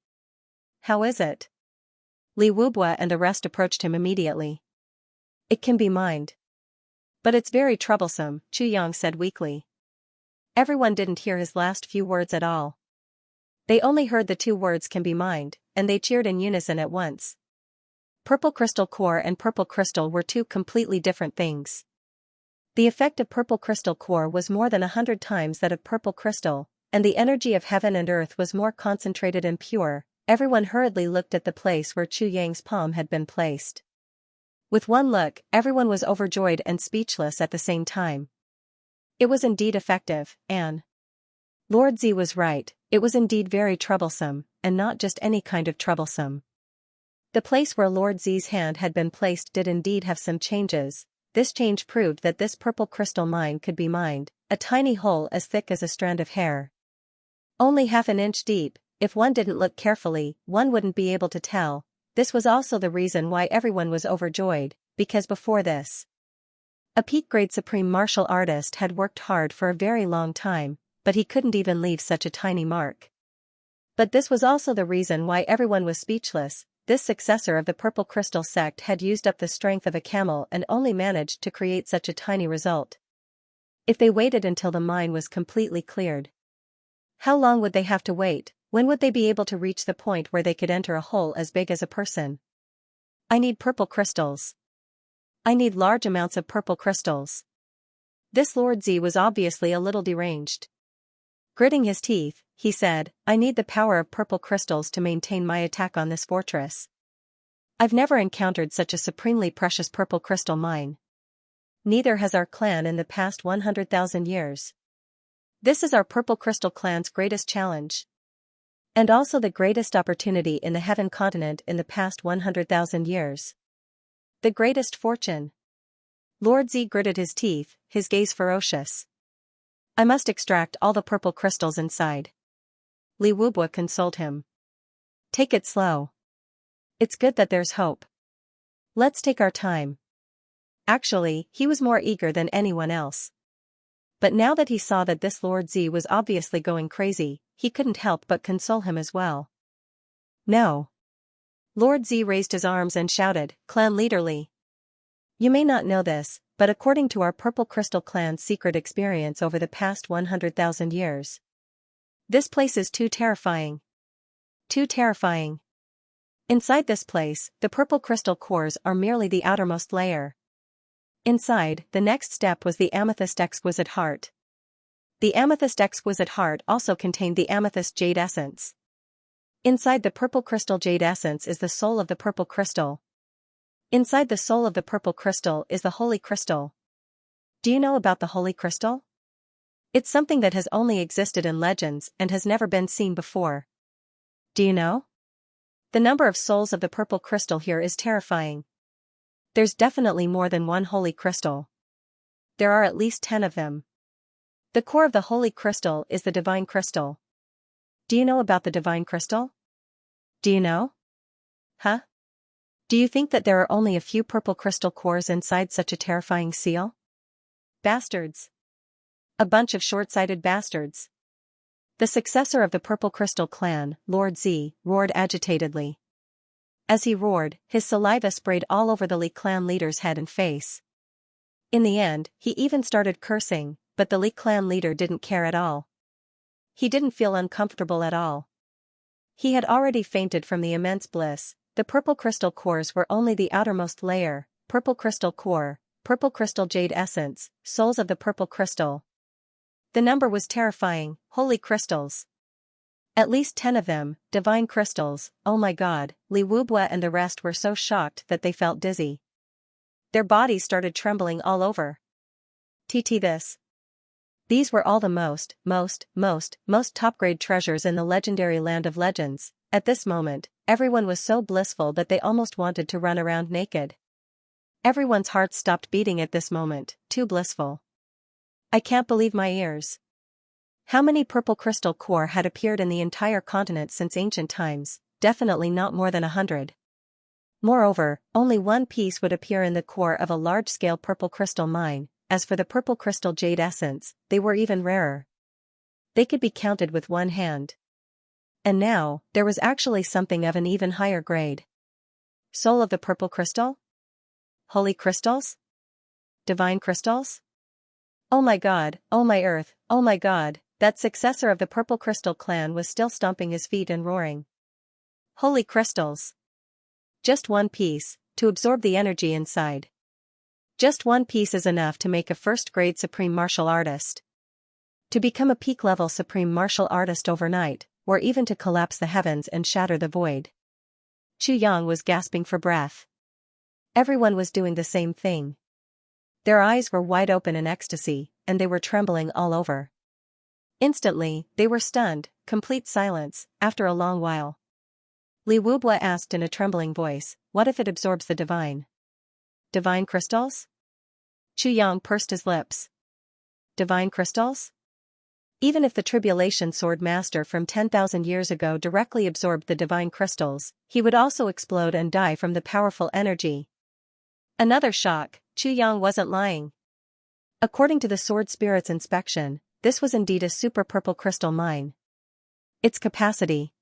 How is it? Li Wubwa and the rest approached him immediately. It can be mined. But it's very troublesome, Chu Yang said weakly. Everyone didn't hear his last few words at all. They only heard the two words can be mined, and they cheered in unison at once. Purple crystal core and purple crystal were two completely different things. The effect of purple crystal core was more than 100 times that of purple crystal, and the energy of heaven and earth was more concentrated and pure. Everyone hurriedly looked at the place where Chu Yang's palm had been placed. With one look, everyone was overjoyed and speechless at the same time. It was indeed effective, and Lord Z was right, it was indeed very troublesome, and not just any kind of troublesome. The place where Lord Z's hand had been placed did indeed have some changes. This change proved that this purple crystal mine could be mined, a tiny hole as thick as a strand of hair. Only half an inch deep. If one didn't look carefully, one wouldn't be able to tell. This was also the reason why everyone was overjoyed, because before this, a peak-grade supreme martial artist had worked hard for a very long time, but he couldn't even leave such a tiny mark. But this was also the reason why everyone was speechless, this successor of the purple crystal sect had used up the strength of a camel and only managed to create such a tiny result. If they waited until the mine was completely cleared, how long would they have to wait? When would they be able to reach the point where they could enter a hole as big as a person? I need purple crystals. I need large amounts of purple crystals. This Lord Z was obviously a little deranged. Gritting his teeth, he said, I need the power of purple crystals to maintain my attack on this fortress. I've never encountered such a supremely precious purple crystal mine. Neither has our clan in the past 100,000 years. This is our purple crystal clan's greatest challenge. And also the greatest opportunity in the heaven continent in the past 100,000 years. The greatest fortune. Lord Z gritted his teeth, his gaze ferocious. I must extract all the purple crystals inside. Li Wubwa consoled him. Take it slow. It's good that there's hope. Let's take our time. Actually, he was more eager than anyone else. But now that he saw that this Lord Z was obviously going crazy, he couldn't help but console him as well. No. Lord Z raised his arms and shouted, Clan Leader Li. You may not know this, but according to our Purple Crystal Clan's secret experience over the past 100,000 years, this place is too terrifying. Too terrifying. Inside this place, the purple crystal cores are merely the outermost layer. Inside, the next step was the amethyst exquisite heart. The amethyst exquisite heart also contained the amethyst jade essence. Inside the purple crystal jade essence is the soul of the purple crystal. Inside the soul of the purple crystal is the holy crystal. Do you know about the holy crystal? It's something that has only existed in legends and has never been seen before. Do you know? The number of souls of the purple crystal here is terrifying. There's definitely more than one holy crystal. There are at least 10 of them. The core of the holy crystal is the divine crystal. Do you know about the divine crystal? Do you know? Huh? Do you think that there are only a few purple crystal cores inside such a terrifying seal? Bastards. A bunch of short-sighted bastards. The successor of the Purple Crystal Clan, Lord Z, roared agitatedly. As he roared, his saliva sprayed all over the Li clan leader's head and face. In the end, he even started cursing, but the Li clan leader didn't care at all. He didn't feel uncomfortable at all. He had already fainted from the immense bliss. The purple crystal cores were only the outermost layer, purple crystal core, purple crystal jade essence, souls of the purple crystal. The number was terrifying, holy crystals. At least 10 of them, divine crystals, oh my god, Li Wubwa and the rest were so shocked that they felt dizzy. Their bodies started trembling all over. This. These were all the most top-grade treasures in the legendary land of legends. At this moment, everyone was so blissful that they almost wanted to run around naked. Everyone's hearts stopped beating at this moment, too blissful. I can't believe my ears. How many purple crystal core had appeared in the entire continent since ancient times? Definitely not more than 100. Moreover, only one piece would appear in the core of a large-scale purple crystal mine. As for the purple crystal jade essence, they were even rarer. They could be counted with one hand. And now, there was actually something of an even higher grade. Soul of the purple crystal? Holy crystals? Divine crystals? Oh my god, oh my earth, oh my god, that successor of the Purple Crystal Clan was still stomping his feet and roaring. Holy crystals! Just one piece, to absorb the energy inside. Just one piece is enough to make a first-grade supreme martial artist. To become a peak-level supreme martial artist overnight, or even to collapse the heavens and shatter the void. Chu Yang was gasping for breath. Everyone was doing the same thing. Their eyes were wide open in ecstasy, and they were trembling all over. Instantly, they were stunned, complete silence, after a long while. Li Wubwa asked in a trembling voice, what if it absorbs the divine? Divine crystals? Chu Yang pursed his lips. Divine crystals? Even if the Tribulation Sword Master from 10,000 years ago directly absorbed the divine crystals, he would also explode and die from the powerful energy. Another shock, Chu Yang wasn't lying. According to the Sword Spirit's inspection, this was indeed a super purple crystal mine. Its capacity.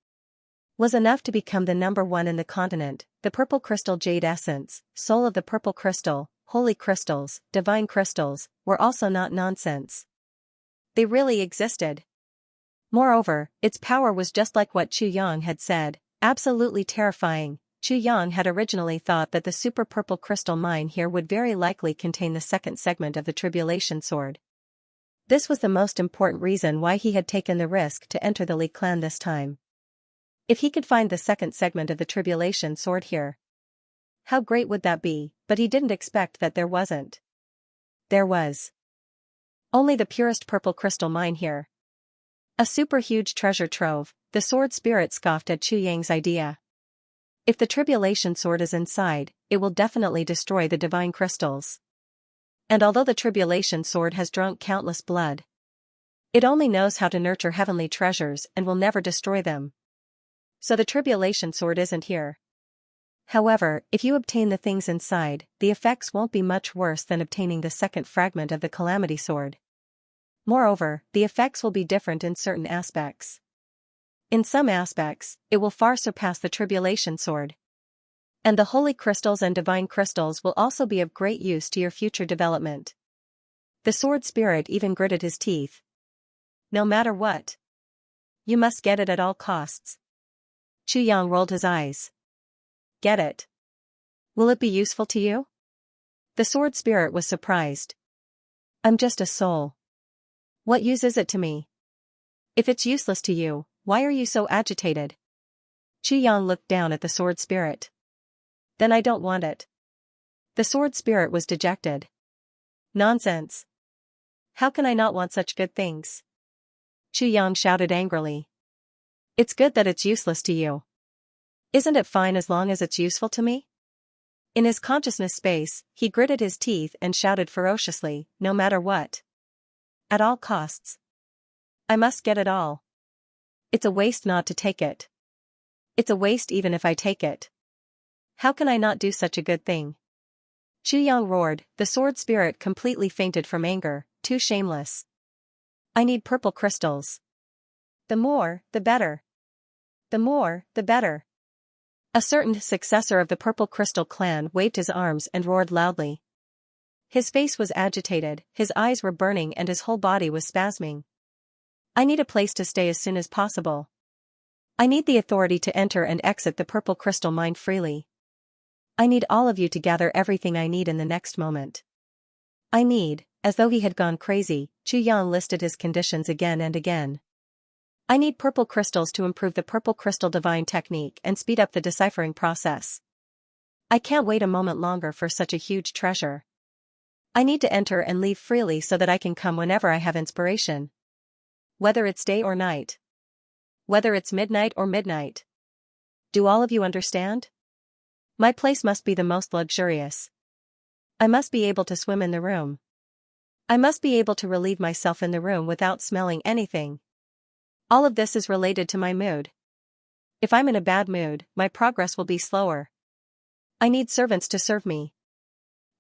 was enough to become the #1 in the continent. The purple crystal jade essence, soul of the purple crystal, holy crystals, divine crystals, were also not nonsense. They really existed. Moreover, its power was just like what Chu Yang had said, absolutely terrifying. Chu Yang had originally thought that the super purple crystal mine here would very likely contain the second segment of the Tribulation Sword. This was the most important reason why he had taken the risk to enter the Li clan this time. If he could find the second segment of the Tribulation Sword here, how great would that be? But he didn't expect that there wasn't. There was only the purest purple crystal mine here. A super huge treasure trove. The sword spirit scoffed at Chu Yang's idea. If the Tribulation Sword is inside, it will definitely destroy the divine crystals. And although the Tribulation Sword has drunk countless blood, it only knows how to nurture heavenly treasures and will never destroy them. So the Tribulation Sword isn't here. However, if you obtain the things inside, the effects won't be much worse than obtaining the second fragment of the Calamity Sword. Moreover, the effects will be different in certain aspects. In some aspects, it will far surpass the Tribulation Sword. And the holy crystals and divine crystals will also be of great use to your future development. The sword spirit even gritted his teeth. No matter what, you must get it at all costs. Chu Yang rolled his eyes. Get it? Will it be useful to you? The sword spirit was surprised. I'm just a soul. What use is it to me? If it's useless to you, why are you so agitated? Chu Yang looked down at the sword spirit. Then I don't want it. The sword spirit was dejected. Nonsense. How can I not want such good things? Chu Yang shouted angrily. It's good that it's useless to you. Isn't it fine as long as it's useful to me? In his consciousness space, he gritted his teeth and shouted ferociously, no matter what. At all costs. I must get it all. It's a waste not to take it. It's a waste even if I take it. How can I not do such a good thing? Chu Yang roared, the sword spirit completely fainted from anger, too shameless. I need purple crystals. The more, the better. The more, the better. A certain successor of the Purple Crystal clan waved his arms and roared loudly. His face was agitated, his eyes were burning and his whole body was spasming. I need a place to stay as soon as possible. I need the authority to enter and exit the Purple Crystal mine freely. I need all of you to gather everything I need in the next moment. I need, as though he had gone crazy, Chu Yang listed his conditions again and again. I need purple crystals to improve the purple crystal divine technique and speed up the deciphering process. I can't wait a moment longer for such a huge treasure. I need to enter and leave freely so that I can come whenever I have inspiration. Whether it's day or night. Whether it's midnight or midnight. Do all of you understand? My place must be the most luxurious. I must be able to swim in the room. I must be able to relieve myself in the room without smelling anything. All of this is related to my mood. If I'm in a bad mood, my progress will be slower. I need servants to serve me.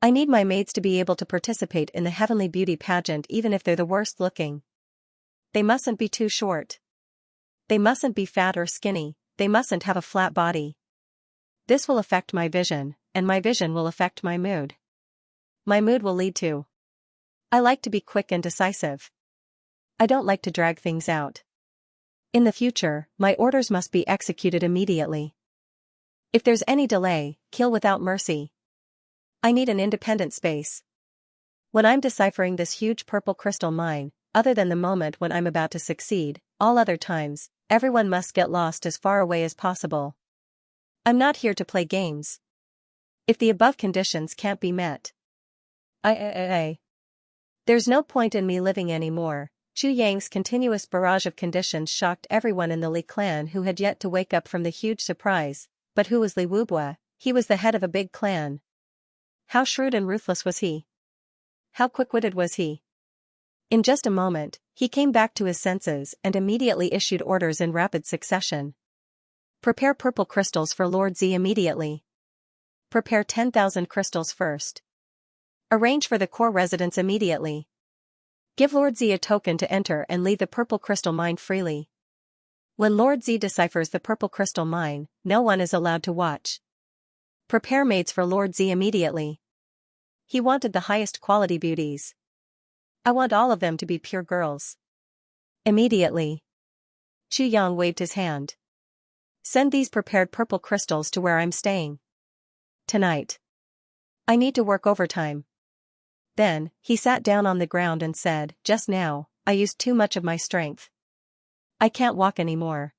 I need my maids to be able to participate in the heavenly beauty pageant even if they're the worst looking. They mustn't be too short. They mustn't be fat or skinny, they mustn't have a flat body. This will affect my vision, and my vision will affect my mood. My mood will lead to. I like to be quick and decisive. I don't like to drag things out. In the future, my orders must be executed immediately. If there's any delay, kill without mercy. I need an independent space. When I'm deciphering this huge purple crystal mine, other than the moment when I'm about to succeed, all other times, everyone must get lost as far away as possible. I'm not here to play games. If the above conditions can't be met, there's no point in me living anymore. Chu Yang's continuous barrage of conditions shocked everyone in the Li clan who had yet to wake up from the huge surprise. But who was Li Wubua? He was the head of a big clan. How shrewd and ruthless was he? How quick-witted was he? In just a moment, he came back to his senses and immediately issued orders in rapid succession. Prepare purple crystals for Lord Z immediately. Prepare 10,000 crystals first. Arrange for the core residents immediately. Give Lord Z a token to enter and leave the purple crystal mine freely. When Lord Z deciphers the purple crystal mine, no one is allowed to watch. Prepare mates for Lord Z immediately. He wanted the highest quality beauties. I want all of them to be pure girls. Immediately. Chu Yang waved his hand. Send these prepared purple crystals to where I'm staying. Tonight. I need to work overtime. Then, he sat down on the ground and said, just now, I used too much of my strength. I can't walk anymore.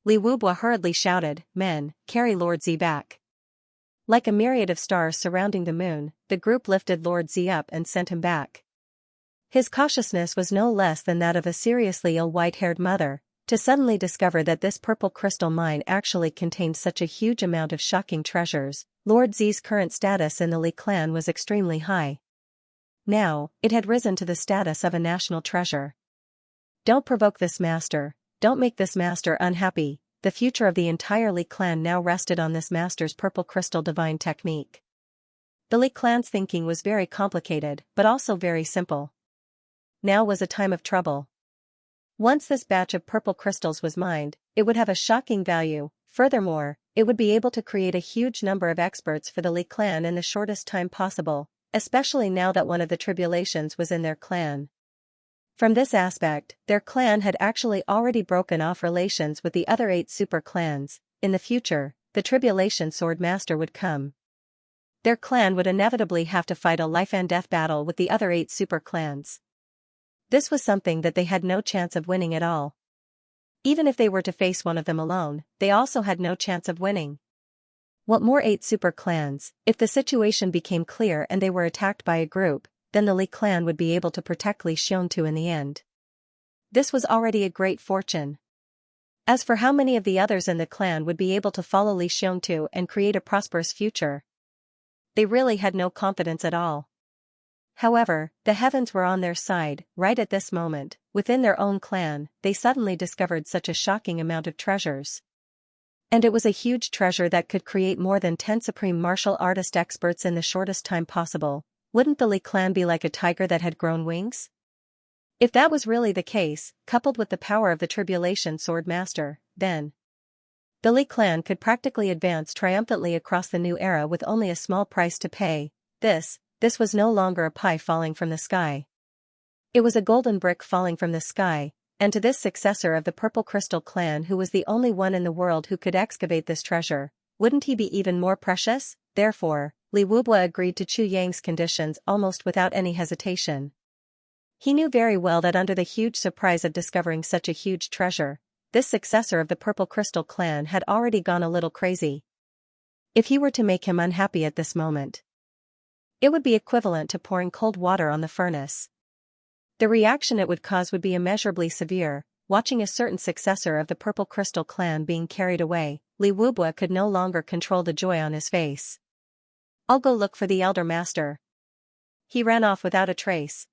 Li Wubua hurriedly shouted, men, carry Lord Z back. Like a myriad of stars surrounding the moon, the group lifted Lord Z up and sent him back. His cautiousness was no less than that of a seriously ill white-haired mother, to suddenly discover that this purple crystal mine actually contained such a huge amount of shocking treasures. Lord Z's current status in the Li clan was extremely high. Now, it had risen to the status of a national treasure. Don't provoke this master, don't make this master unhappy. The future of the entire Li clan now rested on this master's purple crystal divine technique. The Li clan's thinking was very complicated, but also very simple. Now was a time of trouble. Once this batch of purple crystals was mined, it would have a shocking value. Furthermore, it would be able to create a huge number of experts for the Li clan in the shortest time possible, especially now that one of the tribulations was in their clan. From this aspect, their clan had actually already broken off relations with the other 8 super clans. In the future, the tribulation sword master would come. Their clan would inevitably have to fight a life-and-death battle with the other 8 super clans. This was something that they had no chance of winning at all. Even if they were to face one of them alone, they also had no chance of winning. What more 8 super clans? If the situation became clear and they were attacked by a group, then the Li clan would be able to protect Li Xianxia in the end. This was already a great fortune. As for how many of the others in the clan would be able to follow Li Xianxia and create a prosperous future, they really had no confidence at all. However, the heavens were on their side. Right at this moment, within their own clan, they suddenly discovered such a shocking amount of treasures. And it was a huge treasure that could create more than 10 supreme martial artist experts in the shortest time possible. Wouldn't the Li clan be like a tiger that had grown wings? If that was really the case, coupled with the power of the tribulation sword master, then the Li clan could practically advance triumphantly across the new era with only a small price to pay. This was no longer a pie falling from the sky. It was a golden brick falling from the sky, and to this successor of the Purple Crystal clan who was the only one in the world who could excavate this treasure, wouldn't he be even more precious? Therefore, Li Wubua agreed to Chu Yang's conditions almost without any hesitation. He knew very well that under the huge surprise of discovering such a huge treasure, this successor of the Purple Crystal clan had already gone a little crazy. If he were to make him unhappy at this moment, it would be equivalent to pouring cold water on the furnace. The reaction it would cause would be immeasurably severe. Watching a certain successor of the Purple Crystal clan being carried away, Li Wubua could no longer control the joy on his face. I'll go look for the Elder Master. He ran off without a trace.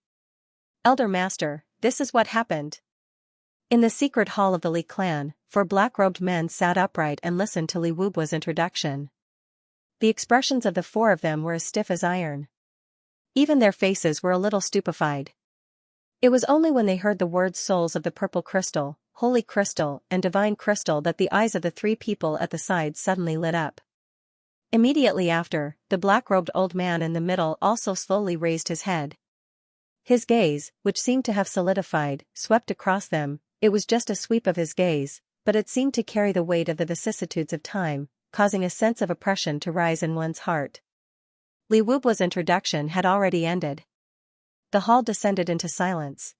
Elder Master, this is what happened. In the secret hall of the Li clan, 4 black-robed men sat upright and listened to Li Wubua's introduction. The expressions of the 4 of them were as stiff as iron. Even their faces were a little stupefied. It was only when they heard the words souls of the purple crystal, holy crystal, and divine crystal that the eyes of the 3 people at the side suddenly lit up. Immediately after, the black-robed old man in the middle also slowly raised his head. His gaze, which seemed to have solidified, swept across them. It was just a sweep of his gaze, but it seemed to carry the weight of the vicissitudes of time, causing a sense of oppression to rise in one's heart. Li Wubua's introduction had already ended. The hall descended into silence.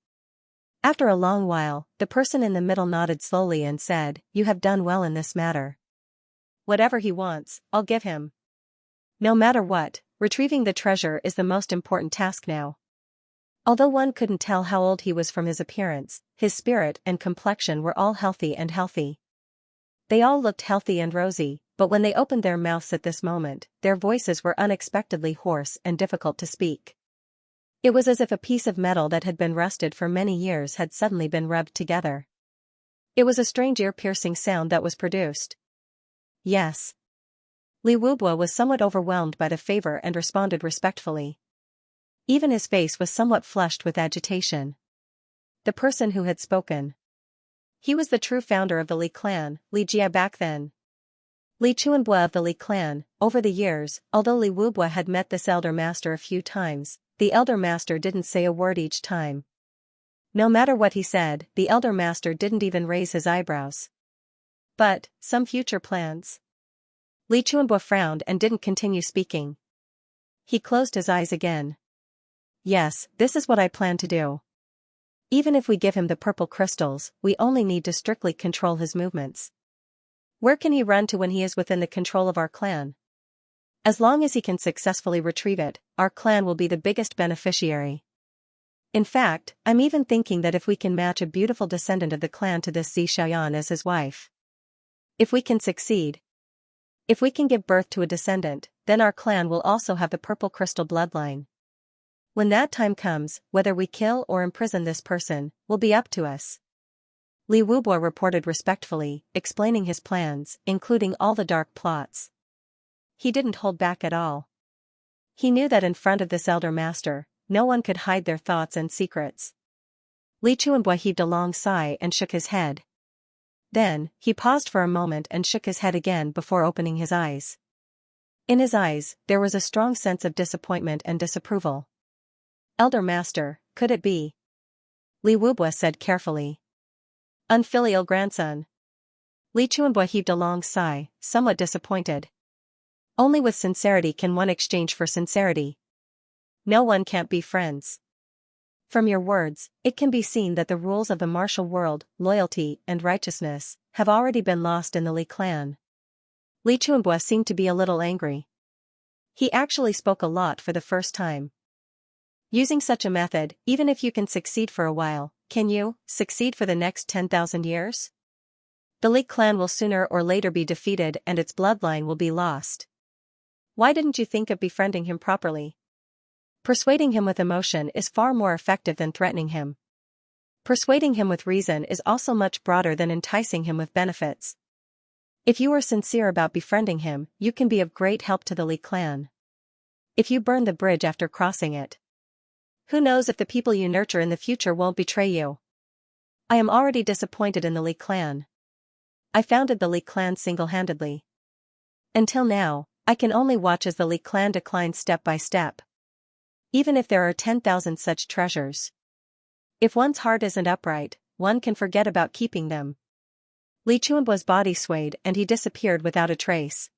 After a long while, the person in the middle nodded slowly and said, "You have done well in this matter. Whatever he wants, I'll give him. No matter what, retrieving the treasure is the most important task now." Although one couldn't tell how old he was from his appearance, his spirit and complexion were all healthy. They all looked healthy and rosy, but when they opened their mouths at this moment, their voices were unexpectedly hoarse and difficult to speak. It was as if a piece of metal that had been rusted for many years had suddenly been rubbed together. It was a strange ear-piercing sound that was produced. Yes. Li Wubua was somewhat overwhelmed by the favor and responded respectfully. Even his face was somewhat flushed with agitation. The person who had spoken. He was the true founder of the Li clan, Li Jia back then. Li Chuanbua of the Li clan. Over the years, although Li Wubua had met this elder master a few times, the elder master didn't say a word each time. No matter what he said, the elder master didn't even raise his eyebrows. But, some future plans? Li Chuanbua frowned and didn't continue speaking. He closed his eyes again. Yes, this is what I plan to do. Even if we give him the purple crystals, we only need to strictly control his movements. Where can he run to when he is within the control of our clan? As long as he can successfully retrieve it, our clan will be the biggest beneficiary. In fact, I'm even thinking that if we can match a beautiful descendant of the clan to this Xiaoyan as his wife. If we can succeed. If we can give birth to a descendant, then our clan will also have the purple crystal bloodline. When that time comes, whether we kill or imprison this person, will be up to us. Li Wubua reported respectfully, explaining his plans, including all the dark plots. He didn't hold back at all. He knew that in front of this elder master, no one could hide their thoughts and secrets. Li Chuanbua heaved a long sigh and shook his head. Then, he paused for a moment and shook his head again before opening his eyes. In his eyes, there was a strong sense of disappointment and disapproval. Elder Master, could it be? Li Wubua said carefully. Unfilial grandson. Li Chuanbua heaved a long sigh, somewhat disappointed. Only with sincerity can one exchange for sincerity. No one can't be friends. From your words, it can be seen that the rules of the martial world, loyalty and righteousness, have already been lost in the Li clan. Li Chuanbua seemed to be a little angry. He actually spoke a lot for the first time. Using such a method, even if you can succeed for a while, can you succeed for the next 10,000 years? The Li clan will sooner or later be defeated and its bloodline will be lost. Why didn't you think of befriending him properly? Persuading him with emotion is far more effective than threatening him. Persuading him with reason is also much broader than enticing him with benefits. If you are sincere about befriending him, you can be of great help to the Li clan. If you burn the bridge after crossing it, who knows if the people you nurture in the future won't betray you? I am already disappointed in the Li clan. I founded the Li clan single-handedly. Until now, I can only watch as the Li clan declines step by step. Even if there are 10,000 such treasures. If one's heart isn't upright, one can forget about keeping them. Li Chuanbua's body swayed and he disappeared without a trace.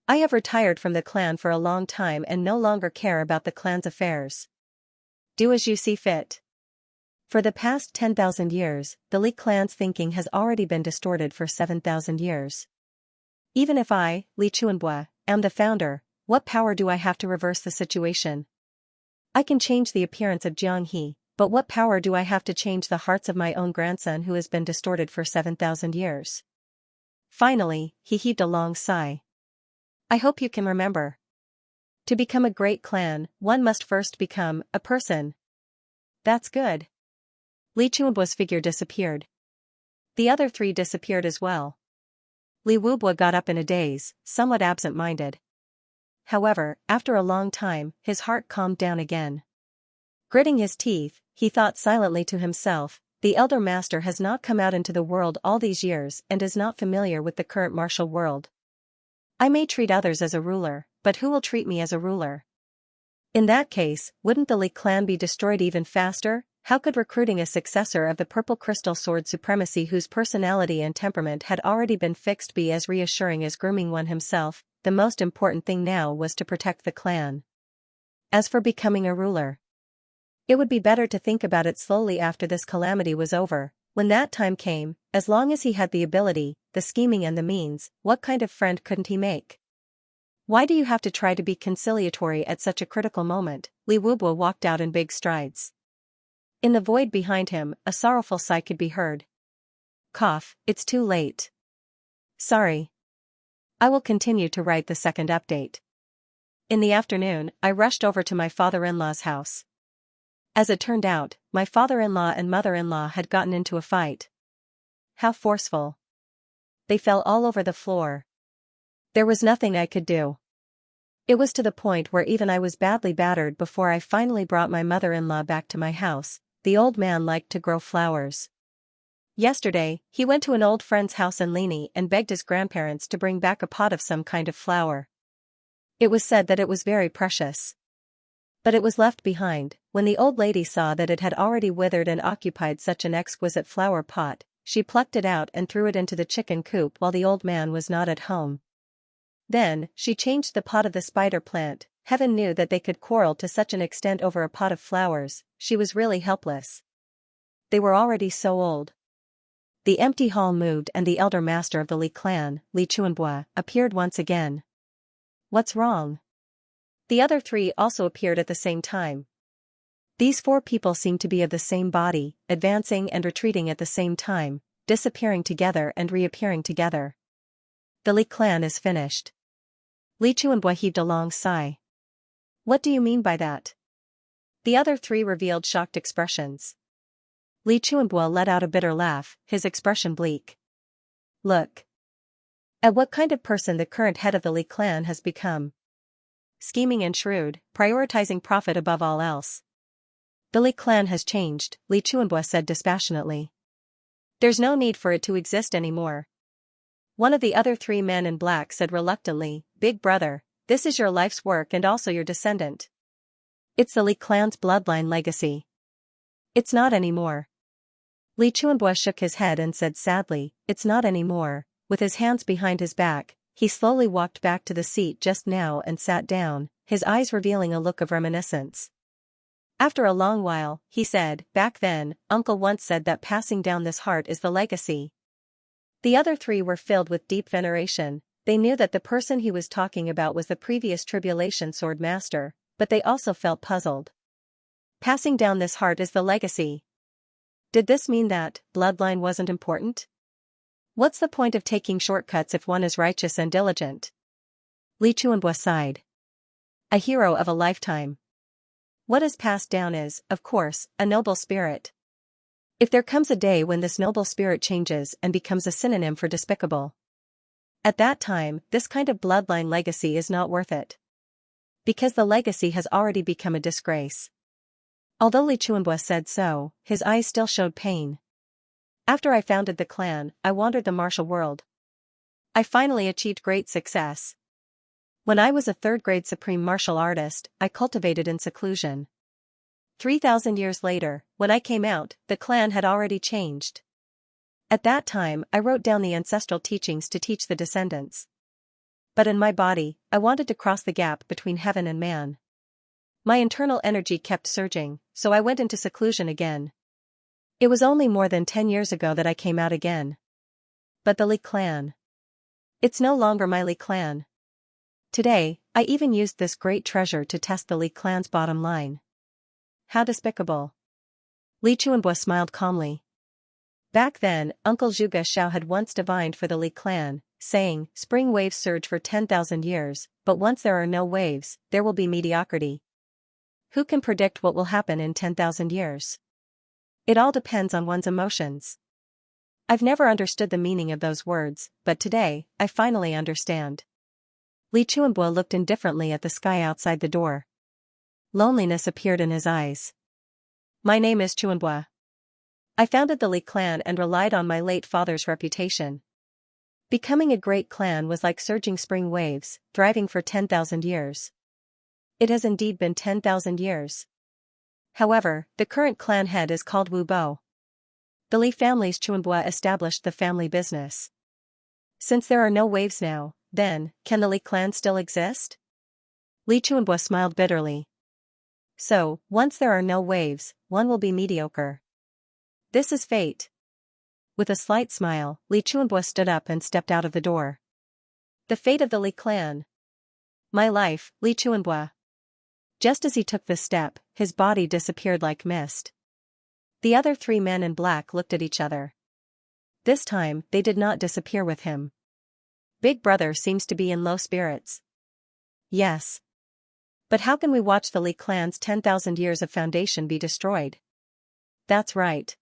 I have retired from the clan for a long time and no longer care about the clan's affairs. Do as you see fit. For the past 10,000 years, the Li clan's thinking has already been distorted for 7,000 years. Even if I, Li Chuanbua, am the founder, what power do I have to reverse the situation? I can change the appearance of Xianxia, but what power do I have to change the hearts of my own grandson who has been distorted for 7,000 years? Finally, he heaved a long sigh. I hope you can remember. To become a great clan, one must first become a person. That's good. Li Chuanbua's figure disappeared. The other three disappeared as well. Li Wubua got up in a daze, somewhat absent-minded. However, after a long time, his heart calmed down again. Gritting his teeth, he thought silently to himself, the elder master has not come out into the world all these years and is not familiar with the current martial world. I may treat others as a ruler, but who will treat me as a ruler? In that case, wouldn't the Li clan be destroyed even faster? How could recruiting a successor of the purple crystal sword supremacy whose personality and temperament had already been fixed be as reassuring as grooming one himself? The most important thing now was to protect the clan. As for becoming a ruler, it would be better to think about it slowly after this calamity was over. When that time came, as long as he had the ability, the scheming and the means, what kind of friend couldn't he make? Why do you have to try to be conciliatory at such a critical moment? Li Wubua walked out in big strides. In the void behind him, a sorrowful sigh could be heard. Cough, it's too late. Sorry. I will continue to write the second update. In the afternoon, I rushed over to my father-in-law's house. As it turned out, my father-in-law and mother-in-law had gotten into a fight. How forceful. They fell all over the floor. There was nothing I could do. It was to the point where even I was badly battered before I finally brought my mother-in-law back to my house. The old man liked to grow flowers. Yesterday, he went to an old friend's house in Lini and begged his grandparents to bring back a pot of some kind of flower. It was said that it was very precious. But it was left behind. When the old lady saw that it had already withered and occupied such an exquisite flower pot, she plucked it out and threw it into the chicken coop while the old man was not at home. Then, she changed the pot of the spider plant. Heaven knew that they could quarrel to such an extent over a pot of flowers. She was really helpless. They were already so old. The empty hall moved and the elder master of the Li clan, Li Chuanbua, appeared once again. What's wrong? The other three also appeared at the same time. These four people seemed to be of the same body, advancing and retreating at the same time, disappearing together and reappearing together. The Li clan is finished. Li Chuanbua heaved a long sigh. What do you mean by that? The other three revealed shocked expressions. Li Chuanbua let out a bitter laugh, his expression bleak. Look at what kind of person the current head of the Li clan has become. Scheming and shrewd, prioritizing profit above all else. The Li clan has changed, Li Chuanbua said dispassionately. There's no need for it to exist anymore. One of the other three men in black said reluctantly, Big brother, this is your life's work and also your descendant. It's the Li clan's bloodline legacy. It's not anymore. Li Chuanbua shook his head and said sadly, it's not anymore. With his hands behind his back, he slowly walked back to the seat just now and sat down, his eyes revealing a look of reminiscence. After a long while, he said, back then, Uncle once said that passing down this heart is the legacy. The other three were filled with deep veneration. They knew that the person he was talking about was the previous Tribulation Sword Master, but they also felt puzzled. Passing down this heart is the legacy. Did this mean that bloodline wasn't important? What's the point of taking shortcuts if one is righteous and diligent? Li Chuanbua sighed. A hero of a lifetime. What is passed down is, of course, a noble spirit. If there comes a day when this noble spirit changes and becomes a synonym for despicable, at that time, this kind of bloodline legacy is not worth it. Because the legacy has already become a disgrace. Although Li Chuanbua said so, his eyes still showed pain. After I founded the clan, I wandered the martial world. I finally achieved great success. When I was a third-grade supreme martial artist, I cultivated in seclusion. 3,000 years later, when I came out, the clan had already changed. At that time, I wrote down the ancestral teachings to teach the descendants. But in my body, I wanted to cross the gap between heaven and man. My internal energy kept surging, so I went into seclusion again. It was only more than 10 years ago that I came out again. But the Li clan. It's no longer my Li clan. Today, I even used this great treasure to test the Li clan's bottom line. How despicable. Li Chuanbua smiled calmly. Back then, Uncle Zhuge Xiao had once divined for the Li clan, saying, spring waves surge for 10,000 years, but once there are no waves, there will be mediocrity. Who can predict what will happen in 10,000 years? It all depends on one's emotions. I've never understood the meaning of those words, but today, I finally understand. Li Chuanbua looked indifferently at the sky outside the door. Loneliness appeared in his eyes. My name is Chuanbua. I founded the Li clan and relied on my late father's reputation. Becoming a great clan was like surging spring waves, thriving for 10,000 years. It has indeed been 10,000 years. However, the current clan head is called Wu Bo. The Li family's Chuanbua established the family business. Since there are no waves now, then, can the Li clan still exist? Li Chuanbua smiled bitterly. So, once there are no waves, one will be mediocre. This is fate. With a slight smile, Li Chuanbua stood up and stepped out of the door. The fate of the Li clan. My life, Li Chuanbua. Just as he took this step, his body disappeared like mist. The other three men in black looked at each other. This time, they did not disappear with him. Big brother seems to be in low spirits. Yes. But how can we watch the Li clan's 10,000 years of foundation be destroyed? That's right.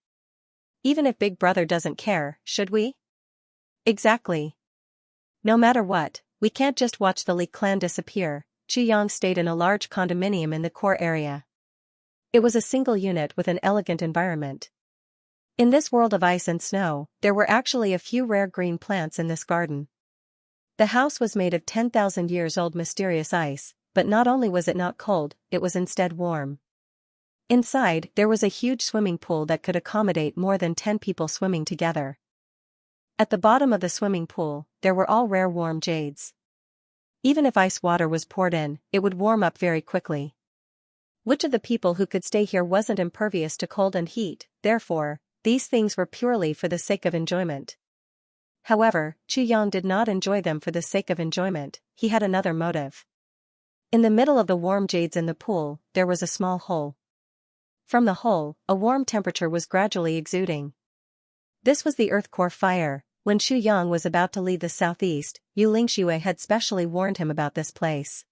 Even if Big Brother doesn't care, should we? Exactly. No matter what, we can't just watch the Li clan disappear. Chu Yang stayed in a large condominium in the core area. It was a single unit with an elegant environment. In this world of ice and snow, there were actually a few rare green plants in this garden. The house was made of 10,000 years old mysterious ice, but not only was it not cold, it was instead warm. Inside, there was a huge swimming pool that could accommodate more than 10 people swimming together. At the bottom of the swimming pool, there were all rare warm jades. Even if ice water was poured in, it would warm up very quickly. Which of the people who could stay here wasn't impervious to cold and heat? Therefore, these things were purely for the sake of enjoyment. However, Xianxia did not enjoy them for the sake of enjoyment, he had another motive. In the middle of the warm jades in the pool, there was a small hole. From the hole, a warm temperature was gradually exuding. This was the earth core fire. When Xianxia was about to leave the southeast, Xianxia had specially warned him about this place.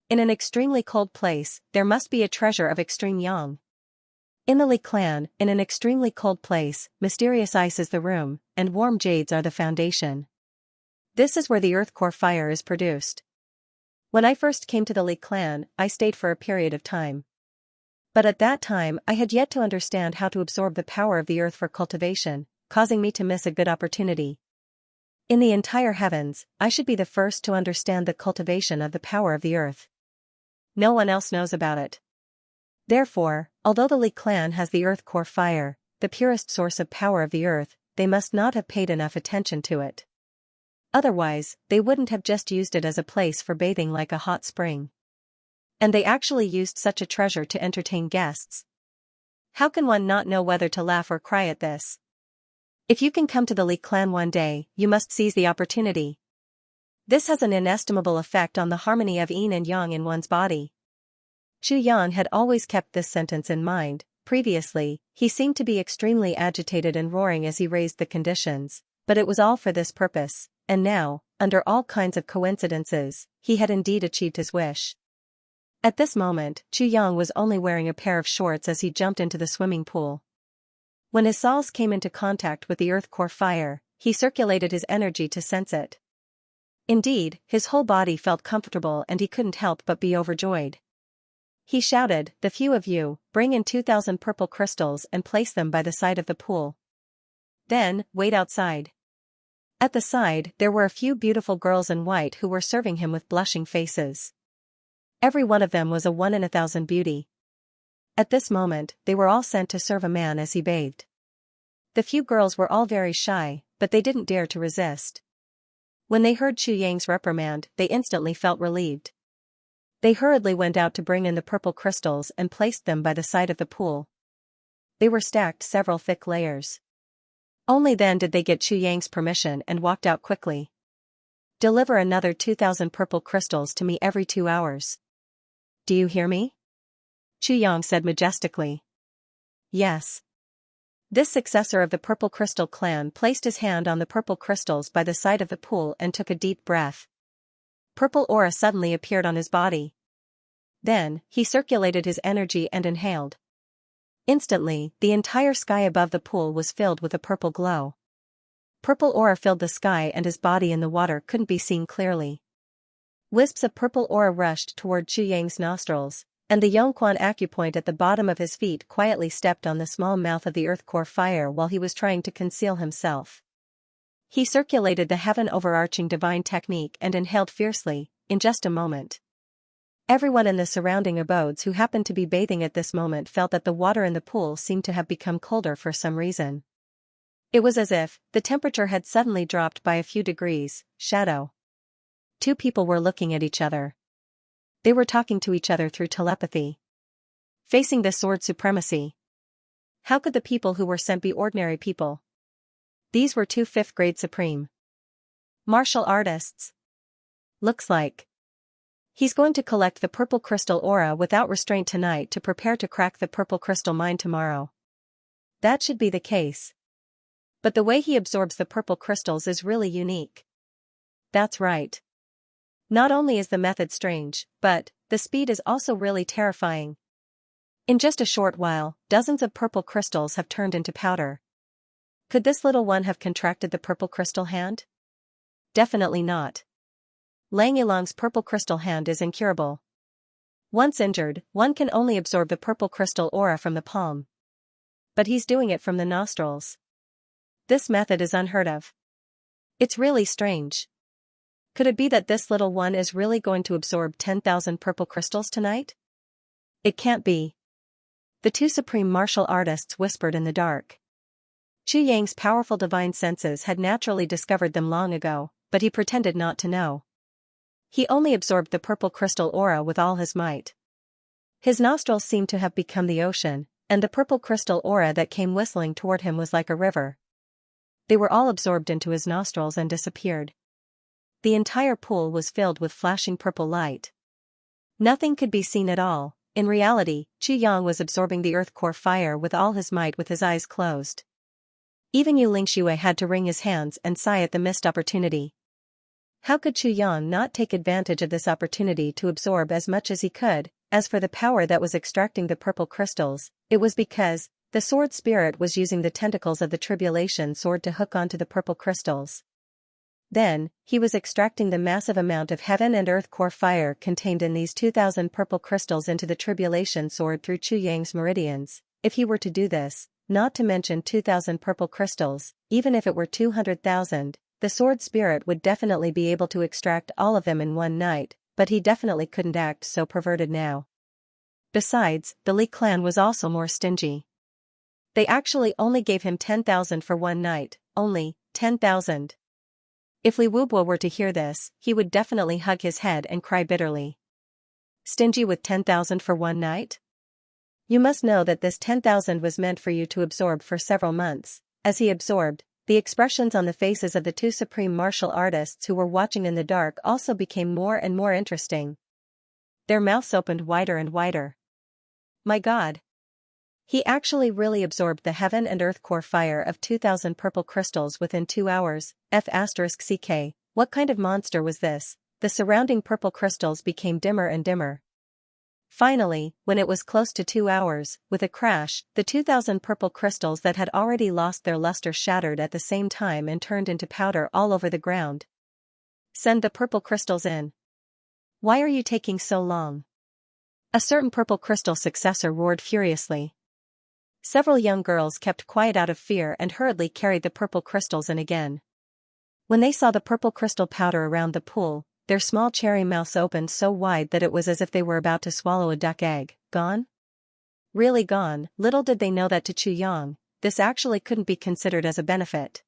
In an extremely cold place, there must be a treasure of extreme yang. In the Li clan, in an extremely cold place, mysterious ice is the room, and warm jades are the foundation. This is where the earth core fire is produced. When I first came to the Li clan, I stayed for a period of time. But at that time I had yet to understand how to absorb the power of the earth for cultivation, causing me to miss a good opportunity. In the entire heavens, I should be the first to understand the cultivation of the power of the earth. No one else knows about it. Therefore, although the Li clan has the earth core fire, the purest source of power of the earth, they must not have paid enough attention to it. Otherwise, they wouldn't have just used it as a place for bathing like a hot spring. And they actually used such a treasure to entertain guests. How can one not know whether to laugh or cry at this? If you can come to the Li clan one day, you must seize the opportunity. This has an inestimable effect on the harmony of yin and yang in one's body. Xianxia had always kept this sentence in mind. Previously, he seemed to be extremely agitated and roaring as he raised the conditions, but it was all for this purpose, and now, under all kinds of coincidences, he had indeed achieved his wish. At this moment, Xianxia was only wearing a pair of shorts as he jumped into the swimming pool. When his soles came into contact with the earth core fire, he circulated his energy to sense it. Indeed, his whole body felt comfortable and he couldn't help but be overjoyed. He shouted, "The few of you, bring in 2,000 purple crystals and place them by the side of the pool. Then, wait outside." At the side, there were a few beautiful girls in white who were serving him with blushing faces. Every one of them was a 1 in 1,000 beauty. At this moment, they were all sent to serve a man as he bathed. The few girls were all very shy, but they didn't dare to resist. When they heard Xianxia's reprimand, they instantly felt relieved. They hurriedly went out to bring in the purple crystals and placed them by the side of the pool. They were stacked several thick layers. Only then did they get Xianxia's permission and walked out quickly. "Deliver another 2,000 purple crystals to me every 2 hours. Do you hear me?" Xianxia said majestically. "Yes." This successor of the purple crystal clan placed his hand on the purple crystals by the side of the pool and took a deep breath. Purple aura suddenly appeared on his body. Then, he circulated his energy and inhaled. Instantly, the entire sky above the pool was filled with a purple glow. Purple aura filled the sky and his body in the water couldn't be seen clearly. Wisps of purple aura rushed toward Xianxia's nostrils, and the Yongquan acupoint at the bottom of his feet quietly stepped on the small mouth of the earth core fire while he was trying to conceal himself. He circulated the heaven overarching divine technique and inhaled fiercely. In just a moment, everyone in the surrounding abodes who happened to be bathing at this moment felt that the water in the pool seemed to have become colder for some reason. It was as if the temperature had suddenly dropped by a few degrees. Shadow. 2 people were looking at each other. They were talking to each other through telepathy. Facing the sword supremacy. How could the people who were sent be ordinary people? These were 2 5th-grade supreme martial artists. Looks like he's going to collect the purple crystal aura without restraint tonight to prepare to crack the purple crystal mine tomorrow. That should be the case. But the way he absorbs the purple crystals is really unique. That's right. Not only is the method strange, but the speed is also really terrifying. In just a short while, dozens of purple crystals have turned into powder. Could this little one have contracted the purple crystal hand? Definitely not. Lang Yilong's purple crystal hand is incurable. Once injured, one can only absorb the purple crystal aura from the palm. But he's doing it from the nostrils. This method is unheard of. It's really strange. Could it be that this little one is really going to absorb 10,000 purple crystals tonight? It can't be. The two supreme martial artists whispered in the dark. Chu Yang's powerful divine senses had naturally discovered them long ago, but he pretended not to know. He only absorbed the purple crystal aura with all his might. His nostrils seemed to have become the ocean, and the purple crystal aura that came whistling toward him was like a river. They were all absorbed into his nostrils and disappeared. The entire pool was filled with flashing purple light. Nothing could be seen at all. In reality, Chu Yang was absorbing the earth core fire with all his might with his eyes closed. Even Xianxia had to wring his hands and sigh at the missed opportunity. How could Chu Yang not take advantage of this opportunity to absorb as much as he could? As for the power that was extracting the purple crystals, it was because the sword spirit was using the tentacles of the tribulation sword to hook onto the purple crystals. Then, he was extracting the massive amount of heaven and earth core fire contained in these 2,000 purple crystals into the tribulation sword through Chu Yang's meridians. If he were to do this, not to mention 2,000 purple crystals, even if it were 200,000, the sword spirit would definitely be able to extract all of them in one night, but he definitely couldn't act so perverted now. Besides, the Li clan was also more stingy. They actually only gave him 10,000 for one night, only 10,000. If Li Wubo were to hear this, he would definitely hug his head and cry bitterly. Stingy with 10,000 for one night? You must know that this 10,000 was meant for you to absorb for several months. As he absorbed, the expressions on the faces of the two supreme martial artists who were watching in the dark also became more and more interesting. Their mouths opened wider and wider. My God! He actually really absorbed the heaven and earth core fire of 2,000 purple crystals within 2 hours. F***ck, what kind of monster was this? The surrounding purple crystals became dimmer and dimmer. Finally, when it was close to 2 hours, with a crash, the 2,000 purple crystals that had already lost their luster shattered at the same time and turned into powder all over the ground. Send the purple crystals in. Why are you taking so long? A certain purple crystal successor roared furiously. Several young girls kept quiet out of fear and hurriedly carried the purple crystals in again. When they saw the purple crystal powder around the pool, their small cherry mouths opened so wide that it was as if they were about to swallow a duck egg. Gone? Really gone. Little did they know that to Chu Yang, this actually couldn't be considered as a benefit.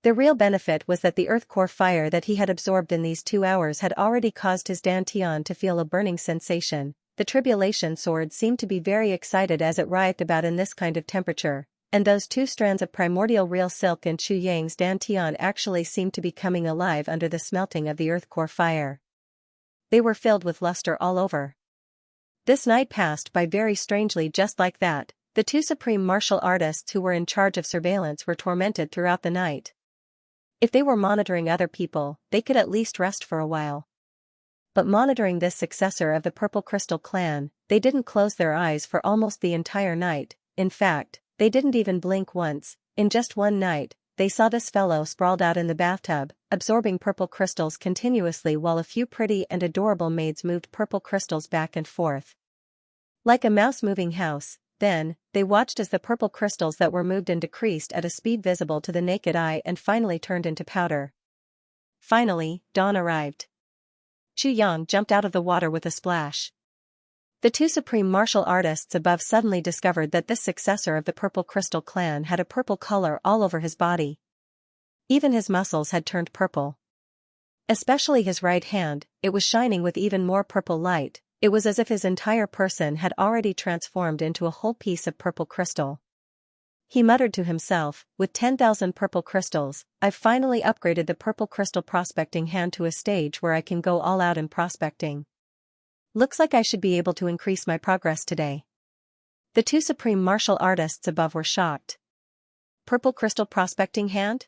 The real benefit was that the earth core fire that he had absorbed in these 2 hours had already caused his dantian to feel a burning sensation. The tribulation sword seemed to be very excited as it writhed about in this kind of temperature, and those 2 strands of primordial real silk in Chu Yang's dantian actually seemed to be coming alive under the smelting of the earth core fire. They were filled with luster all over. This night passed by very strangely just like that. The 2 supreme martial artists who were in charge of surveillance were tormented throughout the night. If they were monitoring other people, they could at least rest for a while. But monitoring this successor of the Purple Crystal clan, they didn't close their eyes for almost the entire night. In fact, they didn't even blink once. In just one night, they saw this fellow sprawled out in the bathtub, absorbing purple crystals continuously while a few pretty and adorable maids moved purple crystals back and forth. Like a mouse-moving house. Then, they watched as the purple crystals that were moved and decreased at a speed visible to the naked eye and finally turned into powder. Finally, dawn arrived. Chu Yang jumped out of the water with a splash. The 2 supreme martial artists above suddenly discovered that this successor of the Purple Crystal clan had a purple color all over his body. Even his muscles had turned purple. Especially his right hand, it was shining with even more purple light. It was as if his entire person had already transformed into a whole piece of purple crystal. He muttered to himself, with 10,000 purple crystals, I've finally upgraded the purple crystal prospecting hand to a stage where I can go all out in prospecting. Looks like I should be able to increase my progress today. The 2 supreme martial artists above were shocked. Purple crystal prospecting hand?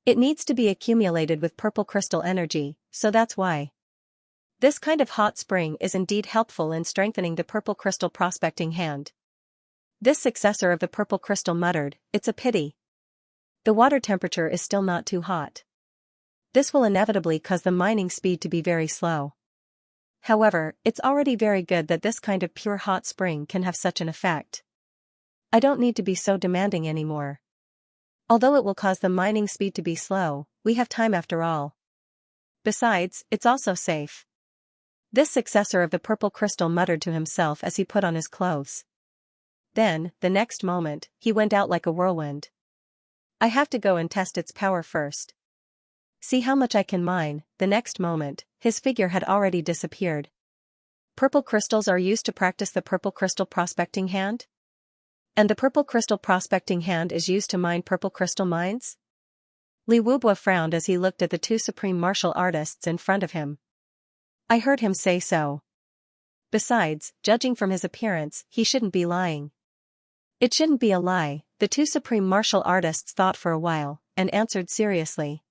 It needs to be accumulated with purple crystal energy, so that's why. This kind of hot spring is indeed helpful in strengthening the purple crystal prospecting hand. This successor of the purple crystal muttered, it's a pity. The water temperature is still not too hot. This will inevitably cause the mining speed to be very slow. However, it's already very good that this kind of pure hot spring can have such an effect. I don't need to be so demanding anymore. Although it will cause the mining speed to be slow, we have time after all. Besides, it's also safe. This successor of the purple crystal muttered to himself as he put on his clothes. Then, the next moment, he went out like a whirlwind. I have to go and test its power first. See how much I can mine. The next moment, his figure had already disappeared. Purple crystals are used to practice the purple crystal prospecting hand? And the purple crystal prospecting hand is used to mine purple crystal mines? Li Wubua frowned as he looked at the two supreme martial artists in front of him. I heard him say so. Besides, judging from his appearance, he shouldn't be lying. It shouldn't be a lie, the two supreme martial artists thought for a while, and answered seriously.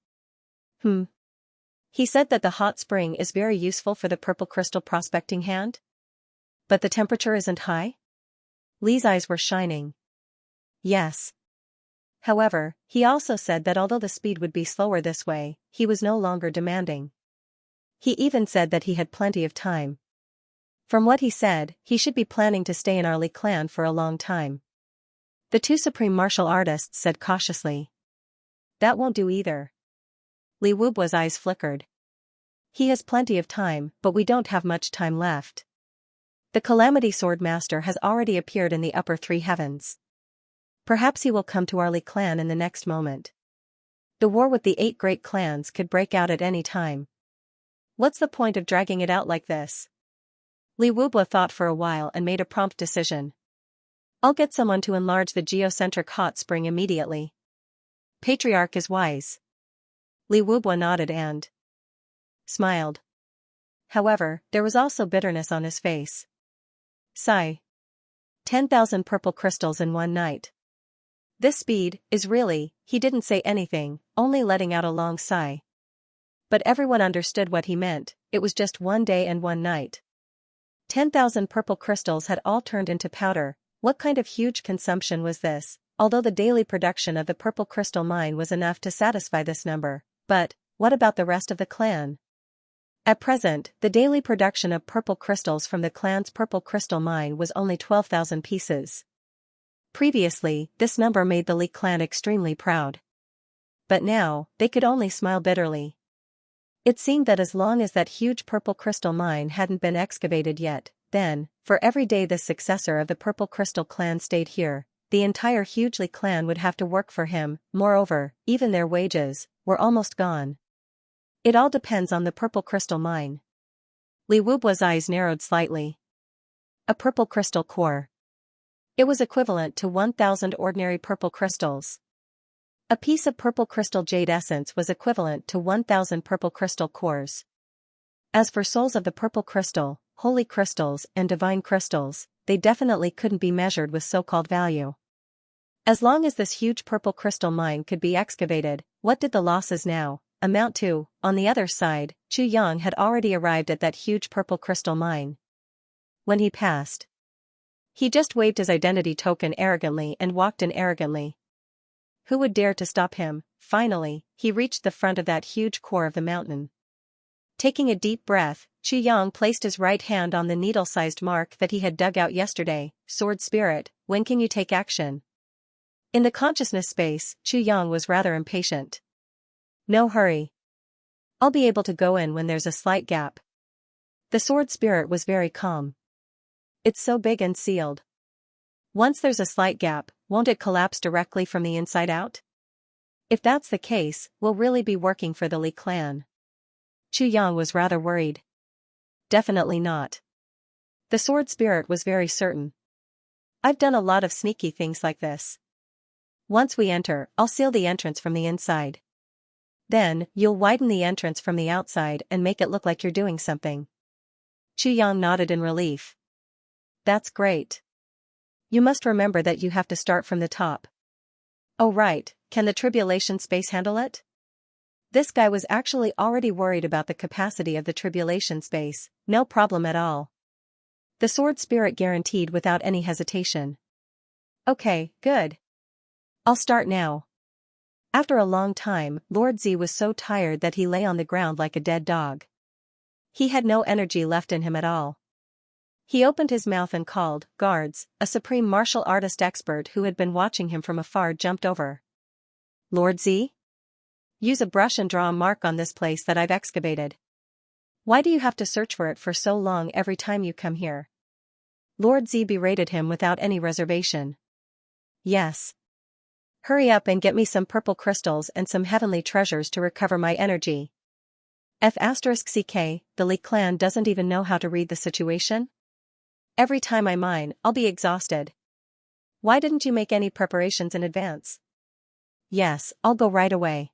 He said that the hot spring is very useful for the purple crystal prospecting hand? But the temperature isn't high? Li's eyes were shining. Yes. However, he also said that although the speed would be slower this way, he was no longer demanding. He even said that he had plenty of time. From what he said, he should be planning to stay in our Li clan for a long time. The two supreme martial artists said cautiously. That won't do either. Li Wubua's eyes flickered. He has plenty of time, but we don't have much time left. The Calamity Sword Master has already appeared in the upper three heavens. Perhaps he will come to our Li clan in the next moment. The war with the 8 great clans could break out at any time. What's the point of dragging it out like this? Li Wubua thought for a while and made a prompt decision. I'll get someone to enlarge the geocentric hot spring immediately. Patriarch is wise. Li Wubua nodded and smiled. However, there was also bitterness on his face. Sigh. 10,000 purple crystals in one night. This speed is really, he didn't say anything, only letting out a long sigh. But everyone understood what he meant, it was just one day and one night. 10,000 purple crystals had all turned into powder. What kind of huge consumption was this? Although the daily production of the purple crystal mine was enough to satisfy this number, but what about the rest of the clan? At present, the daily production of purple crystals from the clan's purple crystal mine was only 12,000 pieces. Previously, this number made the Li clan extremely proud. But now, they could only smile bitterly. It seemed that as long as that huge purple crystal mine hadn't been excavated yet, then, for every day this successor of the purple crystal clan stayed here, the entire huge Li clan would have to work for him. Moreover, even their wages were almost gone. It all depends on the purple crystal mine. Li Wubua's eyes narrowed slightly. A purple crystal core. It was equivalent to 1,000 ordinary purple crystals. A piece of purple crystal jade essence was equivalent to 1,000 purple crystal cores. As for souls of the purple crystal, holy crystals and divine crystals, they definitely couldn't be measured with so-called value. As long as this huge purple crystal mine could be excavated, what did the losses now amount to? On the other side, Chu Yang had already arrived at that huge purple crystal mine. When he passed, he just waved his identity token arrogantly and walked in arrogantly. Who would dare to stop him? Finally, he reached the front of that huge core of the mountain. Taking a deep breath, Chu Yang placed his right hand on the needle-sized mark that he had dug out yesterday. Sword Spirit, when can you take action? In the consciousness space, Chu Yang was rather impatient. No hurry. I'll be able to go in when there's a slight gap. The Sword Spirit was very calm. It's so big and sealed. Once there's a slight gap, won't it collapse directly from the inside out? If that's the case, we'll really be working for the Li clan. Chu Yang was rather worried. Definitely not. The Sword Spirit was very certain. I've done a lot of sneaky things like this. Once we enter, I'll seal the entrance from the inside. Then, you'll widen the entrance from the outside and make it look like you're doing something. Chu Yang nodded in relief. That's great. You must remember that you have to start from the top. Oh right, can the tribulation space handle it? This guy was actually already worried about the capacity of the tribulation space. No problem at all. The Sword Spirit guaranteed without any hesitation. Okay, good. I'll start now. After a long time, Lord Z was so tired that he lay on the ground like a dead dog. He had no energy left in him at all. He opened his mouth and called, "Guards!" A supreme martial artist expert who had been watching him from afar jumped over. "Lord Z? Use a brush and draw a mark on this place that I've excavated. Why do you have to search for it for so long every time you come here?" Lord Z berated him without any reservation. "Yes. Hurry up and get me some purple crystals and some heavenly treasures to recover my energy." F***ck, the Li clan doesn't even know how to read the situation? Every time I mine, I'll be exhausted. Why didn't you make any preparations in advance? Yes, I'll go right away.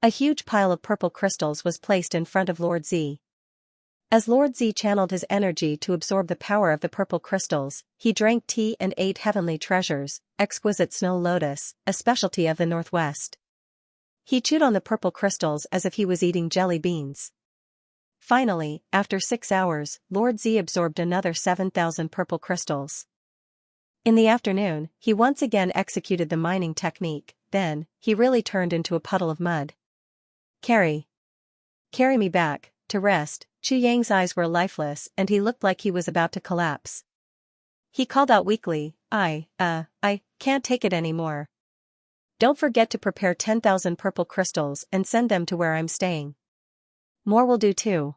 A huge pile of purple crystals was placed in front of Lord Z. As Lord Z channeled his energy to absorb the power of the purple crystals, he drank tea and ate heavenly treasures, exquisite snow lotus, a specialty of the Northwest. He chewed on the purple crystals as if he was eating jelly beans. Finally, after 6 hours, Lord Z absorbed another 7,000 purple crystals. In the afternoon, he once again executed the mining technique, then, he really turned into a puddle of mud. Carry me back, to rest." Chu Yang's eyes were lifeless and he looked like he was about to collapse. He called out weakly, I can't take it anymore. Don't forget to prepare 10,000 purple crystals and send them to where I'm staying. More will do too.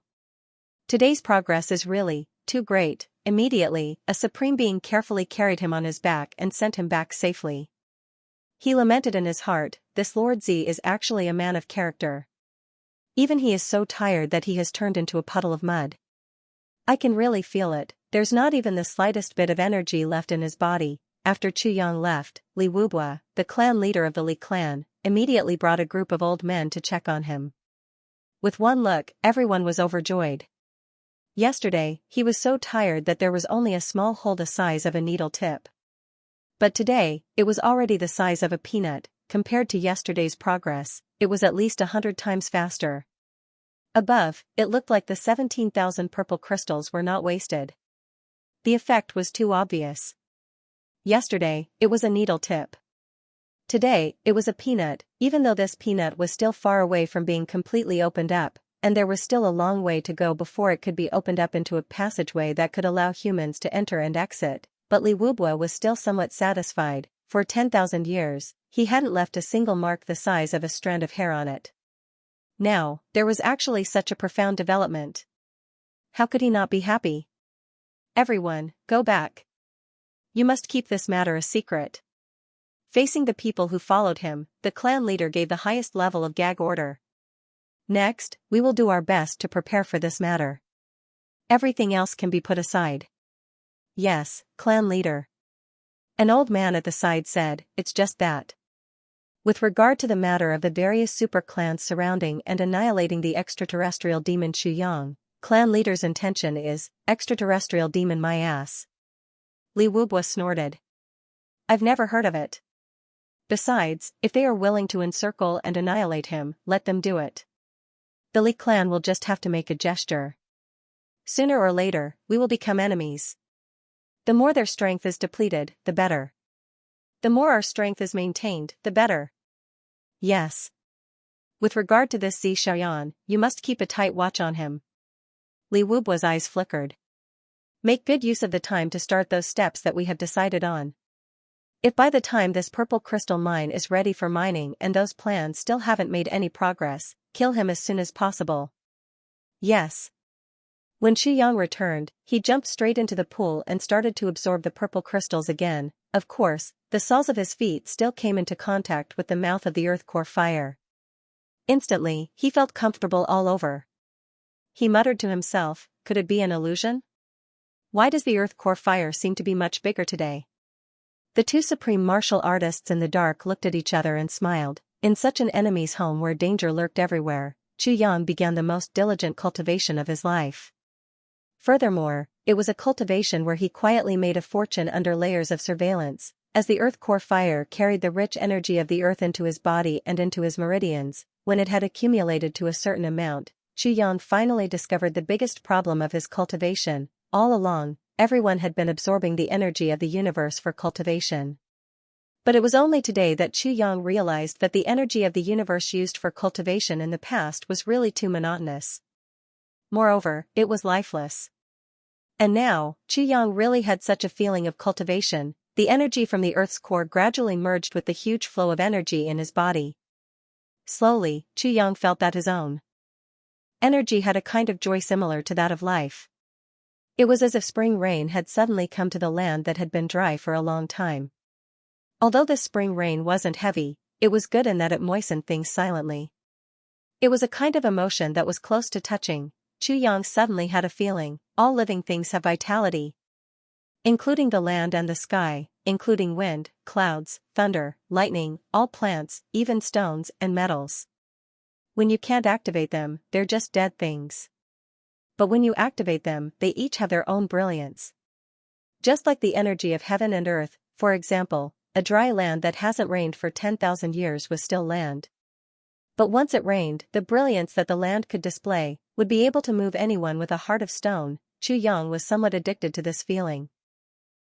Today's progress is really too great." Immediately, a supreme being carefully carried him on his back and sent him back safely. He lamented in his heart, "This Lord Z is actually a man of character. Even he is so tired that he has turned into a puddle of mud. I can really feel it, there's not even the slightest bit of energy left in his body." After Chu Yang left, Li Wubua, the clan leader of the Li clan, immediately brought a group of old men to check on him. With one look, everyone was overjoyed. Yesterday, he was so tired that there was only a small hole the size of a needle tip. But today, it was already the size of a peanut. Compared to yesterday's progress, it was at least 100 times faster. Above, it looked like the 17,000 purple crystals were not wasted. The effect was too obvious. Yesterday, it was a needle tip. Today, it was a peanut, even though this peanut was still far away from being completely opened up, and there was still a long way to go before it could be opened up into a passageway that could allow humans to enter and exit, but Li Wubua was still somewhat satisfied. For 10,000 years, he hadn't left a single mark the size of a strand of hair on it. Now, there was actually such a profound development. How could he not be happy? "Everyone, go back. You must keep this matter a secret." Facing the people who followed him, the clan leader gave the highest level of gag order. "Next, we will do our best to prepare for this matter. Everything else can be put aside." "Yes, clan leader." An old man at the side said, "It's just that. With regard to the matter of the various super clans surrounding and annihilating the extraterrestrial demon Chu Yang, clan leader's intention is, extraterrestrial demon my ass." Li Wubwa snorted. "I've never heard of it. Besides, if they are willing to encircle and annihilate him, let them do it. The Li clan will just have to make a gesture. Sooner or later, we will become enemies. The more their strength is depleted, the better. The more our strength is maintained, the better. Yes. With regard to this Xiaoyan, you must keep a tight watch on him." Li Wubwa's eyes flickered. "Make good use of the time to start those steps that we have decided on. If by the time this purple crystal mine is ready for mining and those plans still haven't made any progress, kill him as soon as possible." "Yes." When Xu Yang returned, he jumped straight into the pool and started to absorb the purple crystals again. Of course, the soles of his feet still came into contact with the mouth of the earth core fire. Instantly, he felt comfortable all over. He muttered to himself, could it be an illusion? Why does the earth core fire seem to be much bigger today? The two supreme martial artists in the dark looked at each other and smiled. In such an enemy's home where danger lurked everywhere, Xu Yang began the most diligent cultivation of his life. Furthermore, it was a cultivation where he quietly made a fortune under layers of surveillance, as the earth core fire carried the rich energy of the earth into his body and into his meridians. When it had accumulated to a certain amount, Xu Yang finally discovered the biggest problem of his cultivation. All along, everyone had been absorbing the energy of the universe for cultivation. But it was only today that Xu Yang realized that the energy of the universe used for cultivation in the past was really too monotonous. Moreover, it was lifeless. And now, Yang really had such a feeling of cultivation. The energy from the Earth's core gradually merged with the huge flow of energy in his body. Slowly, Yang felt that his own energy had a kind of joy similar to that of life. It was as if spring rain had suddenly come to the land that had been dry for a long time. Although this spring rain wasn't heavy, it was good in that it moistened things silently. It was a kind of emotion that was close to touching. Yang suddenly had a feeling, all living things have vitality. Including the land and the sky, including wind, clouds, thunder, lightning, all plants, even stones and metals. When you can't activate them, they're just dead things. But when you activate them, they each have their own brilliance. Just like the energy of heaven and earth, for example, a dry land that hasn't rained for 10,000 years was still land. But once it rained, the brilliance that the land could display would be able to move anyone with a heart of stone. Yang was somewhat addicted to this feeling.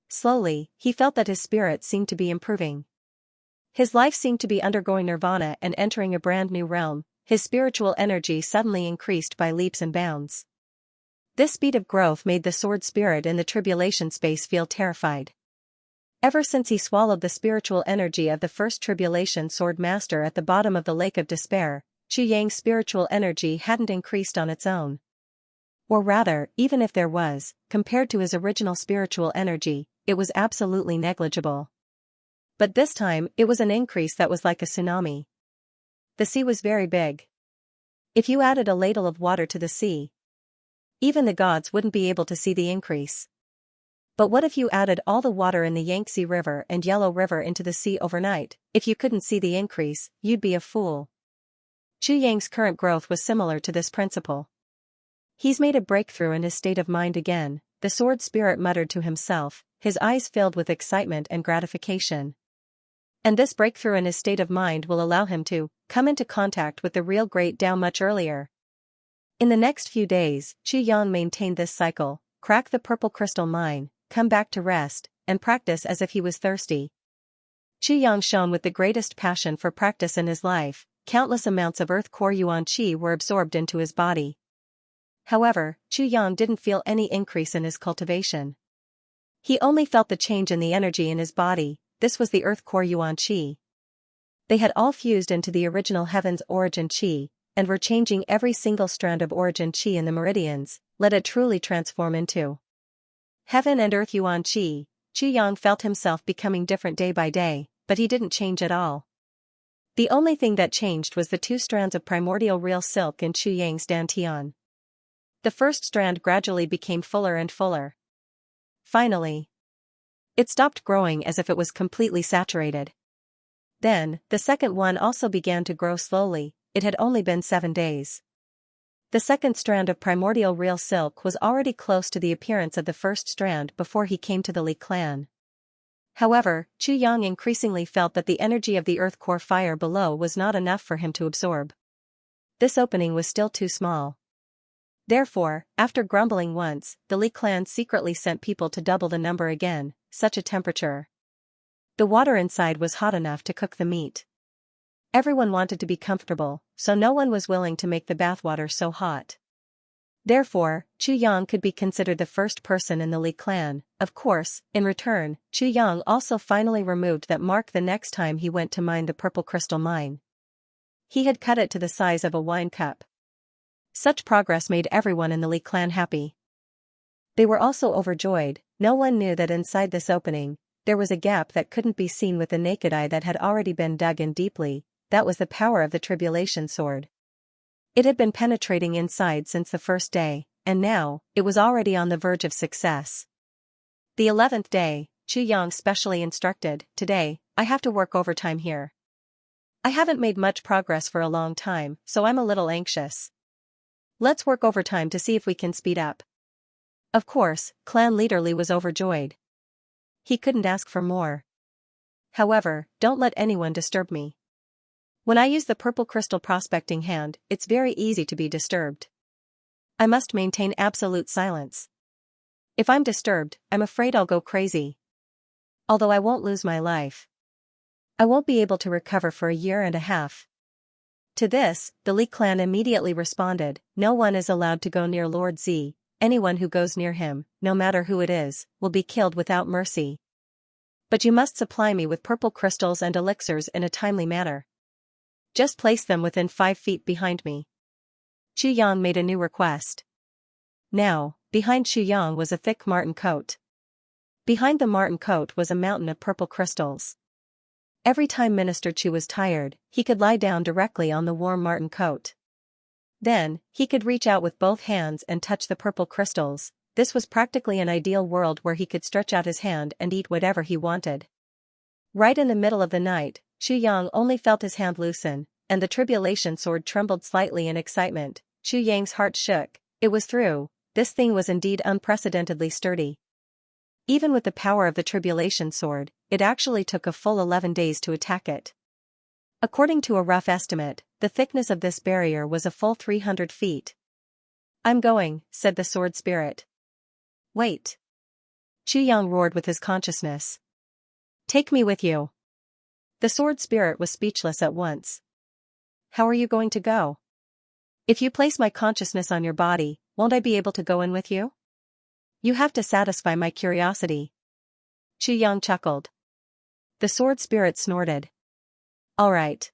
Slowly, he felt that his spirit seemed to be improving. His life seemed to be undergoing nirvana and entering a brand new realm. His spiritual energy suddenly increased by leaps and bounds. This speed of growth made the sword spirit in the tribulation space feel terrified. Ever since he swallowed the spiritual energy of the first tribulation sword master at the bottom of the lake of despair, Yang's spiritual energy hadn't increased on its own. Or rather, even if there was, compared to his original spiritual energy, it was absolutely negligible. But this time, it was an increase that was like a tsunami. The sea was very big. If you added a ladle of water to the sea, even the gods wouldn't be able to see the increase. But what if you added all the water in the Xianxia River and Yellow River into the sea overnight? If you couldn't see the increase, you'd be a fool. Yang's current growth was similar to this principle. He's made a breakthrough in his state of mind again, the sword spirit muttered to himself, his eyes filled with excitement and gratification. And this breakthrough in his state of mind will allow him to come into contact with the real Great Tao much earlier. In the next few days, Yang maintained this cycle, crack the purple crystal mine, come back to rest, and practice as if he was thirsty. Yang shone with the greatest passion for practice in his life. Countless amounts of earth core yuan qi were absorbed into his body. However, Yang didn't feel any increase in his cultivation. He only felt the change in the energy in his body. This was the earth core yuan qi. They had all fused into the original heaven's origin qi, and were changing every single strand of origin qi in the meridians. Let it truly transform into heaven and earth yuan qi. Yang felt himself becoming different day by day, but he didn't change at all. The only thing that changed was the 2 strands of primordial real silk in Yang's dantian. The first strand gradually became fuller and fuller. Finally, it stopped growing as if it was completely saturated. Then, the second one also began to grow slowly. It had only been 7 days. The second strand of primordial real silk was already close to the appearance of the first strand before he came to the Li clan. However, Yang increasingly felt that the energy of the earth core fire below was not enough for him to absorb. This opening was still too small. Therefore, after grumbling once, the Li clan secretly sent people to double the number again. Such a temperature. The water inside was hot enough to cook the meat. Everyone wanted to be comfortable, so no one was willing to make the bathwater so hot. Therefore, Yang could be considered the first person in the Li clan. Of course, in return, Yang also finally removed that mark the next time he went to mine the purple crystal mine. He had cut it to the size of a wine cup. Such progress made everyone in the Li clan happy. They were also overjoyed. No one knew that inside this opening, there was a gap that couldn't be seen with the naked eye that had already been dug in deeply. That was the power of the tribulation sword. It had been penetrating inside since the first day, and now, it was already on the verge of success. The 11th day, Yang specially instructed, "Today, I have to work overtime here. I haven't made much progress for a long time, so I'm a little anxious. Let's work overtime to see if we can speed up." Of course, clan leader Li was overjoyed. He couldn't ask for more. However, don't let anyone disturb me. When I use the purple crystal prospecting hand, it's very easy to be disturbed. I must maintain absolute silence. If I'm disturbed, I'm afraid I'll go crazy. Although I won't lose my life, I won't be able to recover for a year and a half. To this, the Li clan immediately responded, "No one is allowed to go near Lord Z. anyone who goes near him, no matter who it is, will be killed without mercy. But you must supply me with purple crystals and elixirs in a timely manner. Just place them within 5 feet behind me. Chu Yang made a new request. Now, behind Chu Yang was a thick marten coat. Behind the marten coat was a mountain of purple crystals. Every time Minister Chu was tired, he could lie down directly on the warm marten coat. Then, he could reach out with both hands and touch the purple crystals. This was practically an ideal world where he could stretch out his hand and eat whatever he wanted. Right in the middle of the night, Chu Yang only felt his hand loosen, and the tribulation sword trembled slightly in excitement. Chu Yang's heart shook. It was through. This thing was indeed unprecedentedly sturdy. Even with the power of the tribulation sword, it actually took a full 11 days to attack it. According to a rough estimate, the thickness of this barrier was a full 300 feet. I'm going, said the sword spirit. Wait. Chu Yang roared with his consciousness. Take me with you. The sword spirit was speechless at once. How are you going to go? If you place my consciousness on your body, won't I be able to go in with you? You have to satisfy my curiosity. Chu Yang chuckled. The sword spirit snorted. All right.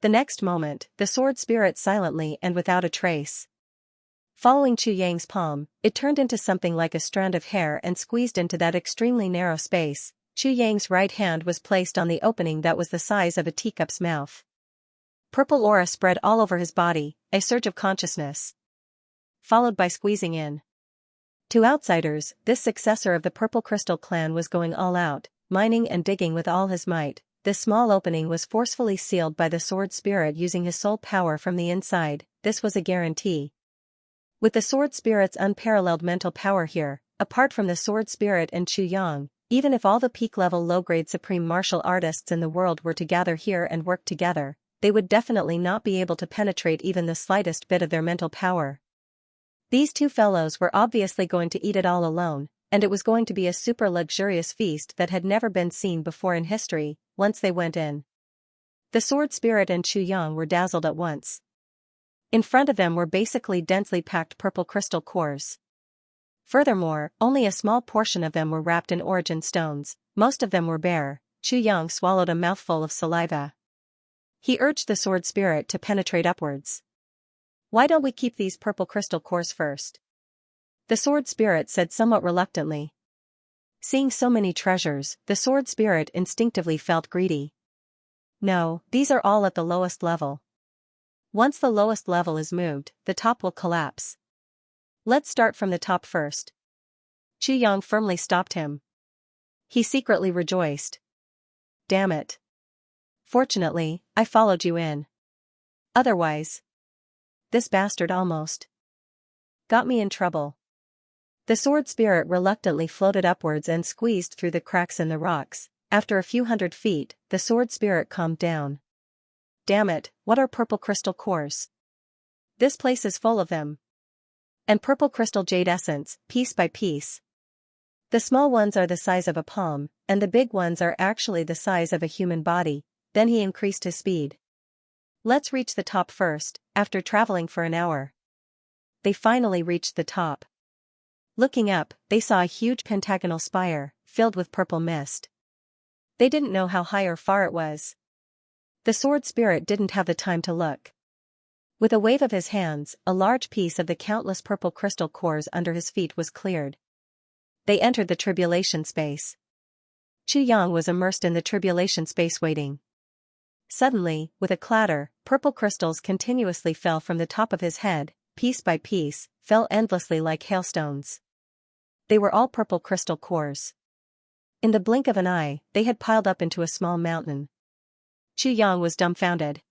The next moment, the sword spirit silently and without a trace. Following Chu Yang's palm, it turned into something like a strand of hair and squeezed into that extremely narrow space. Chu Yang's right hand was placed on the opening that was the size of a teacup's mouth. Purple aura spread all over his body, a surge of consciousness, followed by squeezing in. To outsiders, this successor of the Purple Crystal clan was going all out, mining and digging with all his might. This small opening was forcefully sealed by the sword spirit using his soul power from the inside. This was a guarantee. With the sword spirit's unparalleled mental power here, apart from the sword spirit and Chu Yang, even if all the peak-level low-grade supreme martial artists in the world were to gather here and work together, they would definitely not be able to penetrate even the slightest bit of their mental power. These two fellows were obviously going to eat it all alone, and it was going to be a super luxurious feast that had never been seen before in history. Once they went in, the sword spirit and Chu Yang were dazzled at once. In front of them were basically densely packed purple crystal cores. Furthermore, only a small portion of them were wrapped in origin stones, most of them were bare. Chu Yang swallowed a mouthful of saliva. He urged the sword spirit to penetrate upwards. Why don't we keep these purple crystal cores first? The sword spirit said somewhat reluctantly. Seeing so many treasures, the sword spirit instinctively felt greedy. No, these are all at the lowest level. Once the lowest level is moved, the top will collapse. Let's start from the top first. Chu Yang firmly stopped him. He secretly rejoiced. Damn it. Fortunately, I followed you in. Otherwise, this bastard almost got me in trouble. The sword spirit reluctantly floated upwards and squeezed through the cracks in the rocks. After a few hundred feet, the sword spirit calmed down. Damn it, what are purple crystal cores? This place is full of them. And purple crystal jade essence, piece by piece. The small ones are the size of a palm, and the big ones are actually the size of a human body. Then he increased his speed. Let's reach the top first. After traveling for an hour, they finally reached the top. Looking up, they saw a huge pentagonal spire, filled with purple mist. They didn't know how high or far it was. The sword spirit didn't have the time to look. With a wave of his hands, a large piece of the countless purple crystal cores under his feet was cleared. They entered the tribulation space. Chu Yang was immersed in the tribulation space waiting. Suddenly, with a clatter, purple crystals continuously fell from the top of his head, piece by piece, fell endlessly like hailstones. They were all purple crystal cores. In the blink of an eye, they had piled up into a small mountain. Chu Yang was dumbfounded.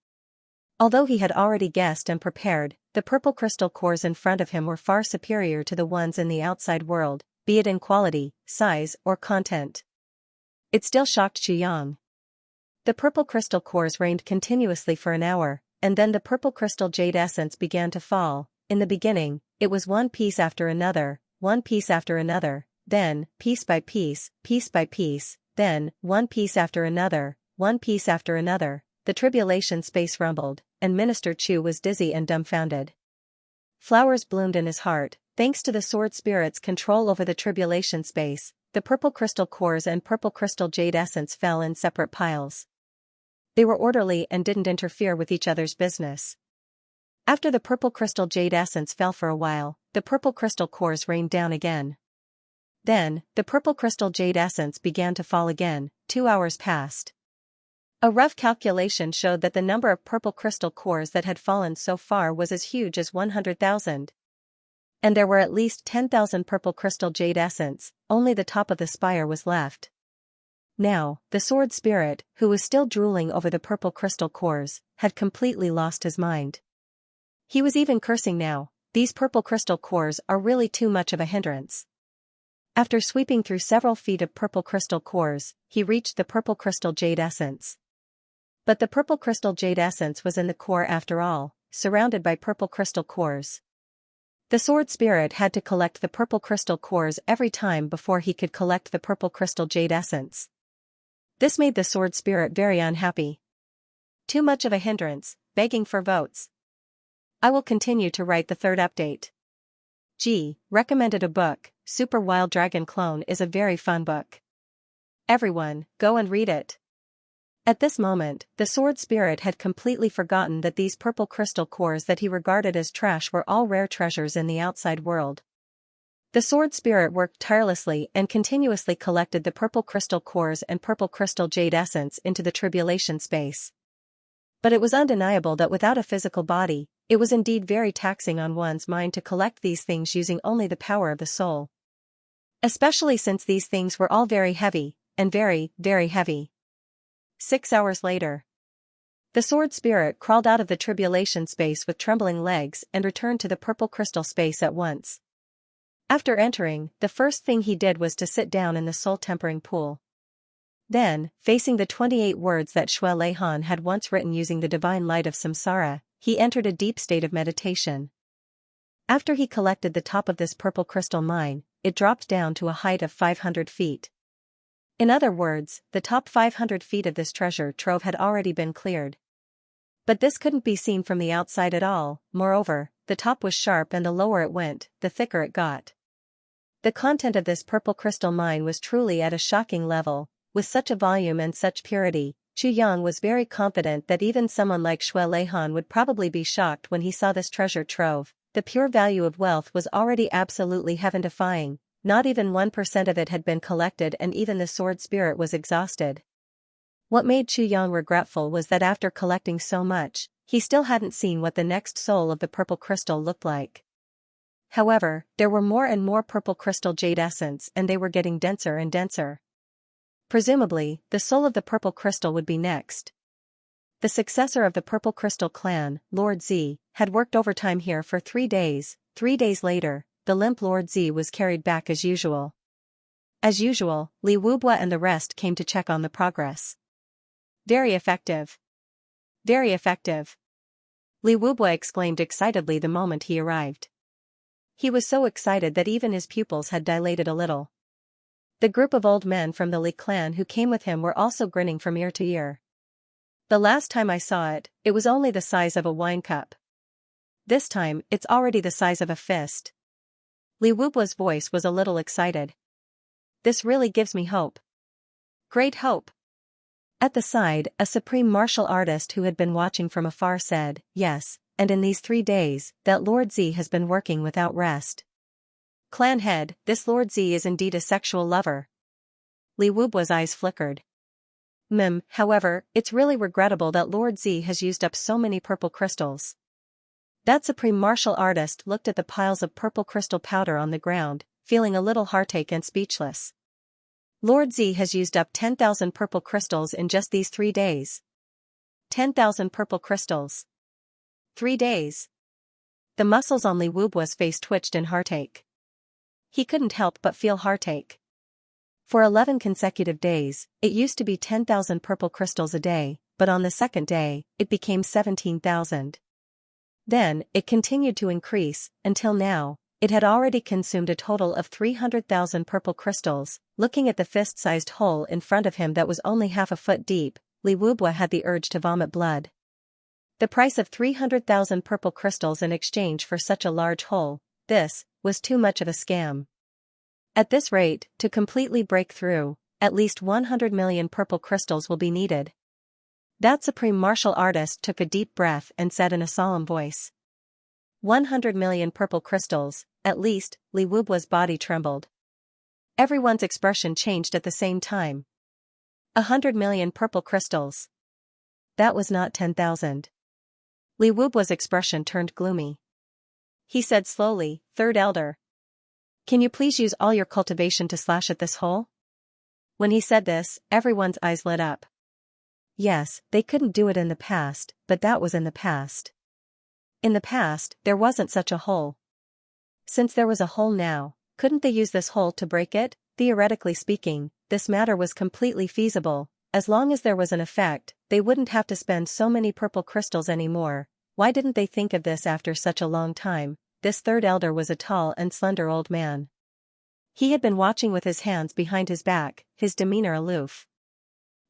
Although he had already guessed and prepared, the purple crystal cores in front of him were far superior to the ones in the outside world, be it in quality, size, or content. It still shocked Chu Yang. The purple crystal cores rained continuously for an hour, and then the purple crystal jade essence began to fall. In the beginning, it was one piece after another, one piece after another, then, piece by piece, then, one piece after another, one piece after another. The tribulation space rumbled, and Minister Chu was dizzy and dumbfounded. Flowers bloomed in his heart. Thanks to the sword spirit's control over the tribulation space, the purple crystal cores and purple crystal jade essence fell in separate piles. They were orderly and didn't interfere with each other's business. After the purple crystal jade essence fell for a while, the purple crystal cores rained down again. Then, the purple crystal jade essence began to fall again. 2 hours passed. A rough calculation showed that the number of purple crystal cores that had fallen so far was as huge as 100,000. And there were at least 10,000 purple crystal jade essence, only the top of the spire was left. Now, the sword spirit, who was still drooling over the purple crystal cores, had completely lost his mind. He was even cursing now. These purple crystal cores are really too much of a hindrance. After sweeping through several feet of purple crystal cores, he reached the purple crystal jade essence. But the purple crystal jade essence was in the core after all, surrounded by purple crystal cores. The sword spirit had to collect the purple crystal cores every time before he could collect the purple crystal jade essence. This made the sword spirit very unhappy. Too much of a hindrance, begging for votes. I will continue to write the third update. G. Recommended a book. Super Wild Dragon Clone is a very fun book. Everyone, go and read it. At this moment, the sword spirit had completely forgotten that these purple crystal cores that he regarded as trash were all rare treasures in the outside world. The sword spirit worked tirelessly and continuously collected the purple crystal cores and purple crystal jade essence into the tribulation space. But it was undeniable that without a physical body, it was indeed very taxing on one's mind to collect these things using only the power of the soul. Especially since these things were all very heavy, and very, very heavy. 6 hours later. The sword spirit crawled out of the tribulation space with trembling legs and returned to the purple crystal space at once. After entering, the first thing he did was to sit down in the soul-tempering pool. Then, facing the 28 words that Xue Leihan had once written using the divine light of samsara, he entered a deep state of meditation. After he collected the top of this purple crystal mine, it dropped down to a height of 500 feet. In other words, the top 500 feet of this treasure trove had already been cleared. But this couldn't be seen from the outside at all. Moreover, the top was sharp and the lower it went, the thicker it got. The content of this purple crystal mine was truly at a shocking level. With such a volume and such purity, Chu Yang was very confident that even someone like Xue Leihan would probably be shocked when he saw this treasure trove. The pure value of wealth was already absolutely heaven-defying. Not even 1% of it had been collected and even the sword spirit was exhausted. What made Chu Yang regretful was that after collecting so much, he still hadn't seen what the next soul of the purple crystal looked like. However, there were more and more purple crystal jade essence and they were getting denser and denser. Presumably, the soul of the purple crystal would be next. The successor of the purple crystal clan, Lord Z, had worked overtime here for 3 days. 3 days later, the limp Lord Z was carried back as usual. As usual, Li Wubua and the rest came to check on the progress. Very effective. Very effective. Li Wubua exclaimed excitedly the moment he arrived. He was so excited that even his pupils had dilated a little. The group of old men from the Li clan who came with him were also grinning from ear to ear. The last time I saw it, it was only the size of a wine cup. This time, it's already the size of a fist. Li Wubua's voice was a little excited. This really gives me hope. Great hope. At the side, a supreme martial artist who had been watching from afar said, yes, and in these 3 days, that Lord Z has been working without rest. Clan head, this Lord Z is indeed a sexual lover. Li Wubua's eyes flickered. However, it's really regrettable that Lord Z has used up so many purple crystals. That supreme martial artist looked at the piles of purple crystal powder on the ground, feeling a little heartache and speechless. Lord Z has used up 10,000 purple crystals in just these 3 days. 10,000 purple crystals. 3 days. The muscles on Li Wubua's face twitched in heartache. He couldn't help but feel heartache. For 11 consecutive days, it used to be 10,000 purple crystals a day, but on the second day, it became 17,000. Then, it continued to increase, until now, it had already consumed a total of 300,000 purple crystals. Looking at the fist-sized hole in front of him that was only half a foot deep, Li Wubua had the urge to vomit blood. The price of 300,000 purple crystals in exchange for such a large hole, This was too much of a scam. At this rate, to completely break through, at least 100 million purple crystals will be needed. That supreme martial artist took a deep breath and said in a solemn voice. 100 million purple crystals, at least. Li Wubua's body trembled. Everyone's expression changed at the same time. 100 million purple crystals. That was not 10,000. Li Wubua's expression turned gloomy. He said slowly, Third Elder. Can you please use all your cultivation to slash at this hole? When he said this, everyone's eyes lit up. Yes, they couldn't do it in the past, but that was in the past. In the past, there wasn't such a hole. Since there was a hole now, couldn't they use this hole to break it? Theoretically speaking, this matter was completely feasible. As long as there was an effect, they wouldn't have to spend so many purple crystals anymore. Why didn't they think of this after such a long time? This third elder was a tall and slender old man. He had been watching with his hands behind his back, his demeanor aloof.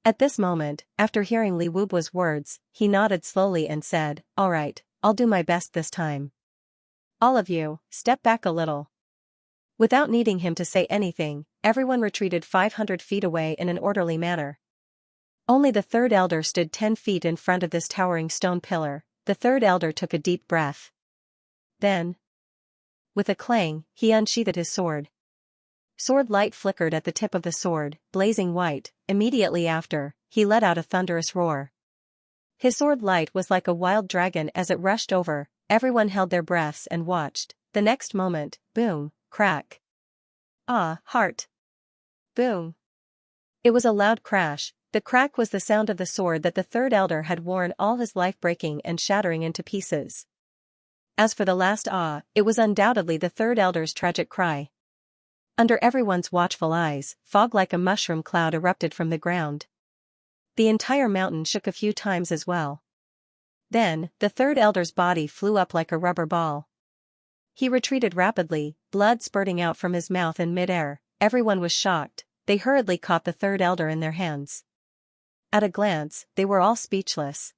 At this moment, after hearing Li Wubua's words, he nodded slowly and said, All right, I'll do my best this time. All of you, step back a little. Without needing him to say anything, everyone retreated 500 feet away in an orderly manner. Only the third elder stood 10 feet in front of this towering stone pillar. The third elder took a deep breath. Then, with a clang, he unsheathed his sword. Sword light flickered at the tip of the sword, blazing white. Immediately after, he let out a thunderous roar. His sword light was like a wild dragon as it rushed over. Everyone held their breaths and watched. The next moment, boom, crack. Ah, heart. Boom. It was a loud crash. The crack was the sound of the sword that the third elder had worn all his life, breaking and shattering into pieces. As for the last ah, it was undoubtedly the third elder's tragic cry. Under everyone's watchful eyes, fog like a mushroom cloud erupted from the ground. The entire mountain shook a few times as well. Then, the third elder's body flew up like a rubber ball. He retreated rapidly, blood spurting out from his mouth in midair. Everyone was shocked. They hurriedly caught the third elder in their hands. At a glance, they were all speechless.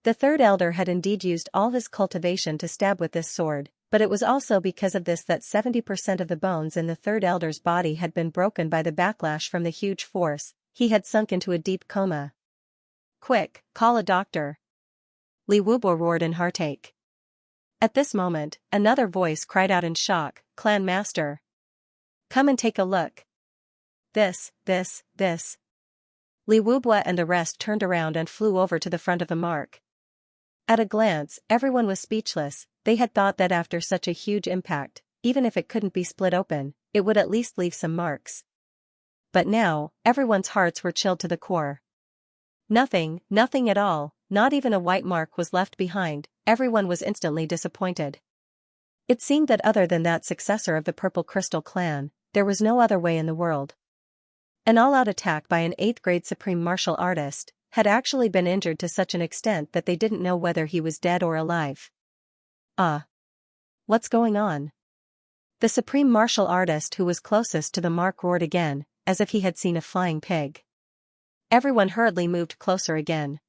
The third elder had indeed used all his cultivation to stab with this sword, but it was also because of this that 70% of the bones in the third elder's body had been broken by the backlash from the huge force. He had sunk into a deep coma. Quick, call a doctor. Li Wubao roared in heartache. At this moment, another voice cried out in shock, Clan Master. Come and take a look. This. Li Wubao and the rest turned around and flew over to the front of the mark. At a glance, everyone was speechless. They had thought that after such a huge impact, even if it couldn't be split open, it would at least leave some marks. But now, everyone's hearts were chilled to the core. Nothing at all, not even a white mark was left behind. Everyone was instantly disappointed. It seemed that other than that successor of the Purple Crystal clan, there was no other way in the world. An all-out attack by an 8th-grade supreme martial artist had actually been injured to such an extent that they didn't know whether he was dead or alive. What's going on? The supreme martial artist who was closest to the mark roared again, as if he had seen a flying pig. Everyone hurriedly moved closer again.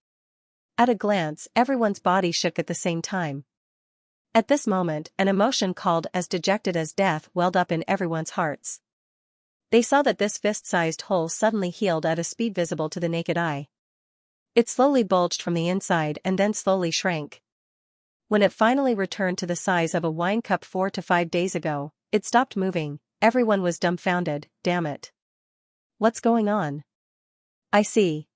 At a glance, everyone's body shook at the same time. At this moment, an emotion called as dejected as death welled up in everyone's hearts. They saw that this fist-sized hole suddenly healed at a speed visible to the naked eye. It slowly bulged from the inside and then slowly shrank. When it finally returned to the size of a wine cup 4 to 5 days ago, it stopped moving. Everyone was dumbfounded. Damn it. What's going on? I see.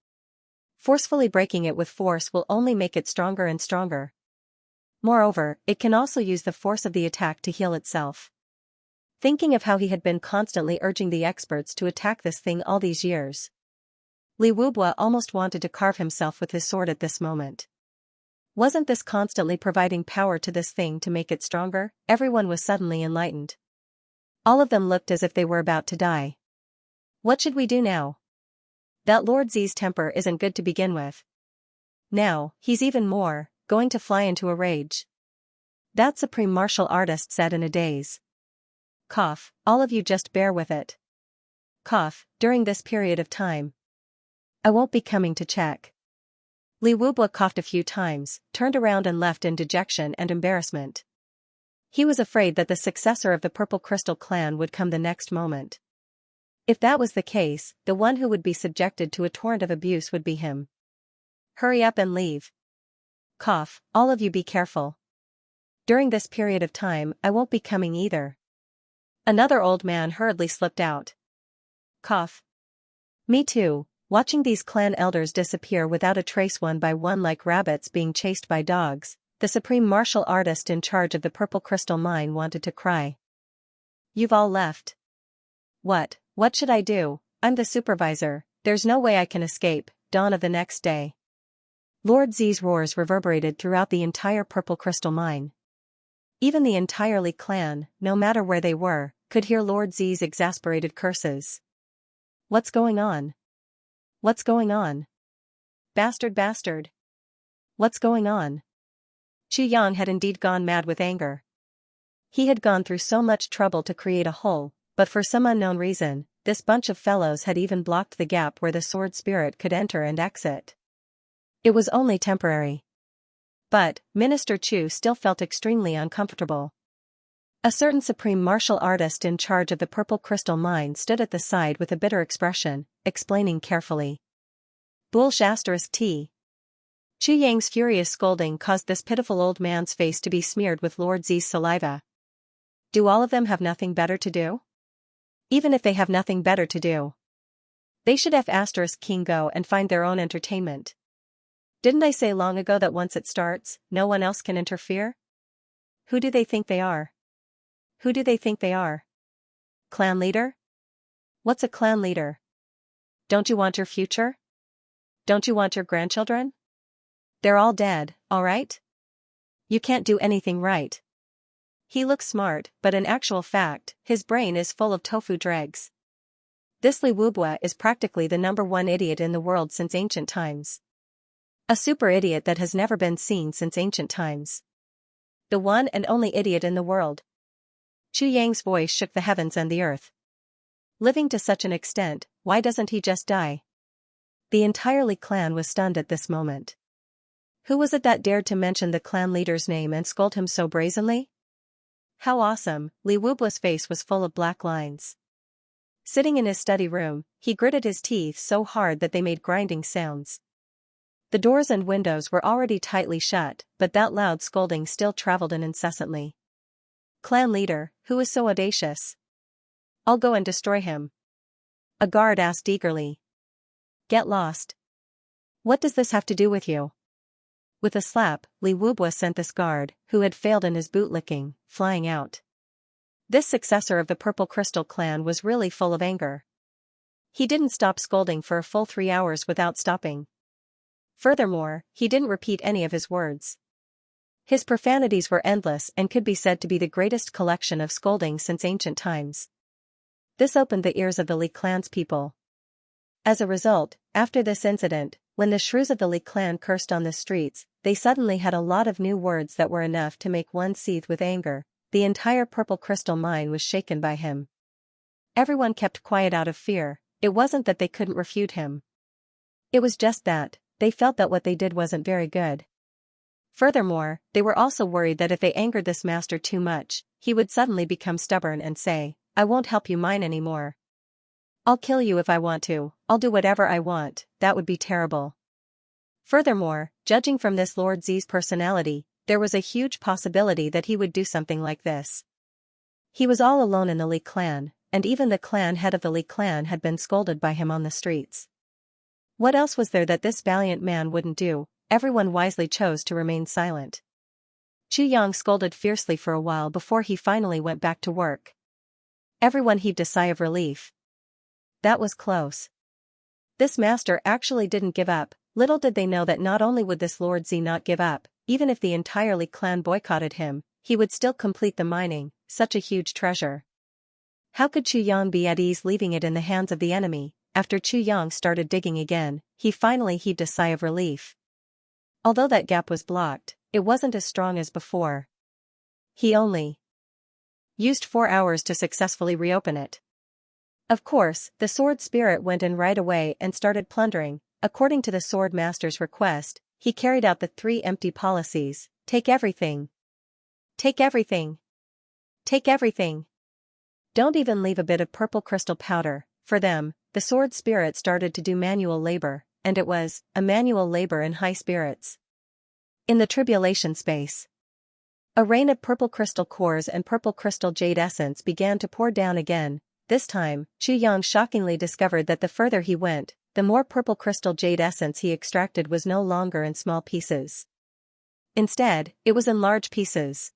Forcefully breaking it with force will only make it stronger and stronger. Moreover, it can also use the force of the attack to heal itself. Thinking of how he had been constantly urging the experts to attack this thing all these years, Li Wubao almost wanted to carve himself with his sword at this moment. Wasn't this constantly providing power to this thing to make it stronger? Everyone was suddenly enlightened. All of them looked as if they were about to die. What should we do now? That Lord Z's temper isn't good to begin with. Now, he's even more going to fly into a rage. That supreme martial artist said in a daze. Cough, all of you just bear with it. Cough, during this period of time. I won't be coming to check. Li Wubao coughed a few times, turned around and left in dejection and embarrassment. He was afraid that the successor of the Purple Crystal clan would come the next moment. If that was the case, the one who would be subjected to a torrent of abuse would be him. Hurry up and leave. Cough, all of you be careful. During this period of time, I won't be coming either. Another old man hurriedly slipped out. Cough. Me too, watching these clan elders disappear without a trace one by one like rabbits being chased by dogs, the supreme martial artist in charge of the Purple Crystal mine wanted to cry. You've all left. What should I do? I'm the supervisor, there's no way I can escape. Dawn of the next day. Lord Z's roars reverberated throughout the entire Purple Crystal mine. Even the entire Li clan, no matter where they were, could hear Lord Z's exasperated curses. What's going on? What's going on? Bastard! What's going on? Chu Yang had indeed gone mad with anger. He had gone through so much trouble to create a hole, but for some unknown reason, this bunch of fellows had even blocked the gap where the sword spirit could enter and exit. It was only temporary. But, Minister Chu still felt extremely uncomfortable. A certain supreme martial artist in charge of the Purple Crystal mine stood at the side with a bitter expression, explaining carefully. T. Chu Yang's furious scolding caused this pitiful old man's face to be smeared with Lord Z's saliva. Do all of them have nothing better to do? Even if they have nothing better to do, they should King go and find their own entertainment. Didn't I say long ago that once it starts, no one else can interfere? Who do they think they are? Who do they think they are? Clan leader? What's a clan leader? Don't you want your future? Don't you want your grandchildren? They're all dead, all right? You can't do anything right. He looks smart, but in actual fact, his brain is full of tofu dregs. This Li Wubua is practically the #1 idiot in the world since ancient times. A super idiot that has never been seen since ancient times. The one and only idiot in the world. Chu Yang's voice shook the heavens and the earth. Living to such an extent, why doesn't he just die? The entire Li clan was stunned at this moment. Who was it that dared to mention the clan leader's name and scold him so brazenly? How awesome! Li Wubua's face was full of black lines. Sitting in his study room, he gritted his teeth so hard that they made grinding sounds. The doors and windows were already tightly shut, but that loud scolding still traveled in incessantly. Clan leader, who is so audacious? I'll go and destroy him. A guard asked eagerly. Get lost. What does this have to do with you? With a slap, Li Wubua sent this guard, who had failed in his bootlicking, flying out. This successor of the Purple Crystal clan was really full of anger. He didn't stop scolding for a full 3 hours without stopping. Furthermore, he didn't repeat any of his words. His profanities were endless and could be said to be the greatest collection of scolding since ancient times. This opened the ears of the Li clan's people. As a result, after this incident, when the shrews of the Li clan cursed on the streets, they suddenly had a lot of new words that were enough to make one seethe with anger. The entire Purple Crystal mine was shaken by him. Everyone kept quiet out of fear. It wasn't that they couldn't refute him. It was just that they felt that what they did wasn't very good. Furthermore, they were also worried that if they angered this master too much, he would suddenly become stubborn and say, I won't help you mine anymore. I'll kill you if I want to, I'll do whatever I want. That would be terrible. Furthermore, judging from this Lord Z's personality, there was a huge possibility that he would do something like this. He was all alone in the Li clan, and even the clan head of the Li clan had been scolded by him on the streets. What else was there that this valiant man wouldn't do? Everyone wisely chose to remain silent. Chu Yang scolded fiercely for a while before he finally went back to work. Everyone heaved a sigh of relief. That was close. This master actually didn't give up. Little did they know that not only would this Lord Z not give up, even if the entire Li clan boycotted him, he would still complete the mining, such a huge treasure. How could Chu Yang be at ease leaving it in the hands of the enemy? After Chu Yang started digging again, he finally heaved a sigh of relief. Although that gap was blocked, it wasn't as strong as before. He only used 4 hours to successfully reopen it. Of course, the sword spirit went in right away and started plundering. According to the sword master's request, he carried out the 3 empty policies: take everything. Take everything. Take everything. Don't even leave a bit of purple crystal powder. For them, the sword spirit started to do manual labor, and it was a manual labor in high spirits. In the tribulation space, a rain of purple crystal cores and purple crystal jade essence began to pour down again. This time, Xianxia shockingly discovered that the further he went, the more purple crystal jade essence he extracted was no longer in small pieces. Instead, it was in large pieces.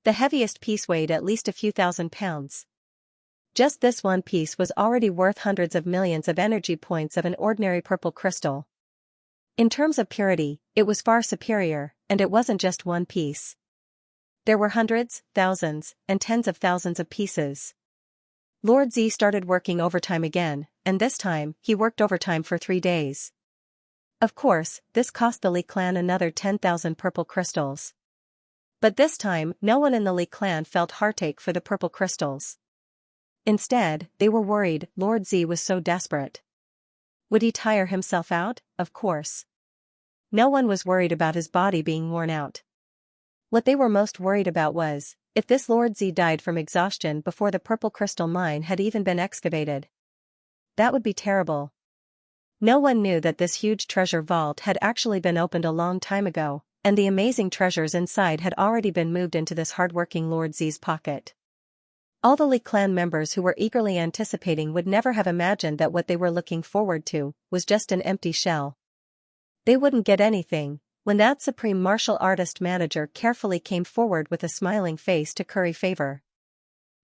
The heaviest piece weighed at least a few thousand pounds. Just this one piece was already worth hundreds of millions of energy points of an ordinary purple crystal. In terms of purity, it was far superior, and it wasn't just one piece. There were hundreds, thousands, and tens of thousands of pieces. Lord Z started working overtime again, and this time, he worked overtime for 3 days. Of course, this cost the Li clan another 10,000 purple crystals. But this time, no one in the Li clan felt heartache for the purple crystals. Instead, they were worried. Lord Z was so desperate. Would he tire himself out? Of course. No one was worried about his body being worn out. What they were most worried about was, if this Lord Z died from exhaustion before the purple crystal mine had even been excavated. That would be terrible. No one knew that this huge treasure vault had actually been opened a long time ago, and the amazing treasures inside had already been moved into this hardworking Lord Z's pocket. All the Li clan members who were eagerly anticipating would never have imagined that what they were looking forward to was just an empty shell. They wouldn't get anything, when that supreme martial artist manager carefully came forward with a smiling face to curry favor.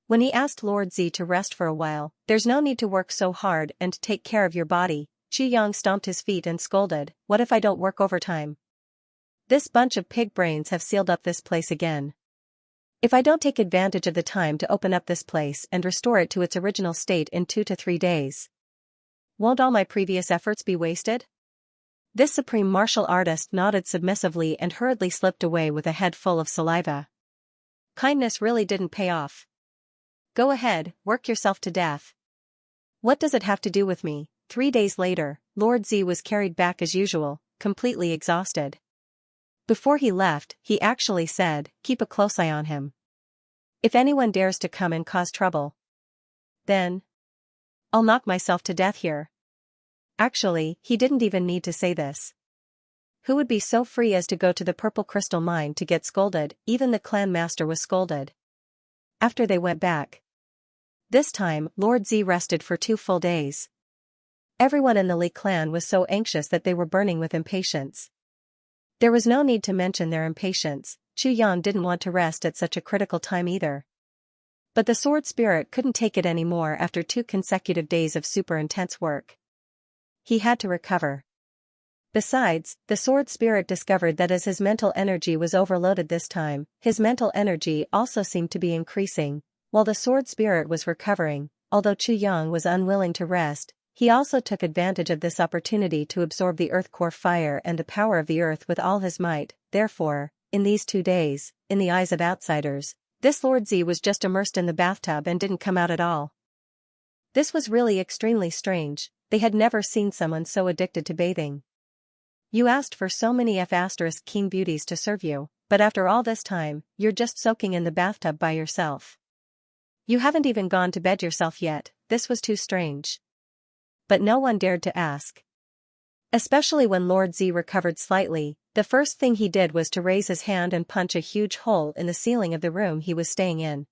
When he asked Lord Z to rest for a while, "There's no need to work so hard and take care of your body," Xianxia stomped his feet and scolded, "What if I don't work overtime? This bunch of pig brains have sealed up this place again. If I don't take advantage of the time to open up this place and restore it to its original state in 2 to 3 days, won't all my previous efforts be wasted?" This supreme martial artist nodded submissively and hurriedly slipped away with a head full of saliva. Kindness really didn't pay off. Go ahead, work yourself to death. What does it have to do with me? 3 days later, Lord Z was carried back as usual, completely exhausted. Before he left, he actually said, "Keep a close eye on him. If anyone dares to come and cause trouble, then I'll knock myself to death here." Actually, he didn't even need to say this. Who would be so free as to go to the purple crystal mine to get scolded? Even the clan master was scolded. After they went back. This time, Lord Z rested for 2 full days. Everyone in the Li clan was so anxious that they were burning with impatience. There was no need to mention their impatience. Xianxia didn't want to rest at such a critical time either. But the sword spirit couldn't take it anymore after 2 consecutive days of super intense work. He had to recover. Besides, the sword spirit discovered that as his mental energy was overloaded this time, his mental energy also seemed to be increasing. While the sword spirit was recovering, although Xianxia was unwilling to rest, he also took advantage of this opportunity to absorb the earth core fire and the power of the earth with all his might. Therefore, in these 2 days, in the eyes of outsiders, this Lord Z was just immersed in the bathtub and didn't come out at all. This was really extremely strange. They had never seen someone so addicted to bathing. You asked for so many F***king beauties to serve you, but after all this time, you're just soaking in the bathtub by yourself. You haven't even gone to bed yourself yet. This was too strange. But no one dared to ask. Especially when Lord Z recovered slightly, the first thing he did was to raise his hand and punch a huge hole in the ceiling of the room he was staying in.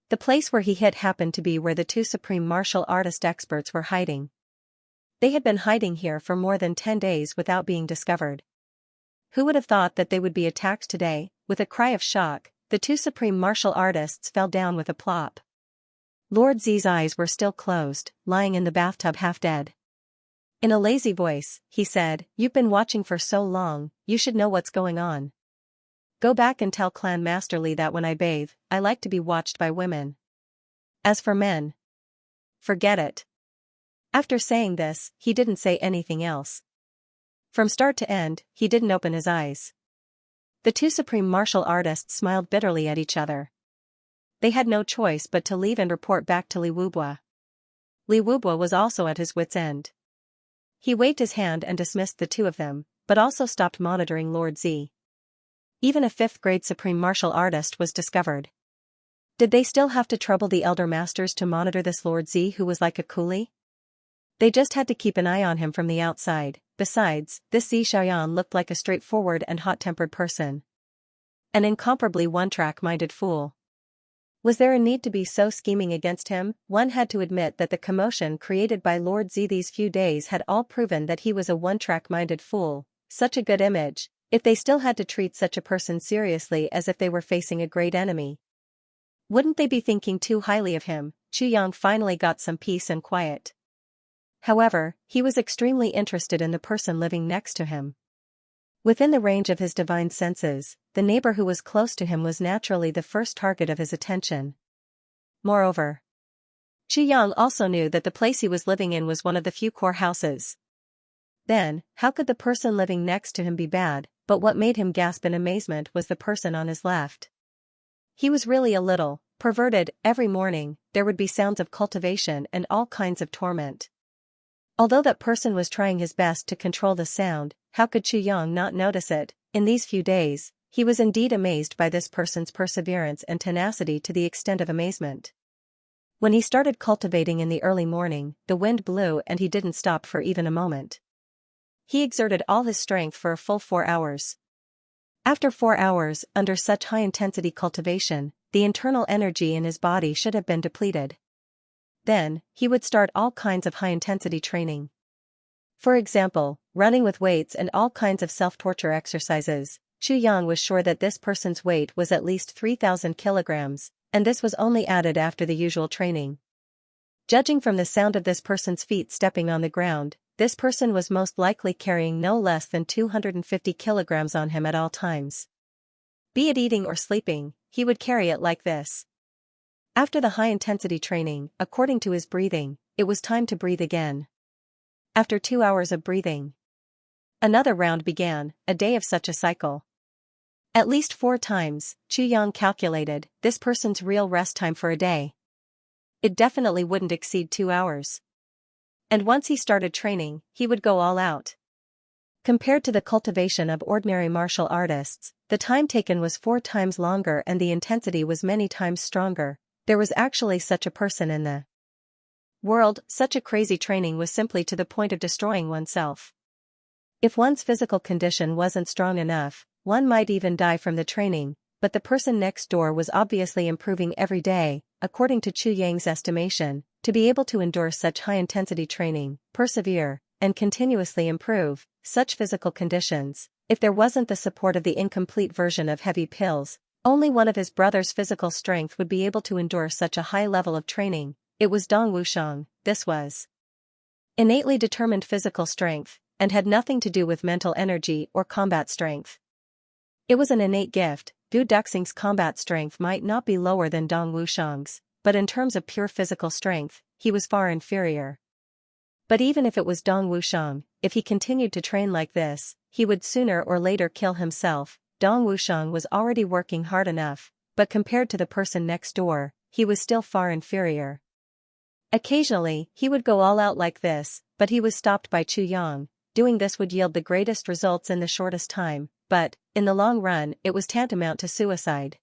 The place where he hit happened to be where the 2 supreme martial artist experts were hiding. They had been hiding here for more than 10 days without being discovered. Who would have thought that they would be attacked today? With a cry of shock, the 2 supreme martial artists fell down with a plop. Lord Z's eyes were still closed, lying in the bathtub half dead. In a lazy voice, he said, "You've been watching for so long, you should know what's going on. Go back and tell Clan Master Li that when I bathe, I like to be watched by women. As for men, forget it." After saying this, he didn't say anything else. From start to end, he didn't open his eyes. The 2 supreme martial artists smiled bitterly at each other. They had no choice but to leave and report back to Li Wubua. Li Wubua was also at his wit's end. He waved his hand and dismissed the 2 of them, but also stopped monitoring Lord Z. Even a 5th grade supreme martial artist was discovered. Did they still have to trouble the elder masters to monitor this Lord Z who was like a coolie? They just had to keep an eye on him from the outside. Besides, this Xianxia looked like a straightforward and hot-tempered person. An incomparably one-track-minded fool. Was there a need to be so scheming against him? One had to admit that the commotion created by Lord Z these few days had all proven that he was a one-track-minded fool. Such a good image, if they still had to treat such a person seriously as if they were facing a great enemy. Wouldn't they be thinking too highly of him? Chu Yang finally got some peace and quiet. However, he was extremely interested in the person living next to him. Within the range of his divine senses, the neighbor who was close to him was naturally the first target of his attention. Moreover, Chu Yang also knew that the place he was living in was one of the few core houses. Then, how could the person living next to him be bad? But what made him gasp in amazement was the person on his left. He was really a little perverted. Every morning, there would be sounds of cultivation and all kinds of torment. Although that person was trying his best to control the sound, how could Chu Yang not notice it? In these few days, he was indeed amazed by this person's perseverance and tenacity to the extent of amazement. When he started cultivating in the early morning, the wind blew and he didn't stop for even a moment. He exerted all his strength for a full 4 hours. After 4 hours, under such high-intensity cultivation, the internal energy in his body should have been depleted. Then, he would start all kinds of high-intensity training. For example, running with weights and all kinds of self-torture exercises. Chu Yang was sure that this person's weight was at least 3,000 kilograms, and this was only added after the usual training. Judging from the sound of this person's feet stepping on the ground, this person was most likely carrying no less than 250 kilograms on him at all times. Be it eating or sleeping, he would carry it like this. After the high-intensity training, according to his breathing, it was time to breathe again. After 2 hours of breathing, another round began, a day of such a cycle. At least 4 times, Chu Yang calculated, this person's real rest time for a day. It definitely wouldn't exceed 2 hours. And once he started training, he would go all out. Compared to the cultivation of ordinary martial artists, the time taken was 4 times longer and the intensity was many times stronger. There was actually such a person in the world. Such a crazy training was simply to the point of destroying oneself. If one's physical condition wasn't strong enough, one might even die from the training, but the person next door was obviously improving every day, according to Chu Yang's estimation, to be able to endure such high-intensity training, persevere, and continuously improve such physical conditions. If there wasn't the support of the incomplete version of heavy pills, only one of his brother's physical strength would be able to endure such a high level of training. It was Dong Wushang. This was innately determined physical strength, and had nothing to do with mental energy or combat strength. It was an innate gift. Gu Duxing's combat strength might not be lower than Dong Wushang's, but in terms of pure physical strength, he was far inferior. But even if it was Dong Wushang, if he continued to train like this, he would sooner or later kill himself. Dong Wushang was already working hard enough, but compared to the person next door, he was still far inferior. Occasionally, he would go all out like this, but he was stopped by Chu Yang. Doing this would yield the greatest results in the shortest time, but, in the long run, it was tantamount to suicide.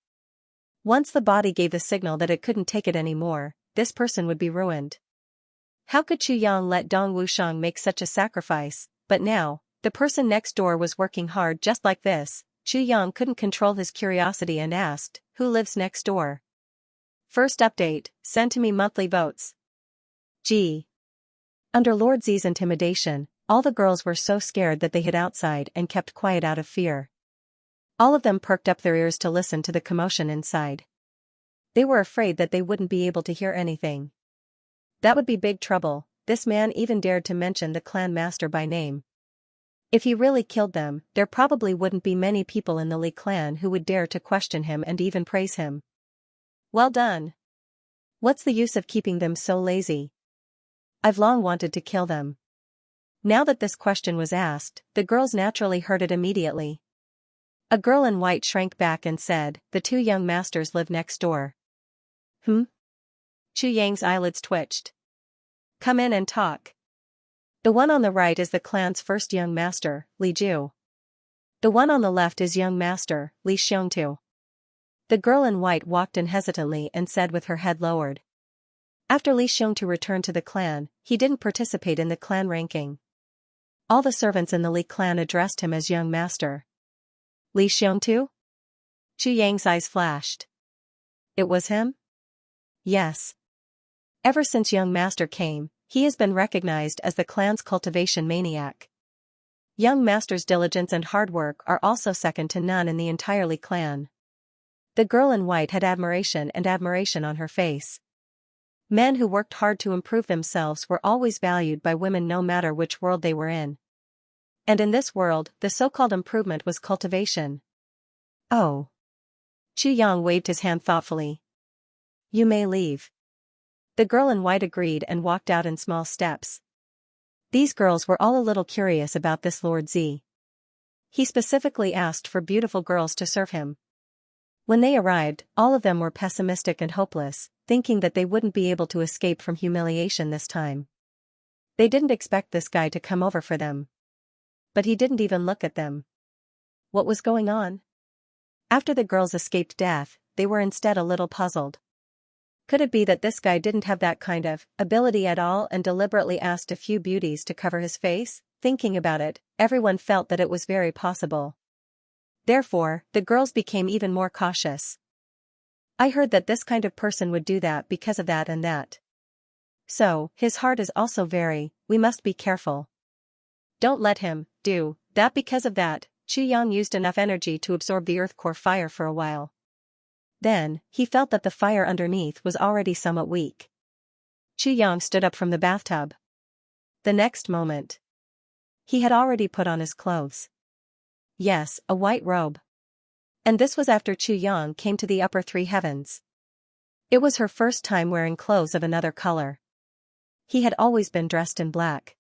Once the body gave the signal that it couldn't take it anymore, this person would be ruined. How could Chu Yang let Dong Wushang make such a sacrifice? But now, the person next door was working hard just like this. Chu Yang couldn't control his curiosity and asked, "Who lives next door?" First update, send to me monthly votes. G. Under Lord Z's intimidation, all the girls were so scared that they hid outside and kept quiet out of fear. All of them perked up their ears to listen to the commotion inside. They were afraid that they wouldn't be able to hear anything. That would be big trouble. This man even dared to mention the clan master by name. If he really killed them, there probably wouldn't be many people in the Li clan who would dare to question him and even praise him. Well done. What's the use of keeping them so lazy? I've long wanted to kill them. Now that this question was asked, the girls naturally heard it immediately. A girl in white shrank back and said, "The 2 young masters live next door." Chu Yang's eyelids twitched. Come in and talk. The one on the right is the clan's first young master, Li Ju. The one on the left is young master, Li Xiongtu. The girl in white walked in hesitantly and said with her head lowered. After Li Xiongtu returned to the clan, he didn't participate in the clan ranking. All the servants in the Li clan addressed him as young master. Li Xiongtu? Chu Yang's eyes flashed. It was him? Yes. Ever since young master came, he has been recognized as the clan's cultivation maniac. Young master's diligence and hard work are also second to none in the entire Li clan. The girl in white had admiration on her face. Men who worked hard to improve themselves were always valued by women no matter which world they were in. And in this world, the so-called improvement was cultivation. Oh. Chu Yang waved his hand thoughtfully. You may leave. The girl in white agreed and walked out in small steps. These girls were all a little curious about this Lord Z. He specifically asked for beautiful girls to serve him. When they arrived, all of them were pessimistic and hopeless, thinking that they wouldn't be able to escape from humiliation this time. They didn't expect this guy to come over for them. But he didn't even look at them. What was going on? After the girls escaped death, they were instead a little puzzled. Could it be that this guy didn't have that kind of ability at all and deliberately asked a few beauties to cover his face? Thinking about it, everyone felt that it was very possible. Therefore, the girls became even more cautious. I heard that this kind of person would do that because of that and that. So, his heart is also we must be careful. Don't let him do that because of that. Chu Yang used enough energy to absorb the earth core fire for a while. Then, he felt that the fire underneath was already somewhat weak. Chu Yang stood up from the bathtub. The next moment, he had already put on his clothes. Yes, a white robe. And this was after Chu Yang came to the upper three heavens. It was her first time wearing clothes of another color. He had always been dressed in black.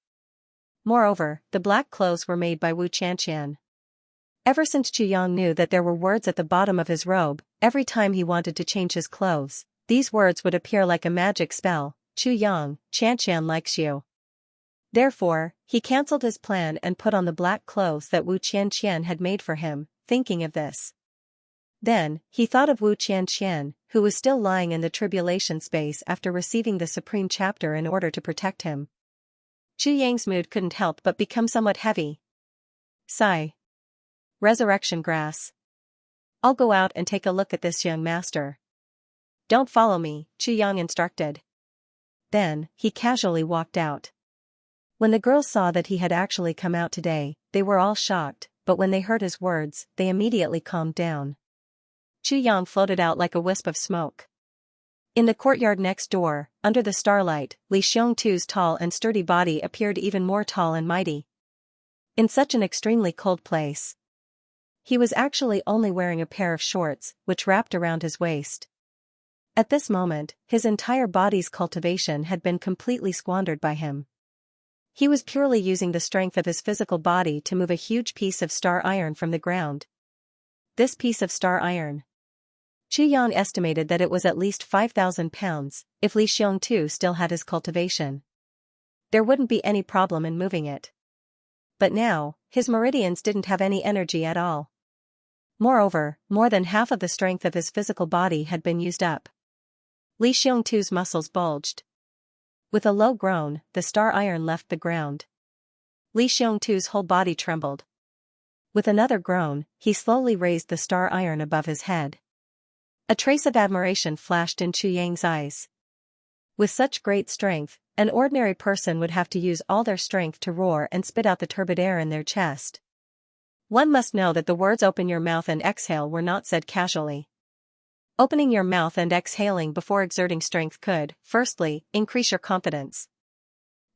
Moreover, the black clothes were made by Wu Qianxian. Ever since Chu Yang knew that there were words at the bottom of his robe, every time he wanted to change his clothes, these words would appear like a magic spell. Chu Yang, Qianxian likes you. Therefore, he cancelled his plan and put on the black clothes that Wu Qianxian had made for him, thinking of this. Then, he thought of Wu Qianxian, who was still lying in the tribulation space after receiving the supreme chapter in order to protect him. Chu Yang's mood couldn't help but become somewhat heavy. Sigh. Resurrection grass. I'll go out and take a look at this young master. Don't follow me, Chu Yang instructed. Then, he casually walked out. When the girls saw that he had actually come out today, they were all shocked, but when they heard his words, they immediately calmed down. Chu Yang floated out like a wisp of smoke. In the courtyard next door, under the starlight, Li Xiongtu's tall and sturdy body appeared even more tall and mighty. In such an extremely cold place, he was actually only wearing a pair of shorts, which wrapped around his waist. At this moment, his entire body's cultivation had been completely squandered by him. He was purely using the strength of his physical body to move a huge piece of star iron from the ground. This piece of star iron. Chu Yang estimated that it was at least 5,000 pounds, if Li Xiongtu still had his cultivation. There wouldn't be any problem in moving it. But now, his meridians didn't have any energy at all. Moreover, more than half of the strength of his physical body had been used up. Li Xiongtu's muscles bulged. With a low groan, the star iron left the ground. Li Xiongtu's whole body trembled. With another groan, he slowly raised the star iron above his head. A trace of admiration flashed in Chu Yang's eyes. With such great strength, an ordinary person would have to use all their strength to roar and spit out the turbid air in their chest. One must know that the words "open your mouth and exhale" were not said casually. Opening your mouth and exhaling before exerting strength could, firstly, increase your confidence.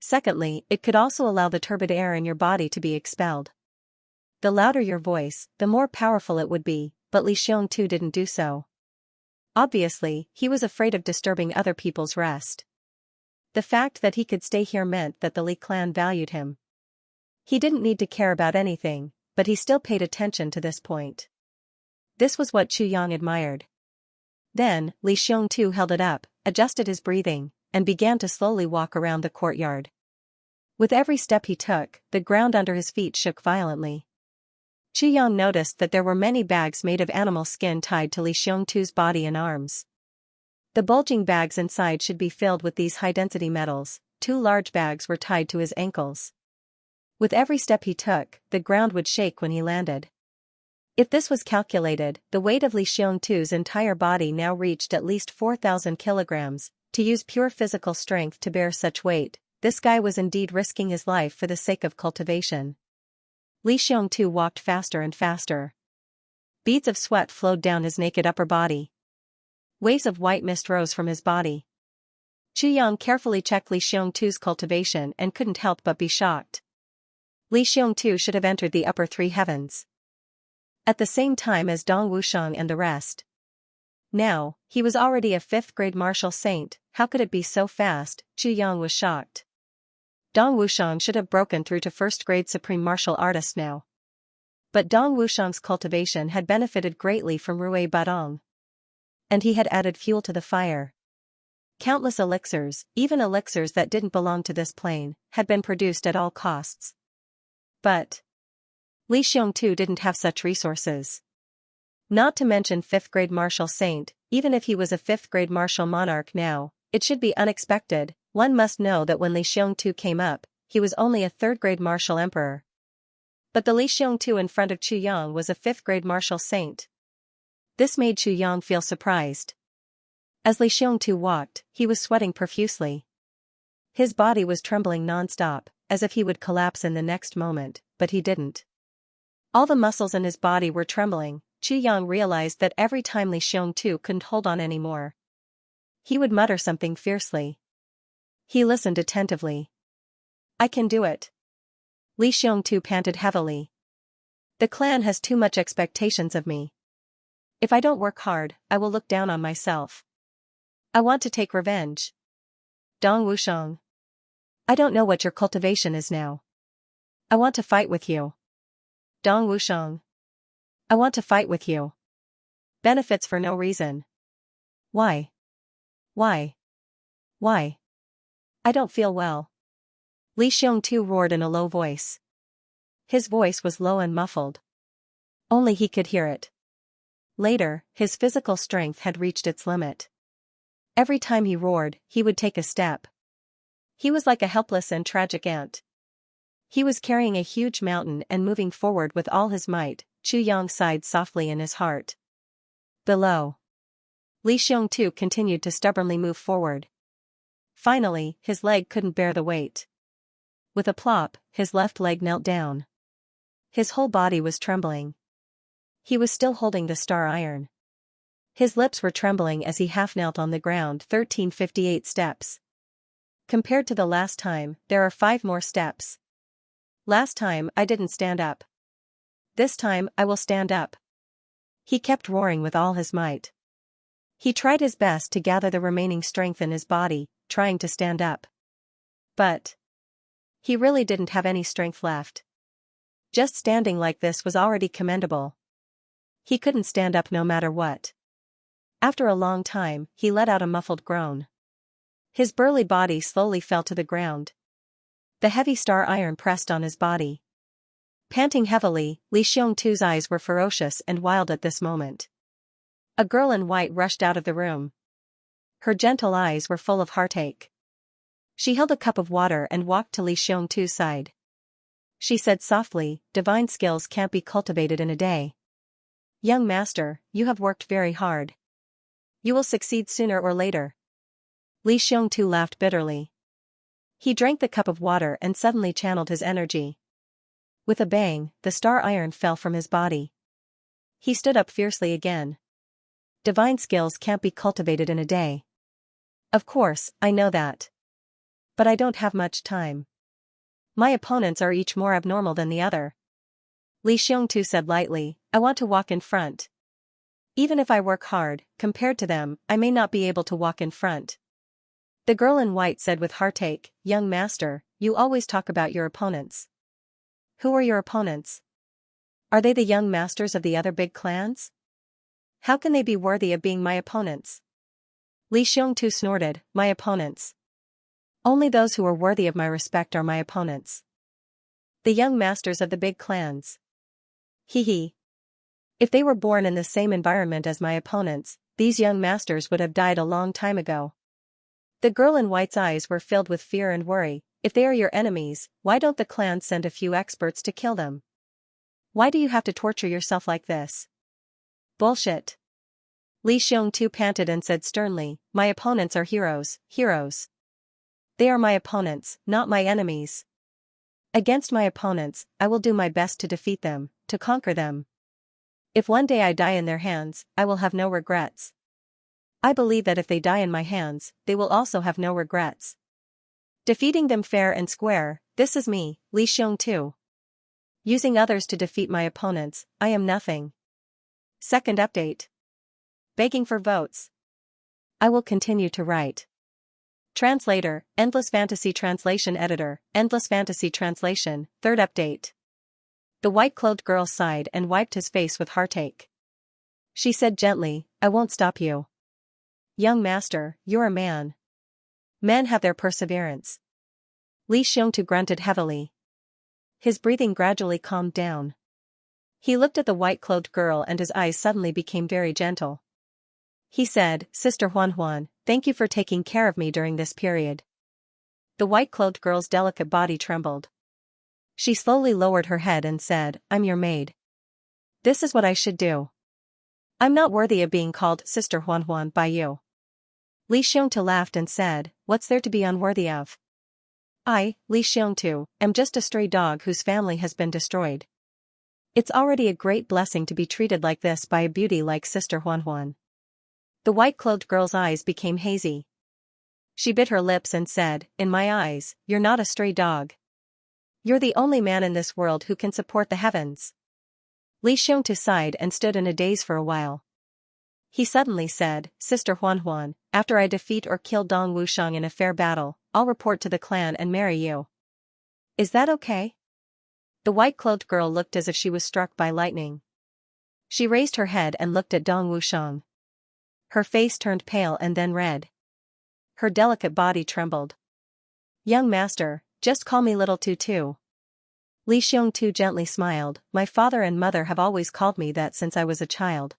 Secondly, it could also allow the turbid air in your body to be expelled. The louder your voice, the more powerful it would be, but Li Xiongtu didn't do so. Obviously, he was afraid of disturbing other people's rest. The fact that he could stay here meant that the Li clan valued him. He didn't need to care about anything, but he still paid attention to this point. This was what Chu Yang admired. Then, Li Xiongtu held it up, adjusted his breathing, and began to slowly walk around the courtyard. With every step he took, the ground under his feet shook violently. Chu Yang noticed that there were many bags made of animal skin tied to Li Xiongtu's body and arms. The bulging bags inside should be filled with these high-density metals. 2 large bags were tied to his ankles. With every step he took, the ground would shake when he landed. If this was calculated, the weight of Li Xiongtu's entire body now reached at least 4,000 kilograms. To use pure physical strength to bear such weight, this guy was indeed risking his life for the sake of cultivation. Li Xiongtu walked faster and faster. Beads of sweat flowed down his naked upper body. Waves of white mist rose from his body. Chu Yang carefully checked Li Xiongtu's cultivation and couldn't help but be shocked. Li Xiongtu should have entered the upper 3 heavens at the same time as Dong Wushang and the rest. Now, he was already a 5th-grade martial saint. How could it be so fast? Chu Yang was shocked. Dong Wushang should have broken through to 1st-grade supreme martial artist now. But Dong Wushang's cultivation had benefited greatly from Rui Badong. And he had added fuel to the fire. Countless elixirs, even elixirs that didn't belong to this plane, had been produced at all costs. But Li Xiongtu didn't have such resources. Not to mention 5th-grade martial saint. Even if he was a 5th-grade martial monarch now, it should be unexpected. One must know that when Li Xiongtu came up, he was only a 3rd-grade martial emperor. But the Li Xiongtu in front of Chu Yang was a 5th-grade martial saint. This made Chu Yang feel surprised. As Li Xiongtu walked, he was sweating profusely. His body was trembling non-stop, as if he would collapse in the next moment, but he didn't. All the muscles in his body were trembling. Chu Yang realized that every time Li Xiongtu couldn't hold on anymore, he would mutter something fiercely. He listened attentively. "I can do it." Li Xiongtu panted heavily. "The clan has too much expectations of me. If I don't work hard, I will look down on myself. I want to take revenge." Dong Wushang. "I don't know what your cultivation is now. I want to fight with you." Dong Wushang. "I want to fight with you. Benefits for no reason. Why? Why? Why? I don't feel well." Li Xiongtu roared in a low voice. His voice was low and muffled. Only he could hear it. Later, his physical strength had reached its limit. Every time he roared, he would take a step. He was like a helpless and tragic ant. He was carrying a huge mountain and moving forward with all his might. Chu Yang sighed softly in his heart. Below, Li Xiongtu continued to stubbornly move forward. Finally, his leg couldn't bear the weight. With a plop, his left leg knelt down. His whole body was trembling. He was still holding the star iron. His lips were trembling as he half knelt on the ground. 1358 steps. Compared to the last time, there are 5 more steps. Last time, I didn't stand up. This time, I will stand up. He kept roaring with all his might. He tried his best to gather the remaining strength in his body, trying to stand up. But he really didn't have any strength left. Just standing like this was already commendable. He couldn't stand up no matter what. After a long time, he let out a muffled groan. His burly body slowly fell to the ground. The heavy star iron pressed on his body. Panting heavily, Li Xiongtu's eyes were ferocious and wild at this moment. A girl in white rushed out of the room. Her gentle eyes were full of heartache. She held a cup of water and walked to Li Xiongtu's side. She said softly, "Divine skills can't be cultivated in a day. Young master, you have worked very hard. You will succeed sooner or later." Li Xiongtu laughed bitterly. He drank the cup of water and suddenly channeled his energy. With a bang, the star iron fell from his body. He stood up fiercely again. "Divine skills can't be cultivated in a day. Of course, I know that. But I don't have much time. My opponents are each more abnormal than the other." Li Xiongtu said lightly, "I want to walk in front. Even if I work hard, compared to them, I may not be able to walk in front." The girl in white said with heartache, "Young master, you always talk about your opponents. Who are your opponents? Are they the young masters of the other big clans? How can they be worthy of being my opponents?" Li Xiongtu snorted, "My opponents. Only those who are worthy of my respect are my opponents. The young masters of the big clans. Hee hee. If they were born in the same environment as my opponents, these young masters would have died a long time ago. The girl in white's eyes were filled with fear and worry. If they are your enemies, why don't the clan send a few experts to kill them? Why do you have to torture yourself like this? Bullshit. Li Xiongtu panted and said sternly, my opponents are heroes, heroes. They are my opponents, not my enemies. Against my opponents, I will do my best to defeat them, to conquer them. If one day I die in their hands, I will have no regrets. I believe that if they die in my hands, they will also have no regrets. Defeating them fair and square, this is me, Li Xiongtu. Using others to defeat my opponents, I am nothing. Second update. Begging for votes. I will continue to write. Translator, Endless Fantasy Translation Editor, Endless Fantasy Translation, third update. The white-clothed girl sighed and wiped his face with heartache. She said gently, I won't stop you. Young master, you're a man. Men have their perseverance. Li Xiongtu grunted heavily. His breathing gradually calmed down. He looked at the white-clothed girl and his eyes suddenly became very gentle. He said, Sister Huan, thank you for taking care of me during this period. The white-clothed girl's delicate body trembled. She slowly lowered her head and said, I'm your maid. This is what I should do. I'm not worthy of being called Sister Huan by you. Li Xiongtu laughed and said, what's there to be unworthy of? I, Li Xiongtu, am just a stray dog whose family has been destroyed. It's already a great blessing to be treated like this by a beauty like Sister Huan. The white-clothed girl's eyes became hazy. She bit her lips and said, in my eyes, you're not a stray dog. You're the only man in this world who can support the heavens. Li Xiongtu sighed and stood in a daze for a while. He suddenly said, Sister Huan, after I defeat or kill Dong Wushang in a fair battle, I'll report to the clan and marry you. Is that okay? The white-clothed girl looked as if she was struck by lightning. She raised her head and looked at Dong Wushang. Her face turned pale and then red. Her delicate body trembled. Young master, just call me Little Tutu. Li Xiongtu gently smiled, my father and mother have always called me that since I was a child.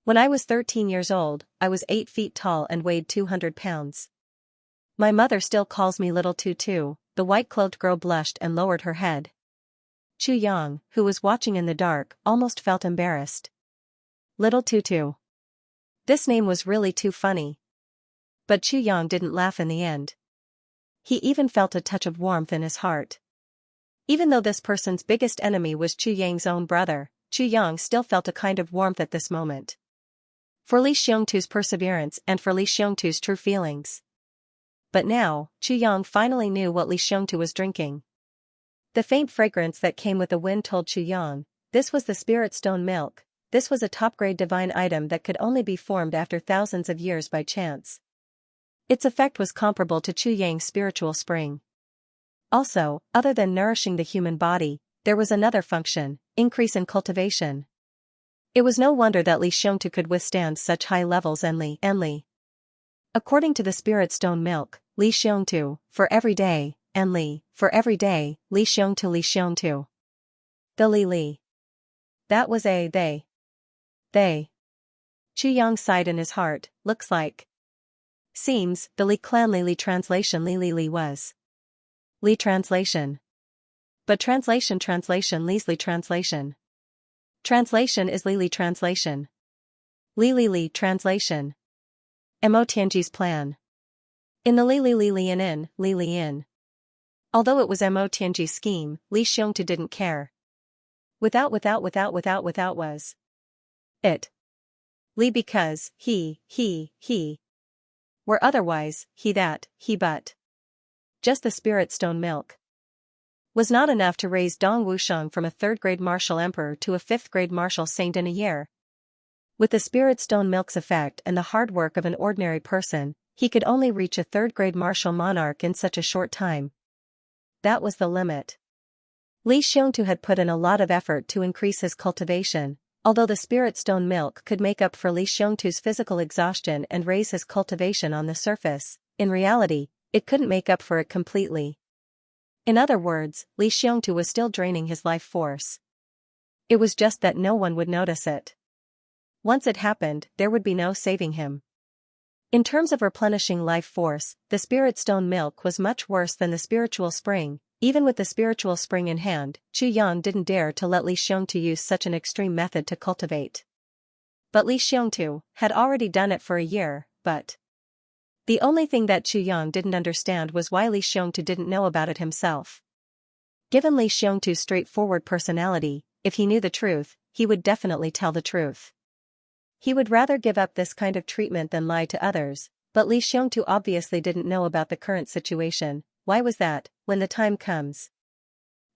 When I was 13 years old, I was 8 feet tall and weighed 200 pounds. My mother still calls me Little Tutu. The white-clothed girl blushed and lowered her head. Chu Yang, who was watching in the dark, almost felt embarrassed. Little Tutu. This name was really too funny. But Chu Yang didn't laugh in the end. He even felt a touch of warmth in his heart. Even though this person's biggest enemy was Chu Yang's own brother, Chu Yang still felt a kind of warmth at this moment. For Li Xiongtu's perseverance and for Li Xiongtu's true feelings. But now, Chu Yang finally knew what Li Xiongtu was drinking. The faint fragrance that came with the wind told Chu Yang, this was the spirit stone milk. This was a top-grade divine item that could only be formed after thousands of years by chance. Its effect was comparable to Chu Yang's spiritual spring. Also, other than nourishing the human body, there was another function, increase in cultivation. It was no wonder that Li Xiongtu could withstand such high levels and Li. According to the spirit stone milk, Li Xiongtu, for every day, and Li, for every day, Li Xiongtu. The Li. That was they. Chu Yang sighed in his heart, looks like. Seems, the Li clan Li translation Li was. Li translation. But translation Li's Li translation. Translation is Li translation. Li translation. Mo Tianji's plan. In the Li in. Although it was Mo Tianji's scheme, Li Xiongtu didn't care. Without was. It. Li because, he. Where otherwise, he but. Just the spirit stone milk. Was not enough to raise Dong Wushang from a 3rd-grade martial emperor to a 5th-grade martial saint in a year. With the spirit stone milk's effect and the hard work of an ordinary person, he could only reach a 3rd-grade martial monarch in such a short time. That was the limit. Li Xiongtu had put in a lot of effort to increase his cultivation, although the spirit stone milk could make up for Li Xiongtu's physical exhaustion and raise his cultivation on the surface. In reality, it couldn't make up for it completely. In other words, Li Xiongtu was still draining his life force. It was just that no one would notice it. Once it happened, there would be no saving him. In terms of replenishing life force, the spirit stone milk was much worse than the spiritual spring. Even with the spiritual spring in hand, Chu Yang didn't dare to let Li Xiongtu use such an extreme method to cultivate. But Li Xiongtu had already done it for a year, but the only thing that Chu Yang didn't understand was why Li Xiongtu didn't know about it himself. Given Li Xiongtu's straightforward personality, if he knew the truth, he would definitely tell the truth. He would rather give up this kind of treatment than lie to others, but Li Xiongtu obviously didn't know about the current situation. Why was that? When the time comes,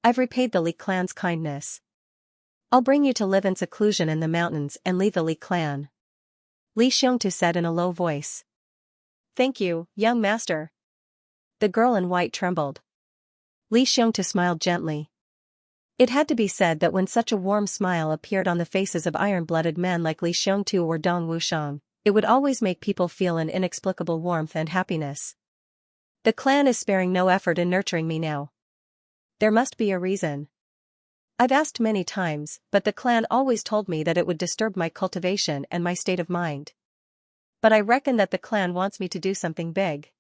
I've repaid the Li clan's kindness. I'll bring you to live in seclusion in the mountains and leave the Li clan. Li Xiongtu said in a low voice. Thank you, young master. The girl in white trembled. Li Xiongtu smiled gently. It had to be said that when such a warm smile appeared on the faces of iron-blooded men like Li Xiongtu or Dong Wushang, it would always make people feel an inexplicable warmth and happiness. The clan is sparing no effort in nurturing me now. There must be a reason. I've asked many times, but the clan always told me that it would disturb my cultivation and my state of mind. But I reckon that the clan wants me to do something big.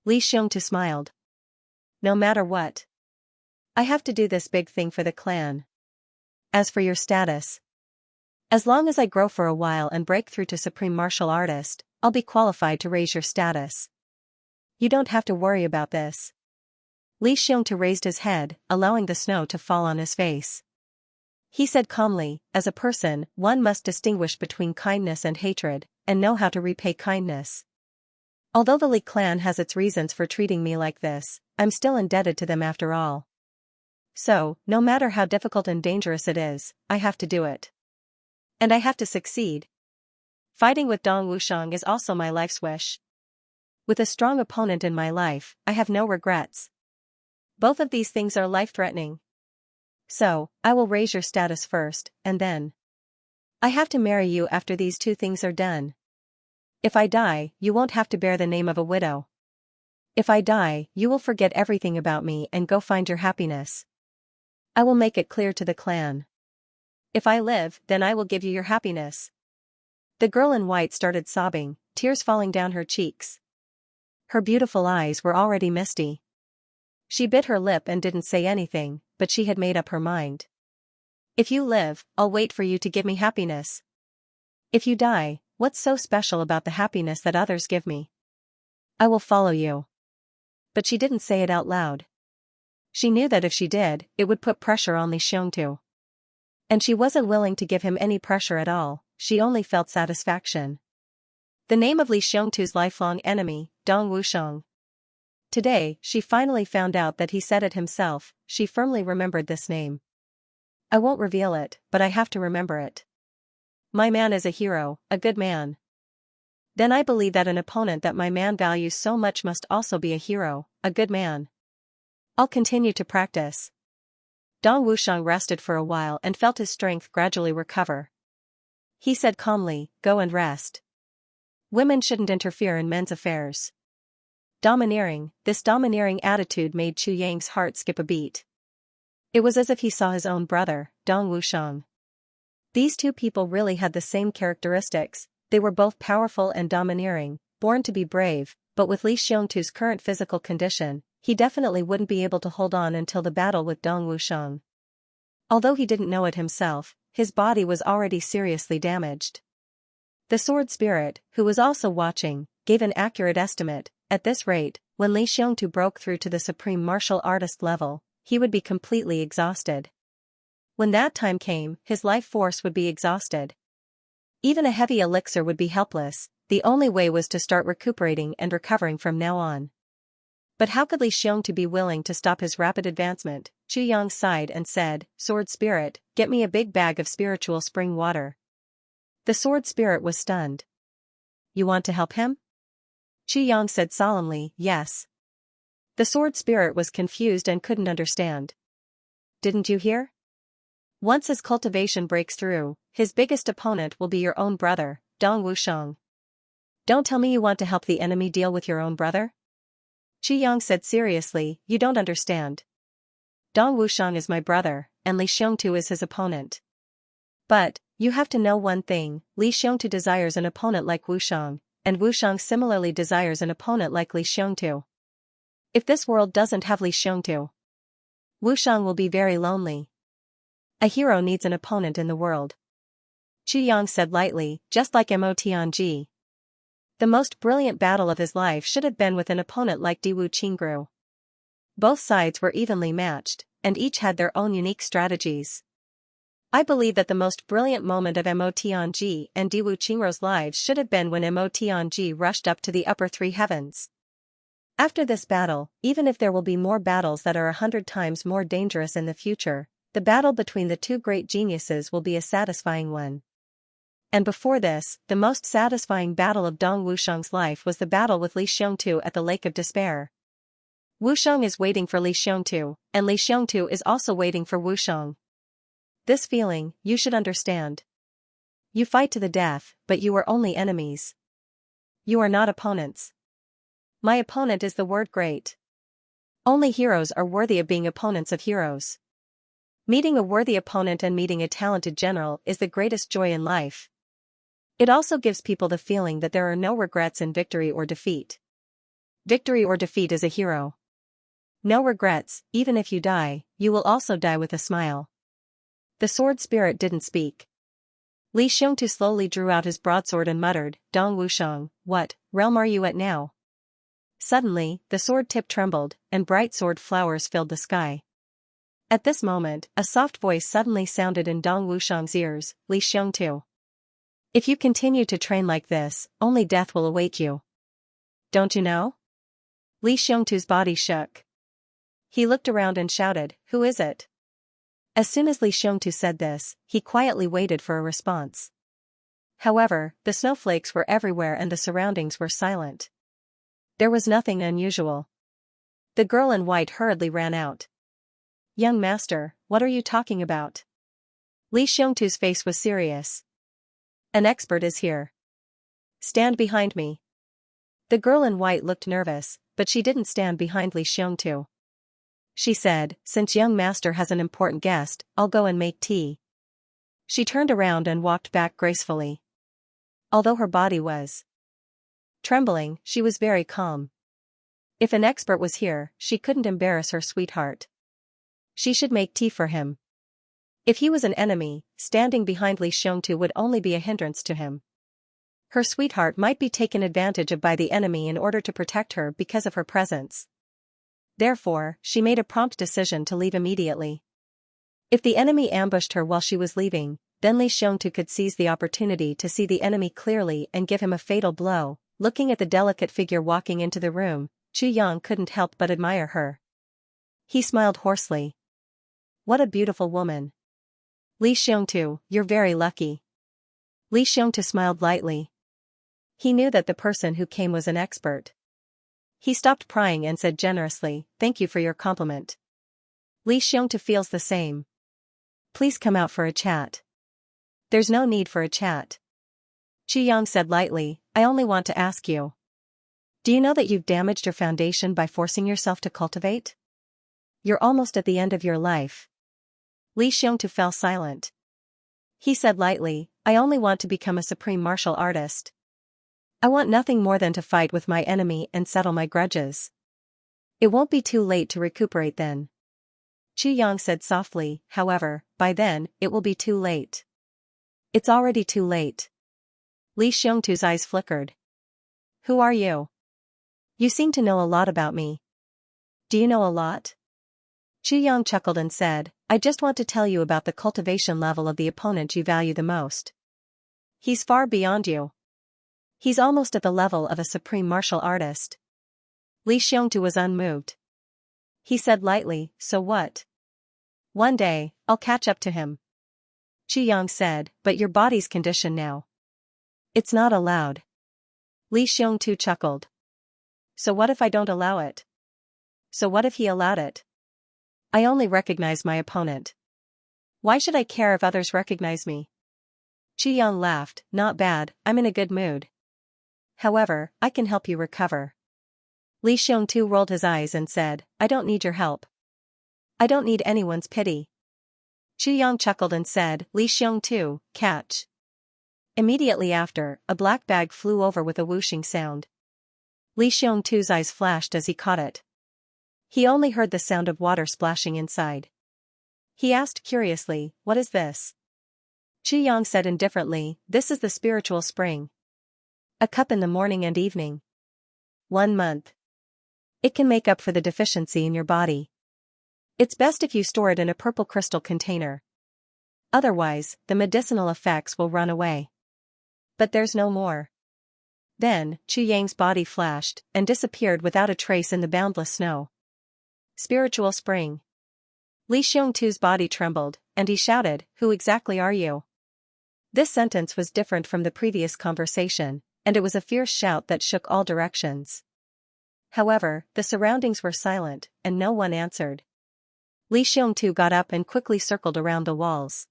Li Xiongtu smiled. No matter what, I have to do this big thing for the clan. As for your status, as long as I grow for a while and break through to Supreme Martial Artist, I'll be qualified to raise your status. You don't have to worry about this. Li Xiongtu raised his head, allowing the snow to fall on his face. He said calmly, as a person, one must distinguish between kindness and hatred, and know how to repay kindness. Although the Li clan has its reasons for treating me like this, I'm still indebted to them after all. So, no matter how difficult and dangerous it is, I have to do it. And I have to succeed. Fighting with Dong Wushang is also my life's wish. With a strong opponent in my life, I have no regrets. Both of these things are life-threatening. So, I will raise your status first, and then I have to marry you after these two things are done. If I die, you won't have to bear the name of a widow. If I die, you will forget everything about me and go find your happiness. I will make it clear to the clan. If I live, then I will give you your happiness. The girl in white started sobbing, tears falling down her cheeks. Her beautiful eyes were already misty. She bit her lip and didn't say anything, but she had made up her mind. If you live, I'll wait for you to give me happiness. If you die, what's so special about the happiness that others give me? I will follow you. But she didn't say it out loud. She knew that if she did, it would put pressure on Li Xiongtu. And she wasn't willing to give him any pressure at all, she only felt satisfaction. The name of Li Xiongtu's lifelong enemy, Dong Wushang. Today, she finally found out that he said it himself. She firmly remembered this name. I won't reveal it, but I have to remember it. My man is a hero, a good man. Then I believe that an opponent that my man values so much must also be a hero, a good man. I'll continue to practice. Dong Wushang rested for a while and felt his strength gradually recover. He said calmly, "Go and rest. Women shouldn't interfere in men's affairs." This domineering attitude made Chu Yang's heart skip a beat. It was as if he saw his own brother, Dong Wushang. These two people really had the same characteristics. They were both powerful and domineering, born to be brave, but with Li Xiongtu's current physical condition, he definitely wouldn't be able to hold on until the battle with Dong Wushang. Although he didn't know it himself, his body was already seriously damaged. The sword spirit, who was also watching, gave an accurate estimate. At this rate, when Li Xiongtu broke through to the supreme martial artist level, he would be completely exhausted. When that time came, his life force would be exhausted. Even a heavy elixir would be helpless. The only way was to start recuperating and recovering from now on. But how could Li Xiongtu be willing to stop his rapid advancement? Chu Yang sighed and said, "Sword spirit, get me a big bag of spiritual spring water." The sword spirit was stunned. "You want to help him?" Chu Yang said solemnly, "Yes." The sword spirit was confused and couldn't understand. "Didn't you hear? Once his cultivation breaks through, his biggest opponent will be your own brother, Dong Wushang. Don't tell me you want to help the enemy deal with your own brother?" Chu Yang said seriously, "You don't understand. Dong Wushang is my brother, and Li Xiongtu is his opponent. But, you have to know one thing, Li Xiongtu desires an opponent like Wushang, and Wushang similarly desires an opponent like Li Xiongtu. If this world doesn't have Li Xiongtu, Wushang will be very lonely. A hero needs an opponent in the world. Qu Yang said lightly, just like Mo Tianji. The most brilliant battle of his life should have been with an opponent like Diwu Qingru. Both sides were evenly matched, and each had their own unique strategies. I believe that the most brilliant moment of Mo Tianji and Diwu Qingru's lives should have been when Mo Tianji rushed up to the upper three heavens. After this battle, even if there will be more battles that are 100 times more dangerous in the future, the battle between the two great geniuses will be a satisfying one. And before this, the most satisfying battle of Dong Wushang's life was the battle with Li Xiongtu at the Lake of Despair. Wushang is waiting for Li Xiongtu, and Li Xiongtu is also waiting for Wushang. This feeling, you should understand. You fight to the death, but you are only enemies. You are not opponents. My opponent is the word great. Only heroes are worthy of being opponents of heroes. Meeting a worthy opponent and meeting a talented general is the greatest joy in life. It also gives people the feeling that there are no regrets in victory or defeat. Victory or defeat is a hero. No regrets, even if you die, you will also die with a smile. The sword spirit didn't speak. Li Xiongtu slowly drew out his broadsword and muttered, Dong Wushang, what realm are you at now? Suddenly, the sword tip trembled, and bright sword flowers filled the sky. At this moment, a soft voice suddenly sounded in Dong Wushang's ears, Li Xiongtu. If you continue to train like this, only death will await you. Don't you know? Li Xiongtu's body shook. He looked around and shouted, who is it? As soon as Li Xiongtu said this, he quietly waited for a response. However, the snowflakes were everywhere and the surroundings were silent. There was nothing unusual. The girl in white hurriedly ran out. Young master, what are you talking about? Li Xiongtu's face was serious. An expert is here. Stand behind me. The girl in white looked nervous, but she didn't stand behind Li Xiongtu. She said, since young master has an important guest, I'll go and make tea. She turned around and walked back gracefully. Although her body was trembling, she was very calm. If an expert was here, she couldn't embarrass her sweetheart. She should make tea for him. If he was an enemy, standing behind Li Xiongtu would only be a hindrance to him. Her sweetheart might be taken advantage of by the enemy in order to protect her because of her presence. Therefore, she made a prompt decision to leave immediately. If the enemy ambushed her while she was leaving, then Li Xiongtu could seize the opportunity to see the enemy clearly and give him a fatal blow. Looking at the delicate figure walking into the room, Qu Yang couldn't help but admire her. He smiled hoarsely. What a beautiful woman. Li Xiongtu, you're very lucky. Li Xiongtu smiled lightly. He knew that the person who came was an expert. He stopped prying and said generously, thank you for your compliment. Li Xiongtu feels the same. Please come out for a chat. There's no need for a chat. Qu Yang said lightly, I only want to ask you. Do you know that you've damaged your foundation by forcing yourself to cultivate? You're almost at the end of your life. Li Xiongtu fell silent. He said lightly, I only want to become a supreme martial artist. I want nothing more than to fight with my enemy and settle my grudges. It won't be too late to recuperate then. Qu Yang said softly, however, by then, it will be too late. It's already too late. Li Xiongtu's eyes flickered. Who are you? You seem to know a lot about me. Do you know a lot? Qu Yang chuckled and said, I just want to tell you about the cultivation level of the opponent you value the most. He's far beyond you. He's almost at the level of a supreme martial artist. Li Xiongtu was unmoved. He said lightly, so what? One day, I'll catch up to him. Qu Yang said, but your body's condition now. It's not allowed. Li Xiongtu chuckled. So what if I don't allow it? So what if he allowed it? I only recognize my opponent. Why should I care if others recognize me? Qu Yang laughed, not bad, I'm in a good mood. However, I can help you recover. Li Xiongtu rolled his eyes and said, I don't need your help. I don't need anyone's pity. Chu Yang chuckled and said, Li Xiongtu, catch. Immediately after, a black bag flew over with a whooshing sound. Li Xiongtu's eyes flashed as he caught it. He only heard the sound of water splashing inside. He asked curiously, what is this? Chu Yang said indifferently, this is the spiritual spring. A cup in the morning and evening. 1 month. It can make up for the deficiency in your body. It's best if you store it in a purple crystal container. Otherwise, the medicinal effects will run away. But there's no more. Then, Chu Yang's body flashed and disappeared without a trace in the boundless snow. Spiritual spring. Li Xiongtu's body trembled, and he shouted, who exactly are you? This sentence was different from the previous conversation, and it was a fierce shout that shook all directions. However, the surroundings were silent, and no one answered. Li Xiongtu got up and quickly circled around the walls.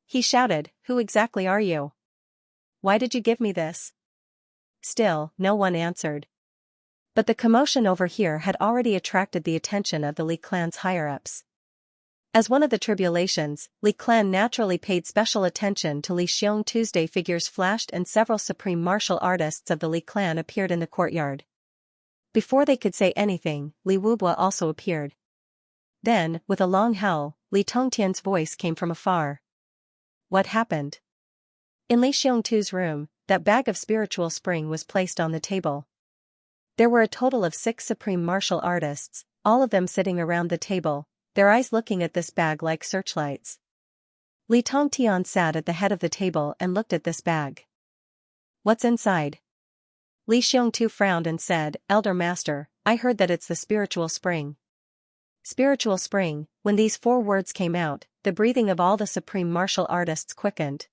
He shouted, who exactly are you? Why did you give me this? Still, no one answered. But the commotion over here had already attracted the attention of the Li clan's higher-ups. As one of the tribulations, Li clan naturally paid special attention to Li Xiongtu's day figures flashed and several supreme martial artists of the Li clan appeared in the courtyard. Before they could say anything, Li Wubua also appeared. Then, with a long howl, Li Tongtian's voice came from afar. What happened? In Li Xiongtu's room, that bag of spiritual spring was placed on the table. There were a total of 6 supreme martial artists, all of them sitting around the table, their eyes looking at this bag like searchlights. Li Tongtian sat at the head of the table and looked at this bag. What's inside? Li Xiongtu frowned and said, Elder Master, I heard that it's the spiritual spring. Spiritual spring. When these 4 words came out, the breathing of all the supreme martial artists quickened.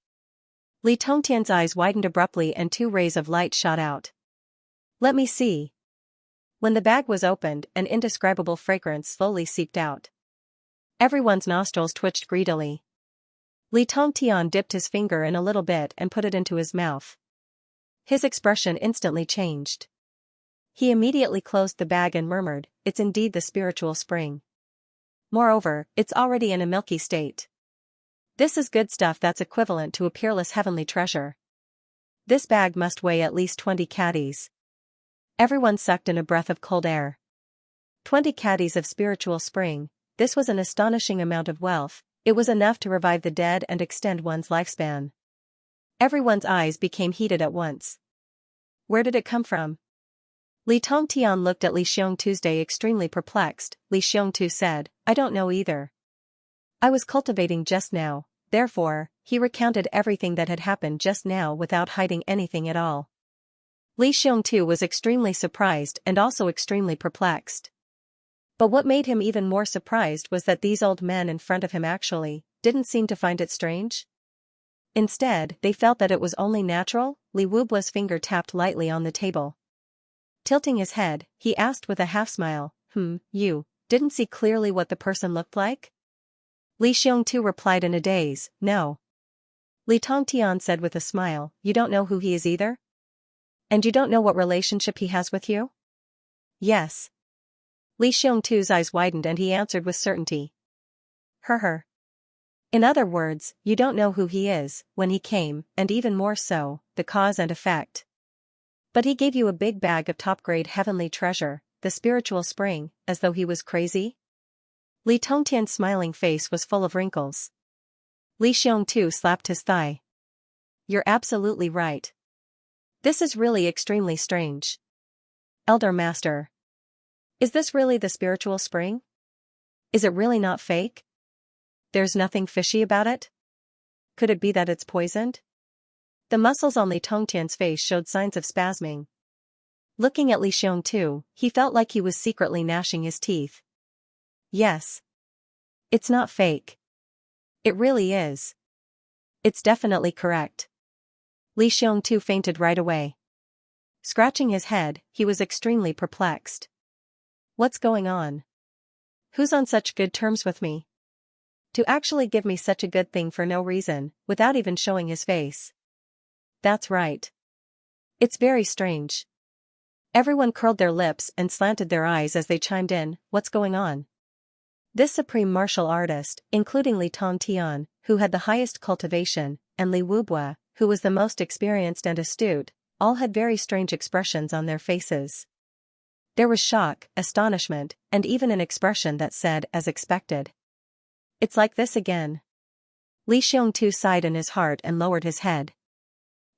Li Tongtian's eyes widened abruptly and 2 rays of light shot out. Let me see. When the bag was opened, an indescribable fragrance slowly seeped out. Everyone's nostrils twitched greedily. Li Tongtian dipped his finger in a little bit and put it into his mouth. His expression instantly changed. He immediately closed the bag and murmured, it's indeed the spiritual spring. Moreover, it's already in a milky state. This is good stuff that's equivalent to a peerless heavenly treasure. This bag must weigh at least 20 caddies. Everyone sucked in a breath of cold air. 20 caddies of spiritual spring, this was an astonishing amount of wealth, it was enough to revive the dead and extend one's lifespan. Everyone's eyes became heated at once. Where did it come from? Li Tongtian looked at Li Xiongtu's day extremely perplexed. Li Xiongtu said, I don't know either. I was cultivating just now, therefore, he recounted everything that had happened just now without hiding anything at all. Li Xiongtu was extremely surprised and also extremely perplexed. But what made him even more surprised was that these old men in front of him actually didn't seem to find it strange. Instead, they felt that it was only natural. Li Wubua's finger tapped lightly on the table. Tilting his head, he asked with a half-smile, you didn't see clearly what the person looked like? Li Xiongtu replied in a daze, no. Li Tongtian said with a smile, you don't know who he is either? And you don't know what relationship he has with you? Yes. Li Xiongtu's eyes widened and he answered with certainty. In other words, you don't know who he is, when he came, and even more so, the cause and effect. But he gave you a big bag of top-grade heavenly treasure, the spiritual spring, as though he was crazy? Li Tongtian's smiling face was full of wrinkles. Li Xiongtu slapped his thigh. You're absolutely right. This is really extremely strange. Elder Master. Is this really the spiritual spring? Is it really not fake? There's nothing fishy about it? Could it be that it's poisoned? The muscles on Li Tongtian's face showed signs of spasming. Looking at Li Xiongtu, he felt like he was secretly gnashing his teeth. Yes. It's not fake. It really is. It's definitely correct. Li Xiongtu fainted right away. Scratching his head, he was extremely perplexed. What's going on? Who's on such good terms with me? To actually give me such a good thing for no reason, without even showing his face. That's right. It's very strange. Everyone curled their lips and slanted their eyes as they chimed in, what's going on? This supreme martial artist, including Li Tongtian, who had the highest cultivation, and Li Wubua, who was the most experienced and astute, all had very strange expressions on their faces. There was shock, astonishment, and even an expression that said, as expected. "It's like this again." Li Xiongtu sighed in his heart and lowered his head.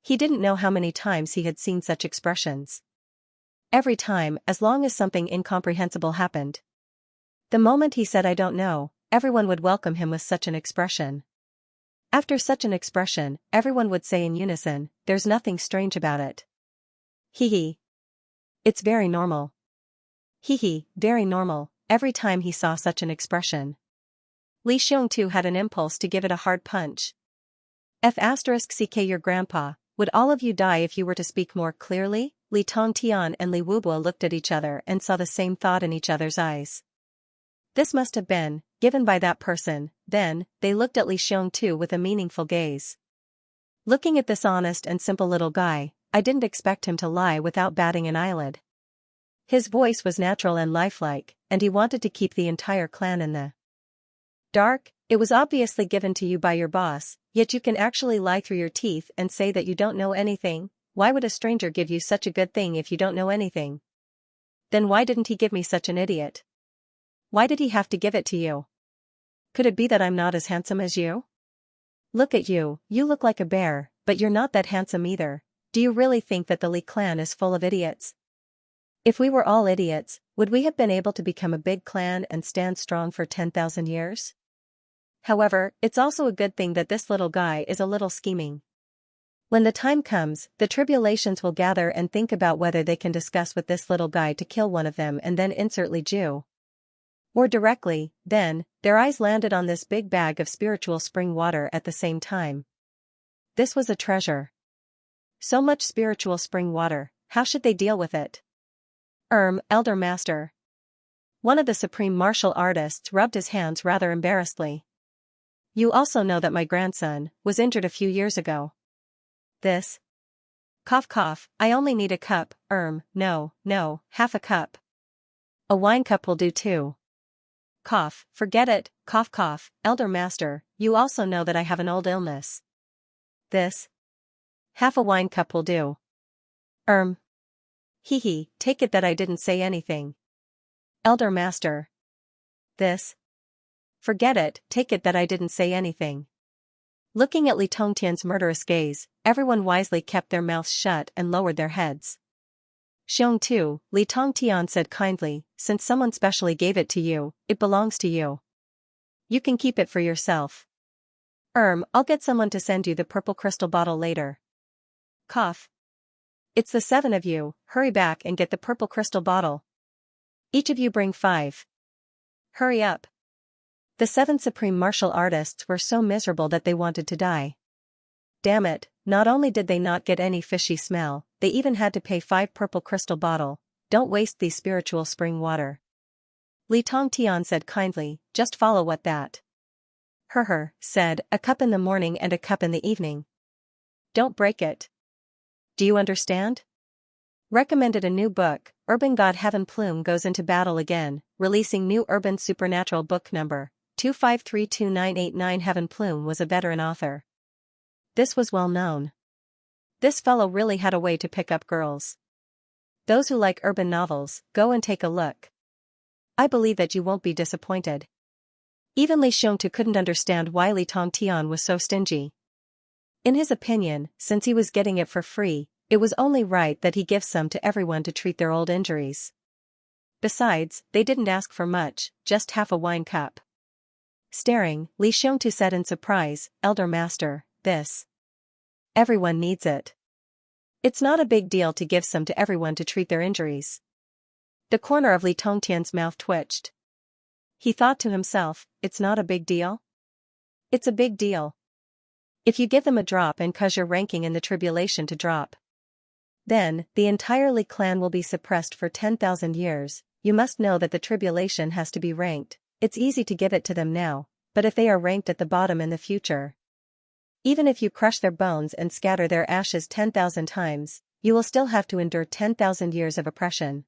He didn't know how many times he had seen such expressions. Every time, as long as something incomprehensible happened. The moment he said "I don't know," everyone would welcome him with such an expression. After such an expression, everyone would say in unison, "There's nothing strange about it. Hee hee. It's very normal. Hee hee, very normal," every time he saw such an expression. Li Xiongtu had an impulse to give it a hard punch. *CK your grandpa, would all of you die if you were to speak more clearly? Li Tongtian and Li Wubua looked at each other and saw the same thought in each other's eyes. This must have been given by that person. Then they looked at Li Xiongtu with a meaningful gaze. Looking at this honest and simple little guy, I didn't expect him to lie without batting an eyelid. His voice was natural and lifelike, and he wanted to keep the entire clan in the dark. "It was obviously given to you by your boss, yet you can actually lie through your teeth and say that you don't know anything. Why would a stranger give you such a good thing if you don't know anything? Then why didn't he give me such an idiot? Why did he have to give it to you? Could it be that I'm not as handsome as you? Look at you, you look like a bear, but you're not that handsome either. Do you really think that the Li clan is full of idiots? If we were all idiots, would we have been able to become a big clan and stand strong for 10,000 years? However, it's also a good thing that this little guy is a little scheming. When the time comes, the tribulations will gather and think about whether they can discuss with this little guy to kill one of them and then insert Li Ju. Or directly, then, their eyes landed on this big bag of spiritual spring water at the same time. This was a treasure. So much spiritual spring water, how should they deal with it? Elder Master. One of the supreme martial artists rubbed his hands rather embarrassedly. You also know that my grandson was injured a few years ago. This. Cough cough, I only need a cup. No, half a cup. A wine cup will do too. Cough, forget it, cough cough, Elder Master, you also know that I have an old illness. This. Half a wine cup will do. Hee hee, take it that I didn't say anything. Elder Master. This. Forget it, take it that I didn't say anything. Looking at Li Tongtian's murderous gaze, everyone wisely kept their mouths shut and lowered their heads. Xiongtu, Li Tongtian said kindly, since someone specially gave it to you, it belongs to you. You can keep it for yourself. I'll get someone to send you the purple crystal bottle later. Cough. It's the 7 of you, hurry back and get the purple crystal bottle. Each of you bring 5. Hurry up. The 7 supreme martial artists were so miserable that they wanted to die. Damn it, not only did they not get any fishy smell, they even had to pay 5 purple crystal bottle. Don't waste these spiritual spring water. Li Tongtian said kindly, just follow what that said, a cup in the morning and a cup in the evening. Don't break it. Do you understand? Recommended a new book, Urban God Heaven Plume Goes into Battle Again, releasing new urban supernatural book number 2532989. Heaven Plume was a veteran author. This was well known. This fellow really had a way to pick up girls. Those who like urban novels, go and take a look. I believe that you won't be disappointed. Even Li Xiongtu couldn't understand why Li Tongtian was so stingy. In his opinion, since he was getting it for free, it was only right that he give some to everyone to treat their old injuries. Besides, they didn't ask for much, just half a wine cup. Staring, Li Xiongtu said in surprise, Elder Master, this. Everyone needs it. It's not a big deal to give some to everyone to treat their injuries. The corner of Li Tongtian's mouth twitched. He thought to himself, it's not a big deal? It's a big deal. If you give them a drop and cause your ranking in the tribulation to drop, then, the entire Li clan will be suppressed for 10,000 years. You must know that the tribulation has to be ranked. It's easy to give it to them now, but if they are ranked at the bottom in the future, even if you crush their bones and scatter their ashes 10,000 times, you will still have to endure 10,000 years of oppression.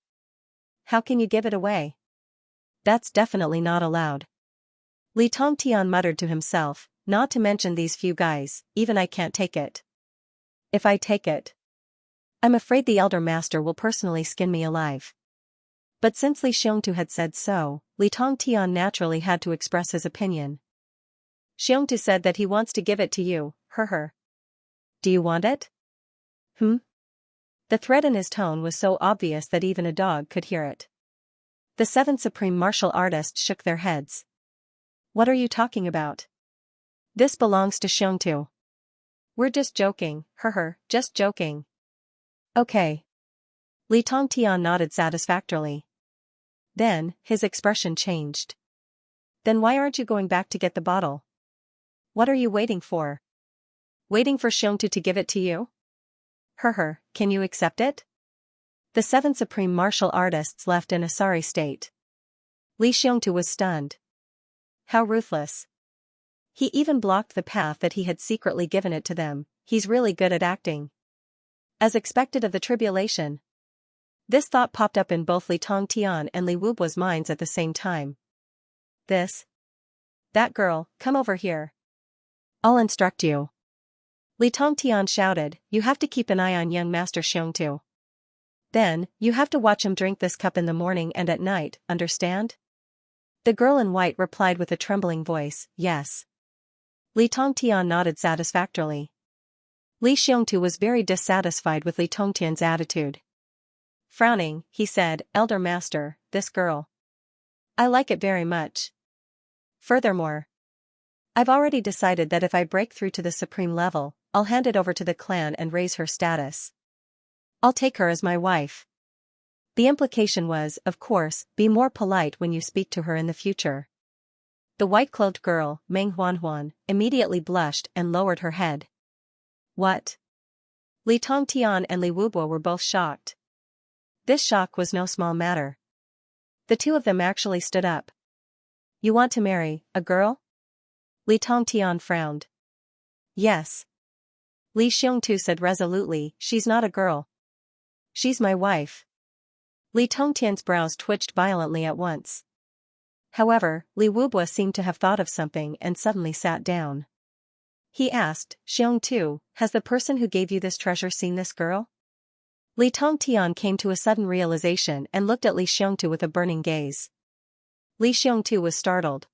How can you give it away? That's definitely not allowed. Li Tongtian muttered to himself, not to mention these few guys, even I can't take it. If I take it, I'm afraid the elder master will personally skin me alive. But since Li Xiongtu had said so, Li Tongtian naturally had to express his opinion. Xiongtu said that he wants to give it to you, her. Do you want it? The threat in his tone was so obvious that even a dog could hear it. The 7 supreme martial artists shook their heads. What are you talking about? This belongs to Xiongtu. We're just joking, just joking. Okay. Li Tongtian nodded satisfactorily. Then, his expression changed. Then why aren't you going back to get the bottle? What are you waiting for? Waiting for Xiongtu to give it to you? Can you accept it? The 7 supreme martial artists left in a sorry state. Li Xiongtu was stunned. How ruthless. He even blocked the path that he had secretly given it to them. He's really good at acting. As expected of the tribulation. This thought popped up in both Li Tongtian and Li Wubuo's minds at the same time. That girl, come over here. I'll instruct you. Li Tongtian shouted, you have to keep an eye on young Master Xiongtu. Then, you have to watch him drink this cup in the morning and at night, understand? The girl in white replied with a trembling voice, yes. Li Tongtian nodded satisfactorily. Li Xiongtu was very dissatisfied with Li Tongtian's attitude. Frowning, he said, Elder Master, this girl. I like it very much. Furthermore, I've already decided that if I break through to the supreme level, I'll hand it over to the clan and raise her status. I'll take her as my wife. The implication was, of course, be more polite when you speak to her in the future. The white-clothed girl, Meng Huanhuan, immediately blushed and lowered her head. What? Li Tongtian and Li Wubuo were both shocked. This shock was no small matter. The two of them actually stood up. You want to marry a girl? Li Tongtian frowned. Yes. Li Xiongtu said resolutely, she's not a girl. She's my wife. Li Tongtian's brows twitched violently at once. However, Li Wubuo seemed to have thought of something and suddenly sat down. He asked, Xiongtu, has the person who gave you this treasure seen this girl? Li Tongtian came to a sudden realization and looked at Li Xiongtu with a burning gaze. Li Xiongtu was startled.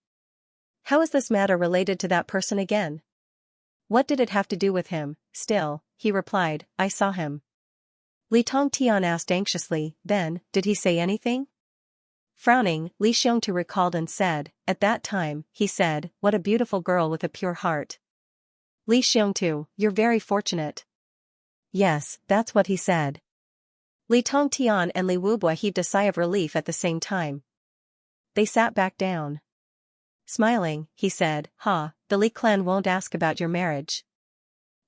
How is this matter related to that person again? What did it have to do with him? Still, he replied, I saw him. Li Tongtian asked anxiously, then, did he say anything? Frowning, Li Xiongtu recalled and said, at that time, he said, what a beautiful girl with a pure heart. Li Xiongtu, you're very fortunate. Yes, that's what he said. Li Tongtian and Li Wubuo heaved a sigh of relief at the same time. They sat back down. Smiling, he said, the Li clan won't ask about your marriage.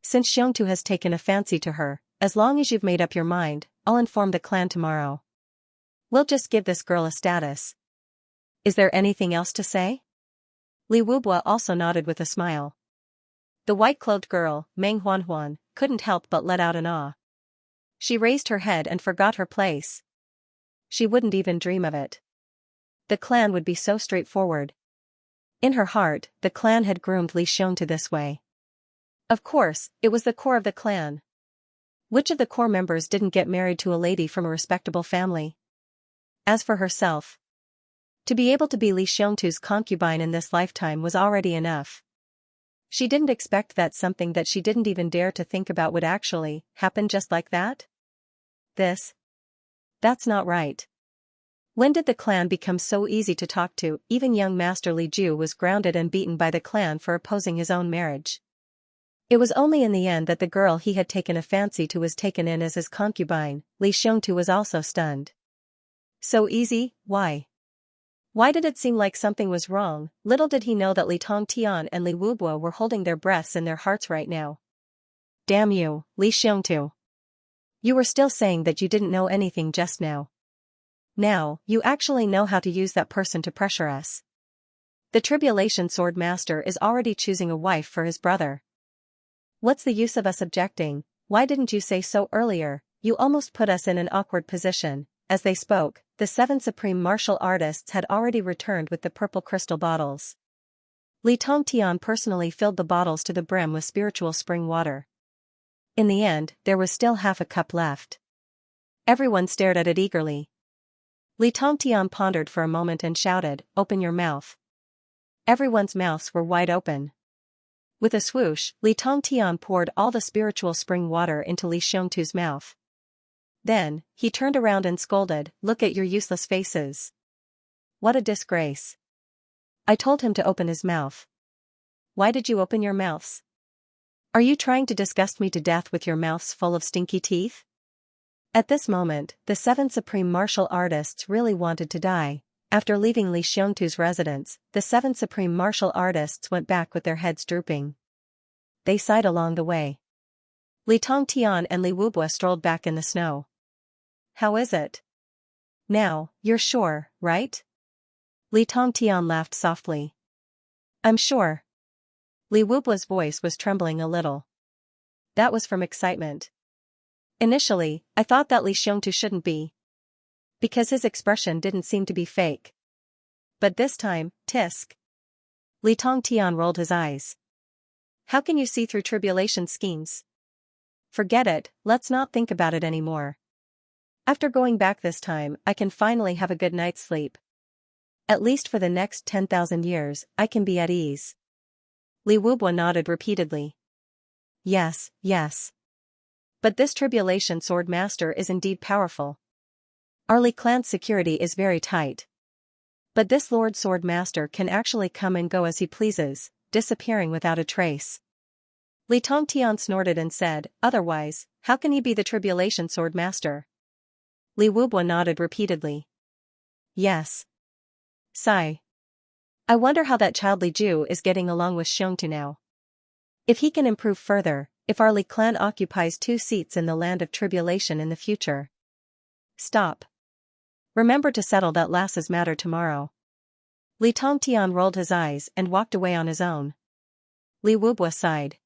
Since Xiongtu has taken a fancy to her, as long as you've made up your mind, I'll inform the clan tomorrow. We'll just give this girl a status. Is there anything else to say? Li Wubuo also nodded with a smile. The white-clothed girl, Meng Huanhuan, couldn't help but let out an awe. She raised her head and forgot her place. She wouldn't even dream of it. The clan would be so straightforward. In her heart, the clan had groomed Li Xiongtu this way. Of course, it was the core of the clan. Which of the core members didn't get married to a lady from a respectable family? As for herself, to be able to be Li Xiongtu's concubine in this lifetime was already enough. She didn't expect that something that she didn't even dare to think about would actually happen just like that. That's not right. When did the clan become so easy to talk to? Even young Master Li Ju was grounded and beaten by the clan for opposing his own marriage. It was only in the end that the girl he had taken a fancy to was taken in as his concubine. Li Xiongtu was also stunned. So easy, why? Why did it seem like something was wrong? Little did he know that Li Tongtian and Li Wubuo were holding their breaths in their hearts right now. Damn you, Li Xiongtu. You were still saying that you didn't know anything just now. Now, you actually know how to use that person to pressure us. The Tribulation Sword Master is already choosing a wife for his brother. What's the use of us objecting? Why didn't you say so earlier? You almost put us in an awkward position. As they spoke, the 7 supreme martial artists had already returned with the purple crystal bottles. Li Tongtian personally filled the bottles to the brim with spiritual spring water. In the end, there was still half a cup left. Everyone stared at it eagerly. Li Tongtian pondered for a moment and shouted, "Open your mouth." Everyone's mouths were wide open. With a swoosh, Li Tongtian poured all the spiritual spring water into Li Xiongtu's mouth. Then, he turned around and scolded, "Look at your useless faces. What a disgrace. I told him to open his mouth. Why did you open your mouths? Are you trying to disgust me to death with your mouths full of stinky teeth?" At this moment, the 7 supreme martial artists really wanted to die. After leaving Li Xiongtu's residence, the 7 supreme martial artists went back with their heads drooping. They sighed along the way. Li Tongtian and Li Wubua strolled back in the snow. "How is it? Now, you're sure, right?" Li Tongtian laughed softly. "I'm sure." Li Wubua's voice was trembling a little. That was from excitement. Initially, I thought that Li Xiongtu shouldn't be. Because his expression didn't seem to be fake. But this time, tisk. Li Tongtian rolled his eyes. "How can you see through tribulation schemes? Forget it, let's not think about it anymore. After going back this time, I can finally have a good night's sleep. At least for the next 10,000 years, I can be at ease." Li Wubua nodded repeatedly. "Yes, yes. But this tribulation sword master is indeed powerful. Our Li clan's security is very tight. But this Lord Sword Master can actually come and go as he pleases, disappearing without a trace." Li Tongtian snorted and said, "Otherwise, how can he be the tribulation sword master?" Li Wubua nodded repeatedly. "Yes. Sigh. I wonder how that child Li Ju is getting along with Xiongtu now. If he can improve further, if our Li clan occupies 2 seats in the land of tribulation in the future." "Stop. Remember to settle that lass's matter tomorrow." Li Tongtian rolled his eyes and walked away on his own. Li Wubua sighed.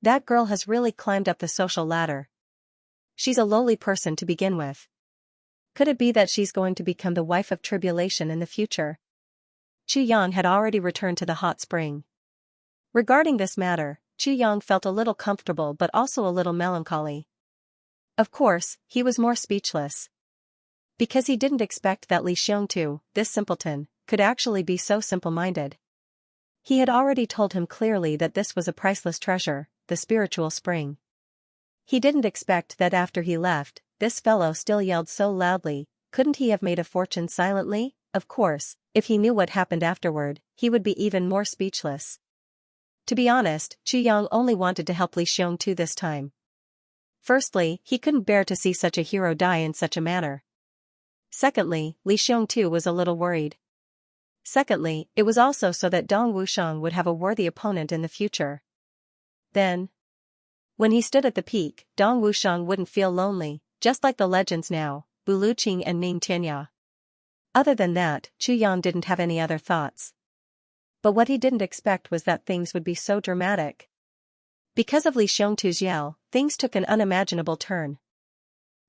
That girl has really climbed up the social ladder. She's a lowly person to begin with. Could it be that she's going to become the wife of tribulation in the future? Chu Yang had already returned to the hot spring. Regarding this matter, Chu Yang felt a little comfortable but also a little melancholy. Of course, he was more speechless. Because he didn't expect that Li Xiongtu, this simpleton, could actually be so simple-minded. He had already told him clearly that this was a priceless treasure, the spiritual spring. He didn't expect that after he left, this fellow still yelled so loudly. Couldn't he have made a fortune silently? Of course, if he knew what happened afterward, he would be even more speechless. To be honest, Chu Yang only wanted to help Li Xiongtu this time. Firstly, he couldn't bear to see such a hero die in such a manner. Secondly, Li Xiongtu was a little worried. Secondly, it was also so that Dong Wusheng would have a worthy opponent in the future. Then, when he stood at the peak, Dong Wusheng wouldn't feel lonely, just like the legends now, Bu Luqing and Ning Tianya. Other than that, Chu Yang didn't have any other thoughts. But what he didn't expect was that things would be so dramatic. Because of Li Xiongtu's yell, things took an unimaginable turn.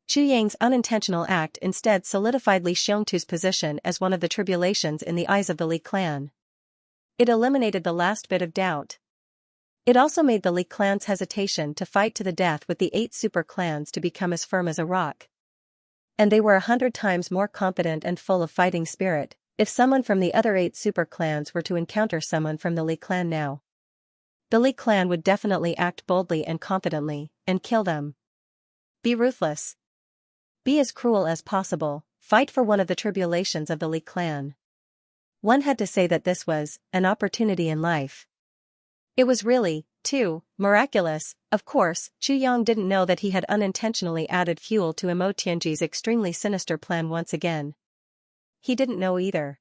Chu Yang's unintentional act instead solidified Li Xiongtu's position as one of the tribulations in the eyes of the Li clan. It eliminated the last bit of doubt. It also made the Li clan's hesitation to fight to the death with the 8 super clans to become as firm as a rock. And they were 100 times more confident and full of fighting spirit, if someone from the other 8 super clans were to encounter someone from the Li clan now. The Li clan would definitely act boldly and confidently, and kill them. Be ruthless. Be as cruel as possible, fight for one of the tribulations of the Li clan. One had to say that this was an opportunity in life. It was really, too, miraculous. Of course, Chu Yang didn't know that he had unintentionally added fuel to Imo Tianji's extremely sinister plan once again. He didn't know either.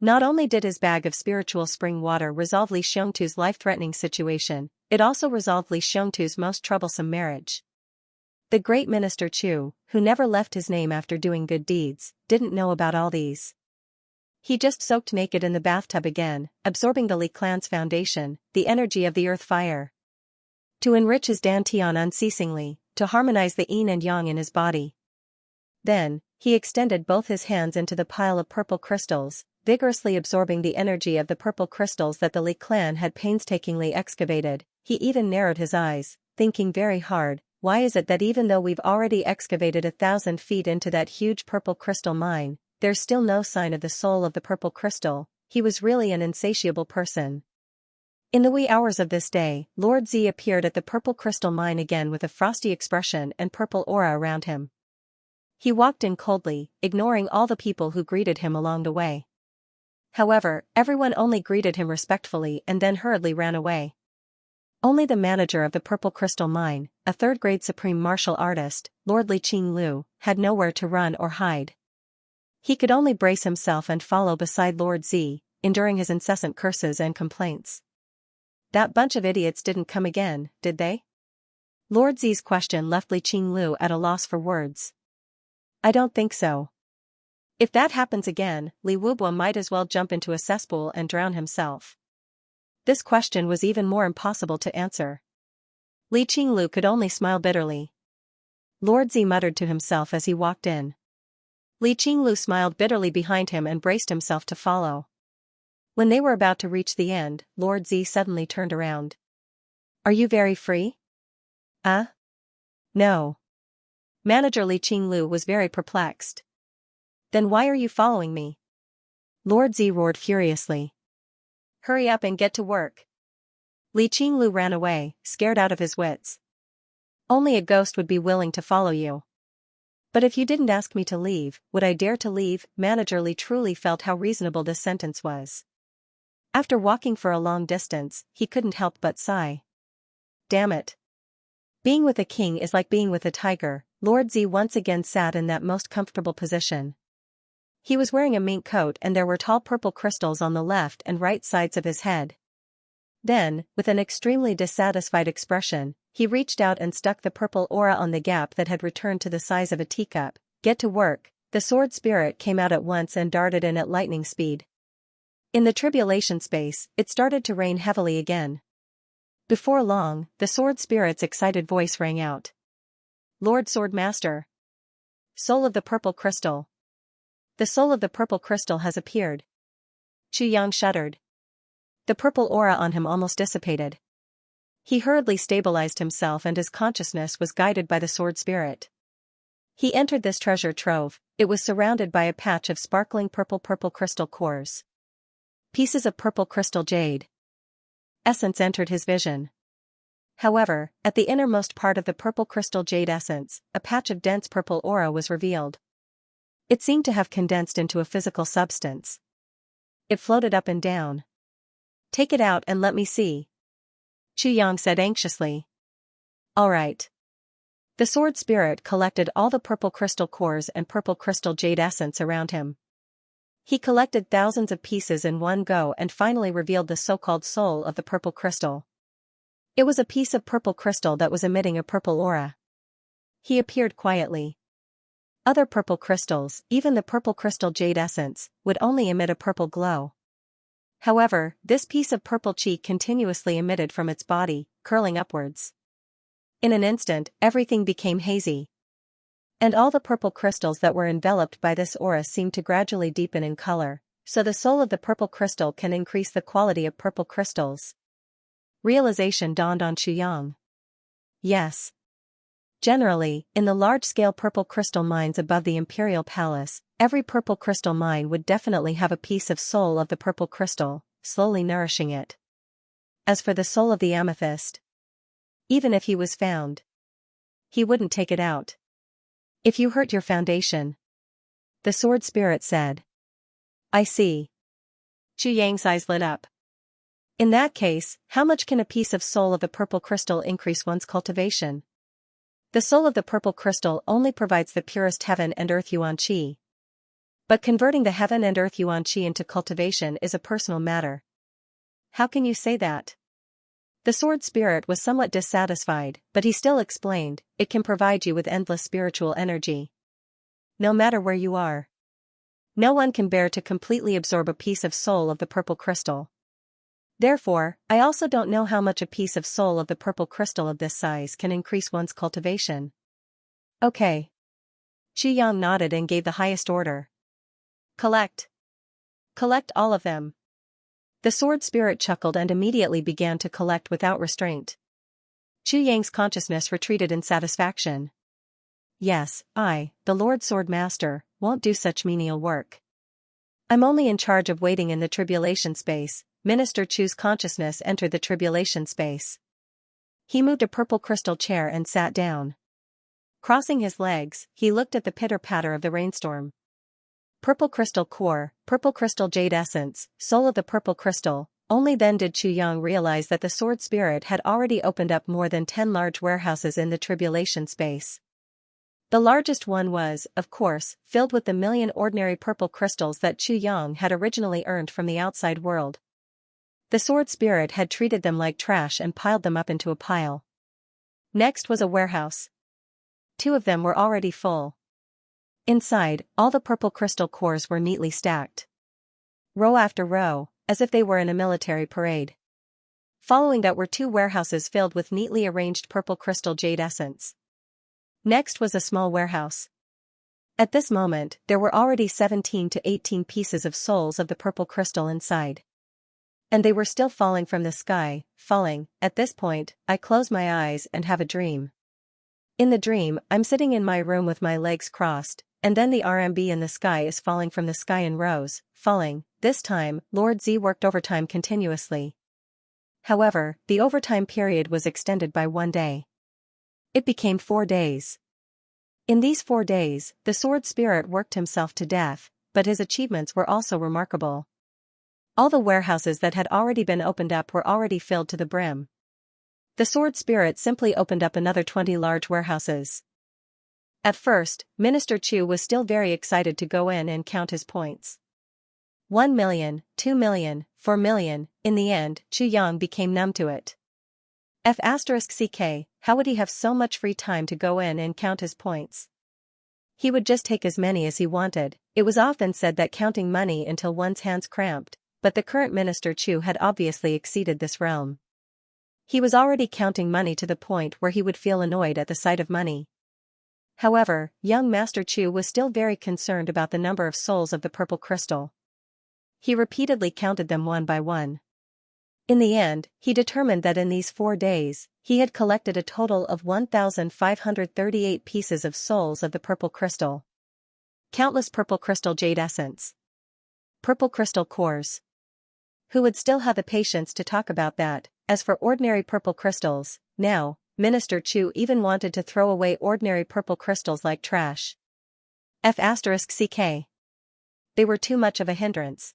Not only did his bag of spiritual spring water resolve Li Xiongtu's life-threatening situation, it also resolved Li Xiongtu's most troublesome marriage. The great minister Chu, who never left his name after doing good deeds, didn't know about all these. He just soaked naked in the bathtub again, absorbing the Li clan's foundation, the energy of the earth fire. To enrich his dantian unceasingly, to harmonize the yin and yang in his body. Then, he extended both his hands into the pile of purple crystals, vigorously absorbing the energy of the purple crystals that the Li clan had painstakingly excavated. He even narrowed his eyes, thinking very hard, why is it that even though we've already excavated 1,000 feet into that huge purple crystal mine, there's still no sign of the soul of the purple crystal? He was really an insatiable person. In the wee hours of this day, Lord Z appeared at the purple crystal mine again with a frosty expression and purple aura around him. He walked in coldly, ignoring all the people who greeted him along the way. However, everyone only greeted him respectfully and then hurriedly ran away. Only the manager of the purple crystal mine, a third-grade supreme martial artist, Lord Li Qinglu, had nowhere to run or hide. He could only brace himself and follow beside Lord Z, enduring his incessant curses and complaints. That bunch of idiots didn't come again, did they? Lord Z's question left Li Qinglu at a loss for words. I don't think so. If that happens again, Li Wubua might as well jump into a cesspool and drown himself. This question was even more impossible to answer. Li Qinglu could only smile bitterly. Lord Z muttered to himself as he walked in. Li Qinglu smiled bitterly behind him and braced himself to follow. When they were about to reach the end, Lord Z suddenly turned around. Are you very free? No. Manager Li Qinglu was very perplexed. Then why are you following me? Lord Z roared furiously. Hurry up and get to work. Li Qinglu ran away, scared out of his wits. Only a ghost would be willing to follow you. But if you didn't ask me to leave, would I dare to leave? Manager Li truly felt how reasonable this sentence was. After walking for a long distance, he couldn't help but sigh. Damn it. Being with a king is like being with a tiger. Lord Z once again sat in that most comfortable position. He was wearing a mink coat and there were tall purple crystals on the left and right sides of his head. Then, with an extremely dissatisfied expression, he reached out and stuck the purple aura on the gap that had returned to the size of a teacup. Get to work. The sword spirit came out at once and darted in at lightning speed. In the tribulation space, it started to rain heavily again. Before long, the sword spirit's excited voice rang out. Lord Sword Master. Soul of the purple crystal. The soul of the purple crystal has appeared. Chu Yang shuddered. The purple aura on him almost dissipated. He hurriedly stabilized himself and his consciousness was guided by the sword spirit. He entered this treasure trove. It was surrounded by a patch of sparkling purple crystal cores. Pieces of purple crystal jade essence entered his vision. However, at the innermost part of the purple crystal jade essence, a patch of dense purple aura was revealed. It seemed to have condensed into a physical substance. It floated up and down. Take it out and let me see. Chu Yang said anxiously. All right. The sword spirit collected all the purple crystal cores and purple crystal jade essence around him. He collected thousands of pieces in one go and finally revealed the so-called soul of the purple crystal. It was a piece of purple crystal that was emitting a purple aura. He appeared quietly. Other purple crystals, even the purple crystal jade essence, would only emit a purple glow. However, this piece of purple chi continuously emitted from its body, curling upwards. In an instant, everything became hazy. And all the purple crystals that were enveloped by this aura seemed to gradually deepen in color, so the soul of the purple crystal can increase the quality of purple crystals. Realization dawned on Chu Yang. Yes. Generally, in the large-scale purple crystal mines above the Imperial Palace, every purple crystal mine would definitely have a piece of soul of the purple crystal, slowly nourishing it. As for the soul of the amethyst, even if he was found, he wouldn't take it out. If you hurt your foundation, the sword spirit said. I see. Chu Yang's eyes lit up. In that case, how much can a piece of soul of the purple crystal increase one's cultivation? The soul of the purple crystal only provides the purest heaven and earth yuan qi. But converting the heaven and earth yuan qi into cultivation is a personal matter. How can you say that? The sword spirit was somewhat dissatisfied, but he still explained, it can provide you with endless spiritual energy. No matter where you are. No one can bear to completely absorb a piece of soul of the purple crystal. Therefore, I also don't know how much a piece of soul of the purple crystal of this size can increase one's cultivation. Okay. Chu Yang nodded and gave the highest order. Collect. Collect all of them. The sword spirit chuckled and immediately began to collect without restraint. Chu Yang's consciousness retreated in satisfaction. Yes, I, the Lord Sword Master, won't do such menial work. I'm only in charge of waiting in the tribulation space. Minister Chu's consciousness entered the tribulation space. He moved a purple crystal chair and sat down. Crossing his legs, he looked at the pitter-patter of the rainstorm. Purple crystal core, purple crystal jade essence, soul of the purple crystal. Only then did Chu Yang realize that the sword spirit had already opened up more than 10 large warehouses in the tribulation space. The largest one was, of course, filled with the million ordinary purple crystals that Chu Yang had originally earned from the outside world. The sword spirit had treated them like trash and piled them up into a pile. Next was a warehouse. 2 of them were already full. Inside, all the purple crystal cores were neatly stacked. Row after row, as if they were in a military parade. Following that were 2 warehouses filled with neatly arranged purple crystal jade essence. Next was a small warehouse. At this moment, there were already 17 to 18 pieces of souls of the purple crystal inside. And they were still falling from the sky, falling. At this point, I close my eyes and have a dream. In the dream, I'm sitting in my room with my legs crossed, and then the RMB in the sky is falling from the sky in rows, falling. This time, Lord Z worked overtime continuously. However, the overtime period was extended by 1 day. It became 4 days. In these 4 days, the sword spirit worked himself to death, but his achievements were also remarkable. All the warehouses that had already been opened up were already filled to the brim. The sword spirit simply opened up another 20 large warehouses. At first, Minister Chu was still very excited to go in and count his points. 1 million, 2 million, 4 million, in the end, Chu Yang became numb to it. F***ck, how would he have so much free time to go in and count his points? He would just take as many as he wanted. It was often said that counting money until one's hands cramped, but the current Minister Chu had obviously exceeded this realm. He was already counting money to the point where he would feel annoyed at the sight of money. However, young Master Chu was still very concerned about the number of souls of the purple crystal. He repeatedly counted them one by one. In the end, he determined that in these 4 days, he had collected a total of 1,538 pieces of souls of the purple crystal. Countless purple crystal jade essence. Purple crystal cores. Who would still have the patience to talk about that? As for ordinary purple crystals, now, Minister Chu even wanted to throw away ordinary purple crystals like trash. F***ck. They were too much of a hindrance.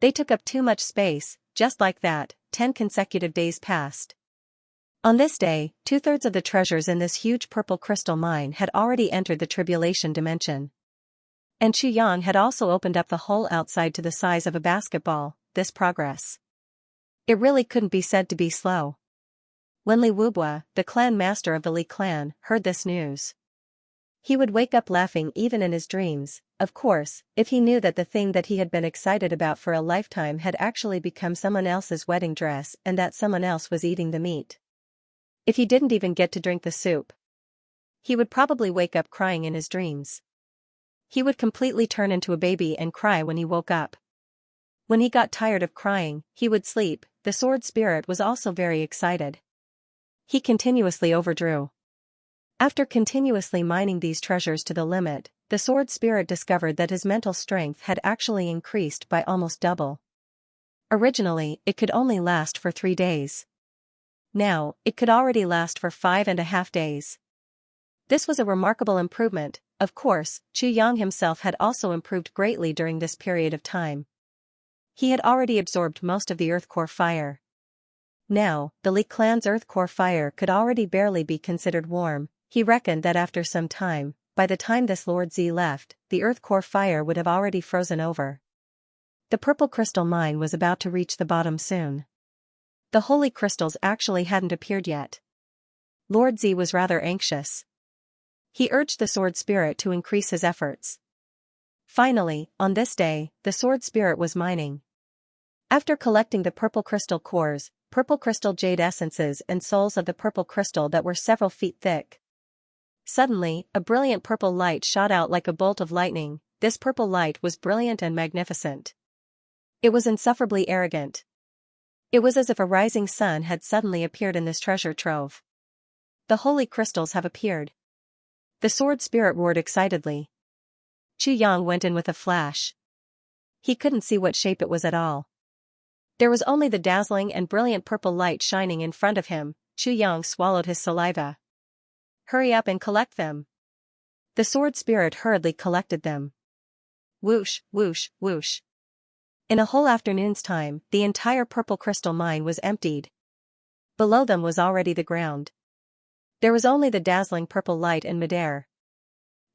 They took up too much space. Just like that, 10 consecutive days passed. On this day, 2/3 of the treasures in this huge purple crystal mine had already entered the tribulation dimension. And Chu Yang had also opened up the hole outside to the size of a basketball. This progress. It really couldn't be said to be slow. When Li Wubua, the clan master of the Li clan, heard this news, he would wake up laughing even in his dreams. Of course, if he knew that the thing that he had been excited about for a lifetime had actually become someone else's wedding dress and that someone else was eating the meat. If he didn't even get to drink the soup, he would probably wake up crying in his dreams. He would completely turn into a baby and cry when he woke up. When he got tired of crying, he would sleep. The sword spirit was also very excited. He continuously overdrew. After continuously mining these treasures to the limit, the sword spirit discovered that his mental strength had actually increased by almost double. Originally, it could only last for 3 days. Now, it could already last for 5.5 days. This was a remarkable improvement. Of course, Chu Yang himself had also improved greatly during this period of time. He had already absorbed most of the earth core fire. Now, the Li clan's earth core fire could already barely be considered warm. He reckoned that after some time, by the time this Lord Z left, the earth core fire would have already frozen over. The purple crystal mine was about to reach the bottom soon. The holy crystals actually hadn't appeared yet. Lord Z was rather anxious. He urged the sword spirit to increase his efforts. Finally, on this day, the sword spirit was mining. After collecting the purple crystal cores, purple crystal jade essences and souls of the purple crystal that were several feet thick, suddenly, a brilliant purple light shot out like a bolt of lightning. This purple light was brilliant and magnificent. It was insufferably arrogant. It was as if a rising sun had suddenly appeared in this treasure trove. The holy crystals have appeared. The sword spirit roared excitedly. Chu Yang went in with a flash. He couldn't see what shape it was at all. There was only the dazzling and brilliant purple light shining in front of him. Chu Yang swallowed his saliva. Hurry up and collect them. The sword spirit hurriedly collected them. Whoosh, whoosh, whoosh. In a whole afternoon's time, the entire purple crystal mine was emptied. Below them was already the ground. There was only the dazzling purple light in midair.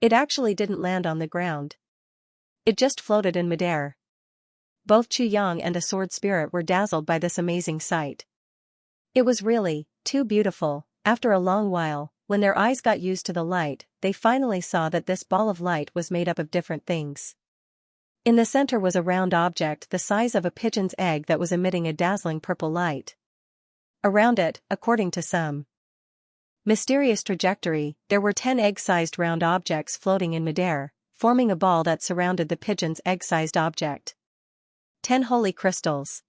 It actually didn't land on the ground. It just floated in midair. Both Chu Yang and the sword spirit were dazzled by this amazing sight. It was really too beautiful. After a long while, when their eyes got used to the light, they finally saw that this ball of light was made up of different things. In the center was a round object the size of a pigeon's egg that was emitting a dazzling purple light. Around it, according to some mysterious trajectory, there were 10 egg-sized round objects floating in midair, forming a ball that surrounded the pigeon's egg-sized object. 10 holy crystals.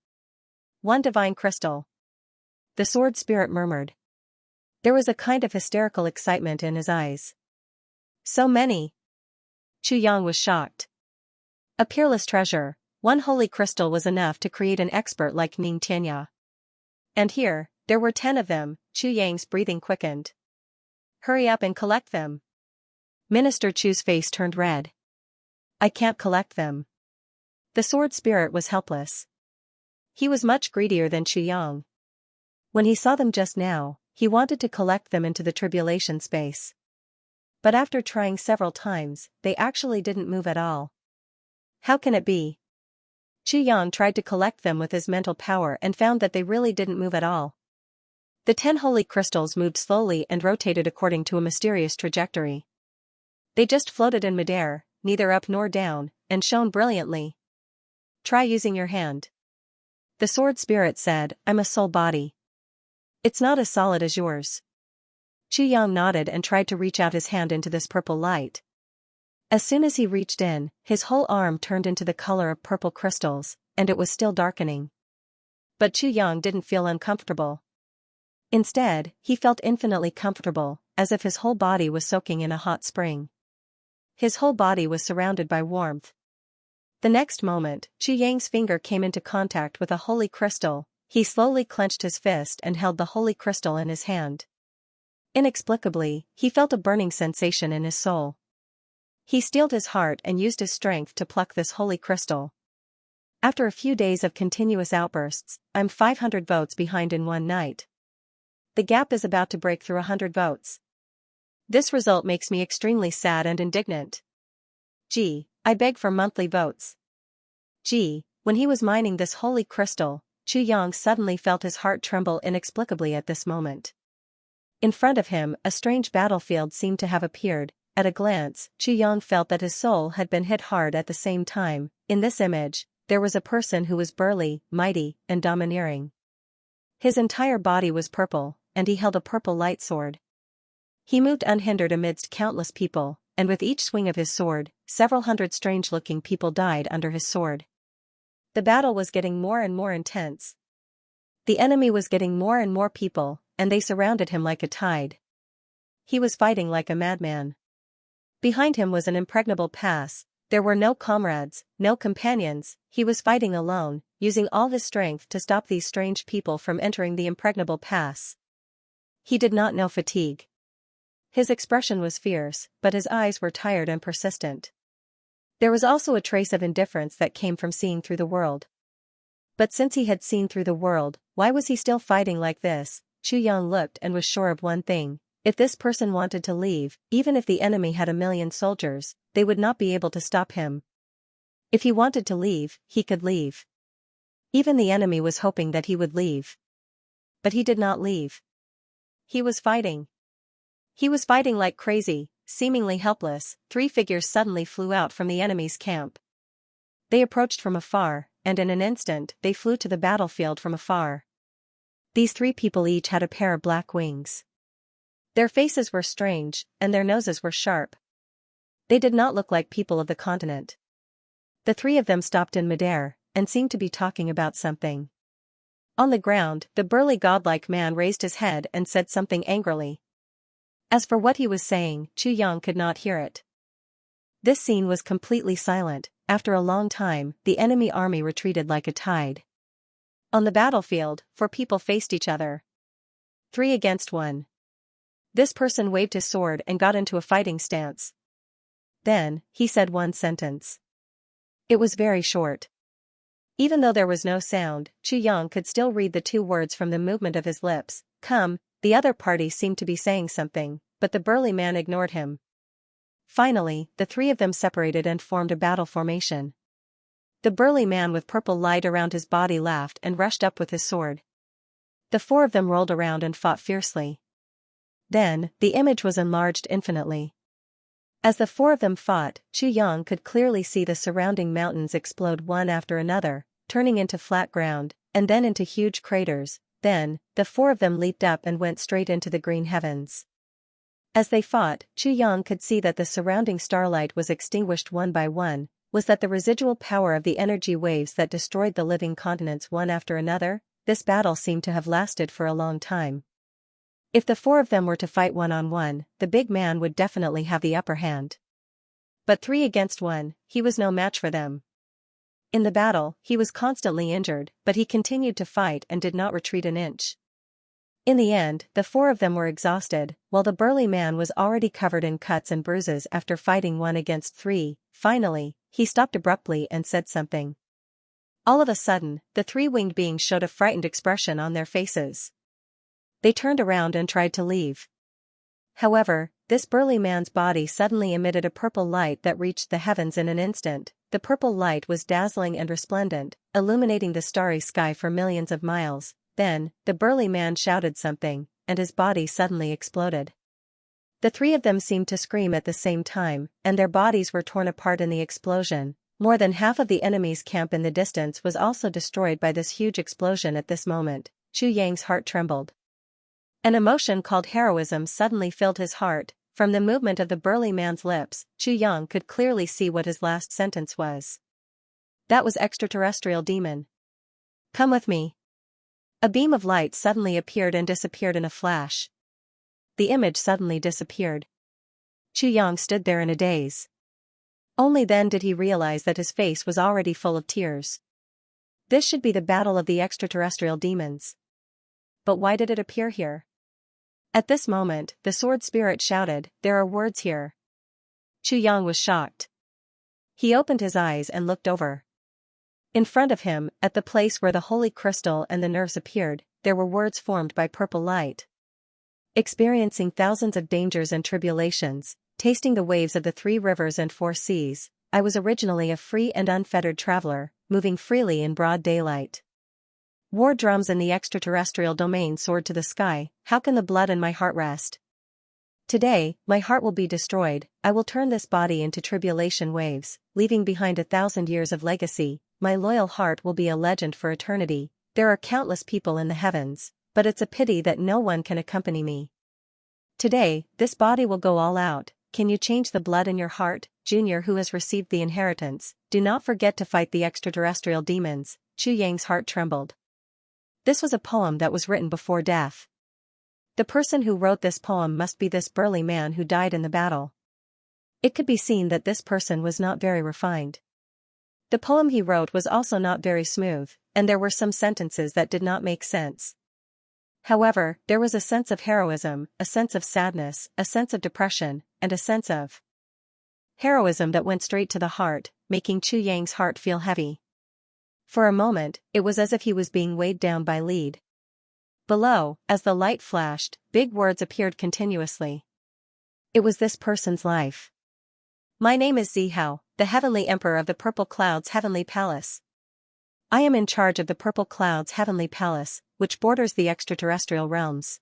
1 divine crystal. The sword spirit murmured. There was a kind of hysterical excitement in his eyes. So many. Chu Yang was shocked. A peerless treasure, 1 holy crystal was enough to create an expert like Xianxia. And here, there were 10 of them. Chu Yang's breathing quickened. Hurry up and collect them. Minister Chu's face turned red. I can't collect them. The sword spirit was helpless. He was much greedier than Chu Yang. When he saw them just now, he wanted to collect them into the tribulation space. But after trying several times, they actually didn't move at all. How can it be? Chu Yang tried to collect them with his mental power and found that they really didn't move at all. The 10 holy crystals moved slowly and rotated according to a mysterious trajectory. They just floated in midair, neither up nor down, and shone brilliantly. Try using your hand. The sword spirit said, I'm a soul body. It's not as solid as yours. Chu Yang nodded and tried to reach out his hand into this purple light. As soon as he reached in, his whole arm turned into the color of purple crystals, and it was still darkening. But Chu Yang didn't feel uncomfortable. Instead, he felt infinitely comfortable, as if his whole body was soaking in a hot spring. His whole body was surrounded by warmth. The next moment, Chu Yang's finger came into contact with a holy crystal. He slowly clenched his fist and held the holy crystal in his hand. Inexplicably, he felt a burning sensation in his soul. He steeled his heart and used his strength to pluck this holy crystal. After a few days of continuous outbursts, I'm 500 votes behind in one night. The gap is about to break through 100 votes. This result makes me extremely sad and indignant. Gee, I beg for monthly votes. Gee, when he was mining this holy crystal, Chu Yang suddenly felt his heart tremble inexplicably at this moment. In front of him, a strange battlefield seemed to have appeared. At a glance, Chu Yang felt that his soul had been hit hard at the same time. In this image, there was a person who was burly, mighty, and domineering. His entire body was purple, and he held a purple light sword. He moved unhindered amidst countless people, and with each swing of his sword, several hundred strange-looking people died under his sword. The battle was getting more and more intense. The enemy was getting more and more people, and they surrounded him like a tide. He was fighting like a madman. Behind him was an impregnable pass. There were no comrades, no companions. He was fighting alone, using all his strength to stop these strange people from entering the impregnable pass. He did not know fatigue. His expression was fierce, but his eyes were tired and persistent. There was also a trace of indifference that came from seeing through the world. But since he had seen through the world, why was he still fighting like this? Chu Yang looked and was sure of one thing. If this person wanted to leave, even if the enemy had 1,000,000 soldiers, they would not be able to stop him. If he wanted to leave, he could leave. Even the enemy was hoping that he would leave. But he did not leave. He was fighting. He was fighting like crazy, seemingly helpless. 3 figures suddenly flew out from the enemy's camp. They approached from afar, and in an instant they flew to the battlefield from afar. These 3 people each had a pair of black wings. Their faces were strange, and their noses were sharp. They did not look like people of the continent. The 3 of them stopped in midair, and seemed to be talking about something. On the ground, the burly godlike man raised his head and said something angrily. As for what he was saying, Chu Yang could not hear it. This scene was completely silent. After a long time, the enemy army retreated like a tide. On the battlefield, 4 people faced each other. 3 against 1. This person waved his sword and got into a fighting stance. Then, he said one sentence. It was very short. Even though there was no sound, Chu Yang could still read the 2 words from the movement of his lips. Come. The other party seemed to be saying something, but the burly man ignored him. Finally, the 3 of them separated and formed a battle formation. The burly man with purple light around his body laughed and rushed up with his sword. The 4 of them rolled around and fought fiercely. Then, the image was enlarged infinitely. As the 4 of them fought, Chu Yang could clearly see the surrounding mountains explode one after another, turning into flat ground, and then into huge craters. Then, the 4 of them leaped up and went straight into the green heavens. As they fought, Chu Yang could see that the surrounding starlight was extinguished one by one. Was that the residual power of the energy waves that destroyed the living continents one after another? This battle seemed to have lasted for a long time. If the 4 of them were to fight one-on-one, the big man would definitely have the upper hand. But 3 against 1, he was no match for them. In the battle, he was constantly injured, but he continued to fight and did not retreat an inch. In the end, the 4 of them were exhausted, while the burly man was already covered in cuts and bruises after fighting 1 against 3. Finally, he stopped abruptly and said something. All of a sudden, the 3 winged beings showed a frightened expression on their faces. They turned around and tried to leave. However, this burly man's body suddenly emitted a purple light that reached the heavens in an instant. The purple light was dazzling and resplendent, illuminating the starry sky for millions of miles. Then, the burly man shouted something, and his body suddenly exploded. The 3 of them seemed to scream at the same time, and their bodies were torn apart in the explosion. More than half of the enemy's camp in the distance was also destroyed by this huge explosion at this moment. Chu Yang's heart trembled. An emotion called heroism suddenly filled his heart. From the movement of the burly man's lips, Chu Yang could clearly see what his last sentence was. That was extraterrestrial demon. Come with me. A beam of light suddenly appeared and disappeared in a flash. The image suddenly disappeared. Chu Yang stood there in a daze. Only then did he realize that his face was already full of tears. This should be the battle of the extraterrestrial demons. But why did it appear here? At this moment, the sword spirit shouted, "There are words here." Chu Yang was shocked. He opened his eyes and looked over. In front of him, at the place where the holy crystal and the nerves appeared, there were words formed by purple light. Experiencing thousands of dangers and tribulations, tasting the waves of the 3 rivers and 4 seas, I was originally a free and unfettered traveler, moving freely in broad daylight. War drums in the extraterrestrial domain soared to the sky. How can the blood in my heart rest? Today, my heart will be destroyed. I will turn this body into tribulation waves, leaving behind 1,000 years of legacy. My loyal heart will be a legend for eternity. There are countless people in the heavens, but it's a pity that no one can accompany me. Today, this body will go all out. Can you change the blood in your heart, Junior, who has received the inheritance? Do not forget to fight the extraterrestrial demons. Chu Yang's heart trembled. This was a poem that was written before death. The person who wrote this poem must be this burly man who died in the battle. It could be seen that this person was not very refined. The poem he wrote was also not very smooth, and there were some sentences that did not make sense. However, there was a sense of heroism, a sense of sadness, a sense of depression, and a sense of heroism that went straight to the heart, making Chu Yang's heart feel heavy. For a moment, it was as if he was being weighed down by lead. Below, as the light flashed, big words appeared continuously. It was this person's life. My name is Zihao, the Heavenly Emperor of the Purple Cloud's Heavenly Palace. I am in charge of the Purple Cloud's Heavenly Palace, which borders the extraterrestrial realms.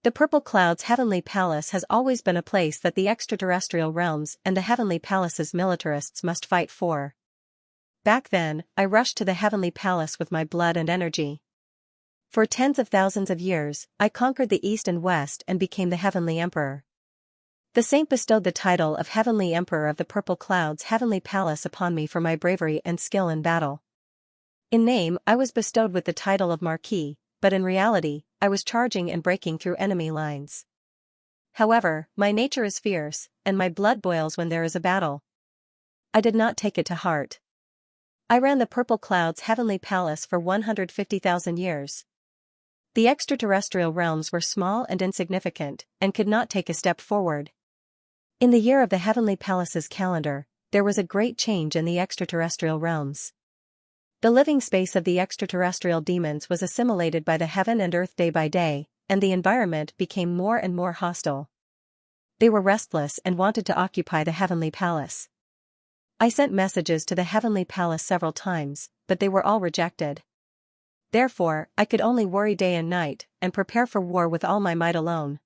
The Purple Cloud's Heavenly Palace has always been a place that the extraterrestrial realms and the Heavenly Palace's militarists must fight for. Back then, I rushed to the Heavenly Palace with my blood and energy. For tens of thousands of years, I conquered the East and West and became the Heavenly Emperor. The saint bestowed the title of Heavenly Emperor of the Purple Cloud's Heavenly Palace upon me for my bravery and skill in battle. In name, I was bestowed with the title of Marquis, but in reality, I was charging and breaking through enemy lines. However, my nature is fierce, and my blood boils when there is a battle. I did not take it to heart. I ran the purple cloud's heavenly palace for 150,000 years. The extraterrestrial realms were small and insignificant, and could not take a step forward. In the year of the heavenly palace's calendar, there was a great change in the extraterrestrial realms. The living space of the extraterrestrial demons was assimilated by the heaven and earth day by day, and the environment became more and more hostile. They were restless and wanted to occupy the heavenly palace. I sent messages to the heavenly palace several times, but they were all rejected. Therefore, I could only worry day and night, and prepare for war with all my might alone.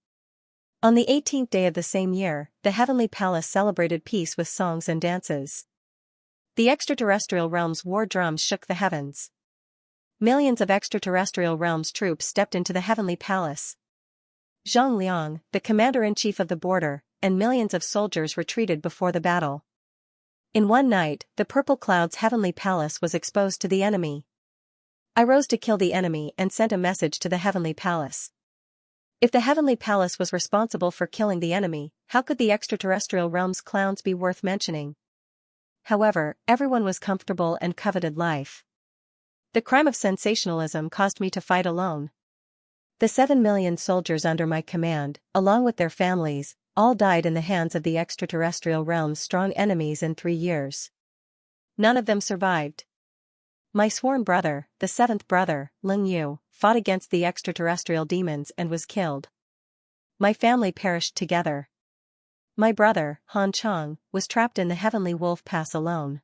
On the 18th day of the same year, the heavenly palace celebrated peace with songs and dances. The extraterrestrial realm's war drums shook the heavens. Millions of extraterrestrial realm's troops stepped into the heavenly palace. Zhang Liang, the commander-in-chief of the border, and millions of soldiers retreated before the battle. In one night, the purple cloud's heavenly palace was exposed to the enemy. I rose to kill the enemy and sent a message to the heavenly palace. If the heavenly palace was responsible for killing the enemy, how could the extraterrestrial realm's clowns be worth mentioning? However, everyone was comfortable and coveted life. The crime of sensationalism caused me to fight alone. The 7 million soldiers under my command, along with their families, all died in the hands of the extraterrestrial realm's strong enemies in 3 years. None of them survived. My sworn brother, the 7th brother, Ling Yu, fought against the extraterrestrial demons and was killed. My family perished together. My brother, Han Chang, was trapped in the heavenly wolf pass alone.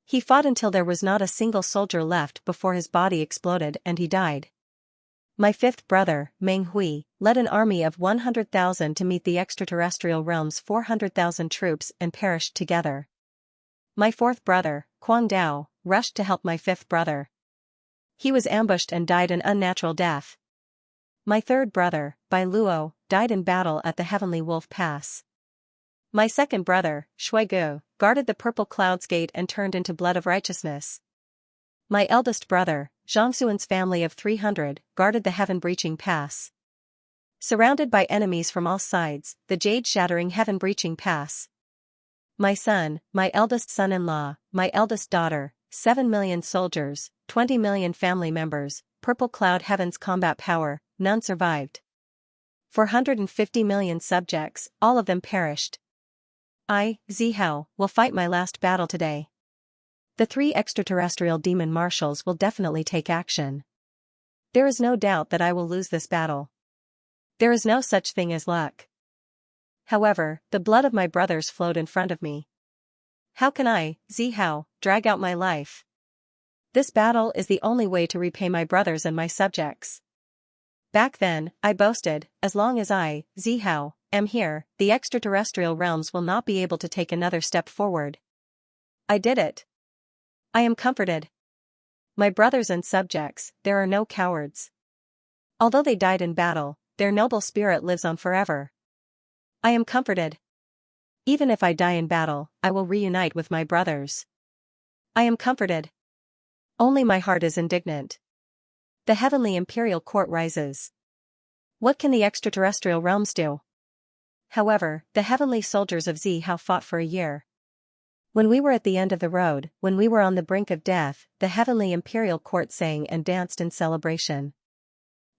He fought until there was not a single soldier left before his body exploded and he died. My 5th brother, Meng Hui, led an army of 100,000 to meet the extraterrestrial realm's 400,000 troops and perished together. My 4th brother, Quang Dao, rushed to help my 5th brother. He was ambushed and died an unnatural death. My 3rd brother, Bai Luo, died in battle at the heavenly wolf pass. My 2nd brother, Shui Gu, guarded the purple cloud's gate and turned into blood of righteousness. My eldest brother, Xianxia's family of 300, guarded the heaven-breaching pass. Surrounded by enemies from all sides, the jade-shattering heaven-breaching pass. My son, my eldest son-in-law, my eldest daughter, 7 million soldiers, 20 million family members, purple cloud heaven's combat power, none survived. 450 million subjects, all of them perished. I, Zihao, will fight my last battle today. The 3 extraterrestrial demon marshals will definitely take action. There is no doubt that I will lose this battle. There is no such thing as luck. However, the blood of my brothers flowed in front of me. How can I, Zihao, drag out my life? This battle is the only way to repay my brothers and my subjects. Back then, I boasted, as long as I, Zihao, am here, the extraterrestrial realms will not be able to take another step forward. I did it. I am comforted. My brothers and subjects, there are no cowards. Although they died in battle, their noble spirit lives on forever. I am comforted. Even if I die in battle, I will reunite with my brothers. I am comforted. Only my heart is indignant. The heavenly imperial court rises. What can the extraterrestrial realms do? However, the heavenly soldiers of Zihao fought for a year. When we were at the end of the road, when we were on the brink of death, the heavenly imperial court sang and danced in celebration.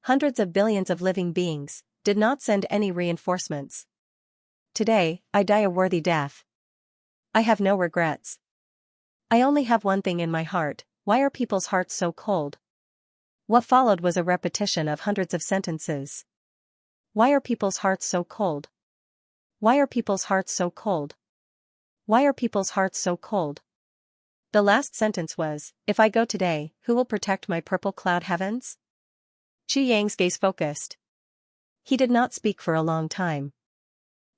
Hundreds of billions of living beings did not send any reinforcements. Today, I die a worthy death. I have no regrets. I only have one thing in my heart: why are people's hearts so cold? What followed was a repetition of hundreds of sentences. Why are people's hearts so cold? Why are people's hearts so cold? Why are people's hearts so cold? The last sentence was, if I go today, who will protect my purple cloud heavens? Qu Yang's gaze focused. He did not speak for a long time.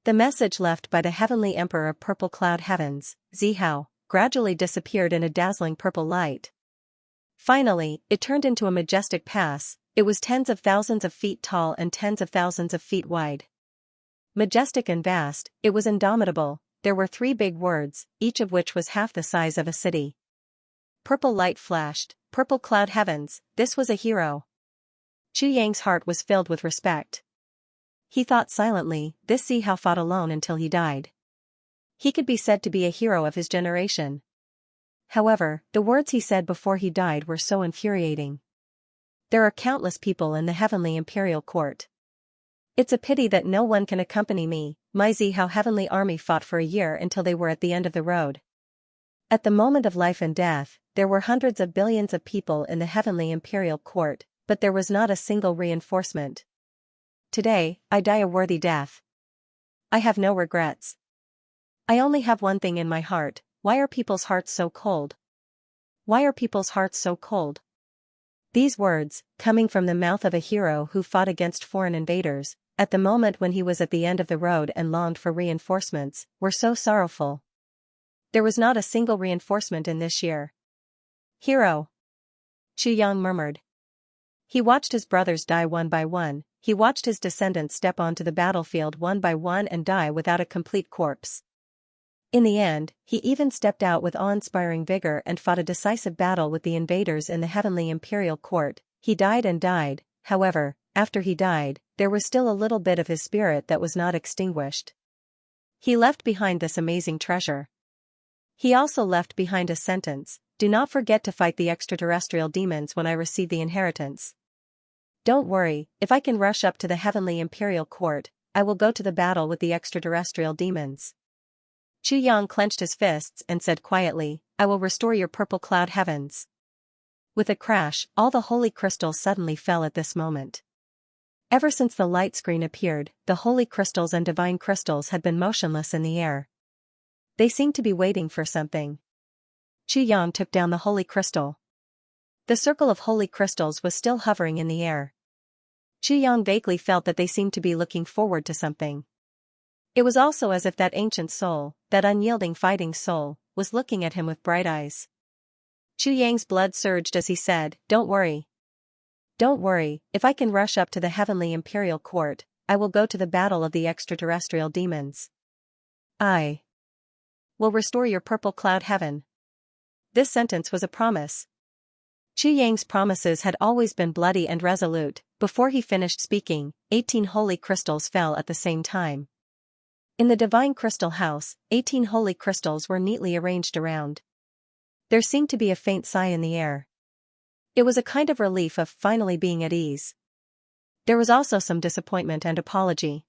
The message left by the heavenly emperor of purple cloud heavens, Zihao, gradually disappeared in a dazzling purple light. Finally, it turned into a majestic pass. It was tens of thousands of feet tall and tens of thousands of feet wide. Majestic and vast, it was indomitable. There were 3 big words, each of which was half the size of a city. Purple light flashed, purple cloud heavens, this was a hero. Chu Yang's heart was filled with respect. He thought silently, this Zihao fought alone until he died. He could be said to be a hero of his generation. However, the words he said before he died were so infuriating. There are countless people in the heavenly imperial court. It's a pity that no one can accompany me. My Zihao heavenly army fought for a year until they were at the end of the road. At the moment of life and death, there were hundreds of billions of people in the heavenly imperial court, but there was not a single reinforcement. Today, I die a worthy death. I have no regrets. I only have one thing in my heart: why are people's hearts so cold? Why are people's hearts so cold? These words, coming from the mouth of a hero who fought against foreign invaders, at the moment when he was at the end of the road and longed for reinforcements, were so sorrowful. There was not a single reinforcement in this year. Hero. Chu Yang murmured. He watched his brothers die one by one, he watched his descendants step onto the battlefield one by one and die without a complete corpse. In the end, he even stepped out with awe-inspiring vigor and fought a decisive battle with the invaders in the heavenly imperial court. He died and died, however, after he died, there was still a little bit of his spirit that was not extinguished. He left behind this amazing treasure. He also left behind a sentence: do not forget to fight the extraterrestrial demons when I receive the inheritance. Don't worry, if I can rush up to the heavenly imperial court, I will go to the battle with the extraterrestrial demons. Chu Yang clenched his fists and said quietly, I will restore your purple cloud heavens. With a crash, all the holy crystals suddenly fell at this moment. Ever since the light screen appeared, the holy crystals and divine crystals had been motionless in the air. They seemed to be waiting for something. Chu Yang took down the holy crystal. The circle of holy crystals was still hovering in the air. Chu Yang vaguely felt that they seemed to be looking forward to something. It was also as if that ancient soul, that unyielding fighting soul, was looking at him with bright eyes. Chu Yang's blood surged as he said, Don't worry. Don't worry, if I can rush up to the heavenly imperial court, I will go to the battle of the extraterrestrial demons. I will restore your purple cloud heaven. This sentence was a promise. Chu Yang's promises had always been bloody and resolute. Before he finished speaking, 18 holy crystals fell at the same time. In the divine crystal house, 18 holy crystals were neatly arranged around. There seemed to be a faint sigh in the air. It was a kind of relief of finally being at ease. There was also some disappointment and apology.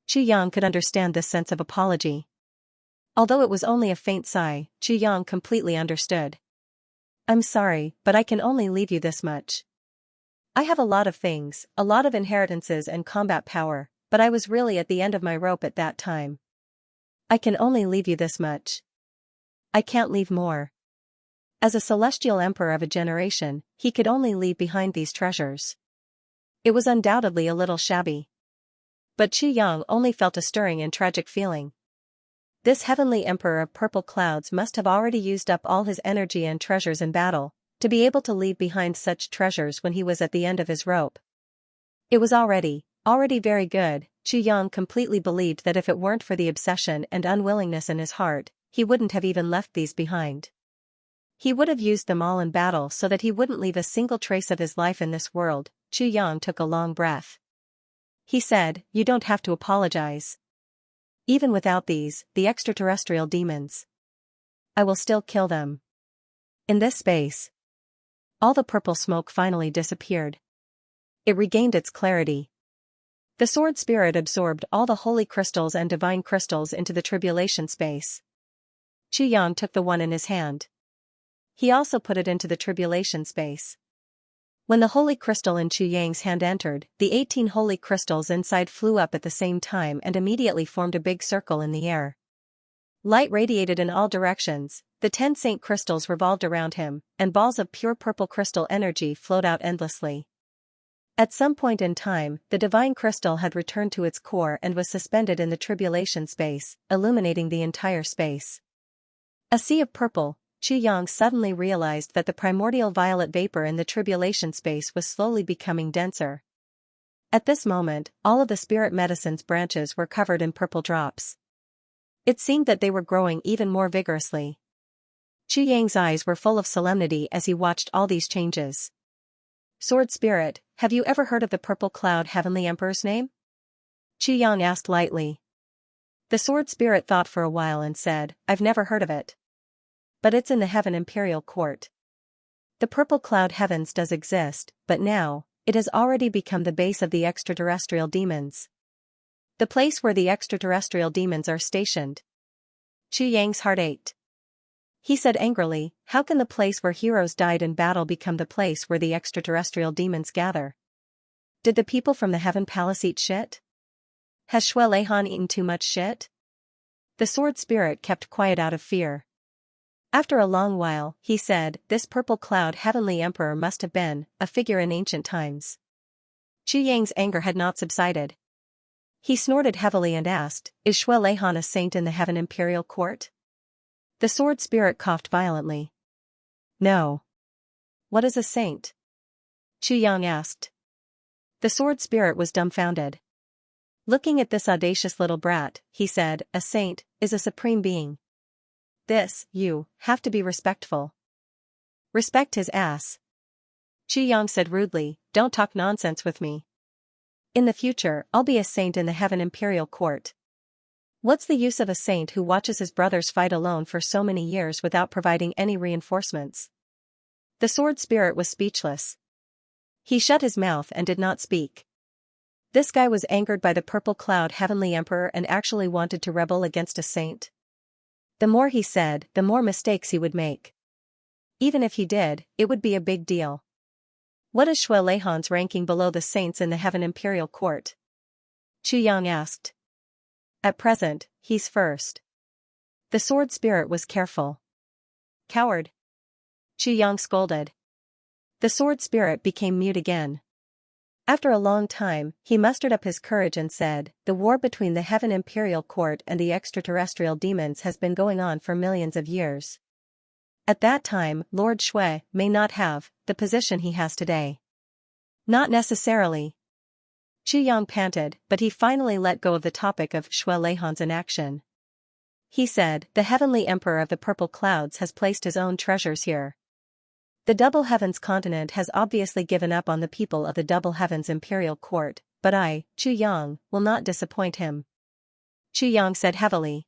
Chu Yang could understand this sense of apology. Although it was only a faint sigh, Chu Yang completely understood. I'm sorry, but I can only leave you this much. I have a lot of things, a lot of inheritances and combat power, but I was really at the end of my rope at that time. I can only leave you this much. I can't leave more. As a celestial emperor of a generation, he could only leave behind these treasures. It was undoubtedly a little shabby. But Chu Yang only felt a stirring and tragic feeling. This heavenly emperor of purple clouds must have already used up all his energy and treasures in battle, to be able to leave behind such treasures when he was at the end of his rope. It was already very good. Chu Yang completely believed that if it weren't for the obsession and unwillingness in his heart, he wouldn't have even left these behind. He would have used them all in battle so that he wouldn't leave a single trace of his life in this world. Chu Yang took a long breath. He said, You don't have to apologize. Even without these, the extraterrestrial demons, I will still kill them. In this space, all the purple smoke finally disappeared. It regained its clarity. The sword spirit absorbed all the holy crystals and divine crystals into the tribulation space. Chu Yang took the one in his hand. He also put it into the tribulation space. When the holy crystal in Chu Yang's hand entered, the 18 holy crystals inside flew up at the same time and immediately formed a big circle in the air. Light radiated in all directions, the 10 saint crystals revolved around him, and balls of pure purple crystal energy flowed out endlessly. At some point in time, the divine crystal had returned to its core and was suspended in the tribulation space, illuminating the entire space. A sea of purple. Chu Yang suddenly realized that the primordial violet vapor in the tribulation space was slowly becoming denser. At this moment, all of the spirit medicine's branches were covered in purple drops. It seemed that they were growing even more vigorously. Chu Yang's eyes were full of solemnity as he watched all these changes. Sword Spirit, have you ever heard of the Purple Cloud Heavenly Emperor's name? Chu Yang asked lightly. The Sword Spirit thought for a while and said, I've never heard of it. But it's in the Heaven Imperial Court. The Purple Cloud Heavens does exist, but now, it has already become the base of the extraterrestrial demons. The place where the extraterrestrial demons are stationed. Chu Yang's heart ached. He said angrily, how can the place where heroes died in battle become the place where the extraterrestrial demons gather? Did the people from the Heaven Palace eat shit? Has Shui Leihan eaten too much shit? The Sword Spirit kept quiet out of fear. After a long while, he said, this Purple Cloud Heavenly Emperor must have been a figure in ancient times. Chu Yang's anger had not subsided. He snorted heavily and asked, is Shui Leihan a saint in the Heaven Imperial Court? The Sword Spirit coughed violently. No. What is a saint? Chu Yang asked. The Sword Spirit was dumbfounded. Looking at this audacious little brat, he said, a saint is a supreme being. You have to be respectful. Respect his ass. Chu Yang said rudely, don't talk nonsense with me. In the future, I'll be a saint in the Heaven Imperial Court. What's the use of a saint who watches his brothers fight alone for so many years without providing any reinforcements? The Sword Spirit was speechless. He shut his mouth and did not speak. This guy was angered by the Purple Cloud Heavenly Emperor and actually wanted to rebel against a saint. The more he said, the more mistakes he would make. Even if he did, it would be a big deal. What is Shui Leihan's ranking below the saints in the Heaven Imperial Court? Chu Yang asked. At present, he's first. The Sword Spirit was careful. Coward. Chu Yang scolded. The Sword Spirit became mute again. After a long time, he mustered up his courage and said, the war between the Heaven Imperial Court and the extraterrestrial demons has been going on for millions of years. At that time, Lord Shui may not have the position he has today. Not necessarily. Chu Yang panted, but he finally let go of the topic of Shui Leihan's inaction. He said, the Heavenly Emperor of the Purple Clouds has placed his own treasures here. The Double Heavens continent has obviously given up on the people of the Double Heavens Imperial Court, but I, Chu Yang, will not disappoint him. Chu Yang said heavily.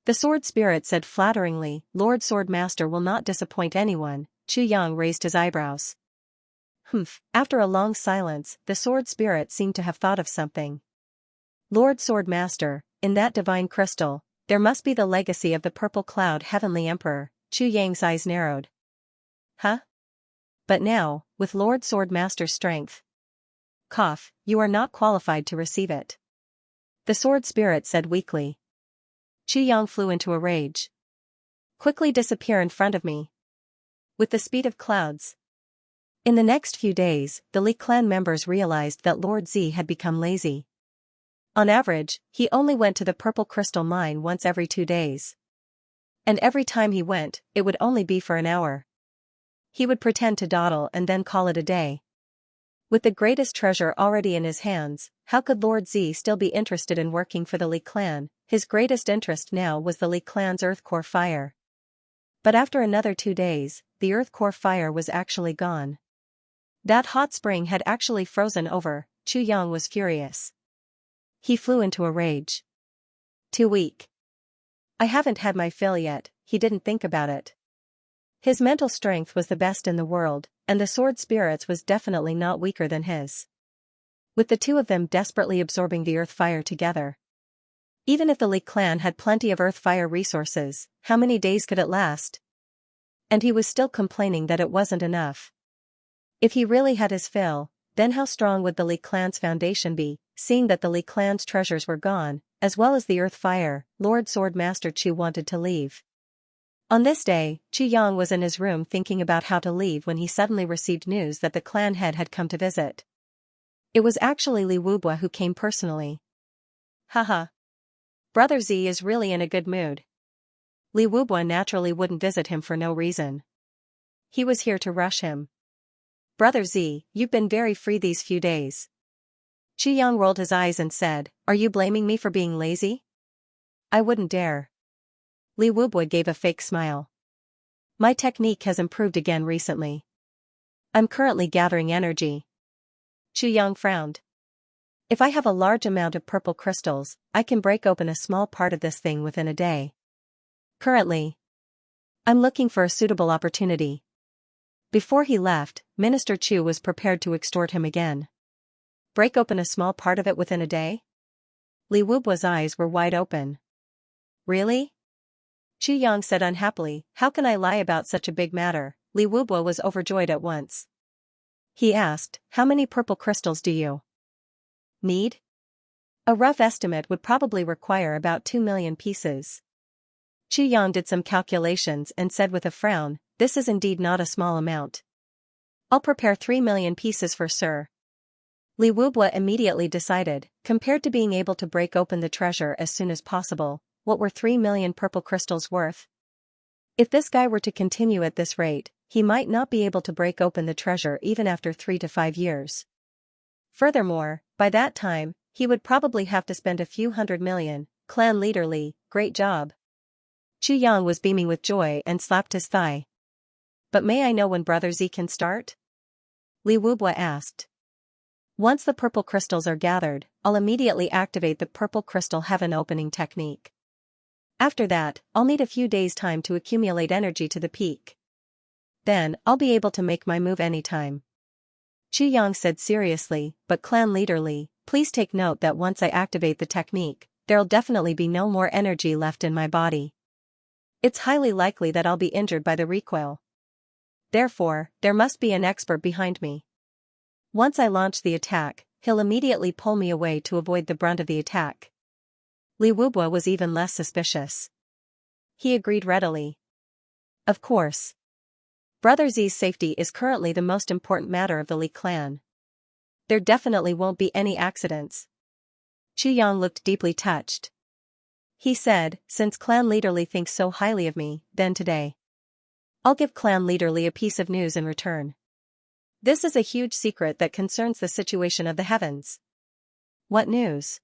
The Sword Spirit said flatteringly, Lord Sword Master will not disappoint anyone. Chu Yang raised his eyebrows. After a long silence, the Sword Spirit seemed to have thought of something. Lord Sword Master, in that divine crystal, there must be the legacy of the Purple Cloud Heavenly Emperor. Chu Yang's eyes narrowed. Huh? But now, with Lord Sword Master's strength. You are not qualified to receive it. The Sword Spirit said weakly. Chu Yang flew into a rage. Quickly disappear in front of me. With the speed of clouds. In the next few days, the Li clan members realized that Lord Z had become lazy. On average, he only went to the Purple Crystal Mine once every 2 days. And every time he went, it would only be for an hour. He would pretend to dawdle and then call it a day. With the greatest treasure already in his hands, how could Lord Z still be interested in working for the Li clan? His greatest interest now was the Li clan's earth core fire. But after another 2 days, the earth core fire was actually gone. That hot spring had actually frozen over. Chu Yang was furious. He flew into a rage. Too weak. I haven't had my fill yet. He didn't think about it. His mental strength was the best in the world, and the Sword Spirit's was definitely not weaker than his. With the two of them desperately absorbing the earth fire together. Even if the Li clan had plenty of earth fire resources, how many days could it last? And he was still complaining that it wasn't enough. If he really had his fill, then how strong would the Li clan's foundation be? Seeing that the Li clan's treasures were gone, as well as the earth fire, Lord Sword Master Chu wanted to leave. On this day, Chu Yang was in his room thinking about how to leave when he suddenly received news that the clan head had come to visit. It was actually Li Wubua who came personally. Haha. Brother Z is really in a good mood. Li Wubua naturally wouldn't visit him for no reason. He was here to rush him. Brother Z, you've been very free these few days. Chu Yang rolled his eyes and said, are you blaming me for being lazy? I wouldn't dare. Li Wubua gave a fake smile. My technique has improved again recently. I'm currently gathering energy. Xianxia frowned. If I have a large amount of purple crystals, I can break open a small part of this thing within a day. Currently, I'm looking for a suitable opportunity. Before he left, Minister Chu was prepared to extort him again. Break open a small part of it within a day? Li Wubua's eyes were wide open. Really? Xianxia said unhappily, how can I lie about such a big matter? Li Wubua was overjoyed at once. He asked, how many purple crystals do you need? A rough estimate would probably require about 2 million pieces. Xianxia did some calculations and said with a frown, this is indeed not a small amount. I'll prepare 3 million pieces for Sir. Li Wubua immediately decided, compared to being able to break open the treasure as soon as possible, what were 3 million purple crystals worth? If this guy were to continue at this rate, he might not be able to break open the treasure even after 3 to 5 years. Furthermore, by that time, he would probably have to spend a few hundred million. Clan leader Li, great job. Xianxia was beaming with joy and slapped his thigh. But may I know when Brother Z can start? Li Wubua asked. Once the purple crystals are gathered, I'll immediately activate the purple crystal heaven opening technique. After that, I'll need a few days' time to accumulate energy to the peak. Then, I'll be able to make my move anytime. Xianxia said seriously, but clan leader Li, please take note that once I activate the technique, there'll definitely be no more energy left in my body. It's highly likely that I'll be injured by the recoil. Therefore, there must be an expert behind me. Once I launch the attack, he'll immediately pull me away to avoid the brunt of the attack. Li Wubua was even less suspicious. He agreed readily. Of course. Brother Z's safety is currently the most important matter of the Li clan. There definitely won't be any accidents. Xianxia looked deeply touched. He said, since clan leader Li thinks so highly of me, then today, I'll give clan leader Li a piece of news in return. This is a huge secret that concerns the situation of the heavens. What news?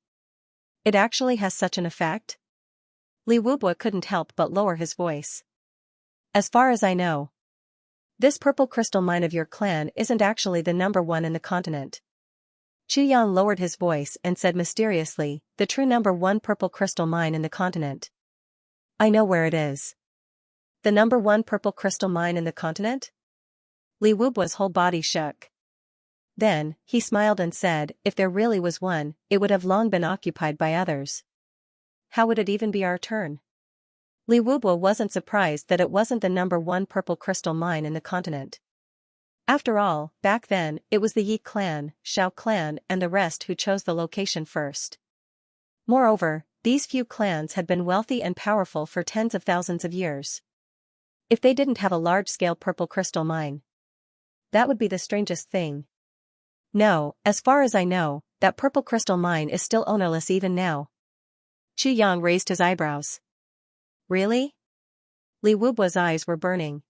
It actually has such an effect? Li Wubua couldn't help but lower his voice. As far as I know, this purple crystal mine of your clan isn't actually the #1 in the continent. Xianxia lowered his voice and said mysteriously, the true #1 purple crystal mine in the continent. I know where it is. The #1 purple crystal mine in the continent? Li Wubua's whole body shook. Then, he smiled and said, if there really was one, it would have long been occupied by others. How would it even be our turn? Li Wubua wasn't surprised that it wasn't the #1 purple crystal mine in the continent. After all, back then, it was the Yi clan, Shao clan and the rest who chose the location first. Moreover, these few clans had been wealthy and powerful for tens of thousands of years. If they didn't have a large-scale purple crystal mine, that would be the strangest thing. No, as far as I know, that purple crystal mine is still ownerless even now. Xianxia raised his eyebrows. Really? Li Wubua's eyes were burning.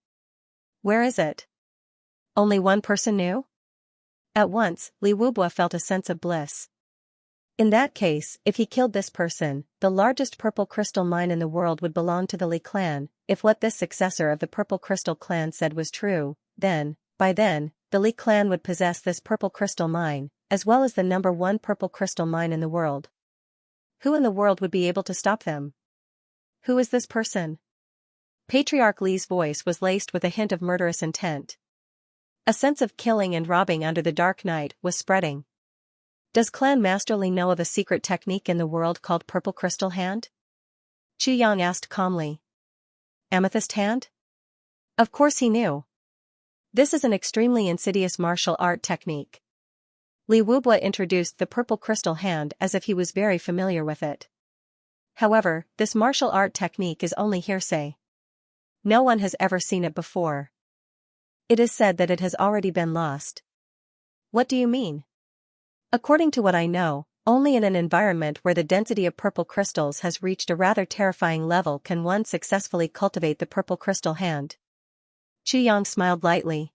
Where is it? Only one person knew? At once, Li Wubua felt a sense of bliss. In that case, if he killed this person, the largest purple crystal mine in the world would belong to the Li clan. If what this successor of the purple crystal clan said was true, then, by then, the Li clan would possess this purple crystal mine, as well as the #1 purple crystal mine in the world. Who in the world would be able to stop them? Who is this person? Patriarch Li's voice was laced with a hint of murderous intent. A sense of killing and robbing under the dark night was spreading. Does Clan Master Li know of a secret technique in the world called Purple Crystal Hand? Xianxia asked calmly. Amethyst Hand? Of course he knew. This is an extremely insidious martial art technique. Li Wubua introduced the Purple Crystal Hand as if he was very familiar with it. However, this martial art technique is only hearsay. No one has ever seen it before. It is said that it has already been lost. What do you mean? According to what I know, only in an environment where the density of purple crystals has reached a rather terrifying level can one successfully cultivate the Purple Crystal Hand. Xianxia smiled lightly.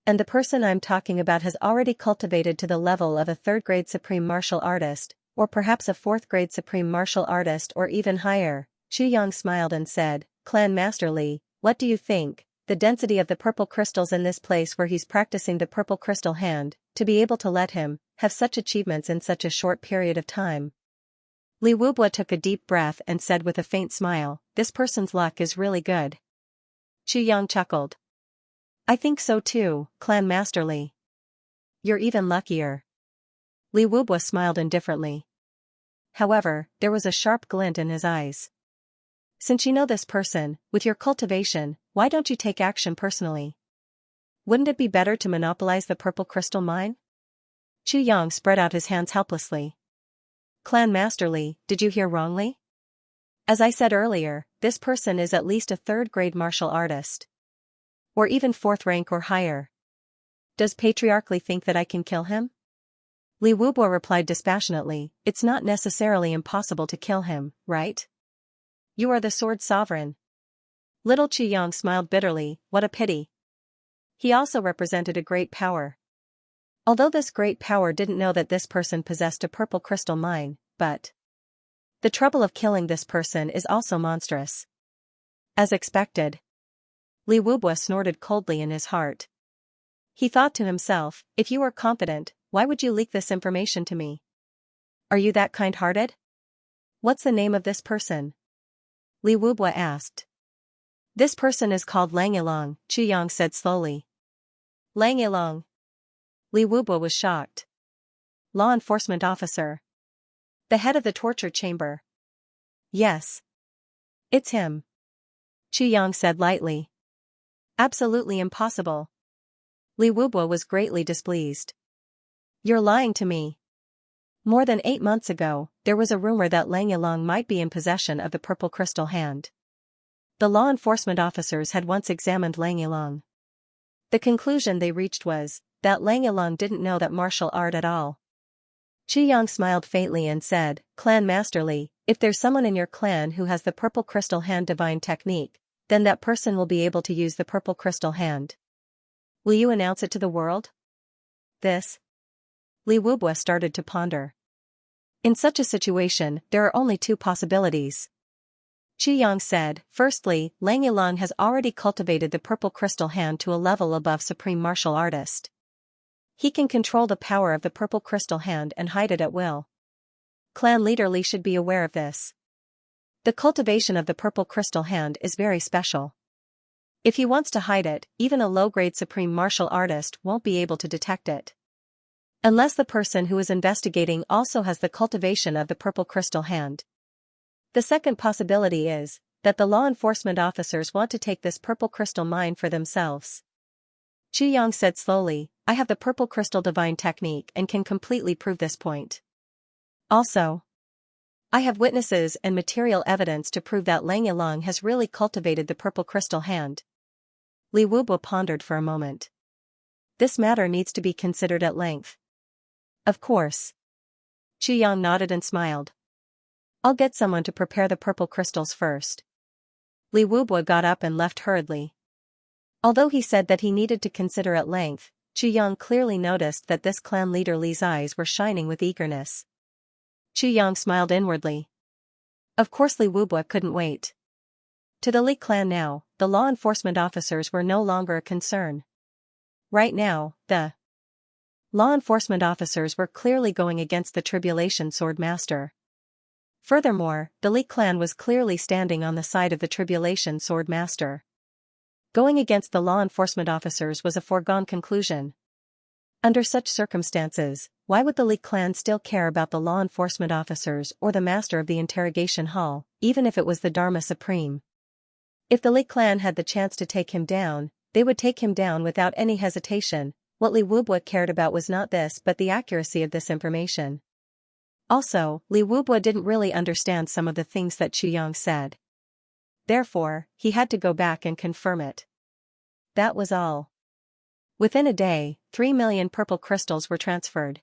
And the person I'm talking about has already cultivated to the level of a 3rd-grade supreme martial artist, or perhaps a 4th-grade supreme martial artist or even higher. Xianxia smiled and said, Clan Master Li, what do you think? The density of the purple crystals in this place where he's practicing the purple crystal hand, to be able to let him have such achievements in such a short period of time. Li Wubwa took a deep breath and said with a faint smile, this person's luck is really good. Chu Yang chuckled. I think so too, Clan Master Li. You're even luckier. Li Wubwa smiled indifferently. However, there was a sharp glint in his eyes. Since you know this person, with your cultivation, why don't you take action personally? Wouldn't it be better to monopolize the purple crystal mine? Chu Yang spread out his hands helplessly. Clan Master Li, did you hear wrongly? As I said earlier, this person is at least a third-grade martial artist. Or even fourth rank or higher. Does Patriarch Li think that I can kill him? Li Wubwa replied dispassionately, it's not necessarily impossible to kill him, right? You are the sword sovereign. Little Chu Yang smiled bitterly, what a pity. He also represented a great power. Although this great power didn't know that this person possessed a purple crystal mine, but the trouble of killing this person is also monstrous. As expected. Li Wubwa snorted coldly in his heart. He thought to himself, if you are confident, why would you leak this information to me? Are you that kind-hearted? What's the name of this person? Li Wubwa asked. This person is called Lang Yilong, Chu Yang said slowly. Lang Yilong. Li Wubwa was shocked. Law enforcement officer. The head of the torture chamber. Yes. It's him. Chu Yang said lightly. Absolutely impossible. Li Wubwa was greatly displeased. You're lying to me. More than 8 months ago, there was a rumor that Lang Yilong might be in possession of the purple crystal hand. The law enforcement officers had once examined Lang Yilong. The conclusion they reached was that Lang Yilong didn't know that martial art at all. Chu Yang smiled faintly and said, Clan Master Li, if there's someone in your clan who has the purple crystal hand divine technique, then that person will be able to use the purple crystal hand. Will you announce it to the world? This? Li Wubwa started to ponder. In such a situation, there are only 2 possibilities. Chu Yang said, firstly, Lang Yilong has already cultivated the purple crystal hand to a level above supreme martial artist. He can control the power of the purple crystal hand and hide it at will. Clan leader Li should be aware of this. The cultivation of the purple crystal hand is very special. If he wants to hide it, even a low-grade supreme martial artist won't be able to detect it. Unless the person who is investigating also has the cultivation of the purple crystal hand. The second possibility is that the law enforcement officers want to take this purple crystal mine for themselves. Chu Yang said slowly, I have the purple crystal divine technique and can completely prove this point. Also, I have witnesses and material evidence to prove that Lang Yilong has really cultivated the purple crystal hand. Li Wubwa pondered for a moment. This matter needs to be considered at length. Of course. Chu Yang nodded and smiled. I'll get someone to prepare the purple crystals first. Li Wubwa got up and left hurriedly. Although he said that he needed to consider at length, Chu Yang clearly noticed that this clan leader Li's eyes were shining with eagerness. Chu Yang smiled inwardly. Of course Li Wubwa couldn't wait. To the Li clan now, the law enforcement officers were no longer a concern. Right now, the law enforcement officers were clearly going against the Tribulation Sword Master. Furthermore, the Li clan was clearly standing on the side of the Tribulation Sword Master. Going against the law enforcement officers was a foregone conclusion. Under such circumstances, why would the Li clan still care about the law enforcement officers or the master of the interrogation hall, even if it was the Dharma Supreme? If the Li clan had the chance to take him down, they would take him down without any hesitation. What Li Wubwa cared about was not this but the accuracy of this information. Also, Li Wubwa didn't really understand some of the things that Chu Yang said. Therefore, he had to go back and confirm it. That was all. Within a day, 3 million purple crystals were transferred.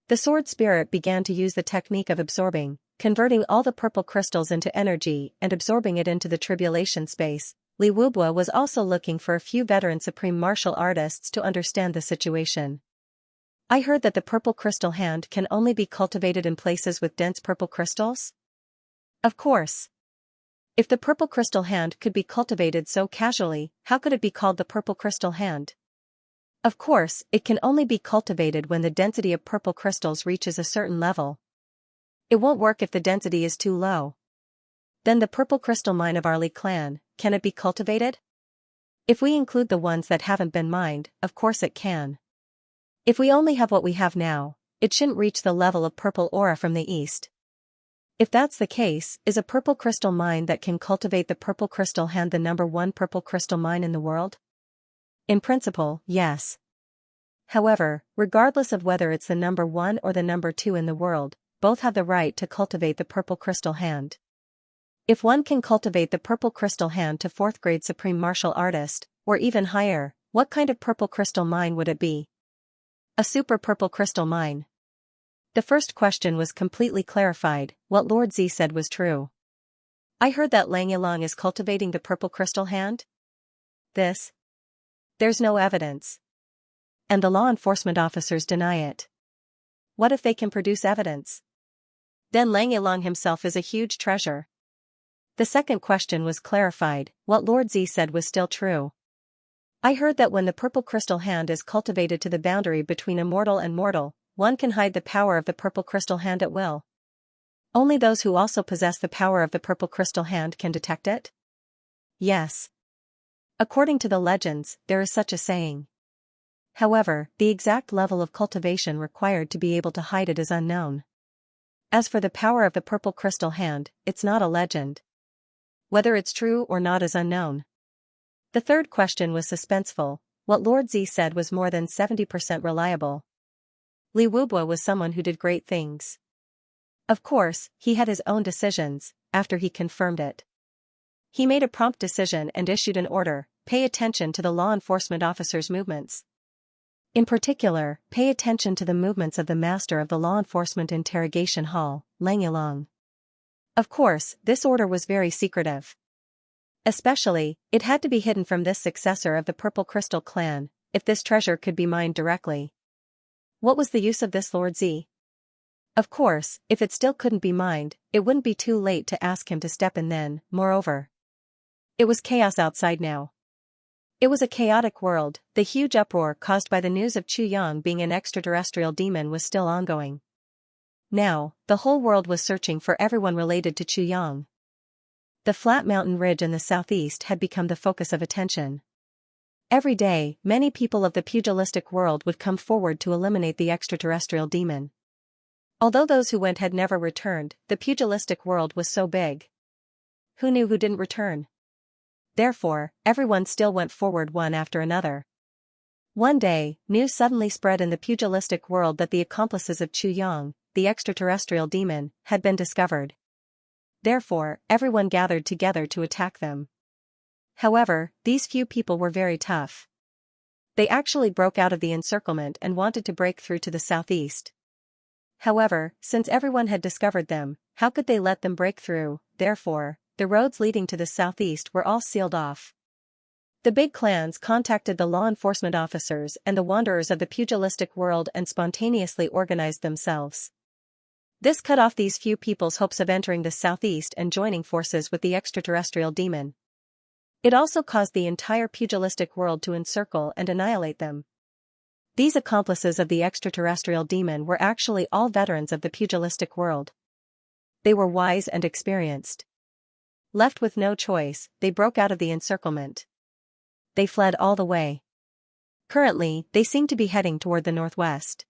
The sword spirit began to use the technique of absorbing, converting all the purple crystals into energy and absorbing it into the tribulation space. Li Wubwa was also looking for a few veteran supreme martial artists to understand the situation. I heard that the purple crystal hand can only be cultivated in places with dense purple crystals? Of course. If the purple crystal hand could be cultivated so casually, how could it be called the purple crystal hand? Of course, it can only be cultivated when the density of purple crystals reaches a certain level. It won't work if the density is too low. Then the purple crystal mine of our Li clan, can it be cultivated? If we include the ones that haven't been mined, of course it can. If we only have what we have now, it shouldn't reach the level of purple aura from the east. If that's the case, is a purple crystal mine that can cultivate the purple crystal hand the number one purple crystal mine in the world? In principle, yes. However, regardless of whether it's the number one or the number two in the world, both have the right to cultivate the purple crystal hand. If one can cultivate the purple crystal hand to 4th grade supreme martial artist, or even higher, what kind of purple crystal mine would it be? A super purple crystal mine. The first question was completely clarified. What Lord Z said was true. I heard that Lang Yilong is cultivating the purple crystal hand? There's no evidence. And the law enforcement officers deny it. What if they can produce evidence? Then Lang Yilong himself is a huge treasure. The second question was clarified. What Lord Z said was still true. I heard that when the purple crystal hand is cultivated to the boundary between immortal and mortal, one can hide the power of the purple crystal hand at will. Only those who also possess the power of the purple crystal hand can detect it? Yes. According to the legends, there is such a saying. However, the exact level of cultivation required to be able to hide it is unknown. As for the power of the purple crystal hand, it's not a legend. Whether it's true or not is unknown. The third question was suspenseful. What Lord Z said was more than 70% reliable. Li Wubwa was someone who did great things. Of course, he had his own decisions, after he confirmed it. He made a prompt decision and issued an order: pay attention to the law enforcement officer's movements. In particular, pay attention to the movements of the master of the law enforcement interrogation hall, Lang Yilong. Of course, this order was very secretive. Especially, it had to be hidden from this successor of the Purple Crystal clan, if this treasure could be mined directly. What was the use of this Lord Z? Of course, if it still couldn't be mined, it wouldn't be too late to ask him to step in then. Moreover, it was chaos outside now. It was a chaotic world. The huge uproar caused by the news of Chu Yang being an extraterrestrial demon was still ongoing. Now, the whole world was searching for everyone related to Chu Yang. The flat mountain ridge in the southeast had become the focus of attention. Every day, many people of the pugilistic world would come forward to eliminate the extraterrestrial demon. Although those who went had never returned, the pugilistic world was so big. Who knew who didn't return? Therefore, everyone still went forward one after another. One day, news suddenly spread in the pugilistic world that the accomplices of Chu Yang, the extraterrestrial demon, had been discovered. Therefore, everyone gathered together to attack them. However, these few people were very tough. They actually broke out of the encirclement and wanted to break through to the southeast. However, since everyone had discovered them, how could they let them break through? Therefore, the roads leading to the southeast were all sealed off. The big clans contacted the law enforcement officers and the wanderers of the pugilistic world and spontaneously organized themselves. This cut off these few people's hopes of entering the southeast and joining forces with the extraterrestrial demon. It also caused the entire pugilistic world to encircle and annihilate them. These accomplices of the extraterrestrial demon were actually all veterans of the pugilistic world. They were wise and experienced. Left with no choice, they broke out of the encirclement. They fled all the way. Currently, they seem to be heading toward the northwest.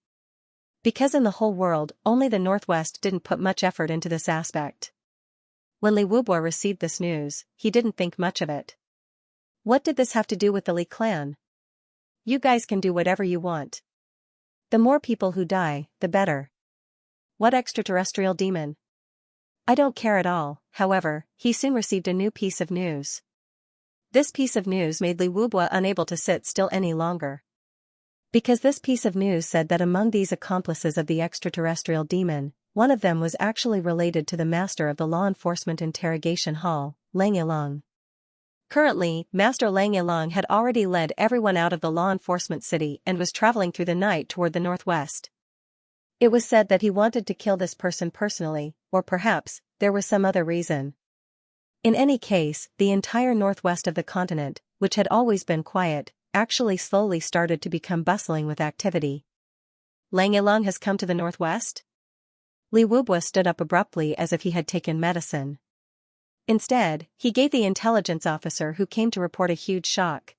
Because in the whole world, only the northwest didn't put much effort into this aspect. When Li Wubwa received this news, he didn't think much of it. What did this have to do with the Li clan? You guys can do whatever you want. The more people who die, the better. What extraterrestrial demon? I don't care at all. However, he soon received a new piece of news. This piece of news made Li Wubwa unable to sit still any longer. Because this piece of news said that among these accomplices of the extraterrestrial demon, one of them was actually related to the master of the law enforcement interrogation hall, Lang Yilong. Currently, Master Lang Yilong had already led everyone out of the law enforcement city and was traveling through the night toward the northwest. It was said that he wanted to kill this person personally, or perhaps, there was some other reason. In any case, the entire northwest of the continent, which had always been quiet, actually slowly started to become bustling with activity. Lang Ilang has come to the northwest? Li Wubwa stood up abruptly as if he had taken medicine. Instead, he gave the intelligence officer who came to report a huge shock.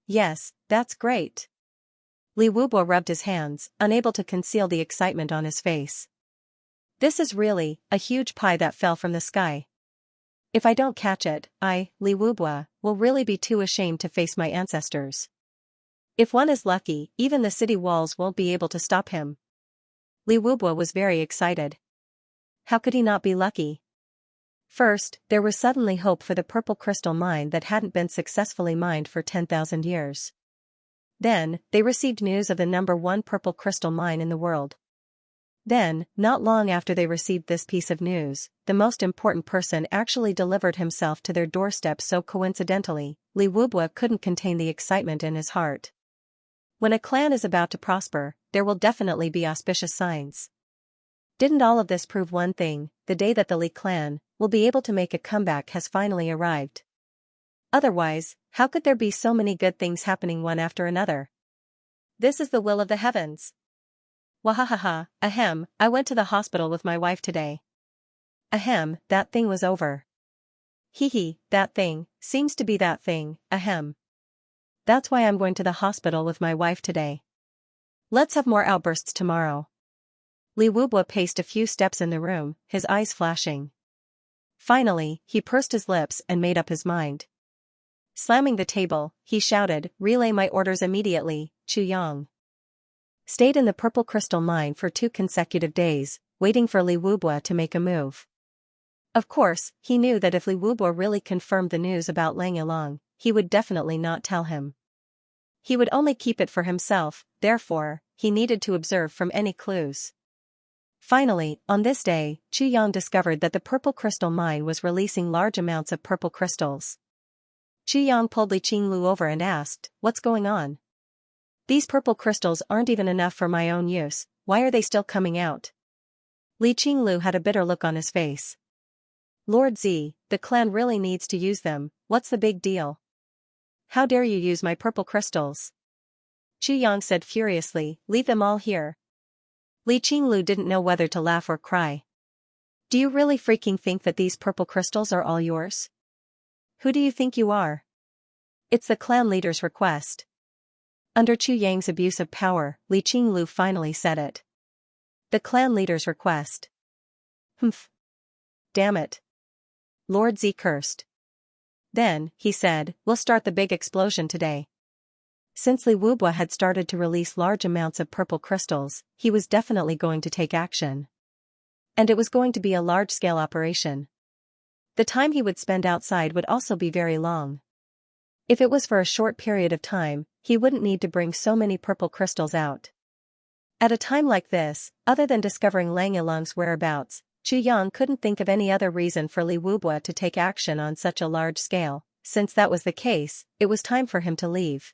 Yes, that's great. Li Wubwa rubbed his hands, unable to conceal the excitement on his face. This is really a huge pie that fell from the sky. If I don't catch it, Li Wubwa, will really be too ashamed to face my ancestors. If one is lucky, even the city walls won't be able to stop him. Li Wubwa was very excited. How could he not be lucky? First, there was suddenly hope for the purple crystal mine that hadn't been successfully mined for 10,000 years. Then, they received news of the #1 purple crystal mine in the world. Then, not long after they received this piece of news, the most important person actually delivered himself to their doorstep so coincidentally, Li Wubwa couldn't contain the excitement in his heart. When a clan is about to prosper, there will definitely be auspicious signs. Didn't all of this prove one thing? The day that the Li clan will be able to make a comeback has finally arrived. Otherwise, how could there be so many good things happening one after another? This is the will of the heavens. Wahahaha, ahem, I went to the hospital with my wife today. Ahem, that thing was over. Hee, that thing, seems to be that thing, ahem. That's why I'm going to the hospital with my wife today. Let's have more outbursts tomorrow. Li Wubwa paced a few steps in the room, his eyes flashing. Finally, he pursed his lips and made up his mind. Slamming the table, he shouted, "Relay my orders immediately, Chuyang." Stayed in the purple crystal mine for 2 consecutive days, waiting for Li Wubwa to make a move. Of course, he knew that if Li Wubwa really confirmed the news about Lang Ilang, he would definitely not tell him. He would only keep it for himself, therefore, he needed to observe from any clues. Finally, on this day, Chuyang discovered that the purple crystal mine was releasing large amounts of purple crystals. Chuyang pulled Li Qinglu over and asked, "What's going on? These purple crystals aren't even enough for my own use, why are they still coming out?" Li Qinglu had a bitter look on his face. "Lord Z, the clan really needs to use them, what's the big deal? How dare you use my purple crystals?" Chuyang said furiously, "Leave them all here." Li Qinglu didn't know whether to laugh or cry. "Do you really freaking think that these purple crystals are all yours? Who do you think you are? It's the clan leader's request." Under Chuyang's abuse of power, Li Qinglu finally said it. The clan leader's request. Humph. Damn it. Lord Z cursed. Then, he said, "We'll start the big explosion today." Since Li Wubwa had started to release large amounts of purple crystals, he was definitely going to take action. And it was going to be a large-scale operation. The time he would spend outside would also be very long. If it was for a short period of time, he wouldn't need to bring so many purple crystals out. At a time like this, other than discovering Lang Ilang's whereabouts, Chuyang couldn't think of any other reason for Li Wubwa to take action on such a large scale. Since that was the case, it was time for him to leave.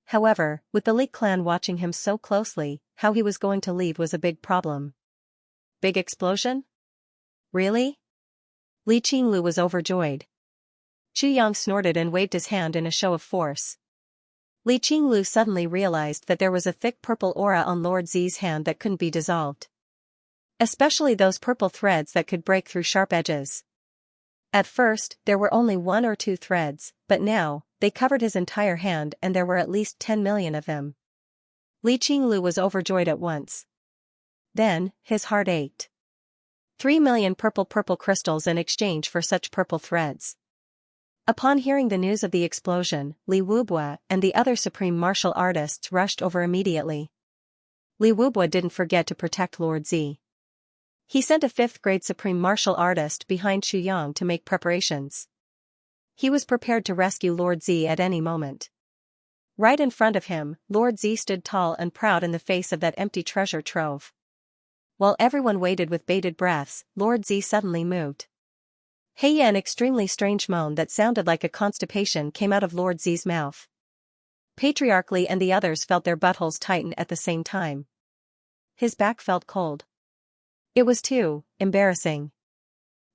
However, with the Li clan watching him so closely, how he was going to leave was a big problem. Big explosion? Really? Li Qinglu was overjoyed. Chuyang snorted and waved his hand in a show of force. Li Qinglu suddenly realized that there was a thick purple aura on Lord Z's hand that couldn't be dissolved. Especially those purple threads that could break through sharp edges. At first, there were only 1 or 2 threads, but now, they covered his entire hand and there were at least 10 million of them. Li Qinglu was overjoyed at once. Then, his heart ached. 3 million purple crystals in exchange for such purple threads. Upon hearing the news of the explosion, Li Wubwa and the other supreme martial artists rushed over immediately. Li Wubwa didn't forget to protect Lord Z. He sent a 5th-grade supreme martial artist behind Chuyang to make preparations. He was prepared to rescue Lord Z at any moment. Right in front of him, Lord Z stood tall and proud in the face of that empty treasure trove. While everyone waited with bated breaths, Lord Z suddenly moved. Hey, an extremely strange moan that sounded like a constipation came out of Lord Z's mouth. Patriarch Li and the others felt their buttholes tighten at the same time. His back felt cold. It was too embarrassing.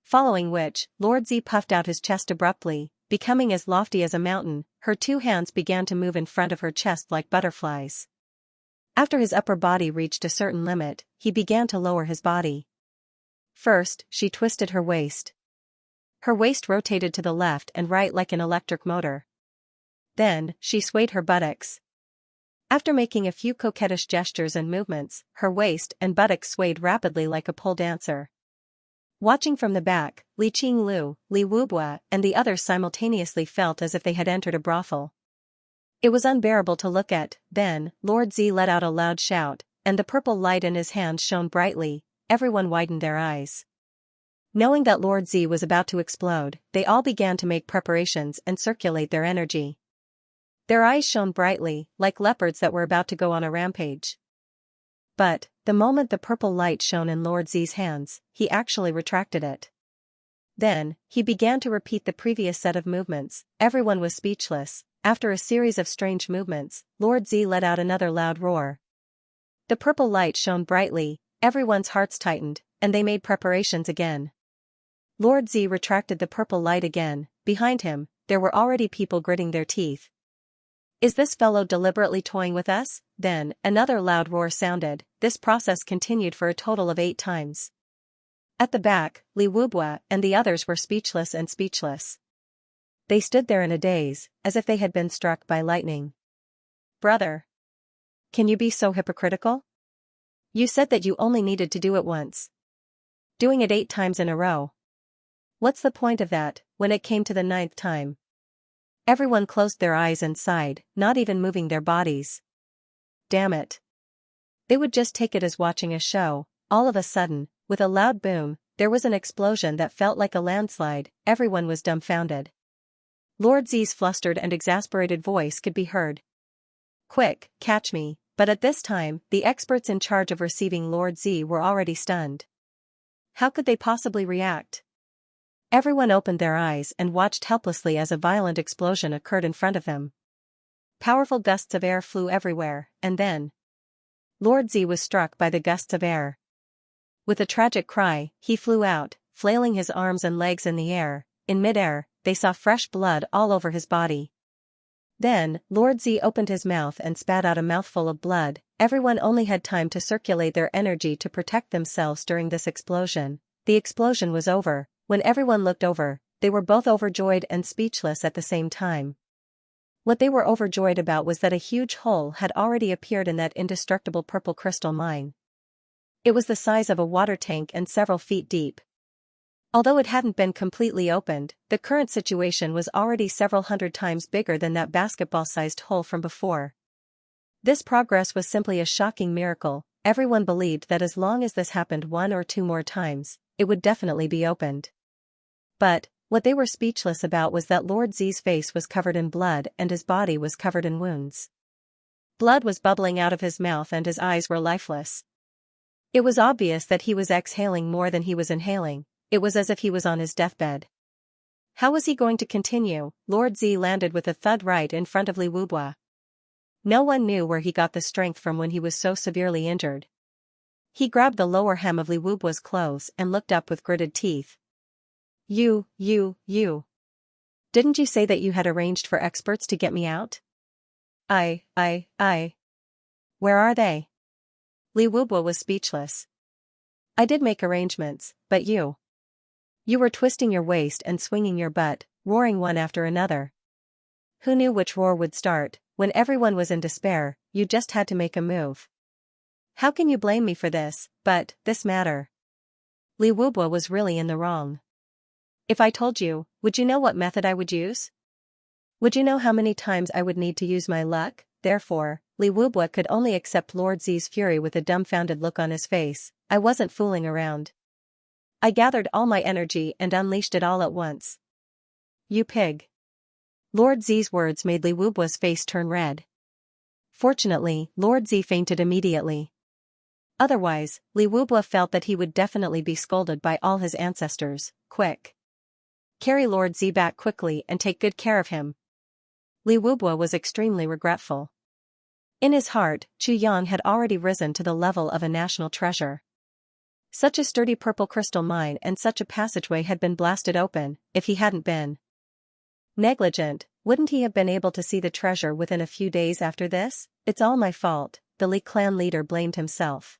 Following which, Lord Z puffed out his chest abruptly, becoming as lofty as a mountain. Her two hands began to move in front of her chest like butterflies. After his upper body reached a certain limit, he began to lower his body. First, she twisted her waist. Her waist rotated to the left and right like an electric motor. Then, she swayed her buttocks. After making a few coquettish gestures and movements, her waist and buttocks swayed rapidly like a pole dancer. Watching from the back, Li Qinglu, Li Wubua, and the others simultaneously felt as if they had entered a brothel. It was unbearable to look at. Then, Lord Z let out a loud shout, and the purple light in his hands shone brightly. Everyone widened their eyes. Knowing that Lord Z was about to explode, they all began to make preparations and circulate their energy. Their eyes shone brightly, like leopards that were about to go on a rampage. But, the moment the purple light shone in Lord Z's hands, he actually retracted it. Then, he began to repeat the previous set of movements. Everyone was speechless. After a series of strange movements, Lord Z let out another loud roar. The purple light shone brightly, everyone's hearts tightened, and they made preparations again. Lord Z retracted the purple light again. Behind him, there were already people gritting their teeth. Is this fellow deliberately toying with us? Then, another loud roar sounded. This process continued for a total of 8 times. At the back, Li Wubua and the others were speechless and speechless. They stood there in a daze, as if they had been struck by lightning. Brother! Can you be so hypocritical? You said that you only needed to do it once. Doing it 8 times in a row. What's the point of that, when it came to the 9th time? Everyone closed their eyes and sighed, not even moving their bodies. Damn it. They would just take it as watching a show. All of a sudden, with a loud boom, there was an explosion that felt like a landslide. Everyone was dumbfounded. Lord Z's flustered and exasperated voice could be heard. Quick, catch me. But at this time, the experts in charge of receiving Lord Z were already stunned. How could they possibly react? Everyone opened their eyes and watched helplessly as a violent explosion occurred in front of them. Powerful gusts of air flew everywhere, and then Lord Z was struck by the gusts of air. With a tragic cry, he flew out, flailing his arms and legs in the air. In midair, they saw fresh blood all over his body. Then, Lord Z opened his mouth and spat out a mouthful of blood. Everyone only had time to circulate their energy to protect themselves during this explosion. The explosion was over. When everyone looked over, they were both overjoyed and speechless at the same time. What they were overjoyed about was that a huge hole had already appeared in that indestructible purple crystal mine. It was the size of a water tank and several feet deep. Although it hadn't been completely opened, the current situation was already several hundred times bigger than that basketball-sized hole from before. This progress was simply a shocking miracle. Everyone believed that as long as this happened 1 or 2 more times, it would definitely be opened. But, what they were speechless about was that Lord Z's face was covered in blood and his body was covered in wounds. Blood was bubbling out of his mouth and his eyes were lifeless. It was obvious that he was exhaling more than he was inhaling. It was as if he was on his deathbed. How was he going to continue? Lord Z landed with a thud right in front of Li Wubua. No one knew where he got the strength from when he was so severely injured. He grabbed the lower hem of Li Wubua's clothes and looked up with gritted teeth. You. Didn't you say that you had arranged for experts to get me out? I. Where are they? Li Wubua was speechless. I did make arrangements, but you. You were twisting your waist and swinging your butt, roaring one after another. Who knew which roar would start? When everyone was in despair, you just had to make a move. How can you blame me for this? But, this matter. Li Wubua was really in the wrong. If I told you, would you know what method I would use? Would you know how many times I would need to use my luck? Therefore, Li Wubua could only accept Lord Z's fury with a dumbfounded look on his face. I wasn't fooling around. I gathered all my energy and unleashed it all at once. You pig. Lord Z's words made Li Wubua's face turn red. Fortunately, Lord Z fainted immediately. Otherwise, Li Wubua felt that he would definitely be scolded by all his ancestors. Quick. Carry Lord Z back quickly and take good care of him. Li Wubua was extremely regretful. In his heart, Chu Yang had already risen to the level of a national treasure. Such a sturdy purple crystal mine and such a passageway had been blasted open. If he hadn't been negligent, wouldn't he have been able to see the treasure within a few days after this? It's all my fault, the Li clan leader blamed himself.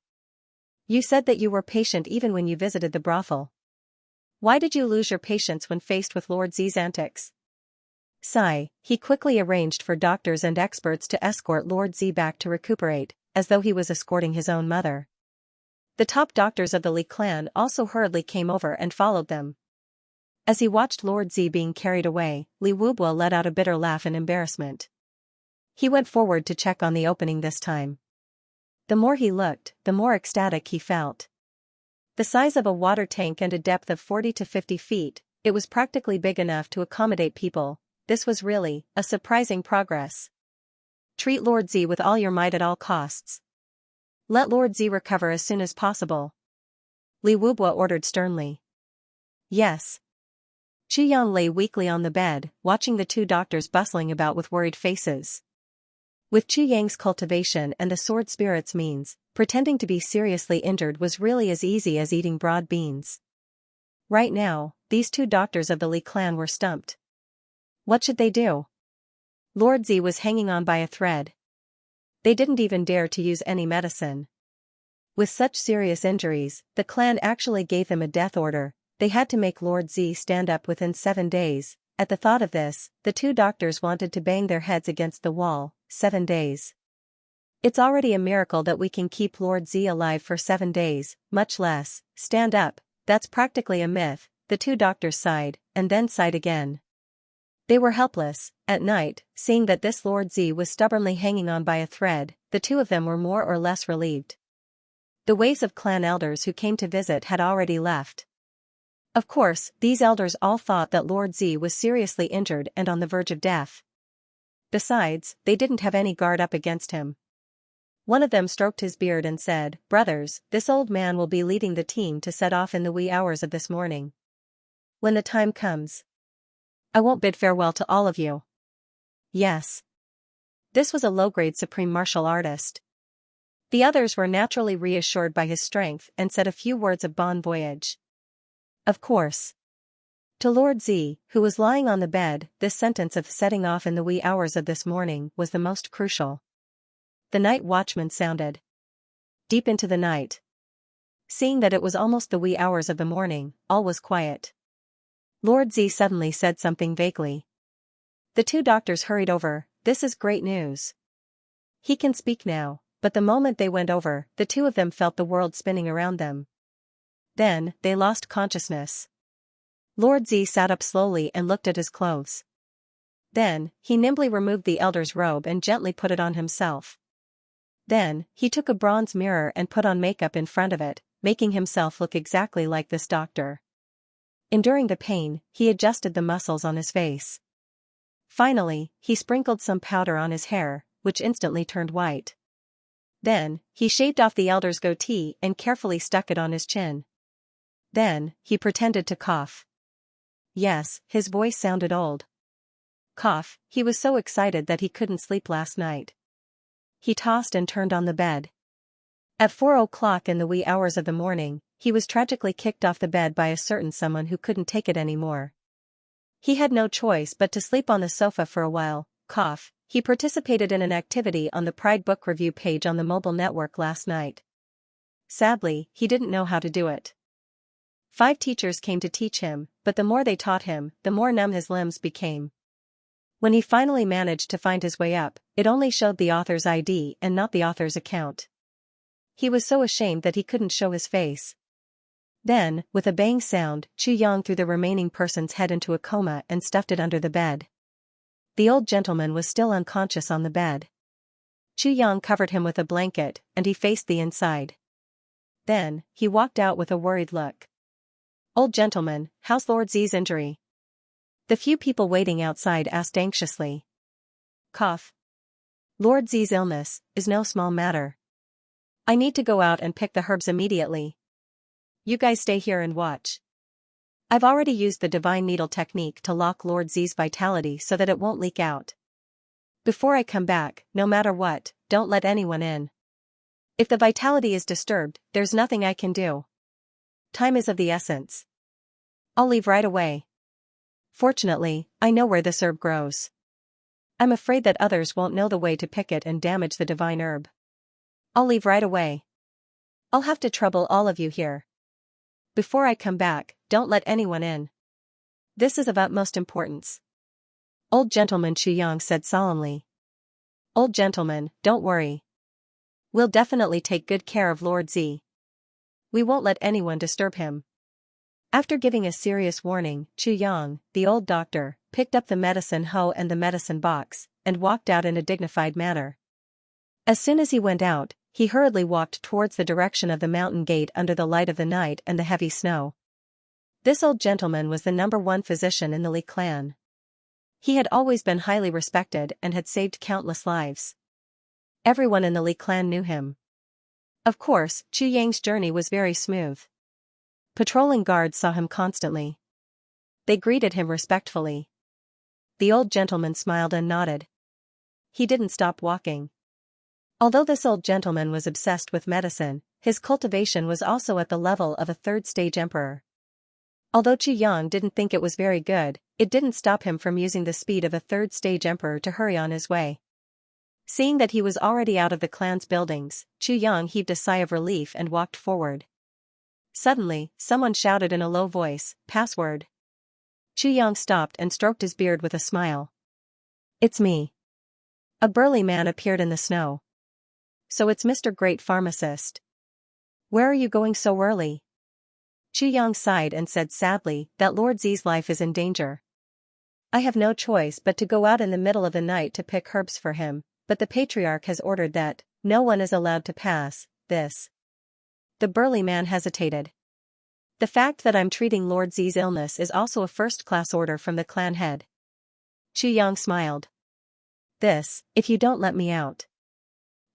You said that you were patient even when you visited the brothel. Why did you lose your patience when faced with Lord Z's antics? Sigh, he quickly arranged for doctors and experts to escort Lord Z back to recuperate, as though he was escorting his own mother. The top doctors of the Li clan also hurriedly came over and followed them. As he watched Lord Z being carried away, Li Wubo let out a bitter laugh in embarrassment. He went forward to check on the opening this time. The more he looked, the more ecstatic he felt. The size of a water tank and a depth of 40 to 50 feet, it was practically big enough to accommodate people. This was really a surprising progress. Treat Lord Z with all your might at all costs. Let Lord Z recover as soon as possible. Li Wubo ordered sternly. Yes. Chu Yang lay weakly on the bed, watching the two doctors bustling about with worried faces. With Chu Yang's cultivation and the sword spirit's means, pretending to be seriously injured was really as easy as eating broad beans. Right now, these two doctors of the Li clan were stumped. What should they do? Lord Z was hanging on by a thread. They didn't even dare to use any medicine. With such serious injuries, the clan actually gave them a death order. They had to make Lord Z stand up within 7 days. At the thought of this, the two doctors wanted to bang their heads against the wall. 7 days. It's already a miracle that we can keep Lord Z alive for 7 days, much less stand up. That's practically a myth. The two doctors sighed, and then sighed again. They were helpless. At night, seeing that this Lord Z was stubbornly hanging on by a thread, the two of them were more or less relieved. The waves of clan elders who came to visit had already left. Of course, these elders all thought that Lord Z was seriously injured and on the verge of death. Besides, they didn't have any guard up against him. One of them stroked his beard and said, "Brothers, this old man will be leading the team to set off in the wee hours of this morning. When the time comes, I won't bid farewell to all of you." Yes. This was a low-grade supreme martial artist. The others were naturally reassured by his strength and said a few words of bon voyage. Of course. To Lord Z, who was lying on the bed, this sentence of setting off in the wee hours of this morning was the most crucial. The night watchman sounded. Deep into the night. Seeing that it was almost the wee hours of the morning, all was quiet. Lord Z suddenly said something vaguely. The two doctors hurried over. This is great news. He can speak now, but the moment they went over, the two of them felt the world spinning around them. Then, they lost consciousness. Lord Z sat up slowly and looked at his clothes. Then, he nimbly removed the elder's robe and gently put it on himself. Then, he took a bronze mirror and put on makeup in front of it, making himself look exactly like this doctor. Enduring the pain, he adjusted the muscles on his face. Finally, he sprinkled some powder on his hair, which instantly turned white. Then, he shaved off the elder's goatee and carefully stuck it on his chin. Then, he pretended to cough. Yes, his voice sounded old. Cough, he was so excited that he couldn't sleep last night. He tossed and turned on the bed. At 4 o'clock in the wee hours of the morning, he was tragically kicked off the bed by a certain someone who couldn't take it anymore. He had no choice but to sleep on the sofa for a while. Cough, he participated in an activity on the Pride Book Review page on the mobile network last night. Sadly, he didn't know how to do it. 5 teachers came to teach him, but the more they taught him, the more numb his limbs became. When he finally managed to find his way up, it only showed the author's ID and not the author's account. He was so ashamed that he couldn't show his face. Then, with a bang sound, Chu Yang threw the remaining person's head into a coma and stuffed it under the bed. The old gentleman was still unconscious on the bed. Chu Yang covered him with a blanket, and he faced the inside. Then, he walked out with a worried look. "Old gentleman, how's Lord Z's injury?" The few people waiting outside asked anxiously. Cough. "Lord Z's illness is no small matter. I need to go out and pick the herbs immediately. You guys stay here and watch. I've already used the divine needle technique to lock Lord Z's vitality so that it won't leak out. Before I come back, no matter what, don't let anyone in. If the vitality is disturbed, there's nothing I can do." time is of the essence. I'll leave right away. Fortunately, I know where this herb grows. I'm afraid that others won't know the way to pick it and damage the divine herb. I'll leave right away. I'll have to trouble all of you here. Before I come back, don't let anyone in. This is of utmost importance. Old gentleman Xianxia said solemnly. Old gentleman, don't worry. We'll definitely take good care of Lord Z. We won't let anyone disturb him. After giving a serious warning, Xianxia, the old doctor, picked up the medicine hoe and the medicine box, and walked out in a dignified manner. As soon as he went out, he hurriedly walked towards the direction of the mountain gate under the light of the night and the heavy snow. This old gentleman was the #1 physician in the Li clan. He had always been highly respected and had saved countless lives. Everyone in the Li clan knew him. Of course, Xianxia's journey was very smooth. Patrolling guards saw him constantly. They greeted him respectfully. The old gentleman smiled and nodded. He didn't stop walking. Although this old gentleman was obsessed with medicine, his cultivation was also at the level of a third-stage emperor. Although Xianxia didn't think it was very good, it didn't stop him from using the speed of a third-stage emperor to hurry on his way. Seeing that he was already out of the clan's buildings, Xianxia heaved a sigh of relief and walked forward. Suddenly, someone shouted in a low voice, "Password." Xianxia stopped and stroked his beard with a smile. "It's me." A burly man appeared in the snow. "So it's Mr. Great Pharmacist. Where are you going so early?" Xianxia sighed and said sadly that Lord Z's life is in danger. "I have no choice but to go out in the middle of the night to pick herbs for him, but the Patriarch has ordered that no one is allowed to pass this." The burly man hesitated. "The fact that I'm treating Lord Z's illness is also a first-class order from the clan head." Xianxia smiled. "This, if you don't let me out."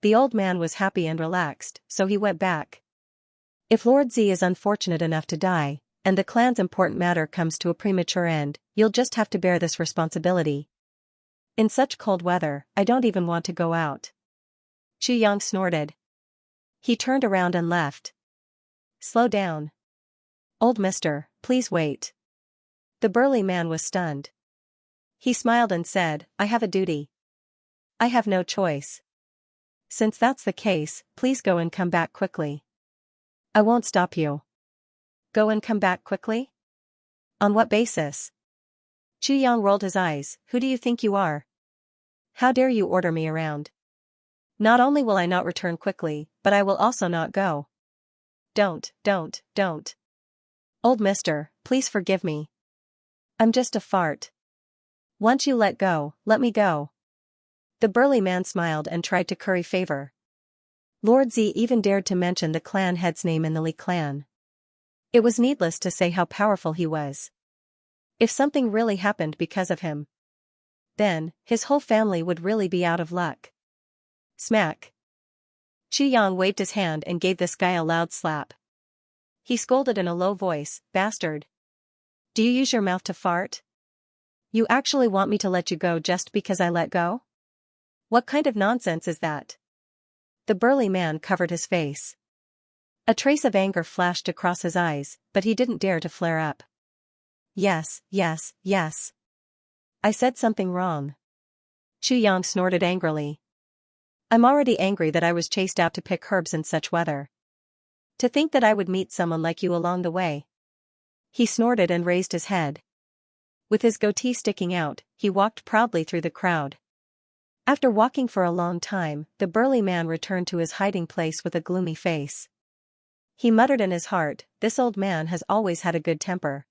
The old man was happy and relaxed, so he went back. "If Lord Z is unfortunate enough to die, and the clan's important matter comes to a premature end, you'll just have to bear this responsibility. In such cold weather, I don't even want to go out." Xianxia snorted. He turned around and left. "Slow down. Old mister, please wait." The burly man was stunned. He smiled and said, "I have a duty. I have no choice." "Since that's the case, please go and come back quickly." "I won't stop you." "Go and come back quickly? On what basis?" Xianxia rolled his eyes. "Who do you think you are? How dare you order me around? Not only will I not return quickly, but I will also not go." Don't. Old mister, please forgive me. I'm just a fart. Once you let go, let me go." The burly man smiled and tried to curry favor. Lord Z even dared to mention the clan head's name in the Li clan. It was needless to say how powerful he was. If something really happened because of him, then his whole family would really be out of luck. Smack. Xianxia waved his hand and gave this guy a loud slap. He scolded in a low voice, "Bastard. Do you use your mouth to fart? You actually want me to let you go just because I let go? What kind of nonsense is that?" The burly man covered his face. A trace of anger flashed across his eyes, but he didn't dare to flare up. Yes. I said something wrong." Xianxia snorted angrily. "I'm already angry that I was chased out to pick herbs in such weather. To think that I would meet someone like you along the way." He snorted and raised his head. With his goatee sticking out, he walked proudly through the crowd. After walking for a long time, the burly man returned to his hiding place with a gloomy face. He muttered in his heart, "This old man has always had a good temper.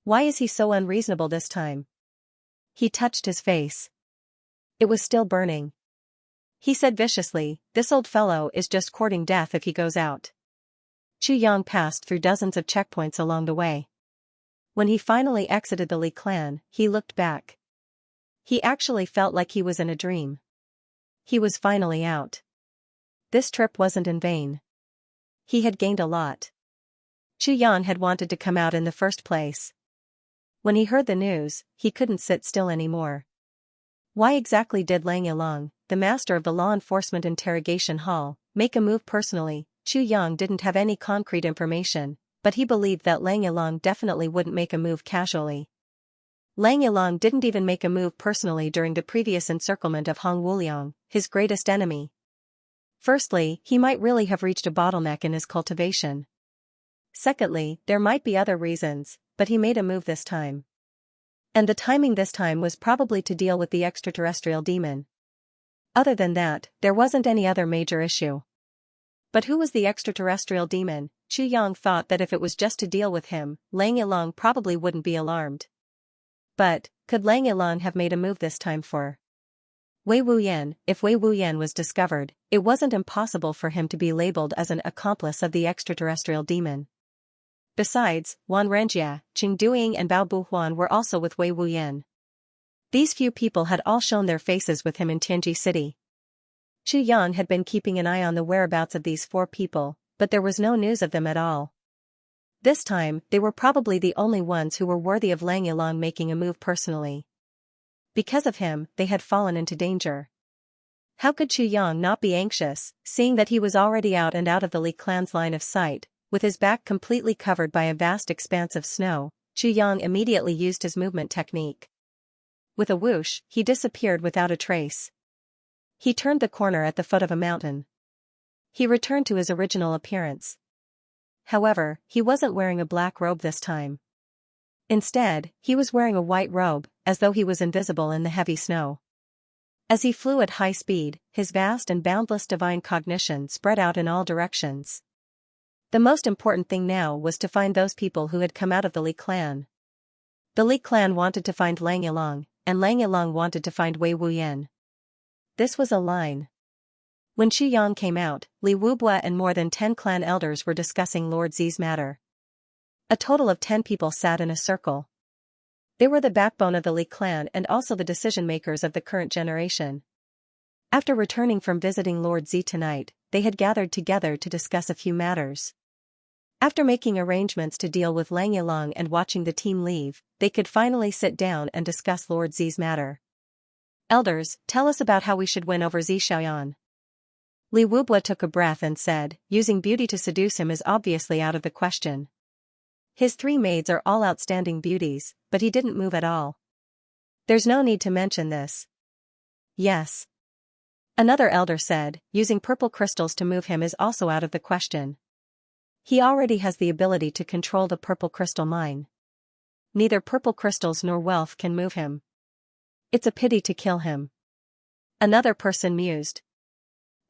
Why is he so unreasonable this time?" He touched his face. It was still burning. He said viciously, "This old fellow is just courting death if he goes out." Xianxia passed through dozens of checkpoints along the way. When he finally exited the Li clan, he looked back. He actually felt like he was in a dream. He was finally out. This trip wasn't in vain. He had gained a lot. Xianxia had wanted to come out in the first place. When he heard the news, he couldn't sit still anymore. Why exactly did Lang Yilong, the master of the law enforcement interrogation hall, make a move personally? Xianxia didn't have any concrete information, but he believed that Lang Yilong definitely wouldn't make a move casually. Lang Yilong didn't even make a move personally during the previous encirclement of Hong Wuliang, his greatest enemy. Firstly, he might really have reached a bottleneck in his cultivation. Secondly, there might be other reasons, but he made a move this time. And the timing this time was probably to deal with the extraterrestrial demon. Other than that, there wasn't any other major issue. But who was the extraterrestrial demon? Chu Yang thought that if it was just to deal with him, Lang Yilong probably wouldn't be alarmed. But, could Lang Yilong have made a move this time for Wei Wuyan? If Wei Wuyan was discovered, it wasn't impossible for him to be labeled as an accomplice of the extraterrestrial demon. Besides, Wan Renjia, Qing Duiying and Bao Buhuan were also with Wei Wuyan. These few people had all shown their faces with him in Tianji City. Chu Yang had been keeping an eye on the whereabouts of these 4 people, but there was no news of them at all. This time, they were probably the only ones who were worthy of Lang Yilong making a move personally. Because of him, they had fallen into danger. How could Chu Yang not be anxious, seeing that he was already out and out of the Li clan's line of sight, with his back completely covered by a vast expanse of snow? Chu Yang immediately used his movement technique. With a whoosh, he disappeared without a trace. He turned the corner at the foot of a mountain. He returned to his original appearance. However, he wasn't wearing a black robe this time. Instead, he was wearing a white robe, as though he was invisible in the heavy snow. As he flew at high speed, his vast and boundless divine cognition spread out in all directions. The most important thing now was to find those people who had come out of the Li clan. The Li clan wanted to find Lang Yilong, and Lang Yilong wanted to find Wei Wuyan. This was a line. When Chu Yang came out, Li Wubua and more than 10 clan elders were discussing Lord Zi's matter. A total of 10 people sat in a circle. They were the backbone of the Li clan and also the decision-makers of the current generation. After returning from visiting Lord Zi tonight, they had gathered together to discuss a few matters. After making arrangements to deal with Lang Yilong and watching the team leave, they could finally sit down and discuss Lord Zi's matter. Elders, tell us about how we should win over Zi Xiaoyan. Li Wubua took a breath and said, using beauty to seduce him is obviously out of the question. His 3 maids are all outstanding beauties, but he didn't move at all. There's no need to mention this. Yes. Another elder said, using purple crystals to move him is also out of the question. He already has the ability to control the purple crystal mine. Neither purple crystals nor wealth can move him. It's a pity to kill him. Another person mused.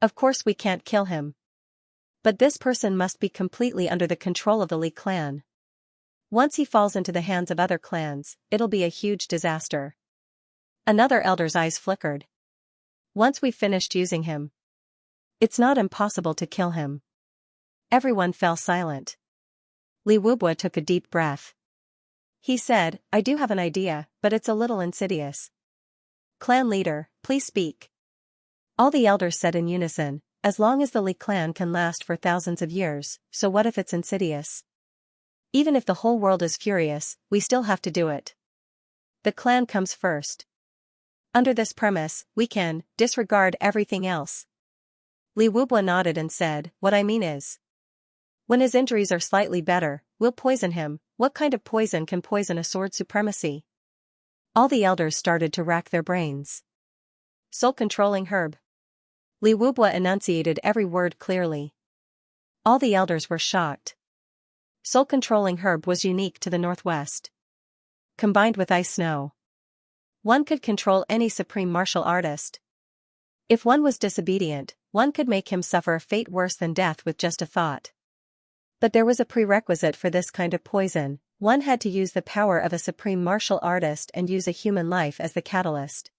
Of course we can't kill him. But this person must be completely under the control of the Li clan. Once he falls into the hands of other clans, it'll be a huge disaster. Another elder's eyes flickered. Once we've finished using him, it's not impossible to kill him. Everyone fell silent. Li Wubua took a deep breath. He said, I do have an idea, but it's a little insidious. Clan leader, please speak. All the elders said in unison, as long as the Li clan can last for thousands of years, so what if it's insidious? Even if the whole world is furious, we still have to do it. The clan comes first. Under this premise, we can disregard everything else. Li Wubua nodded and said, what I mean is, when his injuries are slightly better, we'll poison him. What kind of poison can poison a sword supremacy? All the elders started to rack their brains. Soul-controlling herb. Li Wubua enunciated every word clearly. All the elders were shocked. Soul-controlling herb was unique to the Northwest. Combined with ice snow, one could control any supreme martial artist. If one was disobedient, one could make him suffer a fate worse than death with just a thought. But there was a prerequisite for this kind of poison. One had to use the power of a supreme martial artist and use a human life as the catalyst.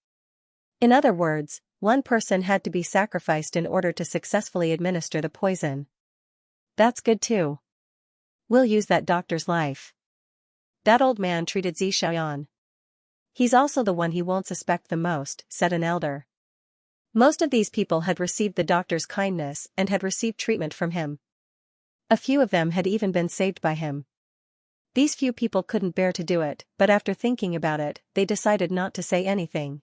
In other words, one person had to be sacrificed in order to successfully administer the poison. That's good too. We'll use that doctor's life. That old man treated Zi Xiaoyan. He's also the one he won't suspect the most, said an elder. Most of these people had received the doctor's kindness and had received treatment from him. A few of them had even been saved by him. These few people couldn't bear to do it, but after thinking about it, they decided not to say anything.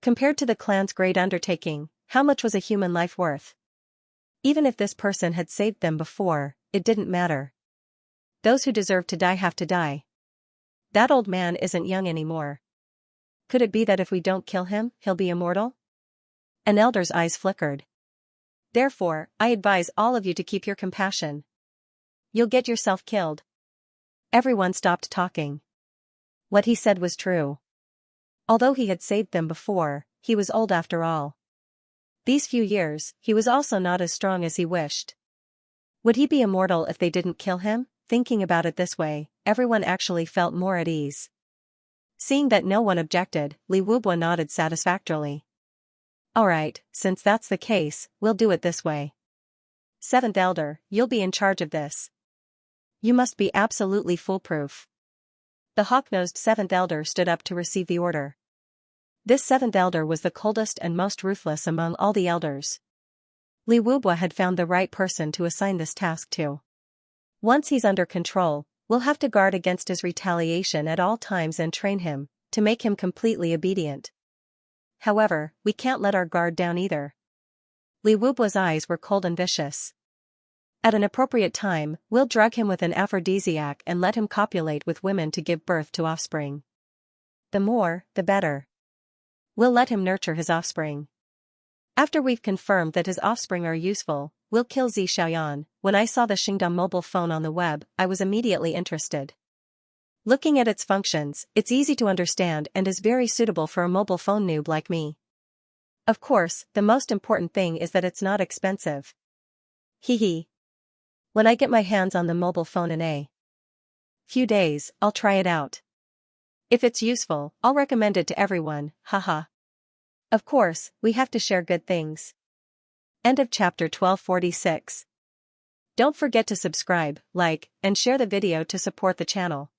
Compared to the clan's great undertaking, how much was a human life worth? Even if this person had saved them before, it didn't matter. Those who deserve to die have to die. That old man isn't young anymore. Could it be that if we don't kill him, he'll be immortal? An elder's eyes flickered. Therefore, I advise all of you to keep your compassion. You'll get yourself killed. Everyone stopped talking. What he said was true. Although he had saved them before, he was old after all. These few years, he was also not as strong as he wished. Would he be immortal if they didn't kill him? Thinking about it this way, everyone actually felt more at ease. Seeing that no one objected, Li Wubwa nodded satisfactorily. Alright, since that's the case, we'll do it this way. Seventh Elder, you'll be in charge of this. You must be absolutely foolproof. The hawk-nosed Seventh Elder stood up to receive the order. This Seventh Elder was the coldest and most ruthless among all the elders. Li Wubwa had found the right person to assign this task to. Once he's under control, we'll have to guard against his retaliation at all times and train him, to make him completely obedient. However, we can't let our guard down either. Li Wubwa's eyes were cold and vicious. At an appropriate time, we'll drug him with an aphrodisiac and let him copulate with women to give birth to offspring. The more, the better. We'll let him nurture his offspring. After we've confirmed that his offspring are useful, we'll kill Xiaoyan. When I saw the Xingdom mobile phone on the web, I was immediately interested. Looking at its functions, it's easy to understand and is very suitable for a mobile phone noob like me. Of course, the most important thing is that it's not expensive. Hee. When I get my hands on the mobile phone in a few days, I'll try it out. If it's useful, I'll recommend it to everyone, haha. Of course, we have to share good things. End of chapter 1246. Don't forget to subscribe, like, and share the video to support the channel.